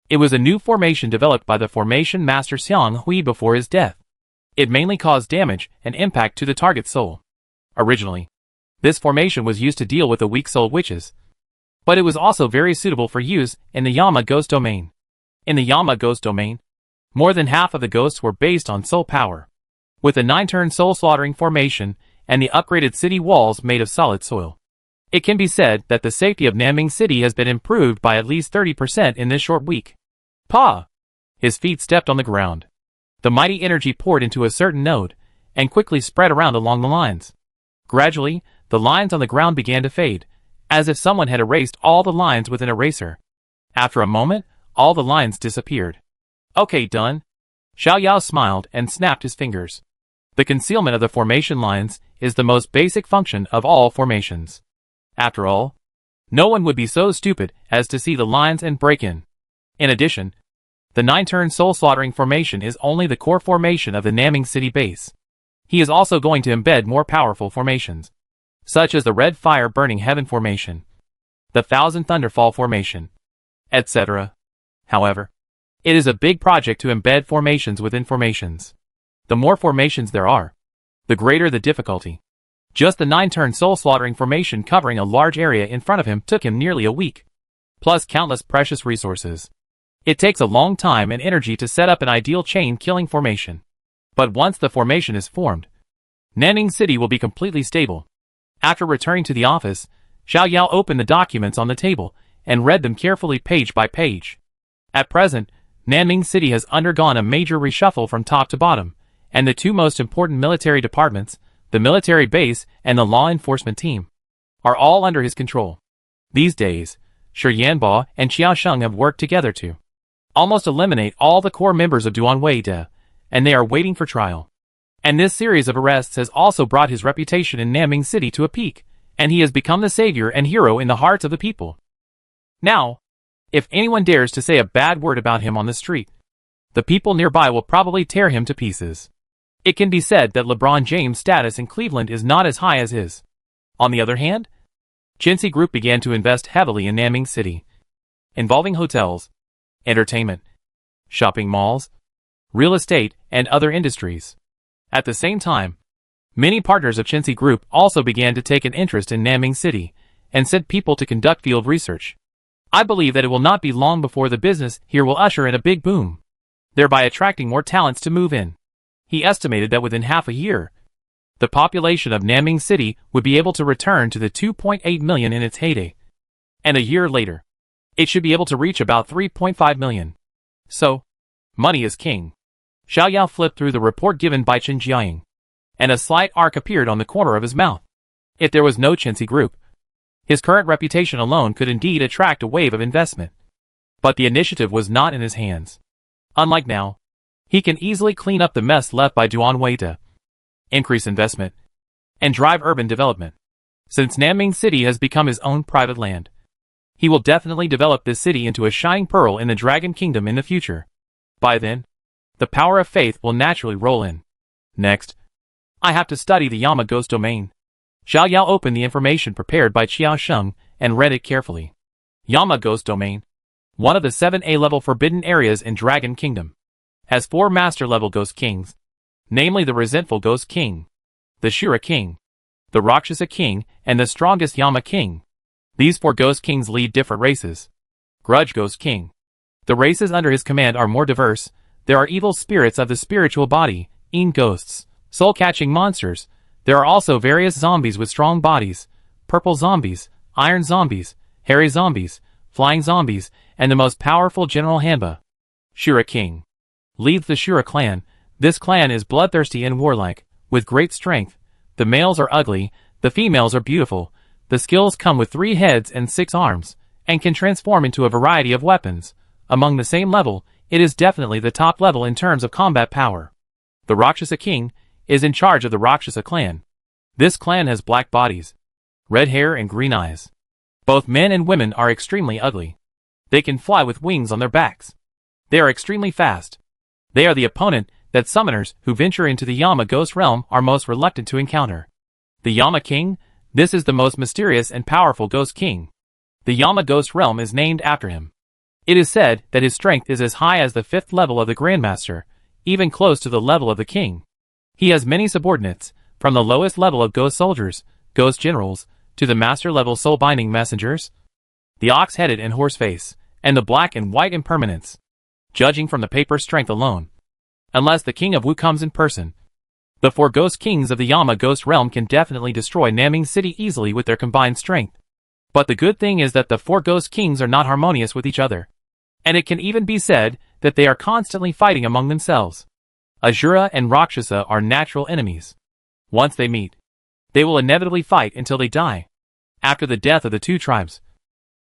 It was a new formation developed by the formation master Xiang Hui before his death. It mainly caused damage and impact to the target soul. Originally, this formation was used to deal with the weak-souled witches, but it was also very suitable for use in the Yama ghost domain. In the Yama ghost domain, more than half of the ghosts were based on soul power. With the 9-turn soul-slaughtering formation and the upgraded city walls made of solid soil, it can be said that the safety of Nanming City has been improved by at least 30% in this short week. Pa! His feet stepped on the ground. The mighty energy poured into a certain node, and quickly spread around along the lines. Gradually, the lines on the ground began to fade, as if someone had erased all the lines with an eraser. After a moment, all the lines disappeared. Okay, done. Xiao Yao smiled and snapped his fingers. The concealment of the formation lines is the most basic function of all formations. After all, no one would be so stupid as to see the lines and break in. In addition, the 9-turn soul-slaughtering formation is only the core formation of the Nanming City base. He is also going to embed more powerful formations, such as the Red Fire Burning Heaven formation, the Thousand Thunderfall formation, etc. However, it is a big project to embed formations within formations. The more formations there are, the greater the difficulty. Just the 9-turn soul-slaughtering formation covering a large area in front of him took him nearly a week, plus countless precious resources. It takes a long time and energy to set up an ideal chain-killing formation. But once the formation is formed, Nanning City will be completely stable. After returning to the office, Xiao Yao opened the documents on the table and read them carefully page by page. At present, Nanning City has undergone a major reshuffle from top to bottom, and the two most important military departments, the military base and the law enforcement team, are all under his control. These days, Shi Yanbo and Xiao Sheng have worked together to almost eliminate all the core members of Duan Wei De, and they are waiting for trial. And this series of arrests has also brought his reputation in Nanming City to a peak, and he has become the savior and hero in the hearts of the people. Now, if anyone dares to say a bad word about him on the street, the people nearby will probably tear him to pieces. It can be said that LeBron James' status in Cleveland is not as high as his. On the other hand, Jinxi Group began to invest heavily in Nanming City, involving hotels, entertainment, shopping malls, real estate, and other industries. At the same time, Many partners of Chinsi Group also began to take an interest in Naming City, and sent people to conduct field research. I believe that it will not be long before the business here will usher in a big boom, thereby attracting more talents to move in. He estimated that within half a year, the population of Naming City would be able to return to the 2.8 million in its heyday, and a year later, it should be able to reach about 3.5 million. So, money is king. Xiao Yao flipped through the report given by Chen Jiaying, and a slight arc appeared on the corner of his mouth. If there was no Chinsi Group, his current reputation alone could indeed attract a wave of investment. But the initiative was not in his hands. Unlike now, he can easily clean up the mess left by Duan Wei to increase investment and drive urban development. Since Naming City has become his own private land, he will definitely develop this city into a shining pearl in the Dragon Kingdom in the future. By then, the power of faith will naturally roll in. Next, I have to study the Yama Ghost domain. Xiao Yao opened the information prepared by Qiao Sheng and read it carefully. Yama Ghost domain, one of the 7 A-level forbidden areas in Dragon Kingdom, has 4 master-level Ghost Kings, namely the Resentful Ghost King, the Shura King, the Rakshasa King, and the strongest Yama King. These 4 Ghost Kings lead different races. Grudge Ghost King. The races under his command are more diverse. There are evil spirits of the spiritual body, Een ghosts, soul-catching monsters. There are also various zombies with strong bodies, purple zombies, iron zombies, hairy zombies, flying zombies, and the most powerful General Hanba, Shura King, leads the Shura clan. This clan is bloodthirsty and warlike, with great strength. The males are ugly, the females are beautiful. The skills come with 3 heads and 6 arms, and can transform into a variety of weapons. Among the same level, it is definitely the top level in terms of combat power. The Rakshasa King is in charge of the Rakshasa clan. This clan has black bodies, red hair and green eyes. Both men and women are extremely ugly. They can fly with wings on their backs. They are extremely fast. They are the opponent that summoners who venture into the Yama Ghost realm are most reluctant to encounter. The Yama King, this is the most mysterious and powerful Ghost King. The Yama Ghost realm is named after him. It is said that his strength is as high as the 5th level of the Grandmaster, even close to the level of the King. He has many subordinates, from the lowest level of Ghost Soldiers, Ghost Generals, to the Master-level Soul-Binding Messengers, the Ox-Headed and Horse-Face, and the Black and White Impermanents. Judging from the paper strength alone, unless the King of Wu comes in person, the 4 Ghost Kings of the Yama Ghost realm can definitely destroy Naming City easily with their combined strength. But the good thing is that the 4 Ghost Kings are not harmonious with each other, and it can even be said that they are constantly fighting among themselves. Asura and Rakshasa are natural enemies. Once they meet, they will inevitably fight until they die. After the death of the 2 tribes,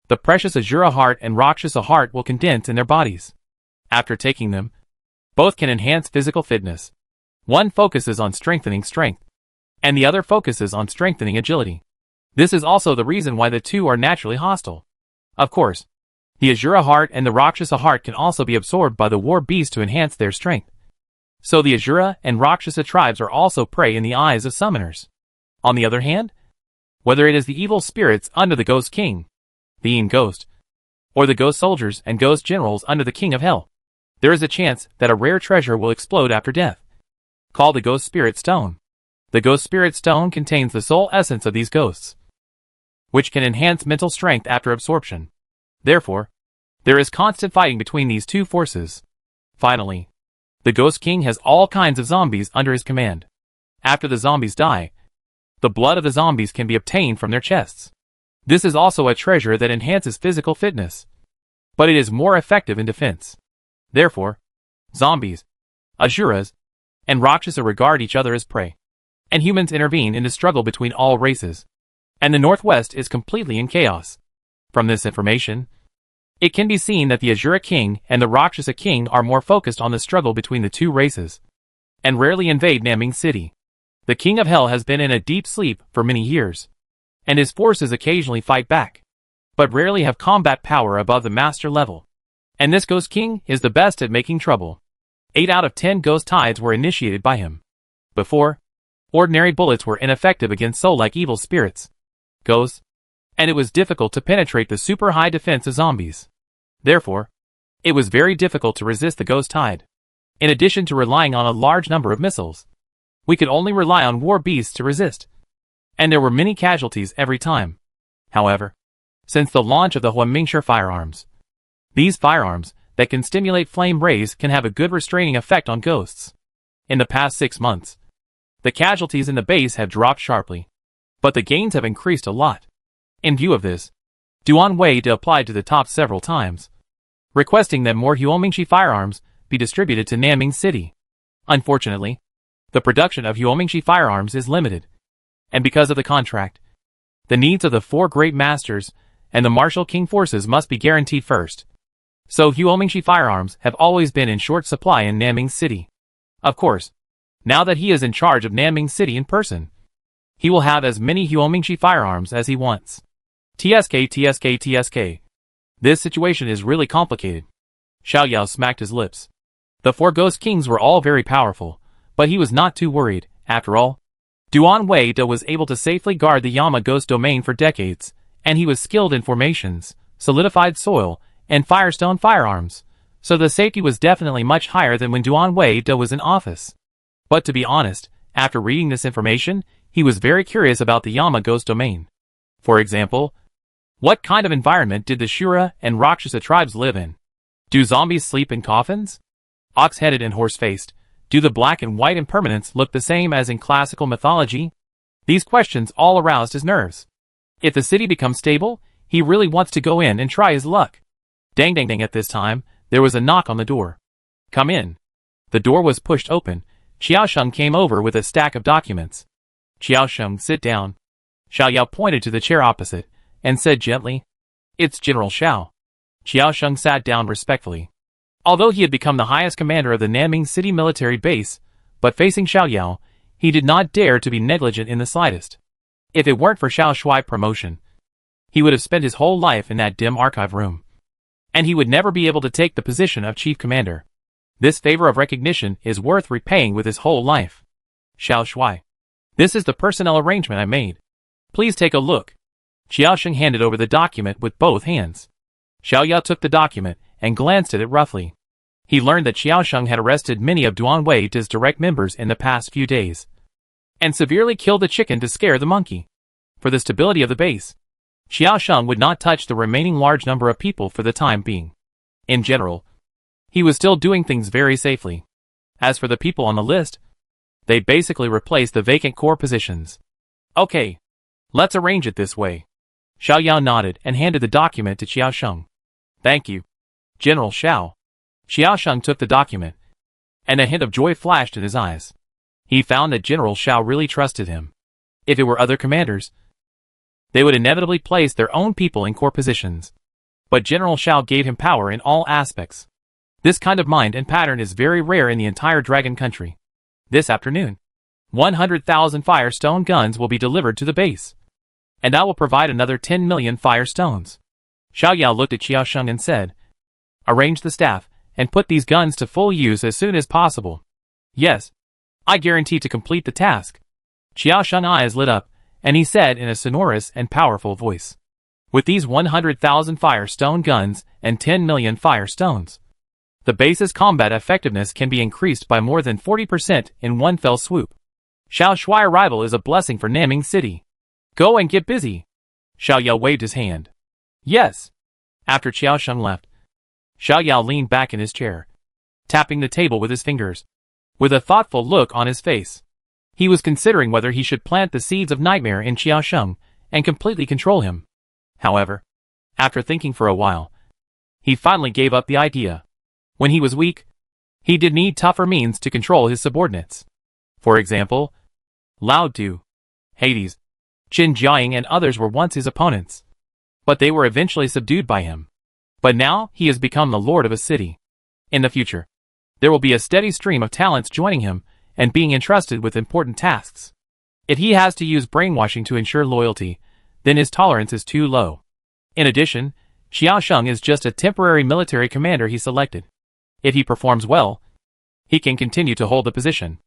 the precious Asura heart and Rakshasa heart will condense in their bodies. After taking them, both can enhance physical fitness. One focuses on strengthening strength, and the other focuses on strengthening agility. This is also the reason why the 2 are naturally hostile. Of course, the Asura heart and the Rakshasa heart can also be absorbed by the war beast to enhance their strength. So the Asura and Rakshasa tribes are also prey in the eyes of summoners. On the other hand, whether it is the evil spirits under the Ghost King, the Een Ghost, or the Ghost Soldiers and Ghost Generals under the King of Hell, there is a chance that a rare treasure will explode after death, called the Ghost Spirit Stone. The Ghost Spirit Stone contains the soul essence of these ghosts, which can enhance mental strength after absorption. Therefore, there is constant fighting between these 2 forces. Finally, the Ghost King has all kinds of zombies under his command. After the zombies die, the blood of the zombies can be obtained from their chests. This is also a treasure that enhances physical fitness, but it is more effective in defense. Therefore, zombies, Asuras, and Rakshasa regard each other as prey, and humans intervene in the struggle between all races, and the Northwest is completely in chaos. From this information, it can be seen that the Asura King and the Rakshasa King are more focused on the struggle between the 2 races, and rarely invade Naming City. The King of Hell has been in a deep sleep for many years, and his forces occasionally fight back, but rarely have combat power above the master level. And this Ghost King is the best at making trouble. 8 out of 10 ghost tides were initiated by him. Before, ordinary bullets were ineffective against soul-like evil spirits, ghosts, and it was difficult to penetrate the super high defense of zombies. Therefore, it was very difficult to resist the ghost tide, in addition to relying on a large number of missiles. We could only rely on war beasts to resist. And there were many casualties every time. However, since the launch of the Huamingshi firearms, these firearms that can stimulate flame rays can have a good restraining effect on ghosts. In the past 6 months, the casualties in the base have dropped sharply, but the gains have increased a lot. In view of this, Duan Wei applied to the top several times, requesting that more Huamingshi firearms be distributed to Nanming City. Unfortunately, the production of Huamingshi firearms is limited, and because of the contract, the needs of the 4 great masters and the martial king forces must be guaranteed first. So Huamingshi firearms have always been in short supply in Nanming City. Of course, now that he is in charge of Nanming City in person, he will have as many Huamingshi firearms as he wants. TSK. This situation is really complicated. Xiao Yao smacked his lips. The 4 ghost kings were all very powerful, but he was not too worried. After all, Duan Wei was able to safely guard the Yama ghost domain for decades, and he was skilled in formations, solidified soil, and firestone firearms, so the safety was definitely much higher than when Duan Wei was in office. But to be honest, after reading this information, he was very curious about the Yama ghost domain. For example, what kind of environment did the Shura and Rakshasa tribes live in? Do zombies sleep in coffins? Ox-headed and horse-faced? Do the black and white impermanents look the same as in classical mythology? These questions all aroused his nerves. If the city becomes stable, he really wants to go in and try his luck. Dang. At this time, there was a knock on the door. Come in. The door was pushed open. Xiaosheng came over with a stack of documents. Xiaosheng, sit down. Xiao Yao pointed to the chair opposite, and said gently, It's General Xiao. Xiaosheng sat down respectfully. Although he had become the highest commander of the Nanming City military base, but facing Xiao Yao, he did not dare to be negligent in the slightest. If it weren't for Xiao Shuai's promotion, he would have spent his whole life in that dim archive room. And he would never be able to take the position of chief commander. This favor of recognition is worth repaying with his whole life. Xiao Shuai. This is the personnel arrangement I made. Please take a look. Xiaosheng handed over the document with both hands. Xiao Yao took the document and glanced at it roughly. He learned that Xiaosheng had arrested many of Duan Wei's direct members in the past few days, and severely killed the chicken to scare the monkey. For the stability of the base, Xiaosheng would not touch the remaining large number of people for the time being. In general, he was still doing things very safely. As for the people on the list, they basically replaced the vacant core positions. Okay, let's arrange it this way. Xiao Yao nodded and handed the document to Xiaosheng. Thank you, General Xiao. Xiaosheng took the document, and a hint of joy flashed in his eyes. He found that General Xiao really trusted him. If it were other commanders, they would inevitably place their own people in core positions. But General Xiao gave him power in all aspects. This kind of mind and pattern is very rare in the entire Dragon Country. This afternoon, 100,000 firestone guns will be delivered to the base, and I will provide another 10 million firestones. Xiao Yao looked at Xiaosheng and said, Arrange the staff, and put these guns to full use as soon as possible. Yes, I guarantee to complete the task. Xiaosheng's eyes lit up, and he said in a sonorous and powerful voice, With these 100,000 firestone guns and 10 million firestones, the base's combat effectiveness can be increased by more than 40% in one fell swoop. Xiao Shuai's arrival is a blessing for Nanming City. Go and get busy. Xiao Yao waved his hand. Yes. After Xiaosheng left, Xiao Yao leaned back in his chair, tapping the table with his fingers, with a thoughtful look on his face. He was considering whether he should plant the seeds of nightmare in Xiaosheng and completely control him. However, after thinking for a while, he finally gave up the idea. When he was weak, he did need tougher means to control his subordinates. For example, Lao Du, Hades, Qin Jiaying and others were once his opponents, but they were eventually subdued by him. But now he has become the lord of a city. In the future, there will be a steady stream of talents joining him and being entrusted with important tasks. If he has to use brainwashing to ensure loyalty, then his tolerance is too low. In addition, Xiaosheng is just a temporary military commander he selected. If he performs well, he can continue to hold the position.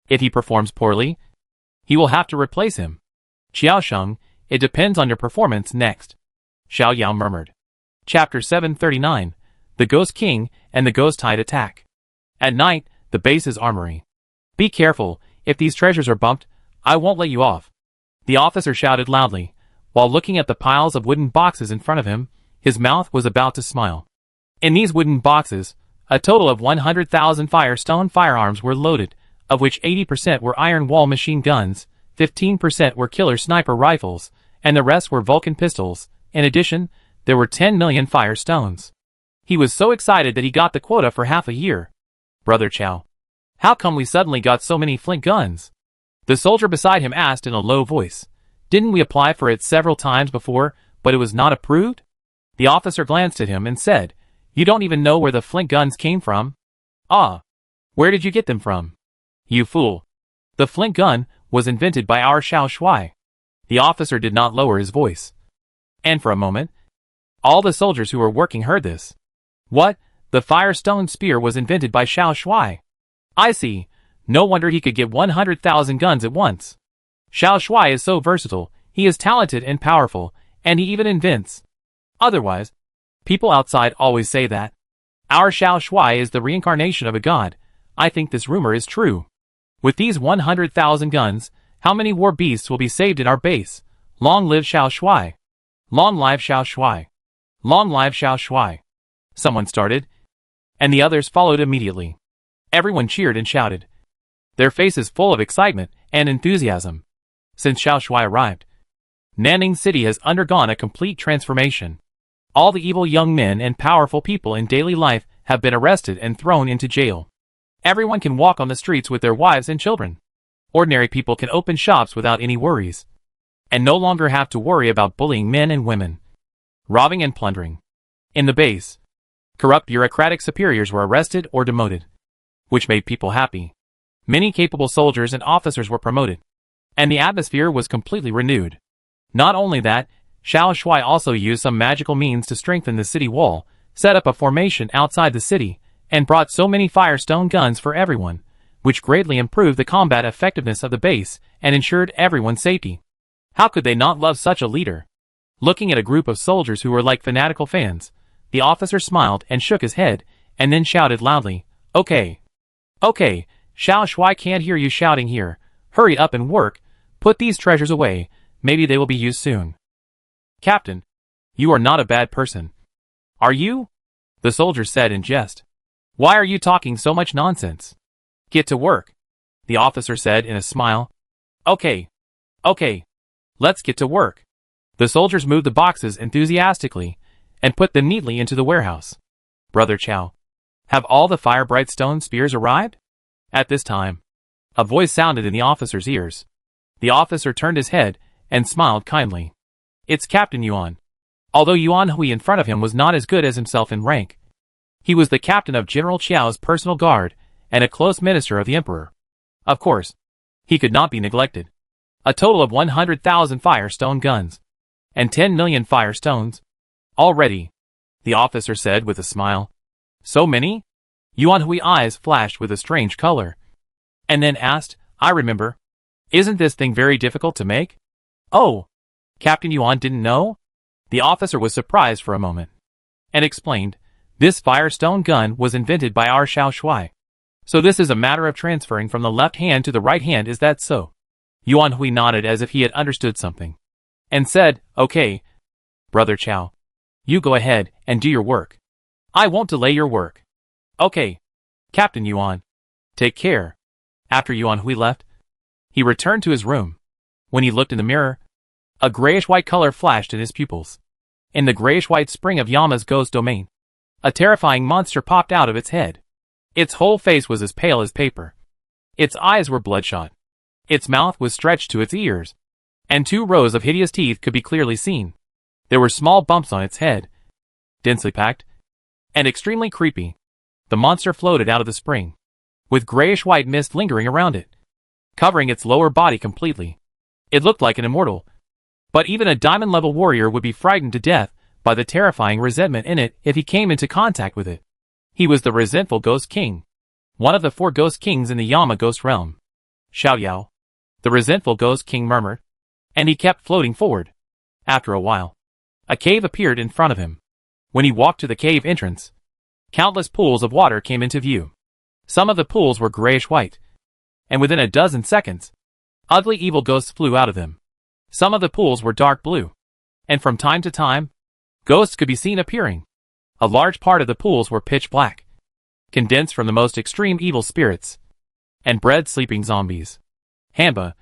If he performs poorly, he will have to replace him. Xiaosheng, it depends on your performance next. Xiao Yao murmured. Chapter 739, The Ghost King and the Ghost Tide Attack. At night, the base's armory. Be careful, if these treasures are bumped, I won't let you off. The officer shouted loudly. While looking at the piles of wooden boxes in front of him, his mouth was about to smile. In these wooden boxes, a total of 100,000 Firestone firearms were loaded, of which 80% were iron wall machine guns, 15% were killer sniper rifles, and the rest were Vulcan pistols. In addition, there were 10 million Firestones. He was so excited that he got the quota for half a year. Brother Chow, how come we suddenly got so many flint guns? The soldier beside him asked in a low voice. Didn't we apply for it several times before, but it was not approved? The officer glanced at him and said, You don't even know where the flint guns came from? Ah, where did you get them from? You fool. The flint gun was invented by our Xiao Shuai. The officer did not lower his voice. And for a moment, all the soldiers who were working heard this. What? The Firestone spear was invented by Xiao Shuai. I see. No wonder he could get 100,000 guns at once. Xiao Shuai is so versatile, he is talented and powerful, and he even invents. Otherwise, people outside always say that. Our Xiao Shuai is the reincarnation of a god. I think this rumor is true. With these 100,000 guns, how many war beasts will be saved in our base? Long live Xiao Shuai. Long live Xiao Shuai. Long live Xiao Shuai. Someone started, and the others followed immediately. Everyone cheered and shouted, their faces full of excitement and enthusiasm. Since Xiao Shuai arrived, Nanning City has undergone a complete transformation. All the evil young men and powerful people in daily life have been arrested and thrown into jail. Everyone can walk on the streets with their wives and children. Ordinary people can open shops without any worries, and no longer have to worry about bullying men and women, robbing and plundering. In the base, corrupt bureaucratic superiors were arrested or demoted, which made people happy. Many capable soldiers and officers were promoted, and the atmosphere was completely renewed. Not only that, Xiao Shuai also used some magical means to strengthen the city wall, set up a formation outside the city, and brought so many Firestone guns for everyone, which greatly improved the combat effectiveness of the base and ensured everyone's safety. How could they not love such a leader? Looking at a group of soldiers who were like fanatical fans, the officer smiled and shook his head, and then shouted loudly, Okay. Okay, Xiao Shuai can't hear you shouting here. Hurry up and work. Put these treasures away. Maybe they will be used soon. Captain, you are not a bad person. Are you? The soldier said in jest. Why are you talking so much nonsense? Get to work, the officer said in a smile. Okay. Okay. Let's get to work. The soldiers moved the boxes enthusiastically and put them neatly into the warehouse. Brother Chow, have all the Firebright Stone spears arrived? At this time, a voice sounded in the officer's ears. The officer turned his head and smiled kindly. It's Captain Yuan. Although Yuan Hui in front of him was not as good as himself in rank, he was the captain of General Qiao's personal guard and a close minister of the emperor. Of course, he could not be neglected. A total of 100,000 Firestone guns and 10 million Firestones. Already, the officer said with a smile. So many? Yuan Hui's eyes flashed with a strange color, and then asked, I remember. Isn't this thing very difficult to make? Oh, Captain Yuan didn't know? The officer was surprised for a moment, and explained, this Firestone gun was invented by our Xiao Shuai. So this is a matter of transferring from the left hand to the right hand, is that so? Yuan Hui nodded as if he had understood something, and said, Okay, Brother Chow, you go ahead and do your work. I won't delay your work. Okay, Captain Yuan. Take care. After Yuan Hui left, he returned to his room. When he looked in the mirror, a grayish-white color flashed in his pupils. In the grayish-white spring of Yama's ghost domain, a terrifying monster popped out of its head. Its whole face was as pale as paper. Its eyes were bloodshot. Its mouth was stretched to its ears, and 2 rows of hideous teeth could be clearly seen. There were small bumps on its head, densely packed, and extremely creepy. The monster floated out of the spring, with grayish-white mist lingering around it, covering its lower body completely. It looked like an immortal, but even a diamond-level warrior would be frightened to death by the terrifying resentment in it if he came into contact with it. He was the resentful Ghost King, one of the 4 Ghost Kings in the Yama Ghost Realm. Xiao Yao, the resentful Ghost King murmured, and he kept floating forward. After a while, a cave appeared in front of him. When he walked to the cave entrance, countless pools of water came into view. Some of the pools were grayish-white, and within a dozen seconds, ugly evil ghosts flew out of them. Some of the pools were dark blue, and from time to time, ghosts could be seen appearing. A large part of the pools were pitch black, condensed from the most extreme evil spirits, and bred sleeping zombies. Hamba,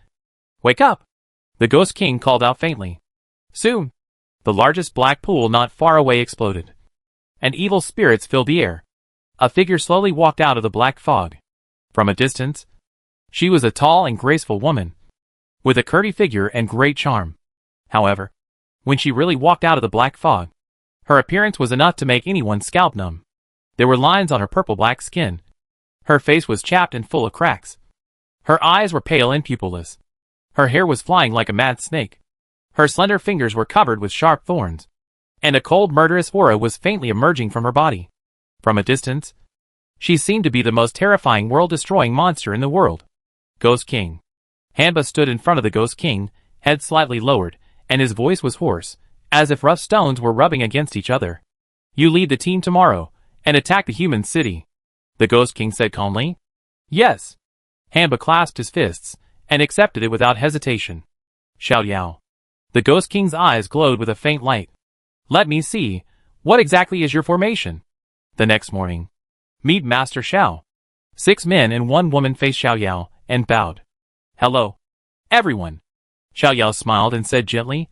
wake up! The Ghost King called out faintly. Soon, the largest black pool not far away exploded, and evil spirits filled the air. A figure slowly walked out of the black fog. From a distance, she was a tall and graceful woman, with a curvy figure and great charm. However, when she really walked out of the black fog, her appearance was enough to make anyone's scalp numb. There were lines on her purple-black skin. Her face was chapped and full of cracks. Her eyes were pale and pupilless. Her hair was flying like a mad snake. Her slender fingers were covered with sharp thorns, and a cold murderous aura was faintly emerging from her body. From a distance, she seemed to be the most terrifying world-destroying monster in the world. Ghost King. Hamba stood in front of the Ghost King, head slightly lowered, and his voice was hoarse, as if rough stones were rubbing against each other. You lead the team tomorrow, and attack the human city, the Ghost King said calmly. Yes. Hamba clasped his fists, and accepted it without hesitation. Xiao Yao. The Ghost King's eyes glowed with a faint light. Let me see, what exactly is your formation? The next morning. Meet Master Xiao. 6 men and 1 woman faced Xiao Yao, and bowed. Hello, everyone. Xiao Yao smiled and said gently,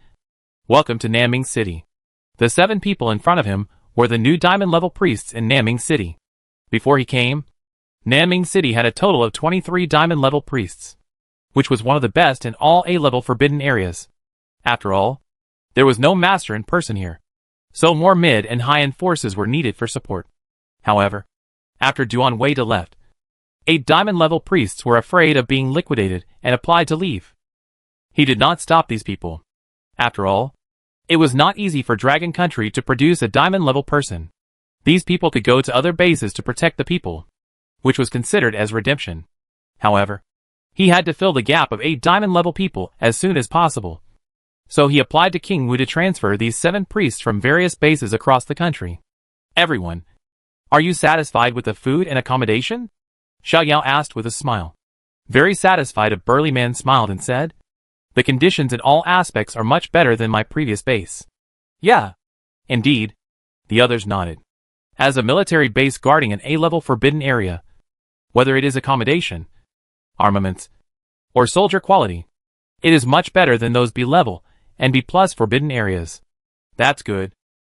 Welcome to Naming City. The 7 people in front of him were the new diamond-level priests in Naming City. Before he came, Naming City had a total of 23 diamond-level priests, which was one of the best in all A-level forbidden areas. After all, there was no master in person here, so more mid and high-end forces were needed for support. However, after Duan Weide left, 8 diamond-level priests were afraid of being liquidated and applied to leave. He did not stop these people. After all, it was not easy for Dragon Country to produce a diamond-level person. These people could go to other bases to protect the people, which was considered as redemption. However, he had to fill the gap of 8 diamond-level people as soon as possible. So he applied to King Wu to transfer these 7 priests from various bases across the country. Everyone, are you satisfied with the food and accommodation? Xiao Yao asked with a smile. Very satisfied, a burly man smiled and said, The conditions in all aspects are much better than my previous base. Yeah. Indeed. The others nodded. As a military base guarding an A-level forbidden area, whether it is accommodation, armaments, or soldier quality, it is much better than those B-level and B-plus forbidden areas. That's good.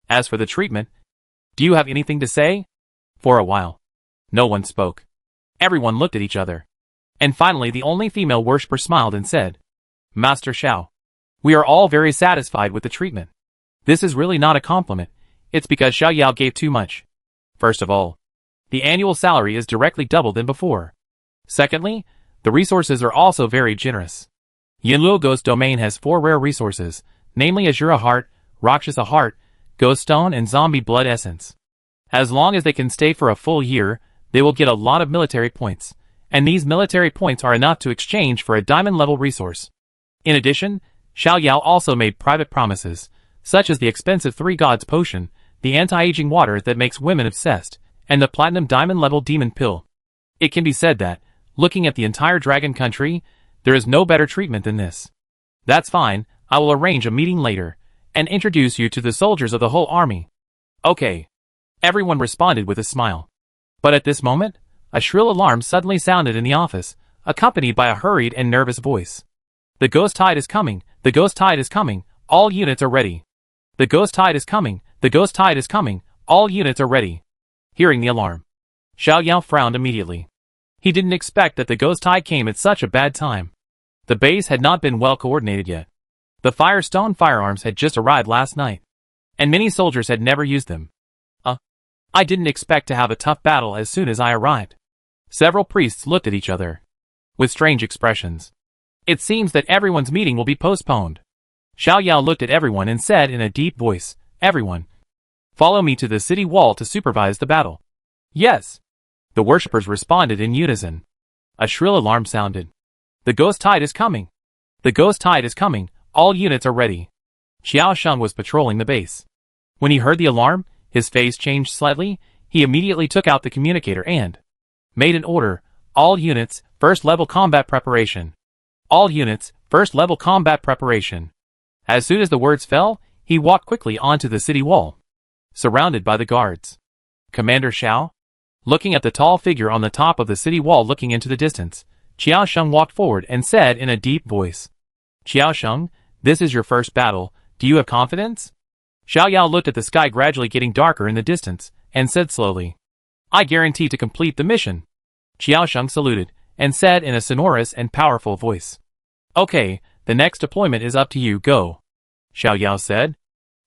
As for the treatment, do you have anything to say? For a while, no one spoke. Everyone looked at each other. And finally the only female worshipper smiled and said, Master Xiao, we are all very satisfied with the treatment. This is really not a compliment, it's because Xiao Yao gave too much. First of all, the annual salary is directly double than before. Secondly, the resources are also very generous. Yinluo Ghost Domain has 4 rare resources, namely Azura Heart, Rakshasa Heart, Ghost Stone and Zombie Blood Essence. As long as they can stay for a full year, they will get a lot of military points, and these military points are enough to exchange for a diamond-level resource. In addition, Xiao Yao also made private promises, such as the expensive 3 Gods Potion, the anti-aging water that makes women obsessed, and the Platinum Diamond-level Demon Pill. It can be said that, looking at the entire Dragon Country, there is no better treatment than this. That's fine, I will arrange a meeting later, and introduce you to the soldiers of the whole army. Okay. Everyone responded with a smile. But at this moment, a shrill alarm suddenly sounded in the office, accompanied by a hurried and nervous voice. The Ghost Tide is coming, the Ghost Tide is coming, all units are ready. The Ghost Tide is coming, the Ghost Tide is coming, all units are ready. Hearing the alarm, Xiao Yao frowned immediately. He didn't expect that the Ghost Tide came at such a bad time. The base had not been well coordinated yet. The Firestone firearms had just arrived last night, and many soldiers had never used them. I didn't expect to have a tough battle as soon as I arrived. Several priests looked at each other, with strange expressions. It seems that everyone's meeting will be postponed. Xiao Yao looked at everyone and said in a deep voice, Everyone, follow me to the city wall to supervise the battle. Yes. The worshippers responded in unison. A shrill alarm sounded. The Ghost Tide is coming. The Ghost Tide is coming, all units are ready. Xiao Shun was patrolling the base. When he heard the alarm, his face changed slightly. He immediately took out the communicator and made an order. All units, first level combat preparation. All units, first level combat preparation. As soon as the words fell, he walked quickly onto the city wall, surrounded by the guards. Commander Xiao? Looking at the tall figure on the top of the city wall looking into the distance, Qiao Sheng walked forward and said in a deep voice, Qiao Sheng, this is your first battle, do you have confidence? Xiao Yao looked at the sky gradually getting darker in the distance, and said slowly, I guarantee to complete the mission. Qiao Sheng saluted, and said in a sonorous and powerful voice, Okay, the next deployment is up to you, go. Xiao Yao said,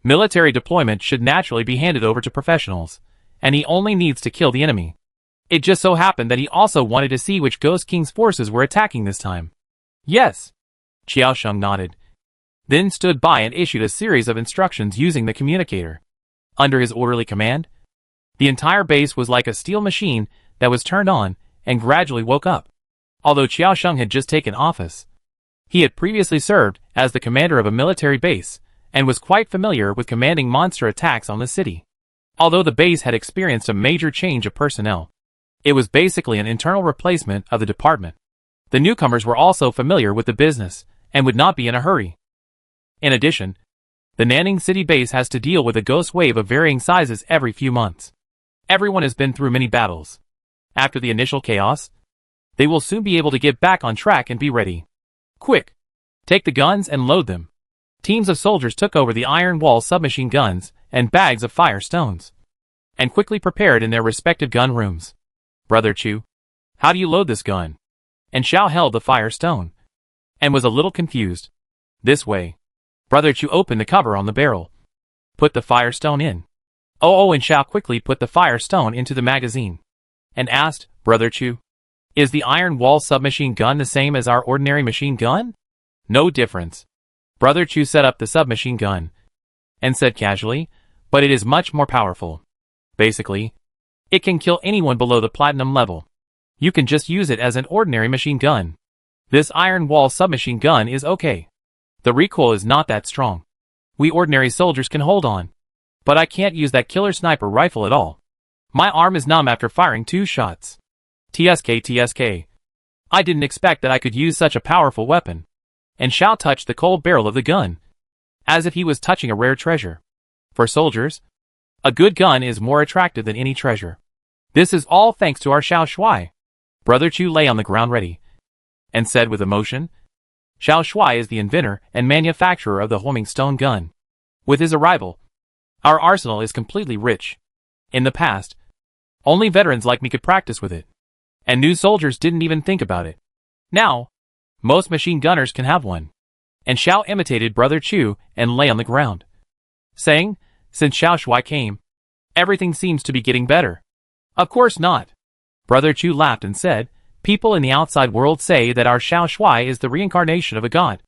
Military deployment should naturally be handed over to professionals, and he only needs to kill the enemy. It just so happened that he also wanted to see which Ghost King's forces were attacking this time. Yes. Qiao Sheng nodded, then stood by and issued a series of instructions using the communicator. Under his orderly command, the entire base was like a steel machine that was turned on and gradually woke up. Although Qiao Sheng had just taken office, he had previously served as the commander of a military base and was quite familiar with commanding monster attacks on the city. Although the base had experienced a major change of personnel, it was basically an internal replacement of the department. The newcomers were also familiar with the business and would not be in a hurry. In addition, the Nanning City base has to deal with a ghost wave of varying sizes every few months. Everyone has been through many battles. After the initial chaos, they will soon be able to get back on track and be ready. Quick! Take the guns and load them. Teams of soldiers took over the iron wall submachine guns and bags of fire stones, and quickly prepared in their respective gun rooms. Brother Chu, how do you load this gun? And Xiao held the fire stone, and was a little confused. This way. Brother Chu opened the cover on the barrel. Put the fire stone in. And Xiao quickly put the fire stone into the magazine, and asked, Brother Chu, is the iron wall submachine gun the same as our ordinary machine gun? No difference. Brother Chu set up the submachine gun, and said casually, but it is much more powerful. Basically, it can kill anyone below the platinum level. You can just use it as an ordinary machine gun. This iron wall submachine gun is okay. The recoil is not that strong. We ordinary soldiers can hold on. But I can't use that killer sniper rifle at all. My arm is numb after firing 2 shots. TSK. I didn't expect that I could use such a powerful weapon. And Xiao touched the cold barrel of the gun, as if he was touching a rare treasure. For soldiers, a good gun is more attractive than any treasure. This is all thanks to our Xiao Shuai. Brother Chu lay on the ground ready, and said with emotion, Xiao Shuai is the inventor and manufacturer of the homing stone gun. With his arrival, our arsenal is completely rich. In the past, only veterans like me could practice with it, and new soldiers didn't even think about it. Now, most machine gunners can have one. And Xiao imitated Brother Chu and lay on the ground, saying, since Xiao Shuai came, everything seems to be getting better. Of course not. Brother Chu laughed and said, people in the outside world say that our Xiao Shuai is the reincarnation of a god.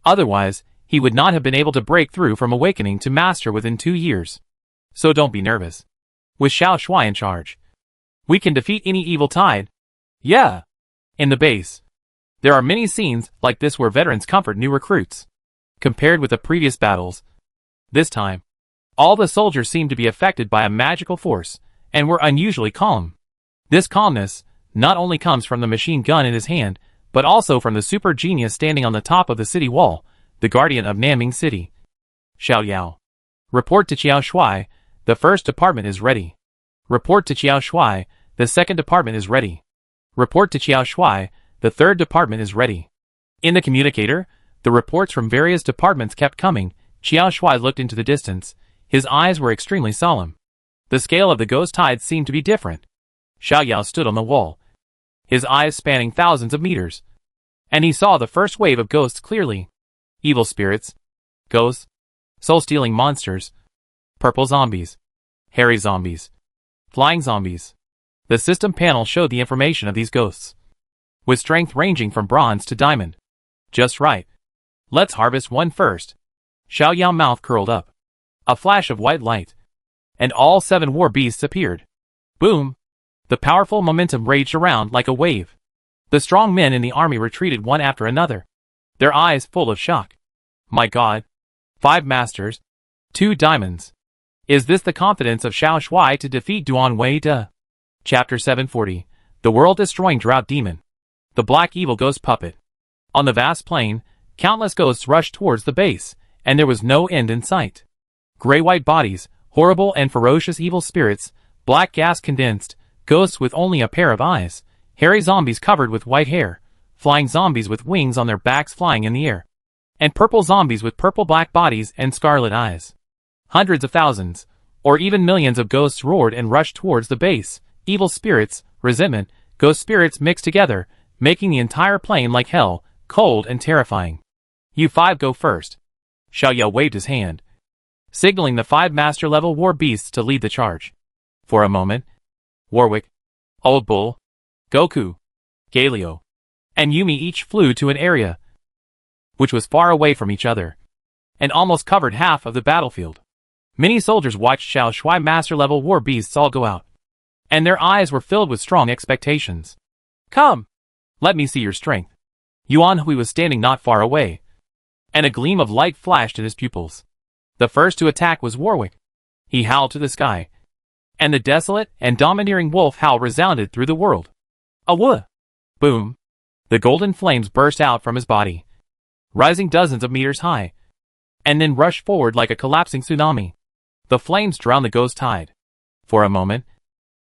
Otherwise, he would not have been able to break through from awakening to master within 2 years. So don't be nervous. With Xiao Shuai in charge, we can defeat any evil tide. Yeah. In the base, there are many scenes like this where veterans comfort new recruits. Compared with the previous battles, this time, all the soldiers seemed to be affected by a magical force and were unusually calm. This calmness not only comes from the machine gun in his hand, but also from the super genius standing on the top of the city wall, the guardian of Nanning City. Xiao Yao. Report to Qiao Shuai, the first department is ready. Report to Qiao Shuai, the second department is ready. Report to Qiao Shuai, the third department is ready. In the communicator, the reports from various departments kept coming. Qiao Shuai looked into the distance. His eyes were extremely solemn. The scale of the ghost tides seemed to be different. Xiao Yao stood on the wall, his eyes spanning thousands of meters, and he saw the first wave of ghosts clearly. Evil spirits, ghosts, soul-stealing monsters, purple zombies, hairy zombies, flying zombies. The system panel showed the information of these ghosts, with strength ranging from bronze to diamond. Just right. Let's harvest one first. Xiao Yao's mouth curled up. A flash of white light, and all 7 war beasts appeared. Boom! The powerful momentum raged around like a wave. The strong men in the army retreated one after another, their eyes full of shock. My God! 5 masters, 2 diamonds. Is this the confidence of Xiao Shuai to defeat Duan Wei De? Chapter 740. The World-Destroying Drought Demon. the black evil ghost puppet. On the vast plain, countless ghosts rushed towards the base, and there was no end in sight. Gray-white bodies, horrible and ferocious evil spirits, black gas condensed, ghosts with only a pair of eyes, hairy zombies covered with white hair, flying zombies with wings on their backs flying in the air, and purple zombies with purple-black bodies and scarlet eyes. Hundreds of thousands, or even millions of ghosts roared and rushed towards the base, evil spirits, resentment, ghost spirits mixed together, making the entire plain like hell, cold and terrifying. "You five go first." Xiao Yao waved his hand, signaling the 5 master-level war beasts to lead the charge. For a moment, Warwick, Old Bull, Goku, Galio, and Yumi each flew to an area which was far away from each other, and almost covered half of the battlefield. Many soldiers watched Xiao Shui master-level war beasts all go out, and their eyes were filled with strong expectations. "Come, let me see your strength." Yuan Hui was standing not far away, and a gleam of light flashed in his pupils. The first to attack was Warwick. He howled to the sky, and the desolate and domineering wolf howl resounded through the world. "Awoo!" Boom! The golden flames burst out from his body, rising dozens of meters high, and then rushed forward like a collapsing tsunami. The flames drowned the ghost tide. For a moment,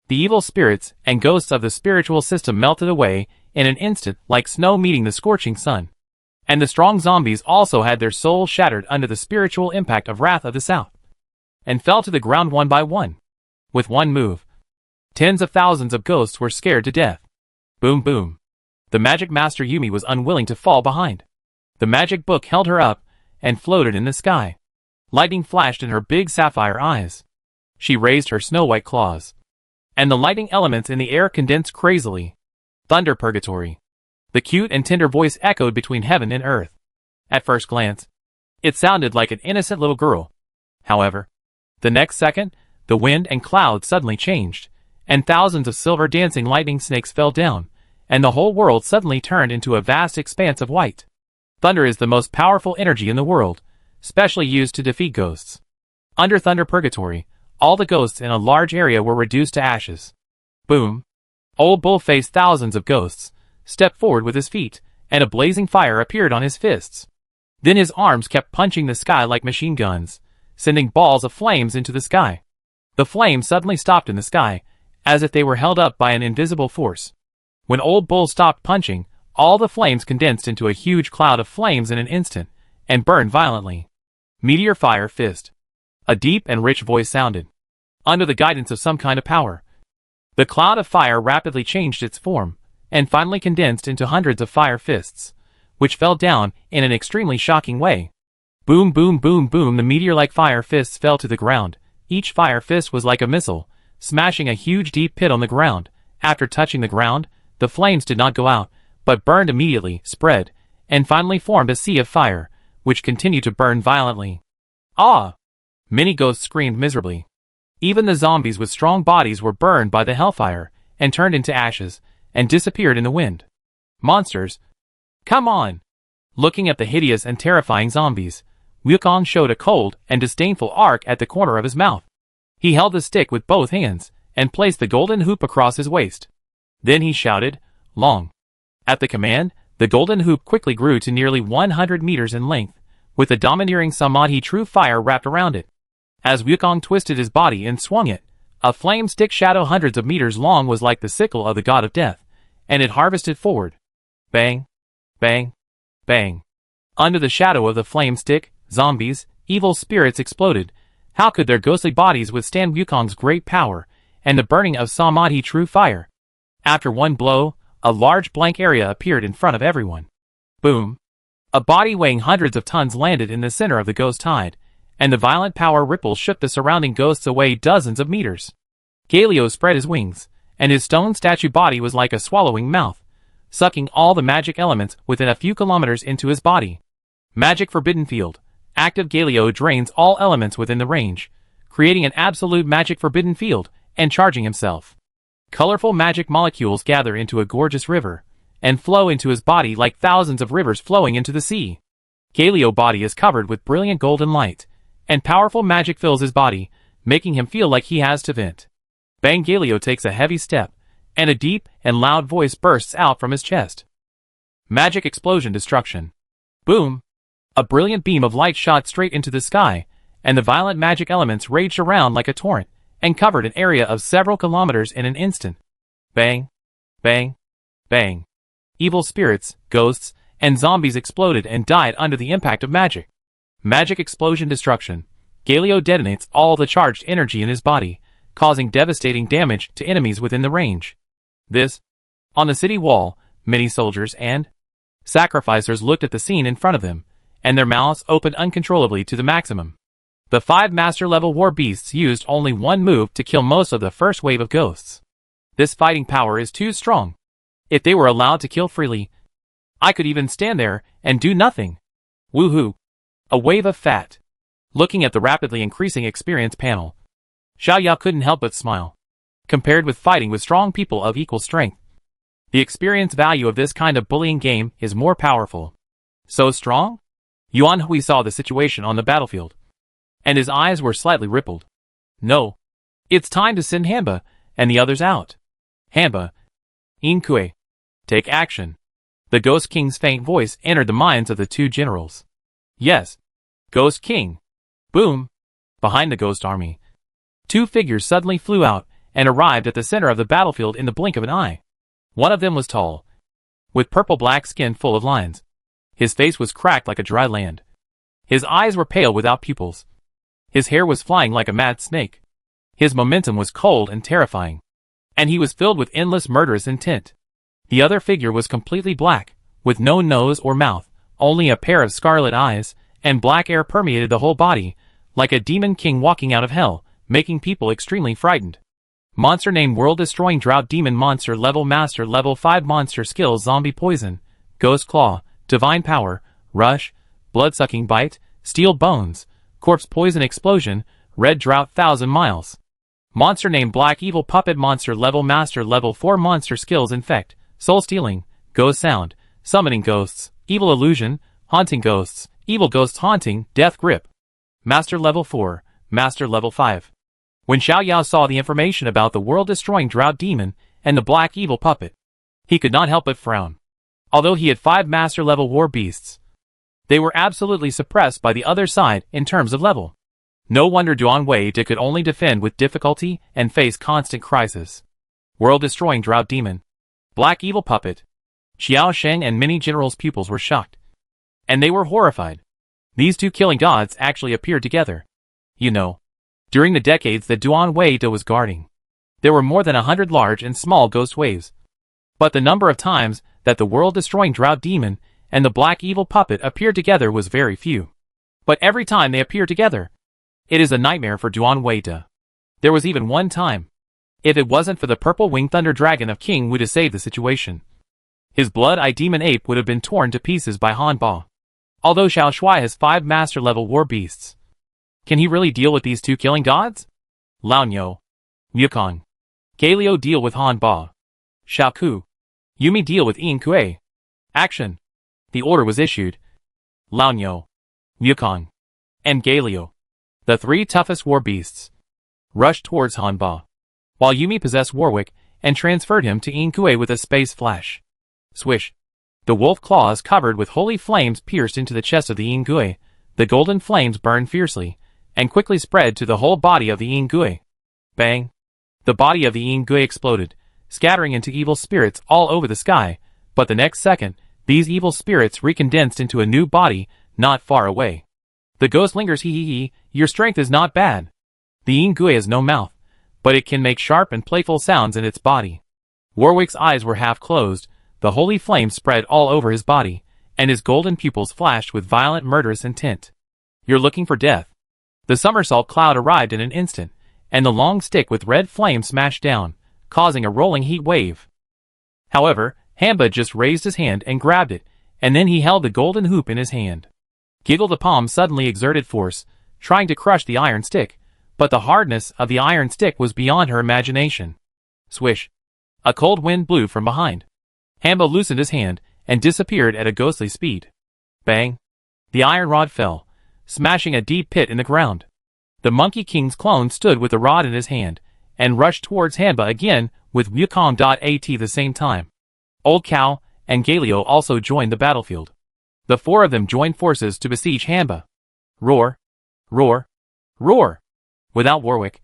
the evil spirits and ghosts of the spiritual system melted away in an instant like snow meeting the scorching sun. And the strong zombies also had their souls shattered under the spiritual impact of Wrath of the South, and fell to the ground one by one. With one move, tens of thousands of ghosts were scared to death. Boom boom. The magic master Yumi was unwilling to fall behind. The magic book held her up and floated in the sky. Lightning flashed in her big sapphire eyes. She raised her snow-white claws, and the lightning elements in the air condensed crazily. Thunder Purgatory. The cute and tender voice echoed between heaven and earth. At first glance, it sounded like an innocent little girl. However, the next second, the wind and clouds suddenly changed, and thousands of silver dancing lightning snakes fell down, and the whole world suddenly turned into a vast expanse of white. Thunder is the most powerful energy in the world, specially used to defeat ghosts. Under Thunder Purgatory, all the ghosts in a large area were reduced to ashes. Boom! Old Bull faced thousands of ghosts, stepped forward with his feet, and a blazing fire appeared on his fists. Then his arms kept punching the sky like machine guns, sending balls of flames into the sky. The flames suddenly stopped in the sky, as if they were held up by an invisible force. When Old Bull stopped punching, all the flames condensed into a huge cloud of flames in an instant, and burned violently. Meteor Fire Fist. A deep and rich voice sounded. Under the guidance of some kind of power, the cloud of fire rapidly changed its form, and finally condensed into hundreds of fire fists, which fell down in an extremely shocking way. Boom boom boom boom, the meteor-like fire fists fell to the ground. Each fire fist was like a missile, smashing a huge deep pit on the ground. After touching the ground, the flames did not go out, but burned immediately, spread, and finally formed a sea of fire, which continued to burn violently. Ah! Many ghosts screamed miserably. Even the zombies with strong bodies were burned by the hellfire, and turned into ashes, and disappeared in the wind. Monsters! Come on! Looking at the hideous and terrifying zombies, Wukong showed a cold and disdainful arc at the corner of his mouth. He held the stick with both hands, and placed the golden hoop across his waist. Then he shouted, "Long!" At the command, the golden hoop quickly grew to nearly 100 meters in length, with the domineering Samadhi true fire wrapped around it. As Wukong twisted his body and swung it, a flame stick shadow hundreds of meters long was like the sickle of the god of death, and it harvested forward. Bang! Bang! Bang! Under the shadow of the flame stick, zombies, evil spirits exploded. How could their ghostly bodies withstand Wukong's great power, and the burning of Samadhi true fire? After one blow, a large blank area appeared in front of everyone. Boom! A body weighing hundreds of tons landed in the center of the ghost tide, and the violent power ripple shook the surrounding ghosts away dozens of meters. Galio spread his wings, and his stone statue body was like a swallowing mouth, sucking all the magic elements within a few kilometers into his body. Magic Forbidden Field. Active Galio drains all elements within the range, creating an absolute magic forbidden field, and charging himself. Colorful magic molecules gather into a gorgeous river, and flow into his body like thousands of rivers flowing into the sea. Galio body is covered with brilliant golden light, and powerful magic fills his body, making him feel like he has to vent. Bang! Galio takes a heavy step, and a deep and loud voice bursts out from his chest. Magic explosion destruction. Boom! A brilliant beam of light shot straight into the sky, and the violent magic elements raged around like a torrent, and covered an area of several kilometers in an instant. Bang! Bang! Bang! Evil spirits, ghosts, and zombies exploded and died under the impact of magic. Magic explosion destruction. Galio detonates all the charged energy in his body, causing devastating damage to enemies within the range. This. On the city wall, many soldiers and sacrificers looked at the scene in front of them, and their mouths opened uncontrollably to the maximum. The 5 master-level war beasts used only one move to kill most of the first wave of ghosts. This fighting power is too strong. If they were allowed to kill freely, I could even stand there and do nothing. Woohoo! A wave of fat. Looking at the rapidly increasing experience panel, Xiao Yao couldn't help but smile. Compared with fighting with strong people of equal strength, the experience value of this kind of bullying game is more powerful. So strong? Yuan Hui saw the situation on the battlefield, and his eyes were slightly rippled. No. It's time to send Hanba and the others out. Hanba. Inkue. Take action. The Ghost King's faint voice entered the minds of the 2 generals. Yes. Ghost King. Boom. Behind the Ghost Army, 2 figures suddenly flew out and arrived at the center of the battlefield in the blink of an eye. One of them was tall, with purple-black skin full of lines. His face was cracked like a dry land. His eyes were pale without pupils. His hair was flying like a mad snake. His momentum was cold and terrifying, and he was filled with endless murderous intent. The other figure was completely black, with no nose or mouth, only a pair of scarlet eyes, and black air permeated the whole body, like a demon king walking out of hell, making people extremely frightened. Monster named World-Destroying Drought Demon Monster Level Master Level 5 Monster Skills Zombie Poison, Ghost Claw, Divine Power, Rush, Blood-Sucking Bite, Steel Bones, Corpse Poison Explosion, Red Drought 1000 Miles. Monster named Black Evil Puppet Monster Level Master Level 4 Monster Skills Infect, Soul Stealing, Ghost Sound, Summoning Ghosts, Evil Illusion, Haunting Ghosts, Evil Ghosts Haunting, Death Grip. Master Level 4, Master Level 5. When Xiao Yao saw the information about the world-destroying drought demon and the black evil puppet, he could not help but frown. Although he had 5 master-level war beasts, they were absolutely suppressed by the other side in terms of level. No wonder Duan Wei could only defend with difficulty and face constant crisis. World-destroying drought demon, black evil puppet. Xiao Sheng and many generals' pupils were shocked, and they were horrified. These 2 killing gods actually appeared together. You know, during the decades that Duan Wei was guarding, there were more than 100 large and small ghost waves. But the number of times that the world-destroying drought demon and the black evil puppet appeared together was very few. But every time they appear together, it is a nightmare for Duan Wei. There was even one time, if it wasn't for the purple-winged thunder dragon of King Wu to save the situation, his blood-eye demon ape would have been torn to pieces by Han Ba. Although Xiao Shuai has 5 master-level war beasts, can he really deal with these 2 killing gods? Lao Niu. Yukong. Galio deal with Han Ba. Xiao Ku. Yumi deal with Yin Kue. Action. The order was issued. Lao Niu, Yukong, and Galio, the 3 toughest war beasts, rushed towards Han Ba, while Yumi possessed Warwick and transferred him to Yin Kue with a space flash. Swish. The wolf claws covered with holy flames pierced into the chest of the Yin Kue. The golden flames burned fiercely, and quickly spread to the whole body of the Yin Kue. Bang! The body of the Yin Kue exploded, scattering into evil spirits all over the sky, but the next second, these evil spirits recondensed into a new body, not far away. The ghost lingers. Hee. Your strength is not bad. The Yin Kue has no mouth, but it can make sharp and playful sounds in its body. Warwick's eyes were half closed, the holy flame spread all over his body, and his golden pupils flashed with violent murderous intent. You're looking for death. The somersault cloud arrived in an instant, and the long stick with red flame smashed down, causing a rolling heat wave. However, Hanba just raised his hand and grabbed it, and then he held the golden hoop in his hand. Giggle the palm suddenly exerted force, trying to crush the iron stick, but the hardness of the iron stick was beyond her imagination. Swish. A cold wind blew from behind. Hanba loosened his hand and disappeared at a ghostly speed. Bang! The iron rod fell, smashing a deep pit in the ground. The Monkey King's clone stood with the rod in his hand, and rushed towards Hanba again with Wukong.at the same time. Old Cow and Galio also joined the battlefield. The four of them joined forces to besiege Hanba. Roar! Roar! Roar! Without Warwick,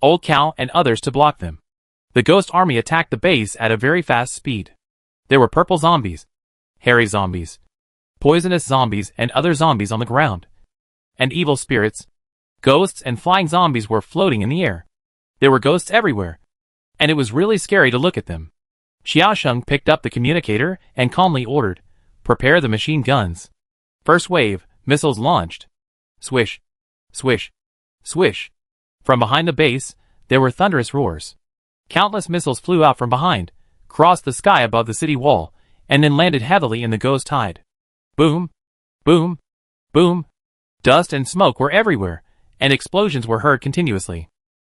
Old Cow, and others to block them, the Ghost Army attacked the base at a very fast speed. There were purple zombies, hairy zombies, poisonous zombies, and other zombies on the ground. And evil spirits, ghosts, and flying zombies were floating in the air. There were ghosts everywhere, and it was really scary to look at them. Xiaosheng picked up the communicator and calmly ordered, "Prepare the machine guns." First wave, missiles launched. Swish, swish, swish. From behind the base, there were thunderous roars. Countless missiles flew out from behind, crossed the sky above the city wall, and then landed heavily in the ghost tide. Boom, boom, boom. Dust and smoke were everywhere, and explosions were heard continuously.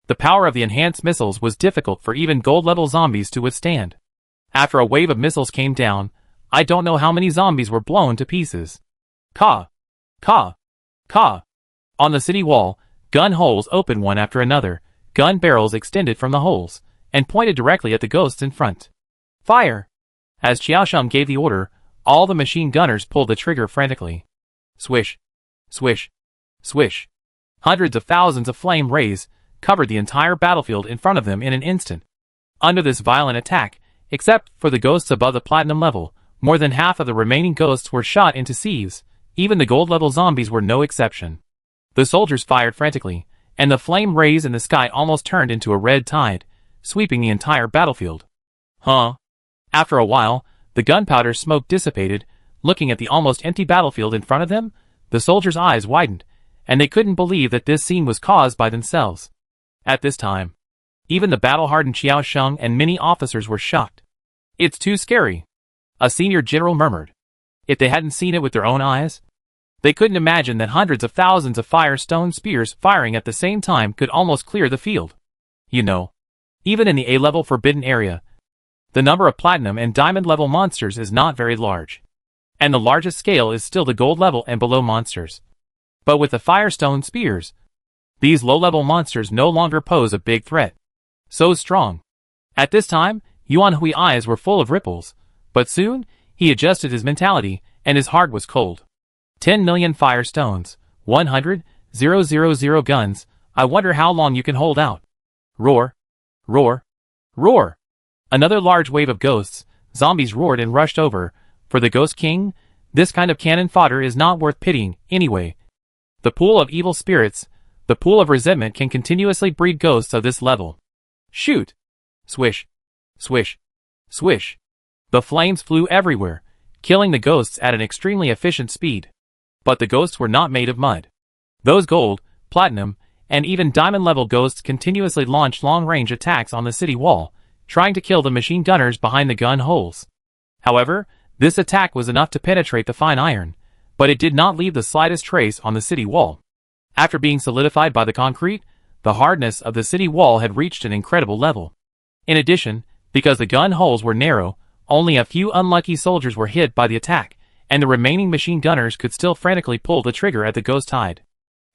The power of the enhanced missiles was difficult for even gold-level zombies to withstand. After a wave of missiles came down, I don't know how many zombies were blown to pieces. Caw, caw, caw. On the city wall, gun holes opened one after another, gun barrels extended from the holes, and pointed directly at the ghosts in front. Fire! As Xiaosheng gave the order, all the machine gunners pulled the trigger frantically. Swish, swish, swish. Hundreds of thousands of flame rays covered the entire battlefield in front of them in an instant. Under this violent attack, except for the ghosts above the platinum level, more than half of the remaining ghosts were shot into sieves. Even the gold-level zombies were no exception. The soldiers fired frantically, and the flame rays in the sky almost turned into a red tide, sweeping the entire battlefield. After a while, the gunpowder smoke dissipated. Looking at the almost empty battlefield in front of them, the soldiers' eyes widened, and they couldn't believe that this scene was caused by themselves. At this time, even the battle-hardened Xiaosheng and many officers were shocked. "It's too scary," a senior general murmured. If they hadn't seen it with their own eyes, they couldn't imagine that hundreds of thousands of firestone spears firing at the same time could almost clear the field. You know, even in the A-level forbidden area, the number of platinum and diamond level monsters is not very large, and the largest scale is still the gold level and below monsters. But with the firestone spears, these low-level monsters no longer pose a big threat. So strong. At this time, Yuan Hui's eyes were full of ripples, but soon, he adjusted his mentality, and his heart was cold. 10 million firestones, 100,000 guns, I wonder how long you can hold out. Roar, roar, roar. Another large wave of ghosts, zombies roared and rushed over. For the Ghost King, this kind of cannon fodder is not worth pitying, anyway. The pool of evil spirits, the pool of resentment can continuously breed ghosts of this level. Shoot! Swish, swish, swish. The flames flew everywhere, killing the ghosts at an extremely efficient speed. But the ghosts were not made of mud. Those gold, platinum, and even diamond-level ghosts continuously launched long-range attacks on the city wall, trying to kill the machine gunners behind the gun holes. However, this attack was enough to penetrate the fine iron, but it did not leave the slightest trace on the city wall. After being solidified by the concrete, the hardness of the city wall had reached an incredible level. In addition, because the gun holes were narrow, only a few unlucky soldiers were hit by the attack, and the remaining machine gunners could still frantically pull the trigger at the ghost tide.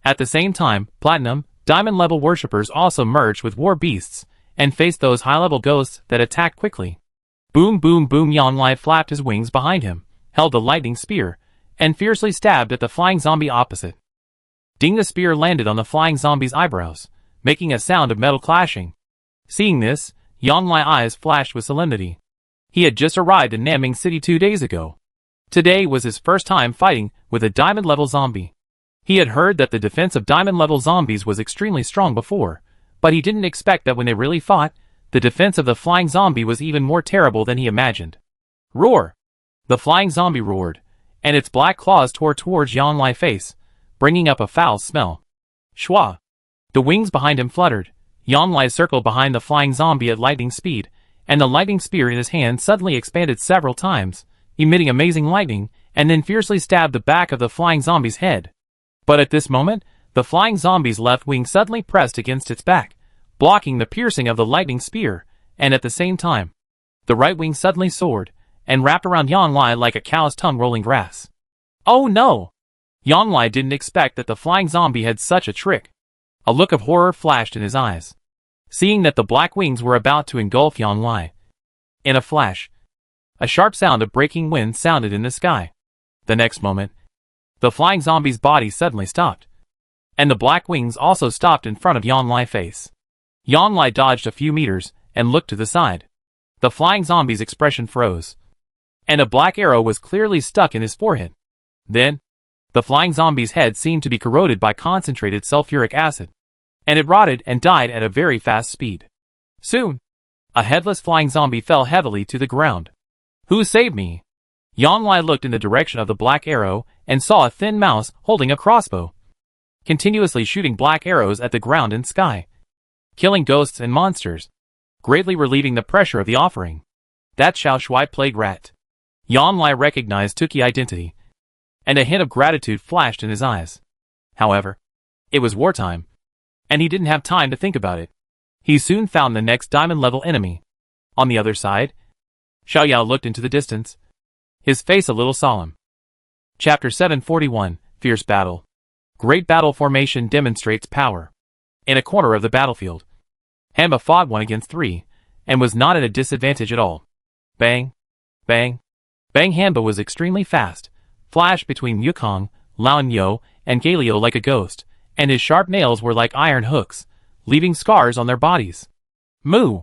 At the same time, platinum, diamond-level worshippers also merged with war beasts, and faced those high-level ghosts that attacked quickly. Boom boom boom. Yanlai flapped his wings behind him, held the lightning spear, and fiercely stabbed at the flying zombie opposite. Ding! The spear landed on the flying zombie's eyebrows, making a sound of metal clashing. Seeing this, Yanlai's eyes flashed with solemnity. He had just arrived in Naming City 2 days ago. Today was his first time fighting with a diamond-level zombie. He had heard that the defense of diamond-level zombies was extremely strong before, but he didn't expect that when they really fought, the defense of the flying zombie was even more terrible than he imagined. Roar! The flying zombie roared, and its black claws tore towards Yanlai's face, bringing up a foul smell. Shwa! The wings behind him fluttered. Yanlai circled behind the flying zombie at lightning speed, and the lightning spear in his hand suddenly expanded several times, emitting amazing lightning, and then fiercely stabbed the back of the flying zombie's head. But at this moment, the flying zombie's left wing suddenly pressed against its back, blocking the piercing of the lightning spear, and at the same time, the right wing suddenly soared, and wrapped around Yanlai like a cow's tongue rolling grass. Oh no! Yanlai didn't expect that the flying zombie had such a trick. A look of horror flashed in his eyes, seeing that the black wings were about to engulf Yanlai. In a flash, A sharp sound of breaking wind sounded in the sky. The next moment, the flying zombie's body suddenly stopped. And the black wings also stopped in front of Yanlai's face. Yanlai dodged a few meters and looked to the side. The flying zombie's expression froze. And a black arrow was clearly stuck in his forehead. Then, the flying zombie's head seemed to be corroded by concentrated sulfuric acid. And it rotted and died at a very fast speed. Soon, a headless flying zombie fell heavily to the ground. Who saved me? Yanlai looked in the direction of the black arrow and saw a thin mouse holding a crossbow, continuously shooting black arrows at the ground and sky, killing ghosts and monsters, greatly relieving the pressure of the offering. That's Xiao Shui Plague Rat. Yanlai recognized Tuki's identity, and a hint of gratitude flashed in his eyes. However, it was wartime, and he didn't have time to think about it. He soon found the next diamond-level enemy. On the other side, Xiao Yao looked into the distance, his face a little solemn. Chapter 741, Fierce Battle. Great battle formation demonstrates power. In a corner of the battlefield, Hamba fought 1 against 3, and was not at a disadvantage at all. Bang! Bang! Bang! Hamba was extremely fast, flashed between Yukong, Laonyo, and Galio like a ghost, and his sharp nails were like iron hooks, leaving scars on their bodies. Moo!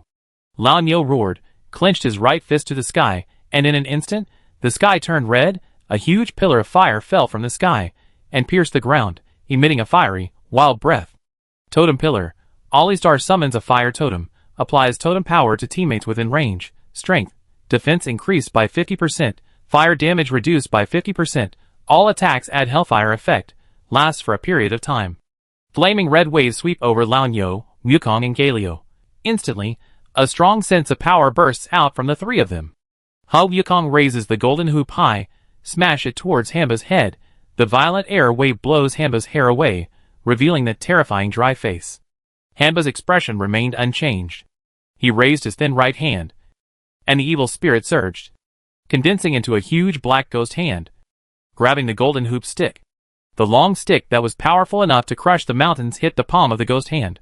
Laonyo roared, clenched his right fist to the sky, and in an instant, the sky turned red. A huge pillar of fire fell from the sky, and pierced the ground, emitting a fiery, wild breath. Totem Pillar. Alistar summons a fire totem, applies totem power to teammates within range, strength, defense increased by 50%, fire damage reduced by 50%, all attacks add hellfire effect, lasts for a period of time. Flaming red waves sweep over Laonyo, Wukong and Galio. Instantly, a strong sense of power bursts out from the 3 of them. Wukong raises the golden hoop high, smash it towards Hamba's head. The violent air wave blows Hamba's hair away, revealing the terrifying dry face. Hamba's expression remained unchanged. He raised his thin right hand, and the evil spirit surged, condensing into a huge black ghost hand, grabbing the golden hoop stick. The long stick that was powerful enough to crush the mountains hit the palm of the ghost hand,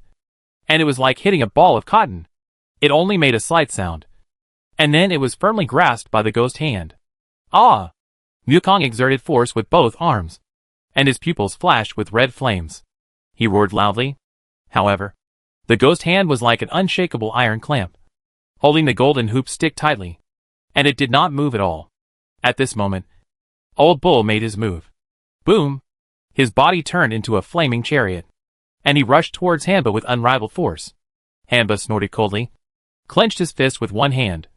and it was like hitting a ball of cotton. It only made a slight sound, and then it was firmly grasped by the ghost hand. Ah! Wukong exerted force with both arms, and his pupils flashed with red flames. He roared loudly. However, the ghost hand was like an unshakable iron clamp, holding the golden hoop stick tightly, and it did not move at all. At this moment, Old Bull made his move. Boom! His body turned into a flaming chariot, and he rushed towards Hamba with unrivaled force. Hamba snorted coldly, clenched his fist with one hand,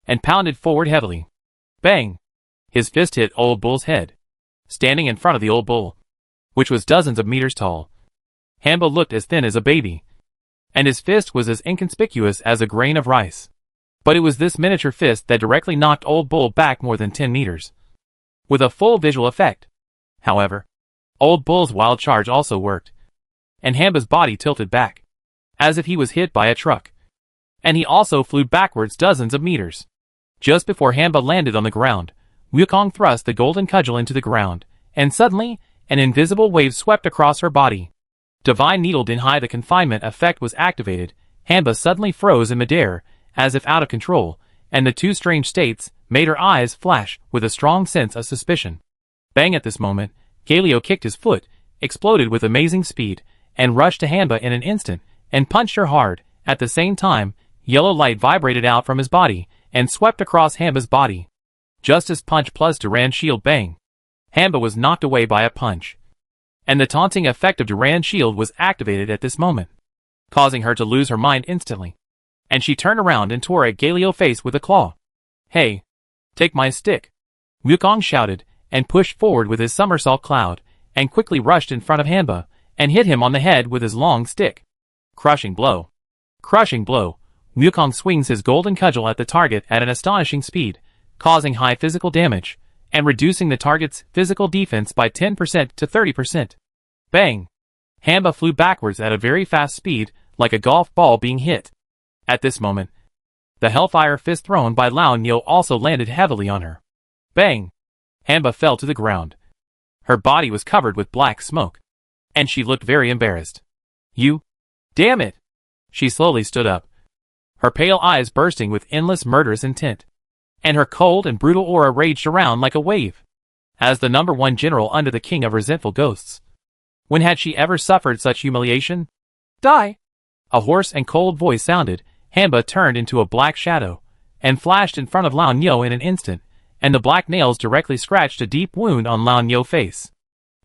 and pounded forward heavily. Bang! His fist hit Old Bull's head, standing in front of the Old Bull, which was dozens of meters tall. Hamba looked as thin as a baby, and his fist was as inconspicuous as a grain of rice. But it was this miniature fist that directly knocked Old Bull back more than 10 meters, with a full visual effect. However, Old Bull's wild charge also worked, and Hamba's body tilted back, as if he was hit by a truck, and he also flew backwards dozens of meters. Just before Hamba landed on the ground, Wukong thrust the golden cudgel into the ground, and suddenly, an invisible wave swept across her body. Divine Needle Dinhai, the confinement effect was activated. Hamba suddenly froze in midair, as if out of control, and the 2 strange states made her eyes flash with a strong sense of suspicion. Bang! At this moment, Galio kicked his foot, exploded with amazing speed, and rushed to Hamba in an instant, and punched her hard. At the same time, yellow light vibrated out from his body, and swept across Hamba's body. Justice Punch plus Duran Shield. Bang! Hamba was knocked away by a punch, and the taunting effect of Duran Shield was activated at this moment, causing her to lose her mind instantly, and she turned around and tore at Galio's face with a claw. Hey! Take my stick! Wukong shouted, and pushed forward with his somersault cloud, and quickly rushed in front of Hamba, and hit him on the head with his long stick. Crushing blow! Crushing blow! Wukong swings his golden cudgel at the target at an astonishing speed, causing high physical damage, and reducing the target's physical defense by 10% to 30%. Bang! Hamba flew backwards at a very fast speed, like a golf ball being hit. At this moment, the Hellfire Fist thrown by Laonyo also landed heavily on her. Bang! Hamba fell to the ground. Her body was covered with black smoke, and she looked very embarrassed. You! Damn it! She slowly stood up, her pale eyes bursting with endless murderous intent. and her cold and brutal aura raged around like a wave. As the #1 general under the king of resentful ghosts, when had she ever suffered such humiliation? Die! A hoarse and cold voice sounded. Hanba turned into a black shadow, and flashed in front of Lao Nyo in an instant, and the black nails directly scratched a deep wound on Lao Nyo's face.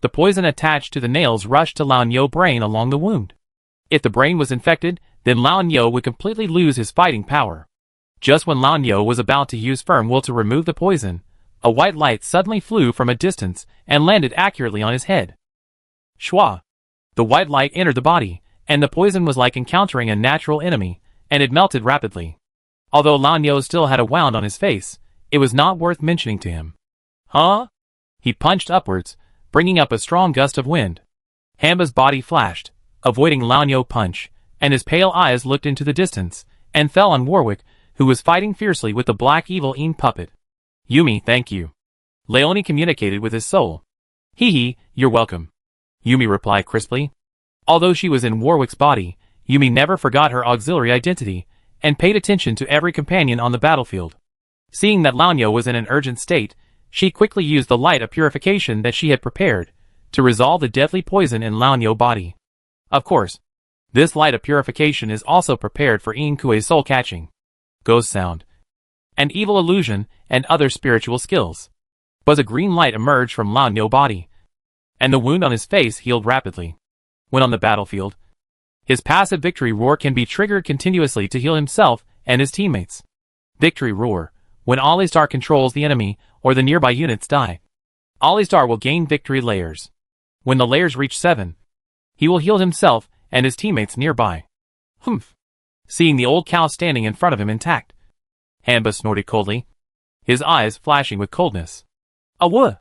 The poison attached to the nails rushed to Lao Nyo's brain along the wound. If the brain was infected, then Lao Nyo would completely lose his fighting power. Just when Lao Nyo was about to use firm will to remove the poison, a white light suddenly flew from a distance and landed accurately on his head. Shwa! The white light entered the body, and the poison was like encountering a natural enemy, and it melted rapidly. Although Lao Nyo still had a wound on his face, it was not worth mentioning to him. Huh? He punched upwards, bringing up a strong gust of wind. Hanba's body flashed, avoiding Lao Nyo's punch, and his pale eyes looked into the distance, and fell on Warwick, who was fighting fiercely with the black evil Een puppet. Yumi, thank you. Leone communicated with his soul. Hee hee, you're welcome. Yumi replied crisply. Although she was in Warwick's body, Yumi never forgot her auxiliary identity, and paid attention to every companion on the battlefield. Seeing that Lao Nyo was in an urgent state, she quickly used the light of purification that she had prepared, to resolve the deadly poison in Lao Nyo's body. Of course, this light of purification is also prepared for Een Kue's soul catching, ghost sound, and evil illusion, and other spiritual skills. But a green light emerged from Lao Nyo's body, and the wound on his face healed rapidly. When on the battlefield, his passive victory roar can be triggered continuously to heal himself and his teammates. Victory roar. When Alistar controls the enemy, or the nearby units die, Alistar will gain victory layers. When the layers reach 7, he will heal himself and his teammates nearby. Humph. Seeing the old cow standing in front of him intact, Hanba snorted coldly, his eyes flashing with coldness. Awuh!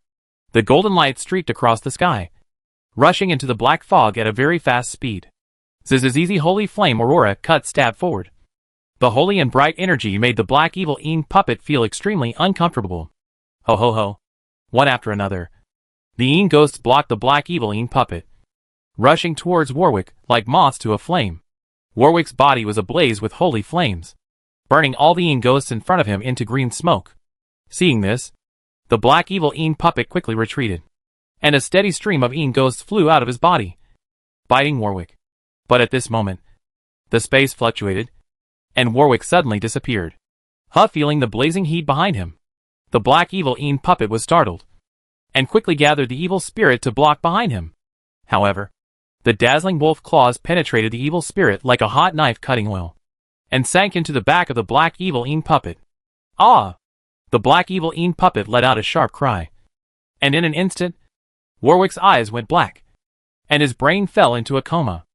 The golden light streaked across the sky, rushing into the black fog at a very fast speed. Zizizizi holy flame aurora cut stab forward. The holy and bright energy made the black evil Een puppet feel extremely uncomfortable. Ho ho ho. One after another, the Een ghosts blocked the black evil Een puppet, rushing towards Warwick like moths to a flame. Warwick's body was ablaze with holy flames, burning all the Een ghosts in front of him into green smoke. Seeing this, the black evil Een puppet quickly retreated, and a steady stream of Een ghosts flew out of his body, biting Warwick. But at this moment, the space fluctuated, and Warwick suddenly disappeared. Feeling the blazing heat behind him, the black evil Een puppet was startled, and quickly gathered the evil spirit to block behind him. However, the dazzling wolf claws penetrated the evil spirit like a hot knife cutting oil, and sank into the back of the black evil Een puppet. Ah! The black evil Een puppet let out a sharp cry, and in an instant, Warwick's eyes went black, and his brain fell into a coma.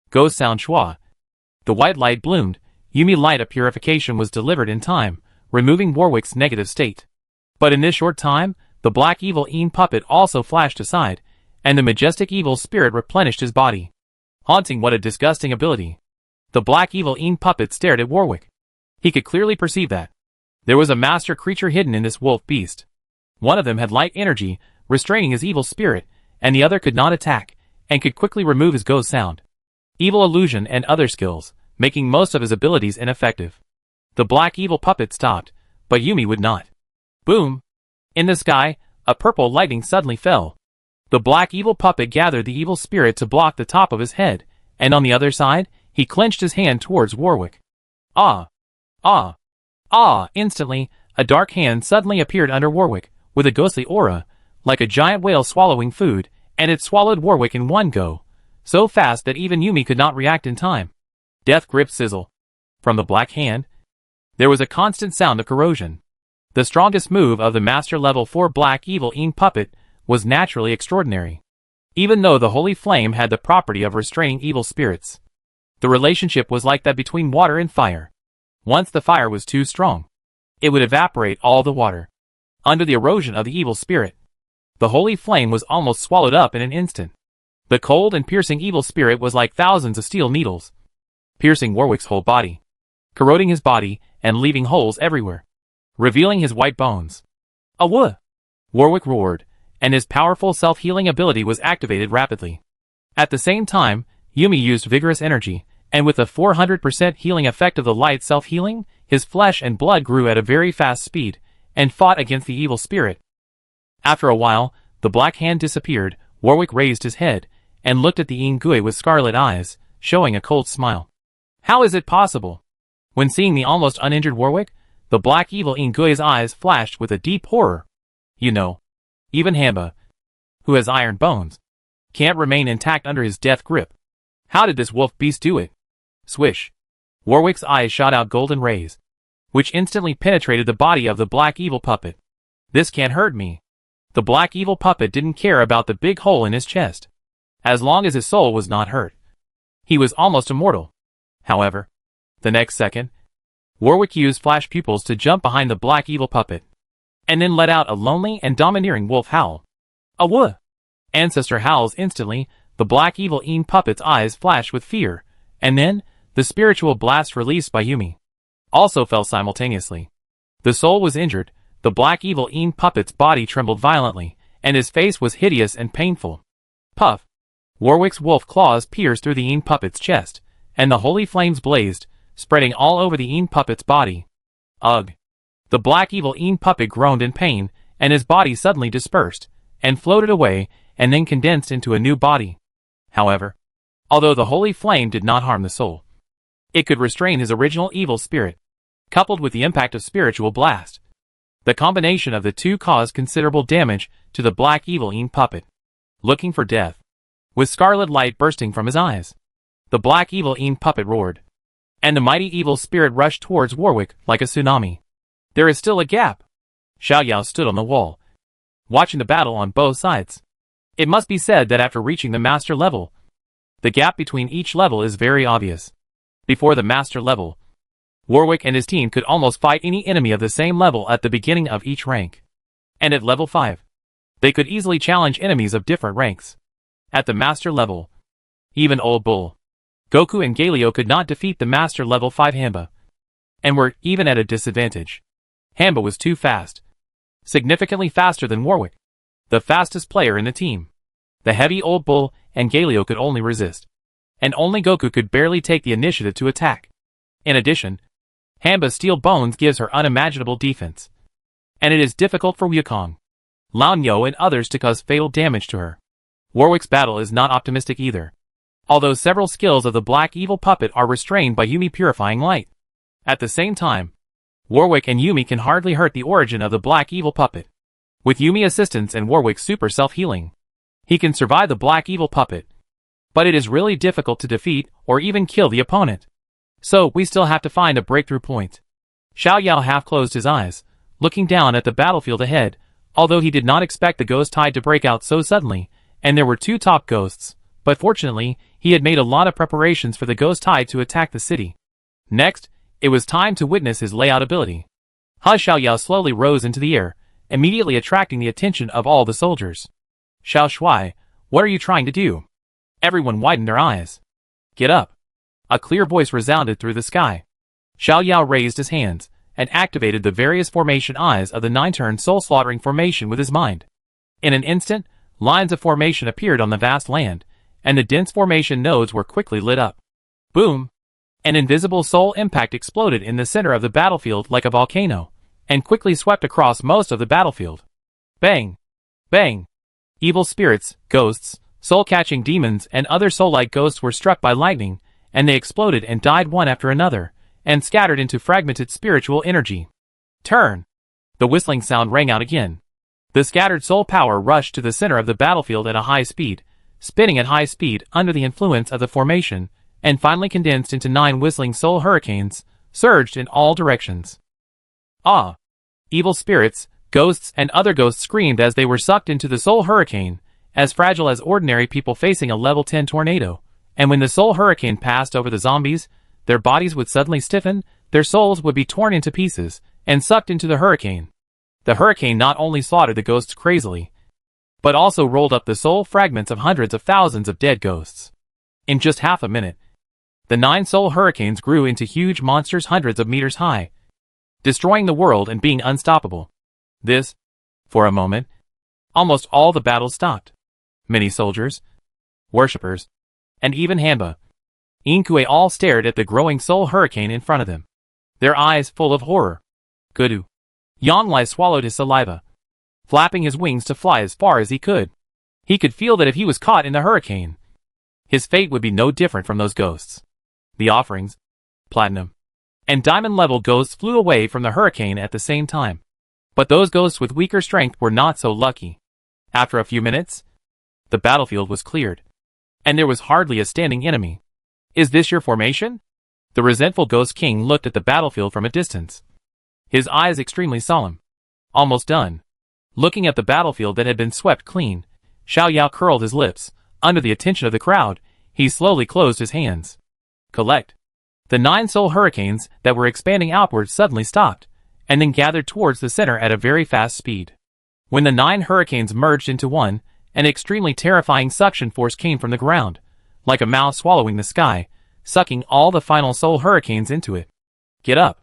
Ghost sound schwa. The white light bloomed. Yumi light of purification was delivered in time, removing Warwick's negative state. But in this short time, the black evil Een puppet also flashed aside, and the majestic evil spirit replenished his body. Haunting, what a disgusting ability. The black evil Een puppet stared at Warwick. He could clearly perceive that there was a master creature hidden in this wolf beast. One of them had light energy, restraining his evil spirit, and the other could not attack, and could quickly remove his ghost sound, evil illusion, and other skills, making most of his abilities ineffective. The black evil puppet stopped, but Yumi would not. Boom! In the sky, a purple lightning suddenly fell. The black evil puppet gathered the evil spirit to block the top of his head, and on the other side, he clenched his hand towards Warwick. Ah! Ah! Ah! Instantly, a dark hand suddenly appeared under Warwick, with a ghostly aura, like a giant whale swallowing food, and it swallowed Warwick in one go, so fast that even Yumi could not react in time. Death grip sizzle. From the black hand, there was a constant sound of corrosion. The strongest move of the Master Level 4 Black Evil Een puppet was naturally extraordinary. Even though the holy flame had the property of restraining evil spirits, the relationship was like that between water and fire. Once the fire was too strong, it would evaporate all the water. Under the erosion of the evil spirit, the holy flame was almost swallowed up in an instant. The cold and piercing evil spirit was like thousands of steel needles, piercing Warwick's whole body, corroding his body, and leaving holes everywhere, revealing his white bones. Awuh! Warwick roared, and his powerful self-healing ability was activated rapidly. At the same time, Yumi used vigorous energy, and with the 400% healing effect of the light self-healing, his flesh and blood grew at a very fast speed, and fought against the evil spirit. After a while, the black hand disappeared. Warwick raised his head and looked at the Ingui with scarlet eyes, showing a cold smile. How is it possible? When seeing the almost uninjured Warwick, the black evil Ingui's eyes flashed with a deep horror. You know, even Hamba, who has iron bones, can't remain intact under his death grip. How did this wolf beast do it? Swish. Warwick's eyes shot out golden rays, which instantly penetrated the body of the black evil puppet. This can't hurt me. The black evil puppet didn't care about the big hole in his chest, as long as his soul was not hurt. He was almost immortal. However, the next second, Warwick used flash pupils to jump behind the black evil puppet, and then let out a lonely and domineering wolf howl. A woof! Ancestor howls instantly. The black evil puppet's eyes flashed with fear, and then, the spiritual blast released by Yumi also fell simultaneously. The soul was injured, the black evil puppet's body trembled violently, and his face was hideous and painful. Puff! Warwick's wolf claws pierced through the puppet's chest, and the holy flames blazed, spreading all over the puppet's body. Ugh! The black evil puppet groaned in pain, and his body suddenly dispersed, and floated away, and then condensed into a new body. However, although the holy flame did not harm the soul, it could restrain his original evil spirit. Coupled with the impact of spiritual blast, the combination of the two caused considerable damage to the black evil puppet. Looking for death, with scarlet light bursting from his eyes, the black evil puppet roared, and the mighty evil spirit rushed towards Warwick like a tsunami. There is still a gap. Xiao Yao stood on the wall, watching the battle on both sides. It must be said that after reaching the master level, the gap between each level is very obvious. Before the master level, Warwick and his team could almost fight any enemy of the same level at the beginning of each rank. And at level 5, they could easily challenge enemies of different ranks. At the master level, even Old Bull, Goku and Galio could not defeat the master level 5 Hamba, and were even at a disadvantage. Hamba was too fast, significantly faster than Warwick, the fastest player in the team. The heavy Old Bull and Galio could only resist, and only Goku could barely take the initiative to attack. In addition, Hamba's steel bones gives her unimaginable defense, and it is difficult for Wukong, Lao Nyo and others to cause fatal damage to her. Warwick's battle is not optimistic either, although several skills of the black evil puppet are restrained by Yumi purifying light. At the same time, Warwick and Yumi can hardly hurt the origin of the black evil puppet. With Yumi assistance and Warwick's super self-healing, he can survive the black evil puppet. But it is really difficult to defeat or even kill the opponent. So we still have to find a breakthrough point. Xiao Yao half closed his eyes, looking down at the battlefield ahead, although he did not expect the ghost tide to break out so suddenly, and there were two top ghosts, but fortunately, he had made a lot of preparations for the ghost tide to attack the city. Next, it was time to witness his layout ability. Xiao Yao slowly rose into the air, immediately attracting the attention of all the soldiers. Xiao Shuai, what are you trying to do? Everyone widened their eyes. Get up. A clear voice resounded through the sky. Xiao Yao raised his hands, and activated the various formation eyes of the 9-turn soul-slaughtering formation with his mind. In an instant, lines of formation appeared on the vast land, and the dense formation nodes were quickly lit up. Boom! An invisible soul impact exploded in the center of the battlefield like a volcano, and quickly swept across most of the battlefield. Bang! Bang! Evil spirits, ghosts, soul-catching demons and other soul-like ghosts were struck by lightning, and they exploded and died one after another, and scattered into fragmented spiritual energy. Turn! The whistling sound rang out again. The scattered soul power rushed to the center of the battlefield at a high speed, spinning at high speed under the influence of the formation, and finally condensed into 9 whistling soul hurricanes, surged in all directions. Ah! Evil spirits, ghosts and other ghosts screamed as they were sucked into the soul hurricane, as fragile as ordinary people facing a level 10 tornado, and when the soul hurricane passed over the zombies, their bodies would suddenly stiffen, their souls would be torn into pieces, and sucked into the hurricane. The hurricane not only slaughtered the ghosts crazily, but also rolled up the soul fragments of hundreds of thousands of dead ghosts. In just half a minute, the 9 soul hurricanes grew into huge monsters hundreds of meters high, destroying the world and being unstoppable. This, for a moment, almost all the battles stopped. Many soldiers, worshippers, and even Hamba, Inkue all stared at the growing soul hurricane in front of them, their eyes full of horror. Kudu. Yang Lai swallowed his saliva, flapping his wings to fly as far as he could. He could feel that if he was caught in the hurricane, his fate would be no different from those ghosts. The offerings, platinum, and diamond-level ghosts flew away from the hurricane at the same time. But those ghosts with weaker strength were not so lucky. After a few minutes, the battlefield was cleared, and there was hardly a standing enemy. "Is this your formation?" The resentful Ghost King looked at the battlefield from a distance, his eyes extremely solemn. Almost done. Looking at the battlefield that had been swept clean, Xiao Yao curled his lips. Under the attention of the crowd, he slowly closed his hands. Collect. The 9 soul hurricanes that were expanding outward suddenly stopped, and then gathered towards the center at a very fast speed. When the 9 hurricanes merged into one, an extremely terrifying suction force came from the ground, like a mouse swallowing the sky, sucking all the final soul hurricanes into it. "Get up."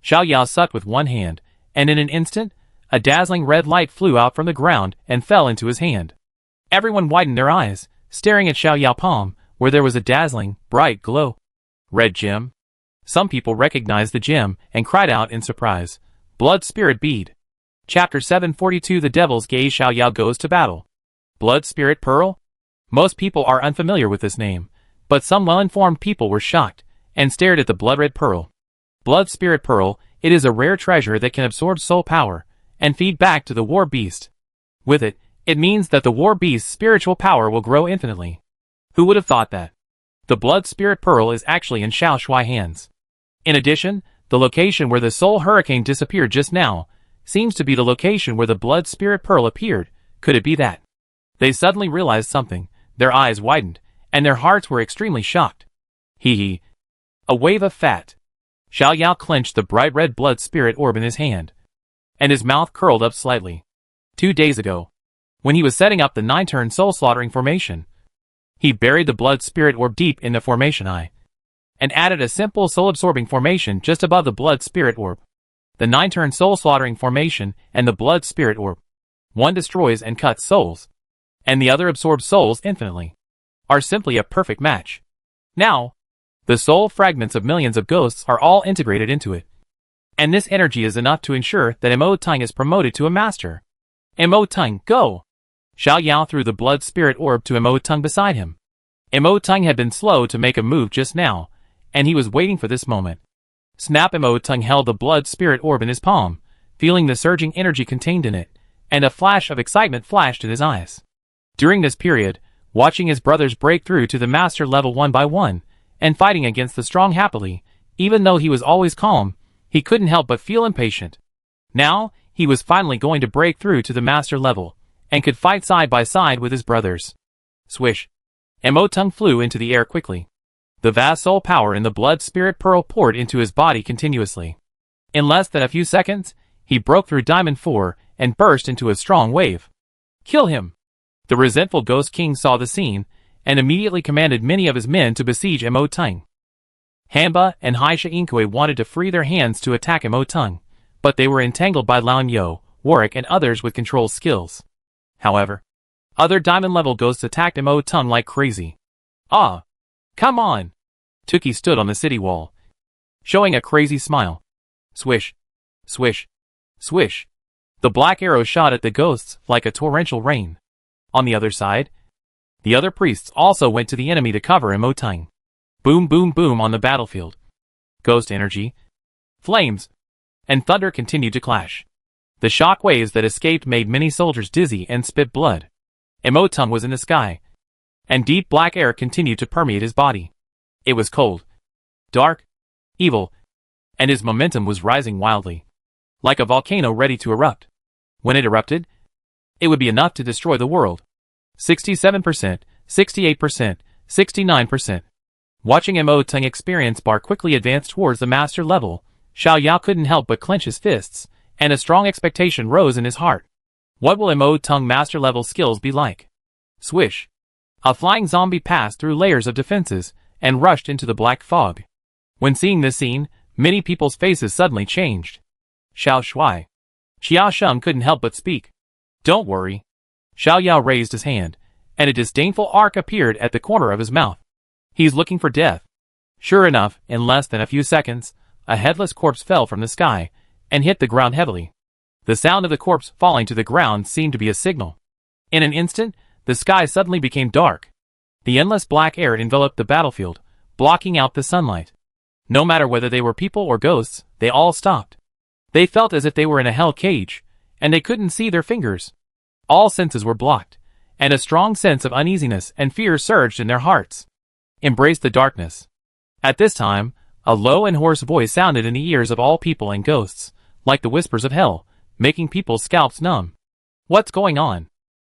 Xiao Yao sucked with one hand, and in an instant, a dazzling red light flew out from the ground and fell into his hand. Everyone widened their eyes, staring at Xiao Yao's palm, where there was a dazzling, bright glow. Red gem? Some people recognized the gem and cried out in surprise. Blood Spirit Bead. Chapter 742. The Devil's Gaze. Xiao Yao goes to battle. Blood Spirit Pearl? Most people are unfamiliar with this name, but some well-informed people were shocked and stared at the blood-red pearl. Blood Spirit Pearl, it is a rare treasure that can absorb soul power and feed back to the war beast. With it, it means that the war beast's spiritual power will grow infinitely. Who would have thought that? The Blood Spirit Pearl is actually in Xiao Shuai's hands. In addition, the location where the soul hurricane disappeared just now seems to be the location where the Blood Spirit Pearl appeared. Could it be that? They suddenly realized something, their eyes widened, and their hearts were extremely shocked. Hee. A wave of fat. Xiao Yao clenched the bright red blood spirit orb in his hand, and his mouth curled up slightly. 2 days ago, when he was setting up the 9-turn soul-slaughtering formation, he buried the blood spirit orb deep in the formation eye, and added a simple soul-absorbing formation just above the blood spirit orb. The 9-turn soul-slaughtering formation and the blood spirit orb. One destroys and cuts souls, and the other absorbs souls infinitely, are simply a perfect match. Now, the soul fragments of millions of ghosts are all integrated into it, and this energy is enough to ensure that Mo Tang is promoted to a master. Mo Tang, go! Xiao Yao threw the blood spirit orb to Mo Tang beside him. Mo Tang had been slow to make a move just now, and he was waiting for this moment. Snap! Mo Tang held the blood spirit orb in his palm, feeling the surging energy contained in it, and a flash of excitement flashed in his eyes. During this period, watching his brothers break through to the master level one by one, and fighting against the strong happily, even though he was always calm, he couldn't help but feel impatient. Now, he was finally going to break through to the master level, and could fight side by side with his brothers. Swish! Mo Tang flew into the air quickly. The vast soul power in the blood spirit pearl poured into his body continuously. In less than a few seconds, he broke through Diamond 4 and burst into a strong wave. Kill him! The resentful Ghost King saw the scene, and immediately commanded many of his men to besiege Mo Tang. Hanba and Haisha Inkue wanted to free their hands to attack Mo Tang, but they were entangled by Lan Yo, Warwick and others with control skills. However, other diamond-level ghosts attacked Mo Tang like crazy. Ah! Come on! Tuki stood on the city wall, showing a crazy smile. Swish! Swish! Swish! The black arrow shot at the ghosts like a torrential rain. On the other side, the other priests also went to the enemy to cover Mo Tang. Boom boom boom on the battlefield. Ghost energy, flames, and thunder continued to clash. The shock waves that escaped made many soldiers dizzy and spit blood. Mo Tang was in the sky, and deep black air continued to permeate his body. It was cold, dark, evil, and his momentum was rising wildly, like a volcano ready to erupt. When it erupted, it would be enough to destroy the world. 67%, 68%, 69%. Watching Mo Tang experience bar quickly advance towards the master level, Xiao Yao couldn't help but clench his fists, and a strong expectation rose in his heart. What will Mo Tang master level skills be like? Swish! A flying zombie passed through layers of defenses and rushed into the black fog. When seeing this scene, many people's faces suddenly changed. Xiao Shuai. Xiao Sheng couldn't help but speak. Don't worry. Xiao Yao raised his hand, and a disdainful arc appeared at the corner of his mouth. He's looking for death. Sure enough, in less than a few seconds, a headless corpse fell from the sky and hit the ground heavily. The sound of the corpse falling to the ground seemed to be a signal. In an instant, the sky suddenly became dark. The endless black air enveloped the battlefield, blocking out the sunlight. No matter whether they were people or ghosts, they all stopped. They felt as if they were in a hell cage, and they couldn't see their fingers. All senses were blocked, and a strong sense of uneasiness and fear surged in their hearts. Embrace the darkness. At this time, a low and hoarse voice sounded in the ears of all people and ghosts, like the whispers of hell, making people's scalps numb. What's going on?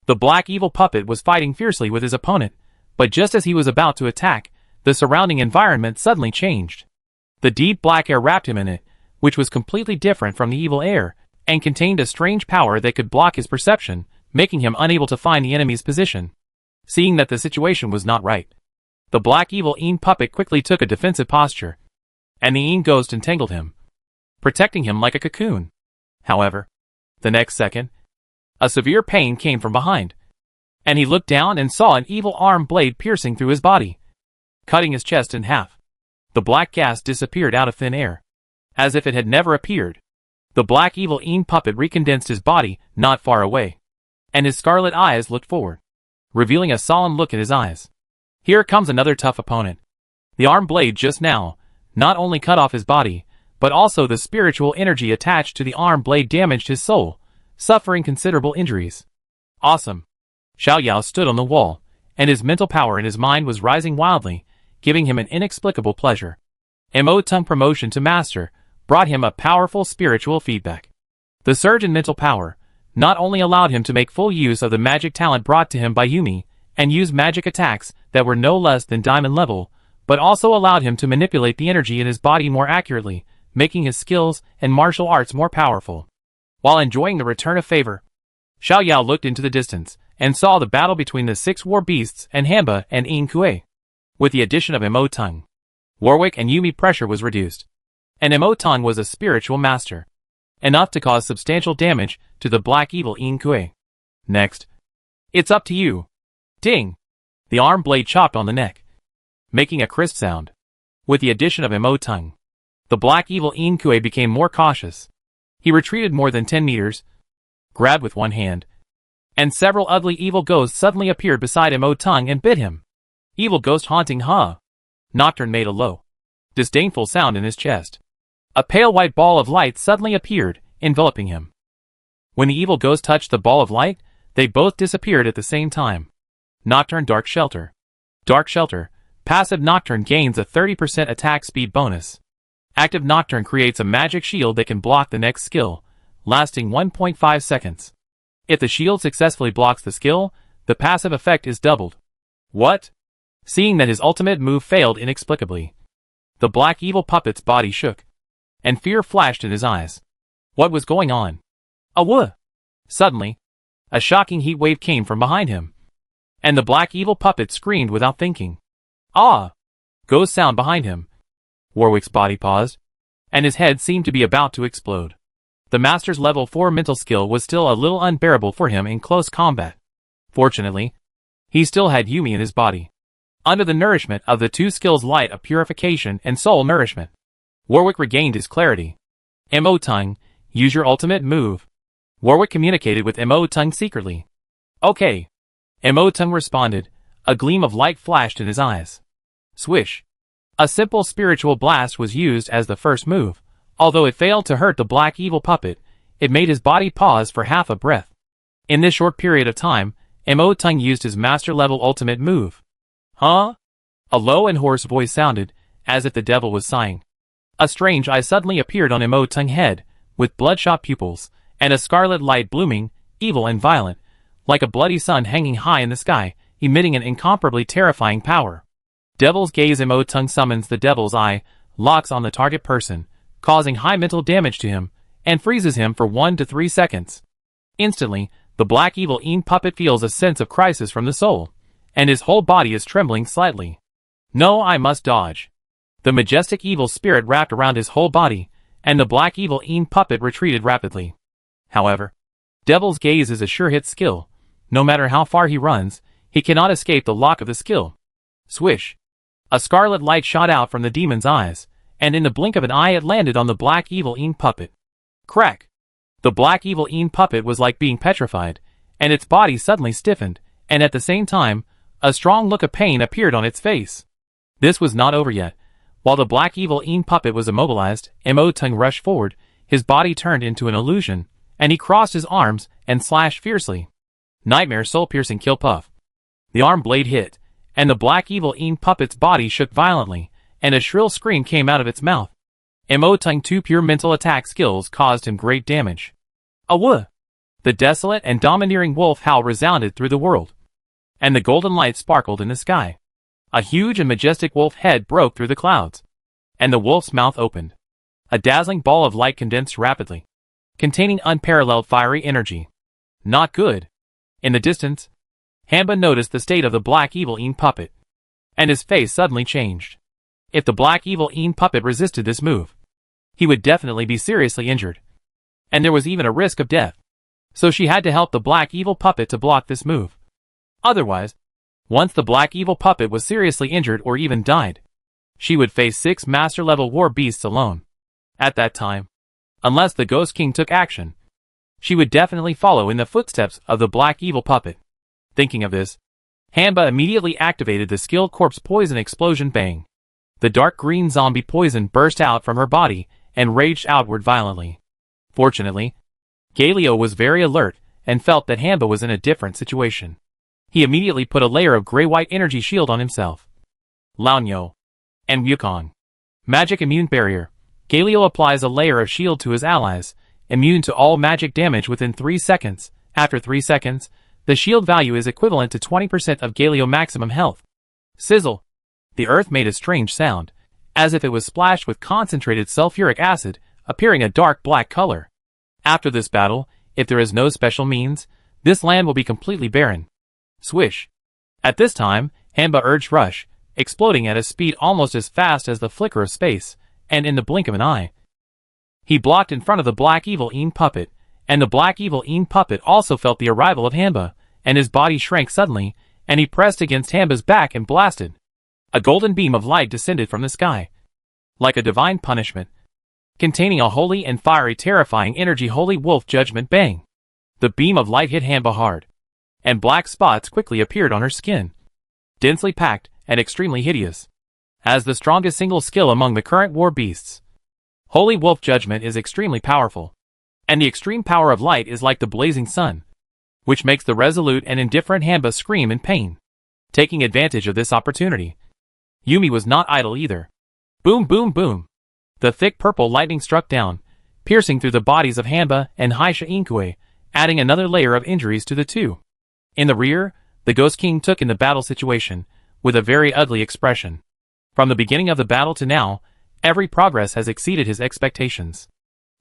The black evil puppet was fighting fiercely with his opponent, but just as he was about to attack, the surrounding environment suddenly changed. The deep black air wrapped him in it, which was completely different from the evil air, and contained a strange power that could block his perception, making him unable to find the enemy's position. Seeing that the situation was not right, the black evil Een puppet quickly took a defensive posture, and the Een ghost entangled him, protecting him like a cocoon. However, the next second, a severe pain came from behind, and he looked down and saw an evil arm blade piercing through his body, cutting his chest in half. The black gas disappeared out of thin air, as if it had never appeared. The black evil Een puppet recondensed his body not far away, and his scarlet eyes looked forward, revealing a solemn look in his eyes. Here comes another tough opponent. The arm blade just now not only cut off his body, but also the spiritual energy attached to the arm blade damaged his soul, suffering considerable injuries. Awesome. Xiao Yao stood on the wall, and his mental power in his mind was rising wildly, giving him an inexplicable pleasure. Mo Tung promotion to master brought him a powerful spiritual feedback. The surge in mental power not only allowed him to make full use of the magic talent brought to him by Yumi, and use magic attacks that were no less than diamond level, but also allowed him to manipulate the energy in his body more accurately, making his skills and martial arts more powerful. While enjoying the return of favor, Xiao Yao looked into the distance, and saw the battle between the 6 war beasts and Hamba and Een Kue. With the addition of Mo Tung, Warwick and Yumi pressure was reduced, and Mo Tung was a spiritual master, enough to cause substantial damage to the black evil Een Kue. Next, it's up to you. Ding! The arm blade chopped on the neck, making a crisp sound. With the addition of Mo Tung, the black evil Een Kue became more cautious. He retreated more than 10 meters, grabbed with one hand, and several ugly evil ghosts suddenly appeared beside Mo Tung and bit him. Evil ghost haunting, huh? Nocturne made a low, disdainful sound in his chest. A pale white ball of light suddenly appeared, enveloping him. When the evil ghost touched the ball of light, they both disappeared at the same time. Nocturne Dark Shelter. Dark Shelter. Passive Nocturne gains a 30% attack speed bonus. Active Nocturne creates a magic shield that can block the next skill, lasting 1.5 seconds. If the shield successfully blocks the skill, the passive effect is doubled. What? Seeing that his ultimate move failed inexplicably, the black evil puppet's body shook, and fear flashed in his eyes. What was going on? Awoo! Suddenly, a shocking heat wave came from behind him, and the black evil puppet screamed without thinking. Ah! Ghost sound behind him. Warwick's body paused, and his head seemed to be about to explode. The master's level 4 mental skill was still a little unbearable for him in close combat. Fortunately, he still had Yumi in his body, under the nourishment of the 2 skills light of purification and soul nourishment. Warwick regained his clarity. Mo Tung, use your ultimate move. Warwick communicated with Mo Tung secretly. Okay. Mo Tung responded. A gleam of light flashed in his eyes. Swish. A simple spiritual blast was used as the first move. Although it failed to hurt the black evil puppet, it made his body pause for half a breath. In this short period of time, Mo Tung used his master-level ultimate move. Huh? A low and hoarse voice sounded, as if the devil was sighing. A strange eye suddenly appeared on Mo Tung's head, with bloodshot pupils, and a scarlet light blooming, evil and violent, like a bloody sun hanging high in the sky, emitting an incomparably terrifying power. Devil's Gaze. Mo Tung summons the devil's eye, locks on the target person, causing high mental damage to him, and freezes him for 1 to 3 seconds. Instantly, the black evil Een puppet feels a sense of crisis from the soul, and his whole body is trembling slightly. No, I must dodge. The majestic evil spirit wrapped around his whole body, and the black evil Een puppet retreated rapidly. However, Devil's Gaze is a sure-hit skill. No matter how far he runs, he cannot escape the lock of the skill. Swish. A scarlet light shot out from the demon's eyes, and in the blink of an eye it landed on the black evil Een puppet. Crack! The black evil Een puppet was like being petrified, and its body suddenly stiffened, and at the same time, a strong look of pain appeared on its face. This was not over yet. While the black evil Een puppet was immobilized, Mo Tung rushed forward, his body turned into an illusion, and he crossed his arms and slashed fiercely. Nightmare soul-piercing kill puff. The arm blade hit, and the black evil Een puppet's body shook violently, and a shrill scream came out of its mouth. Mo Tung 2 pure mental attack skills caused him great damage. Awoo! The desolate and domineering wolf howl resounded through the world, and the golden light sparkled in the sky. A huge and majestic wolf head broke through the clouds, and the wolf's mouth opened. A dazzling ball of light condensed rapidly, containing unparalleled fiery energy. Not good. In the distance, Hamba noticed the state of the black evil Een puppet, and his face suddenly changed. If the black evil Een puppet resisted this move, he would definitely be seriously injured, and there was even a risk of death. So she had to help the black evil puppet to block this move. Otherwise, once the black evil puppet was seriously injured or even died, she would face 6 master-level war beasts alone. At that time, unless the Ghost King took action, she would definitely follow in the footsteps of the black evil puppet. Thinking of this, Hamba immediately activated the skilled corpse poison explosion bang. The dark green zombie poison burst out from her body and raged outward violently. Fortunately, Galio was very alert and felt that Hamba was in a different situation. He immediately put a layer of gray-white energy shield on himself. Laonyo and Wukong. Magic immune barrier. Galio applies a layer of shield to his allies, immune to all magic damage within 3 seconds. After 3 seconds, the shield value is equivalent to 20% of Galio maximum health. Sizzle. The earth made a strange sound, as if it was splashed with concentrated sulfuric acid, appearing a dark black color. After this battle, if there is no special means, this land will be completely barren. Swish. At this time, Hamba urged rush, exploding at a speed almost as fast as the flicker of space, and in the blink of an eye, he blocked in front of the black evil Een puppet, and the black evil Een puppet also felt the arrival of Hamba, and his body shrank suddenly, and he pressed against Hamba's back and blasted. A golden beam of light descended from the sky, like a divine punishment, containing a holy and fiery terrifying energy holy wolf judgment bang. The beam of light hit Hamba hard, and black spots quickly appeared on her skin, densely packed and extremely hideous. As the strongest single skill among the current war beasts, Holy Wolf Judgment is extremely powerful, and the extreme power of light is like the blazing sun, which makes the resolute and indifferent Hamba scream in pain. Taking advantage of this opportunity, Yumi was not idle either. Boom boom boom. The thick purple lightning struck down, piercing through the bodies of Hamba and Haisha Inkue, adding another layer of injuries to the two. In the rear, the Ghost King took in the battle situation, with a very ugly expression. From the beginning of the battle to now, every progress has exceeded his expectations.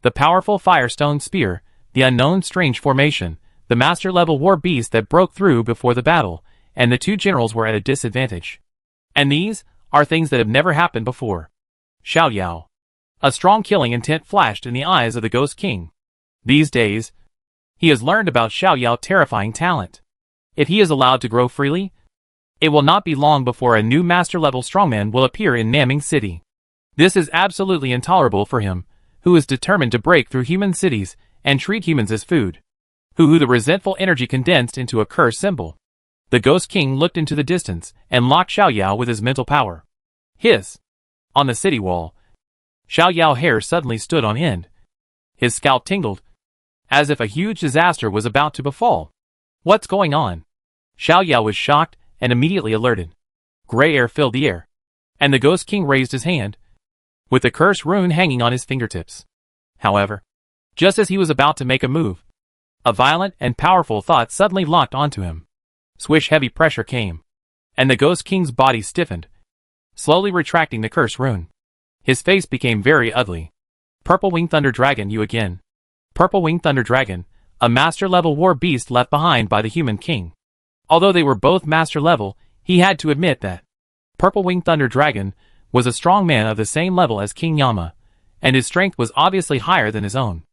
The powerful Firestone Spear, the unknown strange formation, the master-level war beast that broke through before the battle, and the two generals were at a disadvantage. And these are things that have never happened before. Xiao Yao. A strong killing intent flashed in the eyes of the Ghost King. These days, he has learned about Xiao Yao's terrifying talent. If he is allowed to grow freely, it will not be long before a new master-level strongman will appear in Naming City. This is absolutely intolerable for him, who is determined to break through human cities and treat humans as food. Who the resentful energy condensed into a curse symbol. The Ghost King looked into the distance and locked Xiao Yao with his mental power. Hiss. On the city wall, Xiao Yao's hair suddenly stood on end. His scalp tingled, as if a huge disaster was about to befall. What's going on? Xiao Yao was shocked and immediately alerted. Gray air filled the air, and the Ghost King raised his hand, with the curse rune hanging on his fingertips. However, just as he was about to make a move, a violent and powerful thought suddenly locked onto him. Swish, heavy pressure came, and the Ghost King's body stiffened, slowly retracting the curse rune. His face became very ugly. Purple Winged Thunder Dragon, you again. Purple Winged Thunder Dragon, a master-level war beast left behind by the human king. Although they were both master-level, he had to admit that Purple Winged Thunder Dragon was a strong man of the same level as King Yama, and his strength was obviously higher than his own.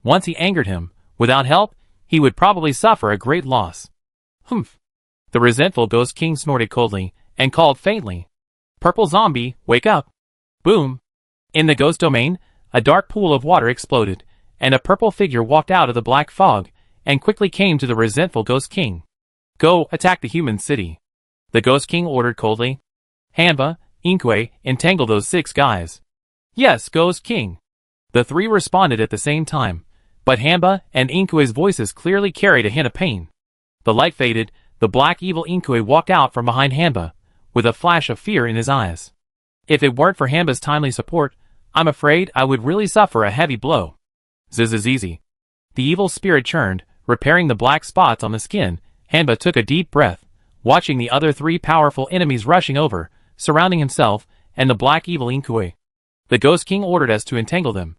Once he angered him, without help, he would probably suffer a great loss. Humph. The resentful Ghost King snorted coldly, and called faintly, Purple Zombie, wake up. Boom. In the ghost domain, a dark pool of water exploded, and a purple figure walked out of the black fog, and quickly came to the resentful Ghost King. "Go, attack the human city," the Ghost King ordered coldly. "Hanba, Inkwe, entangle those 6 guys." "Yes, Ghost King." The 3 responded at the same time, but Hanba and Inkwe's voices clearly carried a hint of pain. The light faded, the black evil Inkwe walked out from behind Hanba, with a flash of fear in his eyes. "If it weren't for Hanba's timely support, I'm afraid I would really suffer a heavy blow." Zizizizi. The evil spirit churned, repairing the black spots on the skin. Hanba took a deep breath, watching the other 3 powerful enemies rushing over, surrounding himself and the black evil Inkwe. "The Ghost King ordered us to entangle them,"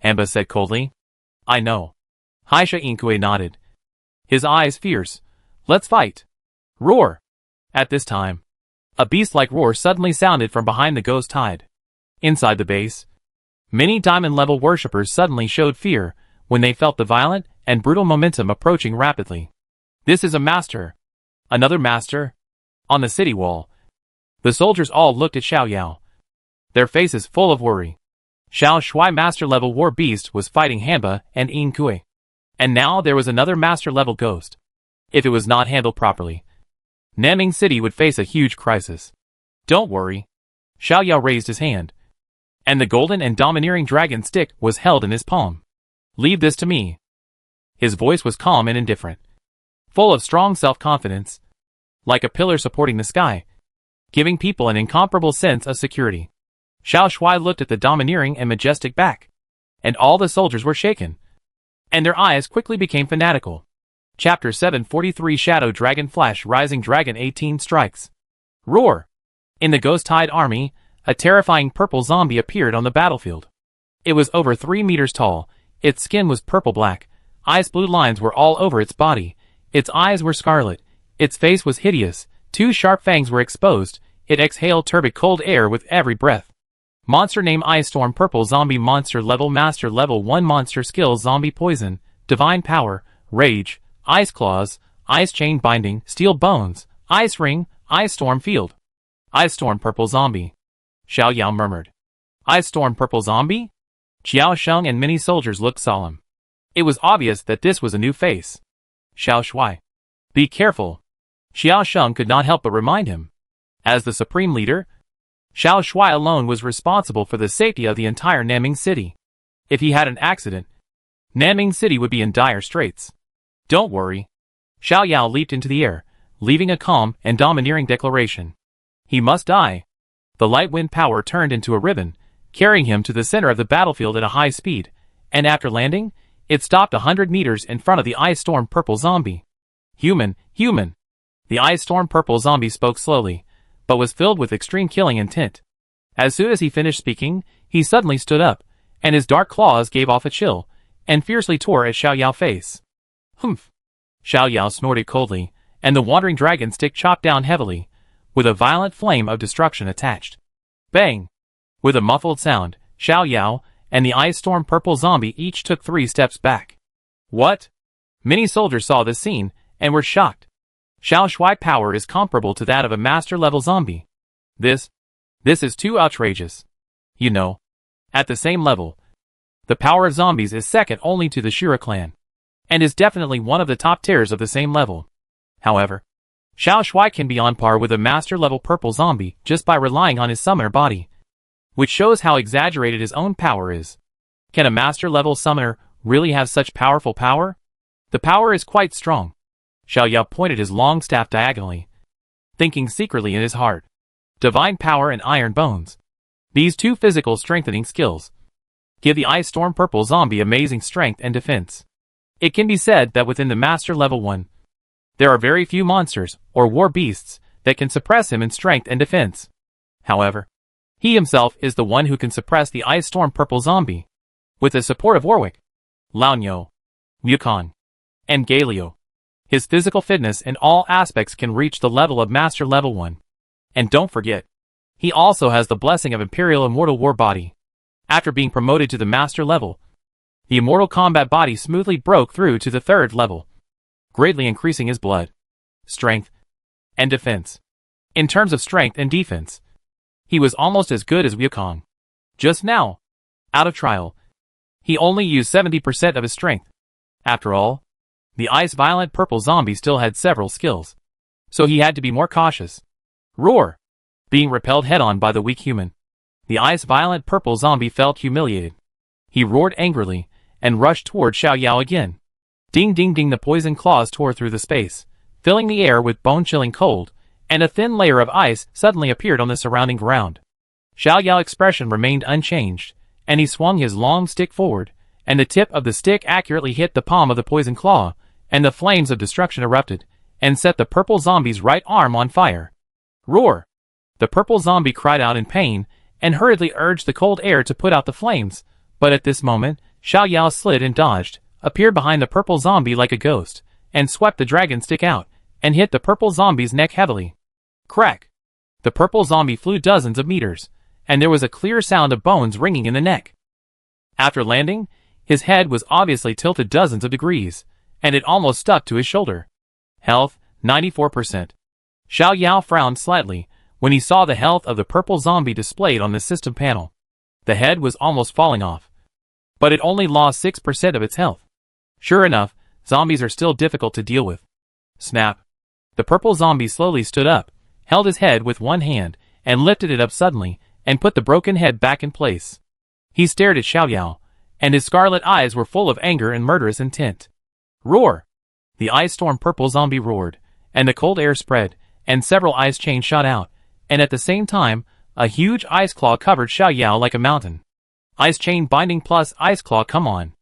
Hanba said coldly. "I know." Haisha Inkwe nodded, his eyes fierce. "Let's fight." Roar! At this time, a beast-like roar suddenly sounded from behind the ghost tide. Inside the base, many diamond-level worshippers suddenly showed fear when they felt the violent and brutal momentum approaching rapidly. "This is a master." "Another master?" On the city wall, the soldiers all looked at Xiao Yao, their faces full of worry. Xiao Shui master-level war beast was fighting Hanba and Inkwe. And now there was another master-level ghost. If it was not handled properly, Naming City would face a huge crisis. "Don't worry." Xiao Yao raised his hand, and the golden and domineering dragon stick was held in his palm. "Leave this to me." His voice was calm and indifferent, full of strong self-confidence, like a pillar supporting the sky, giving people an incomparable sense of security. Xiao Shui looked at the domineering and majestic back, and all the soldiers were shaken, and their eyes quickly became fanatical. Chapter 743 Shadow Dragon Flash Rising Dragon 18 Strikes. Roar! In the Ghost Tide army, a terrifying purple zombie appeared on the battlefield. It was over 3 meters tall, its skin was purple-black, ice blue lines were all over its body, its eyes were scarlet, its face was hideous, 2 sharp fangs were exposed, it exhaled turbid cold air with every breath. Monster name Ice Storm Purple Zombie Monster Level Master Level 1 Monster Skills Zombie Poison, Divine Power, Rage, Ice Claws, Ice Chain Binding, Steel Bones, Ice Ring, Ice Storm Field. Ice Storm Purple Zombie. Xiao Yao murmured. Ice Storm Purple Zombie? Xiao Sheng and many soldiers looked solemn. It was obvious that this was a new face. Xiao Shui. Be careful. Xiao Sheng could not help but remind him. As the supreme leader, Xiao Shui alone was responsible for the safety of the entire Naming City. If he had an accident, Naming City would be in dire straits. Don't worry. Xiao Yao leaped into the air, leaving a calm and domineering declaration. He must die. The light wind power turned into a ribbon, carrying him to the center of the battlefield at a high speed, and after landing, it stopped 100 meters in front of the Ice Storm Purple Zombie. Human. The Ice Storm Purple Zombie spoke slowly, but was filled with extreme killing intent. As soon as he finished speaking, he suddenly stood up, and his dark claws gave off a chill, and fiercely tore at Xiao Yao's face. Humph! Xiao Yao snorted coldly, and the wandering dragon stick chopped down heavily, with a violent flame of destruction attached. Bang! With a muffled sound, Xiao Yao and the Ice Storm Purple Zombie each took 3 steps back. What? Many soldiers saw this scene, and were shocked. Xiao Shui power is comparable to that of a master-level zombie. This is too outrageous. You know, at the same level, the power of zombies is second only to the Shura clan, and is definitely one of the top tiers of the same level. However, Xiao Shui can be on par with a master-level purple zombie just by relying on his summoner body, which shows how exaggerated his own power is. Can a master-level summoner really have such powerful power? The power is quite strong. Xiao Yao pointed his long staff diagonally, thinking secretly in his heart. Divine Power and Iron Bones. These 2 physical strengthening skills give the Ice Storm Purple Zombie amazing strength and defense. It can be said that within the Master Level 1, there are very few monsters or war beasts that can suppress him in strength and defense. However, he himself is the one who can suppress the Ice Storm Purple Zombie. With the support of Warwick, Laonyo, Wukong, and Galio, his physical fitness in all aspects can reach the level of Master Level 1. And don't forget, he also has the blessing of Imperial Immortal War Body. After being promoted to the Master Level, the Immortal Combat Body smoothly broke through to the 3rd level, greatly increasing his blood, strength, and defense. In terms of strength and defense, he was almost as good as Wukong. Just now, out of trial, He only used 70% of his strength. After all, the ice-violent purple zombie still had several skills, so he had to be more cautious. Roar! Being repelled head-on by the weak human, the ice-violent purple zombie felt humiliated. He roared angrily and rushed toward Xiao Yao again. Ding ding ding, the poison claws tore through the space, filling the air with bone-chilling cold, and a thin layer of ice suddenly appeared on the surrounding ground. Xiao Yao's expression remained unchanged, and he swung his long stick forward, and the tip of the stick accurately hit the palm of the poison claw, and the flames of destruction erupted, and set the purple zombie's right arm on fire. Roar! The purple zombie cried out in pain, and hurriedly urged the cold air to put out the flames, but at this moment, Xiao Yao slid and dodged, appeared behind the purple zombie like a ghost, and swept the dragon stick out, and hit the purple zombie's neck heavily. Crack! The purple zombie flew dozens of meters, and there was a clear sound of bones ringing in the neck. After landing, his head was obviously tilted dozens of degrees, and it almost stuck to his shoulder. Health, 94%. Xiao Yao frowned slightly when he saw the health of the purple zombie displayed on the system panel. The head was almost falling off, but it only lost 6% of its health. Sure enough, zombies are still difficult to deal with. Snap! The purple zombie slowly stood up, held his head with one hand, and lifted it up suddenly, and put the broken head back in place. He stared at Xiao Yao, and his scarlet eyes were full of anger and murderous intent. Roar! The ice-storm purple zombie roared, and the cold air spread, and several ice chains shot out, and at the same time, a huge ice claw covered Xiao Yao like a mountain. Ice chain binding plus ice claw, come on!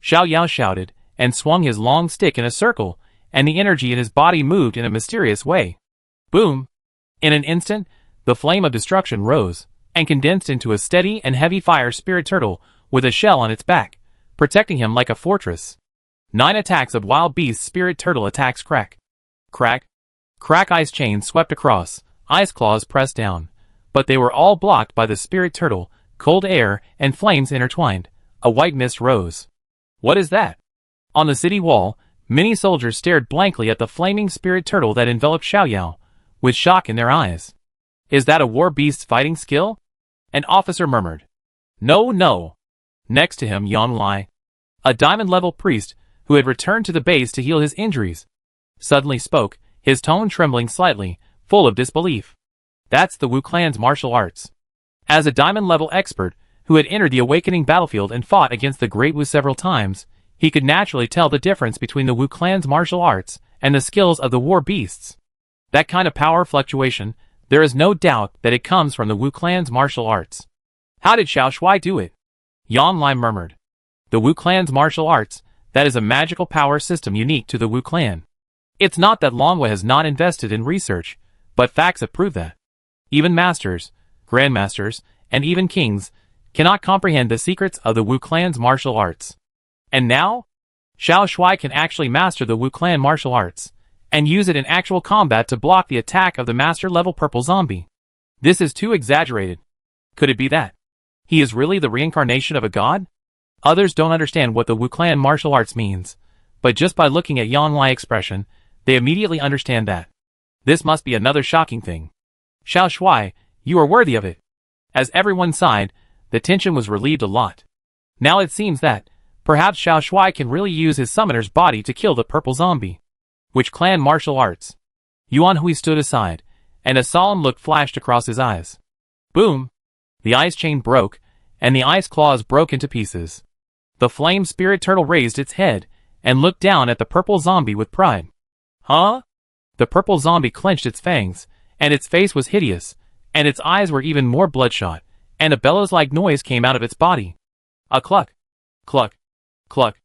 Xiao Yao shouted, and swung his long stick in a circle, and the energy in his body moved in a mysterious way. Boom! In an instant, the flame of destruction rose, and condensed into a steady and heavy fire spirit turtle with a shell on its back, protecting him like a fortress. 9 attacks of wild beast spirit turtle attacks. Crack! Crack! Crack! Ice chains swept across, ice claws pressed down, but they were all blocked by the spirit turtle, cold air, and flames intertwined. A white mist rose. What is that? On the city wall, many soldiers stared blankly at the flaming spirit turtle that enveloped Xiao Yao, with shock in their eyes. Is that a war beast's fighting skill? An officer murmured. No, no. Next to him, Yan Lai, a diamond-level priest who had returned to the base to heal his injuries, suddenly spoke, his tone trembling slightly, full of disbelief. That's the Wu clan's martial arts. As a diamond-level expert who had entered the awakening battlefield and fought against the Great Wu several times, he could naturally tell the difference between the Wu clan's martial arts and the skills of the war beasts. That kind of power fluctuation, there is no doubt that it comes from the Wu clan's martial arts. How did Xiao Shuai do it? Yan Lai murmured. The Wu clan's martial arts, that is a magical power system unique to the Wu clan. It's not that Longwei has not invested in research, but facts have proved that even masters, grandmasters, and even kings cannot comprehend the secrets of the Wu clan's martial arts. And now, Xiao Shuai can actually master the Wu clan martial arts, and use it in actual combat to block the attack of the master-level purple zombie. This is too exaggerated. Could it be that he is really the reincarnation of a god? Others don't understand what the Wu clan martial arts means, but just by looking at Yan Lai's expression, they immediately understand that this must be another shocking thing. Xiao Shuai, you are worthy of it. As everyone sighed, the tension was relieved a lot. Now it seems that perhaps Xiao Shuai can really use his summoner's body to kill the purple zombie. Which clan martial arts? Yuan Hui stood aside, and a solemn look flashed across his eyes. Boom! The ice chain broke, and the ice claws broke into pieces. The flame spirit turtle raised its head, and looked down at the purple zombie with pride. Huh? The purple zombie clenched its fangs, and its face was hideous, and its eyes were even more bloodshot, and a bellows-like noise came out of its body. A cluck, cluck, cluck.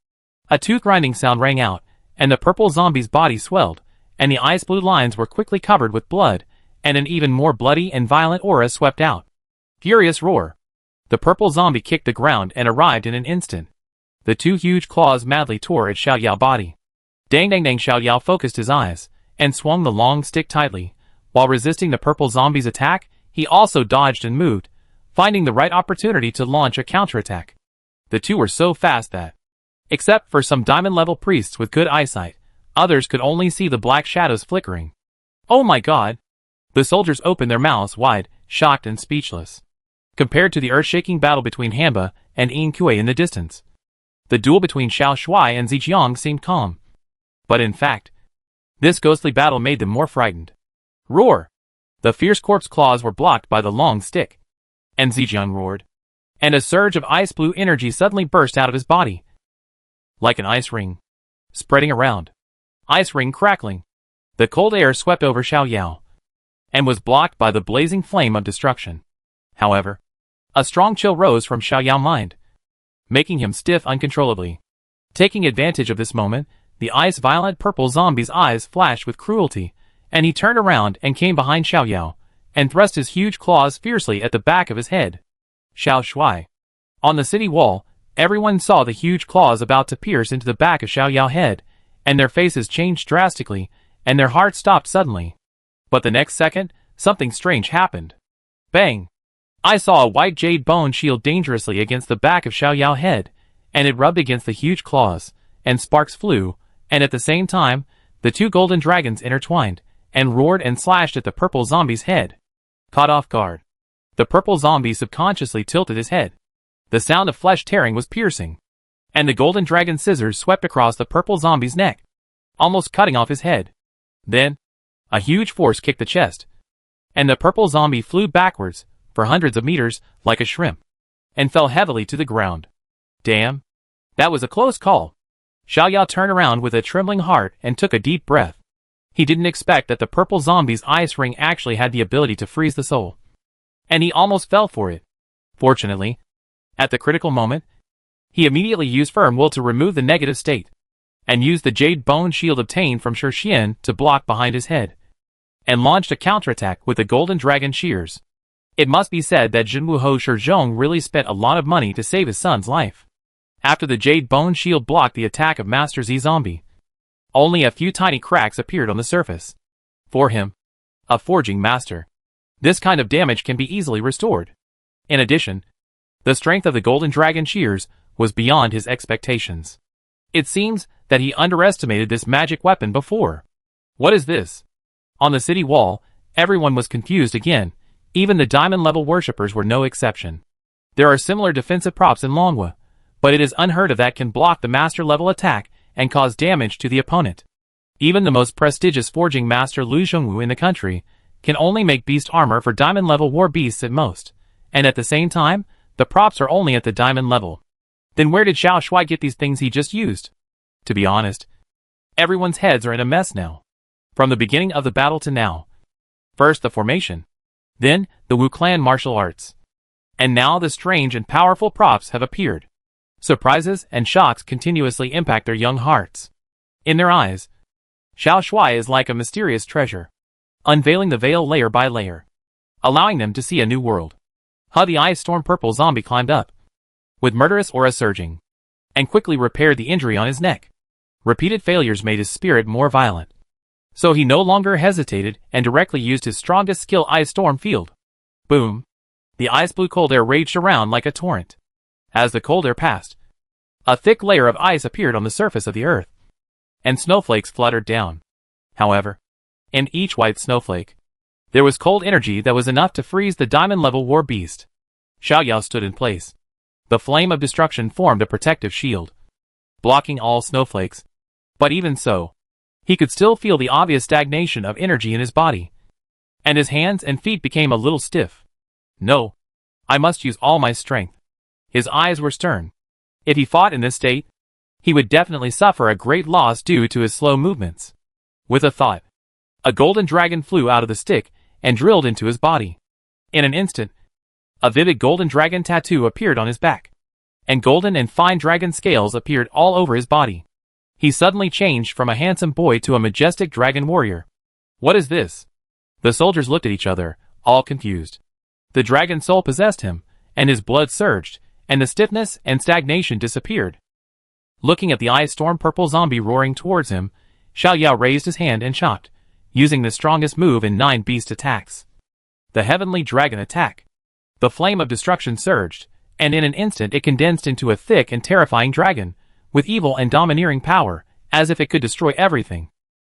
A tooth-grinding sound rang out, and the purple zombie's body swelled, and the ice-blue lines were quickly covered with blood, and an even more bloody and violent aura swept out. Furious roar. The purple zombie kicked the ground and arrived in an instant. The 2 huge claws madly tore at Xiao Yao's body. Dang dang dang, Xiao Yao focused his eyes, and swung the long stick tightly. While resisting the purple zombie's attack, he also dodged and moved, finding the right opportunity to launch a counterattack. The two were so fast that, except for some diamond-level priests with good eyesight, others could only see the black shadows flickering. Oh my god! The soldiers opened their mouths wide, shocked and speechless. Compared to the earth-shaking battle between Hamba and Yin Kuei in the distance, The duel between Xiao Shuai and Zijiang seemed calm. But in fact, this ghostly battle made them more frightened. Roar! The fierce corpse claws were blocked by the long stick. And Zijiang roared. And a surge of ice blue energy suddenly burst out of his body. Like an ice ring. Spreading around. Ice ring crackling. The cold air swept over Xiao Yao. And was blocked by the blazing flame of destruction. However, a strong chill rose from Xiao Yao's mind, making him stiff uncontrollably. Taking advantage of this moment, the ice-violent purple zombie's eyes flashed with cruelty, and he turned around and came behind Xiao Yao, and thrust his huge claws fiercely at the back of his head. Xiao Shuai. On the city wall, everyone saw the huge claws about to pierce into the back of Xiao Yao's head, and their faces changed drastically, and their hearts stopped suddenly. But the next second, something strange happened. Bang! I saw a white jade bone shield dangerously against the back of Xiao Yao's head, and it rubbed against the huge claws, and sparks flew, and at the same time, the two golden dragons intertwined, and roared and slashed at the purple zombie's head. Caught off guard, the purple zombie subconsciously tilted his head. The sound of flesh tearing was piercing, and the golden dragon scissors swept across the purple zombie's neck, almost cutting off his head. Then, a huge force kicked the chest, and the purple zombie flew backwards, for hundreds of meters, like a shrimp, and fell heavily to the ground. Damn! That was a close call. Xiao Yao turned around with a trembling heart and took a deep breath. He didn't expect that the purple zombie's ice ring actually had the ability to freeze the soul. And he almost fell for it. Fortunately, at the critical moment, he immediately used firm will to remove the negative state, and used the jade bone shield obtained from Shi Xian to block behind his head, and launched a counterattack with the golden dragon shears. It must be said that Jinwuho Shizhong really spent a lot of money to save his son's life. After the jade bone shield blocked the attack of Master Z Zombie, only a few tiny cracks appeared on the surface. For him, a forging master, this kind of damage can be easily restored. In addition, the strength of the golden dragon shears was beyond his expectations. It seems that he underestimated this magic weapon before. What is this? On the city wall, everyone was confused again. Even the diamond-level worshippers were no exception. There are similar defensive props in Longwa, but it is unheard of that can block the master-level attack and cause damage to the opponent. Even the most prestigious forging master Lu Zhongwu in the country can only make beast armor for diamond-level war beasts at most, and at the same time, the props are only at the diamond level. Then where did Xiao Shuai get these things he just used? To be honest, everyone's heads are in a mess now. From the beginning of the battle to now. First the formation. Then, the Wu clan martial arts. And now the strange and powerful props have appeared. Surprises and shocks continuously impact their young hearts. In their eyes, Xiao Shuai is like a mysterious treasure, unveiling the veil layer by layer, allowing them to see a new world. The ice storm purple zombie climbed up, with murderous aura surging, and quickly repaired the injury on his neck. Repeated failures made his spirit more violent. So he no longer hesitated and directly used his strongest skill, Ice Storm Field. Boom! The ice blue cold air raged around like a torrent. As the cold air passed, a thick layer of ice appeared on the surface of the earth, and snowflakes fluttered down. However, in each white snowflake, there was cold energy that was enough to freeze the diamond-level war beast. Xiao Yao stood in place. The flame of destruction formed a protective shield, blocking all snowflakes. But even so, he could still feel the obvious stagnation of energy in his body, and his hands and feet became a little stiff. No, I must use all my strength. His eyes were stern. If he fought in this state, he would definitely suffer a great loss due to his slow movements. With a thought, a golden dragon flew out of the stick and drilled into his body. In an instant, a vivid golden dragon tattoo appeared on his back, and golden and fine dragon scales appeared all over his body. He suddenly changed from a handsome boy to a majestic dragon warrior. What is this? The soldiers looked at each other, all confused. The dragon soul possessed him, and his blood surged, and the stiffness and stagnation disappeared. Looking at the ice storm purple zombie roaring towards him, Xiao Yao raised his hand and chopped, using the strongest move in 9 beast attacks. The heavenly dragon attack. The flame of destruction surged, and in an instant it condensed into a thick and terrifying dragon, with evil and domineering power, as if it could destroy everything.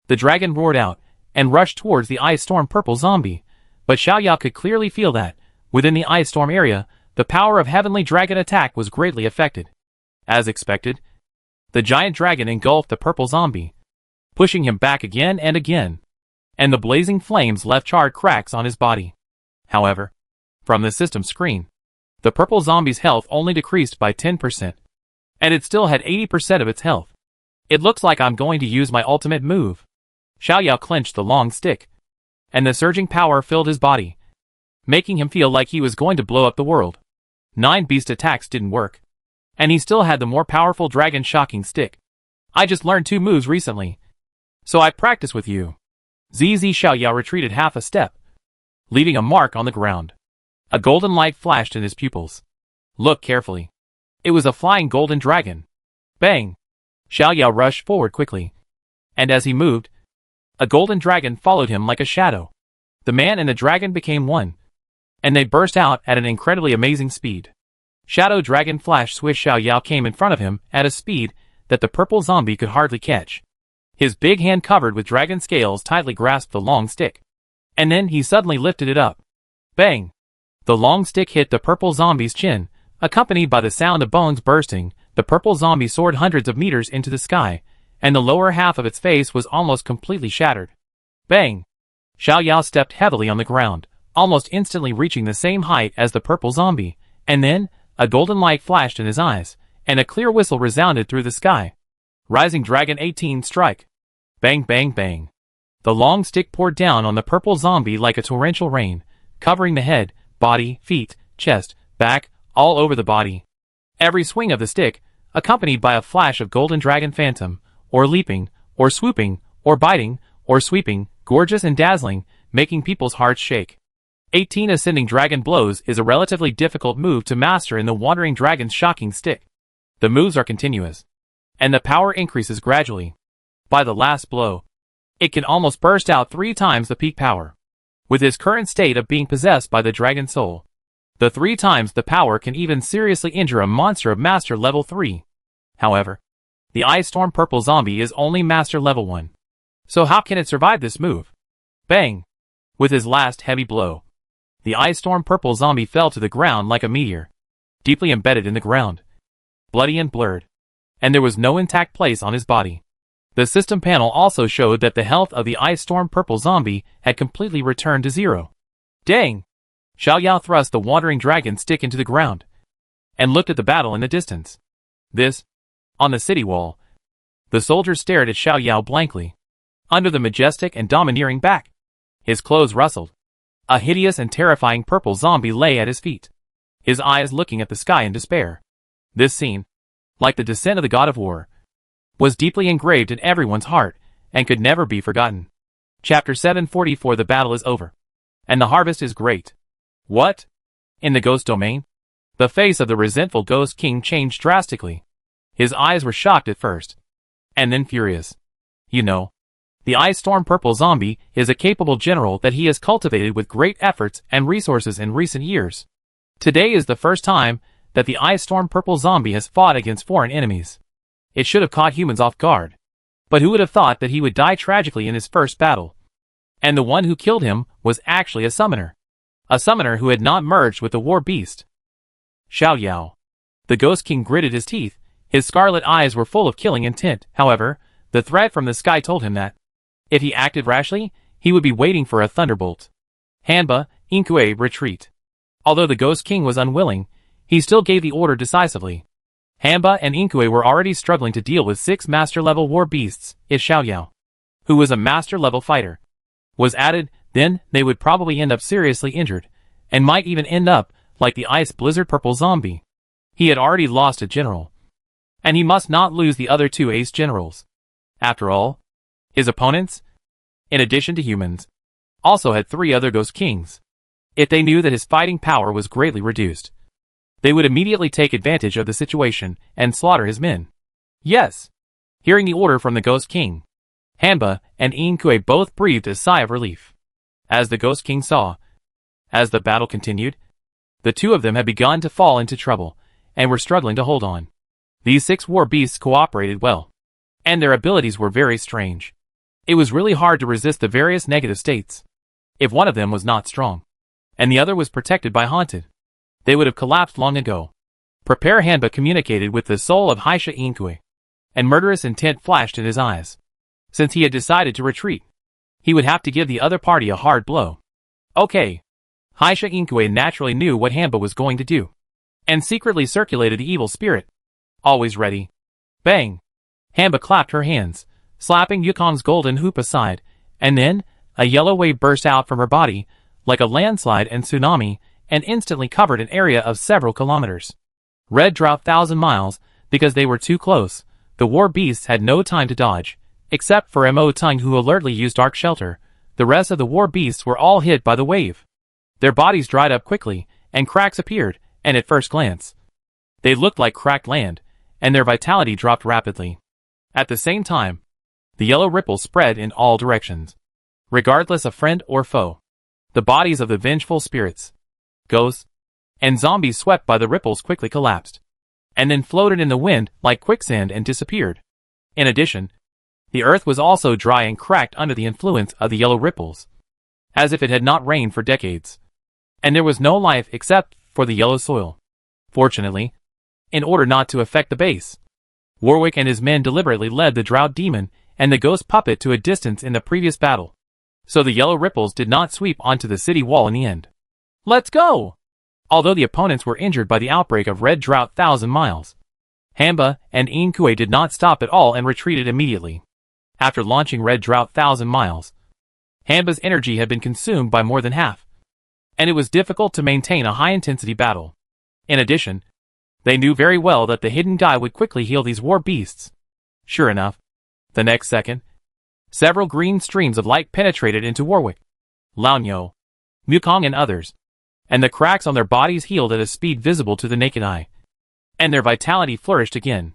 The dragon roared out, and rushed towards the ice storm purple zombie, but Xiao Yao could clearly feel that, within the ice storm area, the power of heavenly dragon attack was greatly affected. As expected, the giant dragon engulfed the purple zombie, pushing him back again and again, and the blazing flames left charred cracks on his body. However, from the system screen, the purple zombie's health only decreased by 10%, and it still had 80% of its health. It looks like I'm going to use my ultimate move. Xiaoyao clenched the long stick, and the surging power filled his body, making him feel like he was going to blow up the world. 9 beast attacks didn't work, and he still had the more powerful dragon shocking stick. I just learned 2 moves recently, so I practice with you. ZZ Xiaoyao retreated half a step, leaving a mark on the ground. A golden light flashed in his pupils. Look carefully. It was a flying golden dragon. Bang! Xiaoyao rushed forward quickly, and as he moved, a golden dragon followed him like a shadow. The man and the dragon became one, and they burst out at an incredibly amazing speed. Shadow Dragon Flash Swish Xiaoyao came in front of him at a speed that the purple zombie could hardly catch. His big hand covered with dragon scales tightly grasped the long stick, and then he suddenly lifted it up. Bang! The long stick hit the purple zombie's chin, accompanied by the sound of bones bursting. The purple zombie soared hundreds of meters into the sky, and the lower half of its face was almost completely shattered. Bang! Xiaoyao stepped heavily on the ground, almost instantly reaching the same height as the purple zombie, and then, a golden light flashed in his eyes, and a clear whistle resounded through the sky. Rising Dragon 18 Strike! Bang bang bang! The long stick poured down on the purple zombie like a torrential rain, covering the head, body, feet, chest, back, all over the body. Every swing of the stick, accompanied by a flash of golden dragon phantom, or leaping, or swooping, or biting, or sweeping, gorgeous and dazzling, making people's hearts shake. 18 Ascending Dragon Blows is a relatively difficult move to master in the Wandering Dragon's shocking stick. The moves are continuous, and the power increases gradually. By the last blow, it can almost burst out 3 times the peak power. With his current state of being possessed by the dragon soul, the 3 times the power can even seriously injure a monster of Master Level 3. However, the Ice Storm Purple Zombie is only Master Level 1. So how can it survive this move? Bang! With his last heavy blow, the Ice Storm Purple Zombie fell to the ground like a meteor, deeply embedded in the ground, bloody and blurred, and there was no intact place on his body. The system panel also showed that the health of the Ice Storm Purple Zombie had completely returned to 0. Dang! Xiaoyao thrust the Wandering Dragon stick into the ground, and looked at the battle in the distance. On the city wall, the soldier stared at Xiaoyao blankly. Under the majestic and domineering back, his clothes rustled. A hideous and terrifying purple zombie lay at his feet, his eyes looking at the sky in despair. This scene, like the descent of the god of war, was deeply engraved in everyone's heart, and could never be forgotten. Chapter 744 The battle is over, and the harvest is great. What? In the ghost domain? The face of the resentful Ghost King changed drastically. His eyes were shocked at first, and then furious. You know, the Ice Storm Purple Zombie is a capable general that he has cultivated with great efforts and resources in recent years. Today is the first time that the Ice Storm Purple Zombie has fought against foreign enemies. It should have caught humans off guard. But who would have thought that he would die tragically in his first battle? And the one who killed him was actually a summoner. A summoner who had not merged with the war beast. Xiaoyao. The Ghost King gritted his teeth. His scarlet eyes were full of killing intent. However, the threat from the sky told him that if he acted rashly, he would be waiting for a thunderbolt. Hanba, Inkue, retreat. Although the Ghost King was unwilling, he still gave the order decisively. Hanba and Inkue were already struggling to deal with 6 master-level war beasts. If Xiaoyao, who was a master-level fighter, was added, then they would probably end up seriously injured, and might even end up like the Ice Blizzard Purple Zombie. He had already lost a general, and he must not lose the other 2 ace generals. After all, his opponents, in addition to humans, also had 3 other Ghost Kings. If they knew that his fighting power was greatly reduced, they would immediately take advantage of the situation and slaughter his men. Yes! Hearing the order from the Ghost King, Hanba and Inkue both breathed a sigh of relief. As the Ghost King saw, as the battle continued, the 2 of them had begun to fall into trouble, and were struggling to hold on. These 6 war beasts cooperated well, and their abilities were very strange. It was really hard to resist the various negative states. If one of them was not strong, and the other was protected by Haunted, they would have collapsed long ago. Prepare Hanba communicated with the soul of Haisha Inkui, and murderous intent flashed in his eyes. Since he had decided to retreat, he would have to give the other party a hard blow. Okay. Haisha Inkui naturally knew what Hanba was going to do, and secretly circulated the evil spirit. Always ready. Bang! Hanba clapped her hands, slapping Yukon's golden hoop aside, and then, a yellow wave burst out from her body, like a landslide and tsunami, and instantly covered an area of several kilometers. Red dropped 1,000 miles, because they were too close. The war beasts had no time to dodge, except for Mo Tung, who alertly used dark shelter. The rest of the war beasts were all hit by the wave. Their bodies dried up quickly, and cracks appeared, and at first glance, they looked like cracked land, and their vitality dropped rapidly. At the same time, the yellow ripples spread in all directions. Regardless of friend or foe, the bodies of the vengeful spirits, ghosts, and zombies swept by the ripples quickly collapsed, and then floated in the wind like quicksand and disappeared. In addition, the earth was also dry and cracked under the influence of the yellow ripples, as if it had not rained for decades. And there was no life except for the yellow soil. Fortunately, in order not to affect the base, Warwick and his men deliberately led the drought demon and the ghost puppet to a distance in the previous battle, so the yellow ripples did not sweep onto the city wall in the end. Let's go! Although the opponents were injured by the outbreak of red drought 1,000 miles, Hanba and Inkui did not stop at all and retreated immediately. After launching red drought 1,000 miles, Hanba's energy had been consumed by more than half, and it was difficult to maintain a high-intensity battle. In addition, they knew very well that the hidden guy would quickly heal these war beasts. Sure enough, the next second, several green streams of light penetrated into Warwick, Laonyo, Mukong and others, and the cracks on their bodies healed at a speed visible to the naked eye, and their vitality flourished again.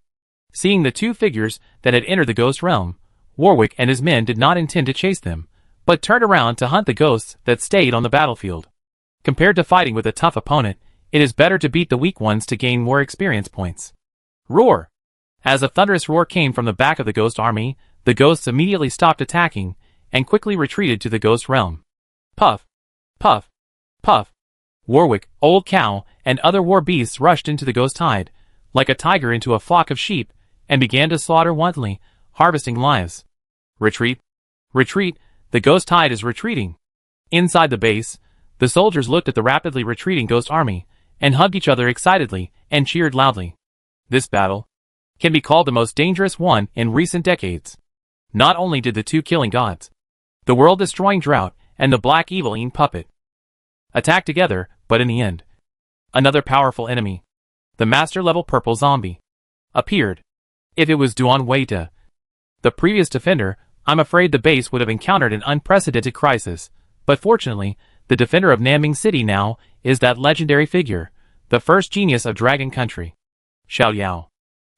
Seeing the two figures that had entered the ghost realm, Warwick and his men did not intend to chase them, but turned around to hunt the ghosts that stayed on the battlefield. Compared to fighting with a tough opponent, it is better to beat the weak ones to gain more experience points. Roar! As a thunderous roar came from the back of the ghost army, the ghosts immediately stopped attacking, and quickly retreated to the ghost realm. Puff! Puff! Puff! Warwick, Old Cow, and other war beasts rushed into the ghost hide, like a tiger into a flock of sheep, and began to slaughter wantonly, harvesting lives. Retreat! Retreat! The ghost hide is retreating! Inside the base, the soldiers looked at the rapidly retreating ghost army, and hugged each other excitedly, and cheered loudly. This battle can be called the most dangerous one in recent decades. Not only did the two killing gods, the world-destroying drought, and the black evil Yin puppet attack together, but in the end, another powerful enemy, the master-level purple zombie, appeared. If it was Duan Weita, the previous defender, I'm afraid the base would have encountered an unprecedented crisis, but fortunately, the defender of Naming City now is that legendary figure, the first genius of Dragon Country, Xiao Yao.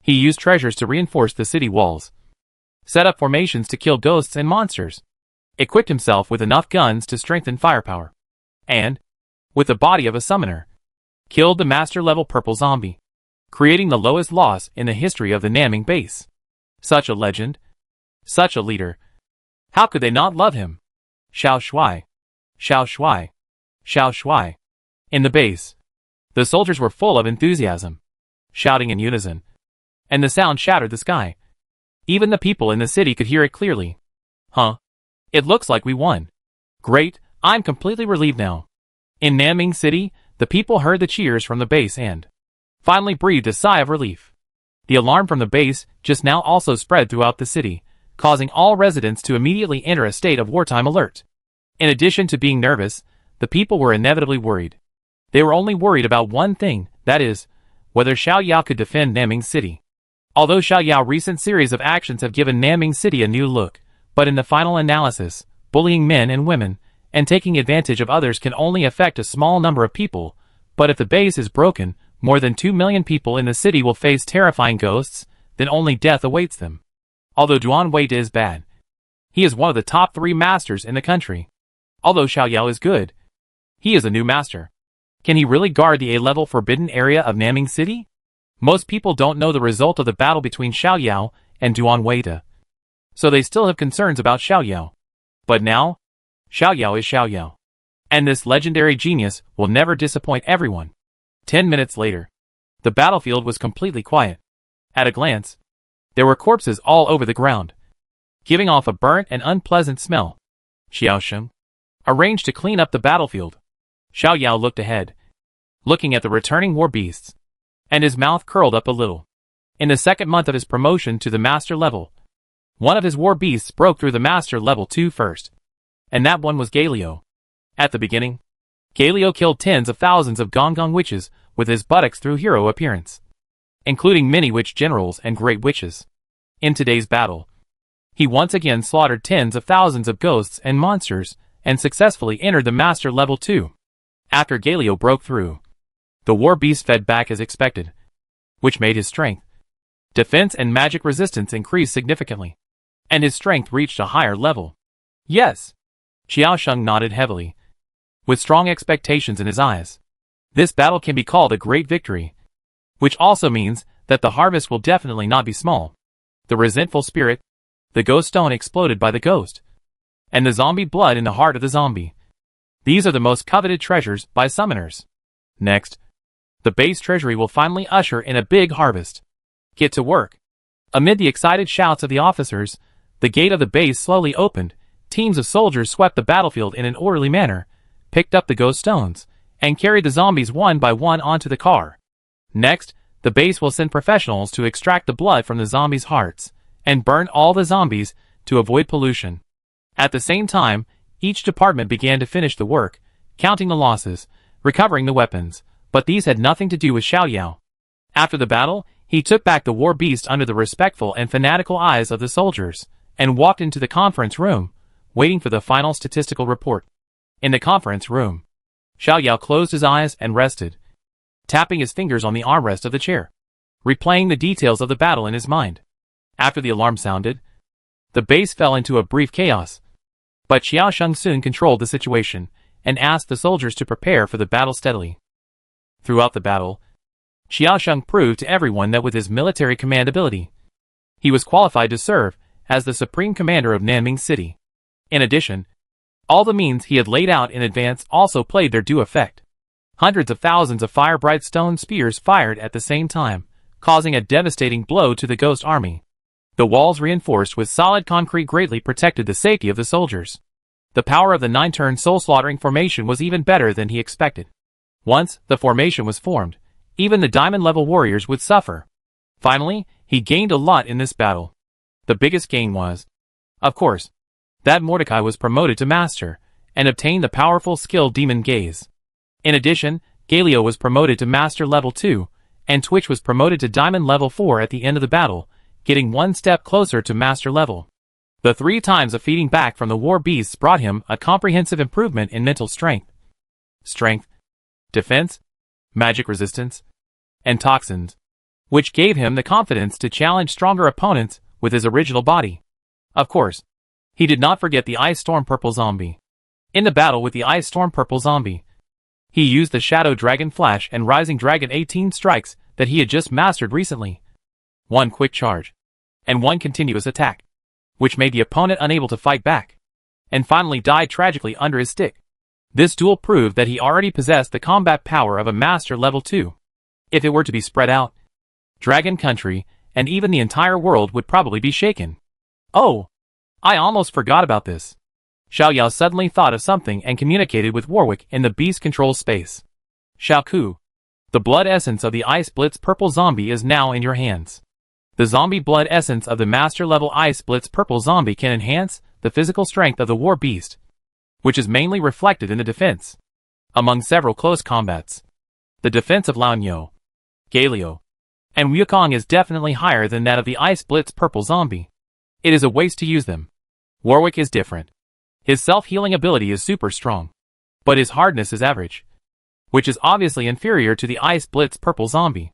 He used treasures to reinforce the city walls, set up formations to kill ghosts and monsters, equipped himself with enough guns to strengthen firepower, and, with the body of a summoner, killed the master-level purple zombie, creating the lowest loss in the history of the Naming base. Such a legend, such a leader. How could they not love him? Xiao Shui. Xiao Shui. Xiao Shui. In the base, the soldiers were full of enthusiasm, shouting in unison, and the sound shattered the sky. Even the people in the city could hear it clearly. Huh? It looks like we won. Great, I'm completely relieved now. In Naming City, the people heard the cheers from the base and finally breathed a sigh of relief. The alarm from the base just now also spread throughout the city, causing all residents to immediately enter a state of wartime alert. In addition to being nervous, the people were inevitably worried. They were only worried about one thing, that is, whether Xiao Yao could defend Naming City. Although Xiao Yao's recent series of actions have given Naming City a new look, but in the final analysis, bullying men and women, and taking advantage of others can only affect a small number of people, but if the base is broken, more than 2 million people in the city will face terrifying ghosts, then only death awaits them. Although Duan Weita is bad, he is one of the top 3 masters in the country. Although Xiao Yao is good, he is a new master. Can he really guard the A-level forbidden area of Naming City? Most people don't know the result of the battle between Xiao Yao and Duan Weita, so they still have concerns about Xiao Yao. But now, Xiao Yao is Xiao Yao, and this legendary genius will never disappoint everyone. 10 minutes later, The battlefield was completely quiet. At a glance, there were corpses all over the ground, giving off a burnt and unpleasant smell. Xiao Sheng arranged to clean up the battlefield. Xiao Yao looked ahead, looking at the returning war beasts, and his mouth curled up a little. In the second month of his promotion to the master level, one of his war beasts broke through the master level 2 first, and that one was Galio. At the beginning, Galio killed tens of thousands of Gong witches with his buttocks through hero appearance, including many witch generals and great witches. In today's battle, he once again slaughtered tens of thousands of ghosts and monsters and successfully entered the master level 2. After Galio broke through, the war beast fed back as expected, which made his strength, defense and magic resistance increase significantly, and his strength reached a higher level. Yes. Xiao Sheng nodded heavily, with strong expectations in his eyes. This battle can be called a great victory, which also means that the harvest will definitely not be small. The resentful spirit, the ghost stone exploded by the ghost, and the zombie blood in the heart of the zombie. These are the most coveted treasures by summoners. Next, the base treasury will finally usher in a big harvest. Get to work. Amid the excited shouts of the officers, the gate of the base slowly opened. Teams of soldiers swept the battlefield in an orderly manner, picked up the ghost stones, and carried the zombies one by one onto the car. Next, the base will send professionals to extract the blood from the zombies' hearts, and burn all the zombies to avoid pollution. At the same time, each department began to finish the work, counting the losses, recovering the weapons, but these had nothing to do with Xiao Yao. After the battle, he took back the war beast under the respectful and fanatical eyes of the soldiers, and walked into the conference room, waiting for the final statistical report. In the conference room, Xiao Yao closed his eyes and rested, tapping his fingers on the armrest of the chair, replaying the details of the battle in his mind. After the alarm sounded, the base fell into a brief chaos, but Xiao Sheng soon controlled the situation, and asked the soldiers to prepare for the battle steadily. Throughout the battle, Xiao Sheng proved to everyone that with his military command ability, he was qualified to serve as the supreme commander of Nanming City. In addition, all the means he had laid out in advance also played their due effect. Hundreds of thousands of fire-bright stone spears fired at the same time, causing a devastating blow to the ghost army. The walls reinforced with solid concrete greatly protected the safety of the soldiers. The power of the 9-turn soul-slaughtering formation was even better than he expected. Once the formation was formed, even the diamond-level warriors would suffer. Finally, he gained a lot in this battle. The biggest gain was, of course, that Mordecai was promoted to master, and obtained the powerful skill Demon Gaze. In addition, Galio was promoted to master level 2, and Twitch was promoted to diamond level 4 at the end of the battle, getting one step closer to master level. The 3 times of feeding back from the war beasts brought him a comprehensive improvement in mental strength, defense, magic resistance, and toxins, which gave him the confidence to challenge stronger opponents with his original body. Of course, he did not forget the Ice Storm Purple Zombie. In the battle with the Ice Storm Purple Zombie, he used the Shadow Dragon Flash and Rising Dragon 18 strikes that he had just mastered recently. One quick charge, and one continuous attack, which made the opponent unable to fight back, and finally died tragically under his stick. This duel proved that he already possessed the combat power of a master level 2. If it were to be spread out, Dragon Country, and even the entire world would probably be shaken. Oh! I almost forgot about this. Xiao Yao suddenly thought of something and communicated with Warwick in the beast control space. Xiao Ku, the blood essence of the Ice Blitz Purple Zombie is now in your hands. The zombie blood essence of the master level Ice Blitz Purple Zombie can enhance the physical strength of the war beast, which is mainly reflected in the defense. Among several close combats, the defense of Laonyo, Galio, and Wukong is definitely higher than that of the Ice Blitz Purple Zombie. It is a waste to use them. Warwick is different. His self-healing ability is super strong, but his hardness is average, which is obviously inferior to the Ice Blitz Purple Zombie.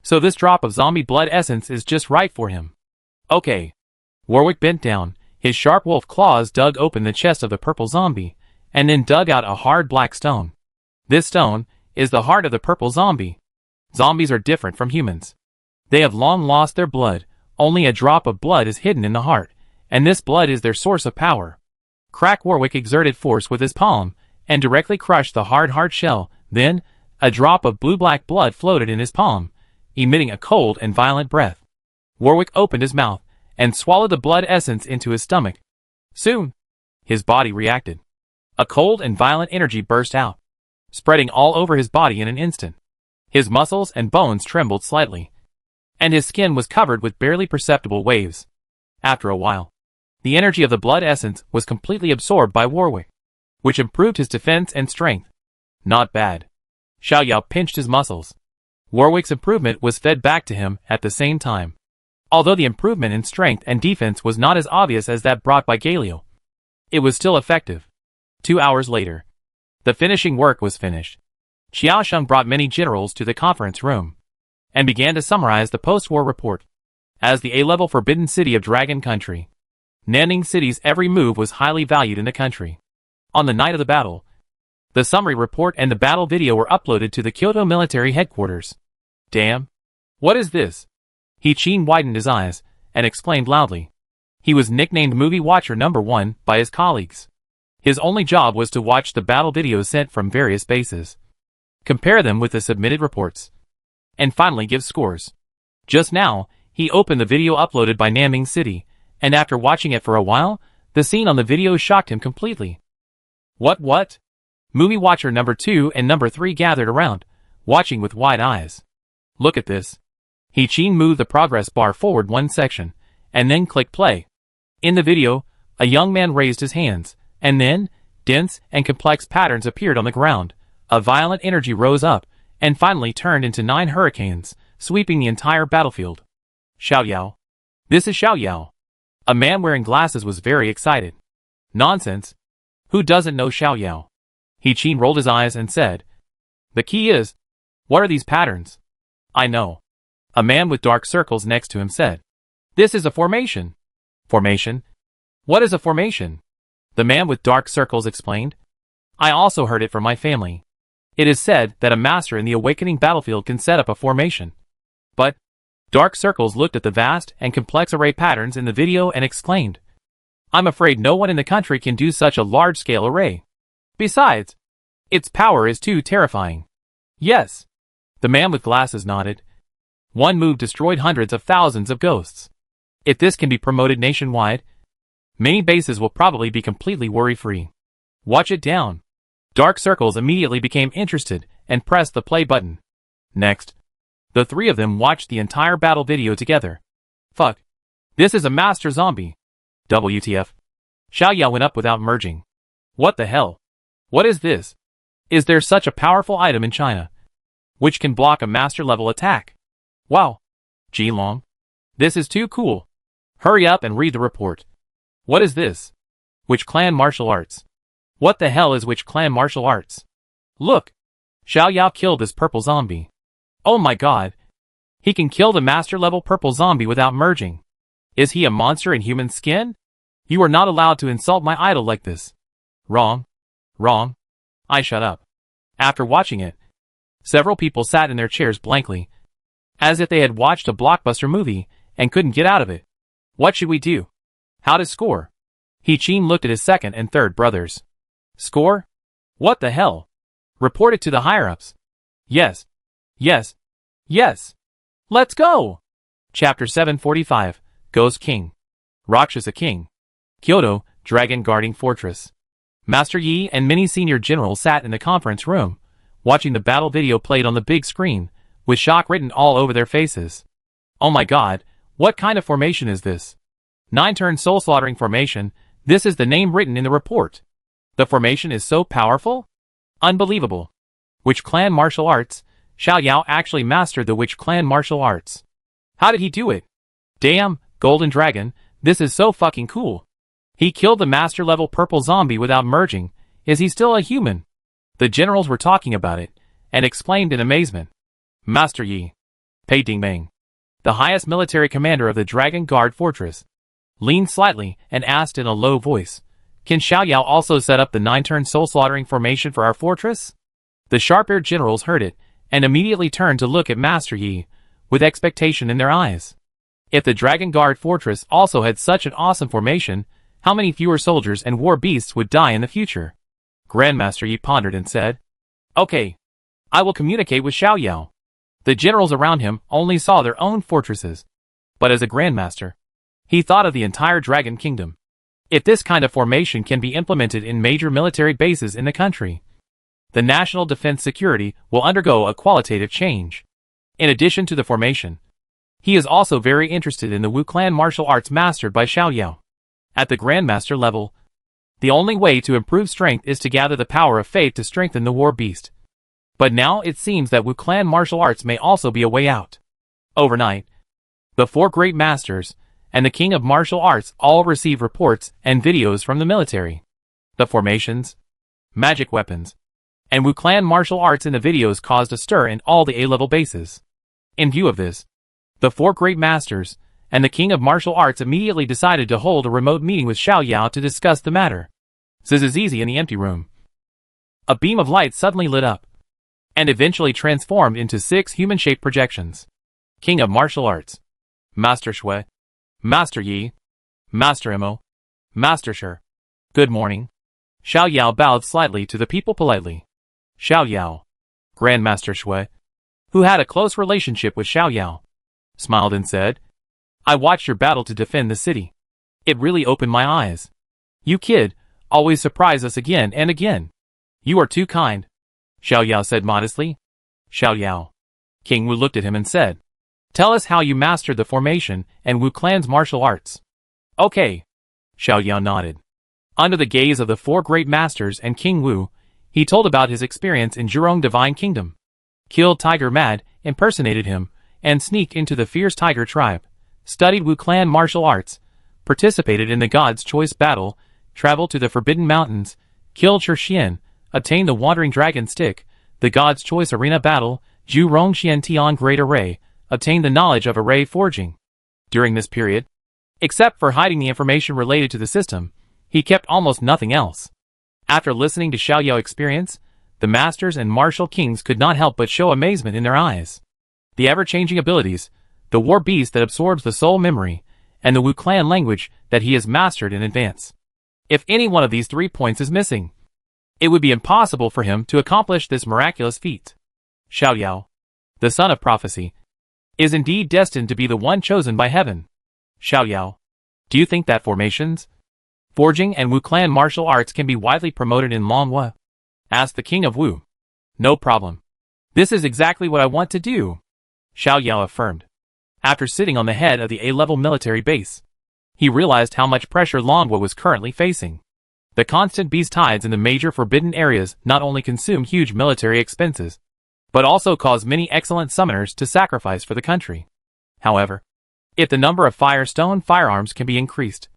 So this drop of zombie blood essence is just right for him. Okay. Warwick bent down, his sharp wolf claws dug open the chest of the purple zombie, and then dug out a hard black stone. This stone is the heart of the purple zombie. Zombies are different from humans. They have long lost their blood. Only a drop of blood is hidden in the heart, and this blood is their source of power. Crack Warwick exerted force with his palm, and directly crushed the hard shell. Then, a drop of blue-black blood floated in his palm, emitting a cold and violent breath. Warwick opened his mouth and swallowed the blood essence into his stomach. Soon, his body reacted. A cold and violent energy burst out, spreading all over his body in an instant. His muscles and bones trembled slightly, and his skin was covered with barely perceptible waves. After a while, the energy of the blood essence was completely absorbed by Warwick, which improved his defense and strength. Not bad. Xiao Yao pinched his muscles. Warwick's improvement was fed back to him at the same time. Although the improvement in strength and defense was not as obvious as that brought by Galio, it was still effective. 2 hours later, the finishing work was finished. Xiao Sheng brought many generals to the conference room and began to summarize the post-war report. As the A-level forbidden city of Dragon Country, Nanning City's every move was highly valued in the country. On the night of the battle, the summary report and the battle video were uploaded to the Kyoto military headquarters. Damn! What is this? He Qin widened his eyes and exclaimed loudly. He was nicknamed Movie Watcher #1 by his colleagues. His only job was to watch the battle videos sent from various bases, compare them with the submitted reports, and finally give scores. Just now, he opened the video uploaded by Nanning City, and after watching it for a while, the scene on the video shocked him completely. What? Movie Watcher #2 and #3 gathered around, watching with wide eyes. Look at this. He Qin moved the progress bar forward 1 section, and then clicked play. In the video, a young man raised his hands, and then, dense and complex patterns appeared on the ground. A violent energy rose up, and finally turned into 9 hurricanes, sweeping the entire battlefield. Xiao Yao. This is Xiao Yao. A man wearing glasses was very excited. Nonsense. Who doesn't know Xiao Yao? He Qin rolled his eyes and said, the key is, what are these patterns? I know. A man with dark circles next to him said, this is a formation. Formation? What is a formation? The man with dark circles explained. I also heard it from my family. It is said that a master in the awakening battlefield can set up a formation. But, dark circles looked at the vast and complex array patterns in the video and exclaimed, I'm afraid no one in the country can do such a large-scale array. Besides, its power is too terrifying. Yes. The man with glasses nodded. One move destroyed hundreds of thousands of ghosts. If this can be promoted nationwide, many bases will probably be completely worry-free. Watch it down. Dark circles immediately became interested and pressed the play button. Next, the 3 of them watched the entire battle video together. Fuck. This is a master zombie. WTF. Xiao Yao went up without merging. What the hell? What is this? Is there such a powerful item in China, which can block a master-level attack? Wow. Jilong. This is too cool. Hurry up and read the report. What is this? Which clan martial arts? What the hell is which clan martial arts? Look. Xiao Yao killed this purple zombie. Oh my god. He can kill the master-level purple zombie without merging. Is he a monster in human skin? You are not allowed to insult my idol like this. Wrong. Wrong. I shut up. After watching it, several people sat in their chairs blankly, as if they had watched a blockbuster movie and couldn't get out of it. What should we do? How to score? He Qin looked at his second and third brothers. Score? What the hell? Report it to the higher-ups. Yes. Yes. Yes. Let's go! Chapter 745, Ghost King. Rakshasa King. Kyoto, Dragon Guarding Fortress. Master Yi and many senior generals sat in the conference room, watching the battle video played on the big screen, with shock written all over their faces. Oh my god, what kind of formation is this? 9-turn soul-slaughtering formation, this is the name written in the report. The formation is so powerful? Unbelievable. Which clan martial arts? Xiao Yao actually mastered the Which clan martial arts. How did he do it? Damn, Golden Dragon, this is so fucking cool. He killed the master-level purple zombie without merging. Is he still a human? The generals were talking about it, and exclaimed in amazement. Master Yi, Pei Dingmeng, the highest military commander of the Dragon Guard Fortress, leaned slightly and asked in a low voice, Can Xiao Yao also set up the 9-turn soul-slaughtering formation for our fortress? The sharp-eared generals heard it, and immediately turned to look at Master Yi, with expectation in their eyes. If the Dragon Guard Fortress also had such an awesome formation, how many fewer soldiers and war beasts would die in the future? Grandmaster Yi pondered and said, Okay, I will communicate with Xiao Yao. The generals around him only saw their own fortresses. But as a grandmaster, he thought of the entire Dragon Kingdom. If this kind of formation can be implemented in major military bases in the country, the national defense security will undergo a qualitative change. In addition to the formation, he is also very interested in the Wu clan martial arts mastered by Xiao Yao. At the grandmaster level, the only way to improve strength is to gather the power of faith to strengthen the war beast. But now it seems that Wu clan martial arts may also be a way out. Overnight, the 4 great masters and the king of martial arts all receive reports and videos from the military. The formations, magic weapons, and Wu clan martial arts in the videos caused a stir in all the A-level bases. In view of this, the 4 great masters and the king of martial arts immediately decided to hold a remote meeting with Xiao Yao to discuss the matter. Zizizizi in the empty room. A beam of light suddenly lit up, and eventually transformed into 6 human-shaped projections. King of martial arts, Master Shui, Master Yi, Master Imo, Master Shi. Good morning. Xiao Yao bowed slightly to the people politely. Xiao Yao, Grandmaster Shui, who had a close relationship with Xiao Yao, smiled and said, I watched your battle to defend the city. It really opened my eyes. You kid, always surprise us again and again. You are too kind. Xiao Yao said modestly. Xiao Yao. King Wu looked at him and said, Tell us how you mastered the formation and Wu clan's martial arts. Okay. Xiao Yao nodded. Under the gaze of the 4 great masters and King Wu, he told about his experience in Zhurong Divine Kingdom. Killed Tiger Mad, impersonated him, and sneaked into the fierce tiger tribe. Studied Wu clan martial arts, participated in the God's Choice battle, traveled to the Forbidden Mountains, killed Xian, obtained the Wandering Dragon Stick, the God's Choice Arena battle, Zhu Rong Xian Tian Great Array, obtained the knowledge of array forging. During this period, except for hiding the information related to the system, he kept almost nothing else. After listening to Xiao Yao's experience, the masters and martial kings could not help but show amazement in their eyes. The ever-changing abilities, the war beast that absorbs the soul memory, and the Wu clan language that he has mastered in advance. If any one of these 3 points is missing, it would be impossible for him to accomplish this miraculous feat. Xiao Yao, the son of prophecy, is indeed destined to be the one chosen by heaven. Xiao Yao, do you think that formations, forging and Wu clan martial arts can be widely promoted in Longwa? Asked the king of Wu. No problem. This is exactly what I want to do, Xiao Yao affirmed. After sitting on the head of the A-level military base, he realized how much pressure Longwa was currently facing. The constant beast tides in the major forbidden areas not only consume huge military expenses, but also cause many excellent summoners to sacrifice for the country. However, if the number of Firestone firearms can be increased,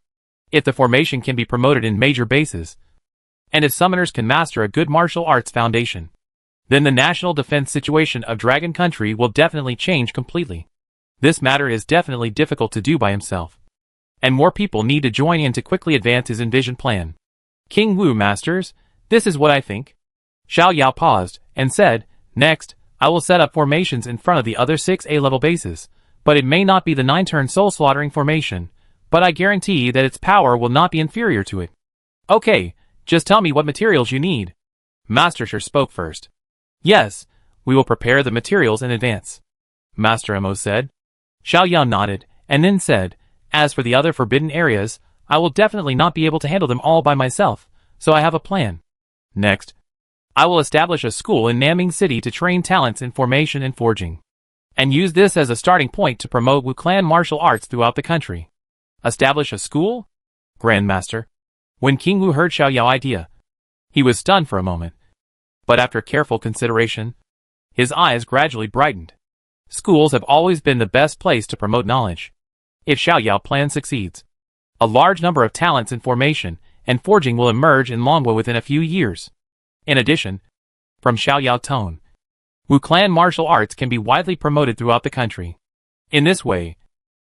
if the formation can be promoted in major bases, and if summoners can master a good martial arts foundation, then the national defense situation of Dragon Country will definitely change completely. This matter is definitely difficult to do by himself, and more people need to join in to quickly advance his envisioned plan. King Wu masters, this is what I think. Xiao Yao paused, and said, Next, I will set up formations in front of the other 6 A-level bases, but it may not be the 9-turn soul-slaughtering formation, but I guarantee that its power will not be inferior to it. Okay, just tell me what materials you need. Master Shi spoke first. Yes, we will prepare the materials in advance, Master Imo said. Xiao Yao nodded, and then said, As for the other forbidden areas, I will definitely not be able to handle them all by myself, so I have a plan. Next, I will establish a school in Naming City to train talents in formation and forging, and use this as a starting point to promote Wu clan martial arts throughout the country. Establish a school? Grandmaster. When King Wu heard Xiao Yao's idea, he was stunned for a moment, but after careful consideration, his eyes gradually brightened. Schools have always been the best place to promote knowledge. If Xiao Yao's plan succeeds, a large number of talents in formation and forging will emerge in Longwa within a few years. In addition, from Xiao Yao's tone, Wu clan martial arts can be widely promoted throughout the country. In this way,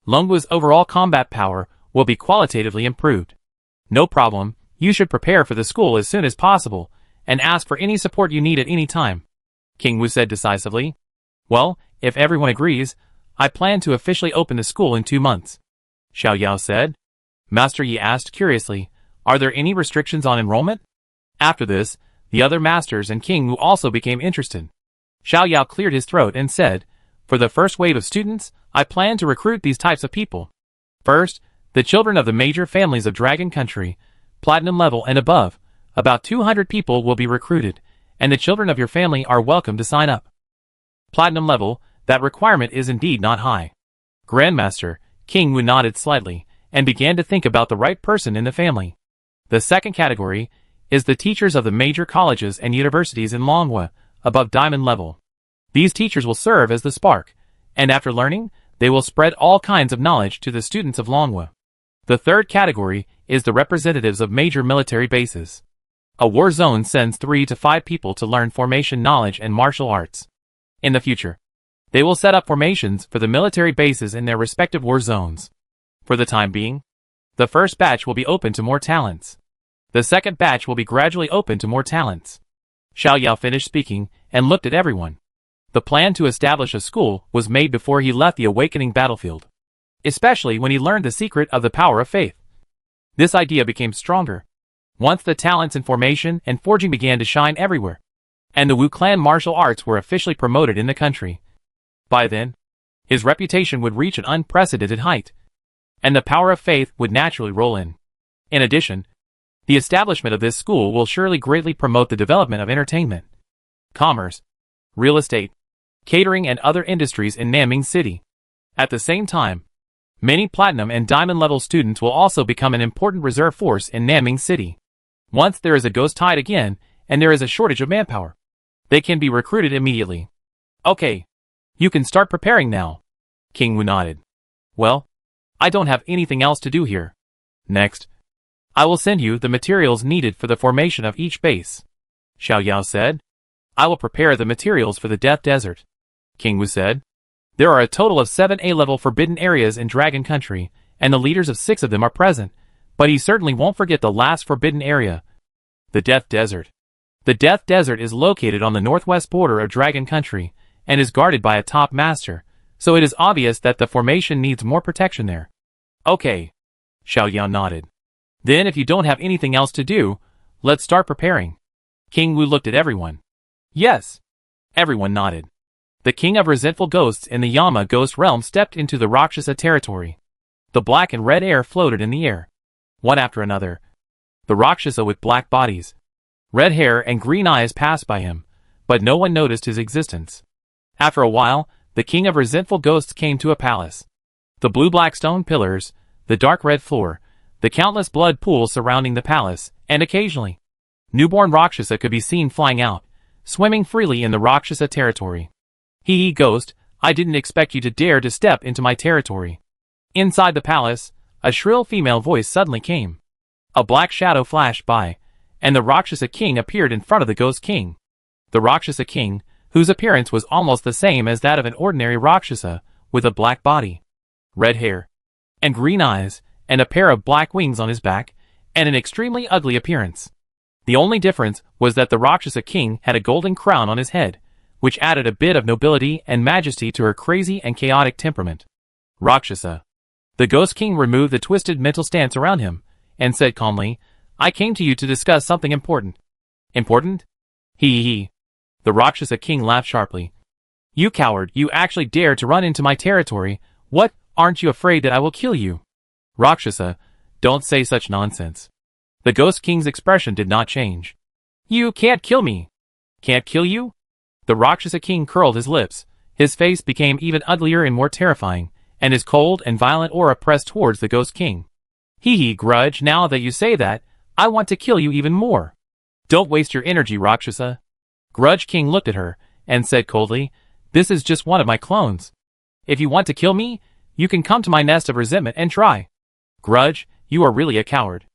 Longwa's overall combat power will be qualitatively improved. No problem, you should prepare for the school as soon as possible, and ask for any support you need at any time, King Wu said decisively. Well, if everyone agrees, I plan to officially open the school in 2 months, Xiao Yao said. Master Yi asked curiously, Are there any restrictions on enrollment? After this, the other masters and King Wu also became interested. Xiao Yao cleared his throat and said, For the first wave of students, I plan to recruit these types of people. First, the children of the major families of Dragon Country, Platinum level and above. About 200 people will be recruited, and the children of your family are welcome to sign up. Platinum level, that requirement is indeed not high. Grandmaster, King Wu nodded slightly, and began to think about the right person in the family. The second category is the teachers of the major colleges and universities in Longhua, above diamond level. These teachers will serve as the spark, and after learning, they will spread all kinds of knowledge to the students of Longhua. The third category is the representatives of major military bases. A war zone sends 3 to 5 people to learn formation knowledge and martial arts. In the future, they will set up formations for the military bases in their respective war zones. For the time being, the first batch will be open to more talents. The second batch will be gradually open to more talents. Xiao Yao finished speaking and looked at everyone. The plan to establish a school was made before he left the awakening battlefield, especially when he learned the secret of the power of faith. This idea became stronger once the talents in formation and forging began to shine everywhere, and the Wu clan martial arts were officially promoted in the country. By then, his reputation would reach an unprecedented height, and the power of faith would naturally roll in. In addition, the establishment of this school will surely greatly promote the development of entertainment, commerce, real estate, catering and other industries in Nanming City. At the same time, many platinum and diamond level students will also become an important reserve force in Nanming City. Once there is a ghost tide again, and there is a shortage of manpower, they can be recruited immediately. Okay, you can start preparing now. King Wu nodded. Well, I don't have anything else to do here. Next, I will send you the materials needed for the formation of each base. Xiao Yao said. I will prepare the materials for the Death Desert. King Wu said. There are a total of 7 A-level forbidden areas in Dragon Country, and the leaders of 6 of them are present, but he certainly won't forget the last forbidden area. The Death Desert. The Death Desert is located on the northwest border of Dragon Country, and is guarded by a top master, so it is obvious that the formation needs more protection there. Okay. Xiao Yao nodded. Then if you don't have anything else to do, let's start preparing. King Wu looked at everyone. Yes. Everyone nodded. The king of resentful ghosts in the Yama ghost realm stepped into the Rakshasa territory. The black and red air floated in the air, one after another. The Rakshasa with black bodies, red hair and green eyes passed by him, but no one noticed his existence. After a while, the king of resentful ghosts came to a palace. The blue-black stone pillars, the dark red floor, the countless blood pools surrounding the palace, and occasionally, newborn Rakshasa could be seen flying out, swimming freely in the Rakshasa territory. Hee ghost, I didn't expect you to dare to step into my territory. Inside the palace, a shrill female voice suddenly came. A black shadow flashed by, and the Rakshasa king appeared in front of the ghost king. The Rakshasa king, whose appearance was almost the same as that of an ordinary Rakshasa, with a black body, red hair, and green eyes, and a pair of black wings on his back, and an extremely ugly appearance. The only difference was that the Rakshasa king had a golden crown on his head, which added a bit of nobility and majesty to her crazy and chaotic temperament. Rakshasa. The Ghost King removed the twisted mental stance around him, and said calmly, I came to you to discuss something important. Important? Hee. The Rakshasa King laughed sharply. You coward, you actually dare to run into my territory. What, aren't you afraid that I will kill you? Rakshasa, don't say such nonsense. The Ghost King's expression did not change. You can't kill me. Can't kill you? The Rakshasa King curled his lips. His face became even uglier and more terrifying, and his cold and violent aura pressed towards the Ghost King. Hee grudge, now that you say that, I want to kill you even more. Don't waste your energy, Rakshasa. Grudge King looked at her, and said coldly, this is just one of my clones. If you want to kill me, you can come to my nest of resentment and try. Grudge, you are really a coward.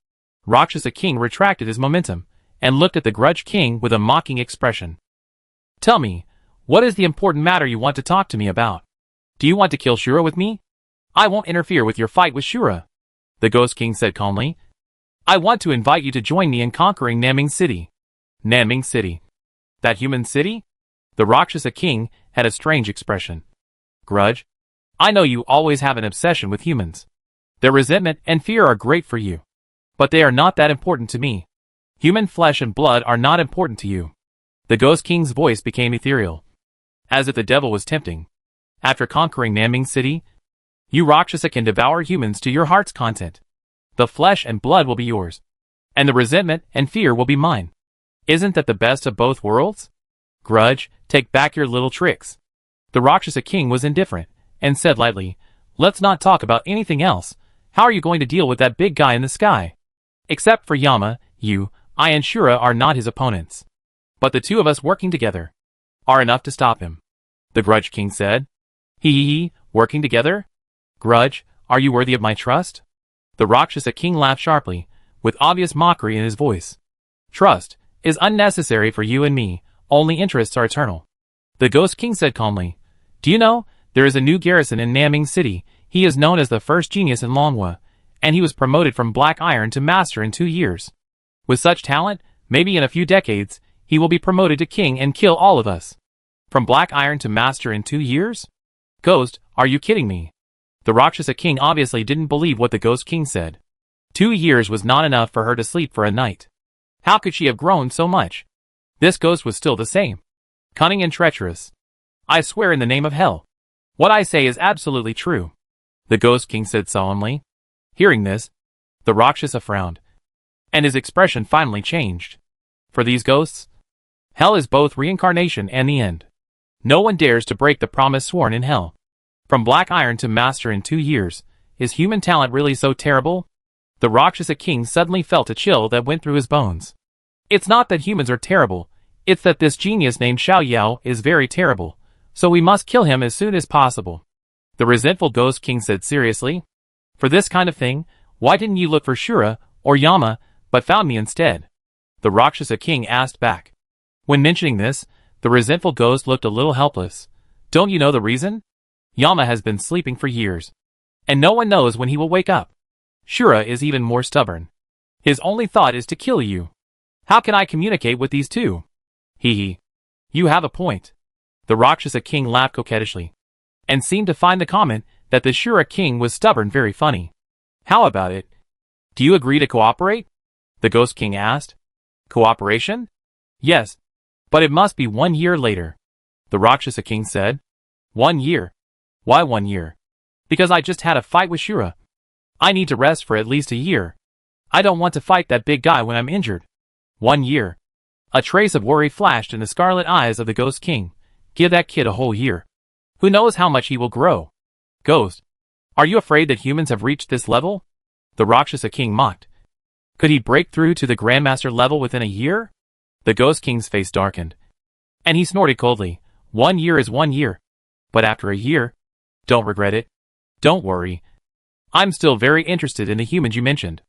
Rakshasa King retracted his momentum, and looked at the Grudge King with a mocking expression. Tell me, what is the important matter you want to talk to me about? Do you want to kill Shura with me? I won't interfere with your fight with Shura. The Ghost King said calmly. I want to invite you to join me in conquering Nanming City. Nanming City. That human city? The Rakshasa King had a strange expression. Grudge, I know you always have an obsession with humans. Their resentment and fear are great for you. But they are not that important to me. Human flesh and blood are not important to you. The Ghost King's voice became ethereal, as if the devil was tempting. After conquering Naming City, you Rakshasa can devour humans to your heart's content. The flesh and blood will be yours, and the resentment and fear will be mine. Isn't that the best of both worlds? Grudge, take back your little tricks. The Rakshasa king was indifferent, and said lightly, let's not talk about anything else. How are you going to deal with that big guy in the sky? Except for Yama, I and Shura are not his opponents. But the two of us working together are enough to stop him. The Grudge King said. Working together? Grudge, are you worthy of my trust? The Rakshasa King laughed sharply, with obvious mockery in his voice. Trust is unnecessary for you and me, only interests are eternal. The Ghost King said calmly, do you know, there is a new garrison in Naming City. He is known as the first genius in Longwa, and he was promoted from Black Iron to Master in 2 years. With such talent, maybe in a few decades, he will be promoted to King and kill all of us. From Black Iron to Master in 2 years? Ghost, are you kidding me? The Rakshasa King obviously didn't believe what the Ghost King said. 2 years was not enough for her to sleep for a night. How could she have grown so much? This ghost was still the same. Cunning and treacherous. I swear in the name of hell. What I say is absolutely true. The Ghost King said solemnly. Hearing this, the Rakshasa frowned, and his expression finally changed. For these ghosts, hell is both reincarnation and the end. No one dares to break the promise sworn in hell. From Black Iron to Master in 2 years, is human talent really so terrible? The Rakshasa King suddenly felt a chill that went through his bones. It's not that humans are terrible, it's that this genius named Xiao Yao is very terrible, so we must kill him as soon as possible. The resentful Ghost King said seriously. For this kind of thing, why didn't you look for Shura or Yama, but found me instead? The Rakshasa King asked back. When mentioning this, the resentful ghost looked a little helpless. Don't you know the reason? Yama has been sleeping for years, and no one knows when he will wake up. Shura is even more stubborn. His only thought is to kill you. How can I communicate with these two? You have a point. The Rakshasa King laughed coquettishly, and seemed to find the comment that the Shura King was stubborn very funny. How about it? Do you agree to cooperate? The Ghost King asked. Cooperation? Yes, but it must be 1 year later. The Rakshasa King said. 1 year? Why 1 year? Because I just had a fight with Shura. I need to rest for at least a year. I don't want to fight that big guy when I'm injured. 1 year. A trace of worry flashed in the scarlet eyes of the Ghost King. Give that kid a whole year. Who knows how much he will grow? Ghost, are you afraid that humans have reached this level? The Rakshasa King mocked. Could he break through to the Grandmaster level within a year? The Ghost King's face darkened, and he snorted coldly. 1 year is 1 year. But after a year, don't regret it. Don't worry. I'm still very interested in the humans you mentioned.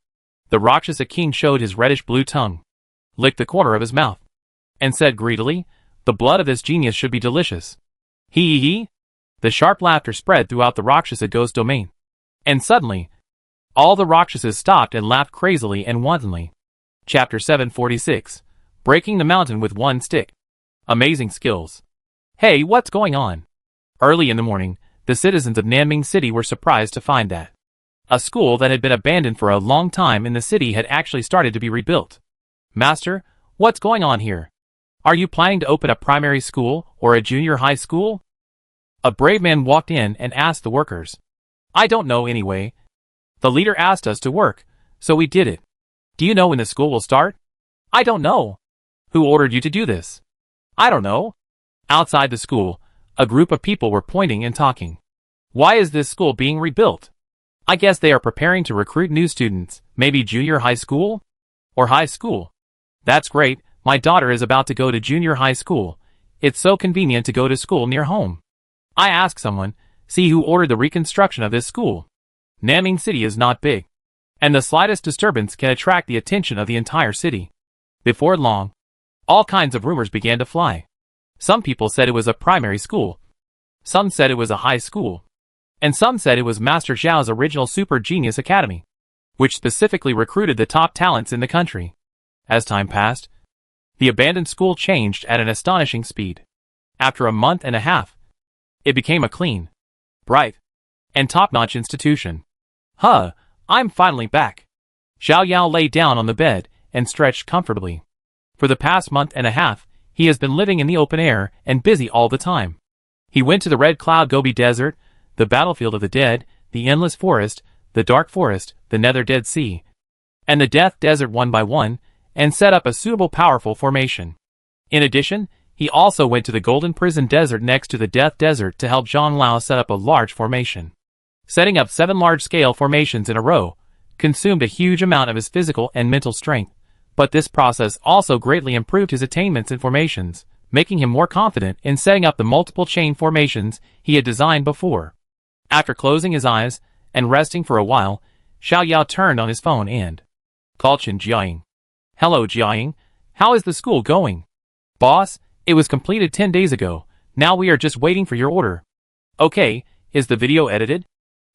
The Rakshasa King showed his reddish-blue tongue, licked the corner of his mouth, and said greedily, the blood of this genius should be delicious. The sharp laughter spread throughout the Rakshasa ghost domain. And suddenly, all the Rakshasas stopped and laughed crazily and wantonly. Chapter 746. Breaking the mountain with one stick. Amazing skills. Hey, what's going on? Early in the morning, the citizens of Nanming City were surprised to find that a school that had been abandoned for a long time in the city had actually started to be rebuilt. Master, what's going on here? Are you planning to open a primary school or a junior high school? A brave man walked in and asked the workers. I don't know anyway. The leader asked us to work, so we did it. Do you know when the school will start? I don't know. Who ordered you to do this? I don't know. Outside the school, a group of people were pointing and talking. Why is this school being rebuilt? I guess they are preparing to recruit new students, maybe junior high school? Or high school. That's great, my daughter is about to go to junior high school. It's so convenient to go to school near home. I asked someone, see who ordered the reconstruction of this school. Naming City is not big, and the slightest disturbance can attract the attention of the entire city. Before long, all kinds of rumors began to fly. Some people said it was a primary school. Some said it was a high school. And some said it was Master Zhao's original Super Genius Academy, which specifically recruited the top talents in the country. As time passed, the abandoned school changed at an astonishing speed. After a month and a half, it became a clean, bright, and top-notch institution. I'm finally back. Xiao Yao lay down on the bed and stretched comfortably. For the past month and a half, he has been living in the open air and busy all the time. He went to the Red Cloud Gobi Desert, the battlefield of the dead, the endless forest, the dark forest, the nether Dead Sea, and the Death Desert one by one, and set up a suitable powerful formation. In addition, he also went to the Golden Prison Desert next to the Death Desert to help Zhang Lao set up a large formation. Setting up 7 large-scale formations in a row consumed a huge amount of his physical and mental strength, but this process also greatly improved his attainments in formations, making him more confident in setting up the multiple chain formations he had designed before. After closing his eyes and resting for a while, Xiao Yao turned on his phone and called Chen Jiaying. "Hello Jiaying, how is the school going?" "Boss, it was completed 10 days ago, now we are just waiting for your order." "Okay, is the video edited?"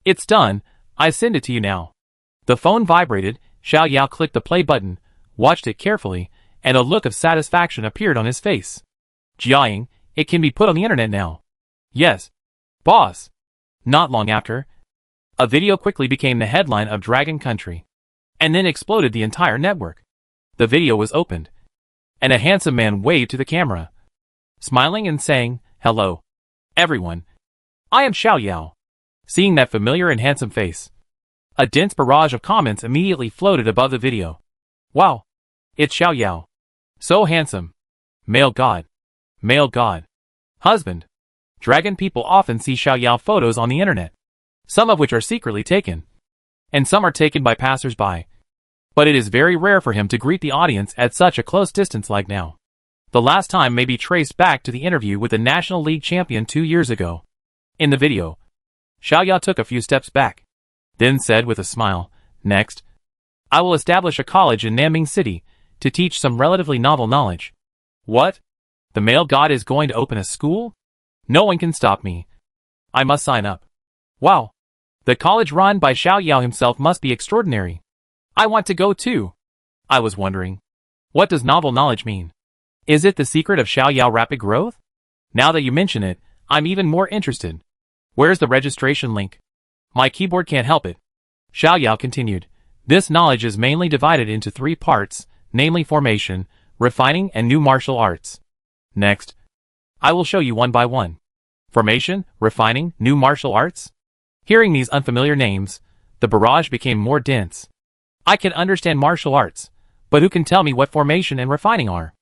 "It's done, I send it to you now." The phone vibrated, Xiao Yao clicked the play button, watched it carefully, and a look of satisfaction appeared on his face. "Jiaying, it can be put on the internet now." "Yes, boss." Not long after, a video quickly became the headline of Dragon Country, and then exploded the entire network. The video was opened, and a handsome man waved to the camera, smiling and saying, "Hello, everyone. I am Xiao Yao." Seeing that familiar and handsome face, a dense barrage of comments immediately floated above the video. "Wow, it's Xiao Yao. So handsome. Male god. Male god. Husband." Dragon people often see Xiao Yao photos on the internet, some of which are secretly taken, and some are taken by passers-by. But it is very rare for him to greet the audience at such a close distance like now. The last time may be traced back to the interview with the National League champion 2 years ago. In the video, Xiao Yao took a few steps back, then said with a smile, "Next, I will establish a college in Nanming City to teach some relatively novel knowledge." "What? The male god is going to open a school? No one can stop me. I must sign up. Wow. The college run by Xiao Yao himself must be extraordinary. I want to go too." I was wondering, what does novel knowledge mean? Is it the secret of Xiao Yao rapid growth? Now that you mention it, I'm even more interested. Where's the registration link? My keyboard can't help it. Xiao Yao continued, "This knowledge is mainly divided into 3 parts, namely formation, refining, and new martial arts. Next, I will show you one by one. Formation, refining, new martial arts?" Hearing these unfamiliar names, the barrage became more dense. I can understand martial arts, but who can tell me what formation and refining are?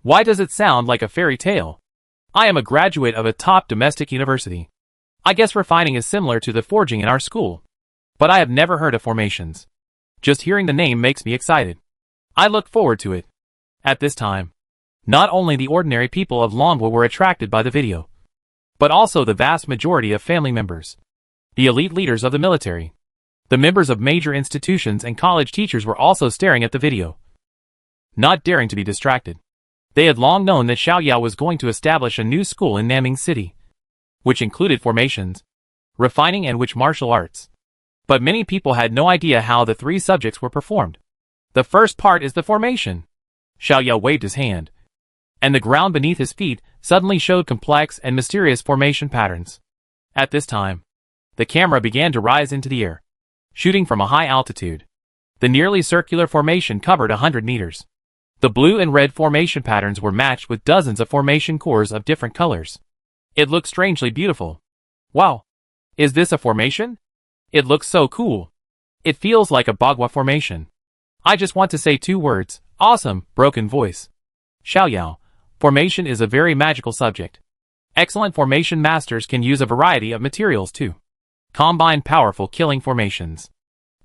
Why does it sound like a fairy tale? I am a graduate of a top domestic university. I guess refining is similar to the forging in our school. But I have never heard of formations. Just hearing the name makes me excited. I look forward to it. At this time, not only the ordinary people of Longwa were attracted by the video, but also the vast majority of family members, the elite leaders of the military, the members of major institutions and college teachers were also staring at the video, not daring to be distracted. They had long known that Xiao Yao was going to establish a new school in Nanming City, which included formations, refining and which martial arts. But many people had no idea how the 3 subjects were performed. The first part is the formation. Xiao Yao waved his hand, and the ground beneath his feet suddenly showed complex and mysterious formation patterns. At this time, the camera began to rise into the air, shooting from a high altitude. The nearly circular formation covered 100 meters. The blue and red formation patterns were matched with dozens of formation cores of different colors. It looked strangely beautiful. Wow! Is this a formation? It looks so cool. It feels like a Bagua formation. I just want to say 2 words. Awesome, broken voice. Xiao Yao, formation is a very magical subject. Excellent formation masters can use a variety of materials to combine powerful killing formations.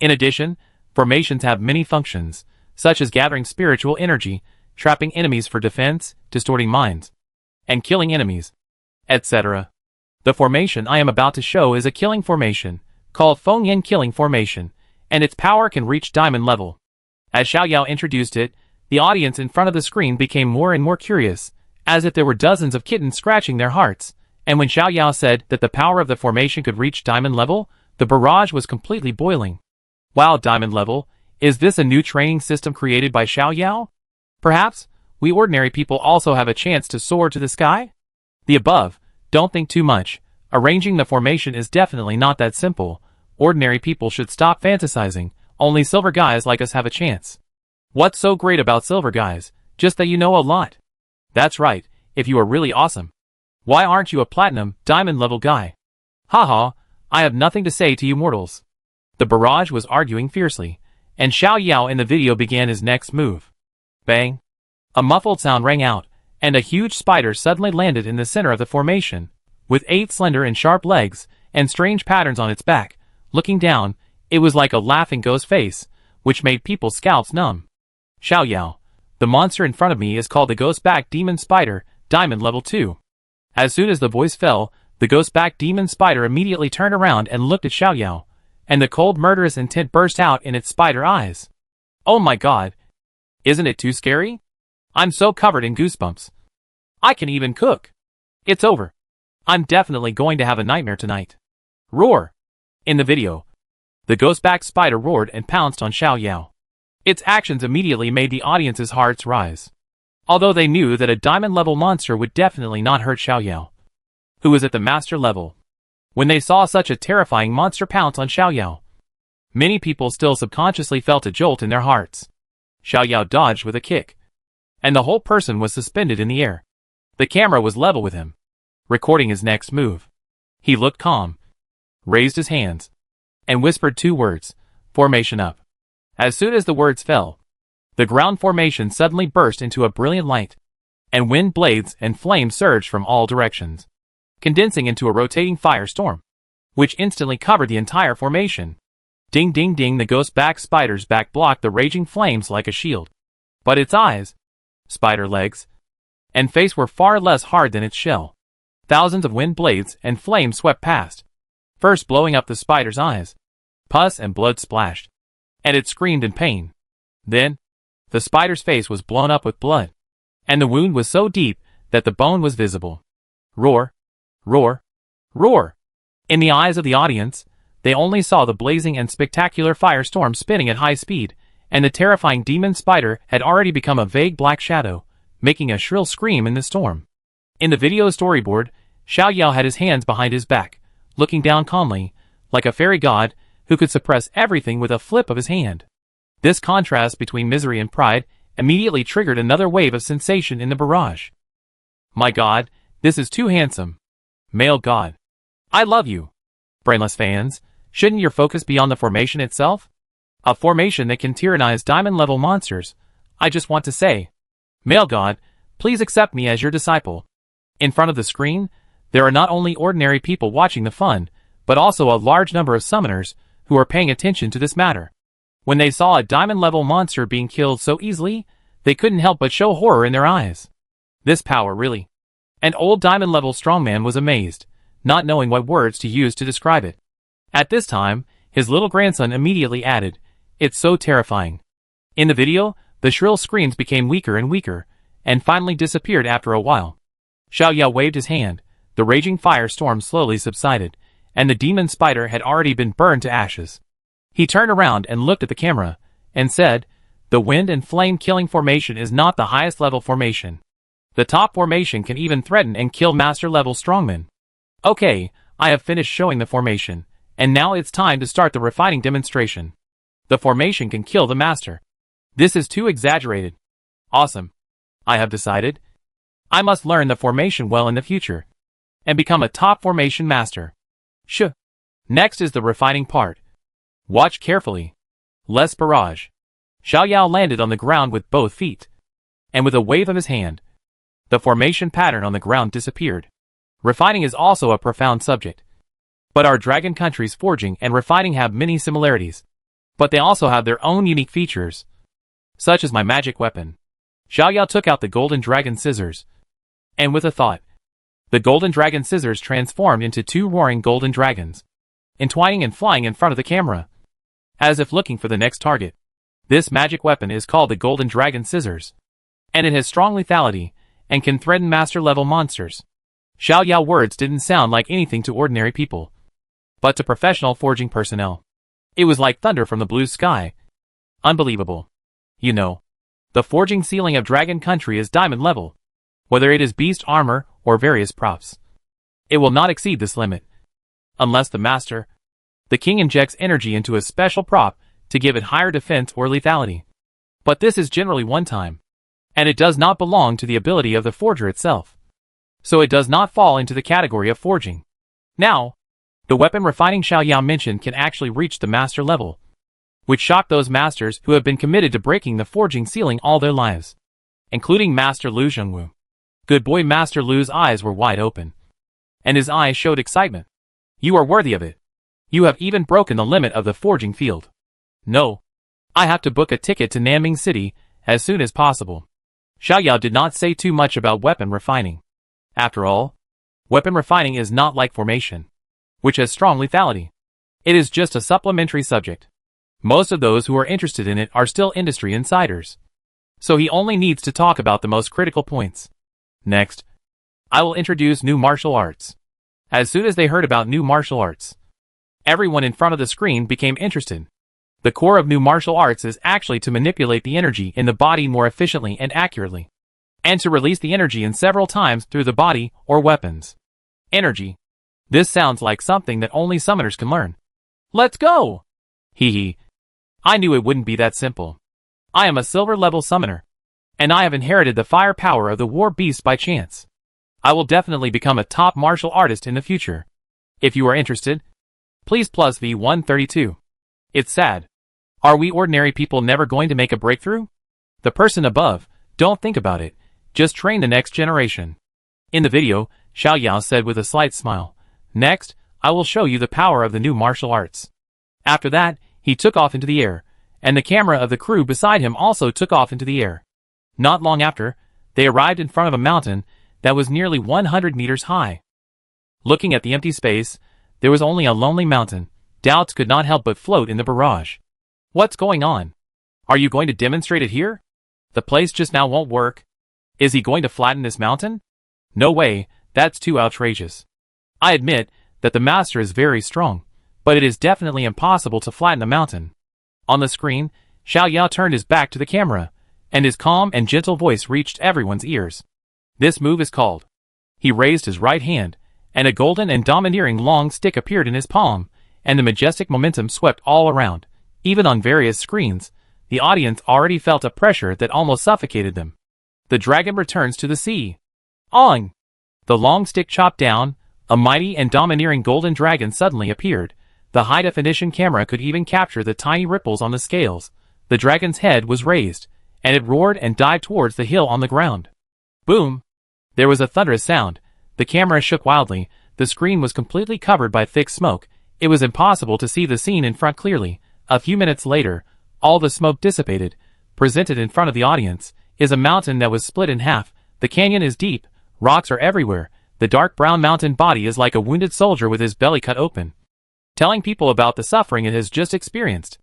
In addition, formations have many functions, such as gathering spiritual energy, trapping enemies for defense, distorting minds, and killing enemies, etc. The formation I am about to show is a killing formation, called Feng Yin Killing Formation, and its power can reach diamond level. As Xiao Yao introduced it, the audience in front of the screen became more and more curious, as if there were dozens of kittens scratching their hearts, and when Xiao Yao said that the power of the formation could reach diamond level, the barrage was completely boiling. Wow, diamond level, is this a new training system created by Xiao Yao? Perhaps, we ordinary people also have a chance to soar to the sky? The above, don't think too much. Arranging the formation is definitely not that simple. Ordinary people should stop fantasizing. Only silver guys like us have a chance. What's so great about silver guys? Just that you know a lot. That's right, if you are really awesome. Why aren't you a platinum, diamond level guy? Haha, I have nothing to say to you mortals. The barrage was arguing fiercely, and Xiao Yao in the video began his next move. Bang! A muffled sound rang out, and a huge spider suddenly landed in the center of the formation, with 8 slender and sharp legs, and strange patterns on its back. Looking down, it was like a laughing ghost face, which made people's scalps numb. Xiao Yao, the monster in front of me is called the Ghost-backed Demon Spider, Diamond Level 2. As soon as the voice fell, the Ghost-backed Demon Spider immediately turned around and looked at Xiao Yao, and the cold murderous intent burst out in its spider eyes. Oh my god! Isn't it too scary? I'm so covered in goosebumps. I can even cook. It's over. I'm definitely going to have a nightmare tonight. Roar! In the video, the ghost-backed spider roared and pounced on Xiao Yao. Its actions immediately made the audience's hearts rise. Although they knew that a diamond-level monster would definitely not hurt Xiao Yao, who was at the master level. When they saw such a terrifying monster pounce on Xiao Yao, many people still subconsciously felt a jolt in their hearts. Xiao Yao dodged with a kick, and the whole person was suspended in the air. The camera was level with him, recording his next move. He looked calm, raised his hands, and whispered 2 words, "Formation up." As soon as the words fell, the ground formation suddenly burst into a brilliant light, and wind blades and flames surged from all directions, condensing into a rotating firestorm, which instantly covered the entire formation. Ding ding ding, the ghost-backed spider's back blocked the raging flames like a shield. But its eyes, spider legs, and face were far less hard than its shell. Thousands of wind blades and flames swept past, first blowing up the spider's eyes. Pus and blood splashed, and it screamed in pain. Then, the spider's face was blown up with blood, and the wound was so deep that the bone was visible. Roar! Roar! Roar! In the eyes of the audience, they only saw the blazing and spectacular firestorm spinning at high speed, and the terrifying demon spider had already become a vague black shadow, making a shrill scream in the storm. In the video storyboard, Xiao Yao had his hands behind his back, looking down calmly, like a fairy god who could suppress everything with a flip of his hand. This contrast between misery and pride immediately triggered another wave of sensation in the barrage. My god, this is too handsome. Male god. I love you. Brainless fans, shouldn't your focus be on the formation itself? A formation that can tyrannize diamond-level monsters. I just want to say, male god, please accept me as your disciple. In front of the screen, there are not only ordinary people watching the fun, but also a large number of summoners who are paying attention to this matter. When they saw a diamond-level monster being killed so easily, they couldn't help but show horror in their eyes. This power, really. An old diamond-level strongman was amazed, not knowing what words to use to describe it. At this time, his little grandson immediately added, "It's so terrifying." In the video, the shrill screams became weaker and weaker, and finally disappeared after a while. Xiao Yao waved his hand, the raging firestorm slowly subsided, and the demon spider had already been burned to ashes. He turned around and looked at the camera, and said, "The wind and flame killing formation is not the highest level formation. The top formation can even threaten and kill master level strongmen. Okay, I have finished showing the formation, and now it's time to start the refining demonstration. The formation can kill the master. This is too exaggerated. Awesome. I have decided. I must learn the formation well in the future, and become a top formation master. Next is the refining part. Watch carefully. Less barrage." Xiao Yao landed on the ground with both feet, and with a wave of his hand, the formation pattern on the ground disappeared. Refining is also a profound subject. But our dragon country's forging and refining have many similarities. But they also have their own unique features, such as my magic weapon. Xiao Yao took out the golden dragon scissors, and with a thought, the golden dragon scissors transformed into 2 roaring golden dragons, entwining and flying in front of the camera, as if looking for the next target. This magic weapon is called the golden dragon scissors, and it has strong lethality, and can threaten master-level monsters. Xiao Yao words didn't sound like anything to ordinary people, but to professional forging personnel, it was like thunder from the blue sky. Unbelievable. You know, the forging ceiling of Dragon Country is diamond level. Whether it is beast armor or various props, it will not exceed this limit, unless the master, the king, injects energy into a special prop to give it higher defense or lethality. But this is generally one time, and it does not belong to the ability of the forger itself. so it does not fall into the category of forging. Now, the weapon refining Xiao Yao mentioned can actually reach the master level, which shocked those masters who have been committed to breaking the forging ceiling all their lives, including Master Lu Zhengwu. Good boy Master Lu's eyes were wide open, and his eyes showed excitement. You are worthy of it. You have even broken the limit of the forging field. No. I have to book a ticket to Nanming City as soon as possible. Xiao Yao did not say too much about weapon refining. After all, weapon refining is not like formation, which has strong lethality. It is just a supplementary subject. Most of those who are interested in it are still industry insiders, so he only needs to talk about the most critical points. Next, I will introduce new martial arts. As soon as they heard about new martial arts, everyone in front of the screen became interested. The core of new martial arts is actually to manipulate the energy in the body more efficiently and accurately, and to release the energy in several times through the body or weapons. Energy. This sounds like something that only summoners can learn. Let's go! Hee hee. I knew it wouldn't be that simple. I am a silver level summoner, and I have inherited the fire power of the war beast by chance. I will definitely become a top martial artist in the future. If you are interested, please plus V132. It's sad. Are we ordinary people never going to make a breakthrough? The person above, don't think about it, just train the next generation. In the video, Xiao Yao said with a slight smile, next, I will show you the power of the new martial arts. After that, he took off into the air, and the camera of the crew beside him also took off into the air. Not long after, they arrived in front of a mountain that was nearly 100 meters high. Looking at the empty space, there was only a lonely mountain. Doubts could not help but float in the barrage. What's going on? Are you going to demonstrate it here? The place just now won't work. Is he going to flatten this mountain? No way, that's too outrageous. I admit that the master is very strong, but it is definitely impossible to flatten a mountain. On the screen, Xiao Yao turned his back to the camera, and his calm and gentle voice reached everyone's ears. This move is called. He raised his right hand, and a golden and domineering long stick appeared in his palm, and the majestic momentum swept all around. Even on various screens, the audience already felt a pressure that almost suffocated them. The dragon returns to the sea. On! The long stick chopped down, a mighty and domineering golden dragon suddenly appeared. The high-definition camera could even capture the tiny ripples on the scales. The dragon's head was raised, and it roared and dived towards the hill on the ground. Boom! There was a thunderous sound. The camera shook wildly. The screen was completely covered by thick smoke. It was impossible to see the scene in front clearly. A few minutes later, all the smoke dissipated. Presented in front of the audience is a mountain that was split in half. The canyon is deep. Rocks are everywhere. The dark brown mountain body is like a wounded soldier with his belly cut open, telling people about the suffering it has just experienced.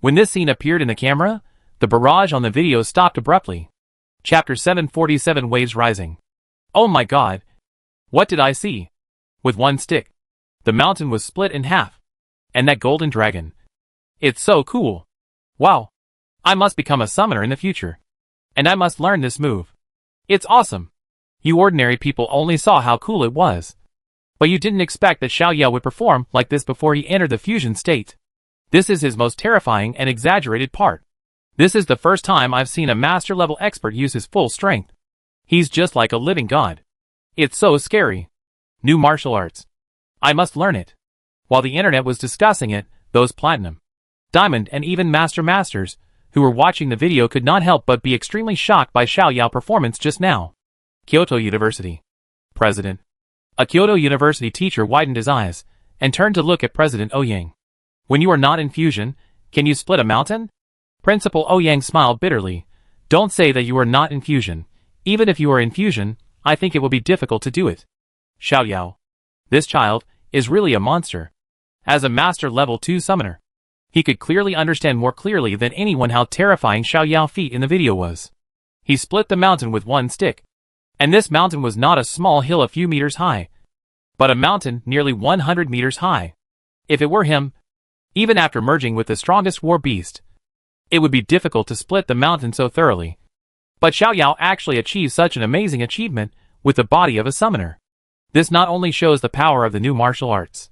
When this scene appeared in the camera, the barrage on the video stopped abruptly. Chapter 747 Waves Rising. Oh my god! What did I see? With one stick, the mountain was split in half. And that golden dragon. It's so cool. Wow. I must become a summoner in the future. And I must learn this move. It's awesome. You ordinary people only saw how cool it was. But you didn't expect that Xiao Yao would perform like this before he entered the fusion state. This is his most terrifying and exaggerated part. This is the first time I've seen a master-level expert use his full strength. He's just like a living god. It's so scary. New martial arts. I must learn it. While the internet was discussing it, those platinum, diamond and even masters who were watching the video could not help but be extremely shocked by Xiao Yao's performance just now. Kyoto University. President. A Kyoto University teacher widened his eyes and turned to look at President Ouyang. When you are not in fusion, can you split a mountain? Principal Ouyang smiled bitterly. Don't say that you are not in fusion. Even if you are in fusion, I think it will be difficult to do it. Xiao Yao. This child is really a monster. As a master level 2 summoner, he could clearly understand more clearly than anyone how terrifying Xiao Yao's feat in the video was. He split the mountain with one stick. And this mountain was not a small hill a few meters high, but a mountain nearly 100 meters high. If it were him, even after merging with the strongest war beast, it would be difficult to split the mountain so thoroughly. But Xiao Yao actually achieved such an amazing achievement with the body of a summoner. This not only shows the power of the new martial arts,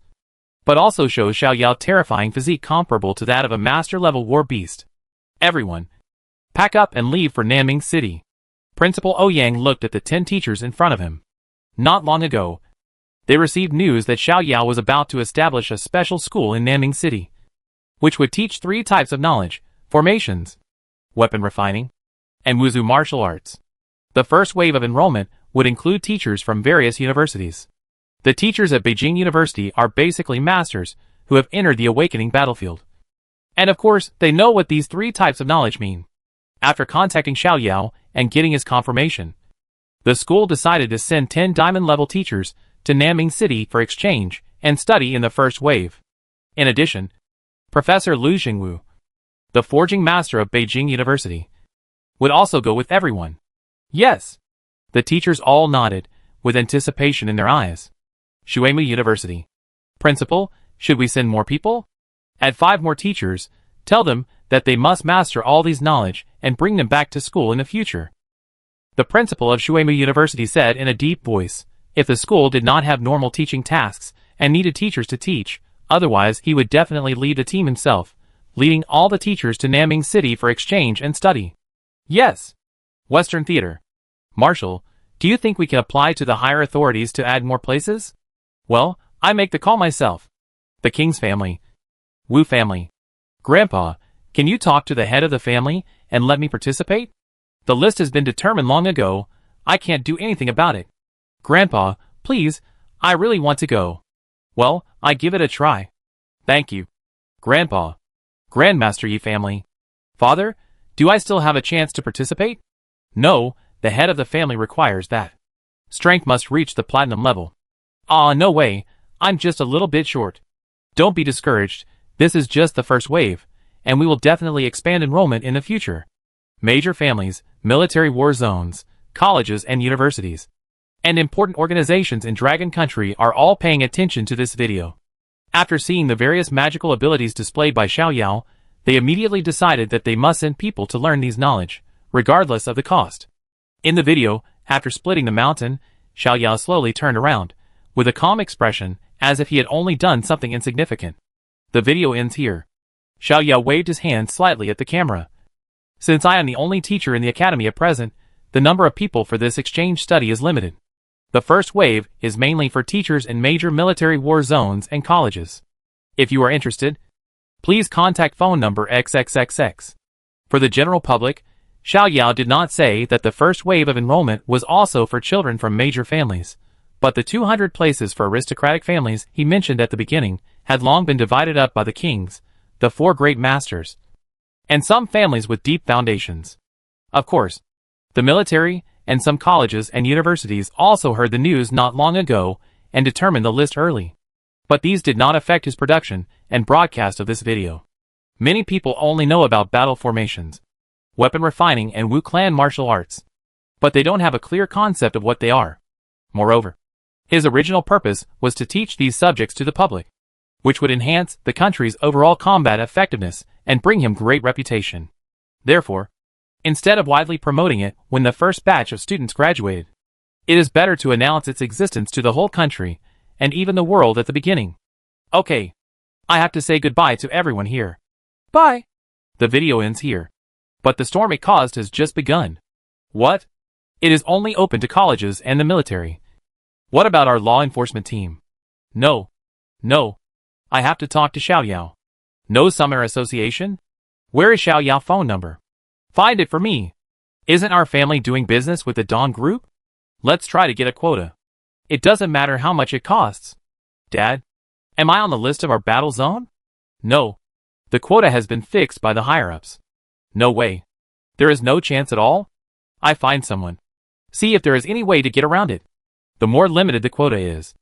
but also shows Xiao Yao's terrifying physique comparable to that of a master-level war beast. Everyone, pack up and leave for Nanming City. Principal Ouyang looked at the 10 teachers in front of him. Not long ago, they received news that Xiao Yao was about to establish a special school in Nanning City, which would teach 3 types of knowledge: formations, weapon refining, and wuzhu martial arts. The first wave of enrollment would include teachers from various universities. The teachers at Beijing University are basically masters who have entered the awakening battlefield. And of course, they know what these 3 types of knowledge mean. After contacting Xiao Yao and getting his confirmation, the school decided to send 10 diamond-level teachers to Nanning City for exchange and study in the first wave. In addition, Professor Lu Xingwu, the forging master of Beijing University, would also go with everyone. Yes! The teachers all nodded, with anticipation in their eyes. Xuemu University. Principal, should we send more people? Add 5 more teachers, tell them that they must master all these knowledge and bring them back to school in the future. The principal of Xuemu University said in a deep voice, if the school did not have normal teaching tasks and needed teachers to teach, otherwise he would definitely lead the team himself, leading all the teachers to Nanning City for exchange and study. Yes. Western Theater. Marshal, do you think we can apply to the higher authorities to add more places? Well, I make the call myself. The King's family. Wu family. Grandpa, can you talk to the head of the family and let me participate? The list has been determined long ago. I can't do anything about it. Grandpa, please, I really want to go. Well, I give it a try. Thank you. Grandpa. Grandmaster Yi family. Father, do I still have a chance to participate? No, the head of the family requires that. Strength must reach the platinum level. No way, I'm just a little bit short. Don't be discouraged, this is just the first wave, and we will definitely expand enrollment in the future. Major families, military war zones, colleges and universities, and important organizations in Dragon Country are all paying attention to this video. After seeing the various magical abilities displayed by Xiao Yao, they immediately decided that they must send people to learn these knowledge, regardless of the cost. In the video, after splitting the mountain, Xiao Yao slowly turned around, with a calm expression, as if he had only done something insignificant. The video ends here. Xiao Yao waved his hand slightly at the camera. Since I am the only teacher in the academy at present, the number of people for this exchange study is limited. The first wave is mainly for teachers in major military war zones and colleges. If you are interested, please contact phone number XXXX. For the general public, Xiao Yao did not say that the first wave of enrollment was also for children from major families, but the 200 places for aristocratic families he mentioned at the beginning had long been divided up by the kings, the 4 great masters, and some families with deep foundations. Of course, the military and some colleges and universities also heard the news not long ago and determined the list early. But these did not affect his production and broadcast of this video. Many people only know about battle formations, weapon refining and Wu clan martial arts, but they don't have a clear concept of what they are. Moreover, his original purpose was to teach these subjects to the public, which would enhance the country's overall combat effectiveness and bring him great reputation. Therefore, instead of widely promoting it when the first batch of students graduated, it is better to announce its existence to the whole country and even the world at the beginning. Okay, I have to say goodbye to everyone here. Bye. The video ends here. But the storm it caused has just begun. What? It is only open to colleges and the military. What about our law enforcement team? No. I have to talk to Xiao Yao. No summer association? Where is Xiao Yao's phone number? Find it for me. Isn't our family doing business with the Dawn Group? Let's try to get a quota. It doesn't matter how much it costs. Dad, am I on the list of our battle zone? No. The quota has been fixed by the higher-ups. No way. There is no chance at all? I find someone. See if there is any way to get around it. The more limited the quota is,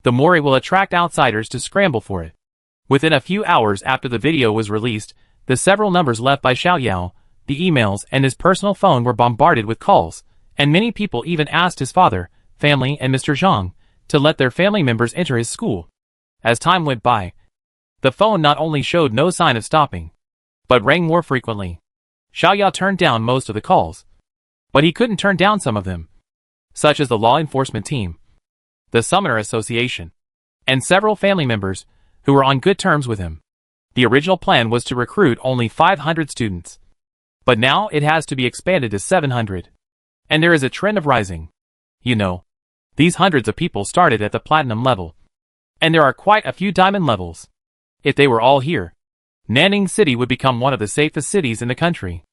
the more it will attract outsiders to scramble for it. Within a few hours after the video was released, the several numbers left by Xiao Yao, the emails and his personal phone were bombarded with calls, and many people even asked his father, family and Mr. Zhang to let their family members enter his school. As time went by, the phone not only showed no sign of stopping, but rang more frequently. Xiao Yao turned down most of the calls, but he couldn't turn down some of them, such as the law enforcement team, the Summoner Association, and several family members who were on good terms with him. The original plan was to recruit only 500 students, but now it has to be expanded to 700. And there is a trend of rising. You know, These hundreds of people started at the platinum level. And there are quite a few diamond levels. If they were all here, Nanning City would become one of the safest cities in the country.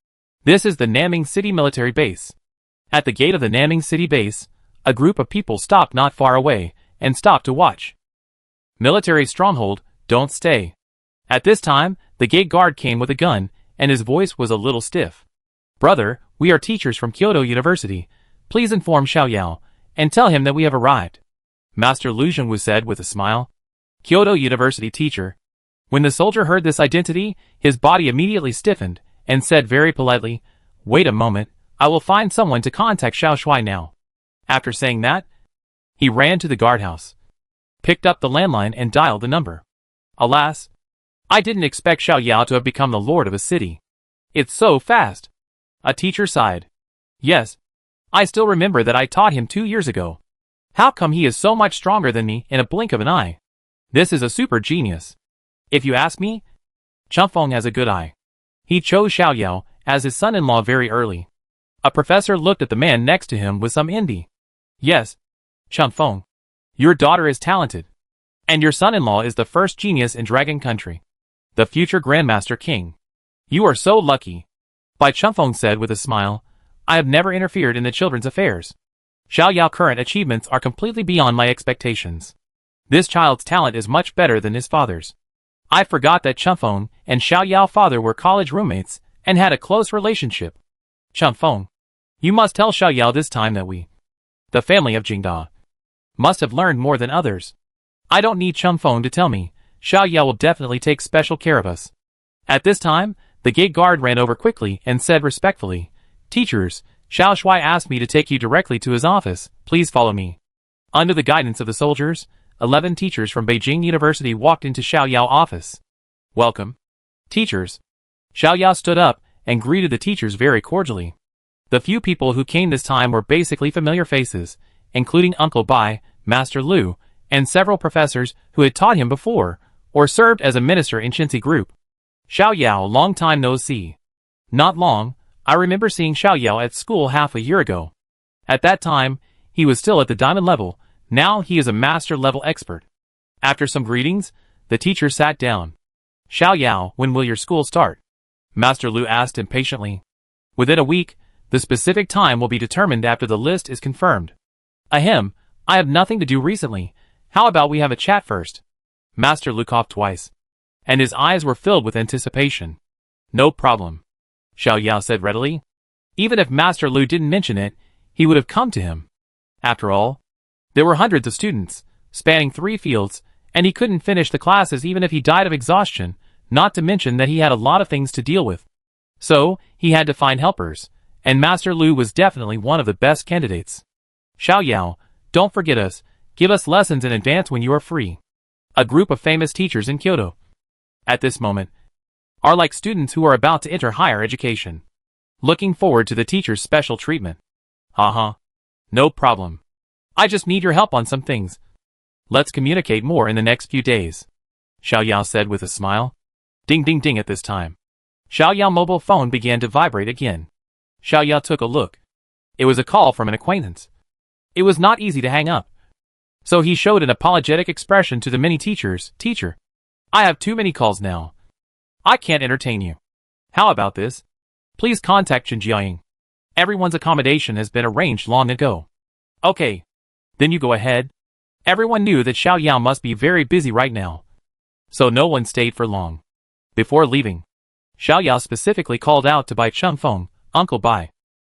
This is the Nanning City military base. At the gate of the Nanning City base, a group of people stopped not far away and stopped to watch. Military stronghold, don't stay. At this time, the gate guard came with a gun, and his voice was a little stiff. Brother, we are teachers from Kyoto University. Please inform Xiao Yao, and tell him that we have arrived. Master Lu Zhengwu said with a smile. Kyoto University teacher. When the soldier heard this identity, his body immediately stiffened, and said very politely, Wait a moment, I will find someone to contact Xiao Shui now. After saying that, he ran to the guardhouse, picked up the landline and dialed the number. Alas, I didn't expect Xiao Yao to have become the lord of a city. It's so fast. A teacher sighed. Yes, I still remember that I taught him 2 years ago. How come he is so much stronger than me in a blink of an eye? This is a super genius. If you ask me, Chunfeng has a good eye. He chose Xiao Yao as his son-in-law very early. A professor looked at the man next to him with some envy. Yes, Chunfeng, your daughter is talented. And your son-in-law is the first genius in Dragon Country. The future Grandmaster King. You are so lucky. Bai Chunfeng said with a smile, I have never interfered in the children's affairs. Xiao Yao's current achievements are completely beyond my expectations. This child's talent is much better than his father's. I forgot that Chunfeng and Xiao Yao's father were college roommates and had a close relationship. Chunfeng, you must tell Xiao Yao this time that we, the family of Jingda, must have learned more than others. I don't need Chunfeng to tell me. Xiao Yao will definitely take special care of us. At this time, the gate guard ran over quickly and said respectfully, Teachers, Xiao Shui asked me to take you directly to his office. Please follow me. Under the guidance of the soldiers, 11 teachers from Beijing University walked into Xiao Yao's office. Welcome. Teachers. Xiao Yao stood up and greeted the teachers very cordially. The few people who came this time were basically familiar faces, including Uncle Bai, Master Lu, and several professors who had taught him before, or served as a minister in Shinsi Group. Xiao Yao, long time no see. Not long, I remember seeing Xiao Yao at school half a year ago. At that time, he was still at the diamond level. Now he is a master level expert. After some greetings, the teacher sat down. Xiao Yao, when will your school start? Master Lu asked impatiently. Within a week, the specific time will be determined after the list is confirmed. Ahem, I have nothing to do recently. How about we have a chat first? Master Lu coughed twice, and his eyes were filled with anticipation. No problem, Xiao Yao said readily. Even if Master Lu didn't mention it, he would have come to him. After all, there were hundreds of students, spanning 3 fields, and he couldn't finish the classes even if he died of exhaustion, not to mention that he had a lot of things to deal with. So, he had to find helpers, and Master Lu was definitely one of the best candidates. Xiao Yao, don't forget us, give us lessons in advance when you are free. A group of famous teachers in Kyoto, at this moment, are like students who are about to enter higher education, looking forward to the teacher's special treatment. No problem. I just need your help on some things. Let's communicate more in the next few days, Xiao Yao said with a smile. Ding ding ding at this time. Xiao Yao's mobile phone began to vibrate again. Xiao Yao took a look. It was a call from an acquaintance. It was not easy to hang up. So he showed an apologetic expression to the many teachers. Teacher, I have too many calls now. I can't entertain you. How about this? Please contact Jinjiang. Everyone's accommodation has been arranged long ago. Okay. Then you go ahead. Everyone knew that Xiao Yao must be very busy right now. So no one stayed for long. Before leaving, Xiao Yao specifically called out to Bai Chunfeng, Uncle Bai.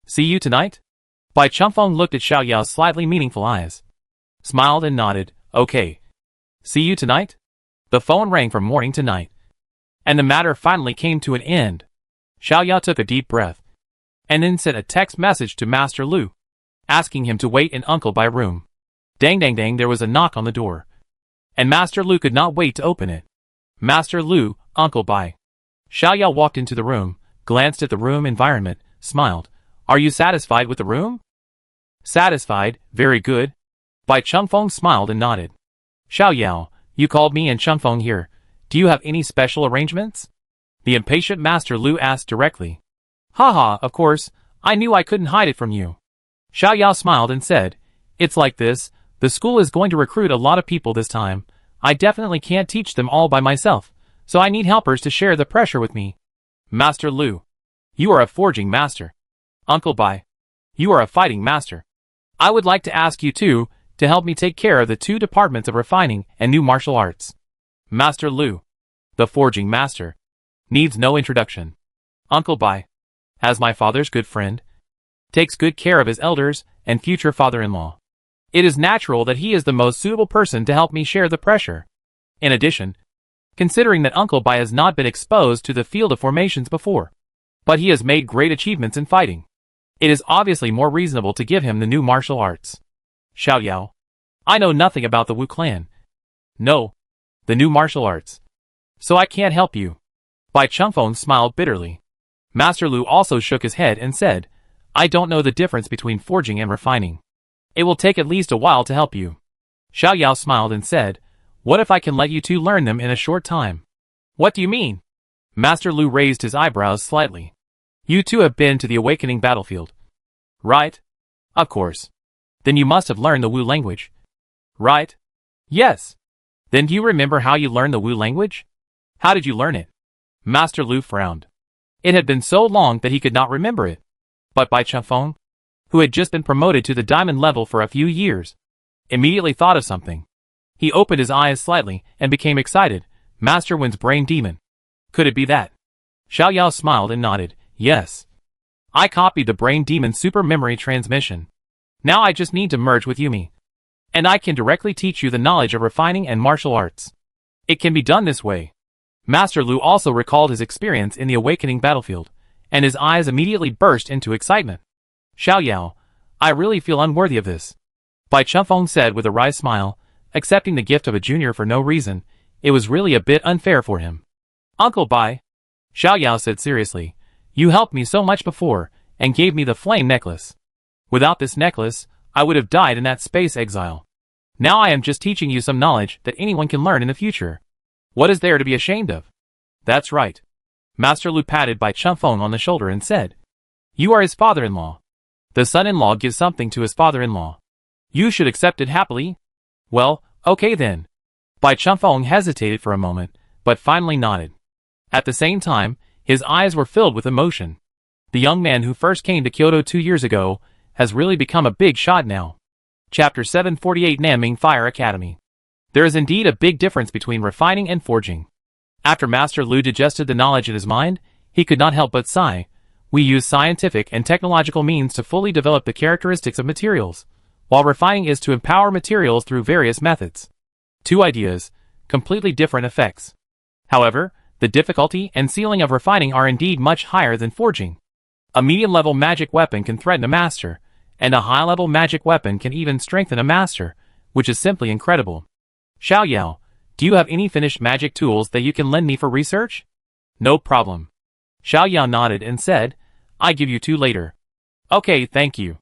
See you tonight? Bai Chunfeng looked at Xiao Yao's slightly meaningful eyes, smiled and nodded. Okay. See you tonight? The phone rang from morning to night, and the matter finally came to an end. Xiao Yao took a deep breath, and then sent a text message to Master Lu, asking him to wait in Uncle Bai's room. Dang dang dang, there was a knock on the door, and Master Lu could not wait to open it. Master Lu, Uncle Bai. Xiao Yao walked into the room, glanced at the room environment, smiled. Are you satisfied with the room? Satisfied, very good. Bai Chunfeng smiled and nodded. Xiao Yao, you called me and Chunfeng here. Do you have any special arrangements? The impatient Master Lu asked directly. Haha, of course, I knew I couldn't hide it from you. Xiao Yao smiled and said, It's like this, The school is going to recruit a lot of people this time. I definitely can't teach them all by myself, so I need helpers to share the pressure with me. Master Lu, you are a forging master. Uncle Bai, you are a fighting master. I would like to ask you two to help me take care of the two departments of refining and new martial arts. Master Lu, the forging master, needs no introduction. Uncle Bai, as my father's good friend, takes good care of his elders and future father-in-law. It is natural that he is the most suitable person to help me share the pressure. In addition, considering that Uncle Bai has not been exposed to the field of formations before, but he has made great achievements in fighting, it is obviously more reasonable to give him the new martial arts. Xiao Yao, I know nothing about the Wu clan. No, the new martial arts. So I can't help you. Bai Chengfeng smiled bitterly. Master Lu also shook his head and said, I don't know the difference between forging and refining. It will take at least a while to help you. Xiao Yao smiled and said, what if I can let you two learn them in a short time? What do you mean? Master Lu raised his eyebrows slightly. You two have been to the awakening battlefield. Right? Of course. Then you must have learned the Wu language. Right? Yes. Then do you remember how you learned the Wu language? How did you learn it? Master Lu frowned. It had been so long that he could not remember it. But Bai Chengfeng, who had just been promoted to the diamond level for a few years, immediately thought of something. He opened his eyes slightly and became excited. Master Wen's brain demon. Could it be that? Xiao Yao smiled and nodded. Yes. I copied the brain demon super memory transmission. Now I just need to merge with Yumi. And I can directly teach you the knowledge of refining and martial arts. It can be done this way. Master Lu also recalled his experience in the awakening battlefield, and his eyes immediately burst into excitement. Xiao Yao, I really feel unworthy of this. Bai Chengfeng said with a wry smile, accepting the gift of a junior for no reason. It was really a bit unfair for him. Uncle Bai, Xiao Yao said seriously, you helped me so much before, and gave me the flame necklace. Without this necklace, I would have died in that space exile. Now I am just teaching you some knowledge that anyone can learn in the future. What is there to be ashamed of? That's right. Master Lu patted Bai Chengfeng on the shoulder and said, you are his father-in-law. The son-in-law gives something to his father-in-law. You should accept it happily. Well, okay then. Bai Chengfeng hesitated for a moment, but finally nodded. At the same time, his eyes were filled with emotion. The young man who first came to Kyoto 2 years ago has really become a big shot now. Chapter 748 Nanming Fire Academy. There is indeed a big difference between refining and forging. After Master Lu digested the knowledge in his mind, he could not help but sigh. We use scientific and technological means to fully develop the characteristics of materials, while refining is to empower materials through various methods. Two ideas, completely different effects. However, the difficulty and ceiling of refining are indeed much higher than forging. A medium-level magic weapon can threaten a master, and a high-level magic weapon can even strengthen a master, which is simply incredible. Xiao Yao, do you have any finished magic tools that you can lend me for research? No problem. Xiao Yao nodded and said, I give you two later. Okay, thank you.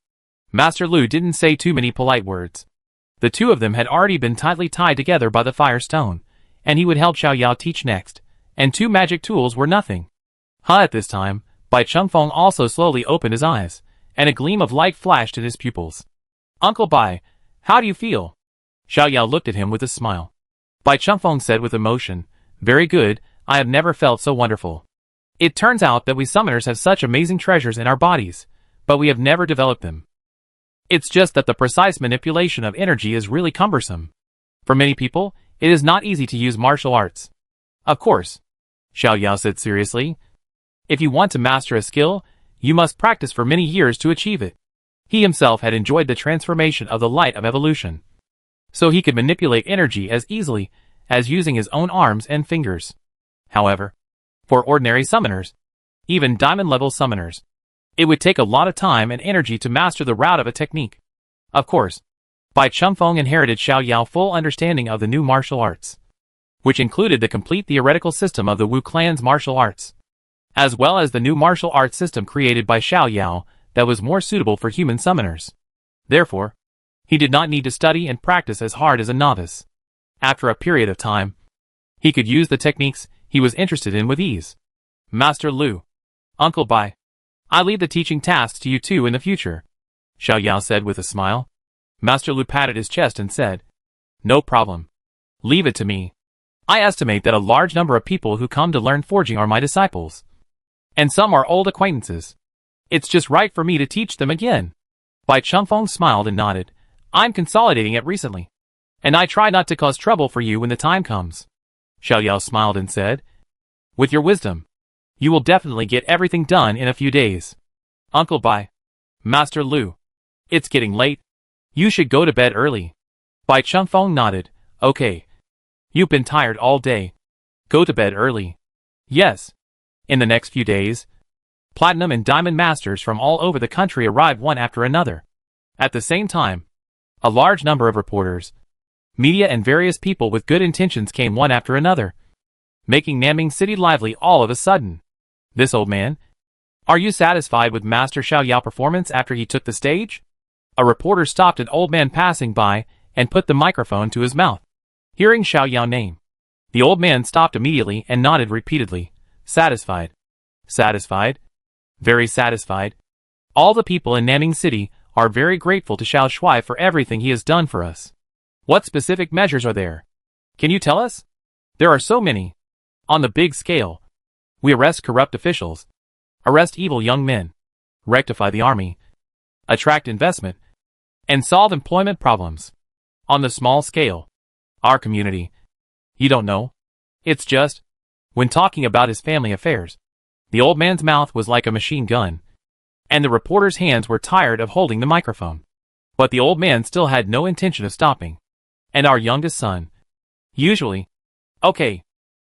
Master Lu didn't say too many polite words. The two of them had already been tightly tied together by the fire stone, and he would help Xiao Yao teach next, and two magic tools were nothing. At this time, Bai Chengfeng also slowly opened his eyes, and a gleam of light flashed in his pupils. Uncle Bai, how do you feel? Xiao Yao looked at him with a smile. Bai Chengfeng said with emotion, very good, I have never felt so wonderful. It turns out that we summoners have such amazing treasures in our bodies, but we have never developed them. It's just that the precise manipulation of energy is really cumbersome. For many people, it is not easy to use martial arts. Of course, Xiao Yao said seriously. If you want to master a skill, you must practice for many years to achieve it. He himself had enjoyed the transformation of the light of evolution, so he could manipulate energy as easily as using his own arms and fingers. However, for ordinary summoners, even diamond-level summoners, it would take a lot of time and energy to master the route of a technique. Of course, Bai Chengfeng inherited Xiao Yao's full understanding of the new martial arts, which included the complete theoretical system of the Wu clan's martial arts, as well as the new martial arts system created by Xiao Yao that was more suitable for human summoners. Therefore, he did not need to study and practice as hard as a novice. After a period of time, he could use the techniques he was interested in with ease. Master Lu, Uncle Bai, I leave the teaching tasks to you two in the future, Xiao Yao said with a smile. Master Lu patted his chest and said, "No problem. Leave it to me. I estimate that a large number of people who come to learn forging are my disciples. And some are old acquaintances. It's just right for me to teach them again." Bai Chengfeng smiled and nodded. "I'm consolidating it recently. And I try not to cause trouble for you when the time comes." Xiao Yao smiled and said, "With your wisdom, you will definitely get everything done in a few days." "Uncle Bai. Master Lu. It's getting late. You should go to bed early." Bai Chengfeng nodded. "Okay. You've been tired all day. Go to bed early." "Yes." In the next few days, platinum and diamond masters from all over the country arrived one after another. At the same time, a large number of reporters, media and various people with good intentions came one after another, making Nanming City lively all of a sudden. "This old man? Are you satisfied with Master Xiao Yao performance after he took the stage?" A reporter stopped an old man passing by and put the microphone to his mouth. Hearing Xiao Yao's name, the old man stopped immediately and nodded repeatedly. "Satisfied. Satisfied. Very satisfied. All the people in Nanming City are very grateful to Xiao Shui for everything he has done for us." "What specific measures are there? Can you tell us?" "There are so many. On the big scale, we arrest corrupt officials, arrest evil young men, rectify the army, attract investment, and solve employment problems. On the small scale, our community. You don't know? It's just..." When talking about his family affairs, the old man's mouth was like a machine gun, and the reporter's hands were tired of holding the microphone. But the old man still had no intention of stopping. "And our youngest son. Usually. Okay.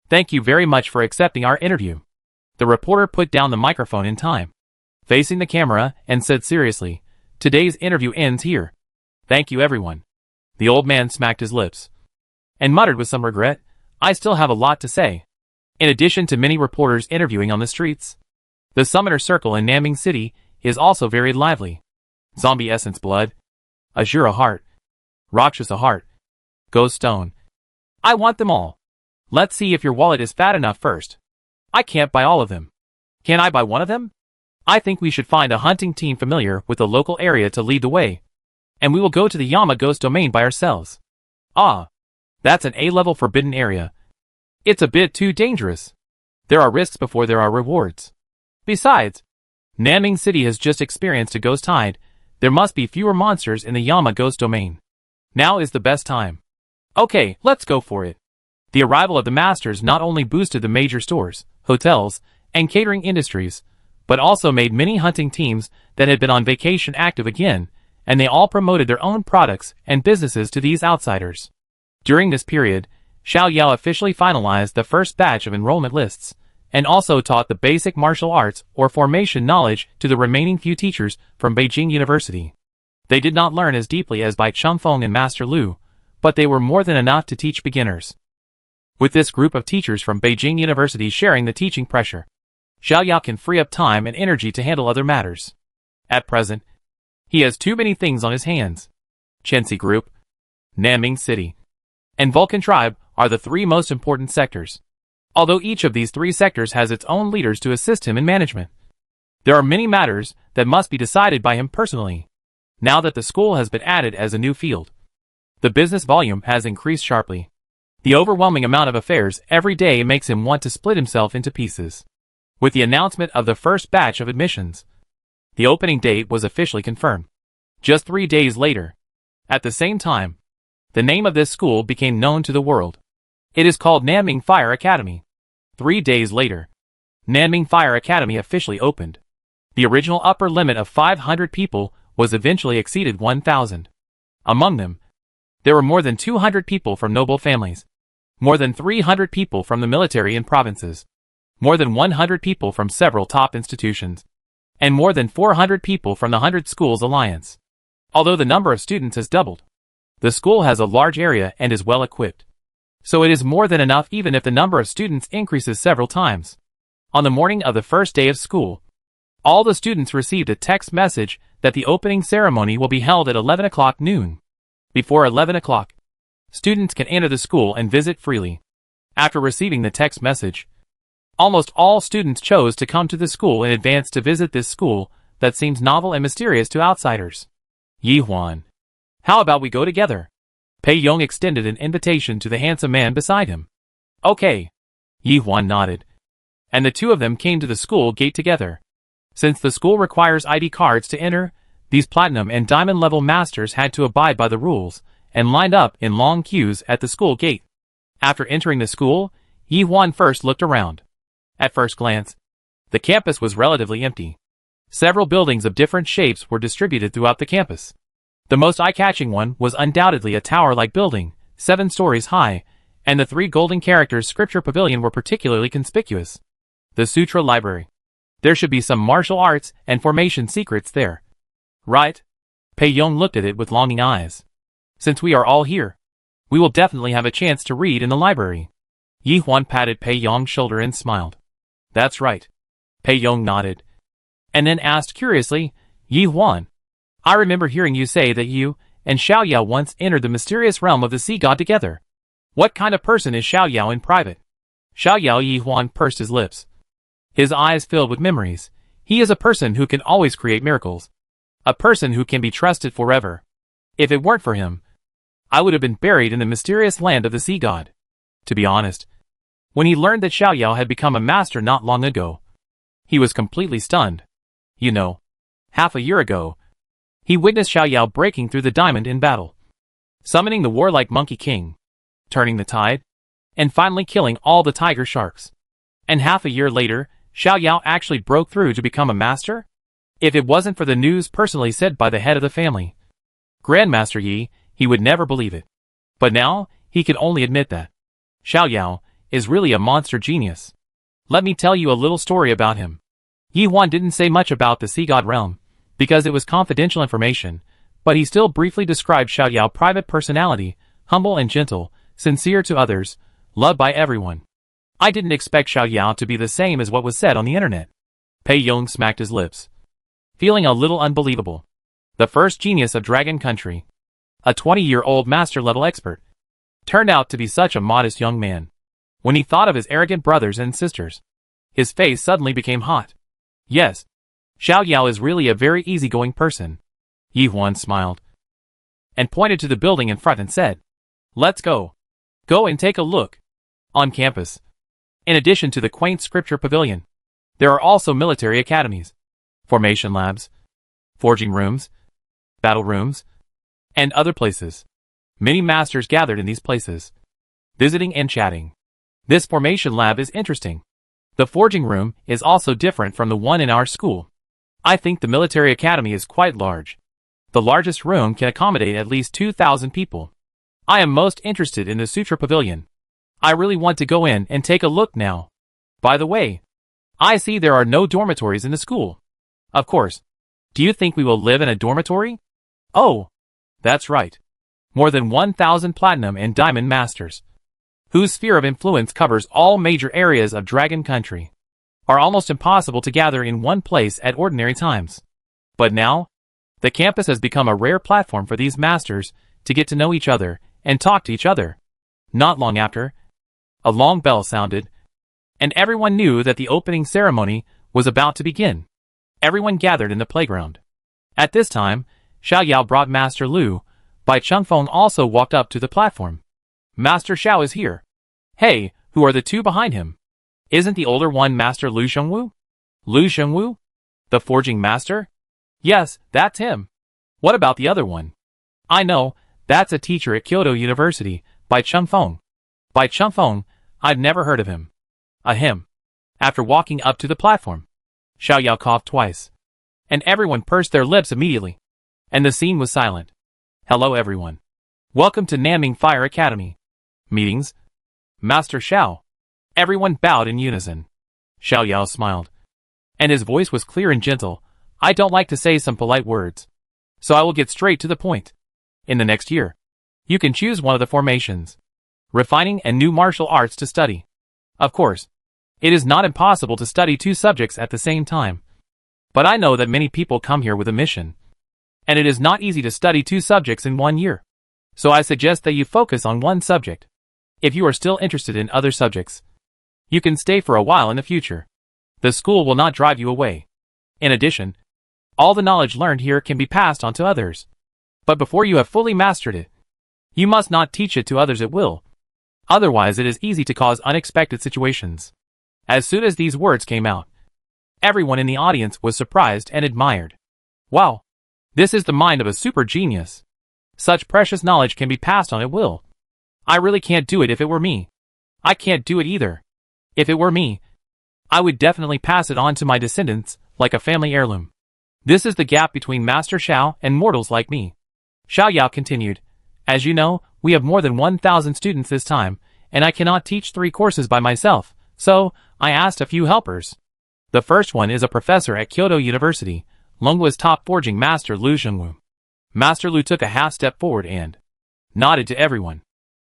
Thank you very much for accepting our interview." The reporter put down the microphone in time, facing the camera, and said seriously, "Today's interview ends here. Thank you everyone." The old man smacked his lips and muttered with some regret, "I still have a lot to say." In addition to many reporters interviewing on the streets, the Summoner Circle in Nanming City is also very lively. Zombie Essence Blood, Azura Heart, Rakshasa Heart, Ghost Stone. I want them all. Let's see if your wallet is fat enough first. I can't buy all of them. Can I buy one of them? I think we should find a hunting team familiar with the local area to lead the way, and we will go to the Yama Ghost Domain by ourselves. Ah, that's an A-level forbidden area. It's a bit too dangerous. There are risks before there are rewards. Besides, Nanming City has just experienced a ghost tide. There must be fewer monsters in the Yama Ghost Domain. Now is the best time. Okay, let's go for it." The arrival of the masters not only boosted the major stores, hotels, and catering industries, but also made many hunting teams that had been on vacation active again, and they all promoted their own products and businesses to these outsiders. During this period, Xiao Yao officially finalized the first batch of enrollment lists, and also taught the basic martial arts or formation knowledge to the remaining few teachers from Beijing University. They did not learn as deeply as Bai Chengfeng and Master Lu, but they were more than enough to teach beginners. With this group of teachers from Beijing University sharing the teaching pressure, Xiao Yao can free up time and energy to handle other matters. At present, he has too many things on his hands. Chenxi Group, Nanming City, and Vulcan Tribe are the three most important sectors. Although each of these three sectors has its own leaders to assist him in management, there are many matters that must be decided by him personally. Now that the school has been added as a new field, the business volume has increased sharply. The overwhelming amount of affairs every day makes him want to split himself into pieces. With the announcement of the first batch of admissions, the opening date was officially confirmed. Just 3 days later, at the same time, the name of this school became known to the world. It is called Nanming Fire Academy. 3 days later, Nanming Fire Academy officially opened. The original upper limit of 500 people was eventually exceeded 1,000. Among them, there were more than 200 people from noble families, more than 300 people from the military and provinces, more than 100 people from several top institutions, and more than 400 people from the 100 Schools Alliance. Although the number of students has doubled, the school has a large area and is well equipped. So it is more than enough even if the number of students increases several times. On the morning of the first day of school, all the students received a text message that the opening ceremony will be held at 11 o'clock noon. Before 11 o'clock, students can enter the school and visit freely. After receiving the text message, almost all students chose to come to the school in advance to visit this school that seems novel and mysterious to outsiders. Yi Huan, How about we go together? Pei Yong extended an invitation to the handsome man beside him. Okay. Yi Huan nodded. And the two of them came to the school gate together. Since the school requires ID cards to enter, these platinum and diamond level masters had to abide by the rules and lined up in long queues at the school gate. After entering the school, Yi Huan first looked around. At first glance, the campus was relatively empty. Several buildings of different shapes were distributed throughout the campus. The most eye-catching one was undoubtedly a tower-like building, 7 stories high, and the 3 golden characters scripture pavilion were particularly conspicuous. The Sutra Library. There should be some martial arts and formation secrets there. Right? Pei Yong looked at it with longing eyes. Since we are all here, we will definitely have a chance to read in the library. Yi Huan patted Pei Yong's shoulder and smiled. That's right. Pei Yong nodded. And then asked curiously, Yi Huan, I remember hearing you say that you and Xiao Yao once entered the mysterious realm of the sea god together. What kind of person is Xiao Yao in private? Xiao Yao. Yi Huan pursed his lips. His eyes filled with memories. He is a person who can always create miracles. A person who can be trusted forever. If it weren't for him, I would have been buried in the mysterious land of the sea god. To be honest, when he learned that Xiao Yao had become a master not long ago, he was completely stunned. You know, half a year ago, he witnessed Xiao Yao breaking through the diamond in battle, summoning the warlike Monkey King, turning the tide, and finally killing all the tiger sharks. And half a year later, Xiao Yao actually broke through to become a master? If it wasn't for the news personally said by the head of the family, Grandmaster Yi, he would never believe it. But now, he can only admit that Xiao Yao is really a monster genius. Let me tell you a little story about him. Yi Huan didn't say much about the sea god realm, because it was confidential information, but he still briefly described Xiao Yao's private personality, humble and gentle, sincere to others, loved by everyone. I didn't expect Xiao Yao to be the same as what was said on the internet. Pei Yong smacked his lips, feeling a little unbelievable. The first genius of Dragon Country, a 20-year-old master-level expert, turned out to be such a modest young man. When he thought of his arrogant brothers and sisters, his face suddenly became hot. Yes, Xiao Yao is really a very easygoing person. Yi Huan smiled and pointed to the building in front and said, Let's go. Go and take a look. On campus, in addition to the quaint scripture pavilion, there are also military academies, formation labs, forging rooms, battle rooms, and other places. Many masters gathered in these places, visiting and chatting. This formation lab is interesting. The forging room is also different from the one in our school. I think the military academy is quite large. The largest room can accommodate at least 2,000 people. I am most interested in the Sutra Pavilion. I really want to go in and take a look now. By the way, I see there are no dormitories in the school. Of course. Do you think we will live in a dormitory? Oh, that's right. More than 1,000 platinum and diamond masters, whose sphere of influence covers all major areas of Dragon Country, are almost impossible to gather in one place at ordinary times. But now, the campus has become a rare platform for these masters to get to know each other and talk to each other. Not long after, a long bell sounded, and everyone knew that the opening ceremony was about to begin. Everyone gathered in the playground. At this time, Xiao Yao brought Master Lu. Bai Chengfeng also walked up to the platform. Master Xiao is here. Hey, who are the two behind him? Isn't the older one Master Lu Shengwu? Lu Shengwu? The forging master? Yes, that's him. What about the other one? I know, that's a teacher at Kyoto University, Bai Chengfeng. Bai Chengfeng, I've never heard of him. Ahem. After walking up to the platform, Xiao Yao coughed twice, and everyone pursed their lips immediately, and the scene was silent. Hello everyone. Welcome to Nanming Fire Academy. Meetings? Master Xiao. Everyone bowed in unison. Xiao Yao smiled, and his voice was clear and gentle. I don't like to say some polite words, so I will get straight to the point. In the next year, you can choose one of the formations, refining and new martial arts to study. Of course, it is not impossible to study 2 subjects at the same time. But I know that many people come here with a mission, and it is not easy to study 2 subjects in 1 year. So I suggest that you focus on one subject. If you are still interested in other subjects, you can stay for a while in the future. The school will not drive you away. In addition, all the knowledge learned here can be passed on to others. But before you have fully mastered it, you must not teach it to others at will. Otherwise it is easy to cause unexpected situations. As soon as these words came out, everyone in the audience was surprised and admired. Wow! This is the mind of a super genius. Such precious knowledge can be passed on at will. I really can't do it if it were me. I can't do it either. If it were me, I would definitely pass it on to my descendants, like a family heirloom. This is the gap between Master Xiao and mortals like me. Xiao Yao continued. As you know, we have more than 1,000 students this time, and I cannot teach 3 courses by myself, so I asked a few helpers. The first one is a professor at Kyoto University, Longhua's top forging master Lu Shengwu. Master Lu took a half step forward and nodded to everyone.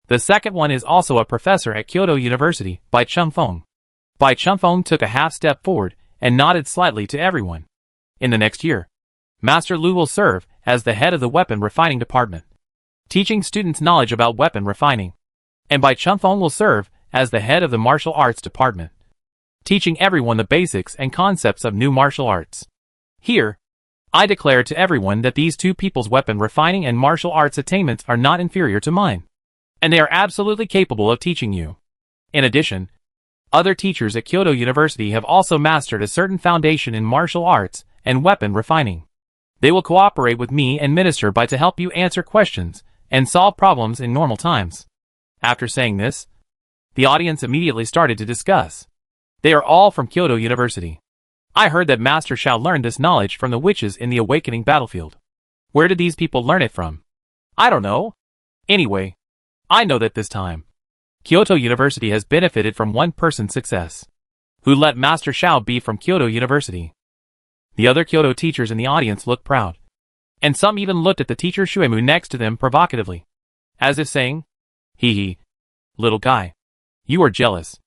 The second one is also a professor at Kyoto University, Bai Chengfeng. Bai Chengfeng took a half step forward and nodded slightly to everyone. In the next year, Master Lu will serve as the head of the weapon refining department, teaching students knowledge about weapon refining. And Bai Chengfeng will serve as the head of the martial arts department, teaching everyone the basics and concepts of new martial arts. Here, I declare to everyone that these 2 people's weapon refining and martial arts attainments are not inferior to mine, and they are absolutely capable of teaching you. In addition, other teachers at Kyoto University have also mastered a certain foundation in martial arts and weapon refining. They will cooperate with me and Minister Bai to help you answer questions and solve problems in normal times. After saying this, the audience immediately started to discuss. They are all from Kyoto University. I heard that Master Xiao learned this knowledge from the witches in the Awakening battlefield. Where did these people learn it from? I don't know. Anyway, I know that this time, Kyoto University has benefited from one person's success, who let Master Xiao be from Kyoto University. The other Kyoto teachers in the audience looked proud, and some even looked at the teacher Shuemu next to them provocatively, as if saying, "Hee hee, little guy, you are jealous."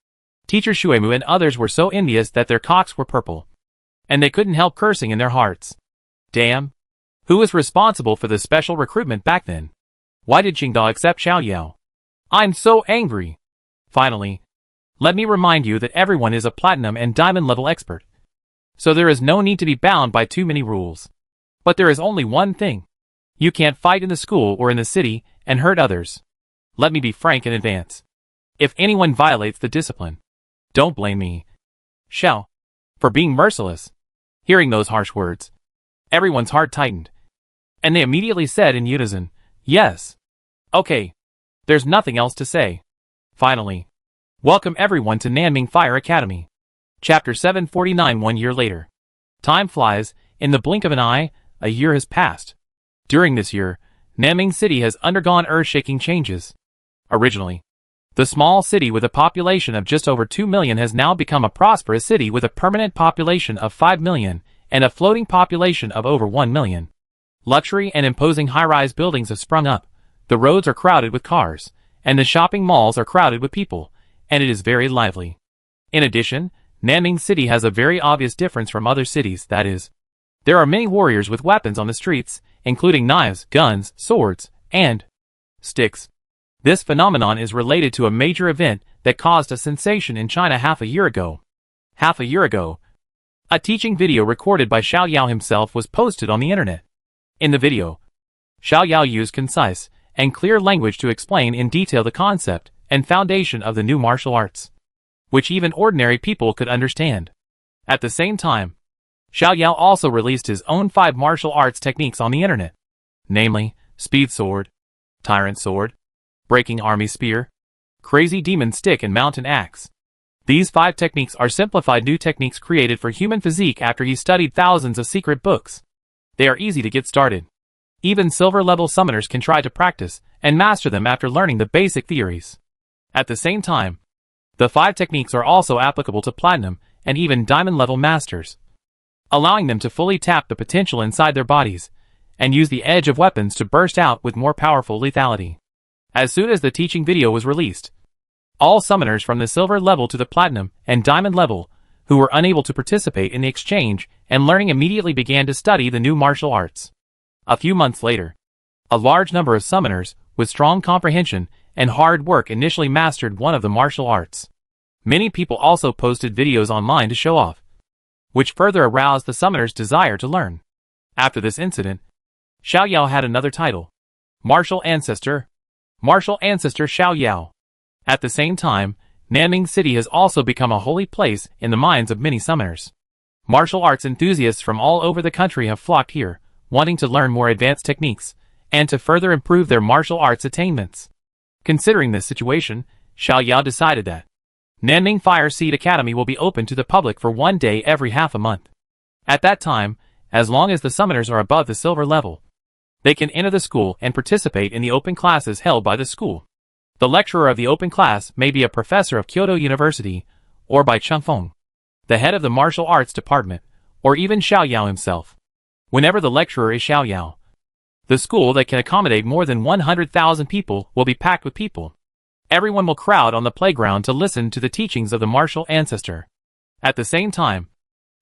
Teacher Shuemu and others were so envious that their cocks were purple, and they couldn't help cursing in their hearts. Damn! Who was responsible for the special recruitment back then? Why did Qingdao accept Xiao Yao? I'm so angry! Finally, let me remind you that everyone is a platinum and diamond level expert, so there is no need to be bound by too many rules. But there is only one thing. You can't fight in the school or in the city and hurt others. Let me be frank in advance. If anyone violates the discipline, don't blame me, Xiao, for being merciless. Hearing those harsh words, everyone's heart tightened, and they immediately said in unison, yes. Okay. There's nothing else to say. Finally, welcome everyone to Nanming Fire Academy. Chapter 749. 1 year later. Time flies, in the blink of an eye, a year has passed. During this year, Nanming City has undergone earth-shaking changes. Originally, the small city with a population of just over 2 million has now become a prosperous city with a permanent population of 5 million and a floating population of over 1 million. Luxury and imposing high-rise buildings have sprung up, the roads are crowded with cars, and the shopping malls are crowded with people, and it is very lively. In addition, Nanming City has a very obvious difference from other cities, that is, there are many warriors with weapons on the streets, including knives, guns, swords, and sticks. This phenomenon is related to a major event that caused a sensation in China half a year ago. Half a year ago, a teaching video recorded by Xiao Yao himself was posted on the internet. In the video, Xiao Yao used concise and clear language to explain in detail the concept and foundation of the new martial arts, which even ordinary people could understand. At the same time, Xiao Yao also released his own 5 martial arts techniques on the internet, namely, Speed Sword, Tyrant Sword, Breaking Army Spear, Crazy Demon Stick and Mountain Axe. These 5 techniques are simplified new techniques created for human physique after he studied thousands of secret books. They are easy to get started. Even silver-level summoners can try to practice and master them after learning the basic theories. At the same time, the 5 techniques are also applicable to platinum and even diamond-level masters, allowing them to fully tap the potential inside their bodies and use the edge of weapons to burst out with more powerful lethality. As soon as the teaching video was released, all summoners from the silver level to the platinum and diamond level who were unable to participate in the exchange and learning immediately began to study the new martial arts. A few months later, a large number of summoners with strong comprehension and hard work initially mastered one of the martial arts. Many people also posted videos online to show off, which further aroused the summoner's desire to learn. After this incident, Xiao Yao had another title. Martial Ancestor. Martial Ancestor Xiao Yao. At the same time, Nanning City has also become a holy place in the minds of many summoners. Martial arts enthusiasts from all over the country have flocked here, wanting to learn more advanced techniques, and to further improve their martial arts attainments. Considering this situation, Xiao Yao decided that Nanning Fire Seed Academy will be open to the public for 1 day every half a month. At that time, as long as the summoners are above the silver level, they can enter the school and participate in the open classes held by the school. The lecturer of the open class may be a professor of Kyoto University, or by Chengfeng, the head of the martial arts department, or even Xiao Yao himself. Whenever the lecturer is Xiao Yao, the school that can accommodate more than 100,000 people will be packed with people. Everyone will crowd on the playground to listen to the teachings of the martial ancestor. At the same time,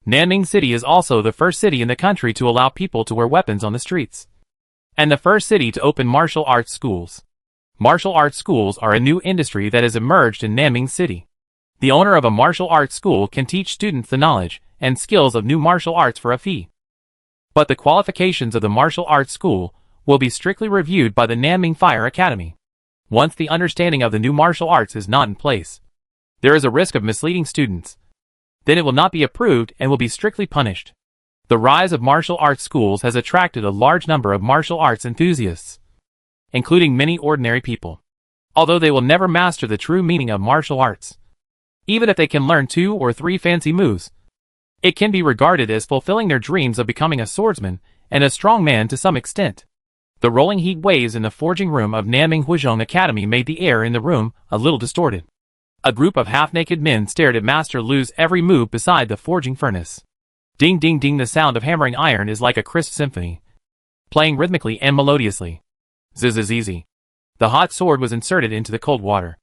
Nanning City is also the first city in the country to allow people to wear weapons on the streets, and the first city to open martial arts schools. Martial arts schools are a new industry that has emerged in Nanning City. The owner of a martial arts school can teach students the knowledge and skills of new martial arts for a fee. But the qualifications of the martial arts school will be strictly reviewed by the Nanning Fire Academy. Once the understanding of the new martial arts is not in place, there is a risk of misleading students. Then it will not be approved and will be strictly punished. The rise of martial arts schools has attracted a large number of martial arts enthusiasts, including many ordinary people. Although they will never master the true meaning of martial arts, even if they can learn 2 or 3 fancy moves, it can be regarded as fulfilling their dreams of becoming a swordsman and a strong man to some extent. The rolling heat waves in the forging room of Nanning Huizhong Academy made the air in the room a little distorted. A group of half-naked men stared at Master Lu's every move beside the forging furnace. Ding ding ding, the sound of hammering iron is like a crisp symphony, playing rhythmically and melodiously. Zzz. The hot sword was inserted into the cold water.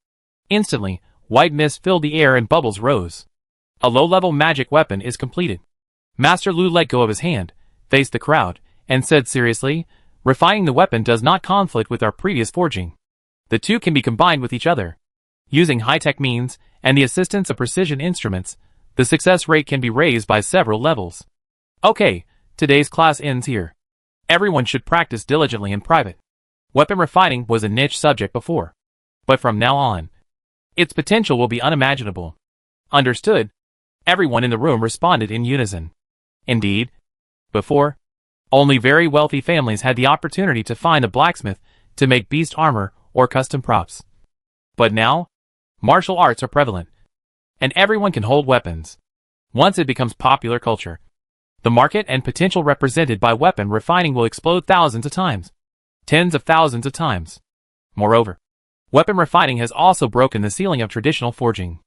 Instantly, white mist filled the air and bubbles rose. A low-level magic weapon is completed. Master Lu let go of his hand, faced the crowd, and said seriously, "Refining the weapon does not conflict with our previous forging. The two can be combined with each other. Using high-tech means, and the assistance of precision instruments, the success rate can be raised by several levels." Okay, today's class ends here. Everyone should practice diligently in private. Weapon refining was a niche subject before, but from now on, its potential will be unimaginable. Understood? Everyone in the room responded in unison. Indeed, before, only very wealthy families had the opportunity to find a blacksmith to make beast armor or custom props. But now, martial arts are prevalent, and everyone can hold weapons. Once it becomes popular culture, the market and potential represented by weapon refining will explode thousands of times, tens of thousands of times. Moreover, weapon refining has also broken the ceiling of traditional forging,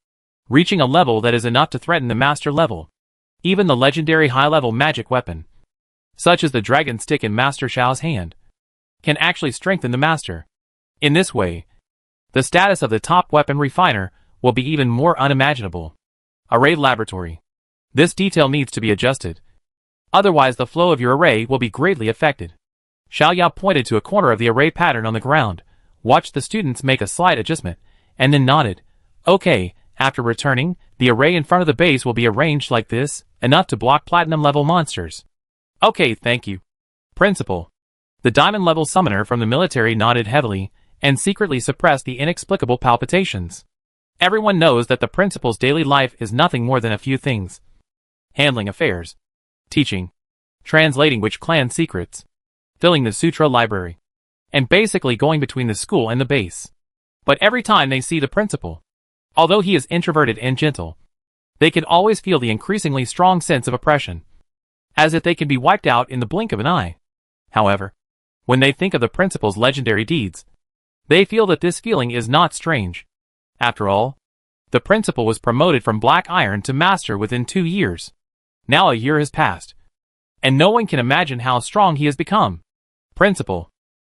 reaching a level that is enough to threaten the master level. Even the legendary high-level magic weapon, such as the dragon stick in Master Xiao's hand, can actually strengthen the master. In this way, the status of the top weapon refiner will be even more unimaginable. Array laboratory. This detail needs to be adjusted. Otherwise the flow of your array will be greatly affected. Xiao Yao pointed to a corner of the array pattern on the ground, watched the students make a slight adjustment, and then nodded. Okay, after returning, the array in front of the base will be arranged like this, enough to block platinum-level monsters. Okay, thank you, Principal. The diamond-level summoner from the military nodded heavily, and secretly suppressed the inexplicable palpitations. Everyone knows that the principal's daily life is nothing more than a few things: handling affairs, teaching, translating witch clan secrets, filling the sutra library, and basically going between the school and the base. But every time they see the principal, although he is introverted and gentle, they can always feel the increasingly strong sense of oppression, as if they can be wiped out in the blink of an eye. However, when they think of the principal's legendary deeds, they feel that this feeling is not strange. After all, the principal was promoted from black iron to master within 2 years. Now a year has passed, and no one can imagine how strong he has become. Principal.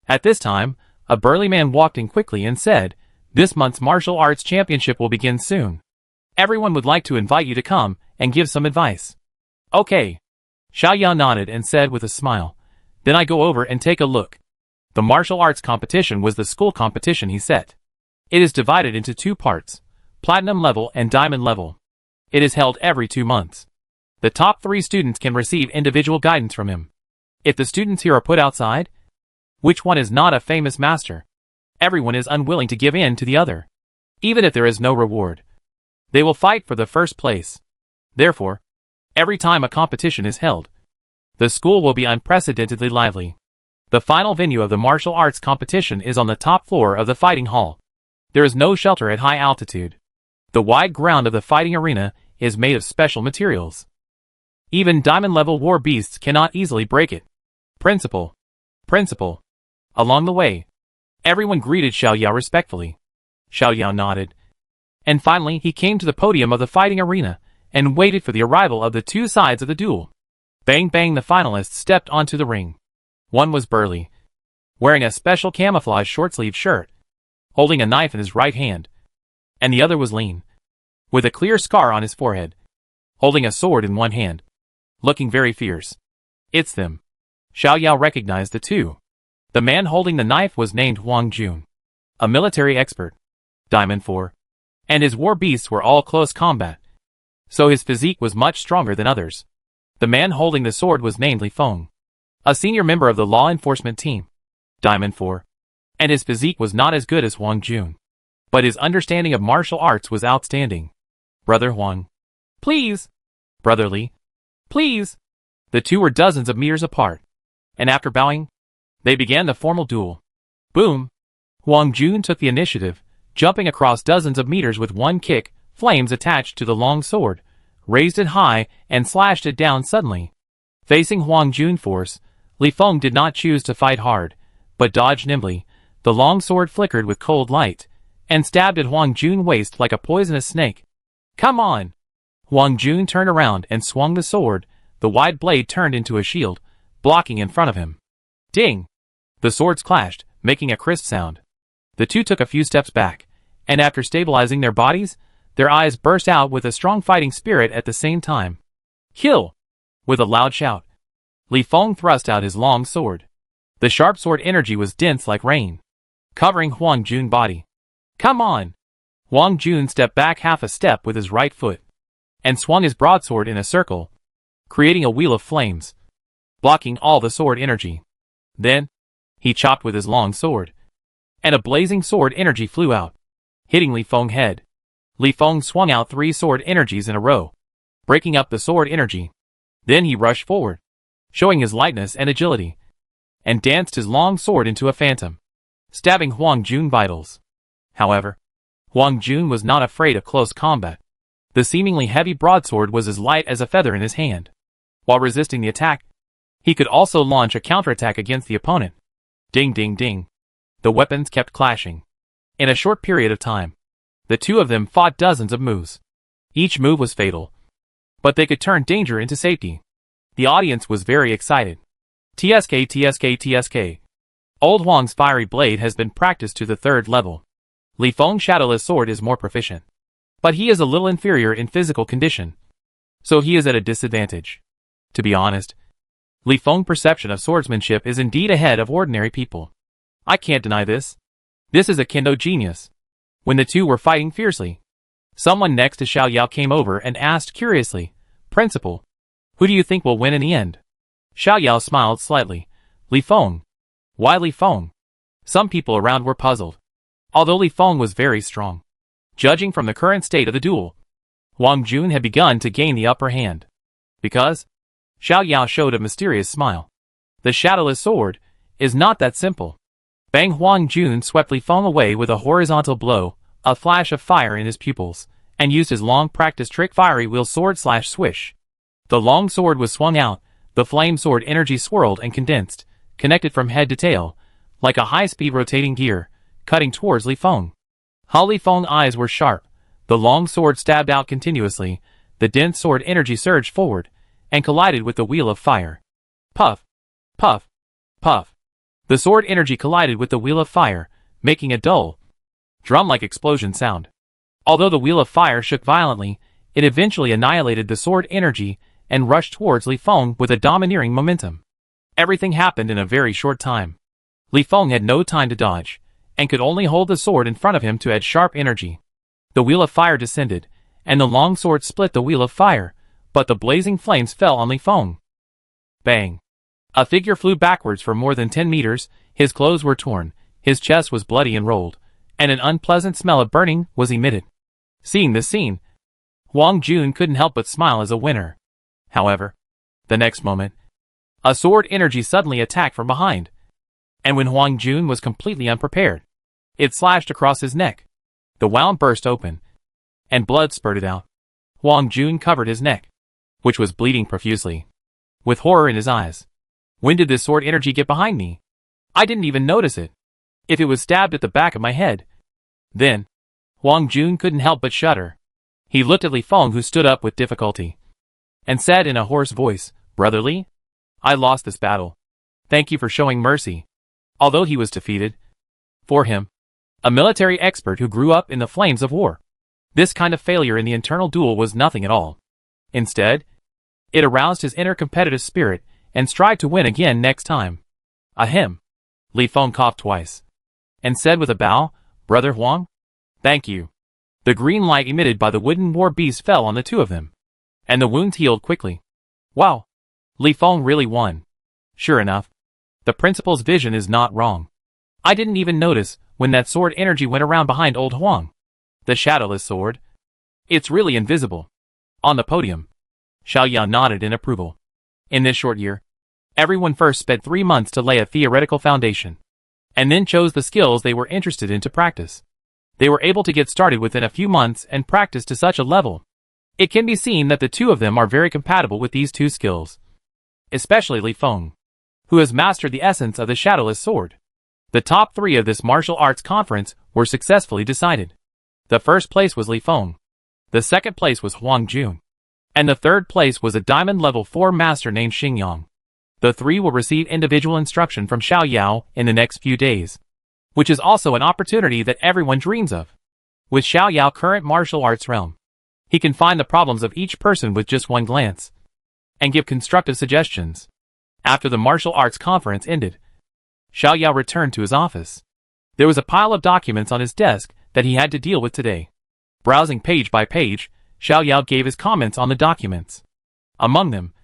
At this time, a burly man walked in quickly and said, "This month's martial arts championship will begin soon. Everyone would like to invite you to come and give some advice." Okay. Xiao Yao nodded and said with a smile, "Then I go over and take a look." The martial arts competition was the school competition he set. It is divided into 2 parts, platinum level and diamond level. It is held every 2 months. The top 3 students can receive individual guidance from him. If the students here are put outside, which one is not a famous master? Everyone is unwilling to give in to the other. Even if there is no reward, they will fight for the first place. Therefore, every time a competition is held, the school will be unprecedentedly lively. The final venue of the martial arts competition is on the top floor of the fighting hall. There is no shelter at high altitude. The wide ground of the fighting arena is made of special materials. Even diamond-level war beasts cannot easily break it. Principal. Principal. Along the way, everyone greeted Xiao Yao respectfully. Xiao Yao nodded. And finally he came to the podium of the fighting arena and waited for the arrival of the two sides of the duel. Bang bang, the finalists stepped onto the ring. One was burly, wearing a special camouflage short-sleeved shirt, holding a knife in his right hand. And the other was lean, with a clear scar on his forehead, holding a sword in one hand, looking very fierce. It's them. Xiao Yao recognized the two. The man holding the knife was named Huang Jun, a military expert, Diamond 4, and his war beasts were all close combat, so his physique was much stronger than others. The man holding the sword was named Li Feng, a senior member of the law enforcement team, Diamond 4, and his physique was not as good as Huang Jun, but his understanding of martial arts was outstanding. Brother Huang. Please. Brother Li. Please. The two were dozens of meters apart, and after bowing, they began the formal duel. Boom. Huang Jun took the initiative, jumping across dozens of meters with one kick, flames attached to the long sword, raised it high and slashed it down suddenly. Facing Huang Jun's force, Li Feng did not choose to fight hard, but dodged nimbly. The long sword flickered with cold light, and stabbed at Huang Jun's waist like a poisonous snake. Come on! Huang Jun turned around and swung the sword. The wide blade turned into a shield, blocking in front of him. Ding! The swords clashed, making a crisp sound. The two took a few steps back, and after stabilizing their bodies, their eyes burst out with a strong fighting spirit at the same time. Kill! With a loud shout, Li Feng thrust out his long sword. The sharp sword energy was dense like rain, covering Huang Jun's body. Come on! Huang Jun stepped back half a step with his right foot, and swung his broadsword in a circle, creating a wheel of flames, blocking all the sword energy. Then, he chopped with his long sword, and a blazing sword energy flew out, hitting Li Feng's head. Li Feng swung out 3 sword energies in a row, breaking up the sword energy. Then he rushed forward, showing his lightness and agility, and danced his long sword into a phantom, stabbing Huang Jun's vitals. However, Huang Jun was not afraid of close combat. The seemingly heavy broadsword was as light as a feather in his hand. While resisting the attack, he could also launch a counterattack against the opponent. Ding ding ding. The weapons kept clashing. In a short period of time, the two of them fought dozens of moves. Each move was fatal, but they could turn danger into safety. The audience was very excited. TSK TSK TSK. Old Huang's fiery blade has been practiced to the 3rd level. Li Feng's shadowless sword is more proficient, but he is a little inferior in physical condition, so he is at a disadvantage. To be honest, Li Feng's perception of swordsmanship is indeed ahead of ordinary people. I can't deny this. This is a kendo genius. When the two were fighting fiercely, someone next to Xiao Yao came over and asked curiously, Principal, who do you think will win in the end? Xiao Yao smiled slightly. Li Feng. Why Li Feng? Some people around were puzzled. Although Li Feng was very strong, judging from the current state of the duel, Huang Jun had begun to gain the upper hand. Because? Xiao Yao showed a mysterious smile. The shadowless sword is not that simple. Bang! Huang Jun swept Li Feng away with a horizontal blow, a flash of fire in his pupils, and used his long-practiced trick fiery wheel sword slash swish. The long sword was swung out, the flame sword energy swirled and condensed, connected from head to tail, like a high-speed rotating gear, cutting towards Li Feng. How Li Feng's eyes were sharp. The long sword stabbed out continuously, the dense sword energy surged forward, and collided with the wheel of fire. Puff! Puff! Puff! The sword energy collided with the wheel of fire, making a dull, drum-like explosion sound. Although the wheel of fire shook violently, it eventually annihilated the sword energy and rushed towards Li Feng with a domineering momentum. Everything happened in a very short time. Li Feng had no time to dodge, and could only hold the sword in front of him to add sharp energy. The wheel of fire descended, and the long sword split the wheel of fire, but the blazing flames fell on Li Feng. Bang! A figure flew backwards for more than 10 meters, his clothes were torn, his chest was bloody and rolled, and an unpleasant smell of burning was emitted. Seeing this scene, Huang Jun couldn't help but smile as a winner. However, the next moment, a sword energy suddenly attacked from behind, and when Huang Jun was completely unprepared, it slashed across his neck. The wound burst open, and blood spurted out. Huang Jun covered his neck, which was bleeding profusely, with horror in his eyes. When did this sword energy get behind me? I didn't even notice it. If it was stabbed at the back of my head. Then, Huang Jun couldn't help but shudder. He looked at Li Feng, who stood up with difficulty, and said in a hoarse voice, "Brother Li, I lost this battle. Thank you for showing mercy." Although he was defeated, for him, a military expert who grew up in the flames of war, this kind of failure in the internal duel was nothing at all. Instead, it aroused his inner competitive spirit and strived to win again next time. Ahem. Li Feng coughed twice, and said with a bow, "Brother Huang, thank you." The green light emitted by the wooden war beast fell on the two of them, and the wounds healed quickly. Wow! Li Feng really won. Sure enough, the principal's vision is not wrong. I didn't even notice when that sword energy went around behind old Huang. The shadowless sword. It's really invisible. On the podium, Xiao Yao nodded in approval. In this short year, everyone first spent 3 months to lay a theoretical foundation, and then chose the skills they were interested in to practice. They were able to get started within a few months and practice to such a level. It can be seen that the two of them are very compatible with these two skills. Especially Li Feng, who has mastered the essence of the shadowless sword. The top 3 of this martial arts conference were successfully decided. The first place was Li Feng. The second place was Huang Jun. And the third place was a diamond level 4 master named Xingyang. The 3 will receive individual instruction from Xiao Yao in the next few days, which is also an opportunity that everyone dreams of. With Xiao Yao's current martial arts realm, he can find the problems of each person with just one glance, and give constructive suggestions. After the martial arts conference ended, Xiao Yao returned to his office. There was a pile of documents on his desk that he had to deal with today. Browsing page by page, Xiao Yao gave his comments on the documents. Among them,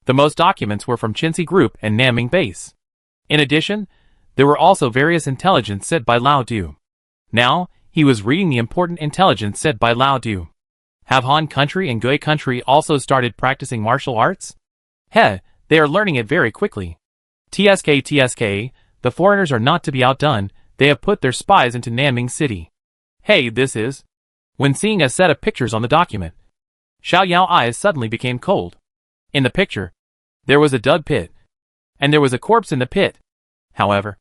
the most documents were from Qinxi Group and Nanming Base. In addition, there were also various intelligence said by Lao Du. Now, he was reading the important intelligence said by Lao Du. Have Han country and Gui country also started practicing martial arts? They are learning it very quickly. TSK, the foreigners are not to be outdone, they have put their spies into Nanming City. This is... When seeing a set of pictures on the document, Xiao Yao's eyes suddenly became cold. In the picture, there was a dug pit, and there was a corpse in the pit. However,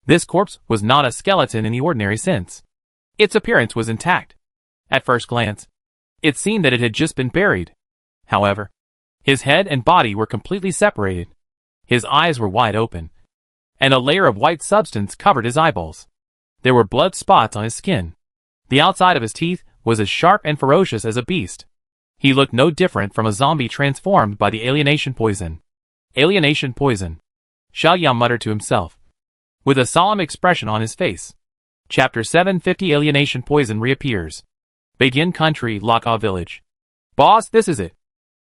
this corpse was not a skeleton in the ordinary sense. Its appearance was intact. At first glance, it seemed that it had just been buried. However, his head and body were completely separated. His eyes were wide open, and a layer of white substance covered his eyeballs. There were blood spots on his skin. The outside of his teeth was as sharp and ferocious as a beast. He looked no different from a zombie transformed by the alienation poison. Alienation poison. Xiao Yao muttered to himself, with a solemn expression on his face. Chapter 750 Alienation Poison reappears. Begin country, Laka village. Boss, this is it.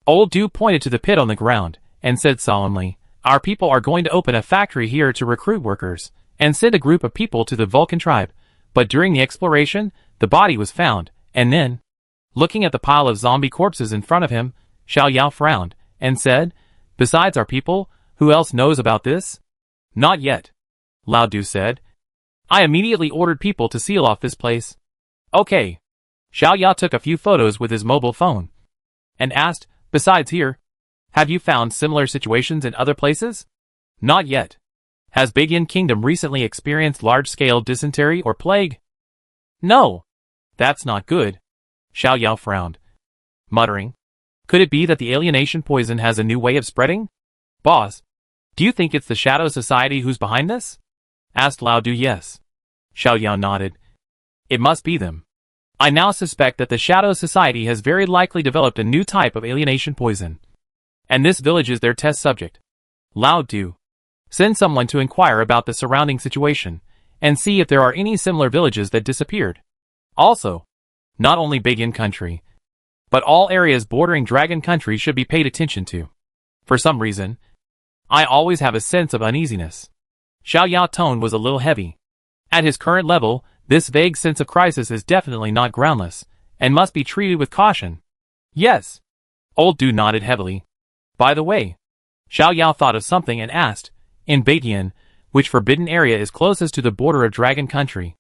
Old Du pointed to the pit on the ground, and said solemnly, "Our people are going to open a factory here to recruit workers, and send a group of people to the Vulcan tribe. But during the exploration, the body was found, and then..." Looking at the pile of zombie corpses in front of him, Xiao Yao frowned, and said, "Besides our people, who else knows about this?" "Not yet," Lao Du said. "I immediately ordered people to seal off this place." "Okay." Xiao Yao took a few photos with his mobile phone, and asked, "Besides here, have you found similar situations in other places?" "Not yet." "Has Big Yin Kingdom recently experienced large-scale dysentery or plague?" "No." "That's not good." Xiao Yao frowned, muttering, "Could it be that the alienation poison has a new way of spreading?" "Boss, do you think it's the Shadow Society who's behind this?" asked Lao Du. "Yes." Xiao Yao nodded. "It must be them. I now suspect that the Shadow Society has very likely developed a new type of alienation poison, and this village is their test subject. Lao Du, send someone to inquire about the surrounding situation, and see if there are any similar villages that disappeared. Also, not only Big Yin Country, but all areas bordering Dragon Country should be paid attention to. For some reason, I always have a sense of uneasiness. Xiao Yao's tone was a little heavy. At his current level, this vague sense of crisis is definitely not groundless, and must be treated with caution. Yes. Old Du nodded heavily. By the way, Xiao Yao thought of something and asked, in Baidian, which forbidden area is closest to the border of Dragon Country?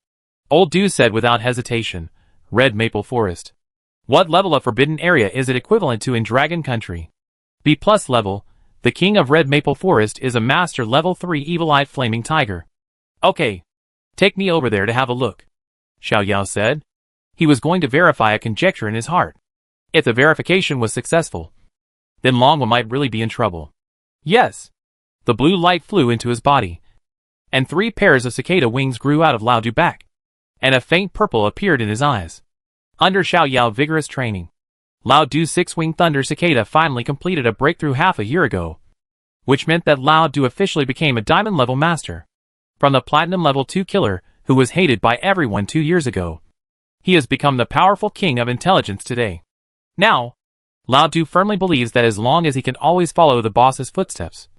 Old Du said without hesitation, Red Maple Forest. What level of forbidden area is it equivalent to in Dragon Country? B+ level. The king of Red Maple Forest is a master level 3 evil-eyed flaming tiger. Okay. Take me over there to have a look, Xiao Yao said. He was going to verify a conjecture in his heart. If the verification was successful, then Longwa might really be in trouble. Yes. The blue light flew into his body, and 3 pairs of cicada wings grew out of Lao Du's back, and a faint purple appeared in his eyes. Under Xiao Yao's vigorous training, Lao Du's 6-winged thunder cicada finally completed a breakthrough half a year ago, which meant that Lao Du officially became a diamond-level master. From the platinum level 2 killer who was hated by everyone 2 years ago, he has become the powerful king of intelligence today. Now, Lao Du firmly believes that as long as he can always follow the boss's footsteps,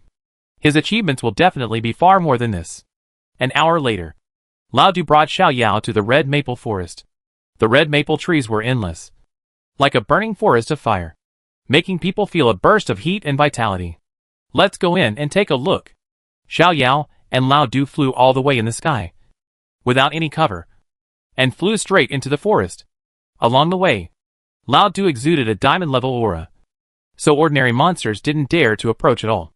his achievements will definitely be far more than this. An hour later, Lao Du brought Xiao Yao to the Red Maple Forest. The red maple trees were endless, like a burning forest of fire, making people feel a burst of heat and vitality. Let's go in and take a look. Xiao Yao and Lao Du flew all the way in the sky, without any cover, and flew straight into the forest. Along the way, Lao Du exuded a diamond-level aura, so ordinary monsters didn't dare to approach at all.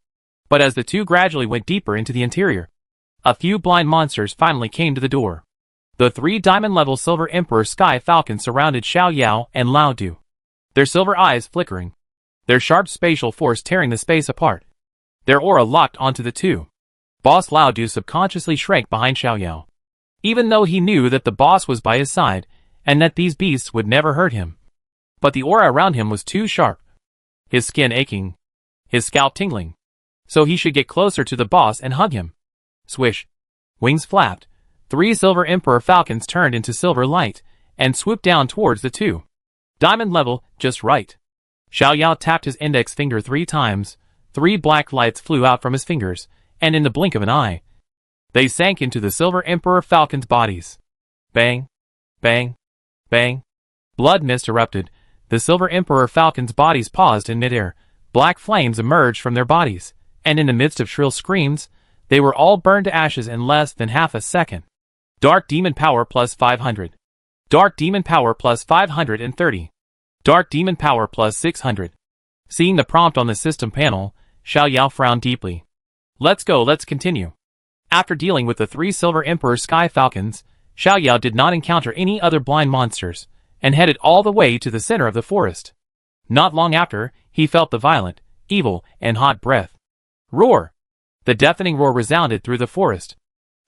But as the two gradually went deeper into the interior, a few blind monsters finally came to the door. The 3 diamond-level Silver Emperor Sky Falcons surrounded Xiao Yao and Lao Du, their silver eyes flickering, their sharp spatial force tearing the space apart. Their aura locked onto the two. Boss Lao Du subconsciously shrank behind Xiao Yao, even though he knew that the boss was by his side, and that these beasts would never hurt him. But the aura around him was too sharp, his skin aching, his scalp tingling, so he should get closer to the boss and hug him. Swish. Wings flapped. 3 Silver Emperor Falcons turned into silver light, and swooped down towards the two. Diamond level, just right. Xiao Yao tapped his index finger 3 times. 3 black lights flew out from his fingers, and in the blink of an eye, they sank into the Silver Emperor Falcons' bodies. Bang. Bang. Bang. Blood mist erupted. The Silver Emperor Falcons' bodies paused in midair. Black flames emerged from their bodies, and in the midst of shrill screams, they were all burned to ashes in less than half a second. Dark Demon Power plus 500. Dark Demon Power plus 530. Dark Demon Power plus 600. Seeing the prompt on the system panel, Xiao Yao frowned deeply. Let's continue. After dealing with the 3 Silver Emperor Sky Falcons, Xiao Yao did not encounter any other blind monsters, and headed all the way to the center of the forest. Not long after, he felt the violent, evil, and hot breath. Roar! The deafening roar resounded through the forest.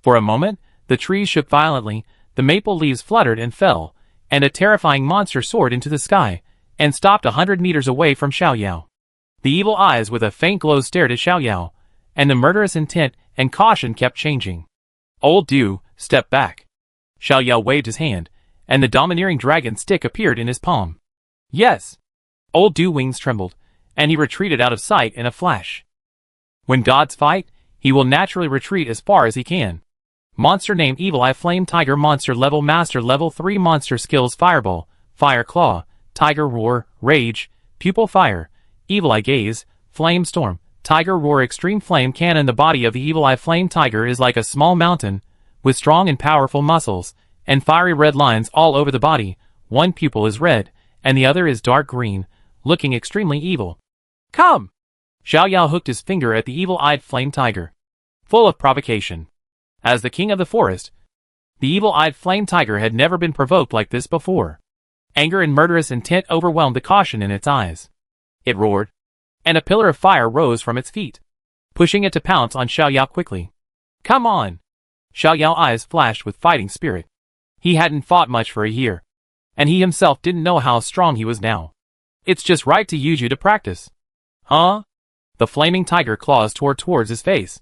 For a moment, the trees shook violently, the maple leaves fluttered and fell, and a terrifying monster soared into the sky, and stopped 100 meters away from Xiao Yao. The evil eyes with a faint glow stared at Xiao Yao, and the murderous intent and caution kept changing. Old Du, step back. Xiao Yao waved his hand, and the domineering dragon stick appeared in his palm. Yes. Old Du's wings trembled, and he retreated out of sight in a flash. When gods fight, he will naturally retreat as far as he can. Monster name Evil Eye Flame Tiger Monster Level Master Level 3 Monster Skills Fireball, Fire Claw, Tiger Roar, Rage, Pupil Fire, Evil Eye Gaze, Flame Storm, Tiger Roar Extreme Flame Cannon. The body of the Evil Eye Flame Tiger is like a small mountain, with strong and powerful muscles, and fiery red lines all over the body. One pupil is red, and the other is dark green, looking extremely evil. Come! Xiao Yao hooked his finger at the evil-eyed flame tiger, full of provocation. As the king of the forest, the evil-eyed flame tiger had never been provoked like this before. Anger and murderous intent overwhelmed the caution in its eyes. It roared, and a pillar of fire rose from its feet, pushing it to pounce on Xiao Yao quickly. Come on! Xiao Yao's eyes flashed with fighting spirit. He hadn't fought much for a year, and he himself didn't know how strong he was now. It's just right to use you to practice. Huh? The flaming tiger claws tore towards his face,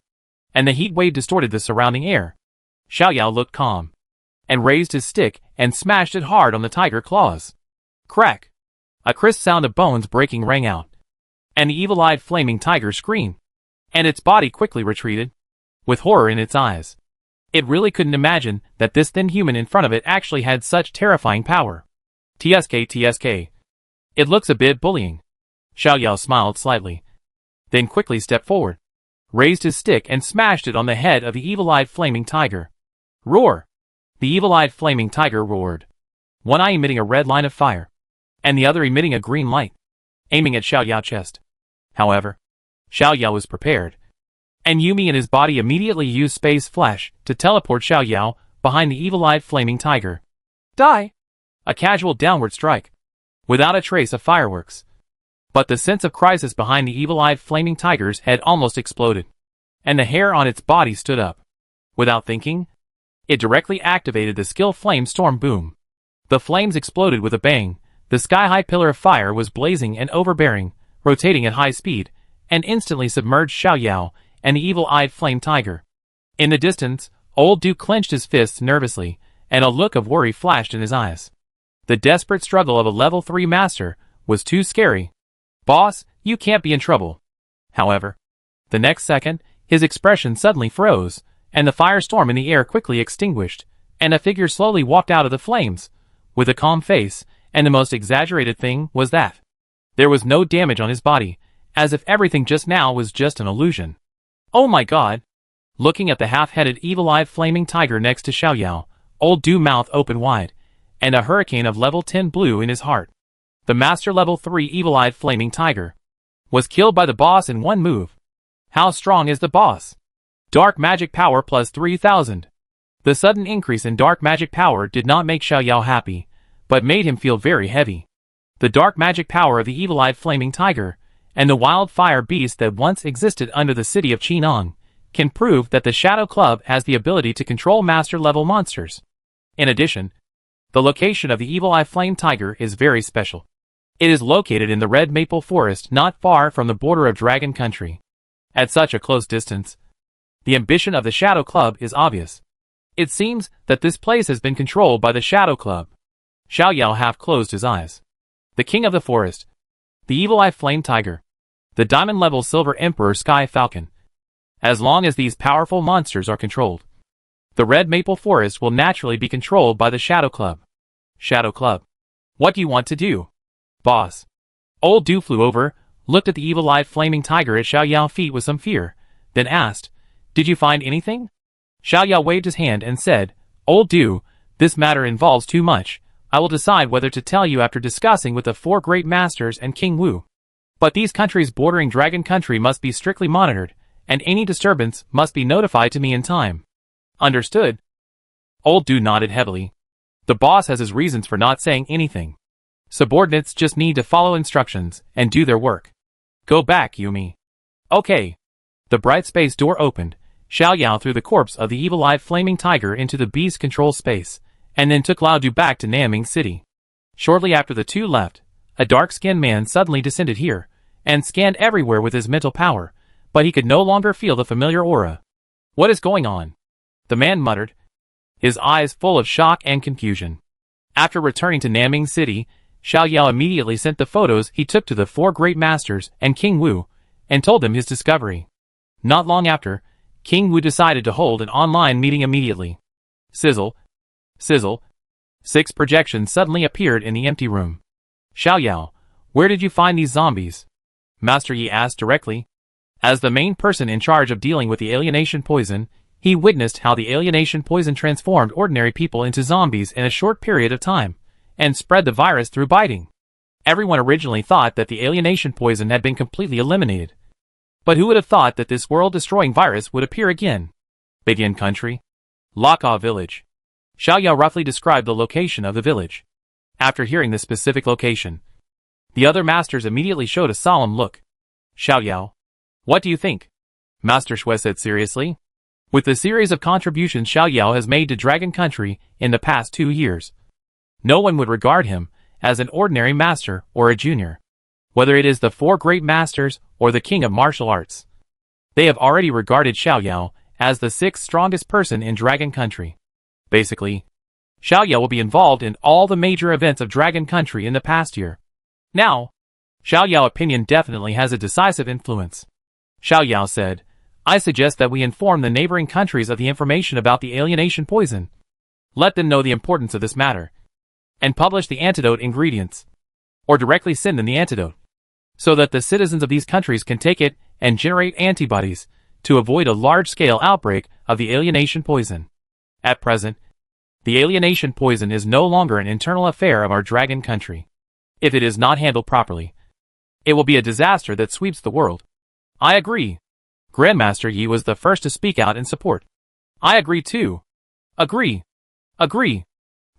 and the heat wave distorted the surrounding air. Xiao Yao looked calm, and raised his stick and smashed it hard on the tiger claws. Crack! A crisp sound of bones breaking rang out, and the evil-eyed flaming tiger screamed. and its body quickly retreated, with horror in its eyes. It really couldn't imagine that this thin human in front of it actually had such terrifying power. TSK. It looks a bit bullying. Xiao Yao smiled slightly, then quickly stepped forward, raised his stick and smashed it on the head of the evil-eyed flaming tiger. Roar! The evil-eyed flaming tiger roared, one eye emitting a red line of fire, and the other emitting a green light, aiming at Xiao Yao's chest. However, Xiao Yao was prepared, and Yumi and his body immediately used space flash to teleport Xiao Yao behind the evil-eyed flaming tiger. Die! A casual downward strike, without a trace of fireworks. But the sense of crisis behind the evil-eyed flaming tiger's head almost exploded, and the hair on its body stood up. Without thinking, it directly activated the skill Flame Storm Boom. The flames exploded with a bang. The sky-high pillar of fire was blazing and overbearing, rotating at high speed, and instantly submerged Xiao Yao and the evil-eyed flame tiger. In the distance, Old Duke clenched his fists nervously, and a look of worry flashed in his eyes. The desperate struggle of a level 3 master was too scary. Boss, you can't be in trouble. However, the next second, his expression suddenly froze, and the firestorm in the air quickly extinguished, and a figure slowly walked out of the flames, with a calm face, and the most exaggerated thing was that there was no damage on his body, as if everything just now was just an illusion. Oh my god! Looking at the half-headed evil-eyed flaming tiger next to Xiao Yao, Old Du's mouth opened wide, and a hurricane of level 10 blew in his heart. The master level 3 evil-eyed flaming tiger was killed by the boss in one move. How strong is the boss? Dark magic power plus 3000. The sudden increase in dark magic power did not make Xiao Yao happy, but made him feel very heavy. The dark magic power of the evil-eyed flaming tiger, and the wildfire beast that once existed under the city of Qinong, can prove that the Shadow Club has the ability to control master-level monsters. In addition, the location of the evil-eyed flame tiger is very special. It is located in the Red Maple Forest not far from the border of Dragon Country. At such a close distance, the ambition of the Shadow Club is obvious. It seems that this place has been controlled by the Shadow Club. Xiao Yao half closed his eyes. The King of the Forest, the evil-eyed flame tiger, the diamond-level Silver Emperor Sky Falcon. As long as these powerful monsters are controlled, the Red Maple Forest will naturally be controlled by the Shadow Club. Shadow Club. What do you want to do? Boss. Old Du flew over, looked at the evil-eyed flaming tiger at Xiao Yao's feet with some fear, then asked, "Did you find anything?" Xiao Yao waved his hand and said, "Old Du, this matter involves too much. I will decide whether to tell you after discussing with the 4 great masters and King Wu. But these countries bordering Dragon Country must be strictly monitored, and any disturbance must be notified to me in time." Understood. Old Du nodded heavily. The boss has his reasons for not saying anything. Subordinates just need to follow instructions and do their work. Go back, Yumi. Okay. The bright space door opened. Xiao Yao threw the corpse of the evil-eyed flaming tiger into the beast control space, and then took Lao Du back to Naming City. Shortly after the two left, a dark-skinned man suddenly descended here, and scanned everywhere with his mental power, but he could no longer feel the familiar aura. What is going on? The man muttered, his eyes full of shock and confusion. After returning to Naming City, Xiao Yao immediately sent the photos he took to the 4 great masters and King Wu, and told them his discovery. Not long after, King Wu decided to hold an online meeting immediately. Sizzle. Sizzle. 6 projections suddenly appeared in the empty room. Xiao Yao, where did you find these zombies? Master Yi asked directly. As the main person in charge of dealing with the alienation poison, he witnessed how the alienation poison transformed ordinary people into zombies in a short period of time, and spread the virus through biting. Everyone originally thought that the alienation poison had been completely eliminated. But who would have thought that this world-destroying virus would appear again? Begin country. Laka village. Xiao Yao roughly described the location of the village. After hearing the specific location, the other masters immediately showed a solemn look. Xiao Yao, what do you think? Master Shui said seriously. With the series of contributions Xiao Yao has made to Dragon Country in the past 2 years, no one would regard him as an ordinary master or a junior. Whether it is the 4 great masters or the king of martial arts, they have already regarded Xiao Yao as the 6th strongest person in Dragon Country. Basically, Xiao Yao will be involved in all the major events of Dragon Country in the past year. Now, Xiao Yao's opinion definitely has a decisive influence. Xiao Yao said, I suggest that we inform the neighboring countries of the information about the alienation poison. Let them know the importance of this matter. And publish the antidote ingredients. Or directly send them the antidote. So that the citizens of these countries can take it and generate antibodies to avoid a large-scale outbreak of the alienation poison. At present, the alienation poison is no longer an internal affair of our dragon country. If it is not handled properly, it will be a disaster that sweeps the world. I agree. Grandmaster Yi was the first to speak out in support. I agree too. Agree. Agree.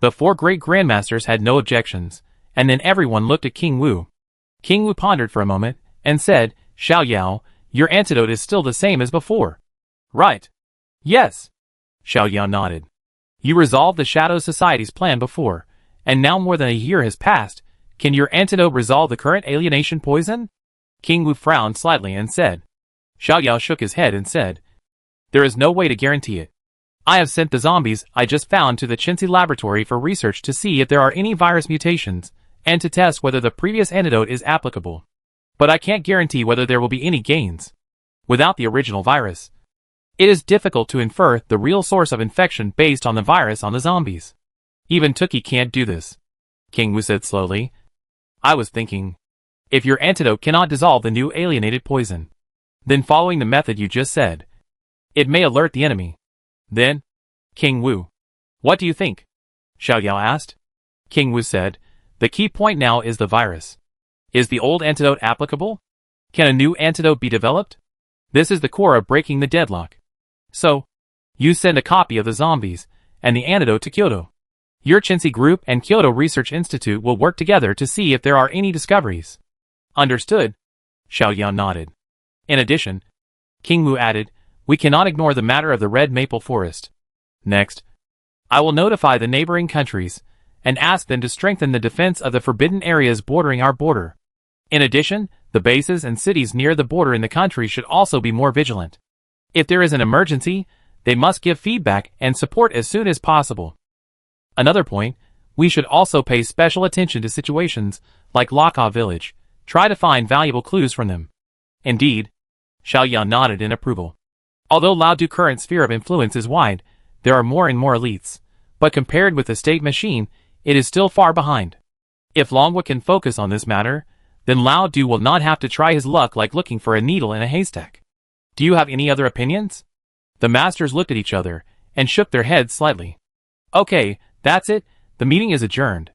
The four great grandmasters had no objections, and then everyone looked at King Wu. King Wu pondered for a moment, and said, Xiao Yao, your antidote is still the same as before. Right. Yes. Xiao Yao nodded. You resolved the Shadow Society's plan before, and now more than a year has passed. Can your antidote resolve the current alienation poison? King Wu frowned slightly and said. Xiao Yao shook his head and said, There is no way to guarantee it. I have sent the zombies I just found to the Chintzy laboratory for research to see if there are any virus mutations, and to test whether the previous antidote is applicable. But I can't guarantee whether there will be any gains. Without the original virus, it is difficult to infer the real source of infection based on the virus on the zombies. Even Tookie can't do this. King Wu said slowly. I was thinking, if your antidote cannot dissolve the new alienated poison, then following the method you just said, it may alert the enemy. Then, King Wu, what do you think? Xiao Yao asked. King Wu said, the key point now is the virus. Is the old antidote applicable? Can a new antidote be developed? This is the core of breaking the deadlock. So, you send a copy of the zombies and the antidote to Kyoto. Your Chintzy Group and Kyoto Research Institute will work together to see if there are any discoveries. Understood? Xiao Yao nodded. In addition, King Wu added, we cannot ignore the matter of the red maple forest. Next, I will notify the neighboring countries and ask them to strengthen the defense of the forbidden areas bordering our border. In addition, the bases and cities near the border in the country should also be more vigilant. If there is an emergency, they must give feedback and support as soon as possible. Another point, we should also pay special attention to situations like Laka village. Try to find valuable clues from them. Indeed. Xiao Yao nodded in approval. Although Laodu's current sphere of influence is wide, there are more and more elites, but compared with the state machine, it is still far behind. If Longwa can focus on this matter, then Laodu will not have to try his luck like looking for a needle in a haystack. Do you have any other opinions? The masters looked at each other and shook their heads slightly. Okay, that's it, the meeting is adjourned.